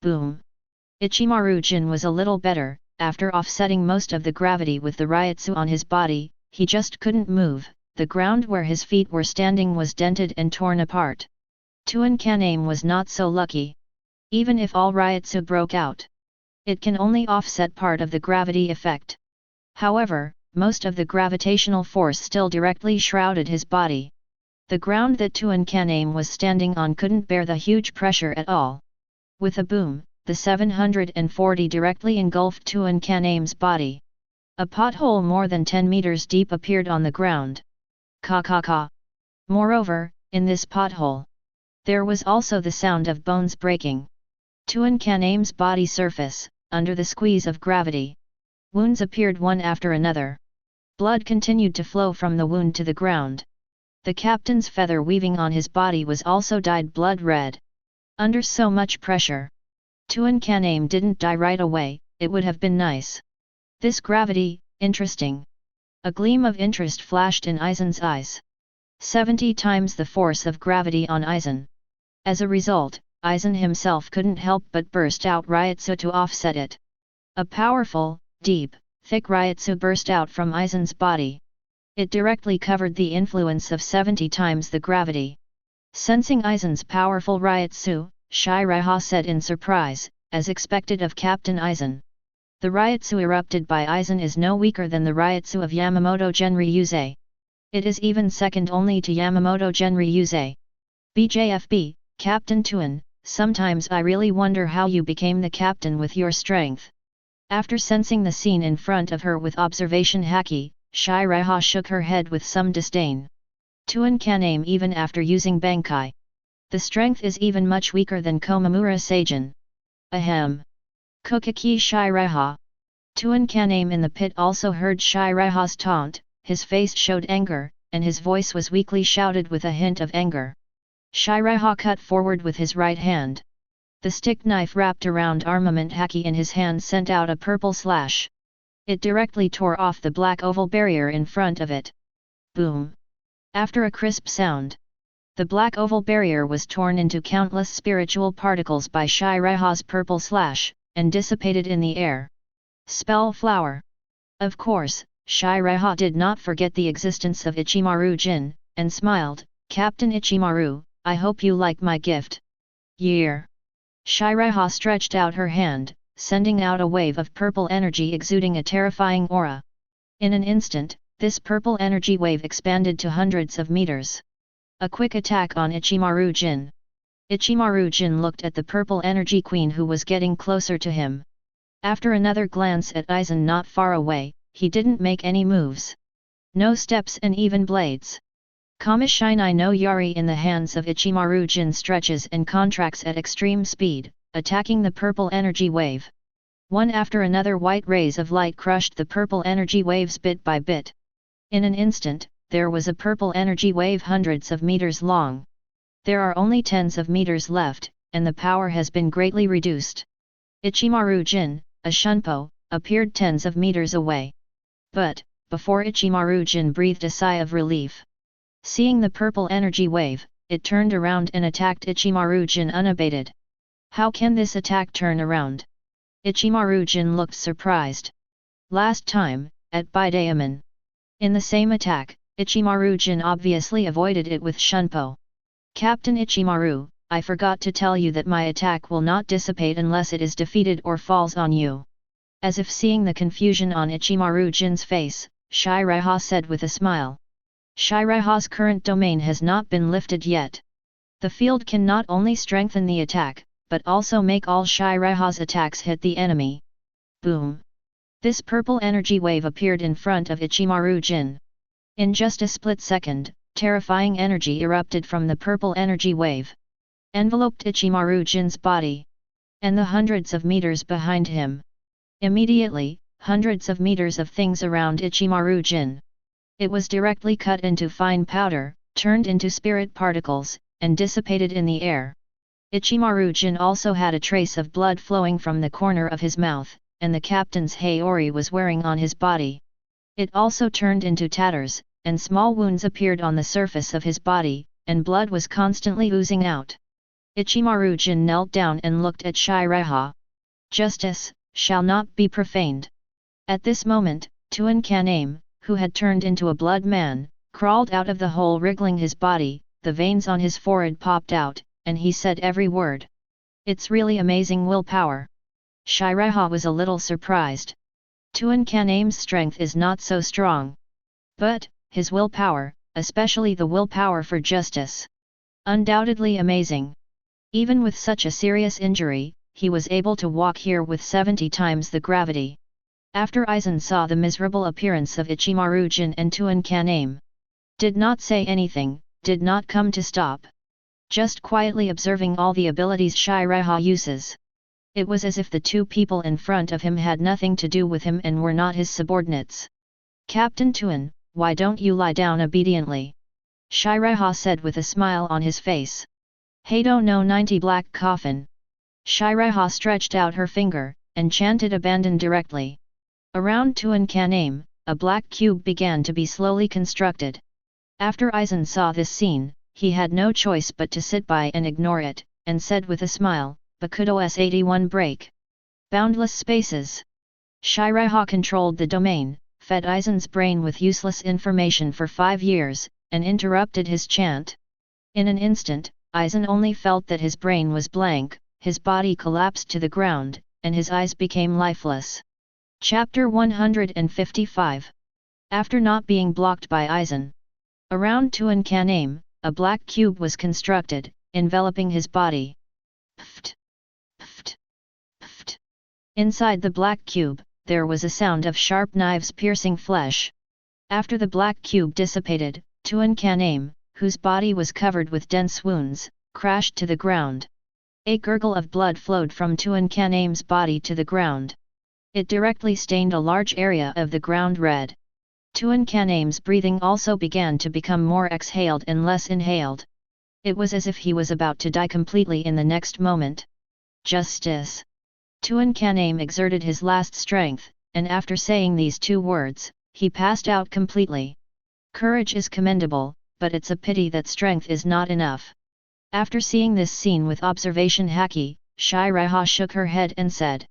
Boom! Ichimaru Jin was a little better. After offsetting most of the gravity with the Ryutsu on his body, he just couldn't move. The ground where his feet were standing was dented and torn apart. Tuan Kaname was not so lucky. Even if all Ryutsu broke out, it can only offset part of the gravity effect. However, most of the gravitational force still directly shrouded his body. The ground that Tuan Kaname was standing on couldn't bear the huge pressure at all. With a boom, the 740 directly engulfed Tuan Kaname's body. A pothole more than 10 meters deep appeared on the ground. Ka ka ka. Moreover, in this pothole, there was also the sound of bones breaking. Tuan Kaname's body surface, under the squeeze of gravity. Wounds appeared one after another. Blood continued to flow from the wound to the ground. The captain's feather weaving on his body was also dyed blood red. Under so much pressure, Tuan Kaname didn't die right away. It would have been nice. This gravity, interesting. A gleam of interest flashed in Aizen's eyes. 70 times the force of gravity on Aizen. As a result, Aizen himself couldn't help but burst out Ryutsu to offset it. A powerful, deep, thick Ryutsu burst out from Aizen's body. It directly covered the influence of 70 times the gravity. Sensing Aizen's powerful Ryutsu, Seireitei said in surprise, as expected of Captain Aizen. The Ryutsu erupted by Aizen is no weaker than the Ryutsu of Yamamoto Genryūsai. It is even second only to Yamamoto Genryūsai. BJFB, Captain Tuan, sometimes I really wonder how you became the captain with your strength. After sensing the scene in front of her with observation haki, Seireitei shook her head with some disdain. Tuan can aim even after using Bankai. The strength is even much weaker than Komamura Seijin. Ahem. Kuchiki Seireitei. Tuan can aim in the pit also heard Seireitei's taunt, his face showed anger, and his voice was weakly shouted with a hint of anger. Seireitei cut forward with his right hand. The stick knife wrapped around armament haki in his hand sent out a purple slash. It directly tore off the black oval barrier in front of it. Boom! After a crisp sound, the black oval barrier was torn into countless spiritual particles by Seireitei's purple slash, and dissipated in the air. Spell flower. Of course, Seireitei did not forget the existence of Ichimaru Jin, and smiled, Captain Ichimaru, I hope you like my gift. Year. Seireitei stretched out her hand, sending out a wave of purple energy exuding a terrifying aura. In an instant, this purple energy wave expanded to hundreds of meters. A quick attack on Ichimaru Jin. Ichimaru Jin looked at the purple energy queen who was getting closer to him. After another glance at Aizen not far away, he didn't make any moves. No steps and even blades. Kamishini no Yari in the hands of Ichimaru Jin stretches and contracts at extreme speed, attacking the purple energy wave. One after another white rays of light crushed the purple energy waves bit by bit. In an instant, there was a purple energy wave hundreds of meters long. There are only tens of meters left, and the power has been greatly reduced. Ichimaru Jin, a shunpo, appeared tens of meters away. But, before Ichimaru Jin breathed a sigh of relief. Seeing the purple energy wave, it turned around and attacked Ichimaru Jin unabated. How can this attack turn around? Ichimaru Jin looked surprised. Last time, at Bidaemon. In the same attack, Ichimaru Jin obviously avoided it with shunpo. Captain Ichimaru, I forgot to tell you that my attack will not dissipate unless it is defeated or falls on you. As if seeing the confusion on Ichimaru Jin's face, Seireitei said with a smile. Seireitei's current domain has not been lifted yet. The field can not only strengthen the attack, but also make all Seireitei's attacks hit the enemy. Boom! This purple energy wave appeared in front of Ichimaru Jin. In just a split second, terrifying energy erupted from the purple energy wave. Enveloped Ichimaru Jin's body. And the hundreds of meters behind him. Immediately, hundreds of meters of things around Ichimaru Jin. It was directly cut into fine powder, turned into spirit particles, and dissipated in the air. Ichimaru Jin also had a trace of blood flowing from the corner of his mouth, and the captain's haori was wearing on his body. It also turned into tatters, and small wounds appeared on the surface of his body, and blood was constantly oozing out. Ichimaru Jin knelt down and looked at Seireitei. Justice shall not be profaned. At this moment, Tuan Kaname, who had turned into a blood man, crawled out of the hole wriggling his body, the veins on his forehead popped out, and he said every word. It's really amazing willpower. Seireitei was a little surprised. Tuan Kaname's strength is not so strong. But, his willpower, especially the willpower for justice. Undoubtedly amazing. Even with such a serious injury, he was able to walk here with 70 times the gravity. After Aizen saw the miserable appearance of Ichimaru Jin and Tuan Kaname, did not say anything, did not come to stop. Just quietly observing all the abilities Seireitei uses. It was as if the two people in front of him had nothing to do with him and were not his subordinates. Captain Tuan, why don't you lie down obediently? Seireitei said with a smile on his face. Heido no 90 black coffin. Seireitei stretched out her finger, and chanted abandon directly. Around Tuan Kaname, a black cube began to be slowly constructed. After Aizen saw this scene, he had no choice but to sit by and ignore it, and said with a smile, Bakudo S81 break. Boundless spaces. Seireitei controlled the domain, fed Aizen's brain with useless information for 5 years, and interrupted his chant. In an instant, Aizen only felt that his brain was blank, his body collapsed to the ground, and his eyes became lifeless. Chapter 155. After not being blocked by Aizen. Around Tuan Kaname, a black cube was constructed, enveloping his body. Pft! Pft! Pft! Inside the black cube, there was a sound of sharp knives piercing flesh. After the black cube dissipated, Tuan Kaname, whose body was covered with dense wounds, crashed to the ground. A gurgle of blood flowed from Tuan Kaname's body to the ground. It directly stained a large area of the ground red. Tuan Kaname's breathing also began to become more exhaled and less inhaled. It was as if he was about to die completely in the next moment. Justice! Tuan Kaname exerted his last strength, and after saying these two words, he passed out completely. Courage is commendable, but it's a pity that strength is not enough. After seeing this scene with observation haki, Seireitei shook her head and said.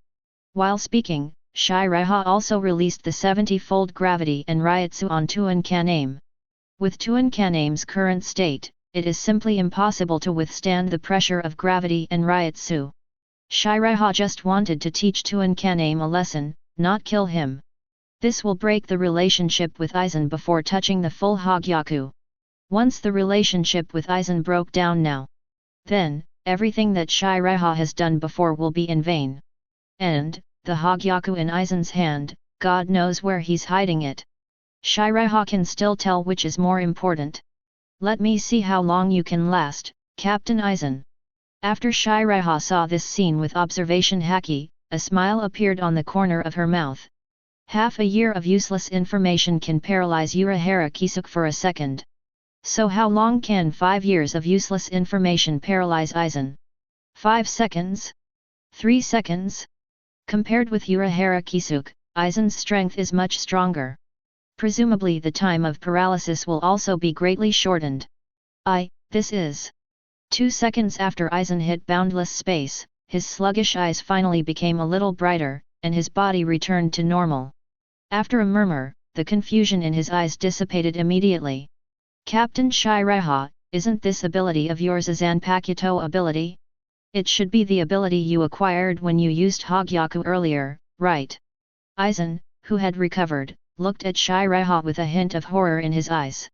While speaking, Seireitei also released the 70-fold gravity and Ryutsu on Tuan Kaname. With Tuan Kaname's current state, it is simply impossible to withstand the pressure of gravity and Ryutsu. Seireitei just wanted to teach Tuan Kaname a lesson, not kill him. This will break the relationship with Aizen before touching the full Hogyaku. Once the relationship with Aizen broke down now, then, everything that Seireitei has done before will be in vain. And, the Hogyaku in Aizen's hand, God knows where he's hiding it. Seireitei can still tell which is more important. Let me see how long you can last, Captain Aizen. After Seireitei saw this scene with observation haki, a smile appeared on the corner of her mouth. Half a year of useless information can paralyze Urahara Kisuke for a second. So how long can 5 years of useless information paralyze Aizen? 5 seconds? 3 seconds? Compared with Urahara Kisuke, Aizen's strength is much stronger. Presumably the time of paralysis will also be greatly shortened. This is. 2 seconds after Aizen hit boundless space, his sluggish eyes finally became a little brighter, and his body returned to normal. After a murmur, the confusion in his eyes dissipated immediately. Captain Seireitei, isn't this ability of yours a Zanpakuto ability? It should be the ability you acquired when you used Hogyaku earlier, right? Aizen, who had recovered, looked at Seireitei with a hint of horror in his eyes.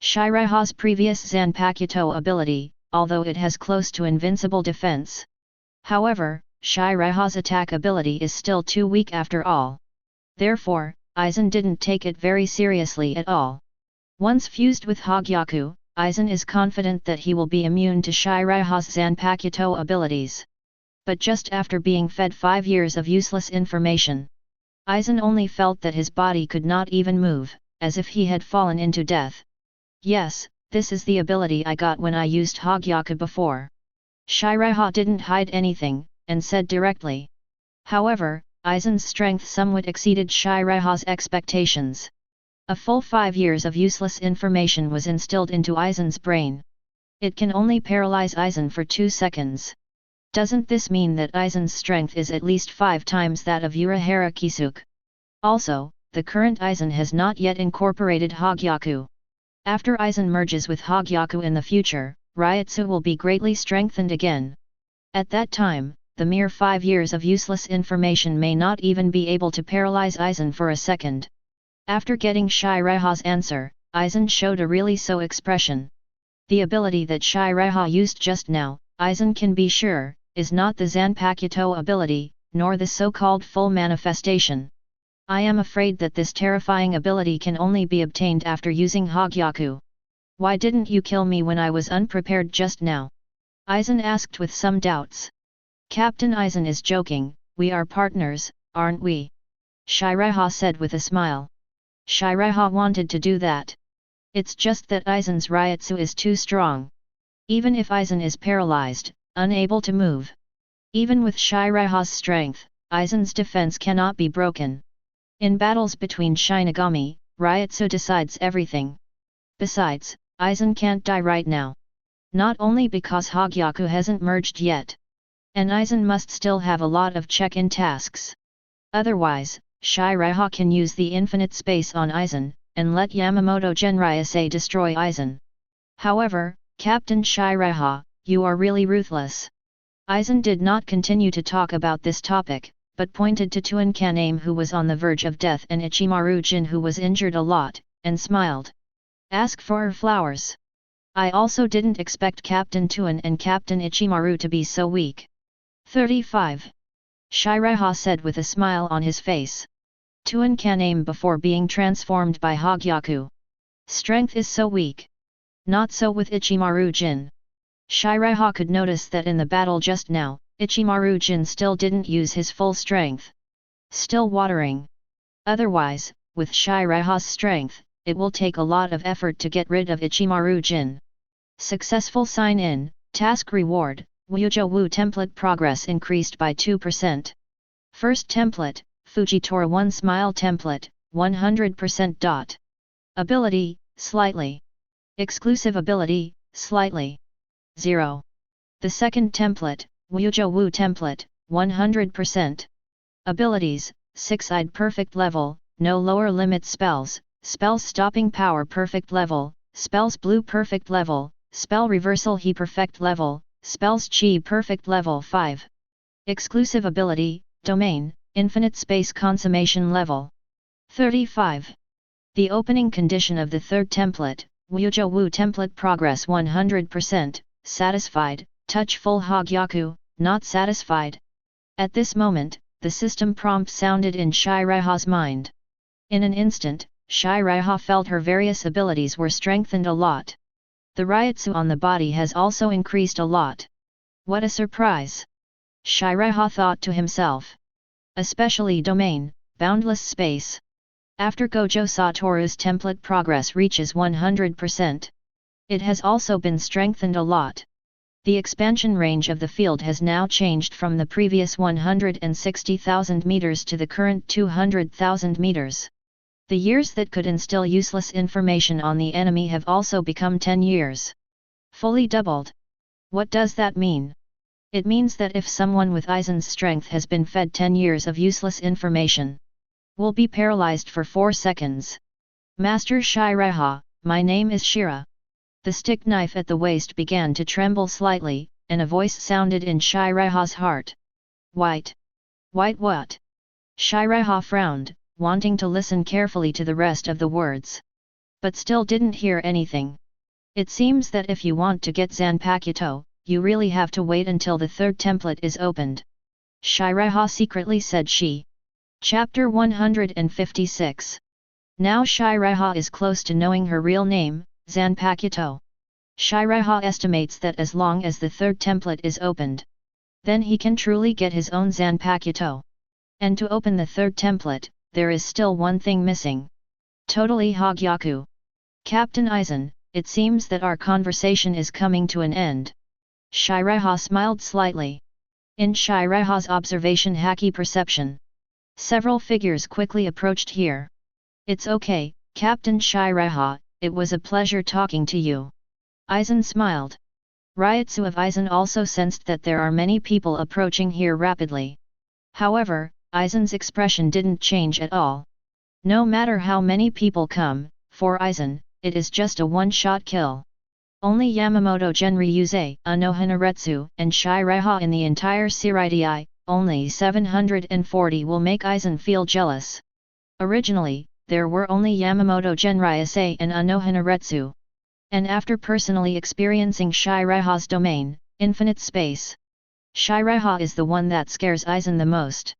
Seireitei's previous Zanpakuto ability, although it has close to invincible defense. However, Seireitei's attack ability is still too weak after all. Therefore, Aizen didn't take it very seriously at all. Once fused with Hogyaku, Aizen is confident that he will be immune to Seireitei's Zanpakuto abilities. But just after being fed 5 years of useless information, Aizen only felt that his body could not even move, as if he had fallen into death. Yes, this is the ability I got when I used Hogyaku before. Seireitei didn't hide anything, and said directly. However, Aizen's strength somewhat exceeded Seireitei's expectations. A full 5 years of useless information was instilled into Aizen's brain. It can only paralyze Aizen for 2 seconds. Doesn't this mean that Aizen's strength is at least 5 times that of Urahara Kisuke? Also, the current Aizen has not yet incorporated Hogyaku. After Aizen merges with Hogyaku in the future, Ryutsu will be greatly strengthened again. At that time, the mere 5 years of useless information may not even be able to paralyze Aizen for a second. After getting Seireitei's answer, Aizen showed a really so expression. The ability that Seireitei used just now, Aizen can be sure, is not the Zanpakuto ability, nor the so-called full manifestation. I am afraid that this terrifying ability can only be obtained after using Hogyaku. Why didn't you kill me when I was unprepared just now? Aizen asked with some doubts. Captain Aizen is joking, we are partners, aren't we? Seireitei said with a smile. Seireitei wanted to do that. It's just that Aizen's Ryutsu is too strong. Even if Aizen is paralyzed, unable to move. Even with Seireitei's strength, Aizen's defense cannot be broken. In battles between Shinigami, Ryutsu decides everything. Besides, Aizen can't die right now. Not only because Hogyaku hasn't merged yet. And Aizen must still have a lot of check-in tasks. Otherwise, Seireitei can use the infinite space on Aizen, and let Yamamoto Genryūsai destroy Aizen. However, Captain Seireitei, you are really ruthless. Aizen did not continue to talk about this topic, but pointed to Tuan Kaname who was on the verge of death and Ichimaru Jin who was injured a lot, and smiled. Ask for flowers. I also didn't expect Captain Tuan and Captain Ichimaru to be so weak. 35. Seireitei said with a smile on his face. Tuan can aim before being transformed by Hogyaku. Strength is so weak. Not so with Ichimaru Jin. Seireitei could notice that in the battle just now, Ichimaru Jin still didn't use his full strength. Still watering. Otherwise, with Seireitei's strength, it will take a lot of effort to get rid of Ichimaru Jin. Successful sign-in, task reward, Wujo Wu template progress increased by 2%. First template, Fujitora 1 smile template, 100%. Ability, slightly. Exclusive ability, slightly. 0. The second template, Wujo Wu template, 100%. Abilities, 6-eyed perfect level, no lower limit spells, spells stopping power perfect level, spells blue perfect level, spell reversal he perfect level, spells chi perfect level 5. Exclusive ability, domain, infinite space consummation level. 35. The opening condition of the third template, Wujo Wu template progress 100%, satisfied, touch full Hogyaku, not satisfied. At this moment, the system prompt sounded in Seireitei's mind. In an instant, Seireitei felt her various abilities were strengthened a lot. The Ryutsu on the body has also increased a lot. What a surprise! Seireitei thought to himself. Especially domain, boundless space. After Gojo Satoru's template progress reaches 100%. It has also been strengthened a lot. The expansion range of the field has now changed from the previous 160,000 meters to the current 200,000 meters. The years that could instill useless information on the enemy have also become 10 years. Fully doubled. What does that mean? It means that if someone with Aizen's strength has been fed 10 years of useless information, will be paralyzed for 4 seconds. Master Seireitei, my name is Shira. The stick knife at the waist began to tremble slightly, and a voice sounded in Seireitei's heart. White. White what? Seireitei frowned, wanting to listen carefully to the rest of the words. But still didn't hear anything. It seems that if you want to get Zanpakuto, you really have to wait until the third template is opened. Seireitei secretly said she. Chapter 156. Now Seireitei is close to knowing her real name, Zanpakuto. Seireitei estimates that as long as the third template is opened, then he can truly get his own Zanpakuto. And to open the third template, there is still one thing missing. Totally Hogyaku. Captain Aizen, it seems that our conversation is coming to an end. Seireitei smiled slightly. In Seireitei's observation haki perception, several figures quickly approached here. It's okay, Captain Seireitei, it was a pleasure talking to you. Aizen smiled. Ryutsu of Aizen also sensed that there are many people approaching here rapidly. However, Aizen's expression didn't change at all. No matter how many people come, for Aizen, it is just a one-shot kill. Only Yamamoto Genryūsai, Anohanaretsu, and Seireitei in the entire Seireitei, only 740 will make Aizen feel jealous. Originally, there were only Yamamoto Genryūsai and Anohanaretsu. And after personally experiencing Seireitei's domain, infinite space, Seireitei is the one that scares Aizen the most.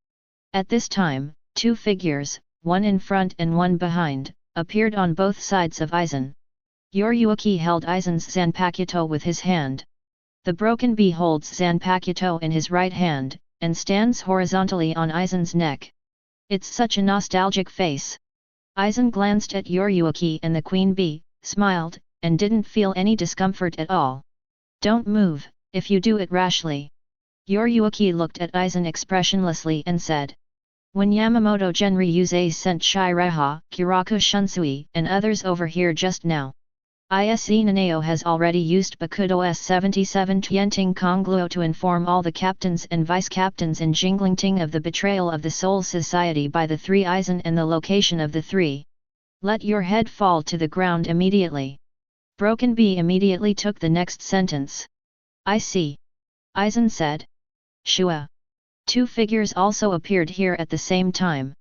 At this time, 2 figures, one in front and one behind, appeared on both sides of Aizen. Yoryuki held Aizen's Zanpakuto with his hand. The broken bee holds Zanpakuto in his right hand, and stands horizontally on Aizen's neck. It's such a nostalgic face. Aizen glanced at Yoryuki and the queen bee, smiled, and didn't feel any discomfort at all. Don't move, if you do it rashly. Yoryuki looked at Aizen expressionlessly and said. When Yamamoto Genryūsai sent Seireitei, Kiraku Shunsui, and others over here just now, Ise Nanao has already used Bakudo S77 Tianting Kongluo to inform all the captains and vice-captains in Jinglingting of the betrayal of the Soul Society by the 3 Aizen and the location of the 3. Let your head fall to the ground immediately. Broken Bee immediately took the next sentence. I see. Aizen said. Shua. 2 figures also appeared here at the same time.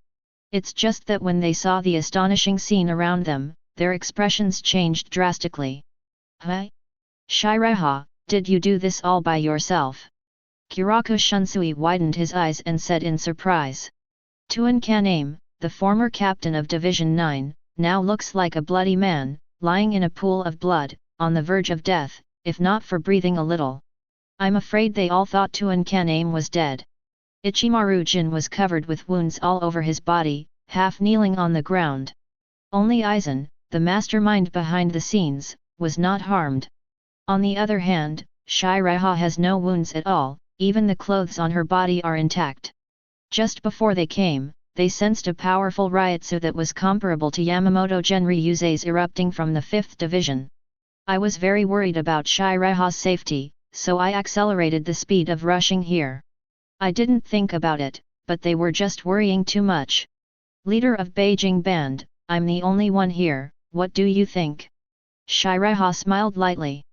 It's just that when they saw the astonishing scene around them, their expressions changed drastically. Huh? Seireitei, did you do this all by yourself? Kiraku Shunsui widened his eyes and said in surprise. Tuan Kaname, the former captain of Division 9, now looks like a bloody man, lying in a pool of blood, on the verge of death, if not for breathing a little. I'm afraid they all thought Tuan Kaname was dead. Ichimaru-jin was covered with wounds all over his body, half kneeling on the ground. Only Aizen, the mastermind behind the scenes, was not harmed. On the other hand, Seireitei has no wounds at all, even the clothes on her body are intact. Just before they came, they sensed a powerful ryotsu that was comparable to Yamamoto Genryūsai's erupting from the 5th division. I was very worried about Seireitei's safety, so I accelerated the speed of rushing here. I didn't think about it, but they were just worrying too much. Leader of Beijing Band, I'm the only one here, what do you think? Seireitei smiled lightly.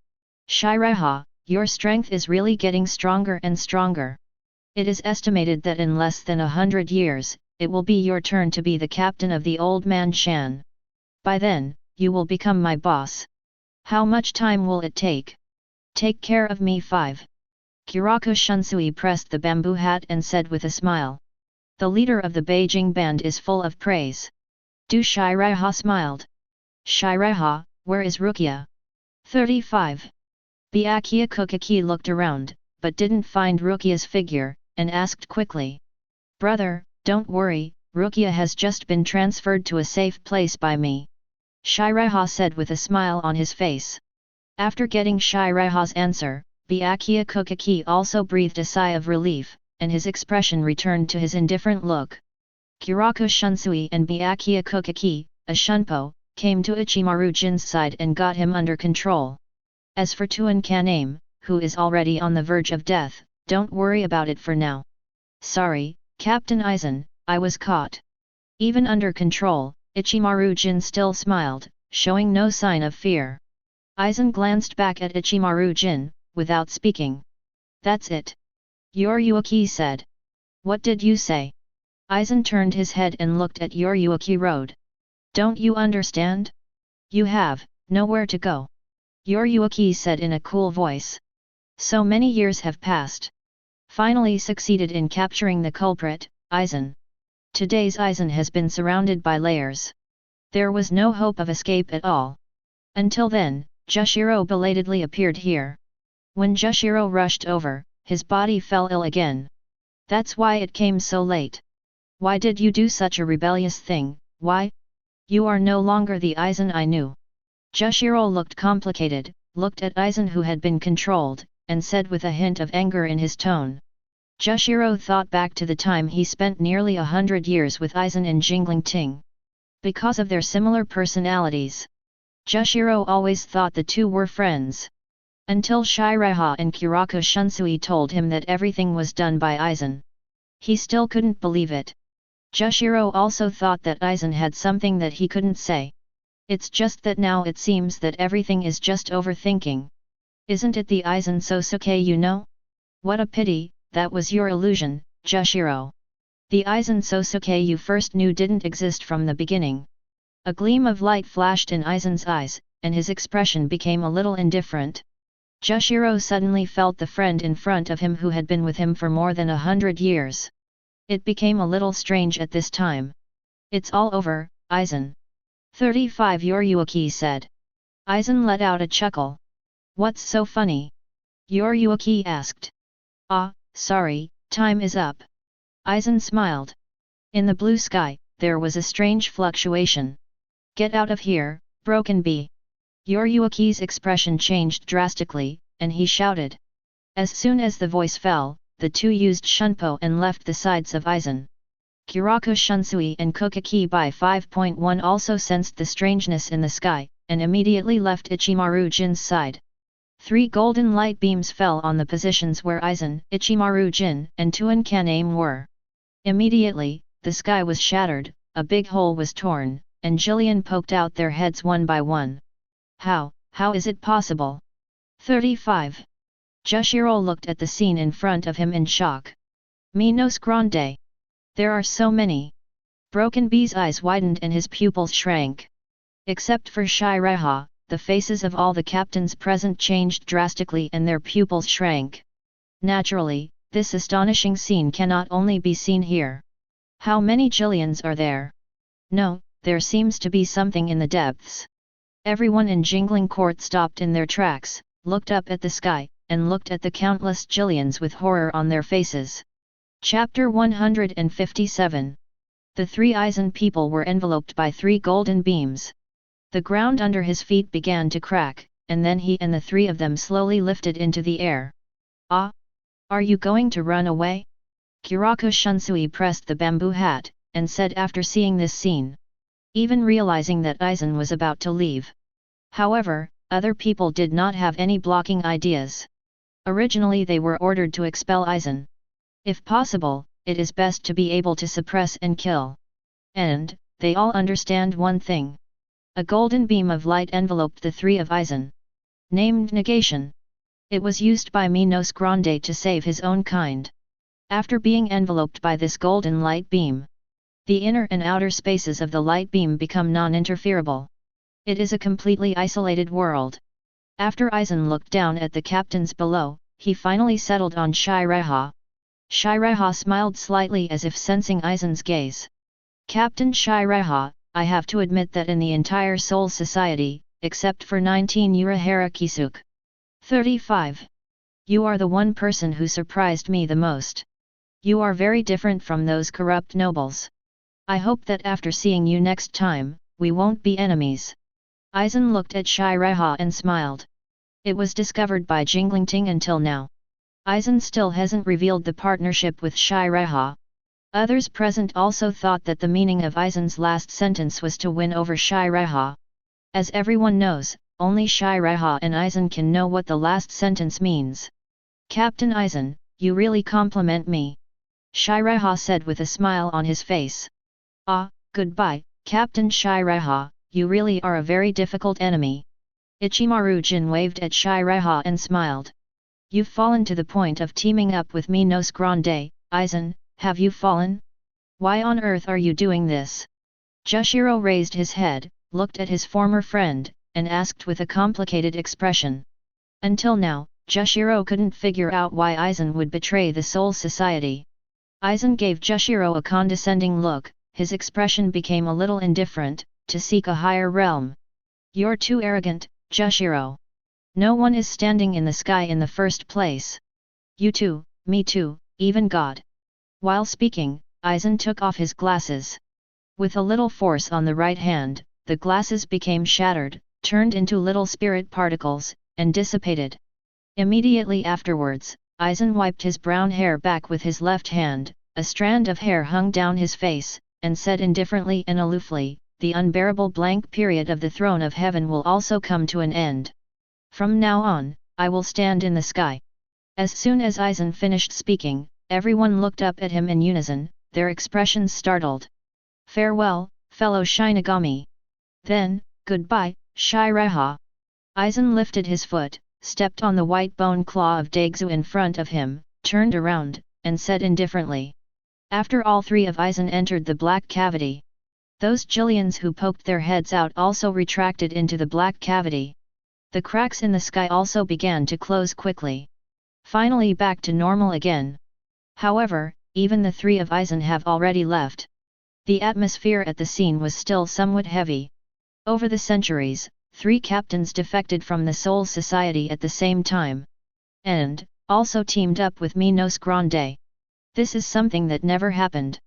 Seireitei, your strength is really getting stronger and stronger. It is estimated that in less than 100 years, it will be your turn to be the captain of the Old Man Shan. By then, you will become my boss. How much time will it take? Take care of me 5. Kiraku Shunsui pressed the bamboo hat and said with a smile. The leader of the Beijing Band is full of praise. Do Seireitei smiled. Seireitei, where is Rukia? 35. Byakuya Kuchiki looked around, but didn't find Rukia's figure, and asked quickly. Brother, don't worry, Rukia has just been transferred to a safe place by me. Seireitei said with a smile on his face. After getting Seireitei's answer, Byakuya Kuchiki also breathed a sigh of relief, and his expression returned to his indifferent look. Kiraku Shunsui and Byakuya Kuchiki, a shunpo, came to Ichimaru-jin's side and got him under control. As for Tuan Kaname, who is already on the verge of death, don't worry about it for now. Sorry, Captain Aizen, I was caught. Even under control, Ichimaru-jin still smiled, showing no sign of fear. Aizen glanced back at Ichimaru-jin, without speaking. That's it. Yoryuki said. What did you say? Aizen turned his head and looked at Yoryuki Road. Don't you understand? You have nowhere to go. Yoryuki said in a cool voice. So many years have passed. Finally succeeded in capturing the culprit, Aizen. Today's Aizen has been surrounded by layers. There was no hope of escape at all. Until then, Jushiro belatedly appeared here. When Jushiro rushed over, his body fell ill again. That's why it came so late. Why did you do such a rebellious thing, why? You are no longer the Aizen I knew. Jushiro looked complicated, looked at Aizen who had been controlled, and said with a hint of anger in his tone. Jushiro thought back to the time he spent nearly 100 years with Aizen in Jinglingting. Because of their similar personalities, Jushiro always thought the two were friends. Until Seireitei and Kiraku Shunsui told him that everything was done by Aizen. He still couldn't believe it. Jushiro also thought that Aizen had something that he couldn't say. It's just that now it seems that everything is just overthinking. Isn't it the Aizen Sōsuke you know? What a pity, that was your illusion, Jushiro. The Aizen Sōsuke you first knew didn't exist from the beginning. A gleam of light flashed in Aizen's eyes, and his expression became a little indifferent. Jushiro suddenly felt the friend in front of him who had been with him for more than 100 years. It became a little strange at this time. It's all over, Aizen. 35 Yoryuki said. Aizen let out a chuckle. What's so funny? Yoryuki asked. Ah, sorry, time is up. Aizen smiled. In the blue sky, there was a strange fluctuation. Get out of here, Broken Bee. Yoryuki's expression changed drastically, and he shouted. As soon as the voice fell, the two used shunpo and left the sides of Aizen. Kiraku Shunsui and Kuchiki Bai 5.1 also sensed the strangeness in the sky, and immediately left Ichimaru-jin's side. 3 golden light beams fell on the positions where Aizen, Ichimaru-jin, and Tuan Kaname were. Immediately, the sky was shattered, a big hole was torn, and Jillian poked out their heads one by one. How is it possible? 35. Jushiro looked at the scene in front of him in shock. Minos Grande. There are so many. Broken Bee's eyes widened and his pupils shrank. Except for Seireitei, the faces of all the captains present changed drastically and their pupils shrank. Naturally, this astonishing scene cannot only be seen here. How many Jillians are there? No, there seems to be something in the depths. Everyone in Jingling Court stopped in their tracks, looked up at the sky, and looked at the countless Jillians with horror on their faces. Chapter 157. The three Aizen people were enveloped by three golden beams. The ground under his feet began to crack, and then he and the three of them slowly lifted into the air. Ah! Are you going to run away? Kiraku Shunsui pressed the bamboo hat, and said after seeing this scene. Even realizing that Aizen was about to leave. However, other people did not have any blocking ideas. Originally they were ordered to expel Aizen. If possible, it is best to be able to suppress and kill. And, they all understand one thing. A golden beam of light enveloped the three of Aizen. Named Negation. It was used by Minos Grande to save his own kind. After being enveloped by this golden light beam, the inner and outer spaces of the light beam become non-interferable. It is a completely isolated world. After Aizen looked down at the captains below, he finally settled on Seireitei. Seireitei smiled slightly as if sensing Aizen's gaze. Captain Seireitei, I have to admit that in the entire Soul Society, except for 19 Urahara Kisuke. 35. You are the one person who surprised me the most. You are very different from those corrupt nobles. I hope that after seeing you next time, we won't be enemies. Aizen looked at Seireitei and smiled. It was discovered by Jinglingting until now. Aizen still hasn't revealed the partnership with Seireitei. Others present also thought that the meaning of Aizen's last sentence was to win over Seireitei. As everyone knows, only Seireitei and Aizen can know what the last sentence means. Captain Aizen, you really compliment me. Seireitei said with a smile on his face. Ah, goodbye, Captain Seireitei, you really are a very difficult enemy. Ichimaru Jin waved at Seireitei and smiled. You've fallen to the point of teaming up with Minos Grande, Aizen, have you fallen? Why on earth are you doing this? Jushiro raised his head, looked at his former friend, and asked with a complicated expression. Until now, Jushiro couldn't figure out why Aizen would betray the Soul Society. Aizen gave Jushiro a condescending look, his expression became a little indifferent, to seek a higher realm. You're too arrogant, Jushiro. No one is standing in the sky in the first place. You too, me too, even God. While speaking, Aizen took off his glasses. With a little force on the right hand, the glasses became shattered, turned into little spirit particles, and dissipated. Immediately afterwards, Aizen wiped his brown hair back with his left hand, a strand of hair hung down his face, and said indifferently and aloofly, the unbearable blank period of the throne of heaven will also come to an end. From now on, I will stand in the sky. As soon as Aizen finished speaking, everyone looked up at him in unison, their expressions startled. Farewell, fellow Shinigami. Then, goodbye, Seireitei. Aizen lifted his foot, stepped on the white bone claw of Daigzu in front of him, turned around, and said indifferently. After all three of Aizen entered the black cavity. Those Jillians who poked their heads out also retracted into the black cavity. The cracks in the sky also began to close quickly. Finally back to normal again. However, even the three of Aizen have already left. The atmosphere at the scene was still somewhat heavy. Over the centuries, 3 captains defected from the Soul Society at the same time. And, also teamed up with Minos Grande. This is something that never happened.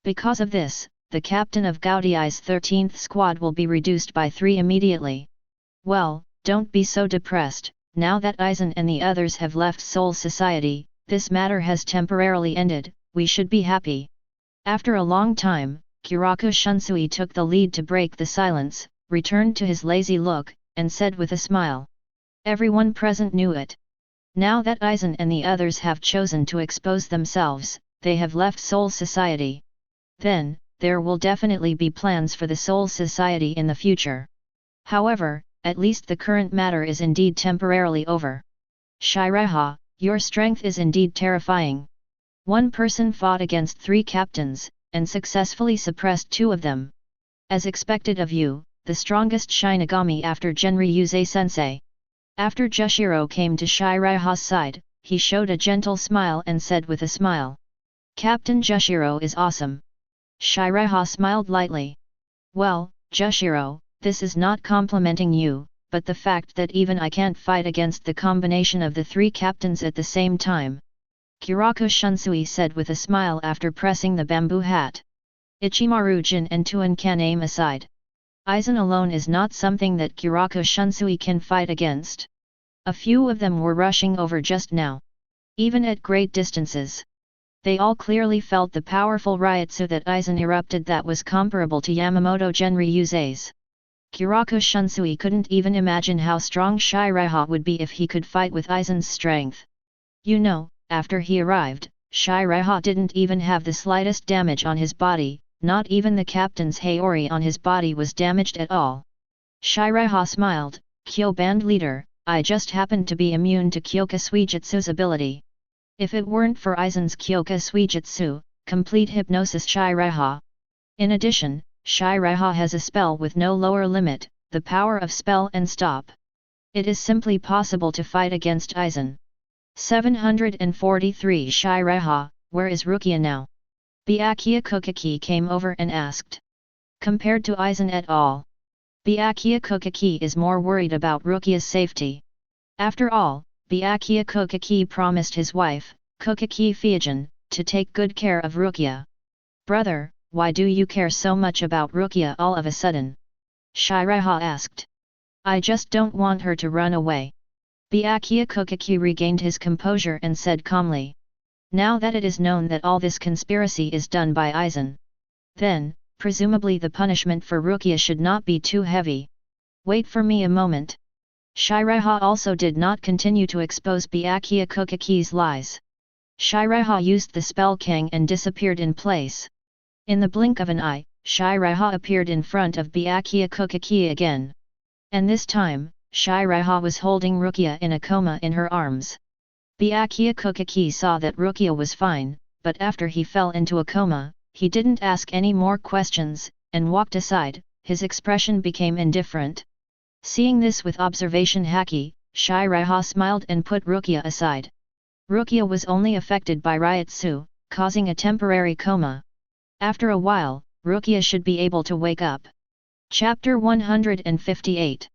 Because of this, the captain of Gautiai's 13th squad will be reduced by 3 immediately. Well, don't be so depressed, now that Aizen and the others have left Soul Society, this matter has temporarily ended, we should be happy. After a long time, Kiraku Shunsui took the lead to break the silence, returned to his lazy look, and said with a smile. Everyone present knew it. Now that Aizen and the others have chosen to expose themselves, they have left Soul Society. Then, there will definitely be plans for the Soul Society in the future. However, at least the current matter is indeed temporarily over. Seireitei, your strength is indeed terrifying. One person fought against 3 captains, and successfully suppressed 2 of them. As expected of you, the strongest Shinigami after Genryūsai sensei. After Jushiro came to Seireiha's side, he showed a gentle smile and said with a smile, "Captain Jushiro is awesome." Seireiha smiled lightly. "Well, Jushiro, this is not complimenting you, but the fact that even I can't fight against the combination of the three captains at the same time," Kiraku Shunsui said with a smile after pressing the bamboo hat. "Ichimaru Jin and Tuan can aim aside. Aizen alone is not something that Kiraku Shunsui can fight against. A few of them were rushing over just now. Even at great distances. They all clearly felt the powerful Ryutsu that Aizen erupted that was comparable to Yamamoto Genryūsai's. Kiraku Shunsui couldn't even imagine how strong Seireiha would be if he could fight with Aizen's strength. You know, after he arrived, Seireiha didn't even have the slightest damage on his body, not even the captain's Haori on his body was damaged at all." Seireiha smiled, "Kyo band leader, I just happened to be immune to Kyoka Suijutsu's ability. If it weren't for Aizen's Kyoka Suijutsu, complete hypnosis Seireiha. In addition, Seireiha has a spell with no lower limit, the power of spell and stop. It is simply possible to fight against Aizen." 743 Seireiha, where is Rukia now? Byakuya Kuchiki came over and asked. Compared to Aizen et al., Byakuya Kuchiki is more worried about Rukia's safety. After all, Byakuya Kuchiki promised his wife, Kuchiki Fujian, to take good care of Rukia. "Brother, why do you care so much about Rukia all of a sudden?" Seireiha asked. "I just don't want her to run away." Byakuya Kuchiki regained his composure and said calmly. "Now that it is known that all this conspiracy is done by Aizen, then, presumably the punishment for Rukia should not be too heavy. Wait for me a moment." Seireiha also did not continue to expose Byakuya Kuchiki's lies. Seireiha used the spell Kang and disappeared in place. In the blink of an eye, Seireiha appeared in front of Byakuya Kuchiki again. And this time, Seireiha was holding Rukia in a coma in her arms. Byakuya Kuchiki saw that Rukia was fine, but after he fell into a coma, he didn't ask any more questions, and walked aside, his expression became indifferent. Seeing this with observation haki, Seireiha smiled and put Rukia aside. Rukia was only affected by Ryutsu, causing a temporary coma. After a while, Rukia should be able to wake up. Chapter 158.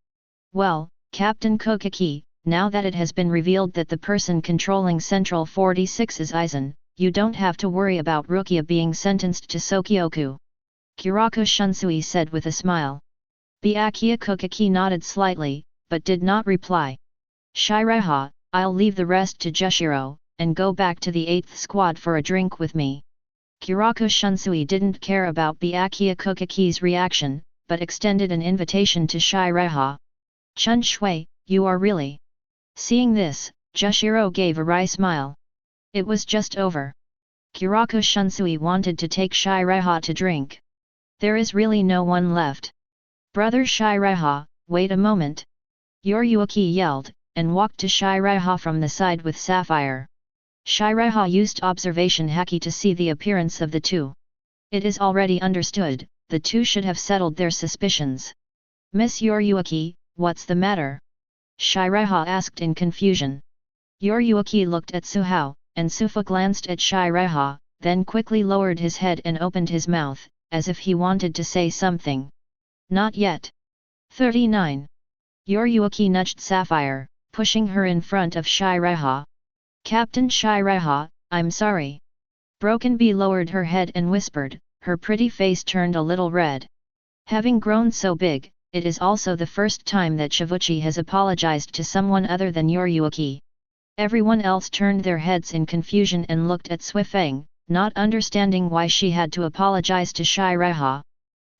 Well, Captain Kuchiki, now that it has been revealed that the person controlling Central 46 is Aizen, you don't have to worry about Rukia being sentenced to Sōkyoku. Kiraku Shunsui said with a smile. Byakuya Kuchiki nodded slightly, but did not reply. Seireiha, I'll leave the rest to Jushiro, and go back to the 8th squad for a drink with me. Kiraku Shunsui didn't care about Byakuya Kuchiki's reaction, but extended an invitation to Seireiha. Chun Shui, you are really... Seeing this, Jushiro gave a wry smile. It was just over. Kiraku Shunsui wanted to take Seireiha to drink. There is really no one left. Brother Seireiha, wait a moment. Yoryuki yelled, and walked to Seireiha from the side with Sapphire. Seireiha used observation haki to see the appearance of the two. It is already understood, the two should have settled their suspicions. Miss Yoryuki, what's the matter? Seireiha asked in confusion. Yoryuki looked at Suhao, and Sufa glanced at Seireiha, then quickly lowered his head and opened his mouth, as if he wanted to say something. Not yet. 39. Yoryuki nudged Sapphire, pushing her in front of Seireiha. Captain Seireiha, I'm sorry. Broken Bee lowered her head and whispered, her pretty face turned a little red. Having grown so big, it is also the first time that Shivuchi has apologized to someone other than Yoryuki. Everyone else turned their heads in confusion and looked at Suifeng, not understanding why she had to apologize to Seireiha.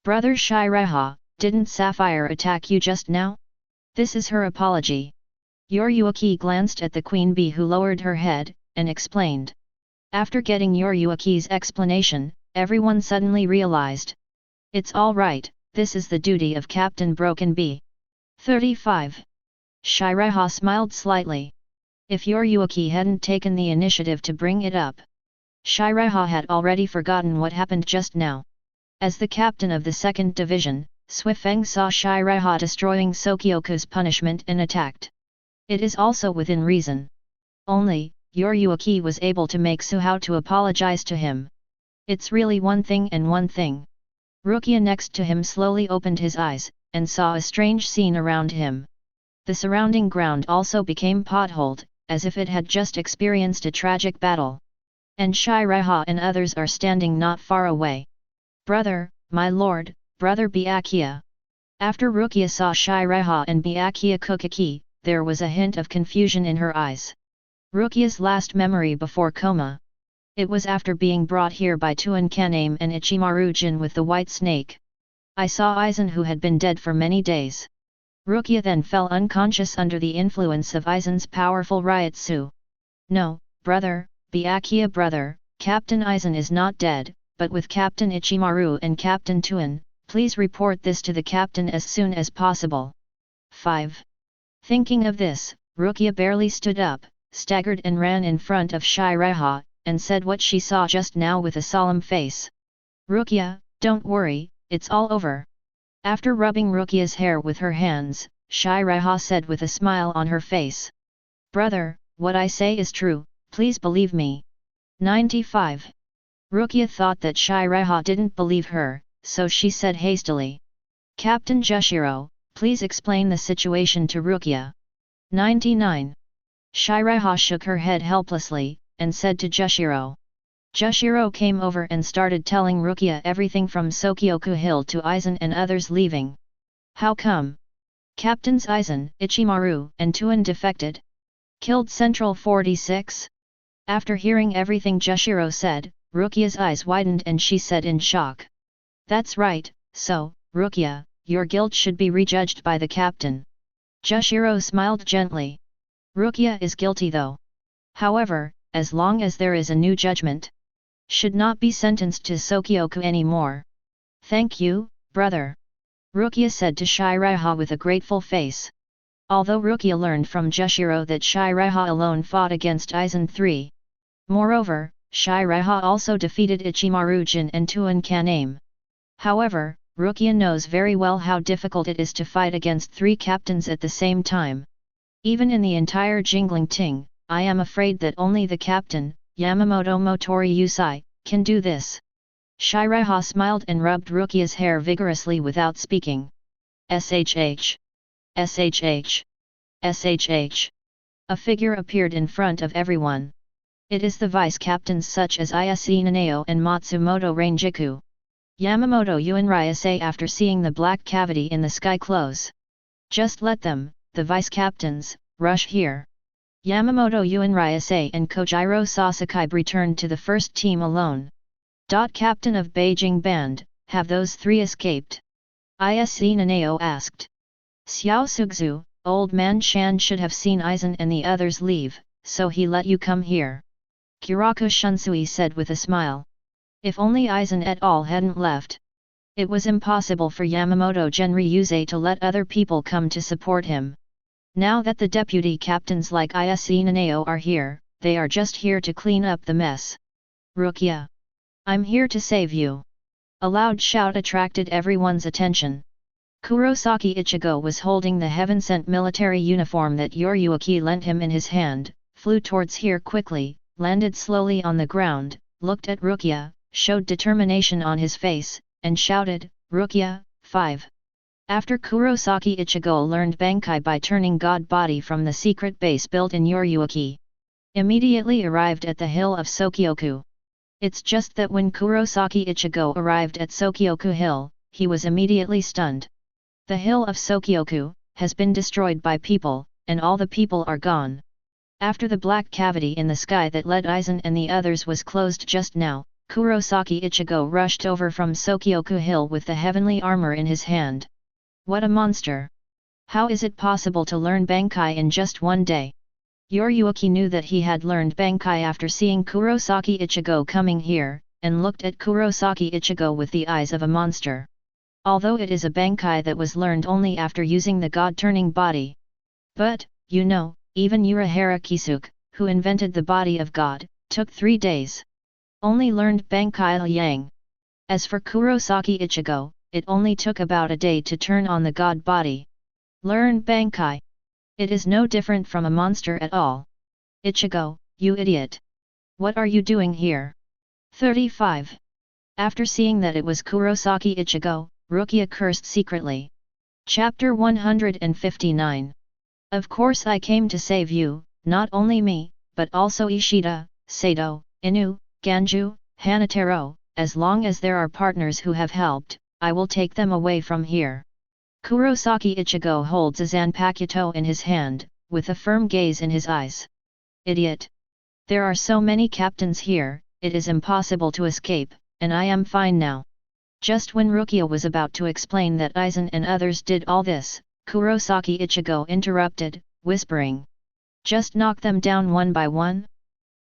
Brother Seireiha, didn't Sapphire attack you just now? This is her apology. Yoryuki glanced at the Queen Bee who lowered her head, and explained. After getting Yoryuki's explanation, everyone suddenly realized. It's all right, this is the duty of Captain Broken Bee. 35. Seireiha smiled slightly. If Yoryuki hadn't taken the initiative to bring it up, Seireiha had already forgotten what happened just now. As the captain of the 2nd Division, Suifeng saw Seireitei destroying Sōkyoku's punishment and attacked. It is also within reason. Only, Yoriyuki was able to make Suhao to apologize to him. It's really one thing and one thing. Rukia next to him slowly opened his eyes, and saw a strange scene around him. The surrounding ground also became potholed, as if it had just experienced a tragic battle. And Seireitei and others are standing not far away. Brother, my lord, brother Byakuya. After Rukia saw Seireitei and Byakuya Kuchiki, there was a hint of confusion in her eyes. Rukia's last memory before coma. It was after being brought here by Tuan Kaname and Ichimaru Jin with the white snake. I saw Aizen who had been dead for many days. Rukia then fell unconscious under the influence of Aizen's powerful Ryutsu. No, brother, Byakuya brother, Captain Aizen is not dead, but with Captain Ichimaru and Captain Tuan, please report this to the captain as soon as possible. 5. Thinking of this, Rukia barely stood up, staggered and ran in front of Seireitei, and said what she saw just now with a solemn face. Rukia, don't worry, it's all over. After rubbing Rukia's hair with her hands, Seireitei said with a smile on her face. Brother, what I say is true, please believe me. 95. Rukia thought that Seireitei didn't believe her, so she said hastily. Captain Jushiro, please explain the situation to Rukia. 99. Seireitei shook her head helplessly, and said to Jushiro. Jushiro came over and started telling Rukia everything from Sōkyoku Hill to Aizen and others leaving. How come? Captains Aizen, Ichimaru, and Tuan defected? Killed Central 46? After hearing everything Jushiro said, Rukia's eyes widened and she said in shock. That's right, so, Rukia, your guilt should be rejudged by the captain. Jushiro smiled gently. Rukia is guilty though. However, as long as there is a new judgment, should not be sentenced to Sōkyoku anymore. Thank you, brother. Rukia said to Seireitei with a grateful face. Although Rukia learned from Jushiro that Seireitei alone fought against Aizen III. Moreover, Seireitei also defeated Ichimaru Jin and Tuan Kaname. However, Rukia knows very well how difficult it is to fight against 3 captains at the same time. Even in the entire Jingling Ting, I am afraid that only the captain, Yamamoto Genryūsai, can do this. Seireitei smiled and rubbed Rukia's hair vigorously without speaking. SHH. SHH. SHH. A figure appeared in front of everyone. It is the vice-captains such as Ise Nanao and Matsumoto Rangiku. Yamamoto Genryūsai after seeing the black cavity in the sky close. Just let them, the vice-captains, rush here. Yamamoto Genryūsai and Kojiro Sasuke returned to the first team alone. Captain of Beijing Band, have those 3 escaped? Ise Nanao asked. Xiao Sugzu, old man Shan should have seen Aizen and the others leave, so he let you come here. Kiraku Shunsui said with a smile. If only Aizen et al. Hadn't left. It was impossible for Yamamoto Genryūsai to let other people come to support him. Now that the deputy captains like Ise Nanao are here, they are just here to clean up the mess. Rukia. I'm here to save you. A loud shout attracted everyone's attention. Kurosaki Ichigo was holding the heaven-sent military uniform that Yoriyuki lent him in his hand, flew towards here quickly, landed slowly on the ground, looked at Rukia, showed determination on his face, and shouted, Rukia, 5. After Kurosaki Ichigo learned Bankai by turning God Body from the secret base built in Yoriyuki. Immediately arrived at the hill of Sōkyoku. It's just that when Kurosaki Ichigo arrived at Sōkyoku Hill, he was immediately stunned. The hill of Sōkyoku has been destroyed by people, and all the people are gone. After the black cavity in the sky that led Aizen and the others was closed just now, Kurosaki Ichigo rushed over from Sōkyoku Hill with the heavenly armor in his hand. What a monster! How is it possible to learn Bankai in just one day? Yoriyuki knew that he had learned Bankai after seeing Kurosaki Ichigo coming here, and looked at Kurosaki Ichigo with the eyes of a monster. Although it is a Bankai that was learned only after using the god-turning body. But, you know, even Urahara Kisuke, who invented the body of God, took 3 days. Only learned Bankai Yang. As for Kurosaki Ichigo, it only took about a day to turn on the god body. Learn Bankai. It is no different from a monster at all. Ichigo, you idiot! What are you doing here? 35. After seeing that it was Kurosaki Ichigo, Rukia cursed secretly. Chapter 159. Of course I came to save you, not only me, but also Ishida, Sato, Inu, Ganju, Hanataro. As long as there are partners who have helped, I will take them away from here. Kurosaki Ichigo holds a Zanpakuto in his hand, with a firm gaze in his eyes. Idiot! There are so many captains here, it is impossible to escape, and I am fine now. Just when Rukia was about to explain that Aizen and others did all this, Kurosaki Ichigo interrupted, whispering. Just knock them down one by one?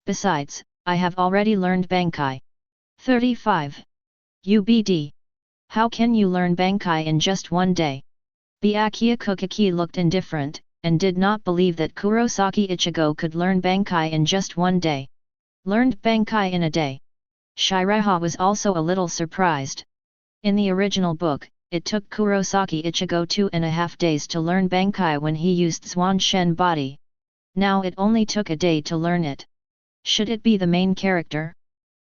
Besides, I have already learned Bankai. 35. UBD. How can you learn Bankai in just one day? Byakuya Kuchiki looked indifferent, and did not believe that Kurosaki Ichigo could learn Bankai in just one day. Learned Bankai in a day. Seireitei was also a little surprised. In the original book, it took Kurosaki Ichigo 2.5 days to learn Bankai when he used Zhuan Shen body. Now it only took a day to learn it. Should it be the main character?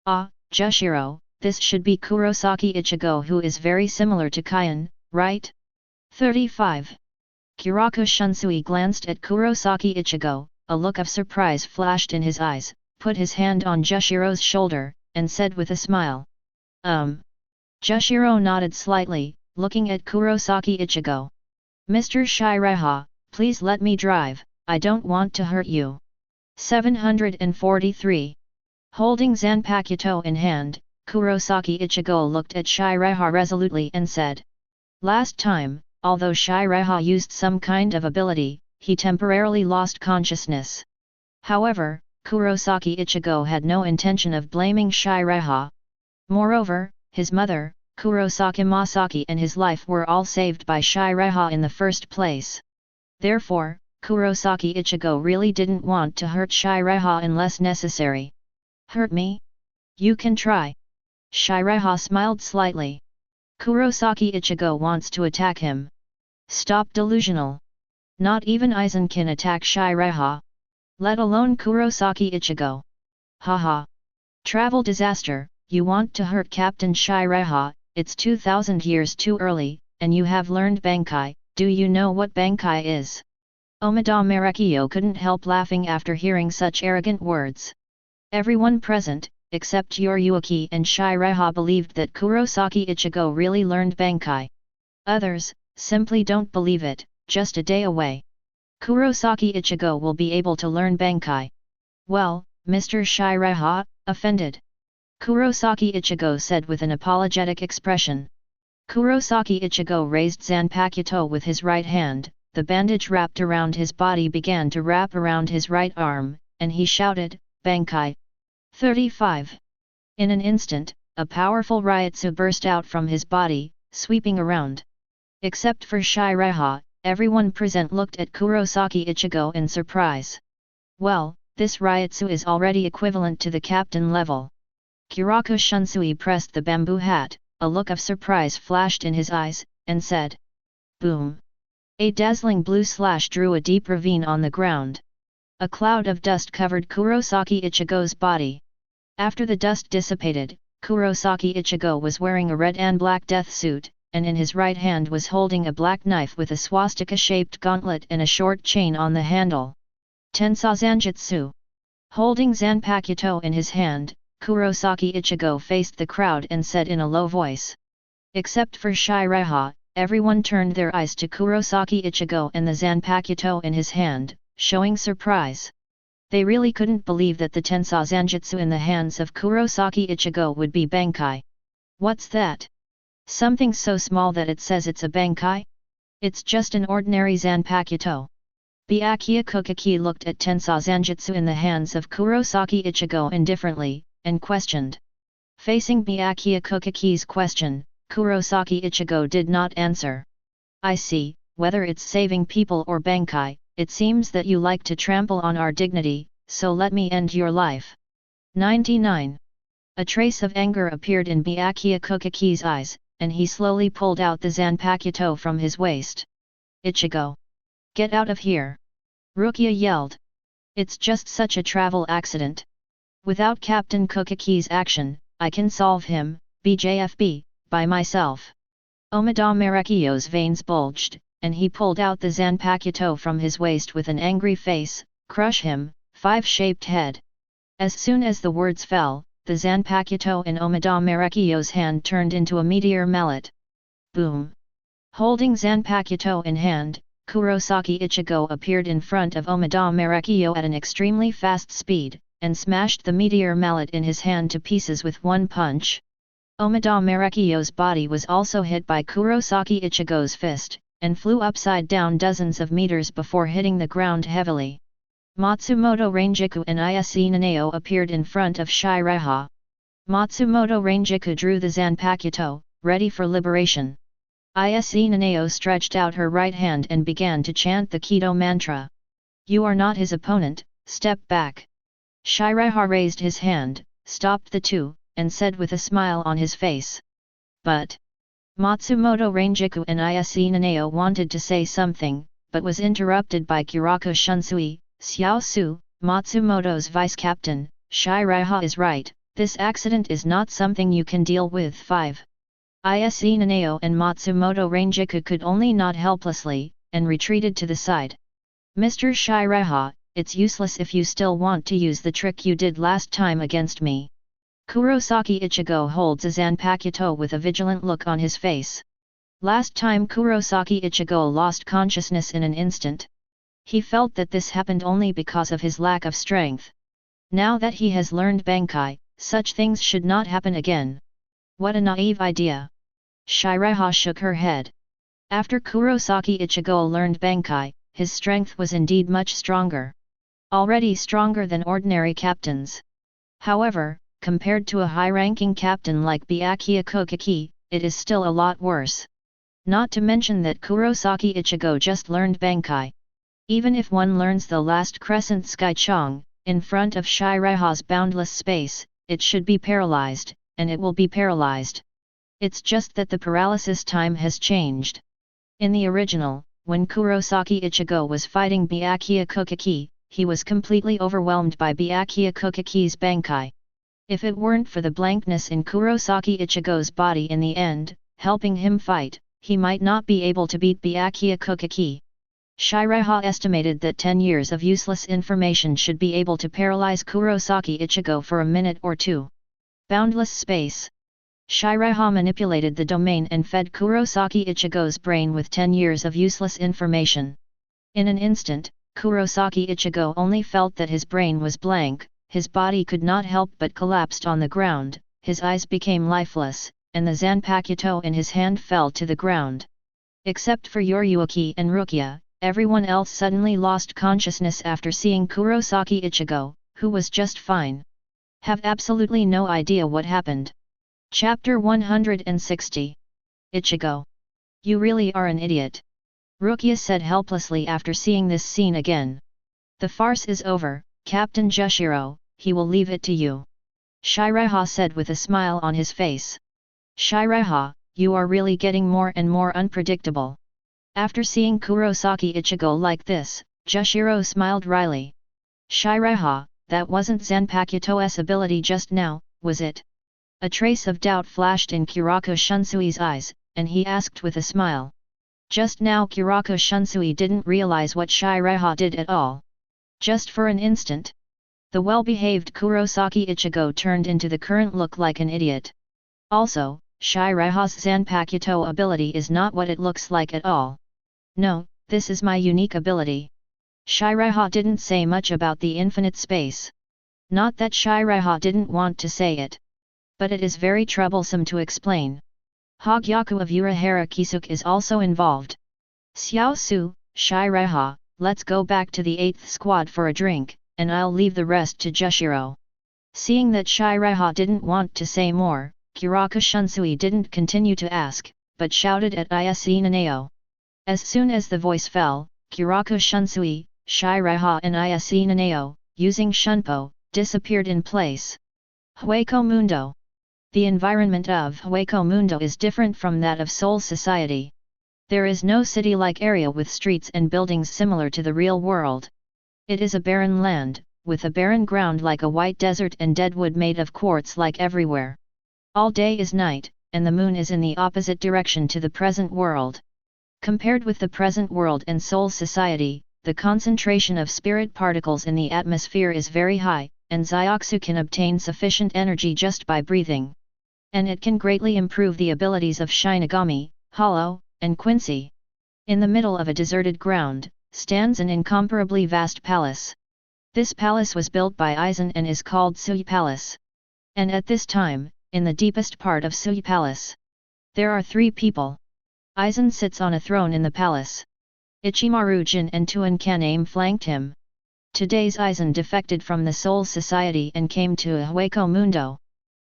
Ah, Jushiro, this should be Kurosaki Ichigo, who is very similar to Kaian, right? 35. Kurako Shunsui glanced at Kurosaki Ichigo, a look of surprise flashed in his eyes, put his hand on Jushiro's shoulder, and said with a smile. Jushiro nodded slightly, looking at Kurosaki Ichigo. Mr. Seireitei, please let me drive, I don't want to hurt you. 743. Holding Zanpakuto in hand, Kurosaki Ichigo looked at Seireitei resolutely and said. Last time, although Seireitei used some kind of ability, he temporarily lost consciousness. However, Kurosaki Ichigo had no intention of blaming Seireitei. Moreover, his mother, Kurosaki Masaki, and his life were all saved by Seireitei in the first place. Therefore, Kurosaki Ichigo really didn't want to hurt Seireitei unless necessary. Hurt me? You can try. Seireitei smiled slightly. Kurosaki Ichigo wants to attack him. Stop delusional. Not even Aizen can attack Seireitei. Let alone Kurosaki Ichigo. Haha. Travel disaster, you want to hurt Captain Seireitei, it's 2000 years too early, and you have learned Bankai, do you know what Bankai is? Omida Marekio couldn't help laughing after hearing such arrogant words. Everyone present, except Yoryuki and Seireitei, believed that Kurosaki Ichigo really learned Bankai. Others, simply don't believe it, just a day away. Kurosaki Ichigo will be able to learn Bankai. Well, Mr. Seireitei, offended. Kurosaki Ichigo said with an apologetic expression. Kurosaki Ichigo raised Zanpakuto with his right hand, the bandage wrapped around his body began to wrap around his right arm, and he shouted, Bankai. 35. In an instant, a powerful Ryutsu burst out from his body, sweeping around. Except for Seireitei, everyone present looked at Kurosaki Ichigo in surprise. Well, this Ryutsu is already equivalent to the captain level. Kurako Shunsui pressed the bamboo hat, a look of surprise flashed in his eyes, and said. Boom! A dazzling blue slash drew a deep ravine on the ground. A cloud of dust covered Kurosaki Ichigo's body. After the dust dissipated, Kurosaki Ichigo was wearing a red and black death suit, and in his right hand was holding a black knife with a swastika-shaped gauntlet and a short chain on the handle. Tensā Zanjutsu. Holding Zanpakuto in his hand, Kurosaki Ichigo faced the crowd and said in a low voice. Except for Seireitei, everyone turned their eyes to Kurosaki Ichigo and the Zanpakuto in his hand, showing surprise. They really couldn't believe that the Tensā Zanjutsu in the hands of Kurosaki Ichigo would be Bankai. What's that? Something so small that it says it's a Bankai? It's just an ordinary Zanpakuto. Byakuya Kuchiki looked at Tensā Zanjutsu in the hands of Kurosaki Ichigo indifferently, and questioned. Facing Byakuya Kuchiki's question, Kurosaki Ichigo did not answer. I see, whether it's saving people or Bankai, it seems that you like to trample on our dignity, so let me end your life. 99. A trace of anger appeared in Byakuya Kuchiki's eyes, and he slowly pulled out the Zanpakuto from his waist. Ichigo! Get out of here! Rukia yelled. It's just such a travel accident. Without Captain Kuchiki's action, I can solve him, BJFB, by myself. Omida Marekio's veins bulged, and he pulled out the Zanpakuto from his waist with an angry face. Crush him, five-shaped head. As soon as the words fell, the Zanpakuto in Omida Marekio's hand turned into a meteor mallet. Boom! Holding Zanpakuto in hand, Kurosaki Ichigo appeared in front of Omida Marekio at an extremely fast speed, and smashed the meteor mallet in his hand to pieces with one punch. Omida Marekio's body was also hit by Kurosaki Ichigo's fist, and flew upside down dozens of meters before hitting the ground heavily. Matsumoto Rangiku and Ayase Nanao appeared in front of Seireitei. Matsumoto Rangiku drew the Zanpakuto, ready for liberation. Ayase Nanao stretched out her right hand and began to chant the Kido mantra. You are not his opponent, step back. Seireitei raised his hand, stopped the two, and said with a smile on his face. But Matsumoto Rangiku and Ayase Nanao wanted to say something, but was interrupted by Kurako Shunsui. Xiao Su, Matsumoto's vice-captain, Seireitei is right, this accident is not something you can deal with. 5. Ayase Nanao and Matsumoto Rangiku could only nod helplessly, and retreated to the side. Mr. Seireitei, it's useless if you still want to use the trick you did last time against me. Kurosaki Ichigo holds a Zanpakuto with a vigilant look on his face. Last time Kurosaki Ichigo lost consciousness in an instant. He felt that this happened only because of his lack of strength. Now that he has learned Bankai, such things should not happen again. What a naive idea! Seireitei shook her head. After Kurosaki Ichigo learned Bankai, his strength was indeed much stronger. Already stronger than ordinary captains. However, compared to a high-ranking captain like Byakuya Kuchiki, it is still a lot worse. Not to mention that Kurosaki Ichigo just learned Bankai. Even if one learns the last Crescent Sky Chong, in front of Seireitei's boundless space, it should be paralyzed, and it will be paralyzed. It's just that the paralysis time has changed. In the original, when Kurosaki Ichigo was fighting Byakuya Kuchiki, he was completely overwhelmed by Byakuya Kuchiki's Bankai. If it weren't for the blankness in Kurosaki Ichigo's body in the end, helping him fight, he might not be able to beat Byakuya Kuchiki. Seireitei estimated that 10 years of useless information should be able to paralyze Kurosaki Ichigo for a minute or two. Boundless space. Seireitei manipulated the domain and fed Kurosaki Ichigo's brain with 10 years of useless information. In an instant, Kurosaki Ichigo only felt that his brain was blank, his body could not help but collapsed on the ground, his eyes became lifeless, and the Zanpakuto in his hand fell to the ground. Except for Yoryuki and Rukia, everyone else suddenly lost consciousness after seeing Kurosaki Ichigo, who was just fine. Have absolutely no idea what happened. Chapter 160. Ichigo. You really are an idiot. Rukia said helplessly after seeing this scene again. The farce is over, Captain Jushiro, he will leave it to you. Seireitei said with a smile on his face. Seireitei, you are really getting more and more unpredictable. After seeing Kurosaki Ichigo like this, Jushiro smiled wryly. Seireitei, that wasn't Zanpakuto's ability just now, was it? A trace of doubt flashed in Kurako Shunsui's eyes, and he asked with a smile. Just now Kurako Shunsui didn't realize what Seireitei did at all. Just for an instant. The well-behaved Kurosaki Ichigo turned into the current look like an idiot. Also, Seireitei's Zanpakuto ability is not what it looks like at all. No, this is my unique ability. Seireitei didn't say much about the infinite space. Not that Seireitei didn't want to say it. But it is very troublesome to explain. Hogyaku of Urahara Kisuk is also involved. Xiao Su, Seireitei, let's go back to the 8th squad for a drink, and I'll leave the rest to Jushiro. Seeing that Seireitei didn't want to say more, Kurako Shunsui didn't continue to ask, but shouted at Ayase Nanao. As soon as the voice fell, Kurako Shunsui, Seireitei and Ayase Nanao, using Shunpo, disappeared in place. Hueco Mundo. The environment of Hueco Mundo is different from that of Seoul society. There is no city-like area with streets and buildings similar to the real world. It is a barren land, with a barren ground like a white desert and dead wood made of quartz like everywhere. All day is night, and the moon is in the opposite direction to the present world. Compared with the present world and Seoul society, the concentration of spirit particles in the atmosphere is very high, and Zyoksu can obtain sufficient energy just by breathing. And it can greatly improve the abilities of Shinigami, Hollow, and Quincy. In the middle of a deserted ground, stands an incomparably vast palace. This palace was built by Aizen and is called Sui Palace. And at this time, in the deepest part of Sui Palace, there are 3 people. Aizen sits on a throne in the palace. Ichimaru Jin and Tuan Kaname flanked him. Today's Aizen defected from the Seoul society and came to Hueco Mundo.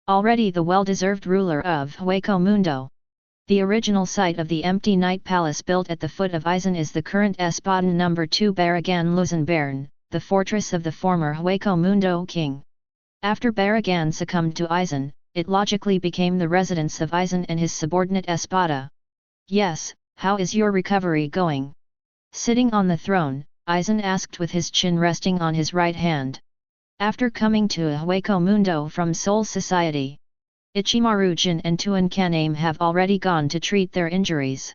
Already the well-deserved ruler of Hueco Mundo. The original site of the empty night palace built at the foot of Aizen is the current Espaden No. 2 Baragan Lusenbern, the fortress of the former Hueco Mundo king. After Baragan succumbed to Aizen, it logically became the residence of Aizen and his subordinate Espada. Yes, how is your recovery going? Sitting on the throne, Aizen asked with his chin resting on his right hand. After coming to Hueco Mundo from Seoul society, Ichimaru Jin and Tuan Kaname have already gone to treat their injuries.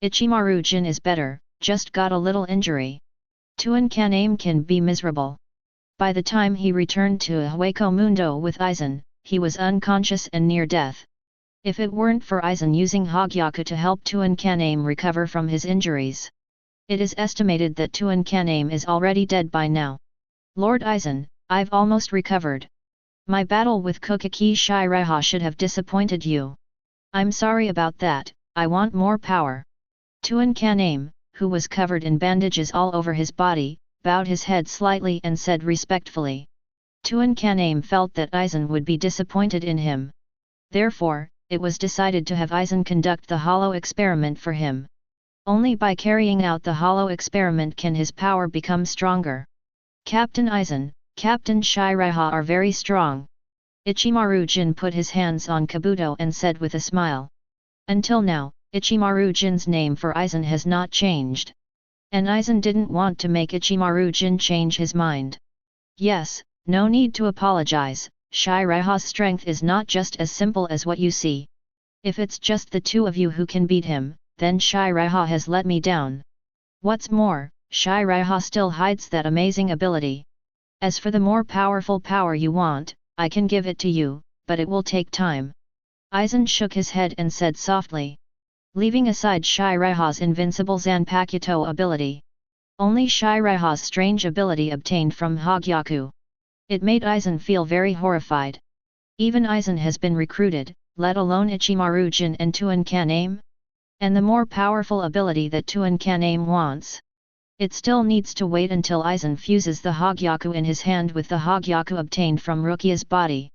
Ichimaru Jin is better, just got a little injury. Tuan Kaname can be miserable. By the time he returned to Hueco Mundo with Aizen, he was unconscious and near death. If it weren't for Aizen using Hogyaku to help Tuan Kaname recover from his injuries, it is estimated that Tuan Kaname is already dead by now. Lord Aizen, I've almost recovered. My battle with Kuchiki Bai should have disappointed you. I'm sorry about that, I want more power. Tuan Kaname, who was covered in bandages all over his body, bowed his head slightly and said respectfully. Tuan Kaname felt that Aizen would be disappointed in him. Therefore, it was decided to have Aizen conduct the hollow experiment for him. Only by carrying out the hollow experiment can his power become stronger. Captain Aizen, Captain Seireitei are very strong. Ichimaru Jin put his hands on Kabuto and said with a smile. Until now, Ichimaru Jin's name for Aizen has not changed. And Aizen didn't want to make Ichimaru Jin change his mind. Yes, no need to apologize, Seireitei's strength is not just as simple as what you see. If it's just the 2 of you who can beat him, then Seireitei has let me down. What's more, Seireitei still hides that amazing ability. As for the more powerful power you want, I can give it to you, but it will take time. Aizen shook his head and said softly. Leaving aside Seireitei's invincible Zanpakuto ability. Only Seireitei's strange ability obtained from Hogyaku. It made Aizen feel very horrified. Even Aizen has been recruited, let alone Ichimaru Jin and Tuan Kaname? And the more powerful ability that Tuan Kaname wants. It still needs to wait until Aizen fuses the Hogyaku in his hand with the Hogyaku obtained from Rukia's body.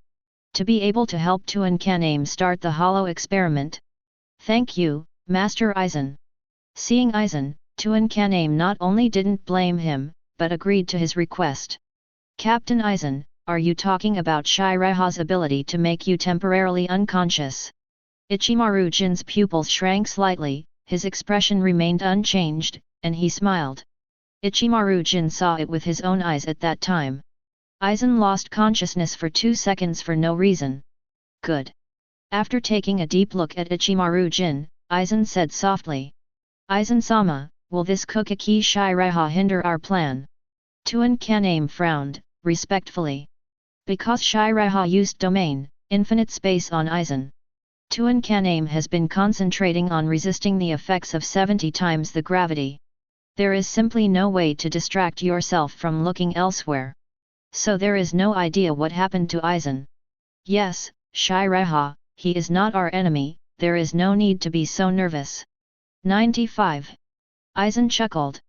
To be able to help Tuan Kaname start the hollow experiment. Thank you, Master Aizen. Seeing Aizen, Tuan Kaname not only didn't blame him, but agreed to his request. Captain Aizen, are you talking about Seireitei's ability to make you temporarily unconscious? Ichimaru Jin's pupils shrank slightly, his expression remained unchanged, and he smiled. Ichimaru Jin saw it with his own eyes at that time. Aizen lost consciousness for 2 seconds for no reason. Good. After taking a deep look at Ichimaru Jin, Aizen said softly. Aizen-sama, will this Kuchiki Bai hinder our plan? Tuan Kaname frowned, respectfully. Because Seireitei used domain, infinite space on Aizen. Tuan Kaname has been concentrating on resisting the effects of 70 times the gravity. There is simply no way to distract yourself from looking elsewhere. So there is no idea what happened to Aizen. Yes, Seireitei, he is not our enemy, there is no need to be so nervous. 95. Aizen chuckled.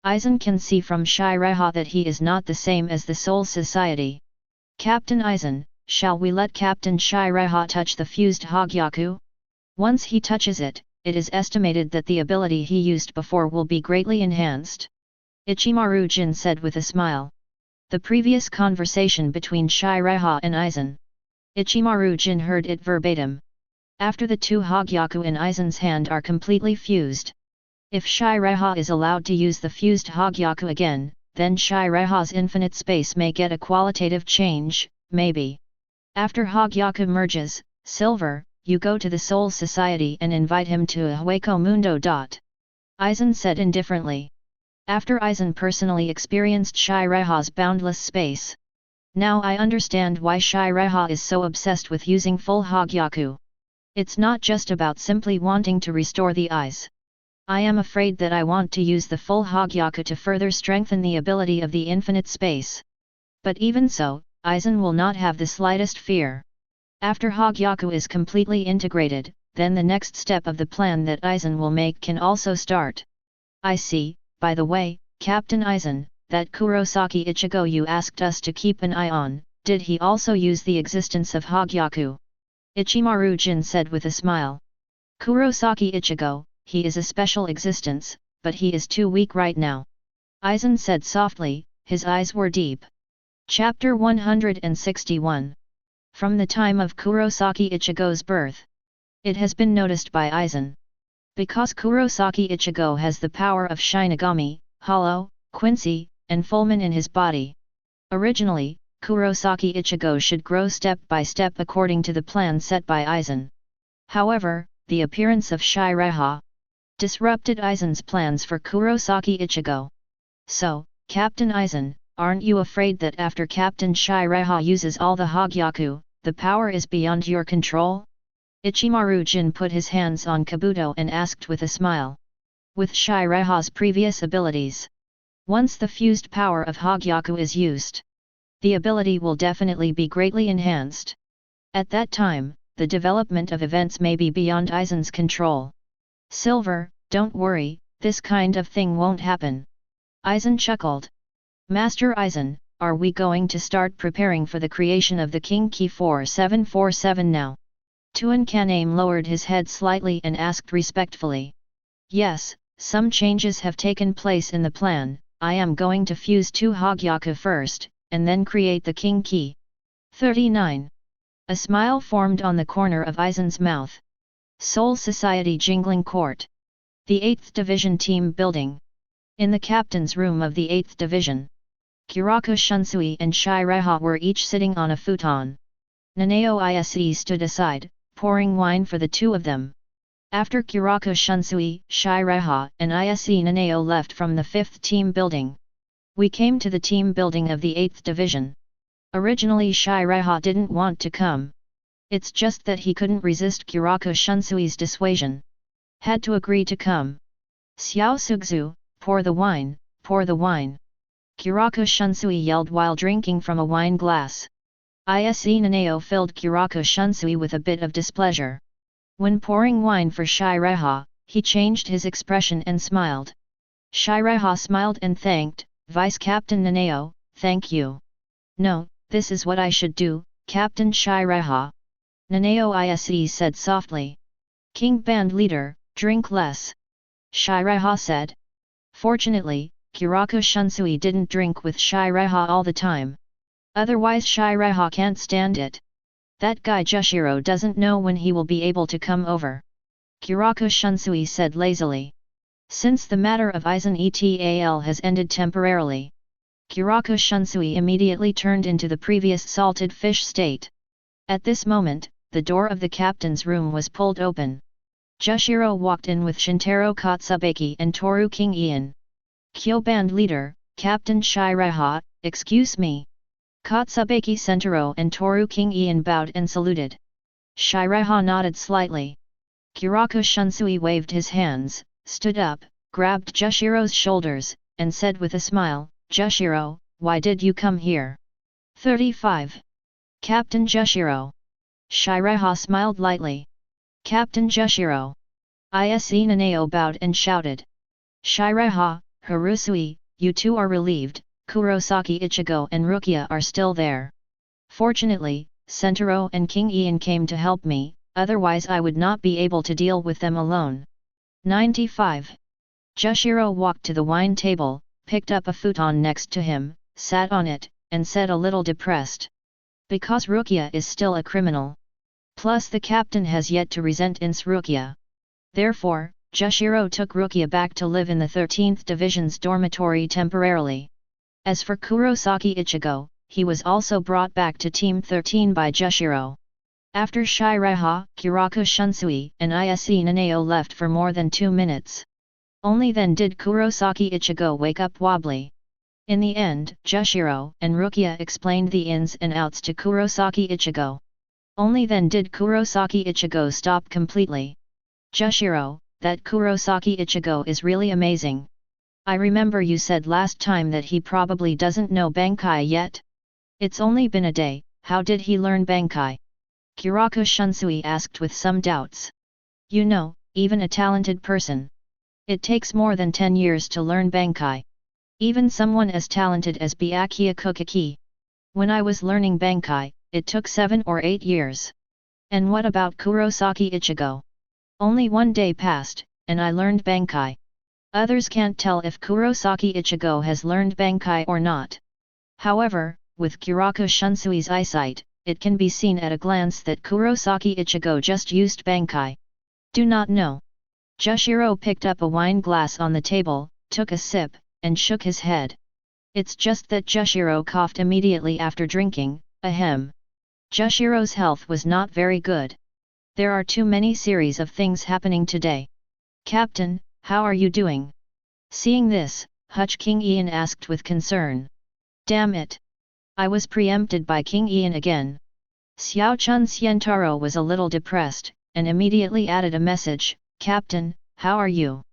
Aizen can see from Seireitei that he is not the same as the Seoul society. Captain Aizen, shall we let Captain Seireitei touch the fused Hogyaku? Once he touches it, it is estimated that the ability he used before will be greatly enhanced. Ichimaru Jin said with a smile. The previous conversation between Seireitei and Aizen. Ichimaru-jin heard it verbatim. After the two Hogyaku in Aizen's hand are completely fused. If Seireitei is allowed to use the fused Hogyaku again, then Seireitei's infinite space may get a qualitative change, maybe. After Hogyaku merges, Silver, you go to the Soul Society and invite him to a Hueco Mundo. Aizen said indifferently. After Aizen personally experienced Seireitei's boundless space. Now I understand why Seireitei is so obsessed with using full Hogyaku. It's not just about simply wanting to restore the eyes. I am afraid that I want to use the full Hogyaku to further strengthen the ability of the infinite space. But even so, Aizen will not have the slightest fear. After Hogyaku is completely integrated, then the next step of the plan that Aizen will make can also start. I see, by the way, Captain Aizen, that Kurosaki Ichigo you asked us to keep an eye on, did he also use the existence of Hogyaku? Ichimaru-jin said with a smile. Kurosaki Ichigo, he is a special existence, but he is too weak right now. Aizen said softly, his eyes were deep. Chapter 161. From the time of Kurosaki Ichigo's birth. It has been noticed by Aizen. Because Kurosaki Ichigo has the power of Shinigami, Hollow, Quincy, and Fullman in his body. Originally, Kurosaki Ichigo should grow step by step according to the plan set by Aizen. However, the appearance of Seireitei disrupted Aizen's plans for Kurosaki Ichigo. So, Captain Aizen, aren't you afraid that after Captain Seireitei uses all the Hogyaku, the power is beyond your control? Ichimaru-jin put his hands on Kabuto and asked with a smile. With Seireitei's previous abilities, once the fused power of Hogyaku is used, the ability will definitely be greatly enhanced. At that time, the development of events may be beyond Aizen's control. Silver, don't worry, this kind of thing won't happen. Aizen chuckled. Master Aizen, are we going to start preparing for the creation of the King Key 4747 now? Tuan Kaname lowered his head slightly and asked respectfully. Yes, some changes have taken place in the plan. I am going to fuse two Hogyaku first, and then create the King Key. 39. A smile formed on the corner of Aizen's mouth. Soul Society Jingling Court. The 8th Division Team Building. In the captain's room of the 8th Division. Kiraku Shunsui and Seireitei were each sitting on a futon. Nanao Ise stood aside, pouring wine for the two of them. After Kiraku Shunsui, Seireitei, and Ise Nanao left from the 5th Team Building. We came to the team building of the 8th Division. Originally Seireitei didn't want to come. It's just that he couldn't resist Kiraku Shunsui's dissuasion. Had to agree to come. Xiao Sugzu, pour the wine, pour the wine. Kiraku Shunsui yelled while drinking from a wine glass. Ise Nanao filled Kiraku Shunsui with a bit of displeasure. When pouring wine for Seireitei, he changed his expression and smiled. Seireitei smiled and thanked, Vice Captain Nanao, thank you. No, this is what I should do, Captain Seireitei. Nanao Ise said softly. King Band Leader, drink less. Seireitei said. Fortunately, Kiraku Shunsui didn't drink with Seireitei all the time. Otherwise Seireitei can't stand it. That guy Jushiro doesn't know when he will be able to come over. Kiraku Shunsui said lazily. Since the matter of Aizen etal has ended temporarily, Kiraku Shunsui immediately turned into the previous salted fish state. At this moment, the door of the captain's room was pulled open. Jushiro walked in with Shintaro Katsubeki and Toru King Ian. Kyo Band Leader, Captain Seireitei, excuse me. Katsubeki Sentaro and Toru King Ian bowed and saluted. Seireitei nodded slightly. Kiraku Shunsui waved his hands, stood up, grabbed Jushiro's shoulders, and said with a smile, Jushiro, why did you come here? 35. Captain Jushiro. Seireitei smiled lightly. Captain Jushiro. Ise Nanao bowed and shouted. Seireitei, Harusui, you two are relieved, Kurosaki Ichigo and Rukia are still there. Fortunately, Sentaro and King Ian came to help me, otherwise I would not be able to deal with them alone. 95. Jushiro walked to the wine table, picked up a futon next to him, sat on it, and said a little depressed. Because Rukia is still a criminal. Plus the captain has yet to resent Rukia. Therefore, Jushiro took Rukia back to live in the 13th Division's dormitory temporarily. As for Kurosaki Ichigo, he was also brought back to Team 13 by Jushiro. After Shiraiha, Kiraku Shunsui and Ise Nanao left for more than 2 minutes. Only then did Kurosaki Ichigo wake up wobbly. In the end, Jushiro and Rukia explained the ins and outs to Kurosaki Ichigo. Only then did Kurosaki Ichigo stop completely. Jushiro, that Kurosaki Ichigo is really amazing. I remember you said last time that he probably doesn't know Bankai yet. It's only been a day, how did he learn Bankai? Kiraku Shunsui asked with some doubts. You know, even a talented person. It takes more than 10 years to learn Bankai. Even someone as talented as Byakuya Kuchiki. When I was learning Bankai, it took 7 or 8 years. And what about Kurosaki Ichigo? Only 1 day passed, and I learned Bankai. Others can't tell if Kurosaki Ichigo has learned Bankai or not. However, with Kiraku Shunsui's eyesight, it can be seen at a glance that Kurosaki Ichigo just used Bankai. Do not know. Jushiro picked up a wine glass on the table, took a sip, and shook his head. It's just that Jushiro coughed immediately after drinking, ahem. Jushiro's health was not very good. There are too many series of things happening today. Captain, how are you doing? Seeing this, Hutch King Ian asked with concern. Damn it! I was preempted by King Ian again. Xiao Chun Xientaro was a little depressed, and immediately added a message, Captain, how are you?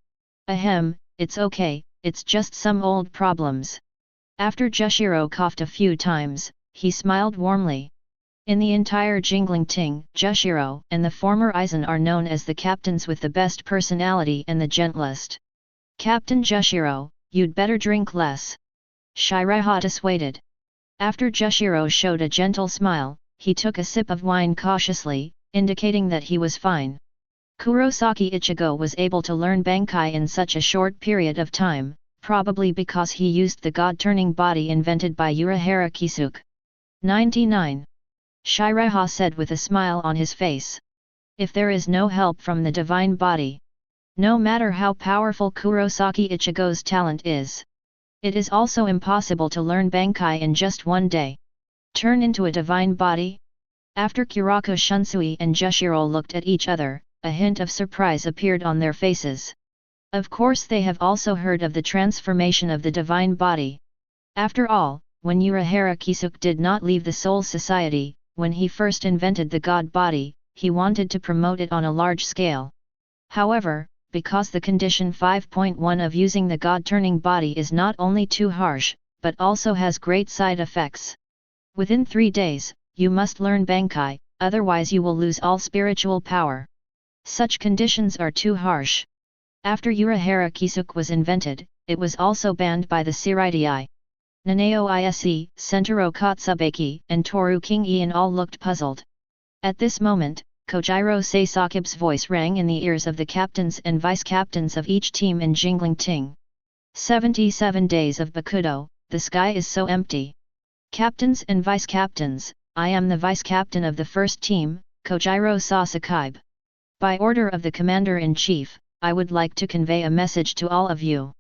Ahem, it's okay, it's just some old problems. After Jushiro coughed a few times, he smiled warmly. In the entire Jingling Ting, Jushiro and the former Aizen are known as the captains with the best personality and the gentlest. Captain Jushiro, you'd better drink less. Shiraiha dissuaded. After Jushiro showed a gentle smile, he took a sip of wine cautiously, indicating that he was fine. Kurosaki Ichigo was able to learn Bankai in such a short period of time, probably because he used the god-turning body invented by Urahara Kisuke. 99. Shiraiha said with a smile on his face. If there is no help from the divine body, no matter how powerful Kurosaki Ichigo's talent is, it is also impossible to learn Bankai in just 1 day. Turn into a divine body? After Kiraku Shunsui and Jushiro looked at each other, a hint of surprise appeared on their faces. Of course they have also heard of the transformation of the divine body. After all, when Urahara Kisuke did not leave the Soul Society, when he first invented the god body, he wanted to promote it on a large scale. However, because the condition 5.1 of using the god-turning body is not only too harsh, but also has great side effects. Within 3 days, you must learn Bankai, otherwise you will lose all spiritual power. Such conditions are too harsh. After Urahara Kisuke was invented, it was also banned by the Seireitei. Nanao Ise, Sentaro Katsubeki, and Toru King Ian all looked puzzled. At this moment, Kojiro Seisakube's voice rang in the ears of the captains and vice-captains of each team in Jingling Ting. 77 days of Bakudo, the sky is so empty. Captains and vice-captains, I am the vice-captain of the first team, Kojiro Sōsuke. By order of the Commander-in-Chief, I would like to convey a message to all of you.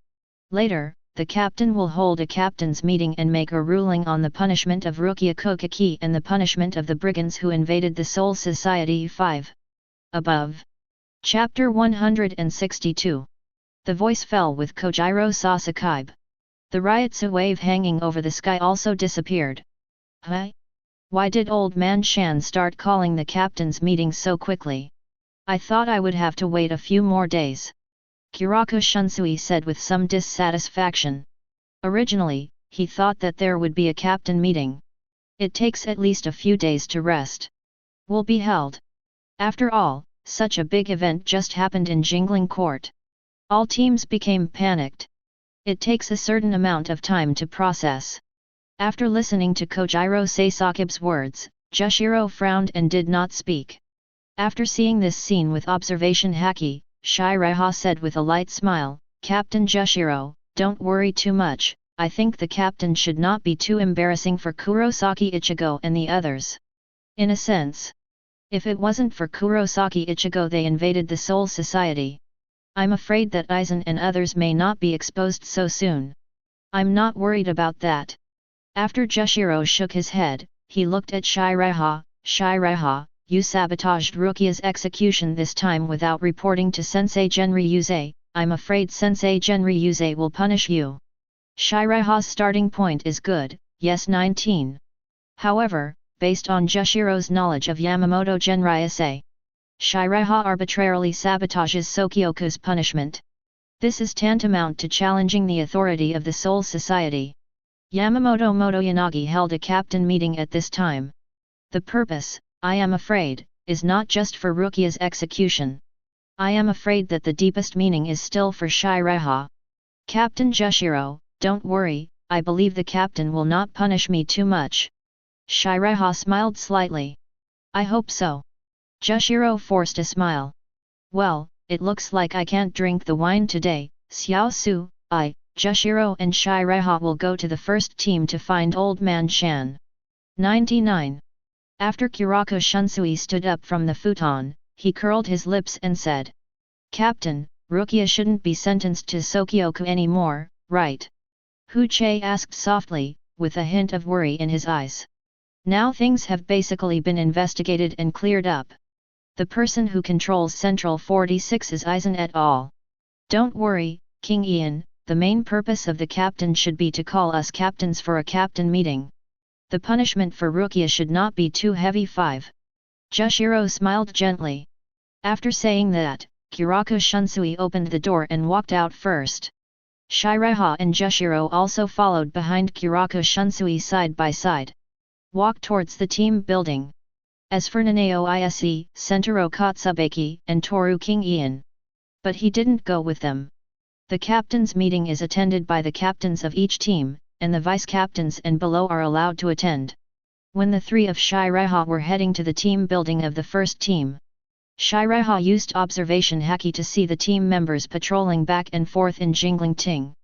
Later, the captain will hold a captain's meeting and make a ruling on the punishment of Byakuya Kuchiki and the punishment of the brigands who invaded the Soul Society 5. Above. Chapter 162. The voice fell with Kojiro Sōsuke. The Ryotsu wave hanging over the sky also disappeared. Huh? Why did Old Man Shan start calling the captain's meeting so quickly? I thought I would have to wait a few more days. Kiraku Shunsui said with some dissatisfaction. Originally, he thought that there would be a captain meeting. It takes at least a few days to rest. Will be held. After all, such a big event just happened in Jingling Court. All teams became panicked. It takes a certain amount of time to process. After listening to Kojiro Seisakube's words, Jushiro frowned and did not speak. After seeing this scene with observation haki, Shiraiha said with a light smile, Captain Jushiro, don't worry too much, I think the captain should not be too embarrassing for Kurosaki Ichigo and the others. In a sense. If it wasn't for Kurosaki Ichigo they invaded the Soul Society. I'm afraid that Aizen and others may not be exposed so soon. I'm not worried about that. After Jushiro shook his head, he looked at Seireitei. Seireitei, you sabotaged Rukia's execution this time without reporting to Sensei Genryūsai. I'm afraid Sensei Genryūsai will punish you. Seireitei's starting point is good, yes 19. However, based on Jushiro's knowledge of Yamamoto Genryūsai, Seireitei arbitrarily sabotages Sōkyoku's punishment. This is tantamount to challenging the authority of the Soul Society. Yamamoto Motoyanagi held a captain meeting at this time. The purpose, I am afraid, is not just for Rukia's execution. I am afraid that the deepest meaning is still for Seireitei. Captain Jushiro, don't worry, I believe the captain will not punish me too much. Seireitei smiled slightly. I hope so. Jushiro forced a smile. Well, it looks like I can't drink the wine today. Xiao Su, Jushiro and Seireitei will go to the first team to find Old Man Shan. 99. After Kurako Shunsui stood up from the futon, he curled his lips and said, Captain, Rukia shouldn't be sentenced to Sōkyoku anymore, right? Huche asked softly, with a hint of worry in his eyes. Now things have basically been investigated and cleared up. The person who controls Central 46 is Aizen et al. Don't worry, King Ian, the main purpose of the captain should be to call us captains for a captain meeting. The punishment for Rukia should not be too heavy. 5. Jushiro smiled gently. After saying that, Kurako Shunsui opened the door and walked out first. Seireitei and Jushiro also followed behind Kurako Shunsui side by side. Walked towards the team building. As for Nanao Ise, Sentaro Katsubeki, and Toru King Ian. But he didn't go with them. The captain's meeting is attended by the captains of each team, and the vice-captains and below are allowed to attend. When the three of Seireitei were heading to the team building of the first team, Seireitei used observation haki to see the team members patrolling back and forth in Jinglingting.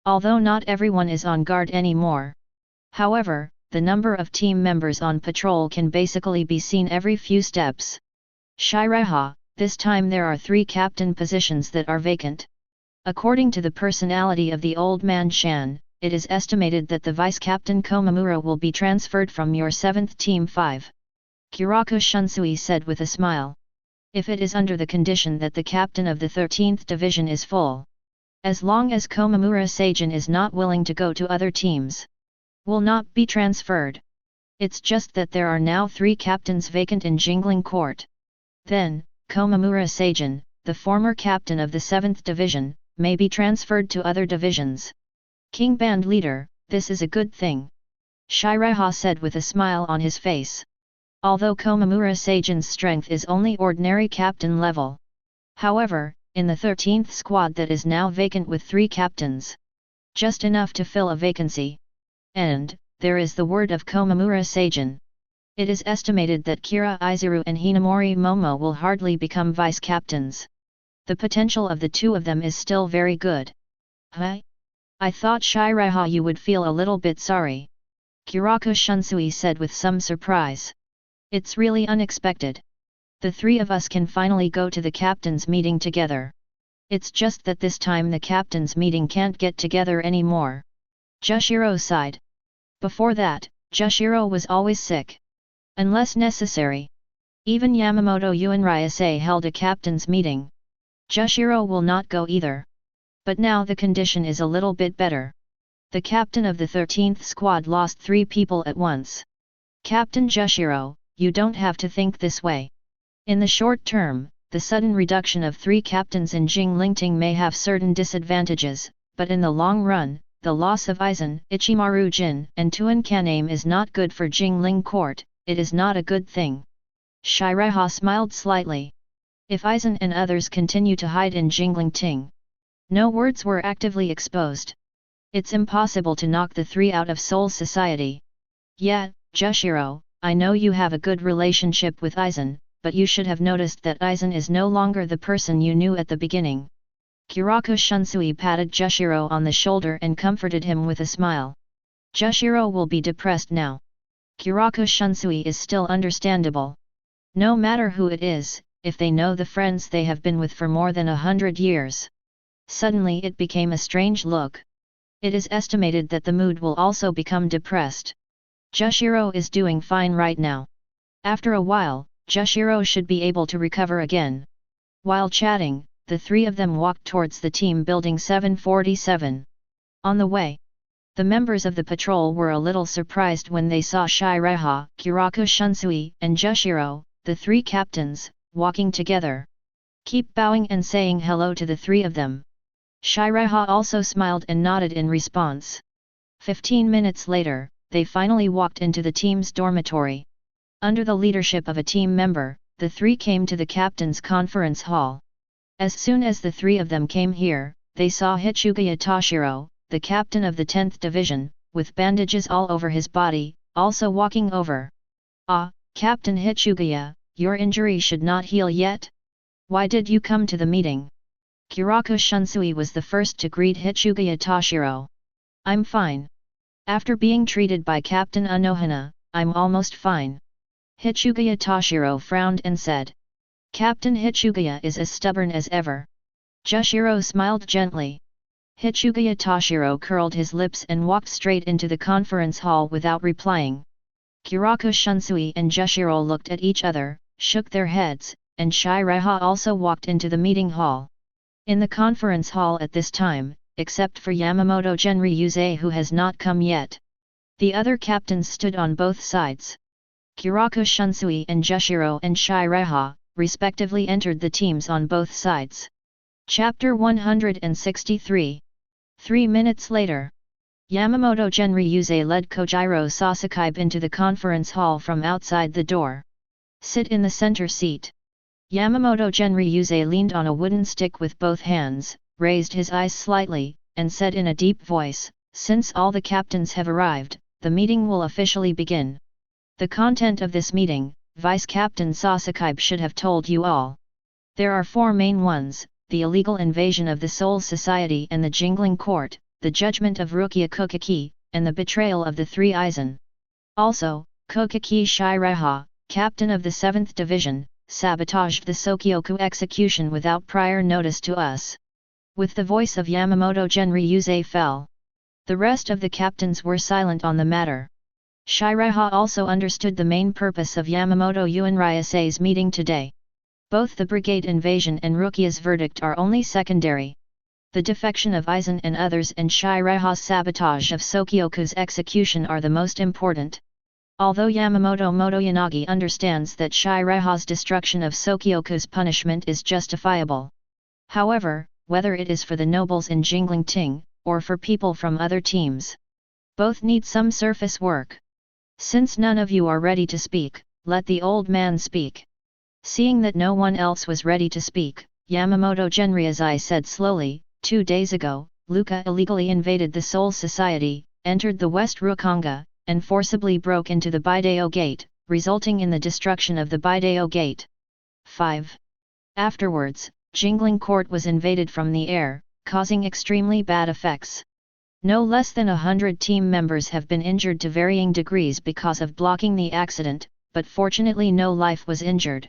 Although not everyone is on guard anymore. However, the number of team members on patrol can basically be seen every few steps. Seireitei, this time there are 3 captain positions that are vacant. According to the personality of the Old Man Shan, it is estimated that the vice-captain Komamura will be transferred from your 7th team. 5. Kurako Shunsui said with a smile. If it is under the condition that the captain of the 13th division is full. As long as Komamura Seijin is not willing to go to other teams. Will not be transferred. It's just that there are now 3 captains vacant in Jingling Court. Then, Komamura Seijin, the former captain of the 7th division, may be transferred to other divisions. King Band Leader, this is a good thing. Seireitei said with a smile on his face. Although Komamura Seijin's strength is only ordinary captain level. However, in the 13th squad that is now vacant with 3 captains. Just enough to fill a vacancy. And, there is the word of Komamura Seijin. It is estimated that Kira Izuru and Hinamori Momo will hardly become vice-captains. The potential of the 2 of them is still very good. Huh? I thought Seireitei you would feel a little bit sorry. Kurako Shunsui said with some surprise. It's really unexpected. The 3 of us can finally go to the captain's meeting together. It's just that this time the captain's meeting can't get together anymore. Jushiro sighed. Before that, Jushiro was always sick. Unless necessary. Even Yamamoto Genryūsai held a captain's meeting. Jushiro will not go either. But now the condition is a little bit better. The captain of the 13th squad lost 3 people at once. Captain Jushiro, you don't have to think this way. In the short term, the sudden reduction of 3 captains in Jinglingting may have certain disadvantages, but in the long run, the loss of Aizen, Ichimaru Jin, and Tuan Kaname is not good for Jingling Court, it is not a good thing. Seireitei smiled slightly. If Aizen and others continue to hide in Jinglingting, no words were actively exposed. It's impossible to knock the 3 out of Soul Society. Yeah, Jushiro, I know you have a good relationship with Aizen, but you should have noticed that Aizen is no longer the person you knew at the beginning. Kuraku Shunsui patted Jushiro on the shoulder and comforted him with a smile. Jushiro will be depressed now. Kuraku Shunsui is still understandable. No matter who it is, if they know the friends they have been with for more than 100 years. Suddenly it became a strange look. It is estimated that the mood will also become depressed. Jushiro is doing fine right now. After a while, Jushiro should be able to recover again. While chatting, the three of them walked towards the team building 747. On the way, the members of the patrol were a little surprised when they saw Seireitei, Kuraku Shunsui, and Jushiro, the three captains, walking together. Keep bowing and saying hello to the three of them. Seireitei also smiled and nodded in response. 15 minutes later, they finally walked into the team's dormitory. Under the leadership of a team member, the three came to the captain's conference hall. As soon as the three of them came here, they saw Hichuga Toshiro, the captain of the 10th Division, with bandages all over his body, also walking over. "Ah, Captain Hichuga, your injury should not heal yet? Why did you come to the meeting?" Kuraku Shunsui was the first to greet Hichuga Toshiro. "I'm fine. After being treated by Captain Unohana, I'm almost fine." Hichuga Toshiro frowned and said. "Captain Hichuga is as stubborn as ever." Jushiro smiled gently. Hichuga Toshiro curled his lips and walked straight into the conference hall without replying. Kuraku Shunsui and Jushiro looked at each other, shook their heads, and Seireitei also walked into the meeting hall. In the conference hall at this time, except for Yamamoto Genryūsai who has not come yet, the other captains stood on both sides. Kuraku Shunsui and Jushiro and Seireitei, respectively, entered the teams on both sides. Chapter 163. 3 minutes later, Yamamoto Genryūsai led Kojiro Sasuke into the conference hall from outside the door. "Sit in the center seat." Yamamoto Genryūsai leaned on a wooden stick with both hands, raised his eyes slightly, and said in a deep voice, "Since all the captains have arrived, the meeting will officially begin. The content of this meeting, Vice Captain Sasuke should have told you all. There are 4 main ones: the illegal invasion of the Soul Society and the Jingling Court, the judgment of Byakuya Kuchiki, and the betrayal of the 3 Aizen. Also, Kuchiki Seireitei, captain of the 7th Division, sabotaged the Sōkyoku execution without prior notice to us." With the voice of Yamamoto Genryūsai fell. The rest of the captains were silent on the matter. Seireitei also understood the main purpose of Yamamoto Genryūsai's meeting today. Both the brigade invasion and Rukia's verdict are only secondary. The defection of Aizen and others and Seireitei's sabotage of Sōkyoku's execution are the most important. Although Yamamoto Motoyanagi understands that Seireitei's destruction of Sōkyoku's punishment is justifiable. However, whether it is for the nobles in Jingling, or for people from other teams, both need some surface work. "Since none of you are ready to speak, let the old man speak." Seeing that no one else was ready to speak, Yamamoto Genryūsai said slowly, 2 days ago, Luka illegally invaded the Soul Society, entered the West Rukonga, and forcibly broke into the Baidao Gate, resulting in the destruction of the Baidao Gate. 5. Afterwards, Jingling Court was invaded from the air, causing extremely bad effects. No less than 100 team members have been injured to varying degrees because of blocking the accident, but fortunately no life was injured.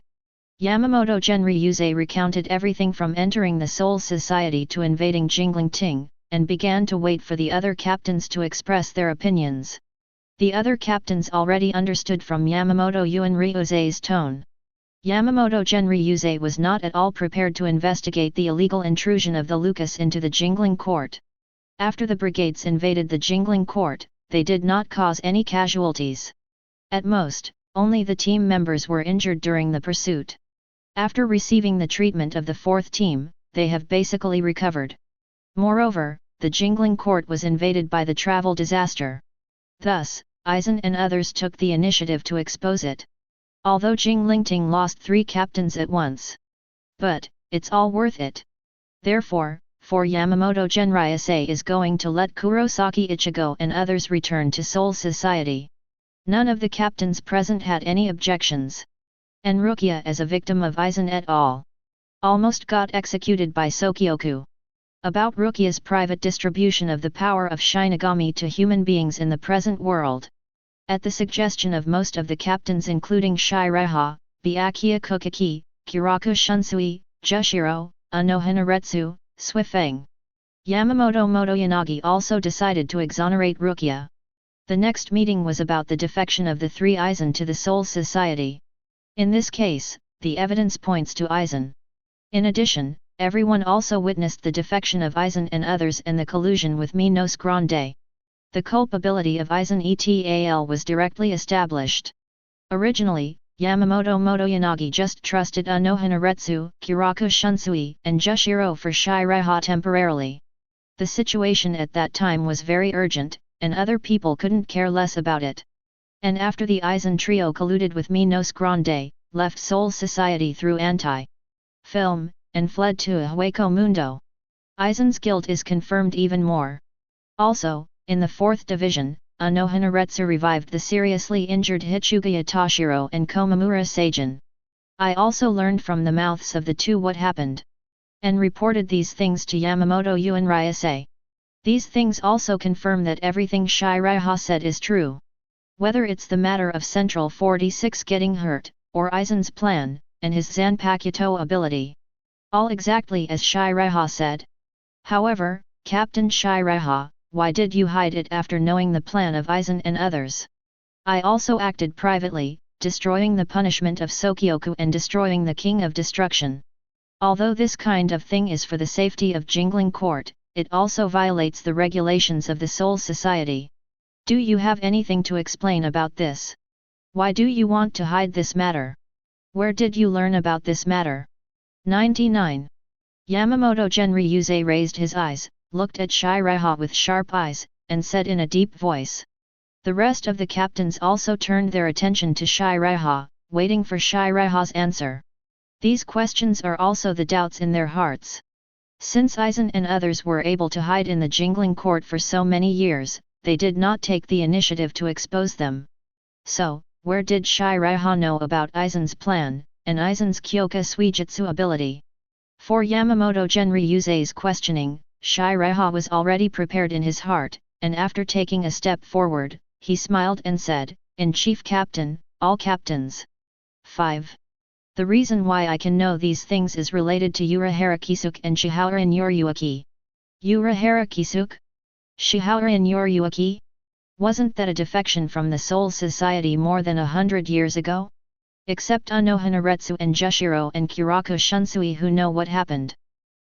Yamamoto Genryūsai recounted everything from entering the Soul Society to invading Jingling, and began to wait for the other captains to express their opinions. The other captains already understood from Yamamoto Genryūsai's tone. Yamamoto Genryūsai was not at all prepared to investigate the illegal intrusion of the Lucas into the Jingling Court. After the brigades invaded the Jingling Court, they did not cause any casualties. At most, only the team members were injured during the pursuit. After receiving the treatment of the 4th team, they have basically recovered. Moreover, the Jingling Court was invaded by the travel disaster. Thus, Aizen and others took the initiative to expose it. Although Jingling lost 3 captains at once. But, it's all worth it. Therefore, for Yamamoto Genryūsai is going to let Kurosaki Ichigo and others return to Soul Society. None of the captains present had any objections. And Rukia as a victim of Aizen et al. Almost got executed by Sōkyoku. About Rukia's private distribution of the power of Shinigami to human beings in the present world. At the suggestion of most of the captains including Seireitei, Byakuya Kuchiki, Kiraku Shunsui, Jushiro, Anohanaretsu, Suifeng. Yamamoto Motoyanagi also decided to exonerate Rukia. The next meeting was about the defection of the three Aizen to the Soul Society. In this case, the evidence points to Aizen. In addition, everyone also witnessed the defection of Aizen and others and the collusion with Minos Grande. The culpability of Aizen et al. Was directly established. Originally, Yamamoto Motoyanagi just trusted Anohanaretsu, Kiraku Shunsui, and Jushiro for Seireitei temporarily. The situation at that time was very urgent, and other people couldn't care less about it. And after the Aizen trio colluded with Minos Grande, left Soul Society through anti-film, and fled to Hueco Mundo. Aizen's guilt is confirmed even more. Also, in the 4th division, Anohanaretsu revived the seriously injured Hichugaya Toshiro and Komamura Seijin. I also learned from the mouths of the two what happened. And reported these things to Yamamoto Genryūsai. These things also confirm that everything Seireitei said is true. Whether it's the matter of Central 46 getting hurt, or Aizen's plan, and his Zanpakuto ability. All exactly as Seireitei said. However, Captain Seireitei, why did you hide it after knowing the plan of Aizen and others? I also acted privately, destroying the punishment of Sōkyoku and destroying the King of Destruction. Although this kind of thing is for the safety of Jingling Court, it also violates the regulations of the Soul Society. Do you have anything to explain about this? Why do you want to hide this matter? Where did you learn about this matter? 99. Yamamoto Genryūsai raised his eyes, looked at Seireitei with sharp eyes, and said in a deep voice. The rest of the captains also turned their attention to Seireitei, waiting for Seireitei's answer. These questions are also the doubts in their hearts. Since Aizen and others were able to hide in the Jingling Court for so many years, they did not take the initiative to expose them. So, where did Seireitei know about Aizen's plan, and Aizen's Kyoka Suijutsu ability? For Yamamoto Genryūsai's questioning, Seireitei was already prepared in his heart, and after taking a step forward, he smiled and said, "In Chief Captain, all captains." 5. The reason why I can know these things is related to Urahara Kisuke and Shihara in Yoryuaki. Urahara Kisuke? Shihara in Yoryuaki? Wasn't that a defection from the Soul Society more than 100 years ago? Except Anohanaretsu and Jushiro and Kiraku Shunsui who know what happened.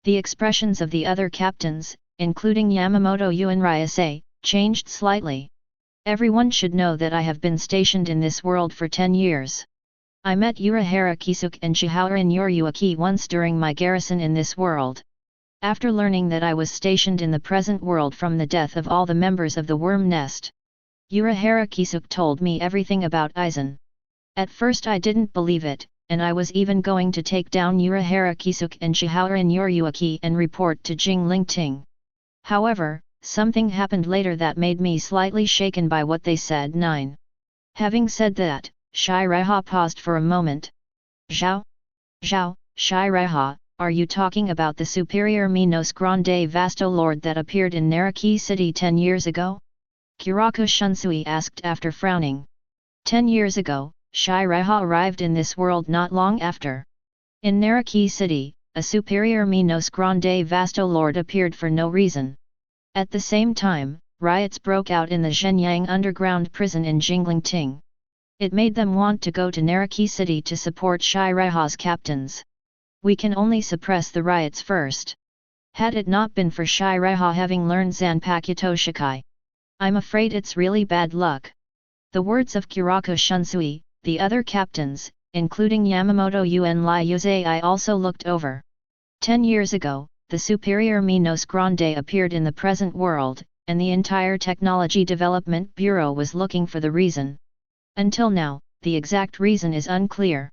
The expressions of the other captains, including Yamamoto Genryūsai, changed slightly. Everyone should know that I have been stationed in this world for 10 years. I met Urahara Kisuke and Shihara in Yoryuaki once during my garrison in this world. After learning that I was stationed in the present world from the death of all the members of the worm nest, Urahara Kisuke told me everything about Aizen. At first I didn't believe it, and I was even going to take down Urahara Kisuke and Shihara in Yoryuaki and report to Jingling. However, something happened later that made me slightly shaken by what they said. 9. Having said that, Seireitei paused for a moment. Zhao? Seireitei, are you talking about the superior Minos Grande Vasto Lord that appeared in Naraki City 10 years ago? Kiraku Shunsui asked after frowning. 10 years ago, Seireitei arrived in this world not long after. In Naraki City, a superior Minos Grande Vasto Lord appeared for no reason. At the same time, riots broke out in the Zhenyang underground prison in Jingling. It made them want to go to Naraki City to support Seireitei's captains. We can only suppress the riots first. Had it not been for Seireitei having learned Zanpakuto Shikai, I'm afraid it's really bad luck. The words of Kiraku Shunsui, the other captains, including Yamamoto Genryūsai, also looked over. 10 years ago, the superior Minos Grande appeared in the present world, and the entire Technology Development Bureau was looking for the reason. Until now, the exact reason is unclear.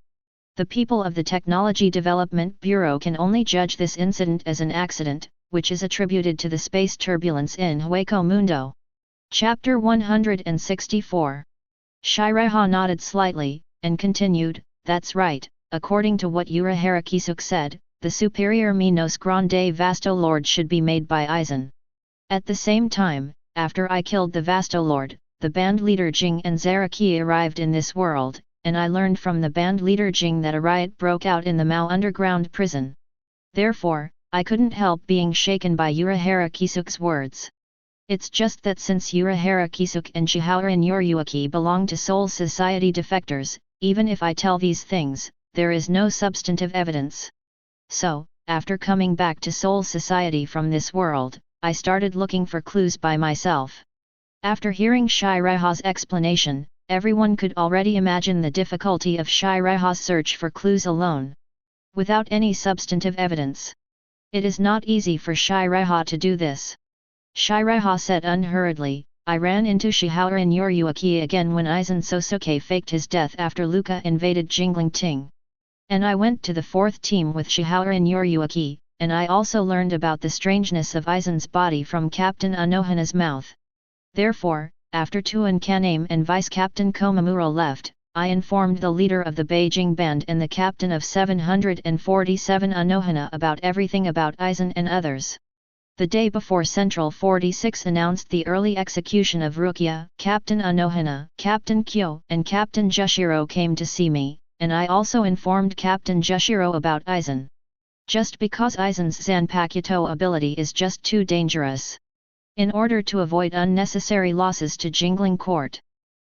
The people of the Technology Development Bureau can only judge this incident as an accident, which is attributed to the space turbulence in Hueco Mundo. Chapter 164. Seireitei nodded slightly, and continued, "That's right, according to what Urahara Kisuke said, the superior Minos Grande Vasto Lord should be made by Aizen. At the same time, after I killed the Vasto Lord, the band leader Jing and Zaraki arrived in this world, and I learned from the band leader Jing that a riot broke out in the Mao underground prison. Therefore, I couldn't help being shaken by Urahara Kisuke's words. It's just that since Urahara Kisuke and Chihaurin Yoryuki belong to Soul Society defectors, even if I tell these things, there is no substantive evidence. So, after coming back to Soul Society from this world, I started looking for clues by myself. After hearing Shiraiha's explanation, everyone could already imagine the difficulty of Shiraiha's search for clues alone. Without any substantive evidence. It is not easy for Shiraiha to do this. Shiraiha said unhurriedly, I ran into Chihaurin Yoryuki again when Aizen Sōsuke faked his death after Luca invaded Jinglingting. And I went to the fourth team with Chihaurin Yoryuki, and I also learned about the strangeness of Aizen's body from Captain Anohana's mouth. Therefore, after Tuan Kaname and Vice Captain Komamura left, I informed the leader of the Beijing band and the captain of 747 Anohana about everything about Aizen and others. The day before Central 46 announced the early execution of Rukia, Captain Anohana, Captain Kyo and Captain Jushiro came to see me, and I also informed Captain Jushiro about Aizen. Just because Aizen's Zanpakuto ability is just too dangerous. In order to avoid unnecessary losses to Jingling Court.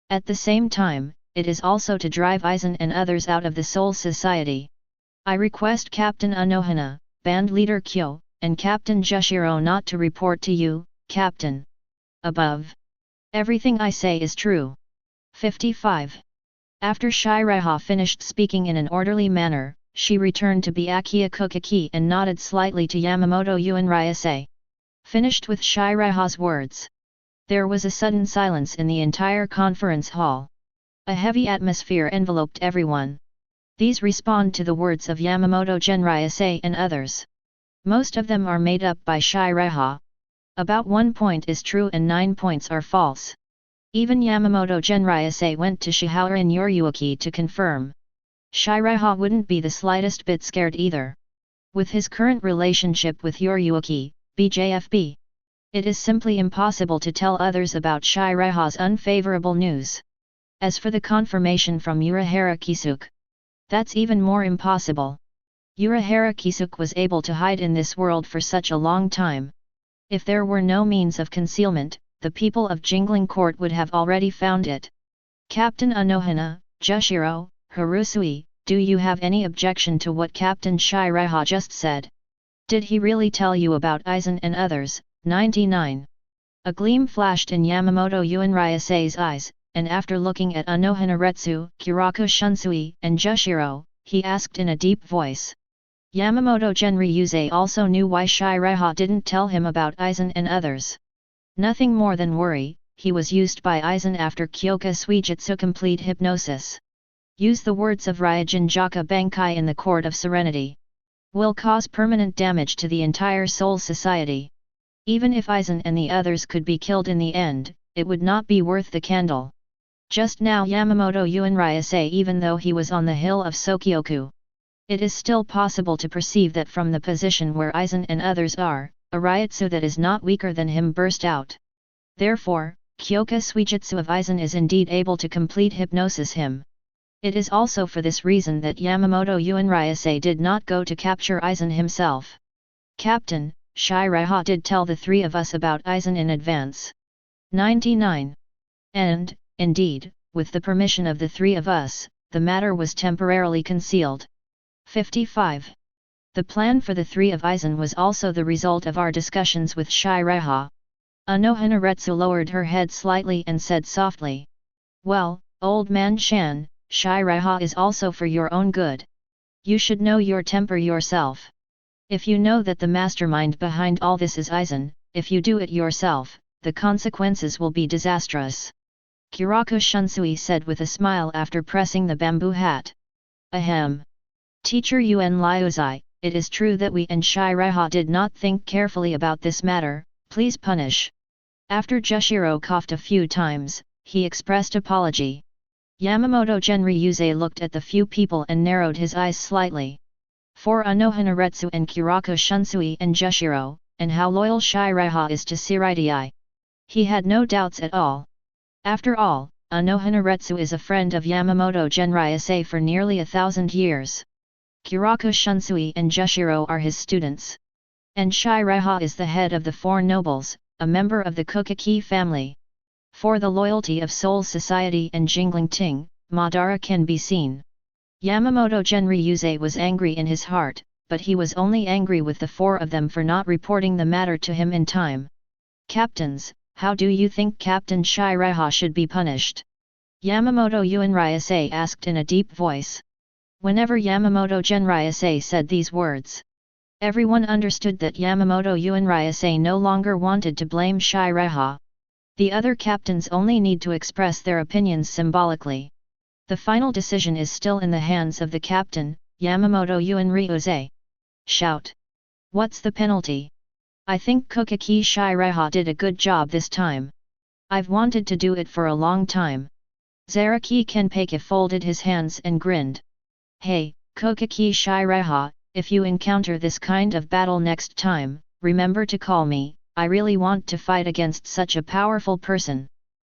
At the same time, it is also to drive Aizen and others out of the Soul Society. I request Captain Anohana, band leader Kyo, and Captain Jushiro not to report to you, Captain. Above. Everything I say is true. 55. After Shiraiha finished speaking in an orderly manner, she returned to Byakuya Kuchiki and nodded slightly to Yamamoto Genryūsai. Finished with Shiraiha's words. There was a sudden silence in the entire conference hall. A heavy atmosphere enveloped everyone. These respond to the words of Yamamoto Genryūsai and others. Most of them are made up by Shiraiha. About 1 point is true and 9 points are false. Even Yamamoto Genryūsai went to Chihaurin Yoryuki to confirm. Shiraiha wouldn't be the slightest bit scared either. With his current relationship with Yoryuki, BJFB. It is simply impossible to tell others about Shiraiha's unfavorable news. As for the confirmation from Urahara Kisuke, that's even more impossible. Urahara Kisuke was able to hide in this world for such a long time. If there were no means of concealment, the people of Jingling Court would have already found it. Captain Anohana, Jushiro, Harusui, do you have any objection to what Captain Shiraiha just said? Did he really tell you about Aizen and others? 99. A gleam flashed in Yamamoto Genryūsai's eyes, and after looking at Anohana Retsu, Kiraku Shunsui, and Jushiro, he asked in a deep voice. Yamamoto Genryūsai also knew why Shiraiha didn't tell him about Aizen and others. Nothing more than worry, he was used by Aizen after Kyoka Suijutsu complete hypnosis. Use the words of Ryujin Jaka Bankai in the Court of Serenity. Will cause permanent damage to the entire Soul Society. Even if Aizen and the others could be killed in the end, it would not be worth the candle. Just now Yamamoto Genryūsai, even though he was on the hill of Sōkyoku, it is still possible to perceive that from the position where Aizen and others are, a Ryutsu that is not weaker than him burst out. Therefore, Kyoka Suijutsu of Aizen is indeed able to complete hypnosis him. It is also for this reason that Yamamoto Genryūsai did not go to capture Aizen himself. Captain, Shiraiha did tell the three of us about Aizen in advance. 99. And, indeed, with the permission of the three of us, the matter was temporarily concealed. 55. The plan for the three of Aizen was also the result of our discussions with Shiraiha. Anohana Retsu lowered her head slightly and said softly. Well, old man Shan, Shiraiha is also for your own good. You should know your temper yourself. If you know that the mastermind behind all this is Aizen, if you do it yourself, the consequences will be disastrous. Kiraku Shunsui said with a smile after pressing the bamboo hat. Ahem. Teacher Yuen Liuzai, it is true that we and Shiraiha did not think carefully about this matter, please punish. After Jushiro coughed a few times, he expressed apology. Yamamoto Genryūsai looked at the few people and narrowed his eyes slightly. For Anohanaretsu and Kurako Shunsui and Jushiro, and how loyal Seireitei is to Seireitei. He had no doubts at all. After all, Anohanaretsu is a friend of Yamamoto Genryūsai for nearly 1,000 years. Kurako Shunsui and Jushiro are his students. And Seireitei is the head of the Four Nobles, a member of the Kuchiki family. For the loyalty of Soul Society and Jinglingting, Madara can be seen. Yamamoto Genryūsai was angry in his heart, but he was only angry with the four of them for not reporting the matter to him in time. Captains, how do you think Captain Seireitei should be punished? Yamamoto Genryūsai asked in a deep voice. Whenever Yamamoto Genryūsai said these words, everyone understood that Yamamoto Genryūsai no longer wanted to blame Seireitei. The other captains only need to express their opinions symbolically. The final decision is still in the hands of the captain, Yamamoto Genryūsai. Shout! What's the penalty? I think Kuchiki Seireitei did a good job this time. I've wanted to do it for a long time. Zaraki Kenpeki folded his hands and grinned. Hey, Kuchiki Seireitei, if you encounter this kind of battle next time, remember to call me, I really want to fight against such a powerful person.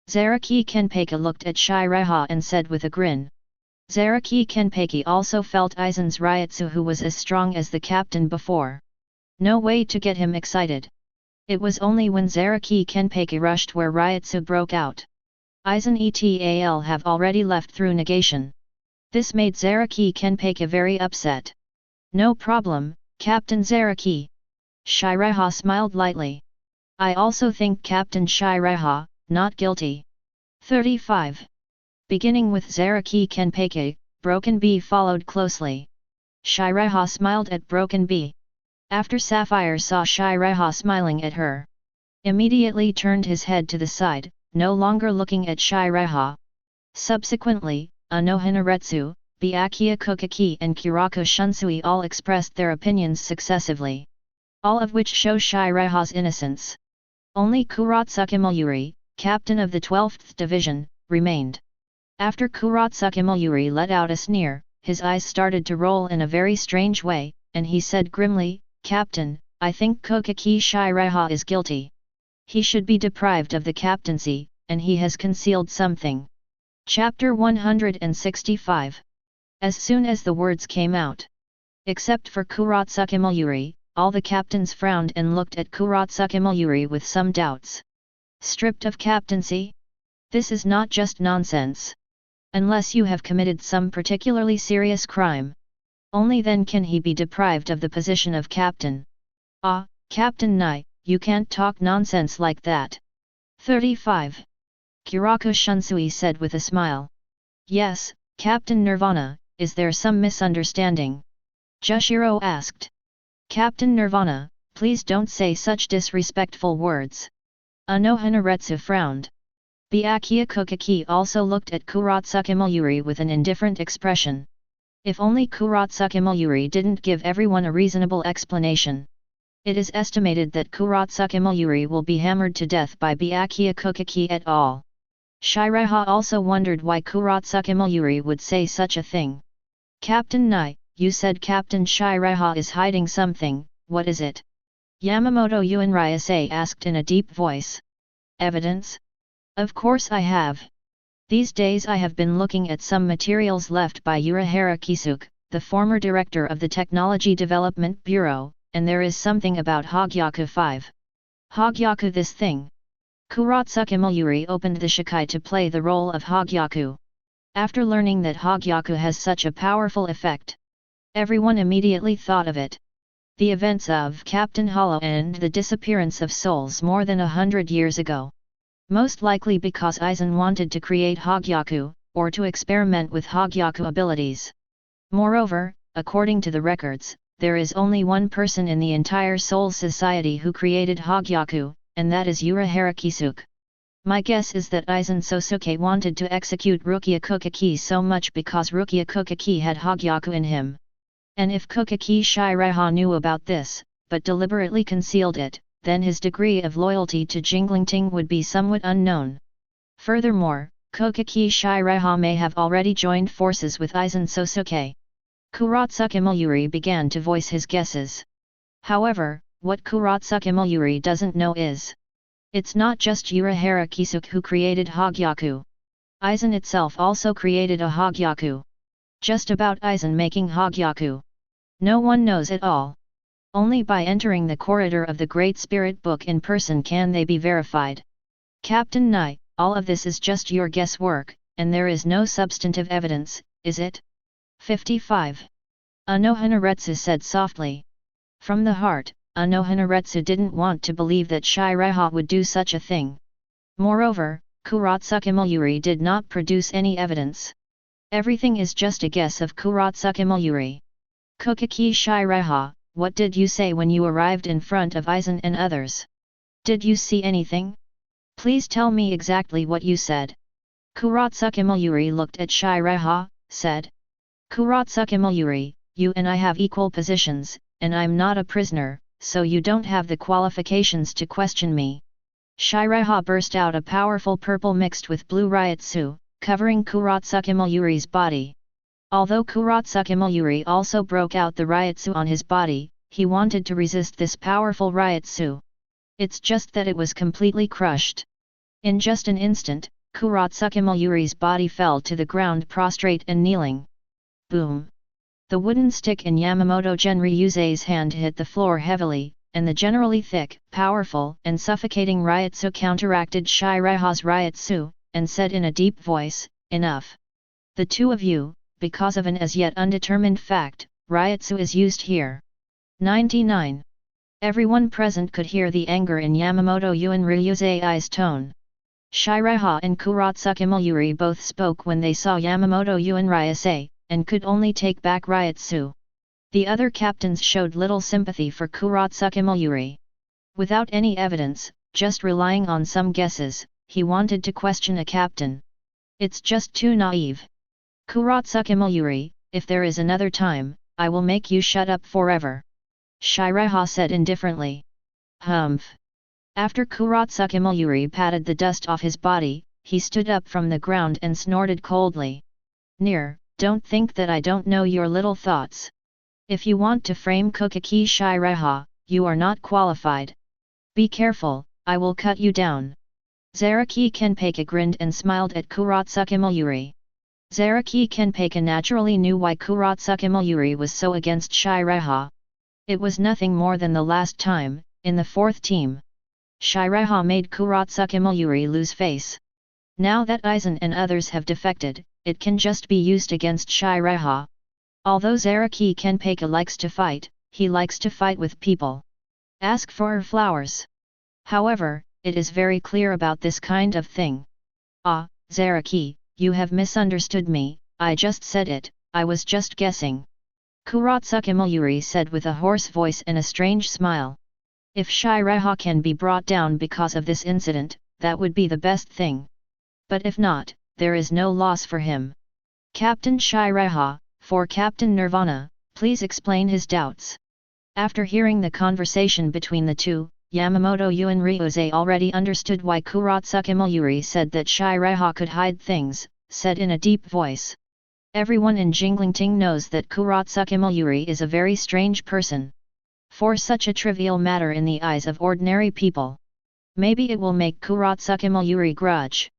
Zaraki Kenpeki looked at Seireitei and said with a grin. Zaraki Kenpeki also felt Aizen's Ryutsu, who was as strong as the captain before. No way to get him excited. It was only when Zaraki Kenpeki rushed where Ryutsu broke out. Aizen etal have already left through negation. This made Zaraki Kenpeki very upset. No problem, Captain Zaraki. Seireitei smiled lightly. I also think Captain Seireitei, not guilty. 35. Beginning with Zaraki Kenpeki, Broken Bee followed closely. Seireitei smiled at Broken Bee. After Sapphire saw Seireitei smiling at her, immediately turned his head to the side, no longer looking at Seireitei. Subsequently, Anohanaretsu, Byakuya Kuchiki and Kurako Shunsui all expressed their opinions successively. All of which show Seireitei's innocence. Only Kurotsuke Mayuri, captain of the 12th Division, remained. After Kurotsuke Mayuri let out a sneer, his eyes started to roll in a very strange way, and he said grimly, Captain, I think Kuchiki Seireitei is guilty. He should be deprived of the captaincy, and he has concealed something. Chapter 165. As soon as the words came out, except for Kurotsuke Mayuri, all the captains frowned and looked at Kurotsuke Mayuri with some doubts. Stripped of captaincy? This is not just nonsense. Unless you have committed some particularly serious crime. Only then can he be deprived of the position of captain. Ah, Captain Nai, you can't talk nonsense like that. 35. Kurako Shunsui said with a smile. Yes, Captain Nirvana, is there some misunderstanding? Jushiro asked. Captain Nirvana, please don't say such disrespectful words. Anohanaretsu frowned. Byakuya Kuchiki also looked at Kurotsuke Mayuri with an indifferent expression. If only Kurotsuke Mayuri didn't give everyone a reasonable explanation. It is estimated that Kurotsuke Mayuri will be hammered to death by Byakuya Kuchiki et al. Seireitei also wondered why Kurotsuke Mayuri would say such a thing. Captain Nai, you said Captain Seireitei is hiding something, what is it? Yamamoto Genryūsai asked in a deep voice. Evidence? Of course I have. These days I have been looking at some materials left by Urahara Kisuke, the former director of the Technology Development Bureau, and there is something about Hogyaku 5. Hogyaku this thing. Kurotsuke Mayuri opened the Shikai to play the role of Hogyaku. After learning that Hogyaku has such a powerful effect, everyone immediately thought of it. The events of Captain Hollow and the disappearance of souls more than 100 years ago. Most likely because Aizen wanted to create Hogyaku, or to experiment with Hogyaku abilities. Moreover, according to the records, there is only one person in the entire Soul Society who created Hogyaku, and that is Urahara Kisuke. My guess is that Aizen Sōsuke wanted to execute Rukia Kuchiki so much because Rukia Kuchiki had Hogyaku in him. And if Kuchiki Seireitei knew about this, but deliberately concealed it, then his degree of loyalty to Jinglingting would be somewhat unknown. Furthermore, Kuchiki Seireitei may have already joined forces with Aizen Sōsuke. Kuratsuke Mayuri began to voice his guesses. However, what Kuratsuke Mayuri doesn't know is, it's not just Urahara Kisuke who created Hogyaku. Aizen itself also created a Hogyaku. Just about Aizen making Hogyaku, no one knows at all. Only by entering the corridor of the Great Spirit Book in person can they be verified. Captain Nai, all of this is just your guesswork, and there is no substantive evidence, is it? 55. Anohanaretsu said softly. From the heart, Anohanaretsu didn't want to believe that Seireitei would do such a thing. Moreover, Kuratsuke Mayuri did not produce any evidence. Everything is just a guess of Kuratsuke Mayuri. Kuchiki Seireitei, what did you say when you arrived in front of Aizen and others? Did you see anything? Please tell me exactly what you said. Kuratsuke Mayuri looked at Seireitei, said. Kuratsuke Mayuri, you and I have equal positions, and I'm not a prisoner, so you don't have the qualifications to question me. Seireitei burst out a powerful purple mixed with blue Ryutsu, covering Kuratsuke Mayuri's body. Although Kuratsuke Mayuri also broke out the Ryutsu on his body, he wanted to resist this powerful Ryutsu. It's just that it was completely crushed. In just an instant, Kuratsuke Mayuri's body fell to the ground prostrate and kneeling. Boom! The wooden stick in Yamamoto Genryūsai's hand hit the floor heavily, and the generally thick, powerful, and suffocating Ryutsu counteracted Seireitei's Ryutsu, and said in a deep voice, "Enough. The two of you, because of an as yet undetermined fact, Ryutsu is used here." 99. Everyone present could hear the anger in Yamamoto Genryūsai's tone. Seireitei and Kuratsuke Mayuri both spoke when they saw Yamamoto Genryūsai, and could only take back Ryutsu. The other captains showed little sympathy for Kuratsuke Mayuri. Without any evidence, just relying on some guesses, he wanted to question a captain. It's just too naive. Kuratsuke Mayuri, if there is another time, I will make you shut up forever. Seireitei said indifferently. Humph. After Kuratsuke Mayuri patted the dust off his body, he stood up from the ground and snorted coldly. Don't think that I don't know your little thoughts. If you want to frame Kuchiki Seireitei, you are not qualified. Be careful, I will cut you down. Zaraki Kenpeiga grinned and smiled at Kuratsuke Mayuri. Zaraki Kenpeiga naturally knew why Kuratsuke Mayuri was so against Seireitei. It was nothing more than the last time, in the fourth team. Seireitei made Kuratsuke Mayuri lose face. Now that Aizen and others have defected, it can just be used against Seireitei. Although Zaraki Kenpeiga likes to fight, he likes to fight with people. Ask for flowers. However, it is very clear about this kind of thing. Ah, Zaraki, you have misunderstood me, I just said it, I was just guessing. Kuratsuke Mayuri said with a hoarse voice and a strange smile. If Seireitei can be brought down because of this incident, that would be the best thing. But if not, there is no loss for him. Captain Seireitei, for Captain Nirvana, please explain his doubts. After hearing the conversation between the two, Yamamoto Genryūsai already understood why Kuratsuke Mayuri said that Seireitei could hide things, said in a deep voice. Everyone in Jinglingting knows that Kuratsuke Mayuri is a very strange person. For such a trivial matter in the eyes of ordinary people, maybe it will make Kuratsuke Mayuri grudge.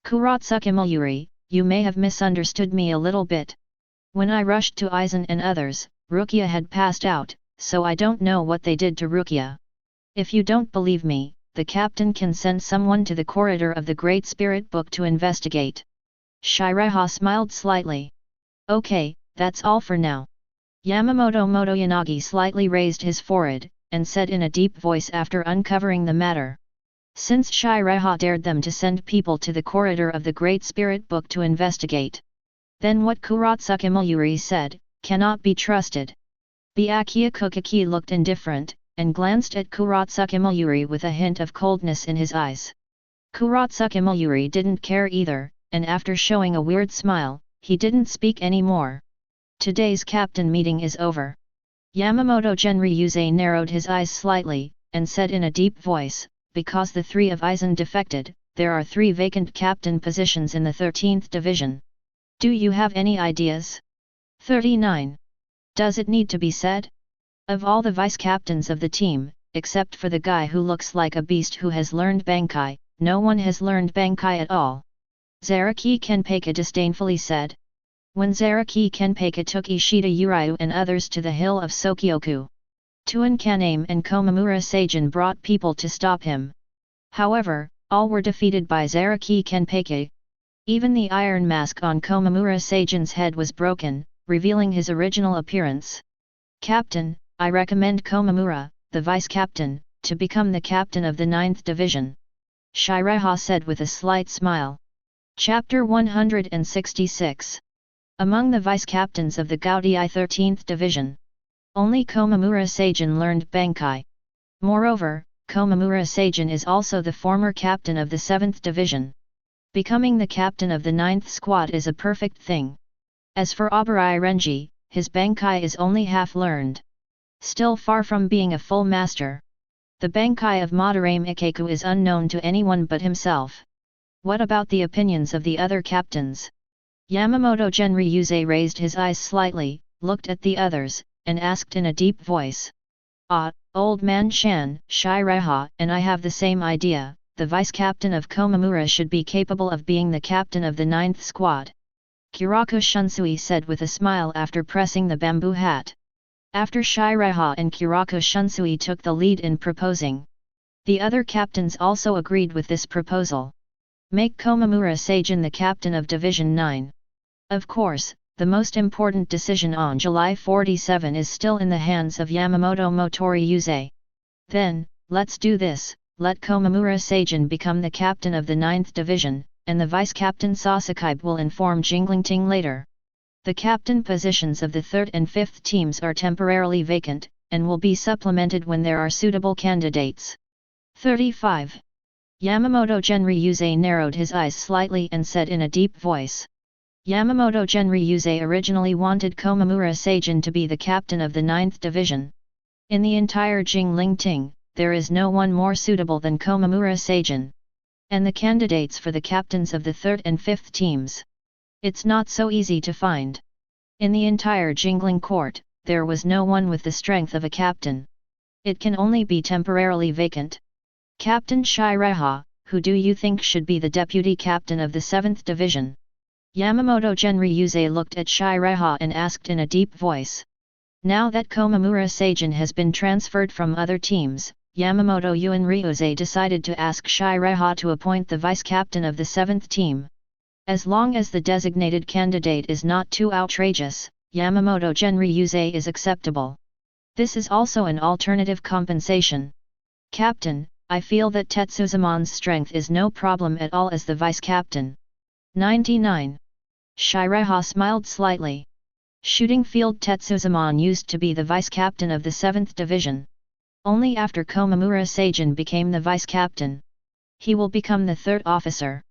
Kuratsuke Mayuri, you may have misunderstood me a little bit. When I rushed to Aizen and others, Rukia had passed out, so I don't know what they did to Rukia. If you don't believe me, the captain can send someone to the corridor of the Great Spirit Book to investigate. Seireitei smiled slightly. Okay, that's all for now. Yamamoto Motoyanagi slightly raised his forehead, and said in a deep voice after uncovering the matter. Since Seireitei dared them to send people to the corridor of the Great Spirit Book to investigate, then what Kuratsuke Mayuri said, cannot be trusted. Byakuya Kuchiki looked indifferent, and glanced at Kuratsuke Mayuri with a hint of coldness in his eyes. Kuratsuke Mayuri didn't care either, and after showing a weird smile, he didn't speak anymore. Today's captain meeting is over. Yamamoto Genryūsai narrowed his eyes slightly, and said in a deep voice, because the three of Aizen defected, there are 3 vacant captain positions in the 13th division. Do you have any ideas? 39. Does it need to be said? Of all the vice-captains of the team, except for the guy who looks like a beast who has learned Bankai, no one has learned Bankai at all. Zaraki Kenpeiga disdainfully said. When Zaraki Kenpeiga took Ishida Uryu and others to the hill of Sōkyoku, Tuan Kaname and Komamura Seijin brought people to stop him. However, all were defeated by Zaraki Kenpeiga. Even the iron mask on Komamura Seijin's head was broken, revealing his original appearance. Captain, I recommend Komamura, the vice-captain, to become the captain of the 9th Division. Seireitei said with a slight smile. Chapter 166. Among the vice-captains of the Gaudii 13th Division, only Komamura Seijin learned Bankai. Moreover, Komamura Seijin is also the former captain of the 7th Division. Becoming the captain of the 9th squad is a perfect thing. As for Abarai Renji, his Bankai is only half learned. Still far from being a full master. The Bankai of Madarame Ikeku is unknown to anyone but himself. What about the opinions of the other captains? Yamamoto Genryūsai raised his eyes slightly, looked at the others, and asked in a deep voice. Ah, old man Shan, Seireitei, and I have the same idea, the vice-captain of Komamura should be capable of being the captain of the 9th squad. Kiraku Shunsui said with a smile after pressing the bamboo hat. After Seireitei and Kiraku Shunsui took the lead in proposing. The other captains also agreed with this proposal. Make Komamura Seijin the captain of Division 9. Of course, the most important decision on July 47 is still in the hands of Yamamoto Motoriuzai. Then, let's do this, let Komamura Seijin become the captain of the 9th Division, and the vice-captain Sasuke will inform Jinglingting later. The captain positions of the 3rd and 5th teams are temporarily vacant, and will be supplemented when there are suitable candidates. 35. Yamamoto Genryūsai narrowed his eyes slightly and said in a deep voice. Yamamoto Genryūsai originally wanted Komamura Seijin to be the captain of the 9th Division. In the entire Jinglingting, there is no one more suitable than Komamura Seijin. And the candidates for the captains of the 3rd and 5th teams. It's not so easy to find. In the entire Jingling court, there was no one with the strength of a captain. It can only be temporarily vacant. Captain Seireitei, who do you think should be the deputy captain of the 7th Division? Yamamoto Genryūsai looked at Seireitei and asked in a deep voice. Now that Komamura Seijin has been transferred from other teams, Yamamoto Genryūsai decided to ask Seireitei to appoint the vice-captain of the 7th team. As long as the designated candidate is not too outrageous, Yamamoto Genryūsai is acceptable. This is also an alternative compensation. Captain, I feel that Tetsuzamon's strength is no problem at all as the vice-captain. 99. Seireitei smiled slightly. Shooting field Tetsuzamon used to be the vice-captain of the 7th Division. Only after Komamura Seijin became the vice-captain. He will become the 3rd officer.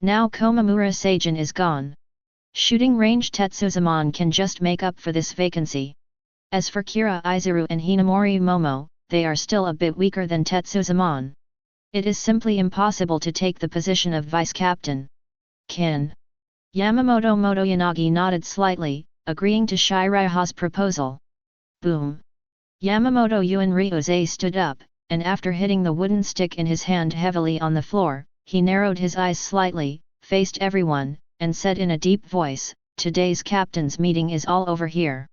Now Komamura Seijin is gone. Shooting range Tetsuzamon can just make up for this vacancy. As for Kira Izuru and Hinamori Momo, they are still a bit weaker than Tetsuzamon. It is simply impossible to take the position of vice-captain. Can. Yamamoto Motoyanagi nodded slightly, agreeing to Seireitei's proposal. Boom. Yamamoto Genryūsai stood up, and after hitting the wooden stick in his hand heavily on the floor, he narrowed his eyes slightly, faced everyone, and said in a deep voice, today's captain's meeting is all over here.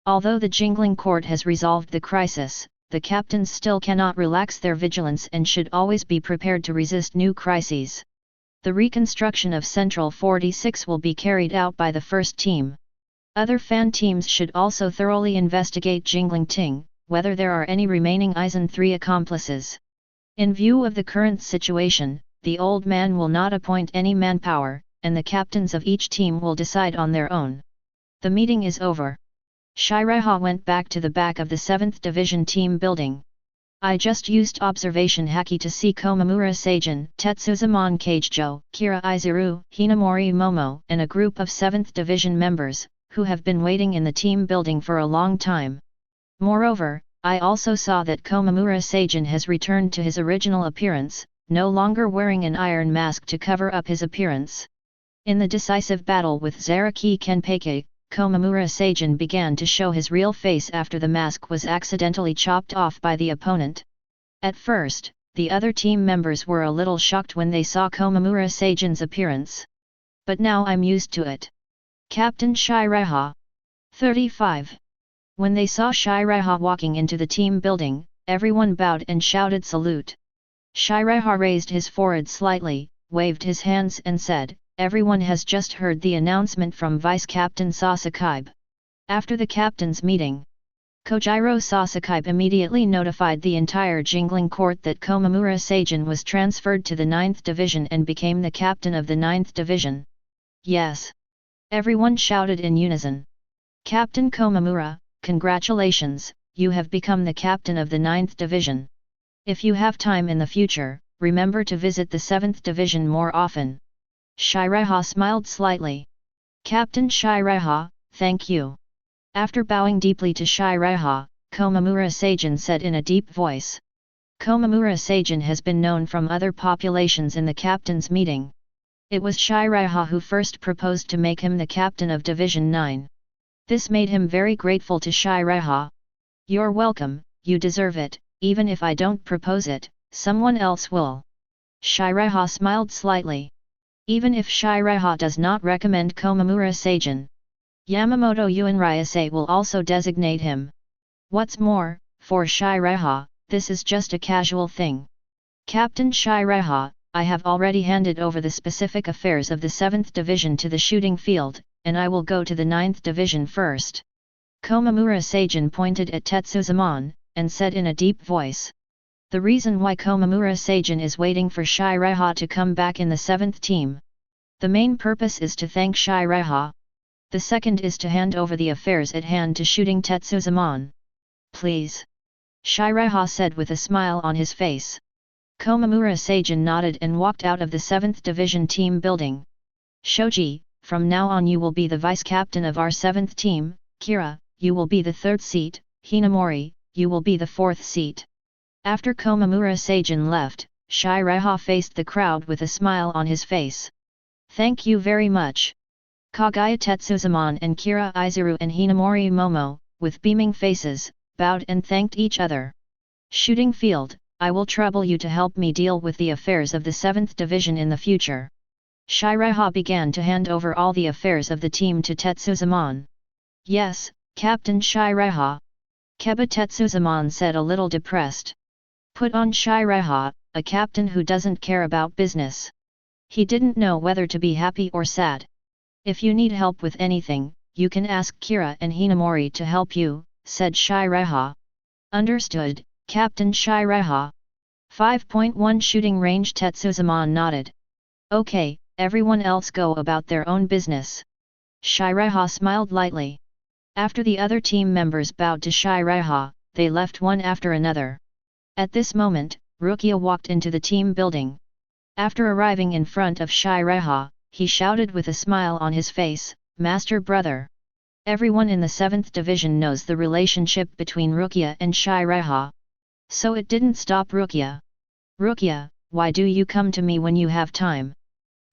Although the Jingling court has resolved the crisis, the captains still cannot relax their vigilance and should always be prepared to resist new crises. The reconstruction of Central 46 will be carried out by the 1st team. Other fan teams should also thoroughly investigate Jinglingting, whether there are any remaining Aizen 3 accomplices. In view of the current situation, the old man will not appoint any manpower, and the captains of each team will decide on their own. The meeting is over. Seireitei went back to the back of the 7th Division team building. I just used observation haki to see Komamura Seijin, Tetsuzamon Keijo, Kira Izuru, Hinamori Momo, and a group of 7th Division members, who have been waiting in the team building for a long time. Moreover, I also saw that Komamura Seijin has returned to his original appearance, no longer wearing an iron mask to cover up his appearance. In the decisive battle with Zaraki Kenpeiga, Komamura Seijin began to show his real face after the mask was accidentally chopped off by the opponent. At first, the other team members were a little shocked when they saw Komamura Seijin's appearance. But now I'm used to it. Captain Seireitei. 35. When they saw Seireitei walking into the team building, everyone bowed and shouted salute. Seireitei raised his forehead slightly, waved his hands and said, "Everyone has just heard the announcement from Vice Captain Sōsuke." After the captain's meeting, Kojiro Sōsuke immediately notified the entire Jingling court that Komamura Seijin was transferred to the 9th Division and became the captain of the 9th Division. Yes! Everyone shouted in unison. Captain Komamura, congratulations, you have become the captain of the 9th Division. If you have time in the future, remember to visit the 7th Division more often. Seireitei smiled slightly. Captain Seireitei, thank you. After bowing deeply to Seireitei, Komamura Seijin said in a deep voice. Komamura Seijin has been known from other populations in the captain's meeting. It was Seireitei who first proposed to make him the captain of Division 9. This made him very grateful to Seireitei. You're welcome, you deserve it, even if I don't propose it, someone else will. Seireitei smiled slightly. Even if Seireitei does not recommend Komamura Seijin, Yamamoto Genryūsai will also designate him. What's more, for Seireitei, this is just a casual thing. Captain Seireitei, I have already handed over the specific affairs of the 7th Division to the shooting field, and I will go to the 9th Division first. Komamura Seijin pointed at Tetsuzumon, and said in a deep voice. The reason why Komamura Seijin is waiting for Seireitei to come back in the 7th team. The main purpose is to thank Seireitei. The second is to hand over the affairs at hand to shooting Tetsuzumon. Please. Seireitei said with a smile on his face. Komamura Seijin nodded and walked out of the 7th Division team building. Shoji, from now on you will be the vice captain of our 7th team, Kira, you will be the 3rd seat, Hinamori, you will be the 4th seat. After Komamura Seijin left, Seireitei faced the crowd with a smile on his face. Thank you very much. Kaguya Tetsuzumon and Kira Izuru and Hinamori Momo, with beaming faces, bowed and thanked each other. Shooting field, I will trouble you to help me deal with the affairs of the 7th Division in the future. Seireitei began to hand over all the affairs of the team to Tetsuzumon. Yes, Captain Seireitei. Keba Tetsuzumon said a little depressed. Put on Seireitei, a captain who doesn't care about business. He didn't know whether to be happy or sad. If you need help with anything, you can ask Kira and Hinamori to help you, said Seireitei. Understood, Captain Seireitei. 5.1 Shooting range. Tetsuzumon nodded. Okay, everyone else go about their own business. Seireitei smiled lightly. After the other team members bowed to Seireitei, they left one after another. At this moment, Rukia walked into the team building. After arriving in front of Seireitei, he shouted with a smile on his face, Master Brother. Everyone in the 7th Division knows the relationship between Rukia and Seireitei. So it didn't stop Rukia. Rukia, why do you come to me when you have time?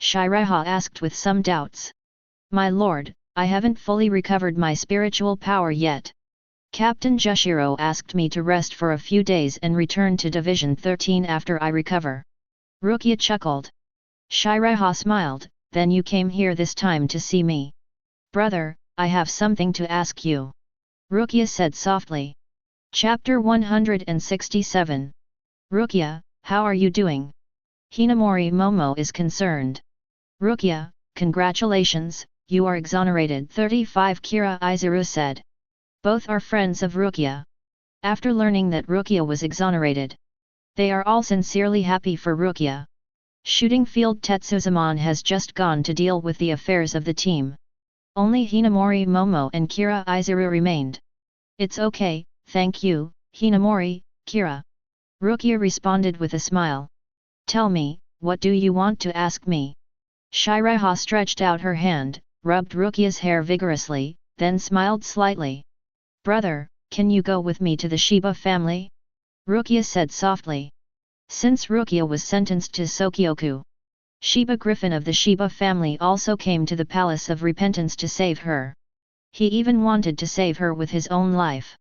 Seireitei asked with some doubts. My lord, I haven't fully recovered my spiritual power yet. Captain Jushiro asked me to rest for a few days and return to Division 13 after I recover. Rukia chuckled. Seireitei smiled, then you came here this time to see me. Brother, I have something to ask you. Rukia said softly. Chapter 167. Rukia, how are you doing? Hinamori Momo is concerned. Rukia, congratulations, you are exonerated. 35 Kira Izuru said. Both are friends of Rukia. After learning that Rukia was exonerated, they are all sincerely happy for Rukia. Shooting field. Tetsuzumon has just gone to deal with the affairs of the team. Only Hinamori Momo and Kira Izuru remained. It's okay, thank you, Hinamori, Kira. Rukia responded with a smile. Tell me, what do you want to ask me? Seireitei stretched out her hand, rubbed Rukia's hair vigorously, then smiled slightly. Brother, can you go with me to the Shiba family? Rukia said softly. Since Rukia was sentenced to Sōkyoku, Shiba Griffin of the Shiba family also came to the Palace of Repentance to save her. He even wanted to save her with his own life.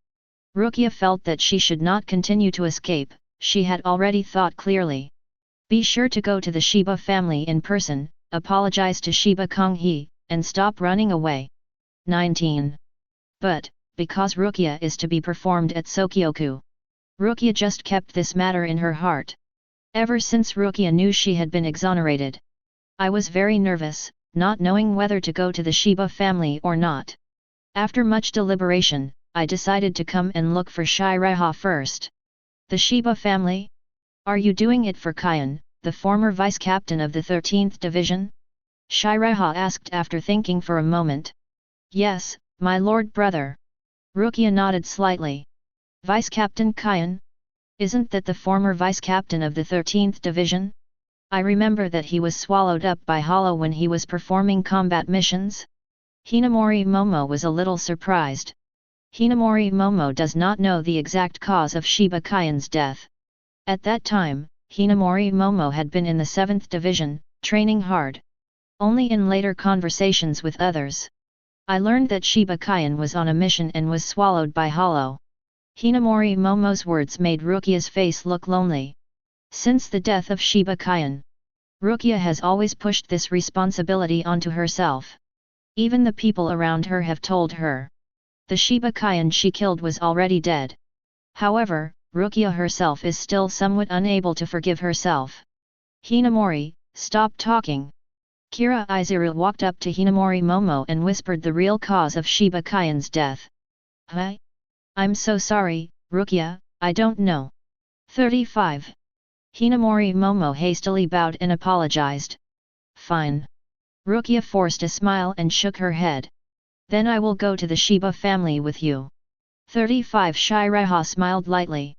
Rukia felt that she should not continue to escape. She had already thought clearly. Be sure to go to the Shiba family in person, apologize to Shiba Konghe, and stop running away. 19. But, because Rukia is to be performed at Sōkyoku, Rukia just kept this matter in her heart. Ever since Rukia knew she had been exonerated. I was very nervous, not knowing whether to go to the Shiba family or not. After much deliberation, I decided to come and look for Seireitei first. The Shiba family? Are you doing it for Kyan, the former vice-captain of the 13th Division? Seireitei asked after thinking for a moment. Yes, my lord brother. Rukia nodded slightly. Vice-captain Kyan? Isn't that the former vice-captain of the 13th Division? I remember that he was swallowed up by Hollow when he was performing combat missions. Hinamori Momo was a little surprised. Hinamori Momo does not know the exact cause of Shiba Kyan's death. At that time, Hinamori Momo had been in the 7th Division, training hard. Only in later conversations with others, I learned that Shiba Kyan was on a mission and was swallowed by Hollow. Hinamori Momo's words made Rukia's face look lonely. Since the death of Shiba Kyan, Rukia has always pushed this responsibility onto herself. Even the people around her have told her. The Shiba Kyan she killed was already dead. However, Rukia herself is still somewhat unable to forgive herself. Hinamori, stop talking. Kira Izuru walked up to Hinamori Momo and whispered the real cause of Shiba Kyan's death. Huh? I'm so sorry, Rukia, I don't know. 35. Hinamori Momo hastily bowed and apologized. Fine. Rukia forced a smile and shook her head. Then I will go to the Shiba family with you. 35. Seireitei smiled lightly.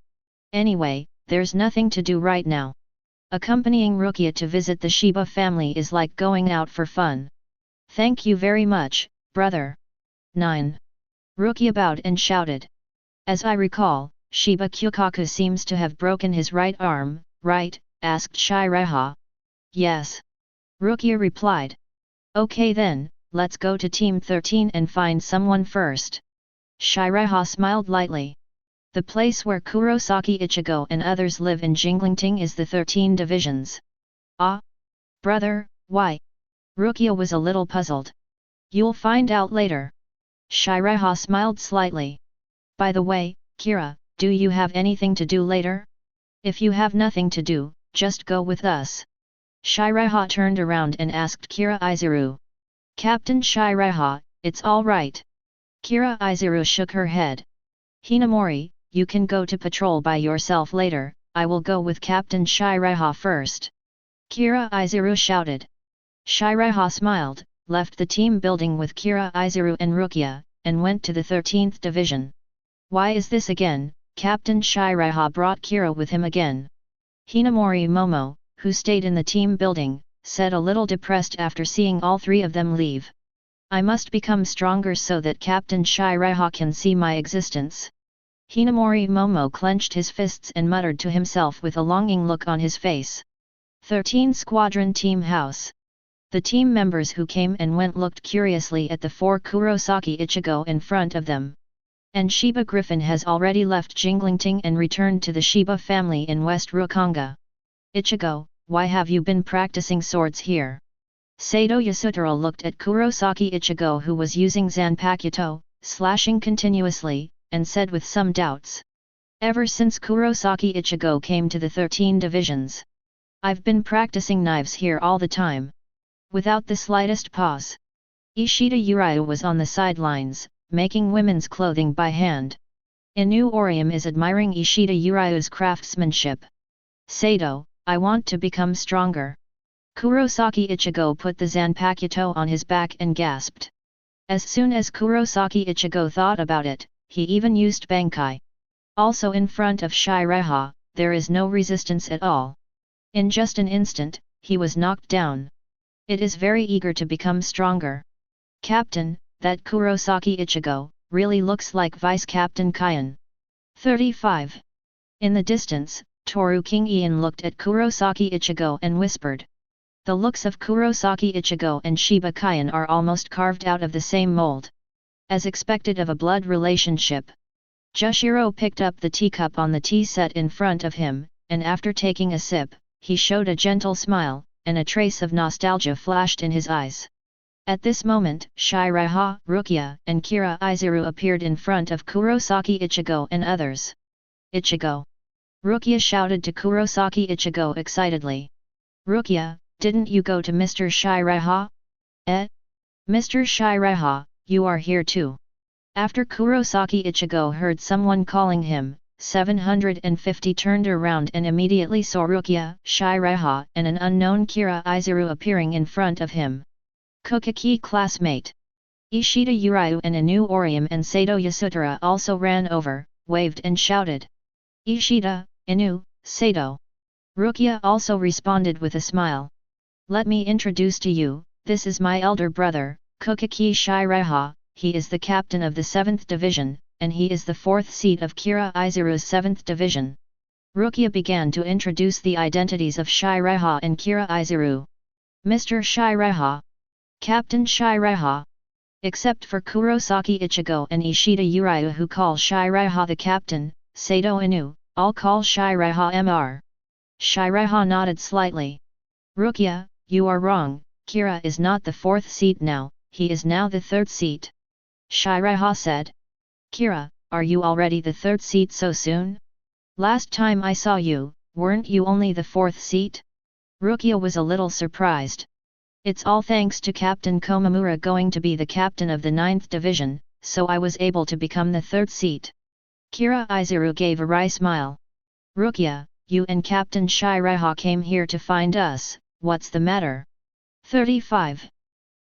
Anyway, there's nothing to do right now. Accompanying Rukia to visit the Shiba family is like going out for fun. Thank you very much, brother. 9. Rukia bowed and shouted. As I recall, Shiba Kukaku seems to have broken his right arm, right? Asked Seireitei. Yes. Rukia replied. Okay then, let's go to Team 13 and find someone first. Seireitei smiled lightly. The place where Kurosaki Ichigo and others live in Jinglingting is the 13 divisions. Ah? Brother, why? Rukia was a little puzzled. You'll find out later. Seireitei smiled slightly. By the way, Kira, do you have anything to do later? If you have nothing to do, just go with us. Seireitei turned around and asked Kira Izuru. Captain Seireitei, it's all right. Kira Izuru shook her head. Hinamori, you can go to patrol by yourself later, I will go with Captain Seireitei first. Kira Izuru shouted. Seireitei smiled, left the team building with Kira Izuru and Rukia, and went to the 13th Division. Why is this again? Captain Seireitei brought Kira with him again. Hinamori Momo, who stayed in the team building, said a little depressed after seeing all three of them leave. I must become stronger so that Captain Seireitei can see my existence. Hinamori Momo clenched his fists and muttered to himself with a longing look on his face. 13 Squadron Team House. The team members who came and went looked curiously at the 4 Kurosaki Ichigo in front of them. And Shiba Griffin has already left Jinglingting and returned to the Shiba family in West Rukonga. Ichigo, why have you been practicing swords here? Sato Yasutaro looked at Kurosaki Ichigo who was using Zanpakuto, slashing continuously, and said with some doubts. Ever since Kurosaki Ichigo came to the 13 divisions, I've been practicing knives here all the time. Without the slightest pause. Ishida Uriu was on the sidelines, making women's clothing by hand. Inu Orium is admiring Ishida Uriu's craftsmanship. Sato, I want to become stronger. Kurosaki Ichigo put the Zanpakuto on his back and gasped. As soon as Kurosaki Ichigo thought about it, he even used Bankai. Also in front of Seireitei, there is no resistance at all. In just an instant, he was knocked down. It is very eager to become stronger. Captain, that Kurosaki Ichigo, really looks like Vice-Captain Kyan. 35. In the distance, Toru King Ian looked at Kurosaki Ichigo and whispered. The looks of Kurosaki Ichigo and Shiba Kyan are almost carved out of the same mold. as expected of a blood relationship. Jushiro picked up the teacup on the tea set in front of him, and after taking a sip, he showed a gentle smile, and a trace of nostalgia flashed in his eyes. At this moment, Seireitei, Rukia, and Kira Izuru appeared in front of Kurosaki Ichigo and others. Ichigo! Rukia shouted to Kurosaki Ichigo excitedly. Rukia, didn't you go to Mr. Seireitei? Mr. Seireitei, you are here too. After Kurosaki Ichigo heard someone calling him, 750 turned around and immediately saw Rukia, Seireitei, and an unknown Kira Izuru appearing in front of him. Kuchiki classmate. Ishida Uryu and Inu Orium and Sato Yasutura also ran over, waved and shouted. Ishida, Inu, Sato. Rukia also responded with a smile. Let me introduce to you, this is my elder brother, Kuchiki Seireitei, he is the captain of the 7th division, and he is the 4th seat of Kira Izuru's 7th division. Rukia began to introduce the identities of Seireitei and Kira Izuru. Mr. Seireitei. Captain Seireitei. Except for Kurosaki Ichigo and Ishida Uryu who call Seireitei the captain, Sato Inu, all call Seireitei Mr. Seireitei nodded slightly. Rukia, you are wrong, Kira is not the 4th seat now, he is now the 3rd seat. Seireitei said. Kira, are you already the 3rd seat so soon? Last time I saw you, weren't you only the 4th seat? Rukia was a little surprised. It's all thanks to Captain Komamura going to be the captain of the 9th division, so I was able to become the 3rd seat. Kira Izuru gave a wry smile. Rukia, you and Captain Seireitei came here to find us, what's the matter? 35.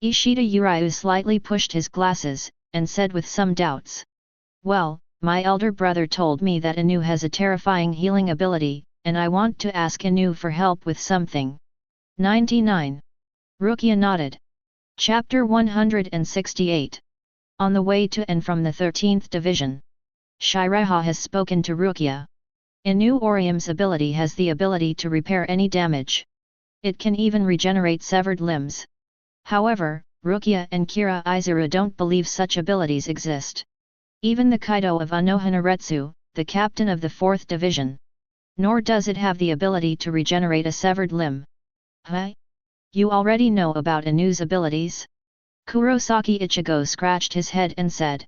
Ishida Uryu slightly pushed his glasses, and said with some doubts. Well, my elder brother told me that Inu has a terrifying healing ability, and I want to ask Inu for help with something. 99. Rukia nodded. Chapter 168. On the way to and from the 13th division. Seireitei has spoken to Rukia. Inu Orium's ability has the ability to repair any damage. It can even regenerate severed limbs. However, Rukia and Kira Izuru don't believe such abilities exist. Even the Kaido of Anohanaretsu, the captain of the 4th division. Nor does it have the ability to regenerate a severed limb. Huh? You already know about Inu's abilities? Kurosaki Ichigo scratched his head and said.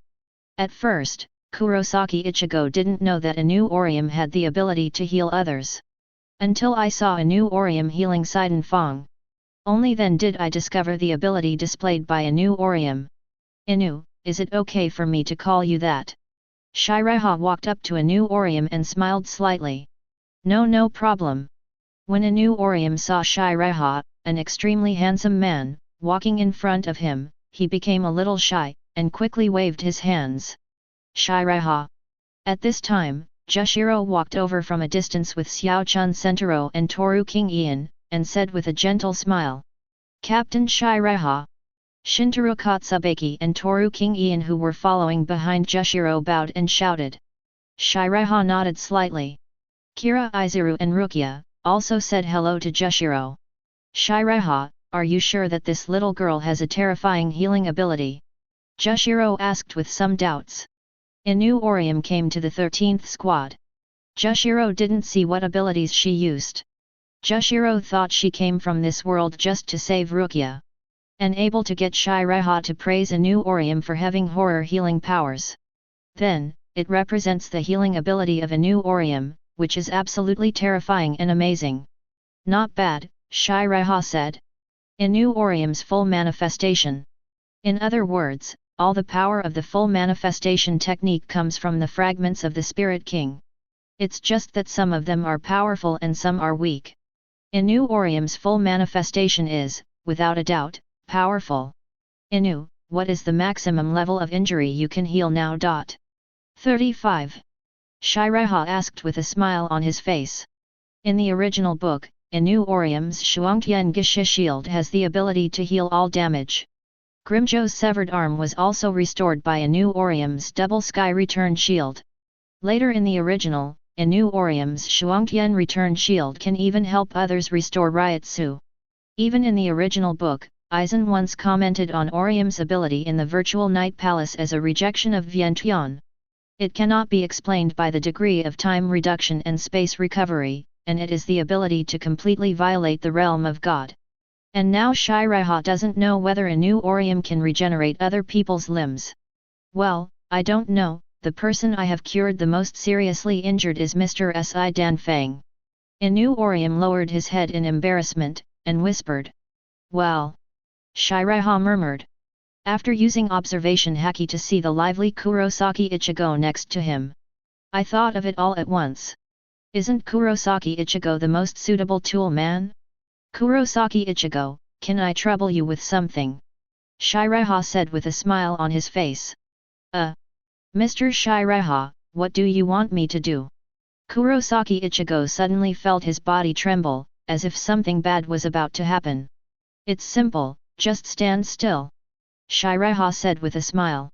At first, Kurosaki Ichigo didn't know that Inu Orium had the ability to heal others. Until I saw Inu Orium healing Sidon Fong. Only then did I discover the ability displayed by Inu Orium. Inu, is it okay for me to call you that? Seireitei walked up to Inu Orium and smiled slightly. No problem. When Inu Orium saw Seireitei, an extremely handsome man, walking in front of him, he became a little shy, and quickly waved his hands. Seireitei. At this time, Jushiro walked over from a distance with Xiaochun Sentaro and Toru King Ian, and said with a gentle smile. Captain Seireitei. Shintaro Katsubaki and Toru King Ian who were following behind Jushiro bowed and shouted. Seireitei nodded slightly. Kira Izuru and Rukia also said hello to Jushiro. Seireitei, are you sure that this little girl has a terrifying healing ability? Jushiro asked with some doubts. Inu Orium came to the 13th squad. Jushiro didn't see what abilities she used. Jushiro thought she came from this world just to save Rukia. And able to get Seireitei to praise Inu Orium for having horror healing powers. Then, it represents the healing ability of Inu Orium, which is absolutely terrifying and amazing. Not bad, Seireitei said. Inu Orium's full manifestation. In other words, all the power of the full manifestation technique comes from the fragments of the Spirit King. It's just that some of them are powerful and some are weak. Inu Orium's full manifestation is, without a doubt, powerful. Inu, what is the maximum level of injury you can heal now? 35. Seireitei asked with a smile on his face. In the original book, Inu Orium's Shuangtian Gishi shield has the ability to heal all damage. Grimjo's severed arm was also restored by Inu Orium's double sky return shield. Later in the original, Inu Orium's Shuangtian return shield can even help others restore Ryotsu. Even in the original book, Aizen once commented on Orium's ability in the Virtual Night Palace as a rejection of Vientiane. It cannot be explained by the degree of time reduction and space recovery, and it is the ability to completely violate the realm of God. And now Seireitei doesn't know whether a new Orium can regenerate other people's limbs. Well, I don't know, the person I have cured the most seriously injured is Mr. Si Danfang. Inu Orium lowered his head in embarrassment, and whispered. Well. Seireitei murmured. After using observation haki to see the lively Kurosaki Ichigo next to him. I thought of it all at once. Isn't Kurosaki Ichigo the most suitable tool man? Kurosaki Ichigo, can I trouble you with something? Seireitei said with a smile on his face. Mr. Seireitei, what do you want me to do? Kurosaki Ichigo suddenly felt his body tremble, as if something bad was about to happen. It's simple, just stand still. Seireitei said with a smile.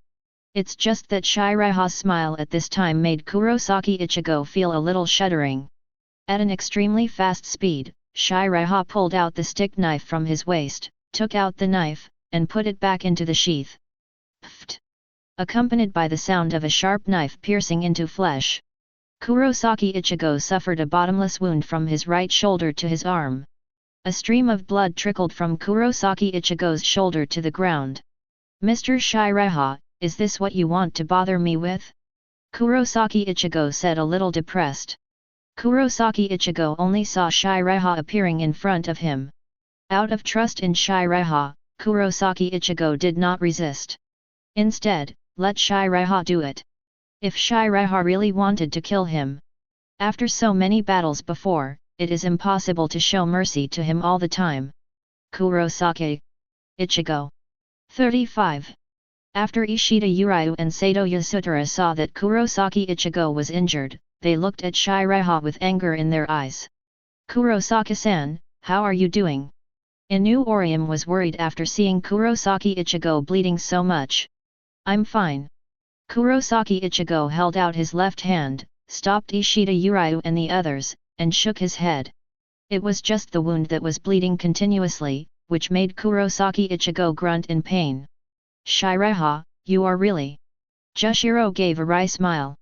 It's just that Seireitei's smile at this time made Kurosaki Ichigo feel a little shuddering. At an extremely fast speed, Seireitei pulled out the stick knife from his waist, took out the knife, and put it back into the sheath. Pfft! Accompanied by the sound of a sharp knife piercing into flesh. Kurosaki Ichigo suffered a bottomless wound from his right shoulder to his arm. A stream of blood trickled from Kurosaki Ichigo's shoulder to the ground. Mr. Seireitei, is this what you want to bother me with? Kurosaki Ichigo said a little depressed. Kurosaki Ichigo only saw Seireitei appearing in front of him. Out of trust in Seireitei, Kurosaki Ichigo did not resist. Instead, let Seireitei do it. If Seireitei really wanted to kill him. After so many battles before, it is impossible to show mercy to him all the time. Kurosaki Ichigo 35. After Ishida Uryu and Sato Yasutora saw that Kurosaki Ichigo was injured, they looked at Seireitei with anger in their eyes. Kurosaki-san, how are you doing? Inu Orium was worried after seeing Kurosaki Ichigo bleeding so much. I'm fine. Kurosaki Ichigo held out his left hand, stopped Ishida Uryu and the others, and shook his head. It was just the wound that was bleeding continuously, which made Kurosaki Ichigo grunt in pain. Seireitei, you are really... Jushiro gave a wry smile.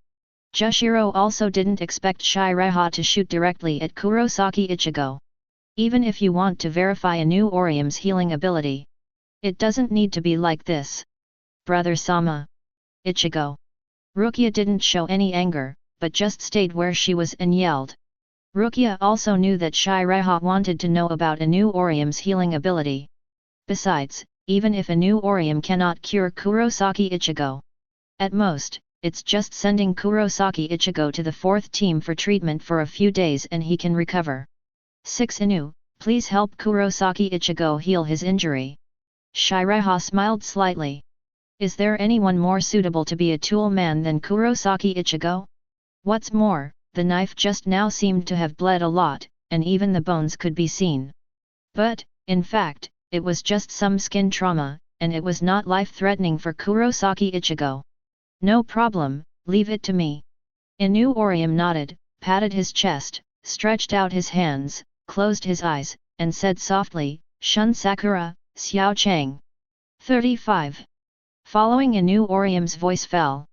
Jushiro also didn't expect Seireitei to shoot directly at Kurosaki Ichigo. Even if you want to verify a new Orium's healing ability. It doesn't need to be like this. Brother Sama. Ichigo. Rukia didn't show any anger, but just stayed where she was and yelled. Rukia also knew that Seireitei wanted to know about a new Orium's healing ability. Besides, even if a new Orium cannot cure Kurosaki Ichigo. At most, it's just sending Kurosaki Ichigo to the 4th team for treatment for a few days and he can recover. 6 Inu, please help Kurosaki Ichigo heal his injury. Seireitei smiled slightly. Is there anyone more suitable to be a tool man than Kurosaki Ichigo? What's more, the knife just now seemed to have bled a lot, and even the bones could be seen. But, in fact, it was just some skin trauma, and it was not life-threatening for Kurosaki Ichigo. No problem, leave it to me. Inu Orium nodded, patted his chest, stretched out his hands, closed his eyes, and said softly, Shun Sakura, Xiao Chang. 35. Following Inu Orium's voice fell.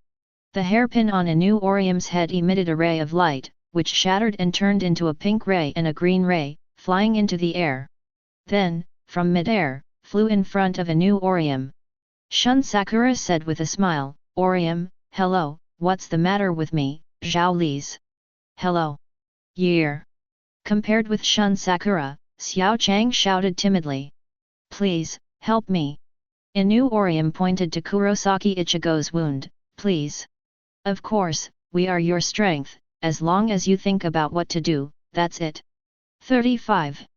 The hairpin on Inu Orium's head emitted a ray of light, which shattered and turned into a pink ray and a green ray, flying into the air. Then, from mid-air, flew in front of Inu Orium. Shun Sakura said with a smile, Orium, hello, what's the matter with me, Zhao Li's? Hello. Year. Compared with Shun Sakura, Xiao Chang shouted timidly. Please, help me. Inu Orium pointed to Kurosaki Ichigo's wound, please. Of course, we are your strength, as long as you think about what to do, that's it. 35.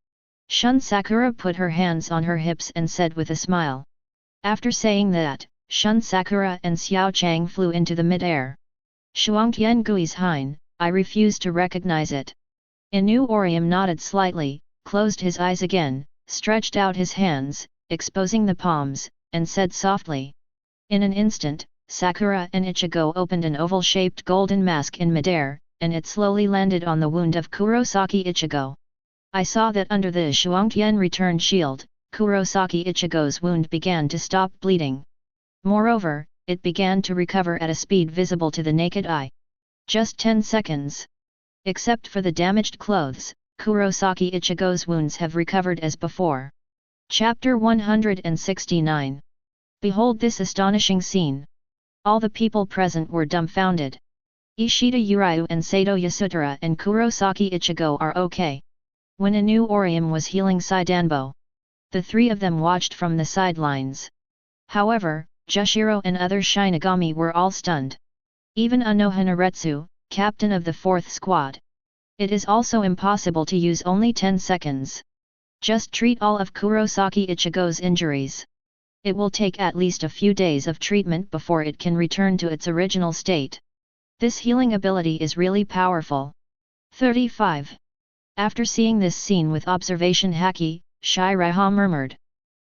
Shun Sakura put her hands on her hips and said with a smile. After saying that, Shun Sakura and Xiao Chang flew into the mid-air. Shuangtian Gui's Hein, I refuse to recognize it. Inu Orium nodded slightly, closed his eyes again, stretched out his hands, exposing the palms, and said softly. In an instant, Sakura and Ichigo opened an oval-shaped golden mask in midair, and it slowly landed on the wound of Kurosaki Ichigo. I saw that under the Shuangtian return shield, Kurosaki Ichigo's wound began to stop bleeding. Moreover, it began to recover at a speed visible to the naked eye. Just 10 seconds. Except for the damaged clothes, Kurosaki Ichigo's wounds have recovered as before. Chapter 169. Behold this astonishing scene. All the people present were dumbfounded. Ishida Uryu and Sato Yasutara and Kurosaki Ichigo are okay. When Inu Orium was healing Saidanbo, the three of them watched from the sidelines. However, Jushiro and other Shinigami were all stunned. Even Unoha Naretsu, captain of the 4th squad. It is also impossible to use only 10 seconds. Just treat all of Kurosaki Ichigo's injuries. It will take at least a few days of treatment before it can return to its original state. This healing ability is really powerful. 35. After seeing this scene with observation haki, Seireitei murmured.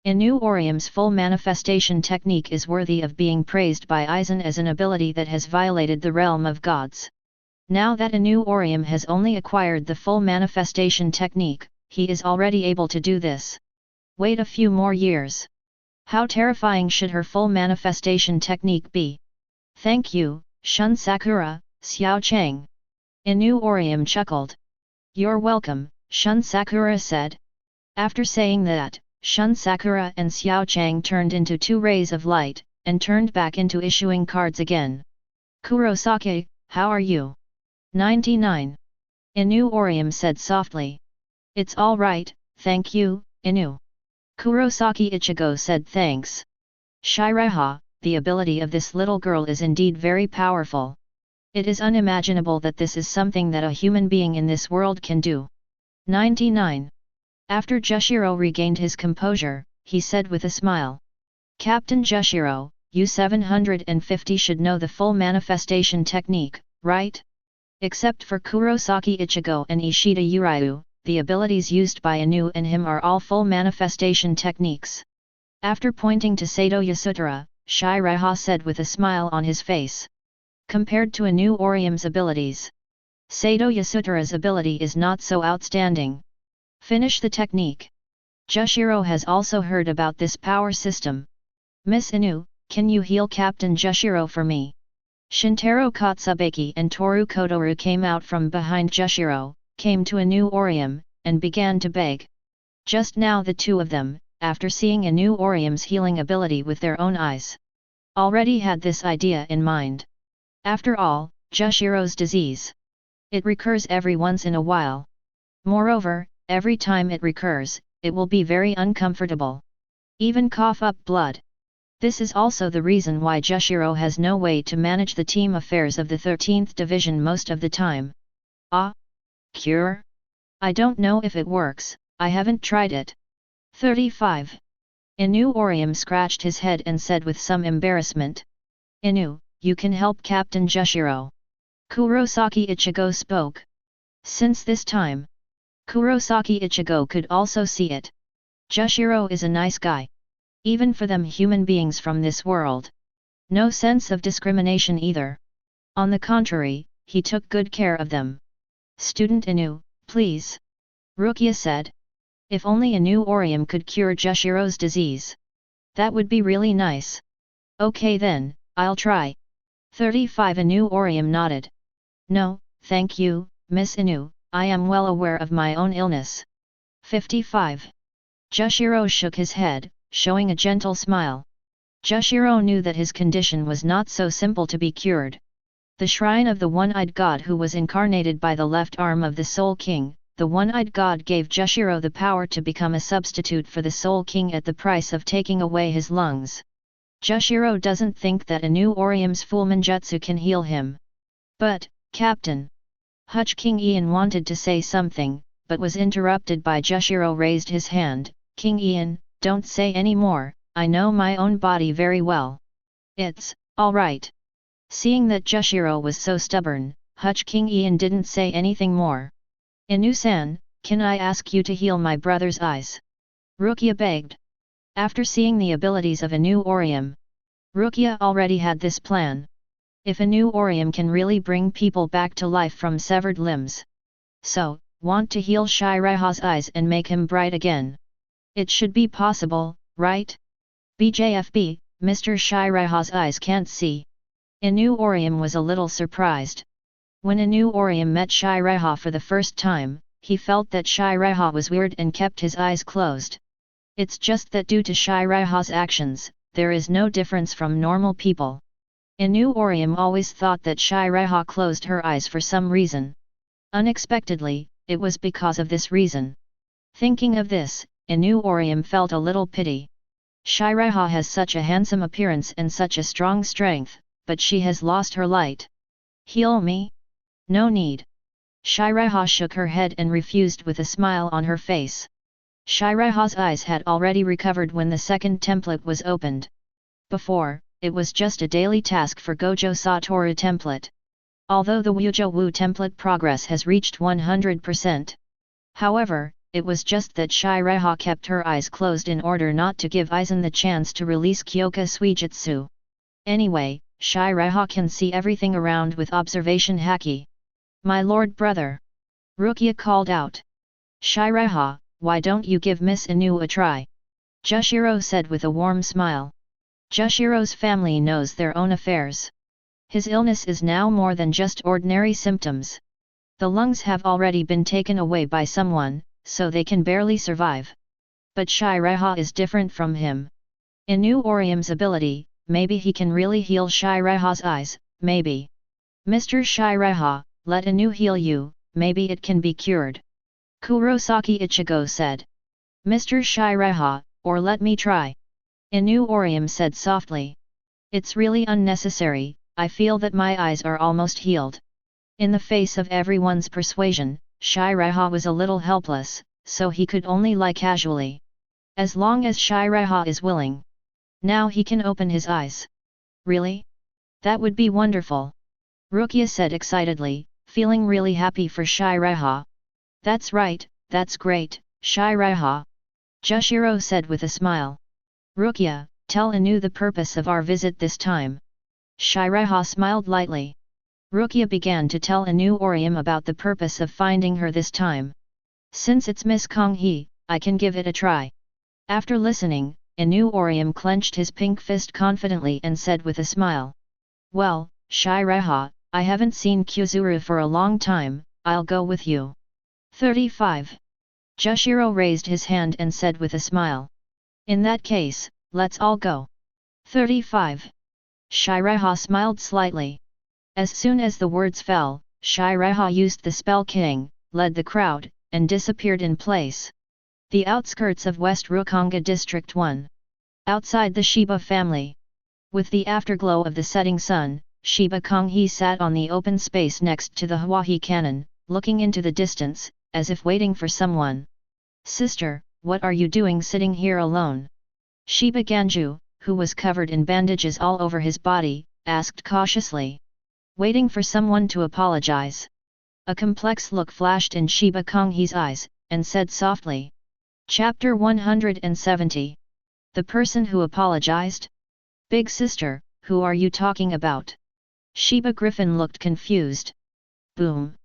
Inu Orium's full manifestation technique is worthy of being praised by Aizen as an ability that has violated the realm of gods. Now that Inu Orium has only acquired the full manifestation technique, he is already able to do this. Wait a few more years. How terrifying should her full manifestation technique be? Thank you, Shun Sakura, Xiao Chang. Inu Orium chuckled. You're welcome, Shun Sakura said. After saying that, Shun Sakura and Xiao Chang turned into two rays of light, and turned back into issuing cards again. Kurosaki, how are you? 99. Inu Orium said softly. It's all right, thank you, Inu. Kurosaki Ichigo said thanks. Seireitei, the ability of this little girl is indeed very powerful. It is unimaginable that this is something that a human being in this world can do. 99. After Jushiro regained his composure, he said with a smile. Captain Jushiro, you 750 should know the full manifestation technique, right? Except for Kurosaki Ichigo and Ishida Uryu, the abilities used by Inu and him are all full manifestation techniques. After pointing to Sato Yasutara, Seireitei said with a smile on his face. Compared to Inu Orium's abilities, Sato Yasutara's ability is not so outstanding. Finish the technique. Jushiro has also heard about this power system. Miss Inu, can you heal Captain Jushiro for me? Shintaro Kotsubeki and Toru Kotoru came out from behind Jushiro, came to Inu Orium, and began to beg. Just now the two of them, after seeing Inu Orium's healing ability with their own eyes, already had this idea in mind. After all, Jushiro's disease. It recurs every once in a while. Moreover, every time it recurs, it will be very uncomfortable. Even cough up blood. This is also the reason why Jushiro has no way to manage the team affairs of the 13th Division most of the time. Ah? Cure? I don't know if it works, I haven't tried it. 35. Inu Orium scratched his head and said with some embarrassment. Inu, you can help Captain Jushiro. Kurosaki Ichigo spoke. Since this time, Kurosaki Ichigo could also see it. Jushiro is a nice guy. Even for them human beings from this world. No sense of discrimination either. On the contrary, he took good care of them. Student Inu, please. Rukia said. If only Inu Orium could cure Jushiro's disease. That would be really nice. Okay then, I'll try. 35 Inu Orium nodded. No, thank you, Miss Inu, I am well aware of my own illness. 55. Jushiro shook his head, showing a gentle smile. Jushiro knew that his condition was not so simple to be cured. The shrine of the one-eyed god who was incarnated by the left arm of the Soul King, the one-eyed god gave Jushiro the power to become a substitute for the Soul King at the price of taking away his lungs. Jushiro doesn't think that Inu Orium's full manjutsu can heal him. But, Captain. Hutch King Ian wanted to say something, but was interrupted by Jushiro raised his hand. King Ian, don't say any more, I know my own body very well. It's, alright. Seeing that Jushiro was so stubborn, Hutch King Ian didn't say anything more. Inu-san, can I ask you to heal my brother's eyes? Rukia begged. After seeing the abilities of Inu Orium, Rukia already had this plan. If Inu Orium can really bring people back to life from severed limbs. So, want to heal Seireitei's eyes and make him bright again. It should be possible, right? BJFB, Mr. Seireiha's eyes can't see. Inu Orium was a little surprised. When Inu Orium met Seireiha for the first time, he felt that Seireiha was weird and kept his eyes closed. It's just that due to Seireiha's actions, there is no difference from normal people. Inu Orium always thought that Seireiha closed her eyes for some reason. Unexpectedly, it was because of this reason. Thinking of this, Inu Orium felt a little pity. Seireiha has such a handsome appearance and such a strong strength, but she has lost her light. Heal me? No need. Seireiha shook her head and refused with a smile on her face. Seireiha's eyes had already recovered when the second template was opened. Before, it was just a daily task for Gojo Satoru template. Although the Wujo Wu template progress has reached 100%. However, it was just that Seireiha kept her eyes closed in order not to give Aizen the chance to release Kyoka Suijutsu. Anyway, Seireiha can see everything around with observation haki. My lord brother! Rukia called out. Seireiha, why don't you give Miss Inu a try? Jushiro said with a warm smile. Jushiro's family knows their own affairs. His illness is now more than just ordinary symptoms. The lungs have already been taken away by someone, so they can barely survive. But Seireiha is different from him. Inu Orium's ability, maybe he can really heal Seireiha's eyes, maybe. Mr. Seireiha, let Inu heal you, maybe it can be cured. Kurosaki Ichigo said. Mr. Seireiha, or let me try. Inu Orium said softly. It's really unnecessary, I feel that my eyes are almost healed. In the face of everyone's persuasion, Seireiha was a little helpless, so he could only lie casually. As long as Seireiha is willing. Now he can open his eyes. Really? That would be wonderful. Rukia said excitedly, feeling really happy for Seireiha. That's right, that's great, Seireiha. Jushiro said with a smile. Rukia, tell Inu the purpose of our visit this time. Seireiha smiled lightly. Rukia began to tell Inu Orium about the purpose of finding her this time. Since it's Miss Konghe, I can give it a try. After listening, Inu Orium clenched his pink fist confidently and said with a smile. Well, Seireiha, I haven't seen Kyuzuru for a long time, I'll go with you. 35. Jushiro raised his hand and said with a smile. In that case, let's all go. 35. Seireiha smiled slightly. As soon as the words fell, Seireiha used the spell King, led the crowd, and disappeared in place. The outskirts of West Rukonga District 1. Outside the Shiba family. With the afterglow of the setting sun, Shiba Konghe sat on the open space next to the Hawaii cannon, looking into the distance, as if waiting for someone. Sister, what are you doing sitting here alone? Shiba Ganju, who was covered in bandages all over his body, asked cautiously. Waiting for someone to apologize. A complex look flashed in Shiba Konghe's eyes, and said softly. Chapter 170. The person who apologized? Big sister, who are you talking about? Shiba Griffin looked confused. Boom!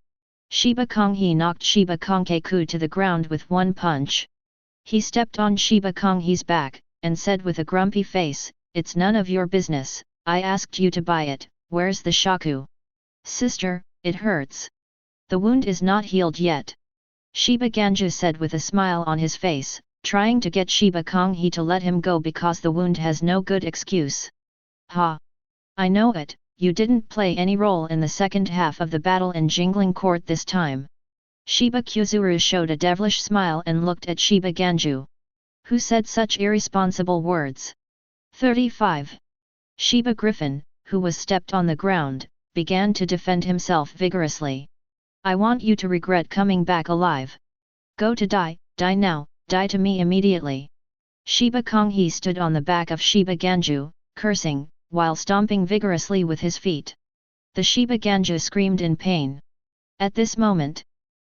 Shiba Konghe knocked Shiba Konghe-ku to the ground with one punch. He stepped on Shiba Konghe's back, and said with a grumpy face, It's none of your business, I asked you to buy it, where's the shaku? Sister, it hurts. The wound is not healed yet. Shiba Ganju said with a smile on his face, trying to get Shiba Konghe to let him go because the wound has no good excuse. Ha! I know it, you didn't play any role in the second half of the battle in Jingling Court this time. Shiba Kyuzuru showed a devilish smile and looked at Shiba Ganju. Who said such irresponsible words? 35. Shiba Griffin, who was stepped on the ground, began to defend himself vigorously. I want you to regret coming back alive. Go to die now, die to me immediately. Shiba Konghe stood on the back of Shiba Ganju, cursing, while stomping vigorously with his feet. The Shiba Ganju screamed in pain. At this moment,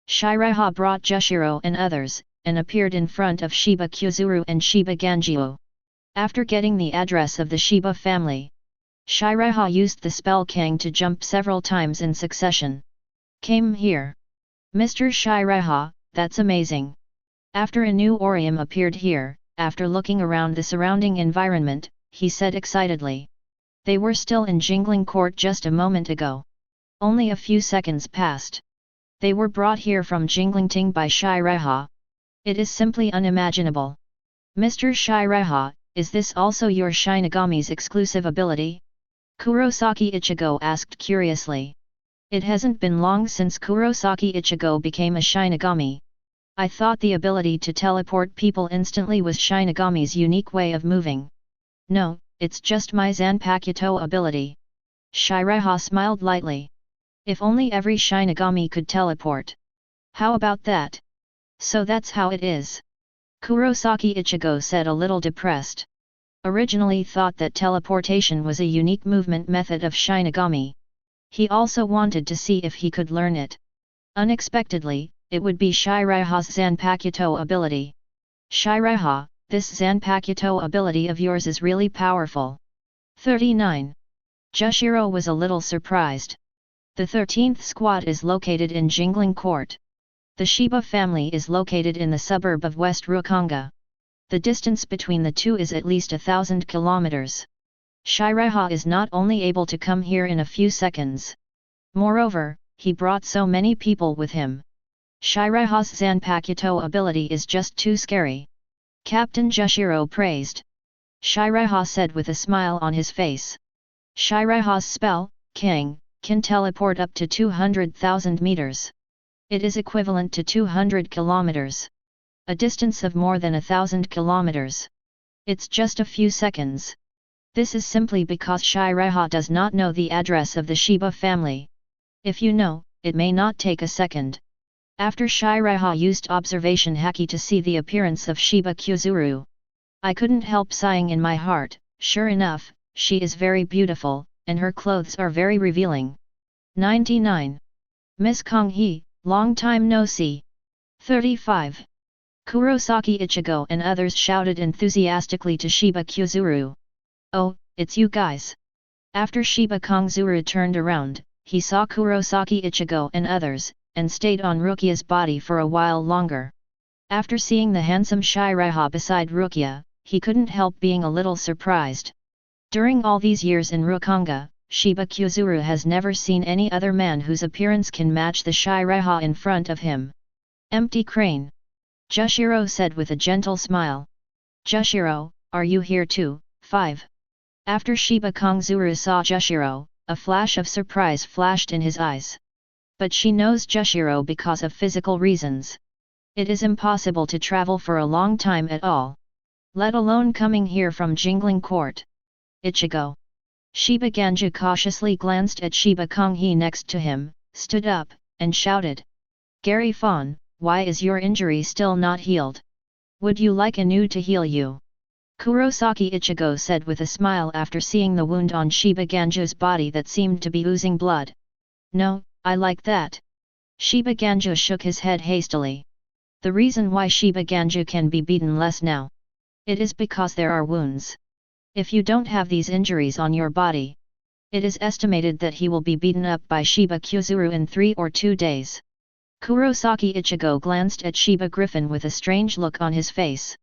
Seireiha brought Jushiro and others, and appeared in front of Shiba Kyuzuru and Shiba Ganju. After getting the address of the Shiba family, Seireiha used the spell Kang to jump several times in succession. Came here. Mr. Seireiha, that's amazing. After a new Orium appeared here, after looking around the surrounding environment, he said excitedly. They were still in Jingling Court just a moment ago. Only a few seconds passed. They were brought here from Jinglingting by Seireitei. It is simply unimaginable. Mr. Seireitei, is this also your Shinigami's exclusive ability? Kurosaki Ichigo asked curiously. It hasn't been long since Kurosaki Ichigo became a Shinigami. I thought the ability to teleport people instantly was Shinigami's unique way of moving. No, it's just my Zanpakuto ability. Seireitei smiled lightly. If only every Shinigami could teleport. How about that? So that's how it is. Kurosaki Ichigo said a little depressed. Originally thought that teleportation was a unique movement method of Shinigami. He also wanted to see if he could learn it. Unexpectedly, it would be Seireitei's Zanpakuto ability. Seireitei, this Zanpakuto ability of yours is really powerful. 39. Jushiro was a little surprised. The 13th squad is located in Jingling Court. The Shiba family is located in the suburb of West Rukonga. The distance between the two is at least 1,000 kilometers. Seireitei is not only able to come here in a few seconds. Moreover, he brought so many people with him. Seireitei's Zanpakuto ability is just too scary. Captain Jushiro praised. Seireitei said with a smile on his face. Seireitei's spell, King, can teleport up to 200,000 meters. It is equivalent to 200 kilometers. A distance of more than 1,000 kilometers. It's just a few seconds. This is simply because Seireitei does not know the address of the Shiba family. If you know, it may not take a second. After Seireitei used observation haki to see the appearance of Shiba Kyuzuru. I couldn't help sighing in my heart. Sure enough, she is very beautiful, and her clothes are very revealing. 99. Miss Kong-hee, long time no see. 35. Kurosaki Ichigo and others shouted enthusiastically to Shiba Kyuzuru. Oh, it's you guys. After Shiba Kongzuru turned around, he saw Kurosaki Ichigo and others, and stayed on Rukia's body for a while longer. After seeing the handsome Seireitei beside Rukia, he couldn't help being a little surprised. During all these years in Rukonga, Shiba Kyuzuru has never seen any other man whose appearance can match the Seireitei in front of him. Empty crane. Jushiro said with a gentle smile. Jushiro, are you here too? 5. After Shiba Kongzuru saw Jushiro, a flash of surprise flashed in his eyes. But she knows Jushiro because of physical reasons. It is impossible to travel for a long time at all. Let alone coming here from Jingling Court. Ichigo. Shiba Ganju cautiously glanced at Shiba Kong-hee next to him, stood up, and shouted. Gary Fawn, why is your injury still not healed? Would you like Anu to heal you? Kurosaki Ichigo said with a smile after seeing the wound on Shiba Ganju's body that seemed to be oozing blood. No, I like that. Shiba Ganju shook his head hastily. The reason why Shiba Ganju can be beaten less now. It is because there are wounds. If you don't have these injuries on your body, it is estimated that he will be beaten up by Shiba Kyuzuru in 3 or 2 days. Kurosaki Ichigo glanced at Shiba Griffin with a strange look on his face.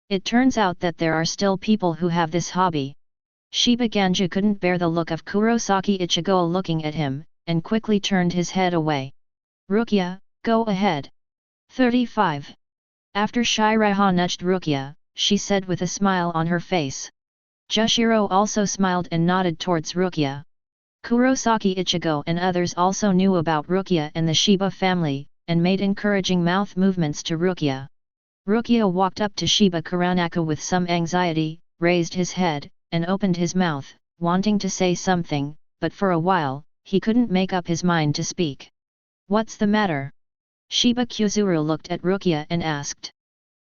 It turns out that there are still people who have this hobby. Shiba Ganju couldn't bear the look of Kurosaki Ichigo looking at him, and quickly turned his head away. Rukia, go ahead. 35. After Seireitei nudged Rukia, she said with a smile on her face. Jushiro also smiled and nodded towards Rukia. Kurosaki Ichigo and others also knew about Rukia and the Shiba family, and made encouraging mouth movements to Rukia. Rukia walked up to Shiba Kuranaku with some anxiety, raised his head, and opened his mouth, wanting to say something, but for a while, he couldn't make up his mind to speak. What's the matter? Shiba Kyuzuru looked at Rukia and asked.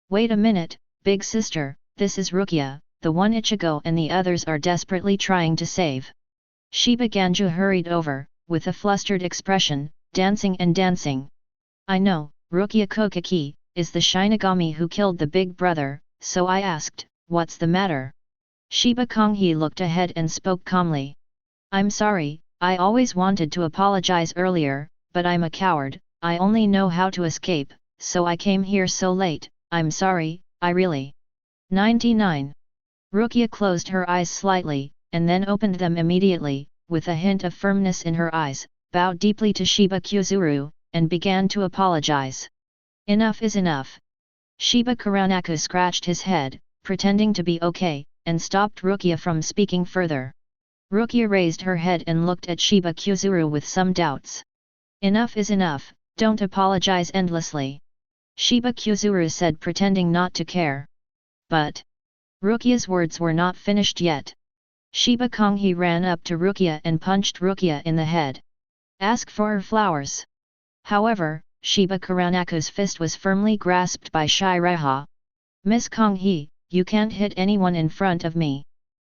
Wait a minute, big sister, this is Rukia, the one Ichigo and the others are desperately trying to save. Shiba Ganju hurried over, with a flustered expression, dancing and dancing. I know, Rukia Kokaki, is the Shinigami who killed the big brother, so I asked, what's the matter? Shiba Kong-hee looked ahead and spoke calmly. I'm sorry, I always wanted to apologize earlier, but I'm a coward, I only know how to escape, so I came here so late, I'm sorry, I really. 99. Rukia closed her eyes slightly, and then opened them immediately, with a hint of firmness in her eyes, bowed deeply to Shiba Kyuzuru, and began to apologize. Enough is enough. Shiba Kuranaku scratched his head, pretending to be okay, and stopped Rukia from speaking further. Rukia raised her head and looked at Shiba Kyuzuru with some doubts. Enough is enough, don't apologize endlessly. Shiba Kyuzuru said, pretending not to care. But Rukia's words were not finished yet. Shiba Konghi ran up to Rukia and punched Rukia in the head. Ask for her flowers. However, Shiba Kuranaku's fist was firmly grasped by Seireitei. Miss Konghi, you can't hit anyone in front of me.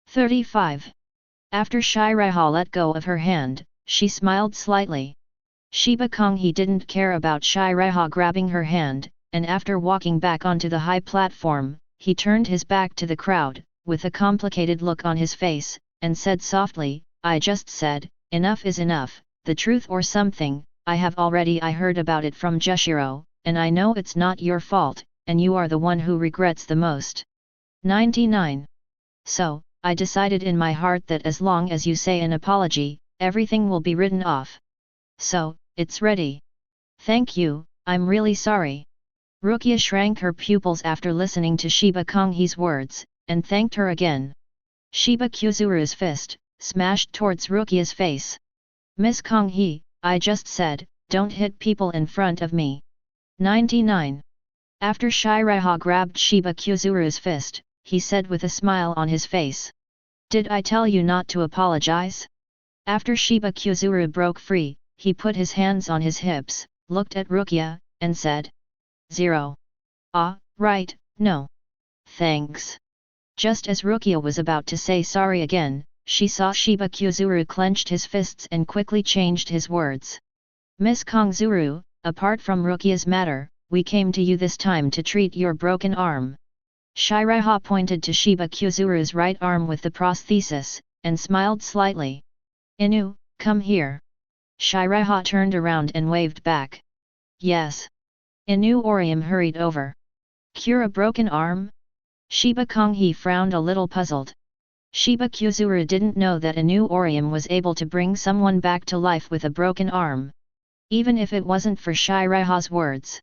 35. After Seireitei let go of her hand, she smiled slightly. Shiba Konghi didn't care about Seireitei grabbing her hand, and after walking back onto the high platform, he turned his back to the crowd, with a complicated look on his face, and said softly, I just said, enough is enough, the truth or something, I heard about it from Jushiro, and I know it's not your fault, and you are the one who regrets the most. 99. So, I decided in my heart that as long as you say an apology, everything will be written off. So, it's ready. Thank you, I'm really sorry. Rukia shrank her pupils after listening to Shiba Konghi's words, and thanked her again. Shiba Kyuzuru's fist smashed towards Rukia's face. Miss Konghi, I just said, don't hit people in front of me. 99. After Seireitei grabbed Shiba Kyuzuru's fist, he said with a smile on his face. Did I tell you not to apologize? After Shiba Kyuzuru broke free, he put his hands on his hips, looked at Rukia, and said. 0. Ah, right, no. Thanks. Just as Rukia was about to say sorry again, she saw Shiba Kyuzuru clenched his fists and quickly changed his words. Miss Kongzuru, apart from Rukia's matter, we came to you this time to treat your broken arm. Seireitei pointed to Shiba Kyuzuru's right arm with the prosthesis, and smiled slightly. Inu, come here. Seireitei turned around and waved back. Yes. Inu Orium hurried over. Cure a broken arm? Shiba Konghi frowned a little puzzled. Shiba Kyuzuru didn't know that Inu Orium was able to bring someone back to life with a broken arm. Even if it wasn't for Seireitei's words.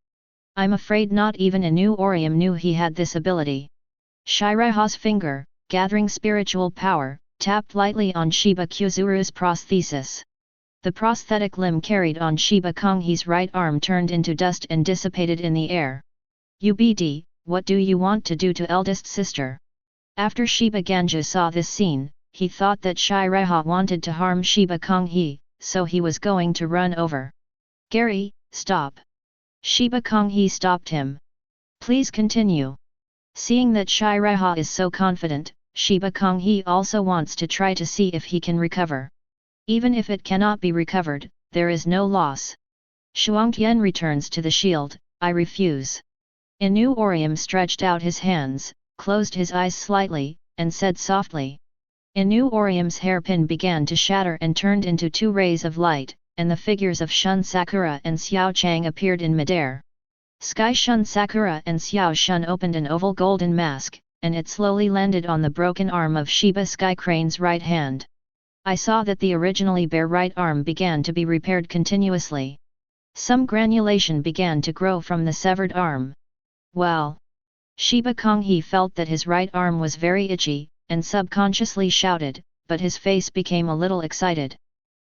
I'm afraid not even Inu Orium knew he had this ability. Seireitei's finger, gathering spiritual power, tapped lightly on Shiba Kyuzuru's prosthesis. The prosthetic limb carried on Shiba Konghi's right arm turned into dust and dissipated in the air. UBD, what do you want to do to eldest sister? After Shiba Ganju saw this scene, he thought that Seireitei wanted to harm Shiba Konghi, so he was going to run over. Gary, stop. Shiba Konghi stopped him. Please continue. Seeing that Seireitei is so confident, Shiba Konghi also wants to try to see if he can recover. Even if it cannot be recovered, there is no loss. Shuangtian returns to the shield, I refuse. Inu Orium stretched out his hands, closed his eyes slightly, and said softly. Inu Orium's hairpin began to shatter and turned into 2 rays of light, and the figures of Shun Sakura and Xiao Chang appeared in midair. Sky Shun Sakura and Xiao Shun opened an oval golden mask, and it slowly landed on the broken arm of Shiba Sky Crane's right hand. I saw that the originally bare right arm began to be repaired continuously. Some granulation began to grow from the severed arm. Well. Shiba Konghi felt that his right arm was very itchy, and subconsciously shouted, but his face became a little excited.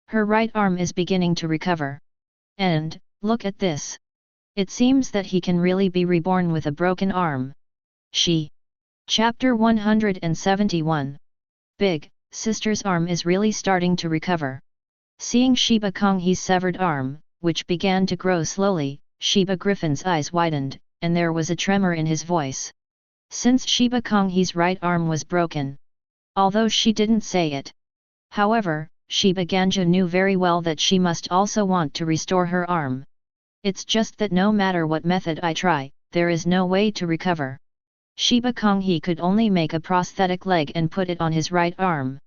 Her right arm is beginning to recover. And, look at this. It seems that he can really be reborn with a broken arm. Chapter 171. Big Sister's arm is really starting to recover. Seeing Shiba Konghi's severed arm, which began to grow slowly, Shiba Griffin's eyes widened, and there was a tremor in his voice. Since Shiba Konghi's right arm was broken. Although she didn't say it. However, Shiba Ganju knew very well that she must also want to restore her arm. It's just that no matter what method I try, there is no way to recover. Shiba Konghi could only make a prosthetic leg and put it on his right arm.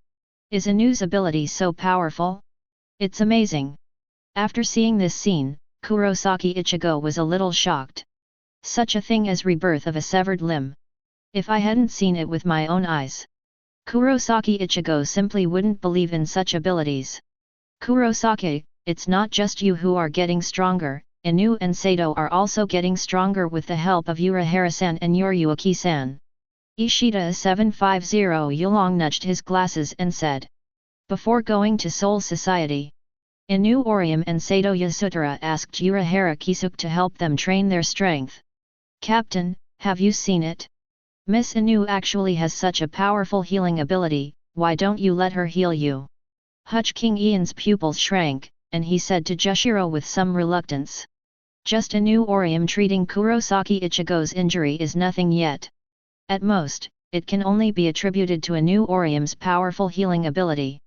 Is Inu's ability so powerful? It's amazing. After seeing this scene, Kurosaki Ichigo was a little shocked. Such a thing as rebirth of a severed limb. If I hadn't seen it with my own eyes. Kurosaki Ichigo simply wouldn't believe in such abilities. Kurosaki, it's not just you who are getting stronger, Inu and Sato are also getting stronger with the help of Urahara-san and Yoriyuki-san. Ishida 750 Yulong nudged his glasses and said. Before going to Soul Society, Inu Orium and Sato Yasutara asked Urahara Kisuke to help them train their strength. Captain, have you seen it? Miss Inu actually has such a powerful healing ability, why don't you let her heal you? Hutch King Ian's pupils shrank, and he said to Jushiro with some reluctance. Just Inu Orium treating Kurosaki Ichigo's injury is nothing yet. At most, it can only be attributed to Inu Orium's powerful healing ability.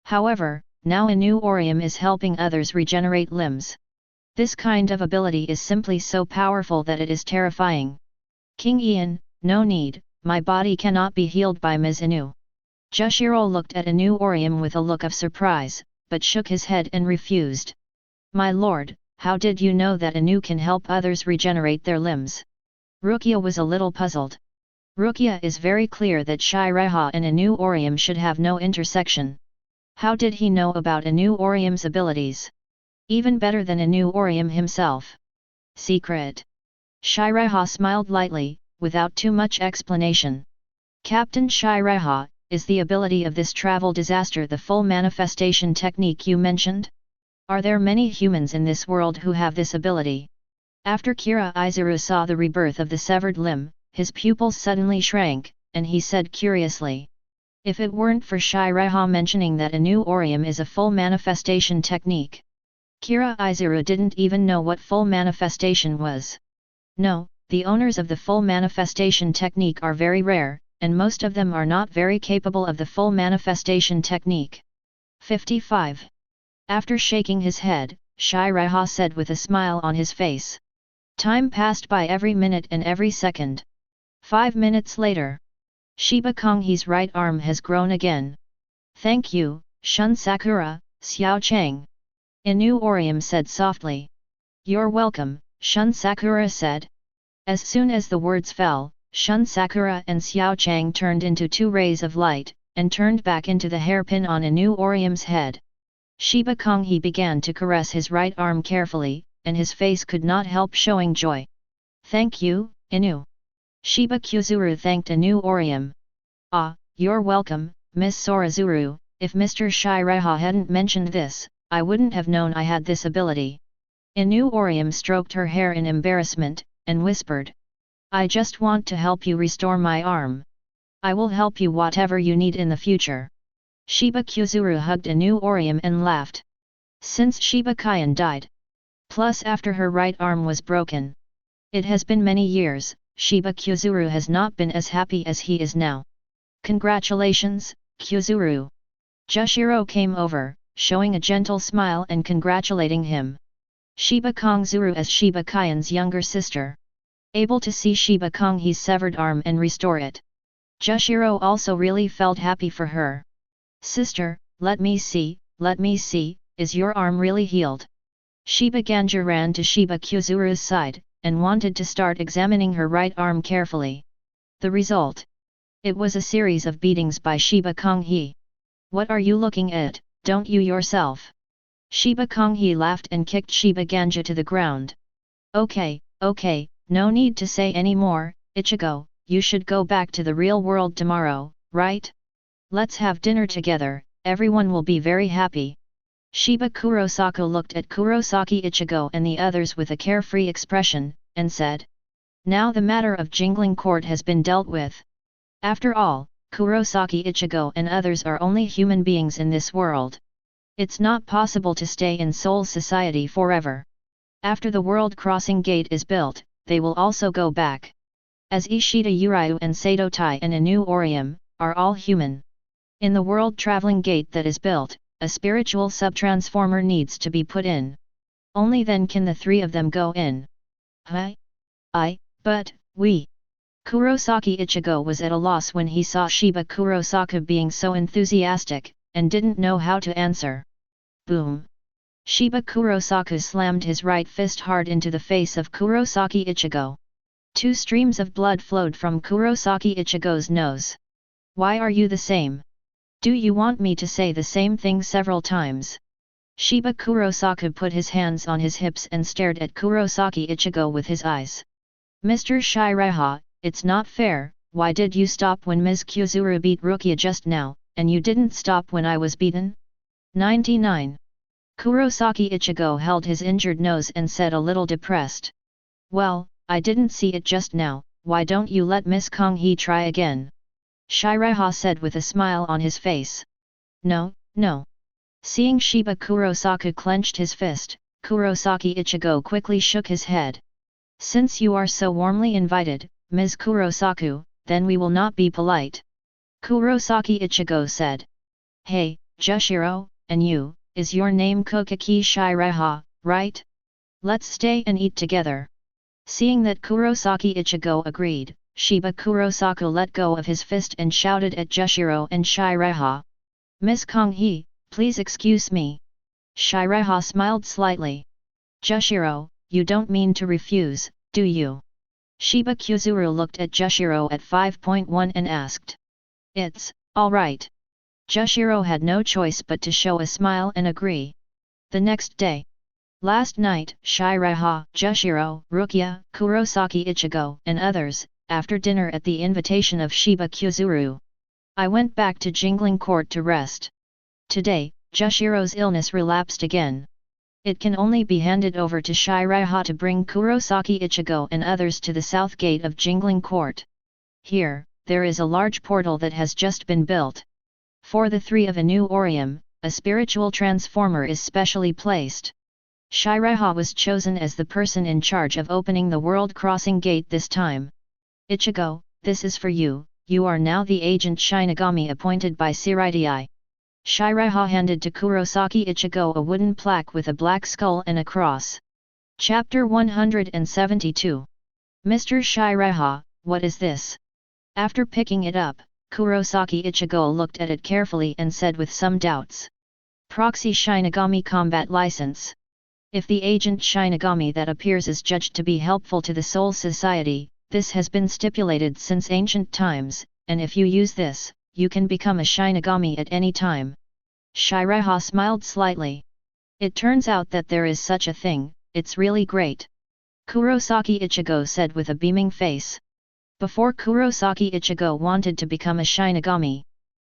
However, now Inu Orium is helping others regenerate limbs. This kind of ability is simply so powerful that it is terrifying. King Ian, no need, my body cannot be healed by Ms. Inu. Jushiro looked at Inu Orium with a look of surprise, but shook his head and refused. My lord, how did you know that Inu can help others regenerate their limbs? Rukia was a little puzzled. Rukia is very clear that Shiraiha and Inu Orium should have no intersection. How did he know about Inu Orium's abilities? Even better than Inu Orium himself. Secret. Shiraiha smiled lightly, without too much explanation. Captain Shiraiha, is the ability of this travel disaster the full manifestation technique you mentioned? Are there many humans in this world who have this ability? After Kira Izuru saw the rebirth of the severed limb, his pupils suddenly shrank, and he said curiously. If it weren't for Shiraiha mentioning that Inu Orium is a full manifestation technique. Kira Izuru didn't even know what full manifestation was. No, the owners of the full manifestation technique are very rare, and most of them are not very capable of the full manifestation technique. 55. After shaking his head, Shiraiha said with a smile on his face. Time passed by every minute and every second. 5 minutes later. Shiba Konghe's right arm has grown again. Thank you, Shun Sakura, Xiao Chang. Inu Orium said softly. You're welcome, Shun Sakura said. As soon as the words fell, Shun Sakura and Xiao Chang turned into two rays of light, and turned back into the hairpin on Inu Orium's head. Shiba Konghe began to caress his right arm carefully, and his face could not help showing joy. Thank you, Inu. Shiba Kyuzuru thanked Inu Orium. Ah, you're welcome, Miss Sorazuru. If Mr. Shiraiha hadn't mentioned this, I wouldn't have known I had this ability. Inu Orium stroked her hair in embarrassment, and whispered. I just want to help you restore my arm. I will help you whatever you need in the future. Shiba Kyuzuru hugged Inu Orium and laughed. Since Shiba Kyan died. Plus after her right arm was broken. It has been many years, Shiba Kyuzuru has not been as happy as he is now. Congratulations, Kyuzuru. Jushiro came over, showing a gentle smile and congratulating him. Shiba Kongzuru as Shiba Kyan's younger sister. Able to see Shiba Konghe's severed arm and restore it. Jushiro also really felt happy for her. Sister, let me see, is your arm really healed? Shiba Ganja ran to Shiba Kyuzuru's side, and wanted to start examining her right arm carefully. The result? It was a series of beatings by Shiba Konghe. What are you looking at, don't you yourself? Shiba Konghe laughed and kicked Shiba Ganja to the ground. Okay, no need to say any more, Ichigo, you should go back to the real world tomorrow, right? Let's have dinner together, everyone will be very happy. Shiba Kurosaka looked at Kurosaki Ichigo and the others with a carefree expression, and said. Now the matter of jingling court has been dealt with. After all, Kurosaki Ichigo and others are only human beings in this world. It's not possible to stay in Soul Society forever. After the World Crossing Gate is built, they will also go back. As Ishida Uryu and Sato Tai and Inu Orium, are all human. In the World Traveling Gate that is built, a spiritual subtransformer needs to be put in. Only then can the three of them go in. But, we. Kurosaki Ichigo was at a loss when he saw Shiba Kurosaka being so enthusiastic, and didn't know how to answer. Boom! Shiba Kurosaka slammed his right fist hard into the face of Kurosaki Ichigo. 2 streams of blood flowed from Kurosaki Ichigo's nose. Why are you the same? Do you want me to say the same thing several times? Shiba Kurosaki put his hands on his hips and stared at Kurosaki Ichigo with his eyes. Mr. Seireitei, it's not fair, why did you stop when Ms. Kyuzuru beat Rukia just now, and you didn't stop when I was beaten? 99. Kurosaki Ichigo held his injured nose and said a little depressed. Well, I didn't see it just now, why don't you let Miss Kong-hee try again? Seireitei said with a smile on his face. No, no. Seeing Shiba Kurosaki clenched his fist, Kurosaki Ichigo quickly shook his head. Since you are so warmly invited, Ms. Kurosaki, then we will not be polite. Kurosaki Ichigo said. Hey, Jushiro, and you, is your name Kuchiki Seireitei, right? Let's stay and eat together. Seeing that Kurosaki Ichigo agreed, Shiba Kurosaki let go of his fist and shouted at Jushiro and Seireitei. Miss Kong-hee, please excuse me. Seireitei smiled slightly. Jushiro, you don't mean to refuse, do you? Shiba Kyuzuru looked at Jushiro at 5.1 and asked. It's all right. Jushiro had no choice but to show a smile and agree. The next day. Last night, Seireitei, Jushiro, Rukia, Kurosaki Ichigo, and others, after dinner at the invitation of Shiba Kyuzuru. I went back to Jingling Court to rest. Today, Jushiro's illness relapsed again. It can only be handed over to Seireitei to bring Kurosaki Ichigo and others to the south gate of Jingling Court. Here, there is a large portal that has just been built. For the 3 of a new Orium, a spiritual transformer is specially placed. Seireitei was chosen as the person in charge of opening the world crossing gate this time. Ichigo, this is for you, you are now the agent Shinigami appointed by Seireitei. Seireitei handed to Kurosaki Ichigo a wooden plaque with a black skull and a cross. Chapter 172. Mr. Seireitei, what is this? After picking it up, Kurosaki Ichigo looked at it carefully and said with some doubts. Proxy Shinigami Combat License. If the agent Shinigami that appears is judged to be helpful to the Soul Society, this has been stipulated since ancient times, and if you use this, you can become a Shinigami at any time. Seireitei smiled slightly. It turns out that there is such a thing, it's really great. Kurosaki Ichigo said with a beaming face. Before Kurosaki Ichigo wanted to become a Shinigami.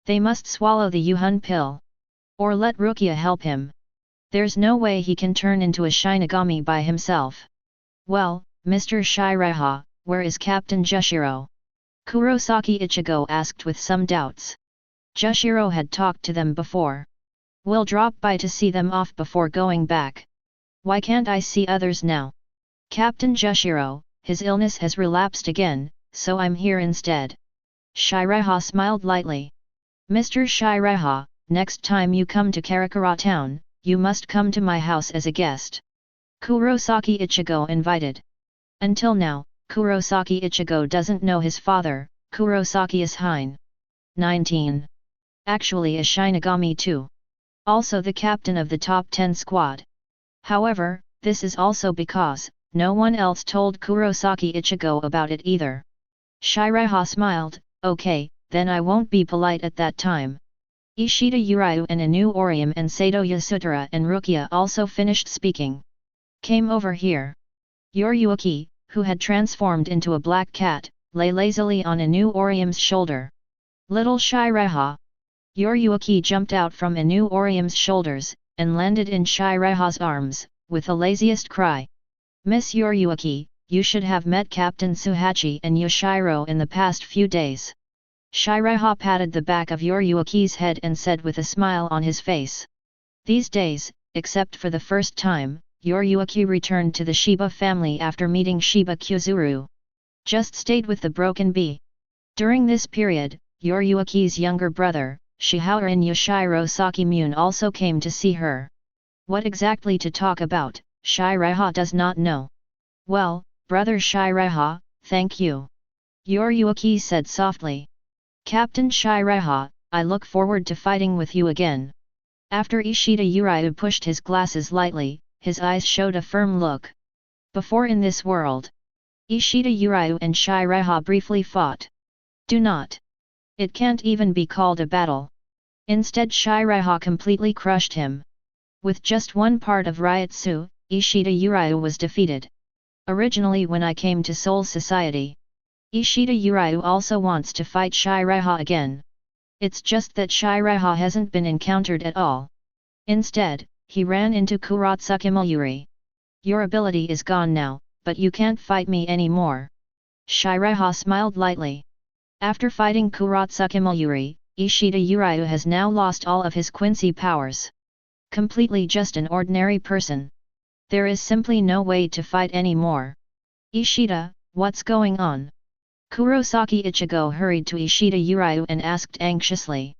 They must swallow the Yuhun pill. Or let Rukia help him. There's no way he can turn into a Shinigami by himself. Well, Mr. Seireitei, where is Captain Jushiro? Kurosaki Ichigo asked with some doubts. Jushiro had talked to them before. We'll drop by to see them off before going back. Why can't I see others now? Captain Jushiro, his illness has relapsed again, so I'm here instead. Seireitei smiled lightly. Mr. Seireitei, next time you come to Karakura town, you must come to my house as a guest. Kurosaki Ichigo invited. Until now, Kurosaki Ichigo doesn't know his father, Kurosaki Ishine. 19. Actually a Shinigami too. Also the captain of the top 10 squad. However, this is also because, no one else told Kurosaki Ichigo about it either. Seireitei smiled, okay, then I won't be polite at that time. Ishida Uryu and Inu Orium and Sato Yasutara and Rukia also finished speaking. Came over here. Yoryuki, who had transformed into a black cat, lay lazily on Inu Orium's shoulder. Little Seireitei. Yoryuki jumped out from Inu Orium's shoulders, and landed in Seireitei's arms, with the laziest cry. Miss Yoryuki, you should have met Captain Suhachi and Yoshiro in the past few days. Seireitei patted the back of Yoryuki's head and said with a smile on his face. These days, except for the first time, Yoryuki returned to the Shiba family after meeting Shiba Kyuzuru. Just stayed with the Broken Bee. During this period, Yoryuki's younger brother, Shihaorin Yoshiro Sakimune also came to see her. What exactly to talk about, Seireitei does not know. Well, brother Seireitei, thank you. Yoryuki said softly. Captain Seireitei, I look forward to fighting with you again. After Ishida Uryu pushed his glasses lightly, his eyes showed a firm look. Before in this world. Ishida Yuryu and Seireitei briefly fought. Do not. It can't even be called a battle. Instead Seireitei completely crushed him. With just one part of Ryutsu, Ishida Yuryu was defeated. Originally when I came to Soul Society, Ishida Yuryu also wants to fight Seireitei again. It's just that Seireitei hasn't been encountered at all. Instead, he ran into Kuratsuki Mayuri. Your ability is gone now, but you can't fight me anymore. Seireitei smiled lightly. After fighting Kuratsuki Mayuri, Ishida Yuryu has now lost all of his Quincy powers. Completely just an ordinary person. There is simply no way to fight anymore. Ishida, what's going on? Kurosaki Ichigo hurried to Ishida Yuryu and asked anxiously.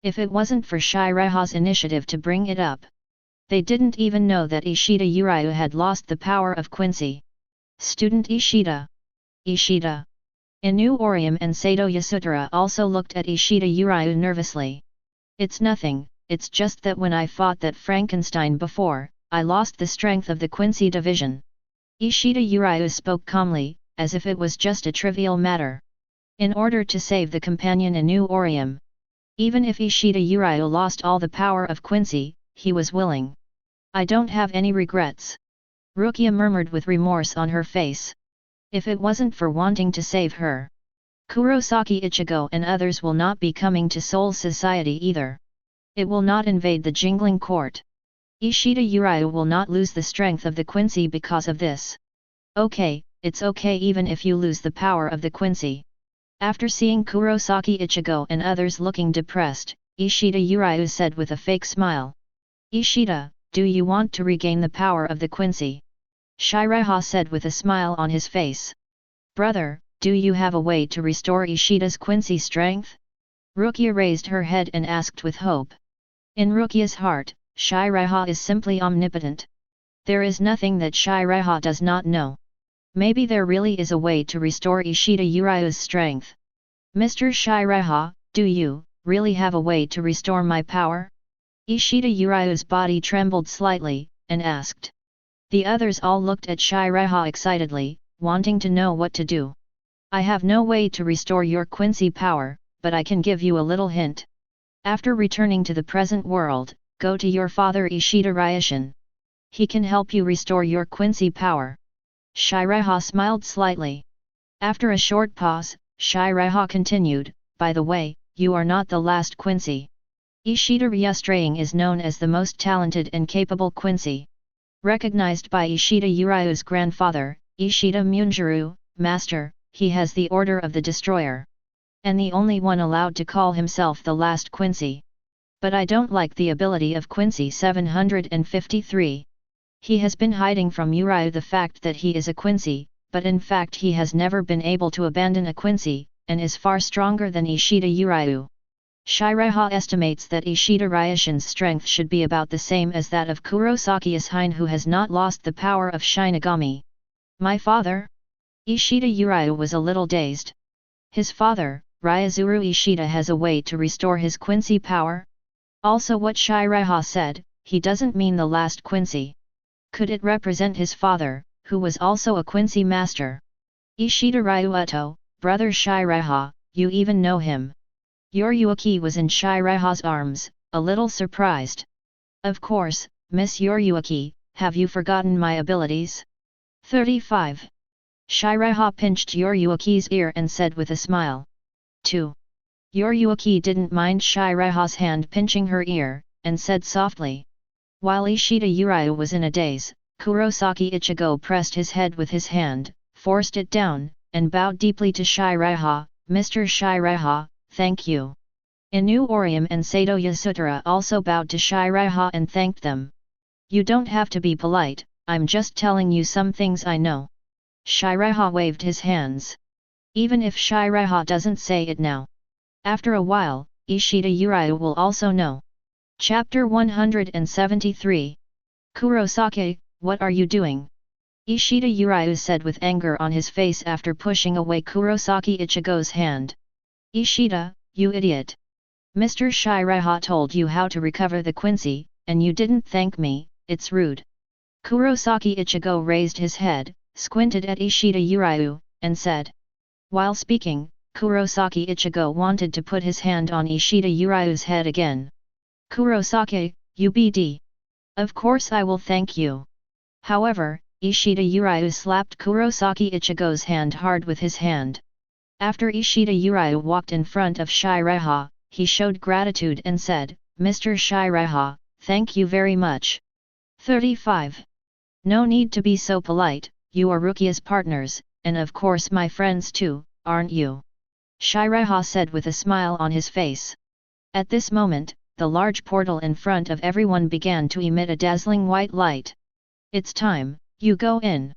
If it wasn't for Seireitei's initiative to bring it up, they didn't even know that Ishida Yuryu had lost the power of Quincy. Student Ishida. Ishida. Inu Orium and Sato Yasutara also looked at Ishida Yuryu nervously. It's nothing, it's just that when I fought that Frankenstein before, I lost the strength of the Quincy division. Ishida Yuryu spoke calmly, as if it was just a trivial matter. In order to save the companion Inu Orium. Even if Ishida Yuryu lost all the power of Quincy, he was willing. I don't have any regrets. Rukia murmured with remorse on her face. If it wasn't for wanting to save her, Kurosaki Ichigo and others will not be coming to Soul Society either. It will not invade the Jingling Court. Ishida Yuryu will not lose the strength of the Quincy because of this. Okay, it's okay even if you lose the power of the Quincy. After seeing Kurosaki Ichigo and others looking depressed, Ishida Yuryu said with a fake smile. Ishida, do you want to regain the power of the Quincy? Seireitei said with a smile on his face. Brother, do you have a way to restore Ishida's Quincy strength? Rukia raised her head and asked with hope. In Rukia's heart, Seireitei is simply omnipotent. There is nothing that Seireitei does not know. Maybe there really is a way to restore Ishida Yuryu's strength. Mr. Seireitei, do you really have a way to restore my power? Ishida Yuryu's body trembled slightly, and asked. The others all looked at Seireitei excitedly, wanting to know what to do. I have no way to restore your Quincy power, but I can give you a little hint. After returning to the present world, go to your father Ishida Ryushin. He can help you restore your Quincy power. Seireitei smiled slightly. After a short pause, Seireitei continued, by the way, you are not the last Quincy. Ishida Ryustraying is known as the most talented and capable Quincy. Recognized by Ishida Yuryu's grandfather, Ishida Munjiro, Master, he has the Order of the Destroyer. And the only one allowed to call himself the last Quincy. But I don't like the ability of Quincy 753. He has been hiding from Yuryu the fact that he is a Quincy, but in fact he has never been able to abandon a Quincy, and is far stronger than Ishida Yuryu. Seireitei estimates that Ishida Ryushin's strength should be about the same as that of Kurosaki Ishida who has not lost the power of Shinigami. My father? Ishida Yuryu was a little dazed. His father, Ryuzuru Ishida has a way to restore his Quincy power? Also what Seireitei said, he doesn't mean the last Quincy. Could it represent his father, who was also a Quincy master? Ishida Ryuto, brother Seireitei, you even know him. Yoryuki was in Seireitei's arms, a little surprised. Of course, Miss Yoryuki, have you forgotten my abilities? 35. Seireitei pinched Yoryuki's ear and said with a smile. 2. Yoryuki didn't mind Seireitei's hand pinching her ear, and said softly. While Ishida Yuryu was in a daze, Kurosaki Ichigo pressed his head with his hand, forced it down, and bowed deeply to Seireitei. Mr. Seireitei, thank you. Inu Orium and Sato Yasutara also bowed to Seireitei and thanked them. You don't have to be polite, I'm just telling you some things I know. Seireitei waved his hands. Even if Seireitei doesn't say it now, after a while, Ishida Yuryu will also know. Chapter 173. Kurosaki, what are you doing? Ishida Yuryu said with anger on his face after pushing away Kurosaki Ichigo's hand. Ishida, you idiot. Mr. Seireitei told you how to recover the Quincy, and you didn't thank me, it's rude. Kurosaki Ichigo raised his head, squinted at Ishida Yuryu, and said. While speaking, Kurosaki Ichigo wanted to put his hand on Ishida Yuryu's head again. Kurosaki, UBD. Of course I will thank you. However, Ishida Yuryu slapped Kurosaki Ichigo's hand hard with his hand. After Ishida Yuryu walked in front of Seireitei, he showed gratitude and said, Mr. Seireitei, thank you very much. 35. No need to be so polite, you are Rukia's partners, and of course my friends too, aren't you? Seireitei said with a smile on his face. At this moment, the large portal in front of everyone began to emit a dazzling white light. It's time, you go in.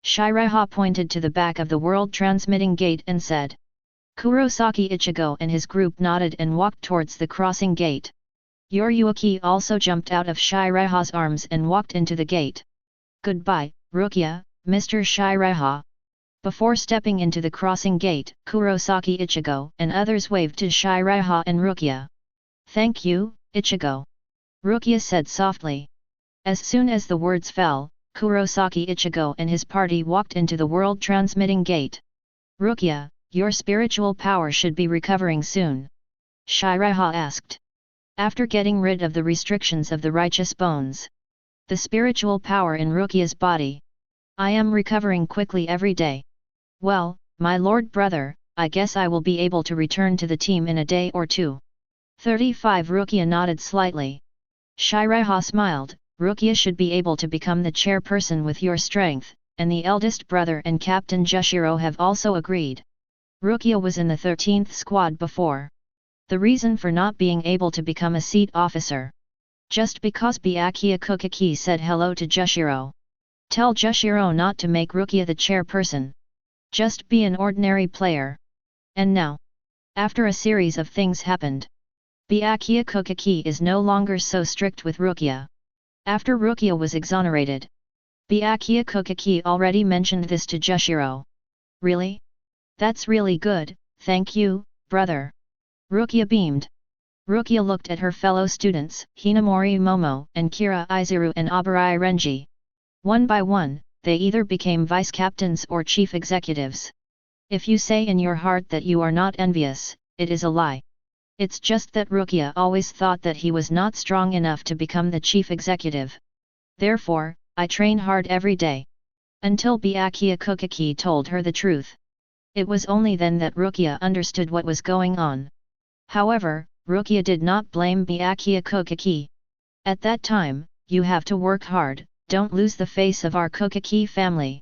Seireitei pointed to the back of the world transmitting gate and said. Kurosaki Ichigo and his group nodded and walked towards the crossing gate. Yoryuki also jumped out of Seireitei's arms and walked into the gate. Goodbye, Rukia, Mr. Seireitei. Before stepping into the crossing gate, Kurosaki Ichigo and others waved to Seireitei and Rukia. Thank you, Ichigo. Rukia said softly. As soon as the words fell, Kurosaki Ichigo and his party walked into the world transmitting gate. Rukia, your spiritual power should be recovering soon. Seireitei asked. After getting rid of the restrictions of the righteous bones. The spiritual power in Rukia's body. I am recovering quickly every day. Well, my lord brother, I guess I will be able to return to the team in a day or two. 35 Rukia nodded slightly. Seireitei smiled, Rukia should be able to become the chairperson with your strength, and the eldest brother and Captain Jushiro have also agreed. Rukia was in the 13th squad before. The reason for not being able to become a seat officer. Just because Byakuya Kuchiki said hello to Jushiro. Tell Jushiro not to make Rukia the chairperson. Just be an ordinary player. And now. After a series of things happened. Byakuya Kuchiki is no longer so strict with Rukia. After Rukia was exonerated. Byakuya Kuchiki already mentioned this to Jushiro. Really? That's really good, thank you, brother. Rukia beamed. Rukia looked at her fellow students, Hinamori Momo and Kira Izuru and Abarai Renji. One by one, they either became vice captains or chief executives. If you say in your heart that you are not envious, it is a lie. It's just that Rukia always thought that he was not strong enough to become the chief executive. Therefore, I train hard every day. Until Byakuya Kuchiki told her the truth. It was only then that Rukia understood what was going on. However, Rukia did not blame Byakuya Kuchiki. At that time, you have to work hard, don't lose the face of our Kuchiki family.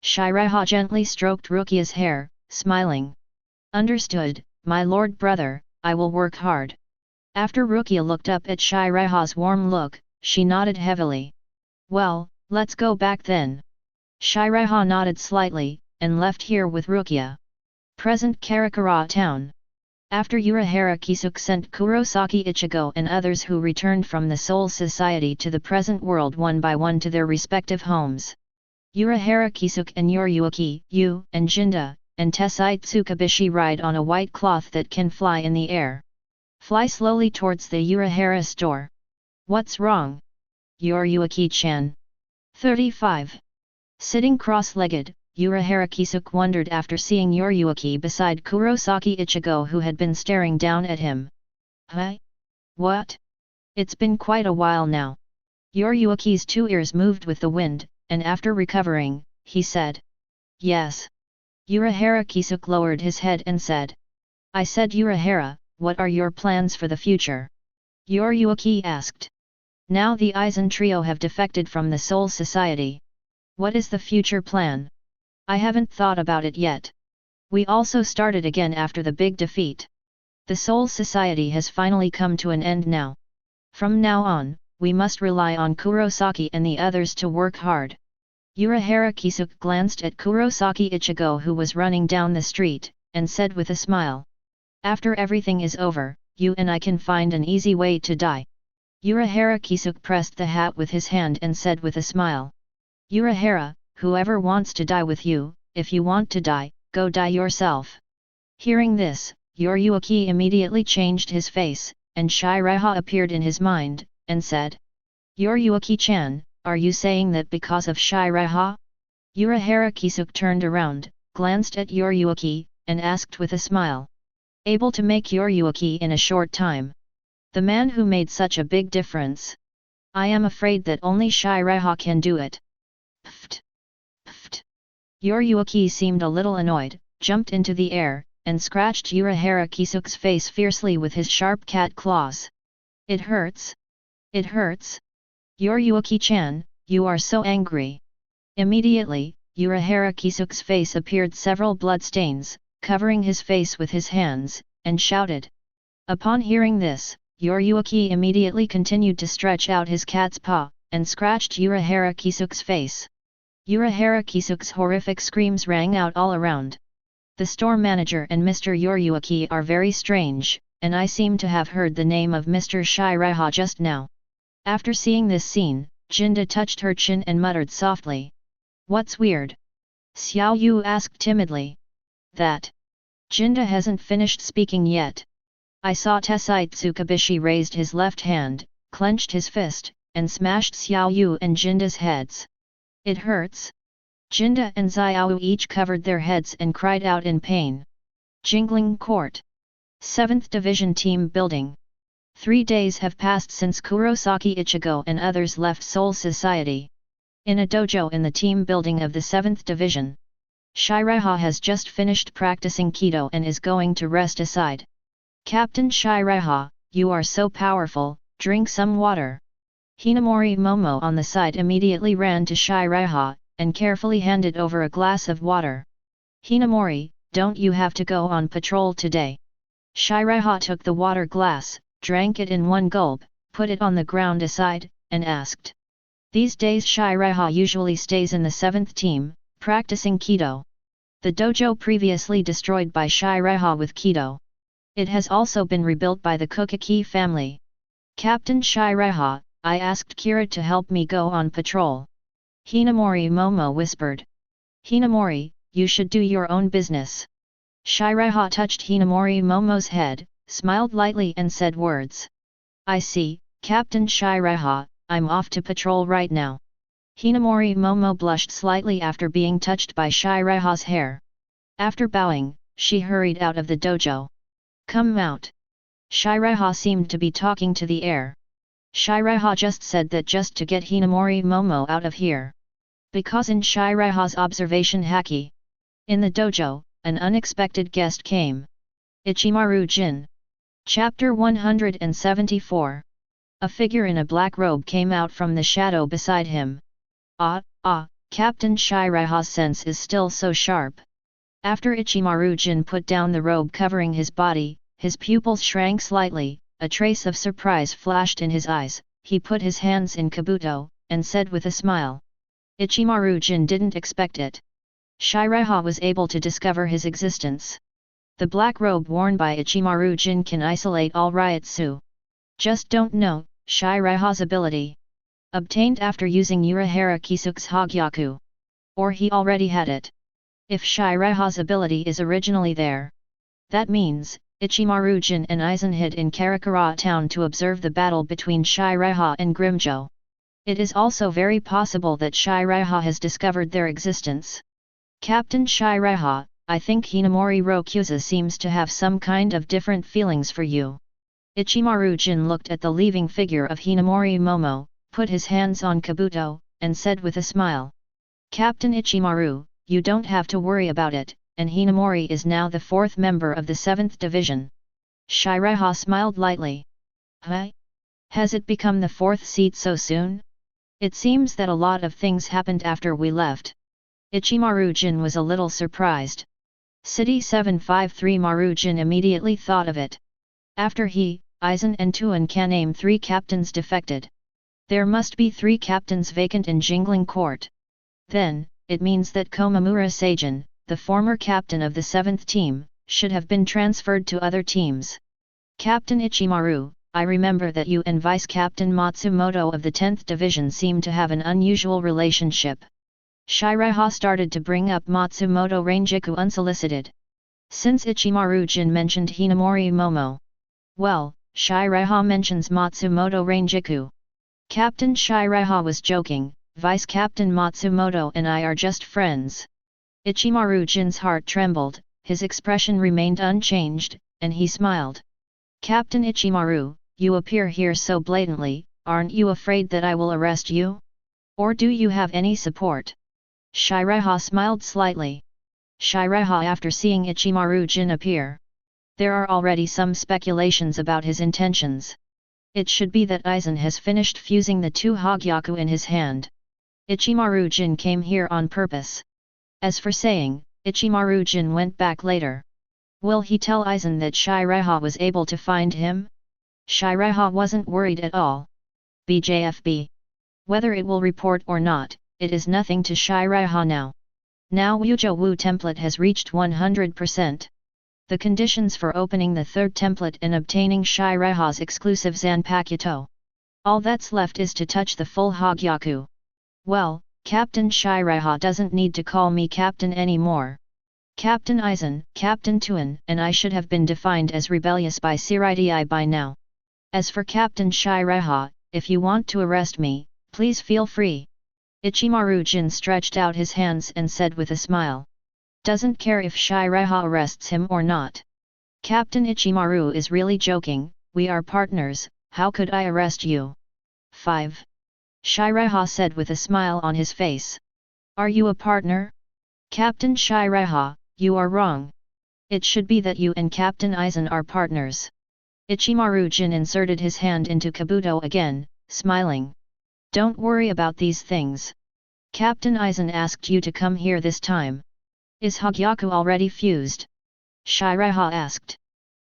Seireitei gently stroked Rukia's hair, smiling. Understood, my lord brother, I will work hard. After Rukia looked up at Seireitei's warm look, she nodded heavily. Well, let's go back then. Seireitei nodded slightly, and left here with Rukia. Present Karakura town. After Urahara Kisuke sent Kurosaki Ichigo and others who returned from the Soul Society to the present world one by one to their respective homes. Urahara Kisuke and Yoryuki, Yu and Jinda, and Tessai Tsukabishi ride on a white cloth that can fly in the air. Fly slowly towards the Urahara store. What's wrong? Yoryuki-chan. 35. Sitting cross-legged, Urahara Kisuke wondered after seeing Yoryuki beside Kurosaki Ichigo who had been staring down at him. Huh? What? It's been quite a while now. Yoryuki's two ears moved with the wind, and after recovering, he said. Yes. Urahara Kisuke lowered his head and said. I said Urahara, what are your plans for the future? Yoryuki asked. Now the Aizen trio have defected from the Soul Society. What is the future plan? I haven't thought about it yet. We also started again after the big defeat. The Soul Society has finally come to an end now. From now on, we must rely on Kurosaki and the others to work hard. Urahara Kisuke glanced at Kurosaki Ichigo who was running down the street, and said with a smile. After everything is over, you and I can find an easy way to die. Urahara Kisuke pressed the hat with his hand and said with a smile. Urahara, whoever wants to die with you, if you want to die, go die yourself. Hearing this, Yoryuki immediately changed his face, and Seireitei appeared in his mind, and said. Yoryuki-chan, are you saying that because of Seireitei? Urahara Kisuke turned around, glanced at Yoriyuki, and asked with a smile. Able to make Yoriyuki in a short time. The man who made such a big difference. I am afraid that only Seireiha can do it. Pfft. Pfft. Yoriyuki seemed a little annoyed, jumped into the air, and scratched Urahara Kisuke's face fiercely with his sharp cat claws. It hurts. It hurts. Yoriyuki-chan, you are so angry. Immediately, Urahara Kisuke's face appeared several bloodstains, covering his face with his hands, and shouted. Upon hearing this, Yoriyuki immediately continued to stretch out his cat's paw, and scratched Urahara Kisuke's face. Urahara Kisuke's horrific screams rang out all around. The store manager and Mr. Yoriyuki are very strange, and I seem to have heard the name of Mr. Seireiha just now. After seeing this scene, Jinda touched her chin and muttered softly. What's weird? Xiao Yu asked timidly. That. Jinda hasn't finished speaking yet. I saw Tessai Tsukabishi raised his left hand, clenched his fist, and smashed Xiao Yu and Jinda's heads. It hurts. Jinda and Xiao each covered their heads and cried out in pain. Jingling Court. 7th Division Team Building. 3 days have passed since Kurosaki Ichigo and others left Soul Society. In a dojo in the team building of the 7th Division. Seireiha has just finished practicing Kido and is going to rest aside. Captain Seireiha, you are so powerful, drink some water. Hinamori Momo on the side immediately ran to Seireiha, and carefully handed over a glass of water. Hinamori, don't you have to go on patrol today? Seireiha took the water glass, drank it in one gulp, put it on the ground aside, and asked. These days Seireiha usually stays in the 7th team, practicing Kido. The dojo previously destroyed by Seireiha with Kido. It has also been rebuilt by the Kuchiki family. Captain Seireiha, I asked Kira to help me go on patrol. Hinamori Momo whispered. Hinamori, you should do your own business. Seireiha touched Hinamori Momo's head, smiled lightly and said words. I see, Captain Seireiha, I'm off to patrol right now. Hinamori Momo blushed slightly after being touched by Seireiha's hair. After bowing, she hurried out of the dojo. Come out. Seireiha seemed to be talking to the air. Seireiha just said that just to get Hinamori Momo out of here. Because in Seireiha's observation haki. In the dojo, an unexpected guest came. Ichimaru Jin. Chapter 174. A figure in a black robe came out from the shadow beside him. Captain Seireiha's sense is still so sharp. After Ichimaru Jin put down the robe covering his body, his pupils shrank slightly, a trace of surprise flashed in his eyes, he put his hands in kabuto, and said with a smile. Ichimaru Jin didn't expect it. Seireiha was able to discover his existence. The black robe worn by Ichimaru Jin can isolate all Ryutsu. Just don't know, Seireiha's ability. Obtained after using Urahara Kisuke's Hogyaku. Or he already had it. If Seireiha's ability is originally there. That means, Ichimaru Jin and Aizen hid in Karakura town to observe the battle between Seireiha and Grimmjow. It is also very possible that Seireiha has discovered their existence. Captain Seireiha, I think Hinamori Rokuza seems to have some kind of different feelings for you. Ichimaru Jin looked at the leaving figure of Hinamori Momo, put his hands on kabuto, and said with a smile. Captain Ichimaru, you don't have to worry about it, and Hinamori is now the 4th member of the 7th Division. Seireiha smiled lightly. Huh? Has it become the 4th seat so soon? It seems that a lot of things happened after we left. Ichimaru Jin was a little surprised. City 753 Maru Jin immediately thought of it. After he, Aizen and Tuan Kaname 3 captains defected. There must be 3 captains vacant in Jingling Court. Then, it means that Komamura Seijin, the former captain of the 7th team, should have been transferred to other teams. Captain Ichimaru, I remember that you and Vice-Captain Matsumoto of the 10th Division seem to have an unusual relationship. Seireiha started to bring up Matsumoto Rangiku unsolicited. Since Ichimaru Jin mentioned Hinamori Momo. Well, Seireiha mentions Matsumoto Rangiku. Captain Seireiha was joking, Vice Captain Matsumoto and I are just friends. Ichimaru Jin's heart trembled, his expression remained unchanged, and he smiled. Captain Ichimaru, you appear here so blatantly, aren't you afraid that I will arrest you? Or do you have any support? Seireitei smiled slightly. Seireitei after seeing Ichimaru Jin appear. There are already some speculations about his intentions. It should be that Aizen has finished fusing the two Hogyaku in his hand. Ichimaru Jin came here on purpose. As for saying, Ichimaru Jin went back later. Will he tell Aizen that Seireitei was able to find him? Seireitei wasn't worried at all. BJFB. Whether it will report or not, it is nothing to Seireitei now. Now Wujo Wu template has reached 100%. The conditions for opening the third template and obtaining Seireitei's exclusive Zanpakuto. All that's left is to touch the full Hogyaku. Well, Captain Seireitei doesn't need to call me Captain anymore. Captain Aizen, Captain Tuan and I should have been defined as rebellious by Seireitei by now. As for Captain Seireitei, if you want to arrest me, please feel free. Ichimaru Jin stretched out his hands and said with a smile. Doesn't care if Seireitei arrests him or not. Captain Ichimaru is really joking, we are partners, how could I arrest you? 5. Seireitei said with a smile on his face. Are you a partner? Captain Seireitei, you are wrong. It should be that you and Captain Aizen are partners. Ichimaru Jin inserted his hand into Kabuto again, smiling. Don't worry about these things. Captain Aizen asked you to come here this time. Is Hogyaku already fused? Seireitei asked.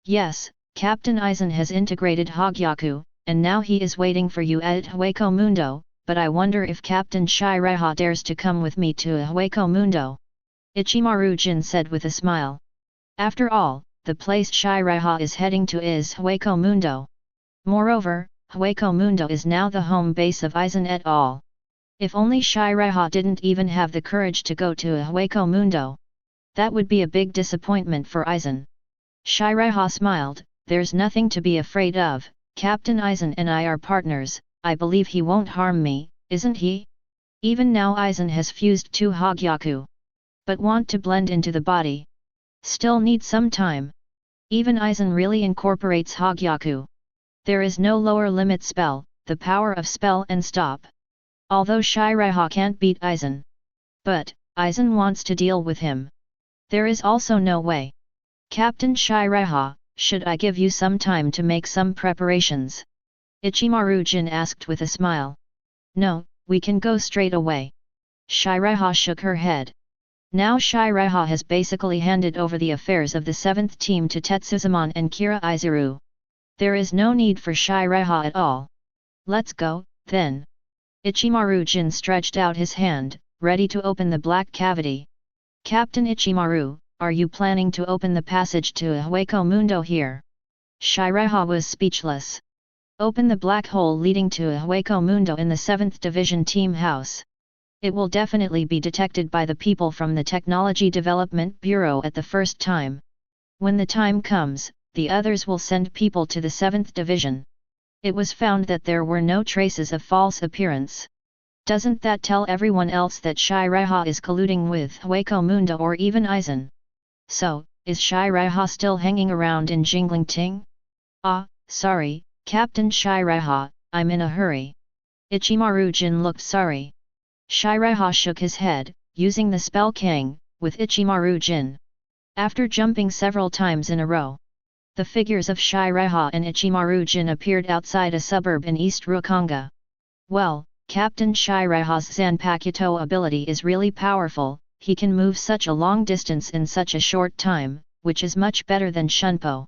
Yes, Captain Aizen has integrated Hogyaku, and now he is waiting for you at Hueco Mundo, but I wonder if Captain Seireitei dares to come with me to Hueco Mundo. Ichimaru Jin said with a smile. After all, the place Seireitei is heading to is Hueco Mundo. Moreover, Hueco Mundo is now the home base of Aizen et al. If only Seireitei didn't even have the courage to go to Hueco Mundo. That would be a big disappointment for Aizen. Seireitei smiled, there's nothing to be afraid of, Captain Aizen and I are partners, I believe he won't harm me, isn't he? Even now Aizen has fused two Hogyaku. But want to blend into the body. Still need some time. Even Aizen really incorporates Hogyaku. There is no lower limit spell, the power of spell and stop. Although Seireitei can't beat Aizen. But, Aizen wants to deal with him. There is also no way. Captain Seireitei, should I give you some time to make some preparations? Ichimaru Jin asked with a smile. No, we can go straight away. Seireitei shook her head. Now Seireitei has basically handed over the affairs of the 7th team to Tetsuzumon and Kira Izuru. There is no need for Seireitei at all. Let's go, then. Ichimaru Jin stretched out his hand, ready to open the black cavity. Captain Ichimaru, are you planning to open the passage to Hueco Mundo here? Seireitei was speechless. Open the black hole leading to Hueco Mundo in the 7th Division Team House. It will definitely be detected by the people from the Technology Development Bureau at the first time. When the time comes, the others will send people to the 7th Division. It was found that there were no traces of false appearance. Doesn't that tell everyone else that Seireitei is colluding with Hueco Mundo or even Aizen? So, is Seireitei still hanging around in Jinglingting? Ah, sorry, Captain Seireitei, I'm in a hurry. Ichimaru Jin looked sorry. Seireitei shook his head, using the spell Kang, with Ichimaru Jin. After jumping several times in a row, the figures of Seireitei and Ichimaru Jin appeared outside a suburb in East Rukanga. Well, Captain Seireitei's Zanpakuto ability is really powerful, he can move such a long distance in such a short time, which is much better than Shunpo.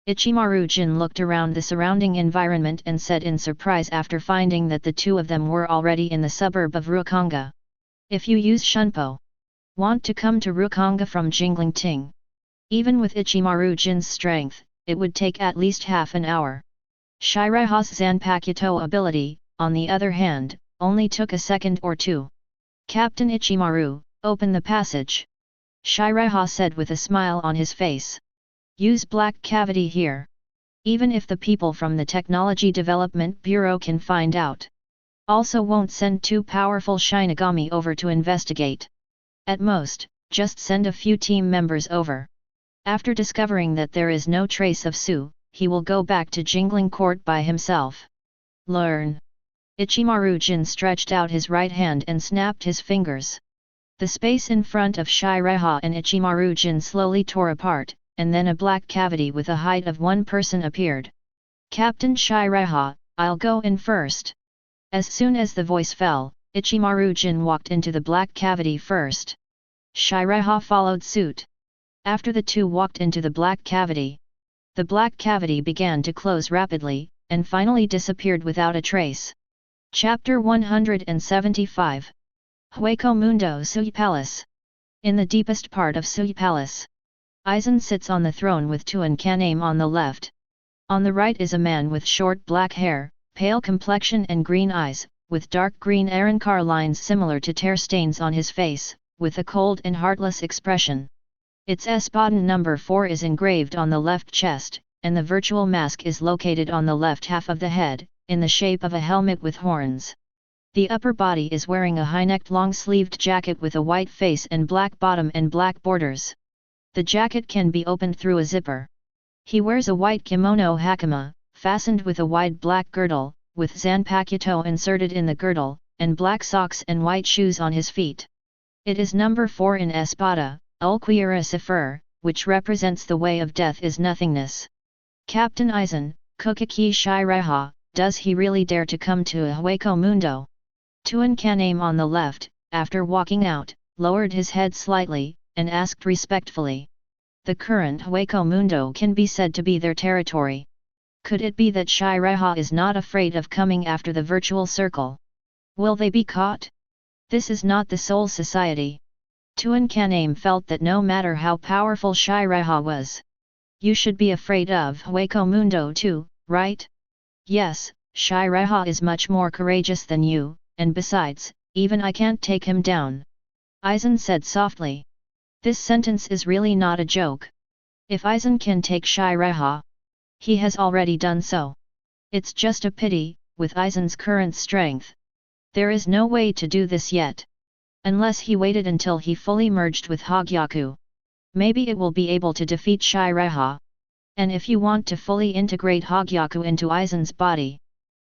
Ichimaru Jin looked around the surrounding environment and said in surprise after finding that the two of them were already in the suburb of Rukanga. If you use Shunpo, want to come to Rukanga from Jinglingting? Even with Ichimaru Jin's strength, it would take at least half an hour. Seireitei's Zanpakuto ability, on the other hand, only took a second or two. Captain Ichimaru, open the passage. Seireitei said with a smile on his face. Use black cavity here. Even if the people from the Technology Development Bureau can find out. Also won't send two powerful Shinigami over to investigate. At most, just send a few team members over. After discovering that there is no trace of Su, he will go back to Jingling Court by himself. Learn. Ichimaru Jin stretched out his right hand and snapped his fingers. The space in front of Seireitei and Ichimaru Jin slowly tore apart, and then a black cavity with a height of one person appeared. Captain Seireitei, I'll go in first. As soon as the voice fell, Ichimaru Jin walked into the black cavity first. Seireitei followed suit. After the two walked into the black cavity, the black cavity began to close rapidly, and finally disappeared without a trace. Chapter 175. Hueco Mundo Sui Palace. In the deepest part of Sui Palace, Aizen sits on the throne with Tuan Kaname on the left. On the right is a man with short black hair, pale complexion and green eyes, with dark green Arankar lines similar to tear stains on his face, with a cold and heartless expression. Its Espadon number 4 is engraved on the left chest, and the virtual mask is located on the left half of the head, in the shape of a helmet with horns. The upper body is wearing a high-necked long-sleeved jacket with a white face and black bottom and black borders. The jacket can be opened through a zipper. He wears a white kimono hakama, fastened with a wide black girdle, with zanpakuto inserted in the girdle, and black socks and white shoes on his feet. It is number 4 in Espada, Ulquiera Sefer, which represents the way of death is nothingness. Captain Aizen, Kuchiki Seireitei, does he really dare to come to a Hueco Mundo? Tuan Kaname on the left, after walking out, lowered his head slightly, and asked respectfully. The current Hueco Mundo can be said to be their territory. Could it be that Seireitei is not afraid of coming after the virtual circle? Will they be caught? This is not the Soul Society. Tuan Kaname felt that no matter how powerful Seireitei was, you should be afraid of Hueco Mundo too, right? Yes, Seireitei is much more courageous than you, and besides, even I can't take him down. Aizen said softly. This sentence is really not a joke. If Aizen can take Seireitei, he has already done so. It's just a pity, with Aizen's current strength, there is no way to do this yet. Unless he waited until he fully merged with Hogyaku. Maybe it will be able to defeat Seireitei. And if you want to fully integrate Hogyaku into Aizen's body,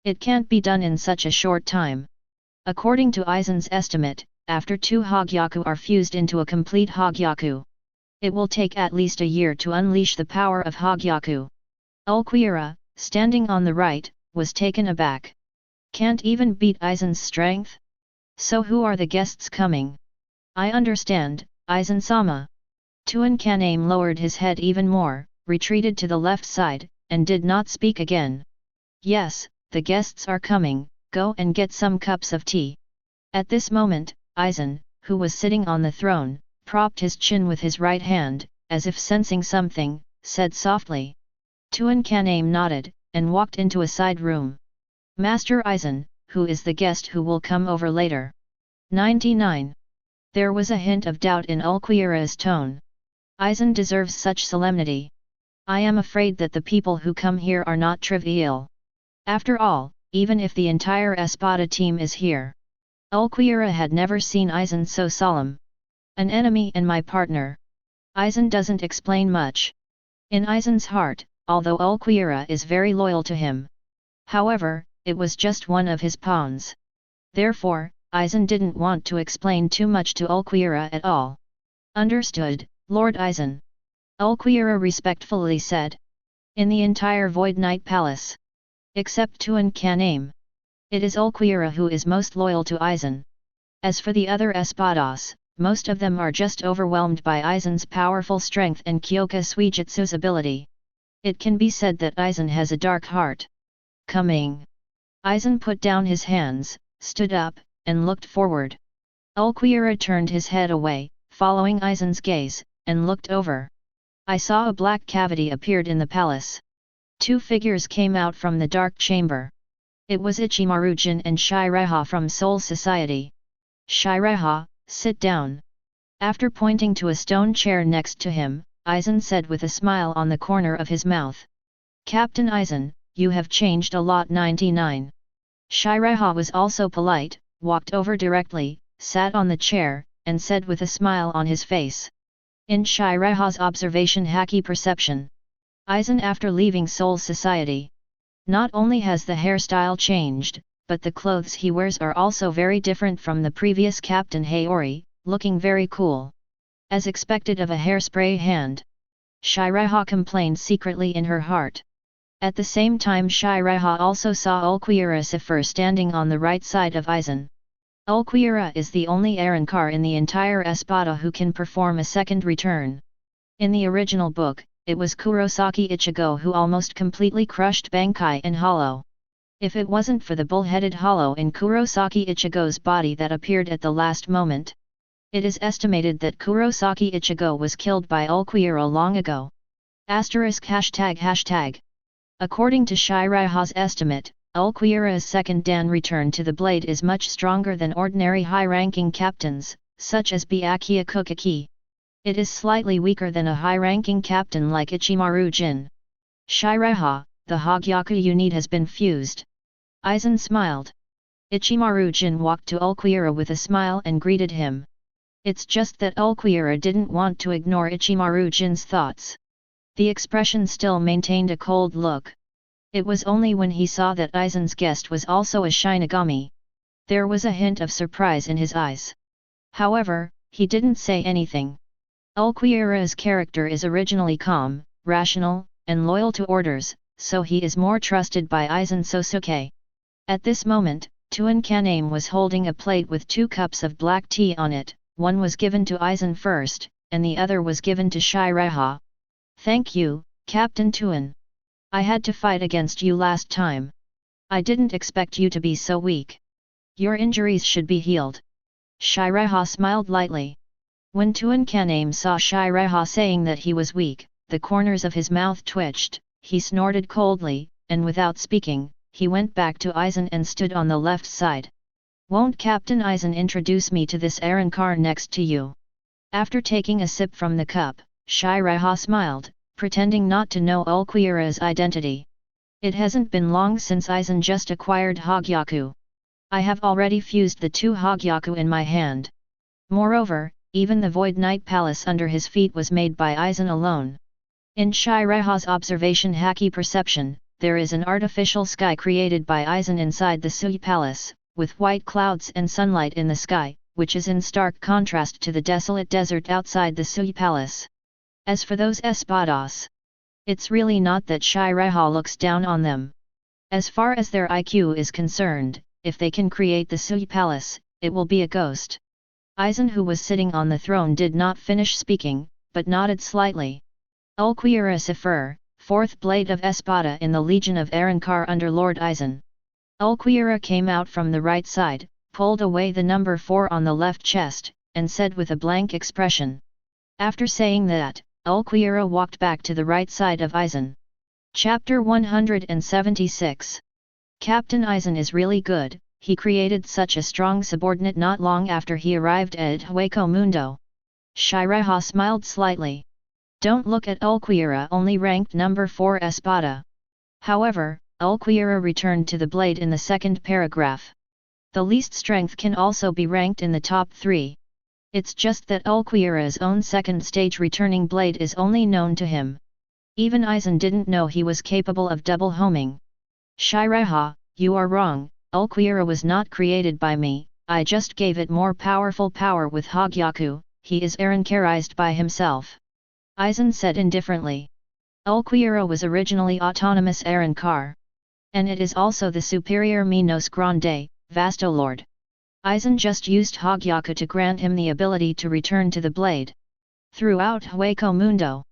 it can't be done in such a short time. According to Aizen's estimate, after two Hogyaku are fused into a complete Hogyaku, it will take at least a year to unleash the power of Hogyaku. Ulquiera, standing on the right, was taken aback. Can't even beat Aizen's strength? So who are the guests coming? I understand, Aizen-sama. Tuan Kaname lowered his head even more, retreated to the left side, and did not speak again. Yes, the guests are coming, go and get some cups of tea. At this moment, Aizen, who was sitting on the throne, propped his chin with his right hand, as if sensing something, said softly. Tuan Kaname nodded, and walked into a side room. Master Aizen, who is the guest who will come over later? 99. There was a hint of doubt in Ulquiera's tone. Aizen deserves such solemnity. I am afraid that the people who come here are not trivial. After all, even if the entire Espada team is here. Ulquiera had never seen Aizen so solemn. An enemy and my partner. Aizen doesn't explain much. In Aizen's heart, although Ulquiera is very loyal to him. However, it was just one of his pawns. Therefore, Aizen didn't want to explain too much to Ulquiera at all. Understood, Lord Aizen. Ulquiera respectfully said. In the entire Void Night Palace. Except Tuan Kaname. It is Ulquiera who is most loyal to Aizen. As for the other Espadas, most of them are just overwhelmed by Aizen's powerful strength and Kyoka Suijutsu's ability. It can be said that Aizen has a dark heart. Coming. Aizen put down his hands, stood up, and looked forward. Ulquiera turned his head away, following Aizen's gaze, and looked over. I saw a black cavity appeared in the palace. Two figures came out from the dark chamber. It was Ichimaru Jin and Seireitei from Soul Society. Seireitei, sit down. After pointing to a stone chair next to him, Aizen said with a smile on the corner of his mouth. Captain Aizen, you have changed a lot. 99. Seireitei was also polite, walked over directly, sat on the chair, and said with a smile on his face. In Seireitei's observation haki perception. Aizen after leaving Soul Society. Not only has the hairstyle changed, but the clothes he wears are also very different from the previous Captain Haori, looking very cool. As expected of a hairspray hand. Seireitei complained secretly in her heart. At the same time Seireitei also saw Ulquiorra standing on the right side of Aizen. Ulquiorra is the only Arrancar in the entire Espada who can perform a second return. In the original book, it was Kurosaki Ichigo who almost completely crushed Bankai and Hollow. If it wasn't for the bull-headed hollow in Kurosaki Ichigo's body that appeared at the last moment. It is estimated that Kurosaki Ichigo was killed by Ulquiorra long ago. ###. According to Seireitei's estimate, Ulquiorra's second Dan return to the blade is much stronger than ordinary high-ranking captains, such as Byakuya Kuchiki. It is slightly weaker than a high-ranking captain like Ichimaru Jin. Seireitei, the Hogyaku unit has been fused. Aizen smiled. Ichimaru Jin walked to Ulquiorra with a smile and greeted him. It's just that Ulquiorra didn't want to ignore Ichimaru Jin's thoughts. The expression still maintained a cold look. It was only when he saw that Aizen's guest was also a Shinigami. There was a hint of surprise in his eyes. However, he didn't say anything. Ulquiorra's character is originally calm, rational, and loyal to orders, so he is more trusted by Aizen Sōsuke. At this moment, Tuan Kaname was holding a plate with 2 cups of black tea on it, one was given to Aizen first, and the other was given to Seireitei. Thank you, Captain Tuan. I had to fight against you last time. I didn't expect you to be so weak. Your injuries should be healed. Seireitei smiled lightly. When Tuan Kaname saw Seireitei saying that he was weak, the corners of his mouth twitched, he snorted coldly, and without speaking, he went back to Aizen and stood on the left side. Won't Captain Aizen introduce me to this Arrancar next to you? After taking a sip from the cup, Seireitei smiled, pretending not to know Ulquiorra's identity. It hasn't been long since Aizen just acquired Hogyaku. I have already fused the 2 Hogyaku in my hand. Moreover, even the Void Night Palace under his feet was made by Aizen alone. In Seireitei's observation haki perception, there is an artificial sky created by Aizen inside the Sui Palace, with white clouds and sunlight in the sky, which is in stark contrast to the desolate desert outside the Sui Palace. As for those espadas, it's really not that Seireitei looks down on them. As far as their IQ is concerned, if they can create the Sui Palace, it will be a ghost. Aizen, who was sitting on the throne, did not finish speaking, but nodded slightly. Ulquiorra 4th Blade of Espada in the Legion of Arrancar under Lord Aizen. Ulquiorra came out from the right side, pulled away the number 4 on the left chest, and said with a blank expression. After saying that, Ulquiorra walked back to the right side of Aizen. Chapter 176. Captain Aizen is really good. He created such a strong subordinate not long after he arrived at Hueco Mundo. Seireitei smiled slightly. Don't look at Ulquiorra, only ranked number 4 Espada. However, Ulquiorra returned to the blade in the second paragraph. The least strength can also be ranked in the top 3. It's just that Ulquiorra's own second stage returning blade is only known to him. Even Aizen didn't know he was capable of double homing. Seireitei, you are wrong. Ulquiorra was not created by me, I just gave it more powerful power with Hogyaku, he is Arrancarized by himself. Aizen said indifferently. Ulquiorra was originally autonomous Arrancar. And it is also the superior Minos Grande, Vastolord. Aizen just used Hogyaku to grant him the ability to return to the blade. Throughout Hueco Mundo,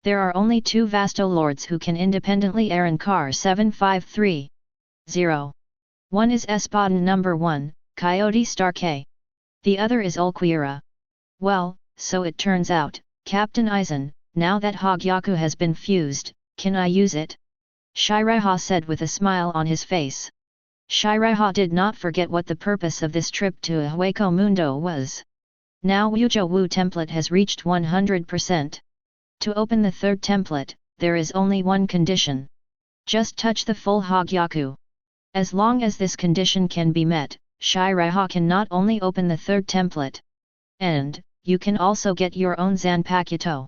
there are only 2 Vastolords who can independently Arrancar 753. 0. One is Espadan number 1, Coyote Stark. The other is Ulquiorra. Well, so it turns out, Captain Aizen, now that Hogyaku has been fused, can I use it? Seireitei said with a smile on his face. Seireitei did not forget what the purpose of this trip to Hueco Mundo was. Now Wujo Wu template has reached 100%. To open the 3rd template, there is only one condition. Just touch the full Hogyaku. As long as this condition can be met, Seireitei can not only open the third template, and you can also get your own Zanpakuto.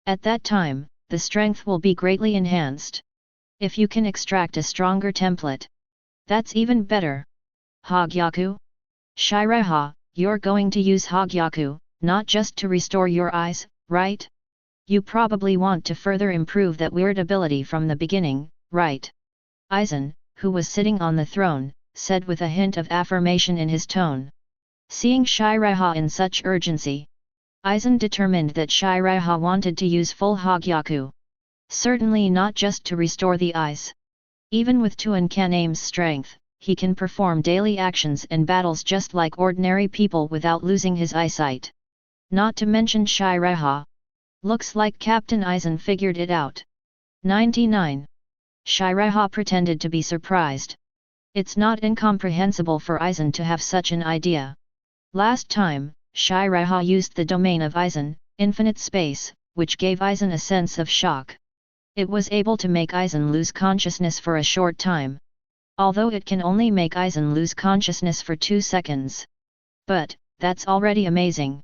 At that time, the strength will be greatly enhanced. If you can extract a stronger template, that's even better. Hogyaku? Seireitei, you're going to use Hogyaku, not just to restore your eyes, right? You probably want to further improve that weird ability from the beginning, right? Aizen, who was sitting on the throne, said with a hint of affirmation in his tone. Seeing Seireitei in such urgency, Aizen determined that Seireitei wanted to use full Hogyaku. Certainly not just to restore the eyes. Even with Tuankaname's strength, he can perform daily actions and battles just like ordinary people without losing his eyesight. Not to mention Seireitei. Looks like Captain Aizen figured it out. 99. Seireitei pretended to be surprised. It's not incomprehensible for Aizen to have such an idea. Last time, Seireitei used the domain of Aizen, infinite space, which gave Aizen a sense of shock. It was able to make Aizen lose consciousness for a short time. Although it can only make Aizen lose consciousness for 2 seconds. But, that's already amazing.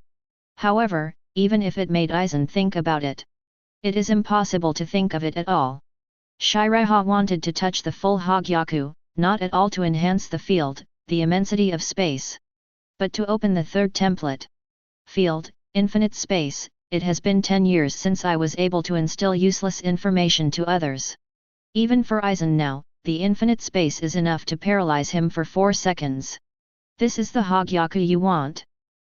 However, even if it made Aizen think about it, it is impossible to think of it at all. Seireitei wanted to touch the full Hogyaku, not at all to enhance the field, the immensity of space, but to open the third template. Field, infinite space. It has been 10 years since I was able to instill useless information to others. Even for Aizen now, the infinite space is enough to paralyze him for 4 seconds. This is the Hogyaku you want?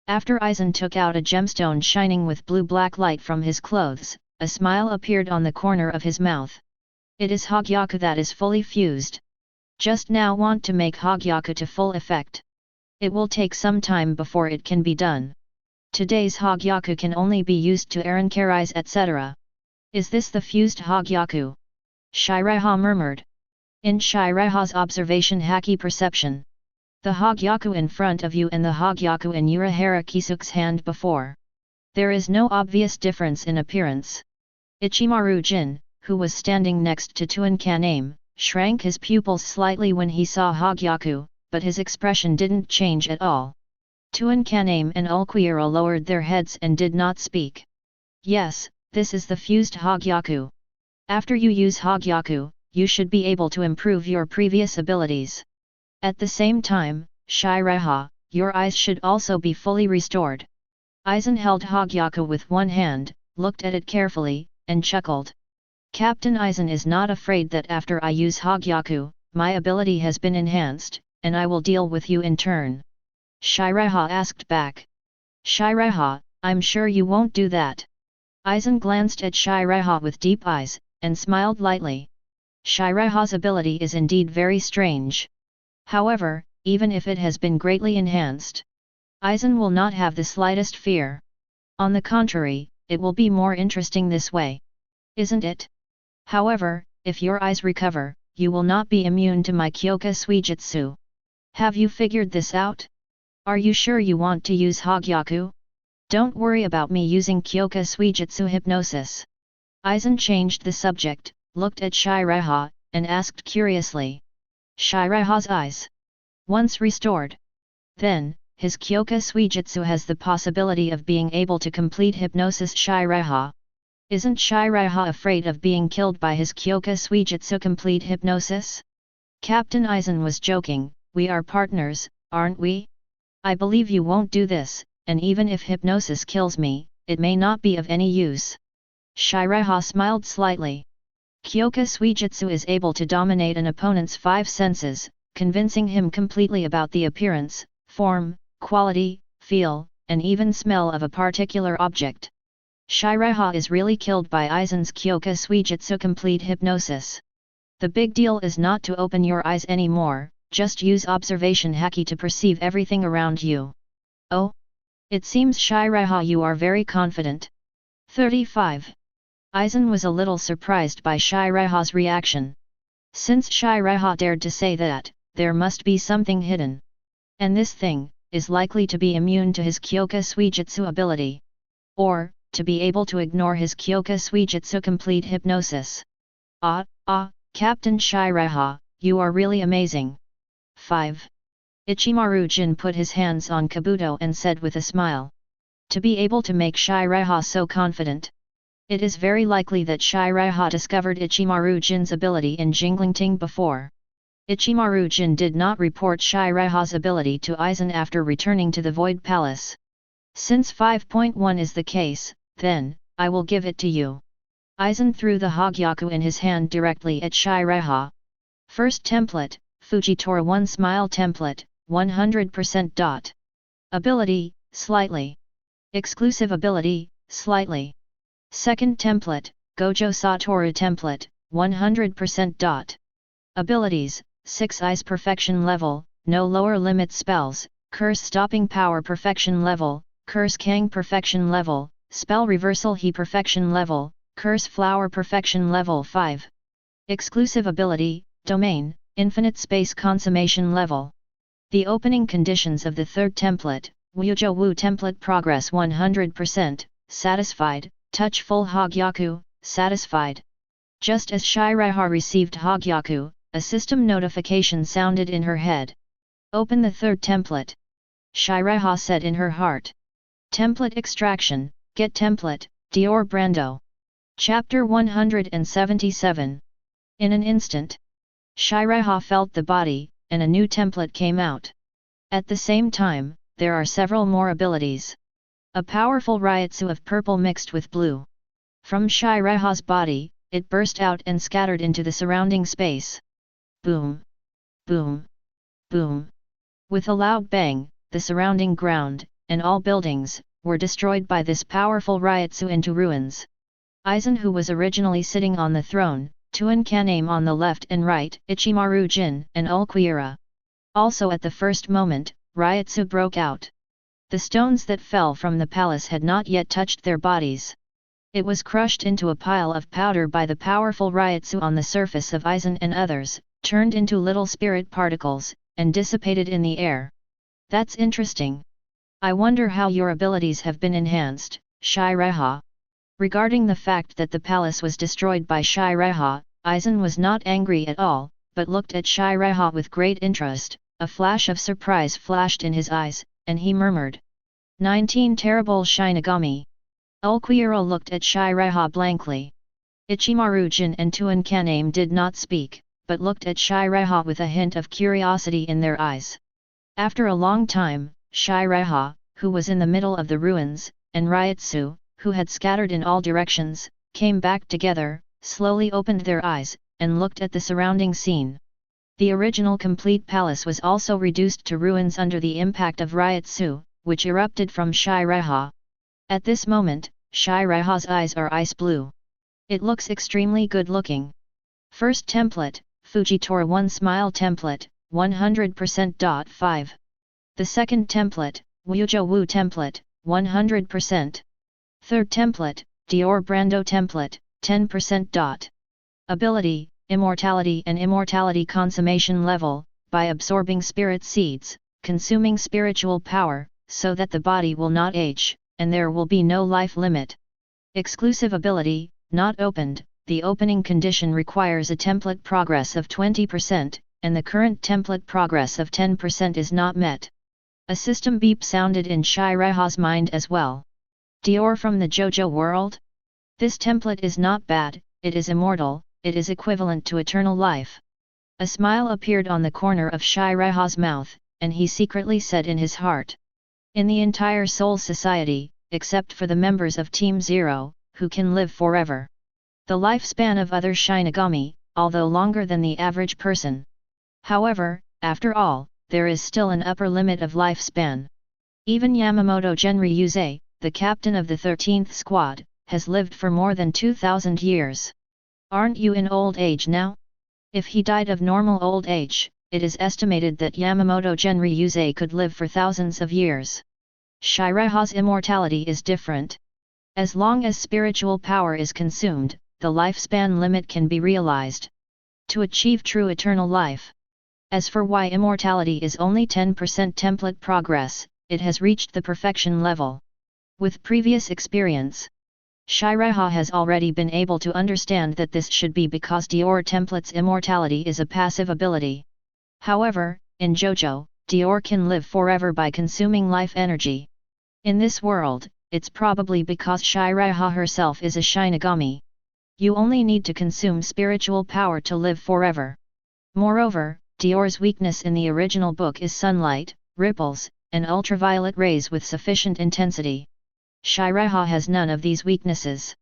After Aizen took out a gemstone shining with blue-black light from his clothes, a smile appeared on the corner of his mouth. It is Hogyaku that is fully fused. Just now want to make Hogyaku to full effect. It will take some time before it can be done. Today's Hogyaku can only be used to Arankarais etc. Is this the fused Hogyaku? Seireitei murmured. In Seireitei's observation Haki perception. The Hogyaku in front of you and the Hogyaku in Urahara Kisuke's hand before. There is no obvious difference in appearance. Ichimaru Jin, who was standing next to Tuankaname, shrank his pupils slightly when he saw Hogyaku, but his expression didn't change at all. Tuankaname and Ulquiorra lowered their heads and did not speak. Yes, this is the fused Hogyaku. After you use Hogyaku, you should be able to improve your previous abilities. At the same time, Seireitei, your eyes should also be fully restored. Aizen held Hogyaku with one hand, looked at it carefully, and chuckled. Captain Aizen is not afraid that after I use Hogyaku, my ability has been enhanced, and I will deal with you in turn. Seireitei asked back. Seireitei, I'm sure you won't do that. Aizen glanced at Seireitei with deep eyes, and smiled lightly. Seireitei's ability is indeed very strange. However, even if it has been greatly enhanced, Aizen will not have the slightest fear. On the contrary, it will be more interesting this way. Isn't it? However, if your eyes recover, you will not be immune to my Kyoka Suijutsu. Have you figured this out? Are you sure you want to use Hogyaku? Don't worry about me using Kyoka Suijutsu hypnosis. Aizen changed the subject, looked at Seireitei, and asked curiously. Seireitei's eyes. Once restored, then, his Kyoka Suijutsu has the possibility of being able to complete hypnosis. Seireitei. Isn't Seireitei afraid of being killed by his Kyoka Suijutsu complete hypnosis? Captain Aizen was joking, we are partners, aren't we? I believe you won't do this, and even if hypnosis kills me, it may not be of any use. Seireitei smiled slightly. Kyoka Suijutsu is able to dominate an opponent's 5 senses, convincing him completely about the appearance, form, quality, feel, and even smell of a particular object. Seireitei is really killed by Aizen's Kyoka Suijutsu complete hypnosis. The big deal is not to open your eyes anymore, just use observation haki to perceive everything around you. Oh? It seems Seireitei you are very confident. 35. Aizen was a little surprised by Seireitei's reaction. Since Seireitei dared to say that, there must be something hidden. And this thing, is likely to be immune to his Kyoka Suijutsu ability. Or, to be able to ignore his Kyoka Suijutsu complete hypnosis. Captain Seireitei, you are really amazing. 5. Ichimaru Jin put his hands on Kabuto and said with a smile. To be able to make Seireitei so confident. It is very likely that Seireitei discovered Ichimaru Jin's ability in Jinglingting before. Ichimaru Jin did not report Seireitei's ability to Aizen after returning to the Void Palace. Since 5.1 is the case, then, I will give it to you. Aizen threw the Hogyaku in his hand directly at Seireitei. First template, Fujitora 1 Smile Template, 100%. Ability, slightly. Exclusive ability, slightly. Second template, Gojo Satoru Template, 100%. Abilities, 6 Eyes Perfection Level, no lower limit spells, Curse Stopping Power Perfection Level, Curse Kang Perfection Level, Spell Reversal He Perfection Level, Curse Flower Perfection Level 5. Exclusive ability, Domain, Infinite Space Consummation Level. The opening conditions of the third template, Wujo Wu Template Progress 100%, satisfied, Touch Full Hogyaku, satisfied. Just as Seireitei received Hogyaku, a system notification sounded in her head. Open the third template. Seireitei said in her heart. Template Extraction, Get Template, Dior Brando. Chapter 177. In an instant, Seireitei felt the body, and a new template came out. At the same time, there are several more abilities. A powerful Ryutsu of purple mixed with blue. From Seireitei's body, it burst out and scattered into the surrounding space. Boom! Boom! Boom! With a loud bang, the surrounding ground, and all buildings, were destroyed by this powerful Ryutsu into ruins. Aizen, who was originally sitting on the throne, Tuan Kaname on the left and right, Ichimaru Jin and Ulquiorra. Also at the first moment, Ryutsu broke out. The stones that fell from the palace had not yet touched their bodies. It was crushed into a pile of powder by the powerful Ryutsu on the surface of Aizen and others, turned into little spirit particles, and dissipated in the air. That's interesting. I wonder how your abilities have been enhanced, Seireitei. Regarding the fact that the palace was destroyed by Seireitei, Aizen was not angry at all, but looked at Seireitei with great interest. A flash of surprise flashed in his eyes, and he murmured. 19 Terrible Shinigami. Ulquiorra looked at Seireitei blankly. Ichimaru Jin and Tuan Kaname did not speak, but looked at Seireitei with a hint of curiosity in their eyes. After a long time, Seireitei, who was in the middle of the ruins, and Ryutsu, who had scattered in all directions, came back together, slowly opened their eyes, and looked at the surrounding scene. The original complete palace was also reduced to ruins under the impact of Ryutsu, which erupted from Seireitei. At this moment, Seireitei's eyes are ice blue. It looks extremely good looking. First template, Fujitora 1 Smile Template, 100%. 5. The second template, Wujo Wu Template, 100%. Third template, Dior Brando Template, 10%. Ability, Immortality and Immortality Consummation Level, by absorbing spirit seeds, consuming spiritual power, so that the body will not age, and there will be no life limit. Exclusive ability, not opened. The opening condition requires a template progress of 20%, and the current template progress of 10% is not met. A system beep sounded in Seireitei's mind as well. Dior from the JoJo world? This template is not bad, it is immortal, it is equivalent to eternal life. A smile appeared on the corner of Seireitei's mouth, and he secretly said in his heart. In the entire Soul Society, except for the members of Team Zero, who can live forever. The lifespan of other Shinigami, although longer than the average person. However, after all, there is still an upper limit of lifespan. Even Yamamoto Genryūsai, the captain of the 13th squad, has lived for more than 2,000 years. Aren't you in old age now? If he died of normal old age, it is estimated that Yamamoto Genryūsai could live for thousands of years. Seireitei's immortality is different. As long as spiritual power is consumed, the lifespan limit can be realized. To achieve true eternal life. As for why immortality is only 10% template progress, it has reached the perfection level. With previous experience, Seireitei has already been able to understand that this should be because Dior Template's immortality is a passive ability. However, in JoJo, Dior can live forever by consuming life energy. In this world, it's probably because Seireitei herself is a Shinigami. You only need to consume spiritual power to live forever. Moreover, Dior's weakness in the original book is sunlight, ripples, and ultraviolet rays with sufficient intensity. Seireitei has none of these weaknesses.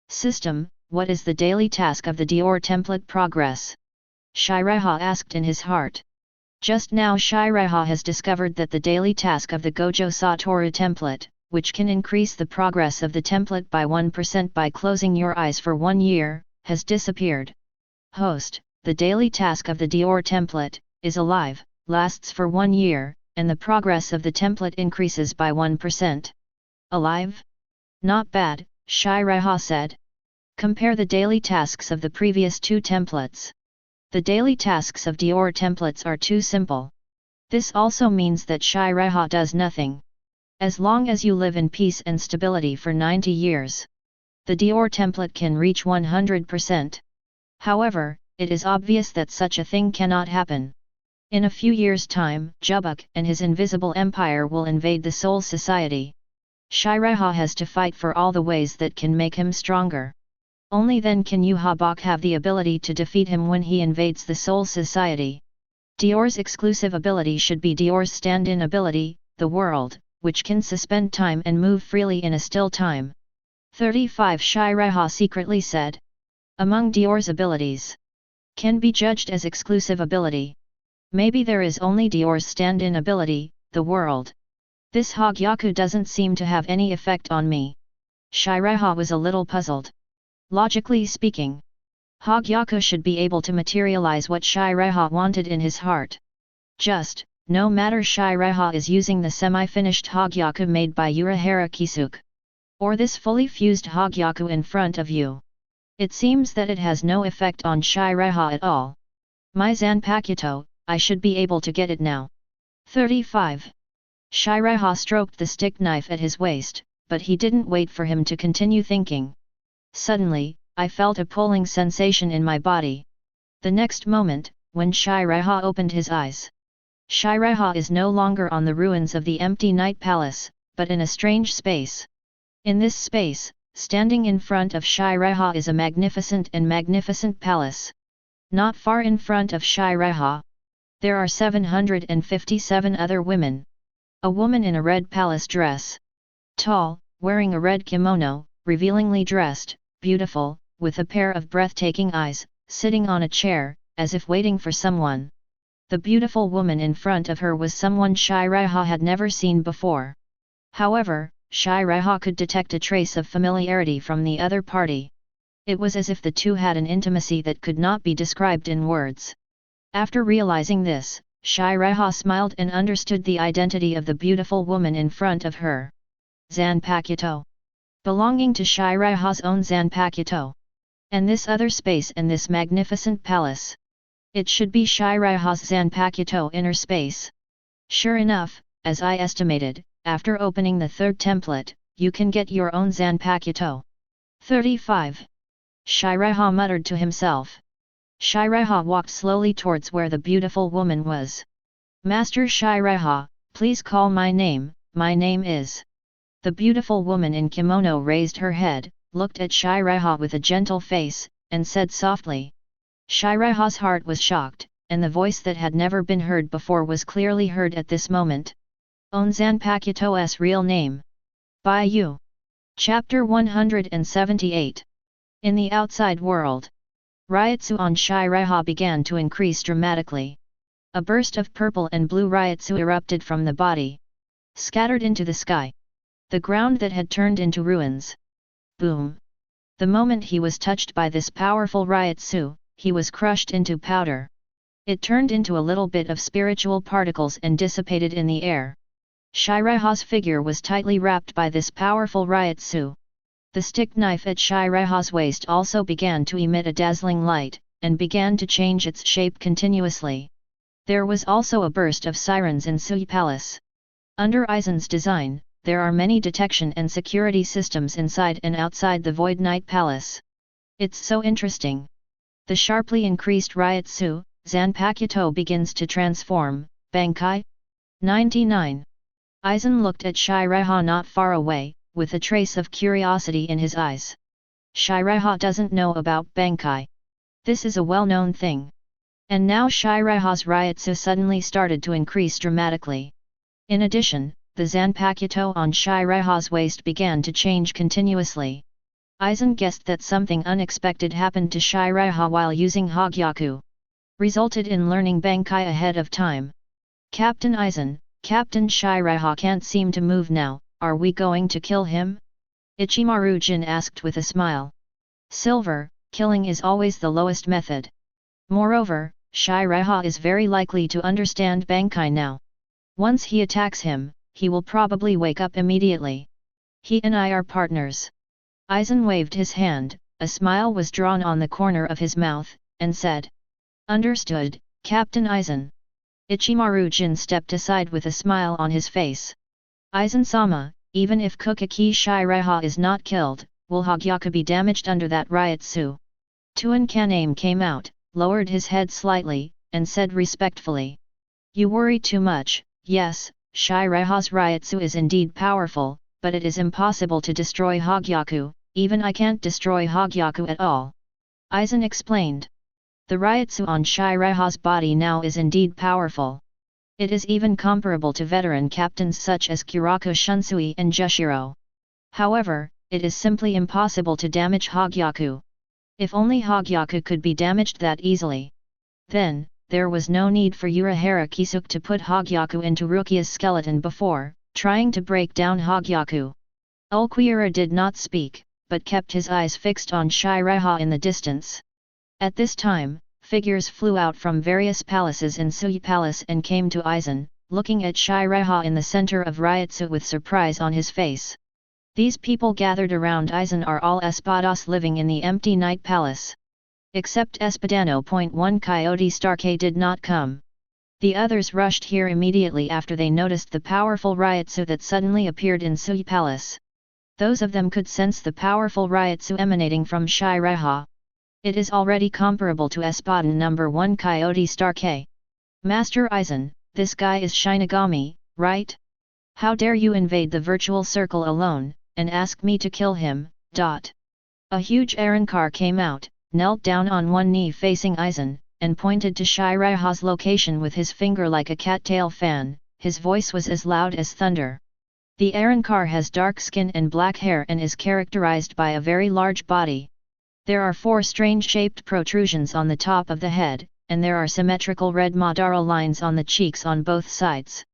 System, what is the daily task of the Dior template progress? Seireitei asked in his heart. Just now Seireitei has discovered that the daily task of the Gojo Satoru template, which can increase the progress of the template by 1% by closing your eyes for 1 year, has disappeared. Host, the daily task of the Dior template, is alive, lasts for 1 year, and the progress of the template increases by 1%. Alive? Not bad, Seireitei said. Compare the daily tasks of the previous 2 templates. The daily tasks of Dior templates are too simple. This also means that Seireitei does nothing. As long as you live in peace and stability for 90 years. The Dior template can reach 100%. However, it is obvious that such a thing cannot happen. In a few years' time, Jubuk and his invisible empire will invade the Soul Society. Seireitei has to fight for all the ways that can make him stronger. Only then can Yhabok have the ability to defeat him when he invades the Soul Society. Dior's exclusive ability should be Dior's stand-in ability, the world, which can suspend time and move freely in a still time. 35 Seireitei secretly said. Among Dior's abilities. Can be judged as exclusive ability. Maybe there is only Dior's stand-in ability, the world. This Hogyaku doesn't seem to have any effect on me. Seireitei was a little puzzled. Logically speaking, Hogyaku should be able to materialize what Seireitei wanted in his heart. Just, no matter Seireitei is using the semi-finished Hogyaku made by Urahara Kisuke. Or this fully fused Hogyaku in front of you. It seems that it has no effect on Seireitei at all. My Zanpakuto, I should be able to get it now. 35. Seireitei stroked the stick knife at his waist, but he didn't wait for him to continue thinking. Suddenly, I felt a pulling sensation in my body. The next moment, when Seireitei opened his eyes. Seireitei is no longer on the ruins of the empty night palace, but in a strange space. In this space, standing in front of Seireitei is a magnificent palace. Not far in front of Seireitei, there are 757 other women. A woman in a red palace dress. Tall, wearing a red kimono, revealingly dressed, beautiful, with a pair of breathtaking eyes, sitting on a chair, as if waiting for someone. The beautiful woman in front of her was someone Seireitei had never seen before. However, Seireitei could detect a trace of familiarity from the other party. It was as if the two had an intimacy that could not be described in words. After realizing this, Seireitei smiled and understood the identity of the beautiful woman in front of her. Zanpakuto. Belonging to Seireitei's own Zanpakuto. And this other space and this magnificent palace. It should be Seireitei's Zanpakuto inner space. Sure enough, as I estimated, after opening the third template, you can get your own Zanpakuto. 35. Seireitei muttered to himself. Seireitei walked slowly towards where the beautiful woman was. Master Seireitei, please call my name is... The beautiful woman in kimono raised her head, looked at Seireitei with a gentle face, and said softly. Seireitei's heart was shocked, and the voice that had never been heard before was clearly heard at this moment. On Zanpakuto's real name. Bai Yu. Chapter 178. In the outside world. Ryotsu on Seireitei began to increase dramatically. A burst of purple and blue Ryotsu erupted from the body. Scattered into the sky. The ground that had turned into ruins. Boom! The moment he was touched by this powerful Ryotsu, he was crushed into powder. It turned into a little bit of spiritual particles and dissipated in the air. Seireitei's figure was tightly wrapped by this powerful Ryotsu. The stick knife at Seireitei's waist also began to emit a dazzling light, and began to change its shape continuously. There was also a burst of sirens in Sui Palace. Under Aizen's design, there are many detection and security systems inside and outside the Void Night Palace. It's so interesting. The sharply increased Ryotsu, Zanpakuto begins to transform, Bankai? 99. Aizen looked at Seireitei not far away, with a trace of curiosity in his eyes. Seireitei doesn't know about Bankai. This is a well-known thing. And now Seireitei's Ryutsu suddenly started to increase dramatically. In addition, the Zanpakuto on Seireitei's waist began to change continuously. Aizen guessed that something unexpected happened to Seireitei while using Hogyaku. Resulted in learning Bankai ahead of time. Captain Aizen, Captain Seireitei can't seem to move now, are we going to kill him? Ichimaru Jin asked with a smile. Silver, killing is always the lowest method. Moreover, Seireitei is very likely to understand Bankai now. Once he attacks him, he will probably wake up immediately. He and I are partners. Aizen waved his hand, a smile was drawn on the corner of his mouth, and said. Understood, Captain Aizen. Ichimaru Jin stepped aside with a smile on his face. Aizen-sama, even if Kuchiki Seireitei is not killed, will Hogyaku be damaged under that Ryutsu? Tuan Kaname came out, lowered his head slightly, and said respectfully. You worry too much. Yes, Seireitei's Ryutsu is indeed powerful, but it is impossible to destroy Hogyaku, even I can't destroy Hogyaku at all. Aizen explained. The Ryutsu on Seireitei's body now is indeed powerful. It is even comparable to veteran captains such as Kurako Shunsui and Jushiro. However, it is simply impossible to damage Hogyaku. If only Hogyaku could be damaged that easily. Then, there was no need for Urahara Kisuke to put Hogyaku into Rukia's skeleton before, trying to break down Hogyaku. Ulquiorra did not speak, but kept his eyes fixed on Seireitei in the distance. At this time, figures flew out from various palaces in Sui Palace and came to Aizen, looking at Seireitei in the center of Ryutsu with surprise on his face. These people gathered around Aizen are all Espadas living in the empty night palace. Except Espadano. 1 Coyote Stark did not come. The others rushed here immediately after they noticed the powerful Ryutsu that suddenly appeared in Sui Palace. Those of them could sense the powerful Ryutsu emanating from Seireitei. It is already comparable to Espadan No. 1 Coyote Stark. Master Aizen, this guy is Shinigami, right? How dare you invade the virtual circle alone, and ask me to kill him, ... A huge errand car came out, knelt down on one knee facing Aizen, and pointed to Seireitei's location with his finger like a cattail fan. His voice was as loud as thunder. The errand car has dark skin and black hair and is characterized by a very large body. There are 4 strange-shaped protrusions on the top of the head, and there are symmetrical red Madara lines on the cheeks on both sides.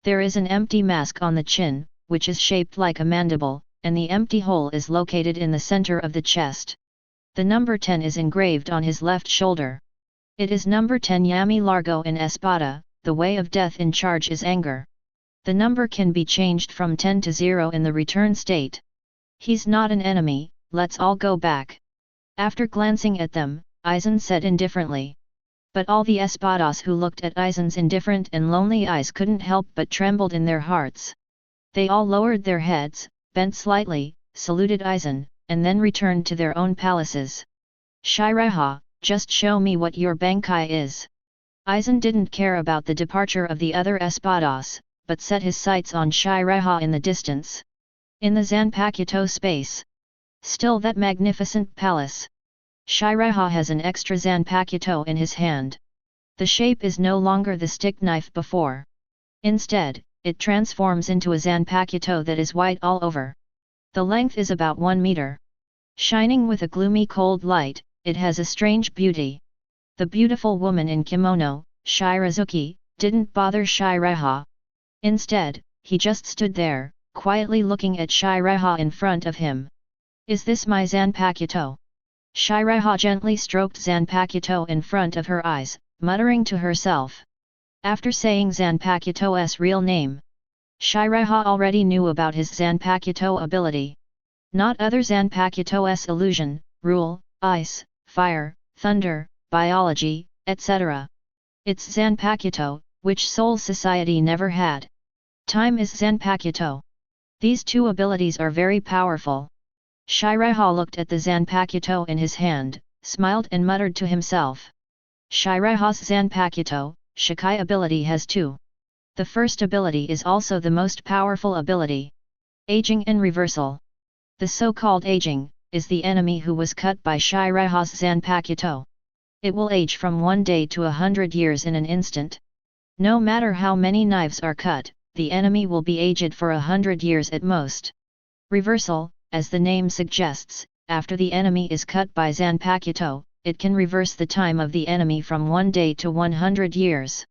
There is an empty mask on the chin, which is shaped like a mandible, and the empty hole is located in the center of the chest. The number 10 is engraved on his left shoulder. It is number 10 Yami Largo in Espada, the way of death in charge is anger. The number can be changed from 10 to 0 in the return state. He's not an enemy, let's all go back. After glancing at them, Aizen said indifferently. But all the Espadas who looked at Aizen's indifferent and lonely eyes couldn't help but trembled in their hearts. They all lowered their heads, bent slightly, saluted Aizen, and then returned to their own palaces. Seireitei, just show me what your Bankai is. Aizen didn't care about the departure of the other Espadas, but set his sights on Seireitei in the distance. In the Zanpakuto space. Still that magnificent palace. Seireitei has an extra Zanpakuto in his hand. The shape is no longer the stick knife before. Instead, it transforms into a Zanpakuto that is white all over. The length is about 1 meter. Shining with a gloomy cold light, it has a strange beauty. The beautiful woman in kimono, Shirazuki, didn't bother Seireitei. Instead, he just stood there, quietly looking at Seireitei in front of him. Is this my Zanpakuto? Seireitei gently stroked Zanpakuto in front of her eyes, muttering to herself. After saying Zanpakuto's real name, Seireitei already knew about his Zanpakuto ability. Not other Zanpakuto's illusion, rule, ice, fire, thunder, biology, etc. It's Zanpakuto, which Soul Society never had. Time is Zanpakuto. These 2 abilities are very powerful. Seireitei looked at the Zanpakuto in his hand, smiled and muttered to himself. Seireitei's Zanpakuto, Shikai ability has 2 The first ability is also the most powerful ability. Aging and Reversal. The so-called aging is the enemy who was cut by Seireiha's Zanpakuto. It will age from 1 day to 100 years in an instant. No matter how many knives are cut, the enemy will be aged for 100 years at most. Reversal, as the name suggests, after the enemy is cut by Zanpakuto, it can reverse the time of the enemy from 1 day to 100 years.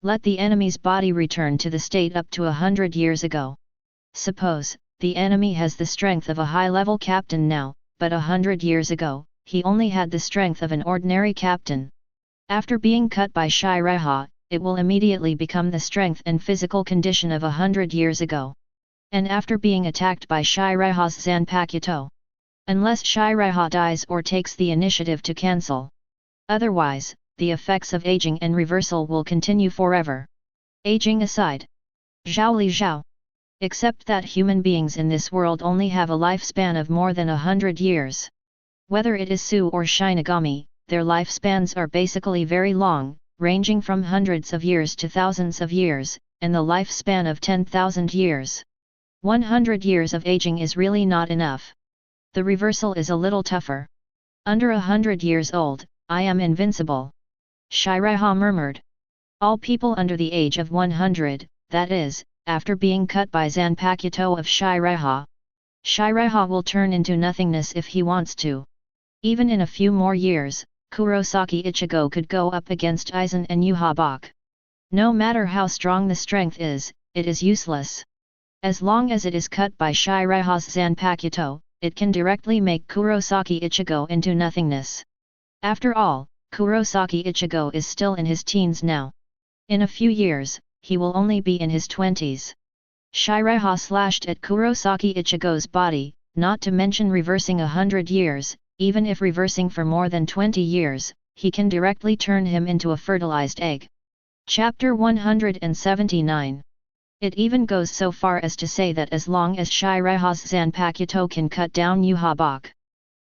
Let the enemy's body return to the state up to 100 years ago. Suppose, the enemy has the strength of a high-level captain now, but 100 years ago, he only had the strength of an ordinary captain. After being cut by Seireiha, it will immediately become the strength and physical condition of 100 years ago. And after being attacked by Seireiha's Zanpakuto. Unless Seireiha dies or takes the initiative to cancel. Otherwise, the effects of aging and reversal will continue forever. Aging aside. Zhao Li Zhao. Except that human beings in this world only have a lifespan of more than 100 years. Whether it is Su or Shinigami, their lifespans are basically very long, ranging from hundreds of years to thousands of years, and the lifespan of 10,000 years. 100 years of aging is really not enough. The reversal is a little tougher. Under 100 years old, I am invincible. Seireiha murmured. All people under the age of 100, that is, after being cut by Zanpakuto of Seireiha. Seireiha will turn into nothingness if he wants to. Even in a few more years, Kurosaki Ichigo could go up against Aizen and Yuhabak. No matter how strong the strength is, it is useless. As long as it is cut by Seireiha's Zanpakuto, it can directly make Kurosaki Ichigo into nothingness. After all, Kurosaki Ichigo is still in his teens now. In a few years, he will only be in his 20s. Seireiha slashed at Kurosaki Ichigo's body, not to mention reversing 100 years, even if reversing for more than 20 years, he can directly turn him into a fertilized egg. Chapter 179. It even goes so far as to say that as long as Seireiha's Zanpakuto can cut down Yuhabak,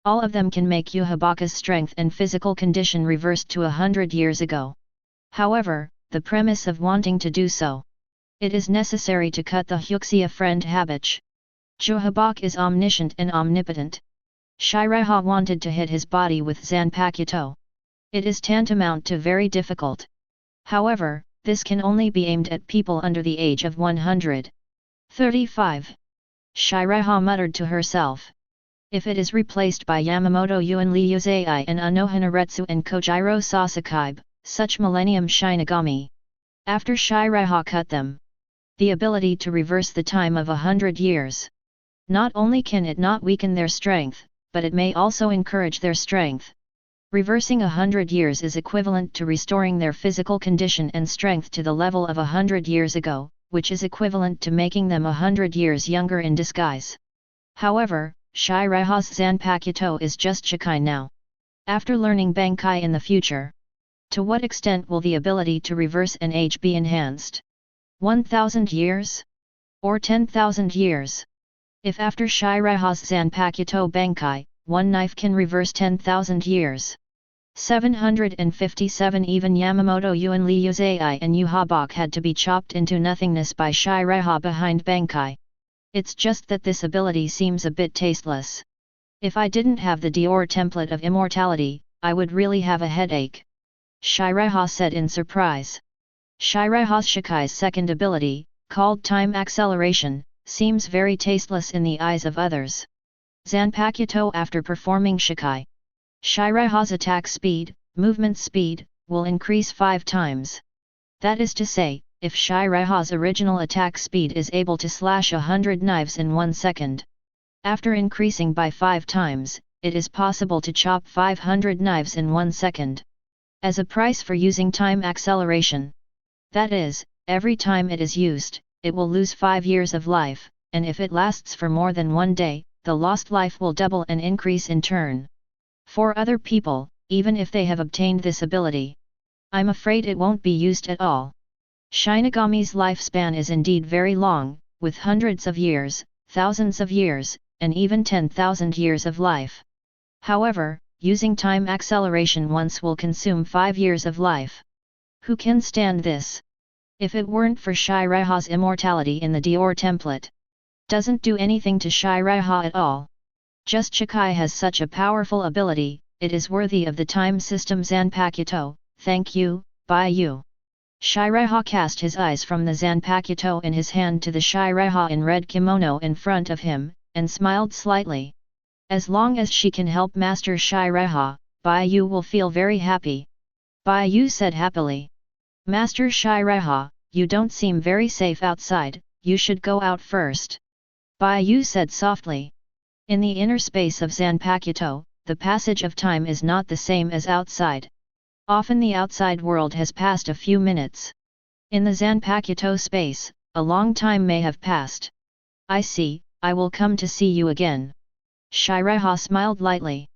all of them can make Yuhabaka's strength and physical condition reversed to 100 years ago. However, the premise of wanting to do so. It is necessary to cut the Huxia friend habit. Yuhabak is omniscient and omnipotent. Seireiha wanted to hit his body with Zanpakuto. It is tantamount to very difficult. However, this can only be aimed at people under the age of 100. 35. Seireiha muttered to herself. If it is replaced by Yamamoto Genryūsai and Anohanaretsu and Kojiro Sasuke, such Millennium Shinigami. After Seireiha cut them. The ability to reverse the time of 100 years. Not only can it not weaken their strength, but it may also encourage their strength. Reversing 100 years is equivalent to restoring their physical condition and strength to the level of 100 years ago, which is equivalent to making them 100 years younger in disguise. However, Seireiha's Zanpakuto is just Shikai now. After learning Bankai in the future. To what extent will the ability to reverse an age be enhanced? 1,000 years? Or 10,000 years? If after Seireiha's Zanpakuto Bankai, one knife can reverse 10,000 years. 757 Even Yamamoto Genryūsai and Yuhabak had to be chopped into nothingness by Seireiha behind Bankai. It's just that this ability seems a bit tasteless. If I didn't have the Dior template of immortality, I would really have a headache. Seireiha said in surprise. Seireiha's Shikai's second ability, called Time Acceleration, seems very tasteless in the eyes of others. Zanpakuto after performing Shikai. Seireiha's attack speed, movement speed, will increase 5 times. That is to say, if Seireiha's original attack speed is able to slash 100 knives in 1 second. After increasing by 5 times, it is possible to chop 500 knives in 1 second. As a price for using time acceleration. That is, every time it is used, it will lose 5 years of life, and if it lasts for more than 1 day, the lost life will double and increase in turn. For other people, even if they have obtained this ability, I'm afraid it won't be used at all. Shinigami's lifespan is indeed very long, with hundreds of years, thousands of years, and even 10,000 years of life. However, using time acceleration once will consume 5 years of life. Who can stand this? If it weren't for Seireiha's immortality in the Dior template. Doesn't do anything to Seireiha at all. Just Shikai has such a powerful ability, it is worthy of the time system Zanpakuto, thank you, Bai Yu. Seireiha cast his eyes from the Zanpakuto in his hand to the Seireiha in red kimono in front of him, and smiled slightly. As long as she can help Master Seireiha, Bai Yu will feel very happy. Bai Yu said happily. Master Seireiha, you don't seem very safe outside, you should go out first. Bai Yu said softly. In the inner space of Zanpakuto, the passage of time is not the same as outside. Often the outside world has passed a few minutes. In the Zanpakuto space, a long time may have passed. I see, I will come to see you again. Seireiha smiled lightly.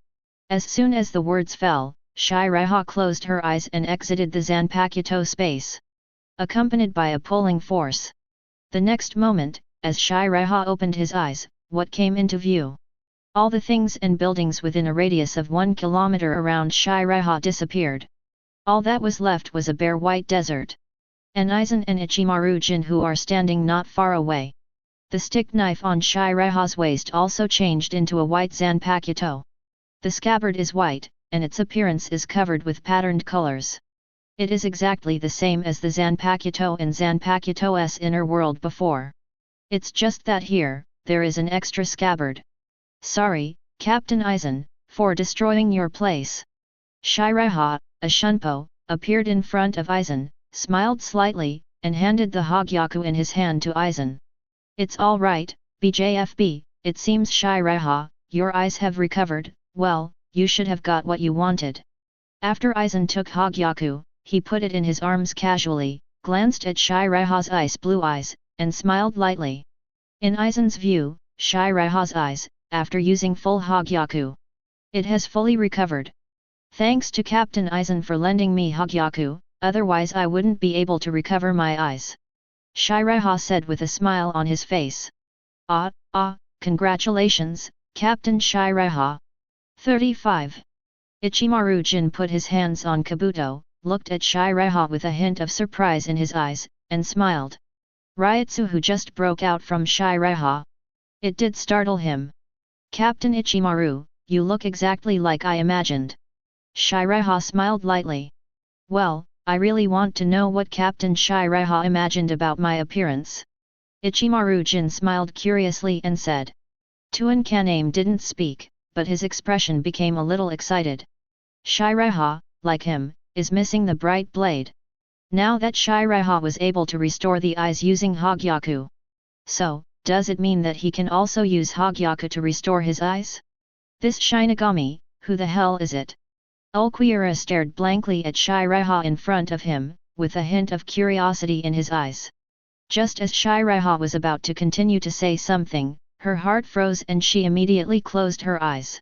As soon as the words fell, Seireiha closed her eyes and exited the Zanpakuto space. Accompanied by a pulling force. The next moment, as Seireiha opened his eyes, what came into view? All the things and buildings within a radius of 1 kilometer around Seireiha disappeared. All that was left was a bare white desert. And Aizen and Ichimaru-jin who are standing not far away. The stick knife on Seireiha's waist also changed into a white Zanpakuto. The scabbard is white, and its appearance is covered with patterned colors. It is exactly the same as the Zanpakuto in Zanpakuto's inner world before. It's just that here, there is an extra scabbard. Sorry, Captain Aizen, for destroying your place. Seireiha, a shunpo, appeared in front of Aizen, smiled slightly, and handed the Hogyaku in his hand to Aizen. It's all right, BJFB, it seems Seireiha, your eyes have recovered, well, you should have got what you wanted. After Aizen took Hogyaku, he put it in his arms casually, glanced at Seireiha's ice blue eyes, and smiled lightly. In Aizen's view, Seireiha's eyes, after using full Hogyaku. It has fully recovered. Thanks to Captain Aizen for lending me Hogyaku, otherwise I wouldn't be able to recover my eyes. Seireiha said with a smile on his face. Congratulations, Captain Seireiha. 35. Ichimaru-jin put his hands on Kabuto, looked at Seireiha with a hint of surprise in his eyes, and smiled. Ryutsu who just broke out from Seireiha. It did startle him. Captain Ichimaru, you look exactly like I imagined. Seireiha smiled lightly. Well, I really want to know what Captain Seireiha imagined about my appearance. Ichimaru-jin smiled curiously and said. Tuan Kaname didn't speak, but his expression became a little excited. Seireiha, like him, is missing the bright blade. Now that Seireiha was able to restore the eyes using Hogyaku. So, does it mean that he can also use Hogyaku to restore his eyes? This Shinigami, who the hell is it? Ulquiorra stared blankly at Seireiha in front of him, with a hint of curiosity in his eyes. Just as Seireiha was about to continue to say something, her heart froze and she immediately closed her eyes.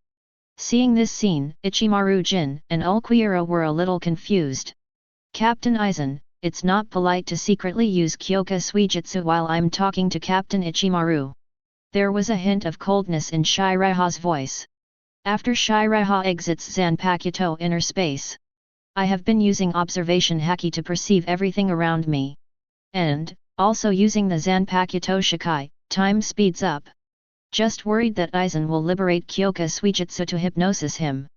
Seeing this scene, Ichimaru-jin and Ulquiorra were a little confused. Captain Aizen, it's not polite to secretly use Kyoka Suijutsu while I'm talking to Captain Ichimaru. There was a hint of coldness in Seireiha's voice. After Seireiha exits Zanpakuto inner space. I have been using observation haki to perceive everything around me. And, also using the Zanpakuto Shikai, time speeds up. Just worried that Aizen will liberate Kyoka Suijutsu to hypnosis him.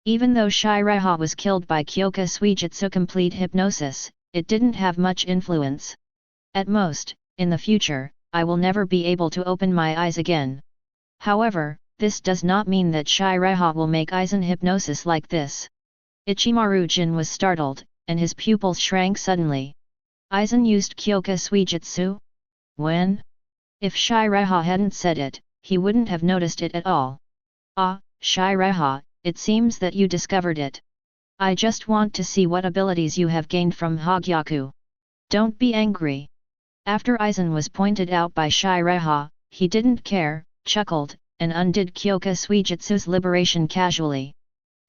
Even though Seireiha was killed by Kyoka Suijutsu complete hypnosis, it didn't have much influence. At most, in the future, I will never be able to open my eyes again. However, this does not mean that Seireiha will make Aizen hypnosis like this. Ichimaru-jin was startled, and his pupils shrank suddenly. Aizen used Kyoka Suijutsu? When? If Seireiha hadn't said it, he wouldn't have noticed it at all. Seireiha, it seems that you discovered it. I just want to see what abilities you have gained from Hogyaku. Don't be angry. After Aizen was pointed out by Seireiha, he didn't care, chuckled, and undid Kyoka Suijutsu's liberation casually.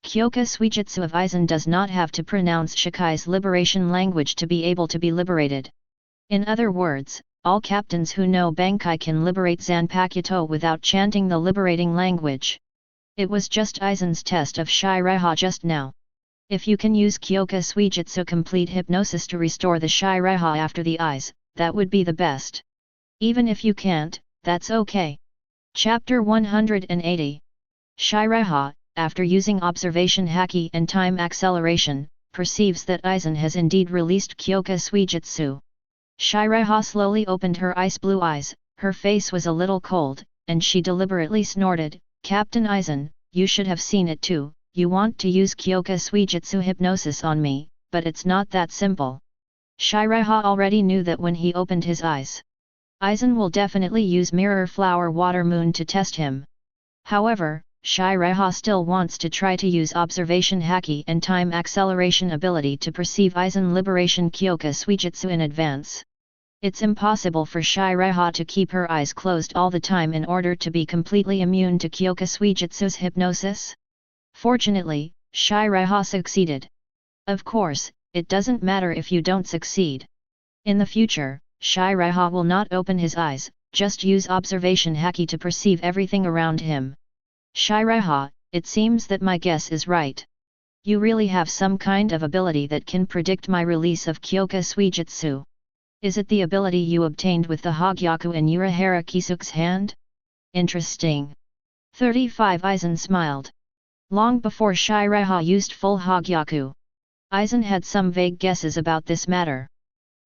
Kyoka Suijutsu of Aizen does not have to pronounce Shikai's liberation language to be able to be liberated. In other words, all captains who know Bankai can liberate Zanpakuto without chanting the liberating language. It was just Aizen's test of Seireiha just now. If you can use Kyoka Suijutsu complete hypnosis to restore the Seireitei after the eyes, that would be the best. Even if you can't, that's okay. Chapter 180. Seireitei, after using observation haki and time acceleration, perceives that Aizen has indeed released Kyoka Suijutsu. Seireitei slowly opened her ice blue eyes, her face was a little cold, and she deliberately snorted, "Captain Aizen, you should have seen it too, you want to use Kyoka Suijutsu hypnosis on me, but it's not that simple." Seireitei already knew that when he opened his eyes, Aizen will definitely use Mirror Flower Water Moon to test him. However, Seireitei still wants to try to use observation haki and time acceleration ability to perceive Aizen liberation Kyoka Suijutsu in advance. It's impossible for Seireitei to keep her eyes closed all the time in order to be completely immune to Kyoka Suijutsu's hypnosis. Fortunately, Seireitei succeeded. Of course, it doesn't matter if you don't succeed. In the future, Seireitei will not open his eyes, just use observation haki to perceive everything around him. Seireitei, it seems that my guess is right. You really have some kind of ability that can predict my release of Kyoka Suijutsu. Is it the ability you obtained with the Hogyaku in Urahara Kisuke's hand? Interesting. 35 Aizen smiled. Long before Seireitei used full Hogyaku, Aizen had some vague guesses about this matter.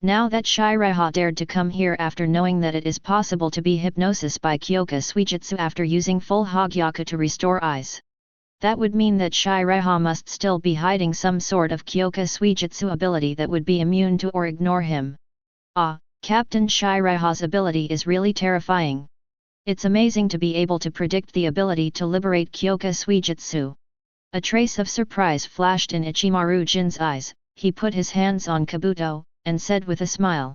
Now that Seireitei dared to come here after knowing that it is possible to be hypnosis by Kyoka Suijutsu after using full Hogyaku to restore eyes, that would mean that Seireitei must still be hiding some sort of Kyoka Suijutsu ability that would be immune to or ignore him. Ah, Captain Seireitei's ability is really terrifying. It's amazing to be able to predict the ability to liberate Kyoka Suijutsu. A trace of surprise flashed in Ichimaru Jin's eyes, he put his hands on Kabuto, and said with a smile.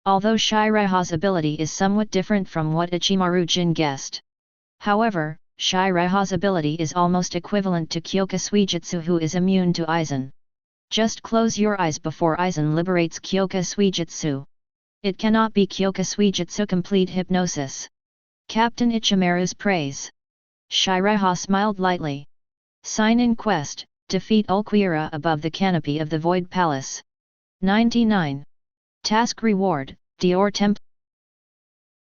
Although Seireitei's ability is somewhat different from what Ichimaru Jin guessed. However, Seireitei's ability is almost equivalent to Kyoka Suijutsu, who is immune to Aizen. Just close your eyes before Aizen liberates Kyoka Suijutsu. It cannot be Kyoka Suijutsu complete hypnosis. Captain Ichimaru's praise. Seireitei smiled lightly. Sign in quest, defeat Ulquiorra above the canopy of the Void Palace. 99. Task reward, Dior Temple.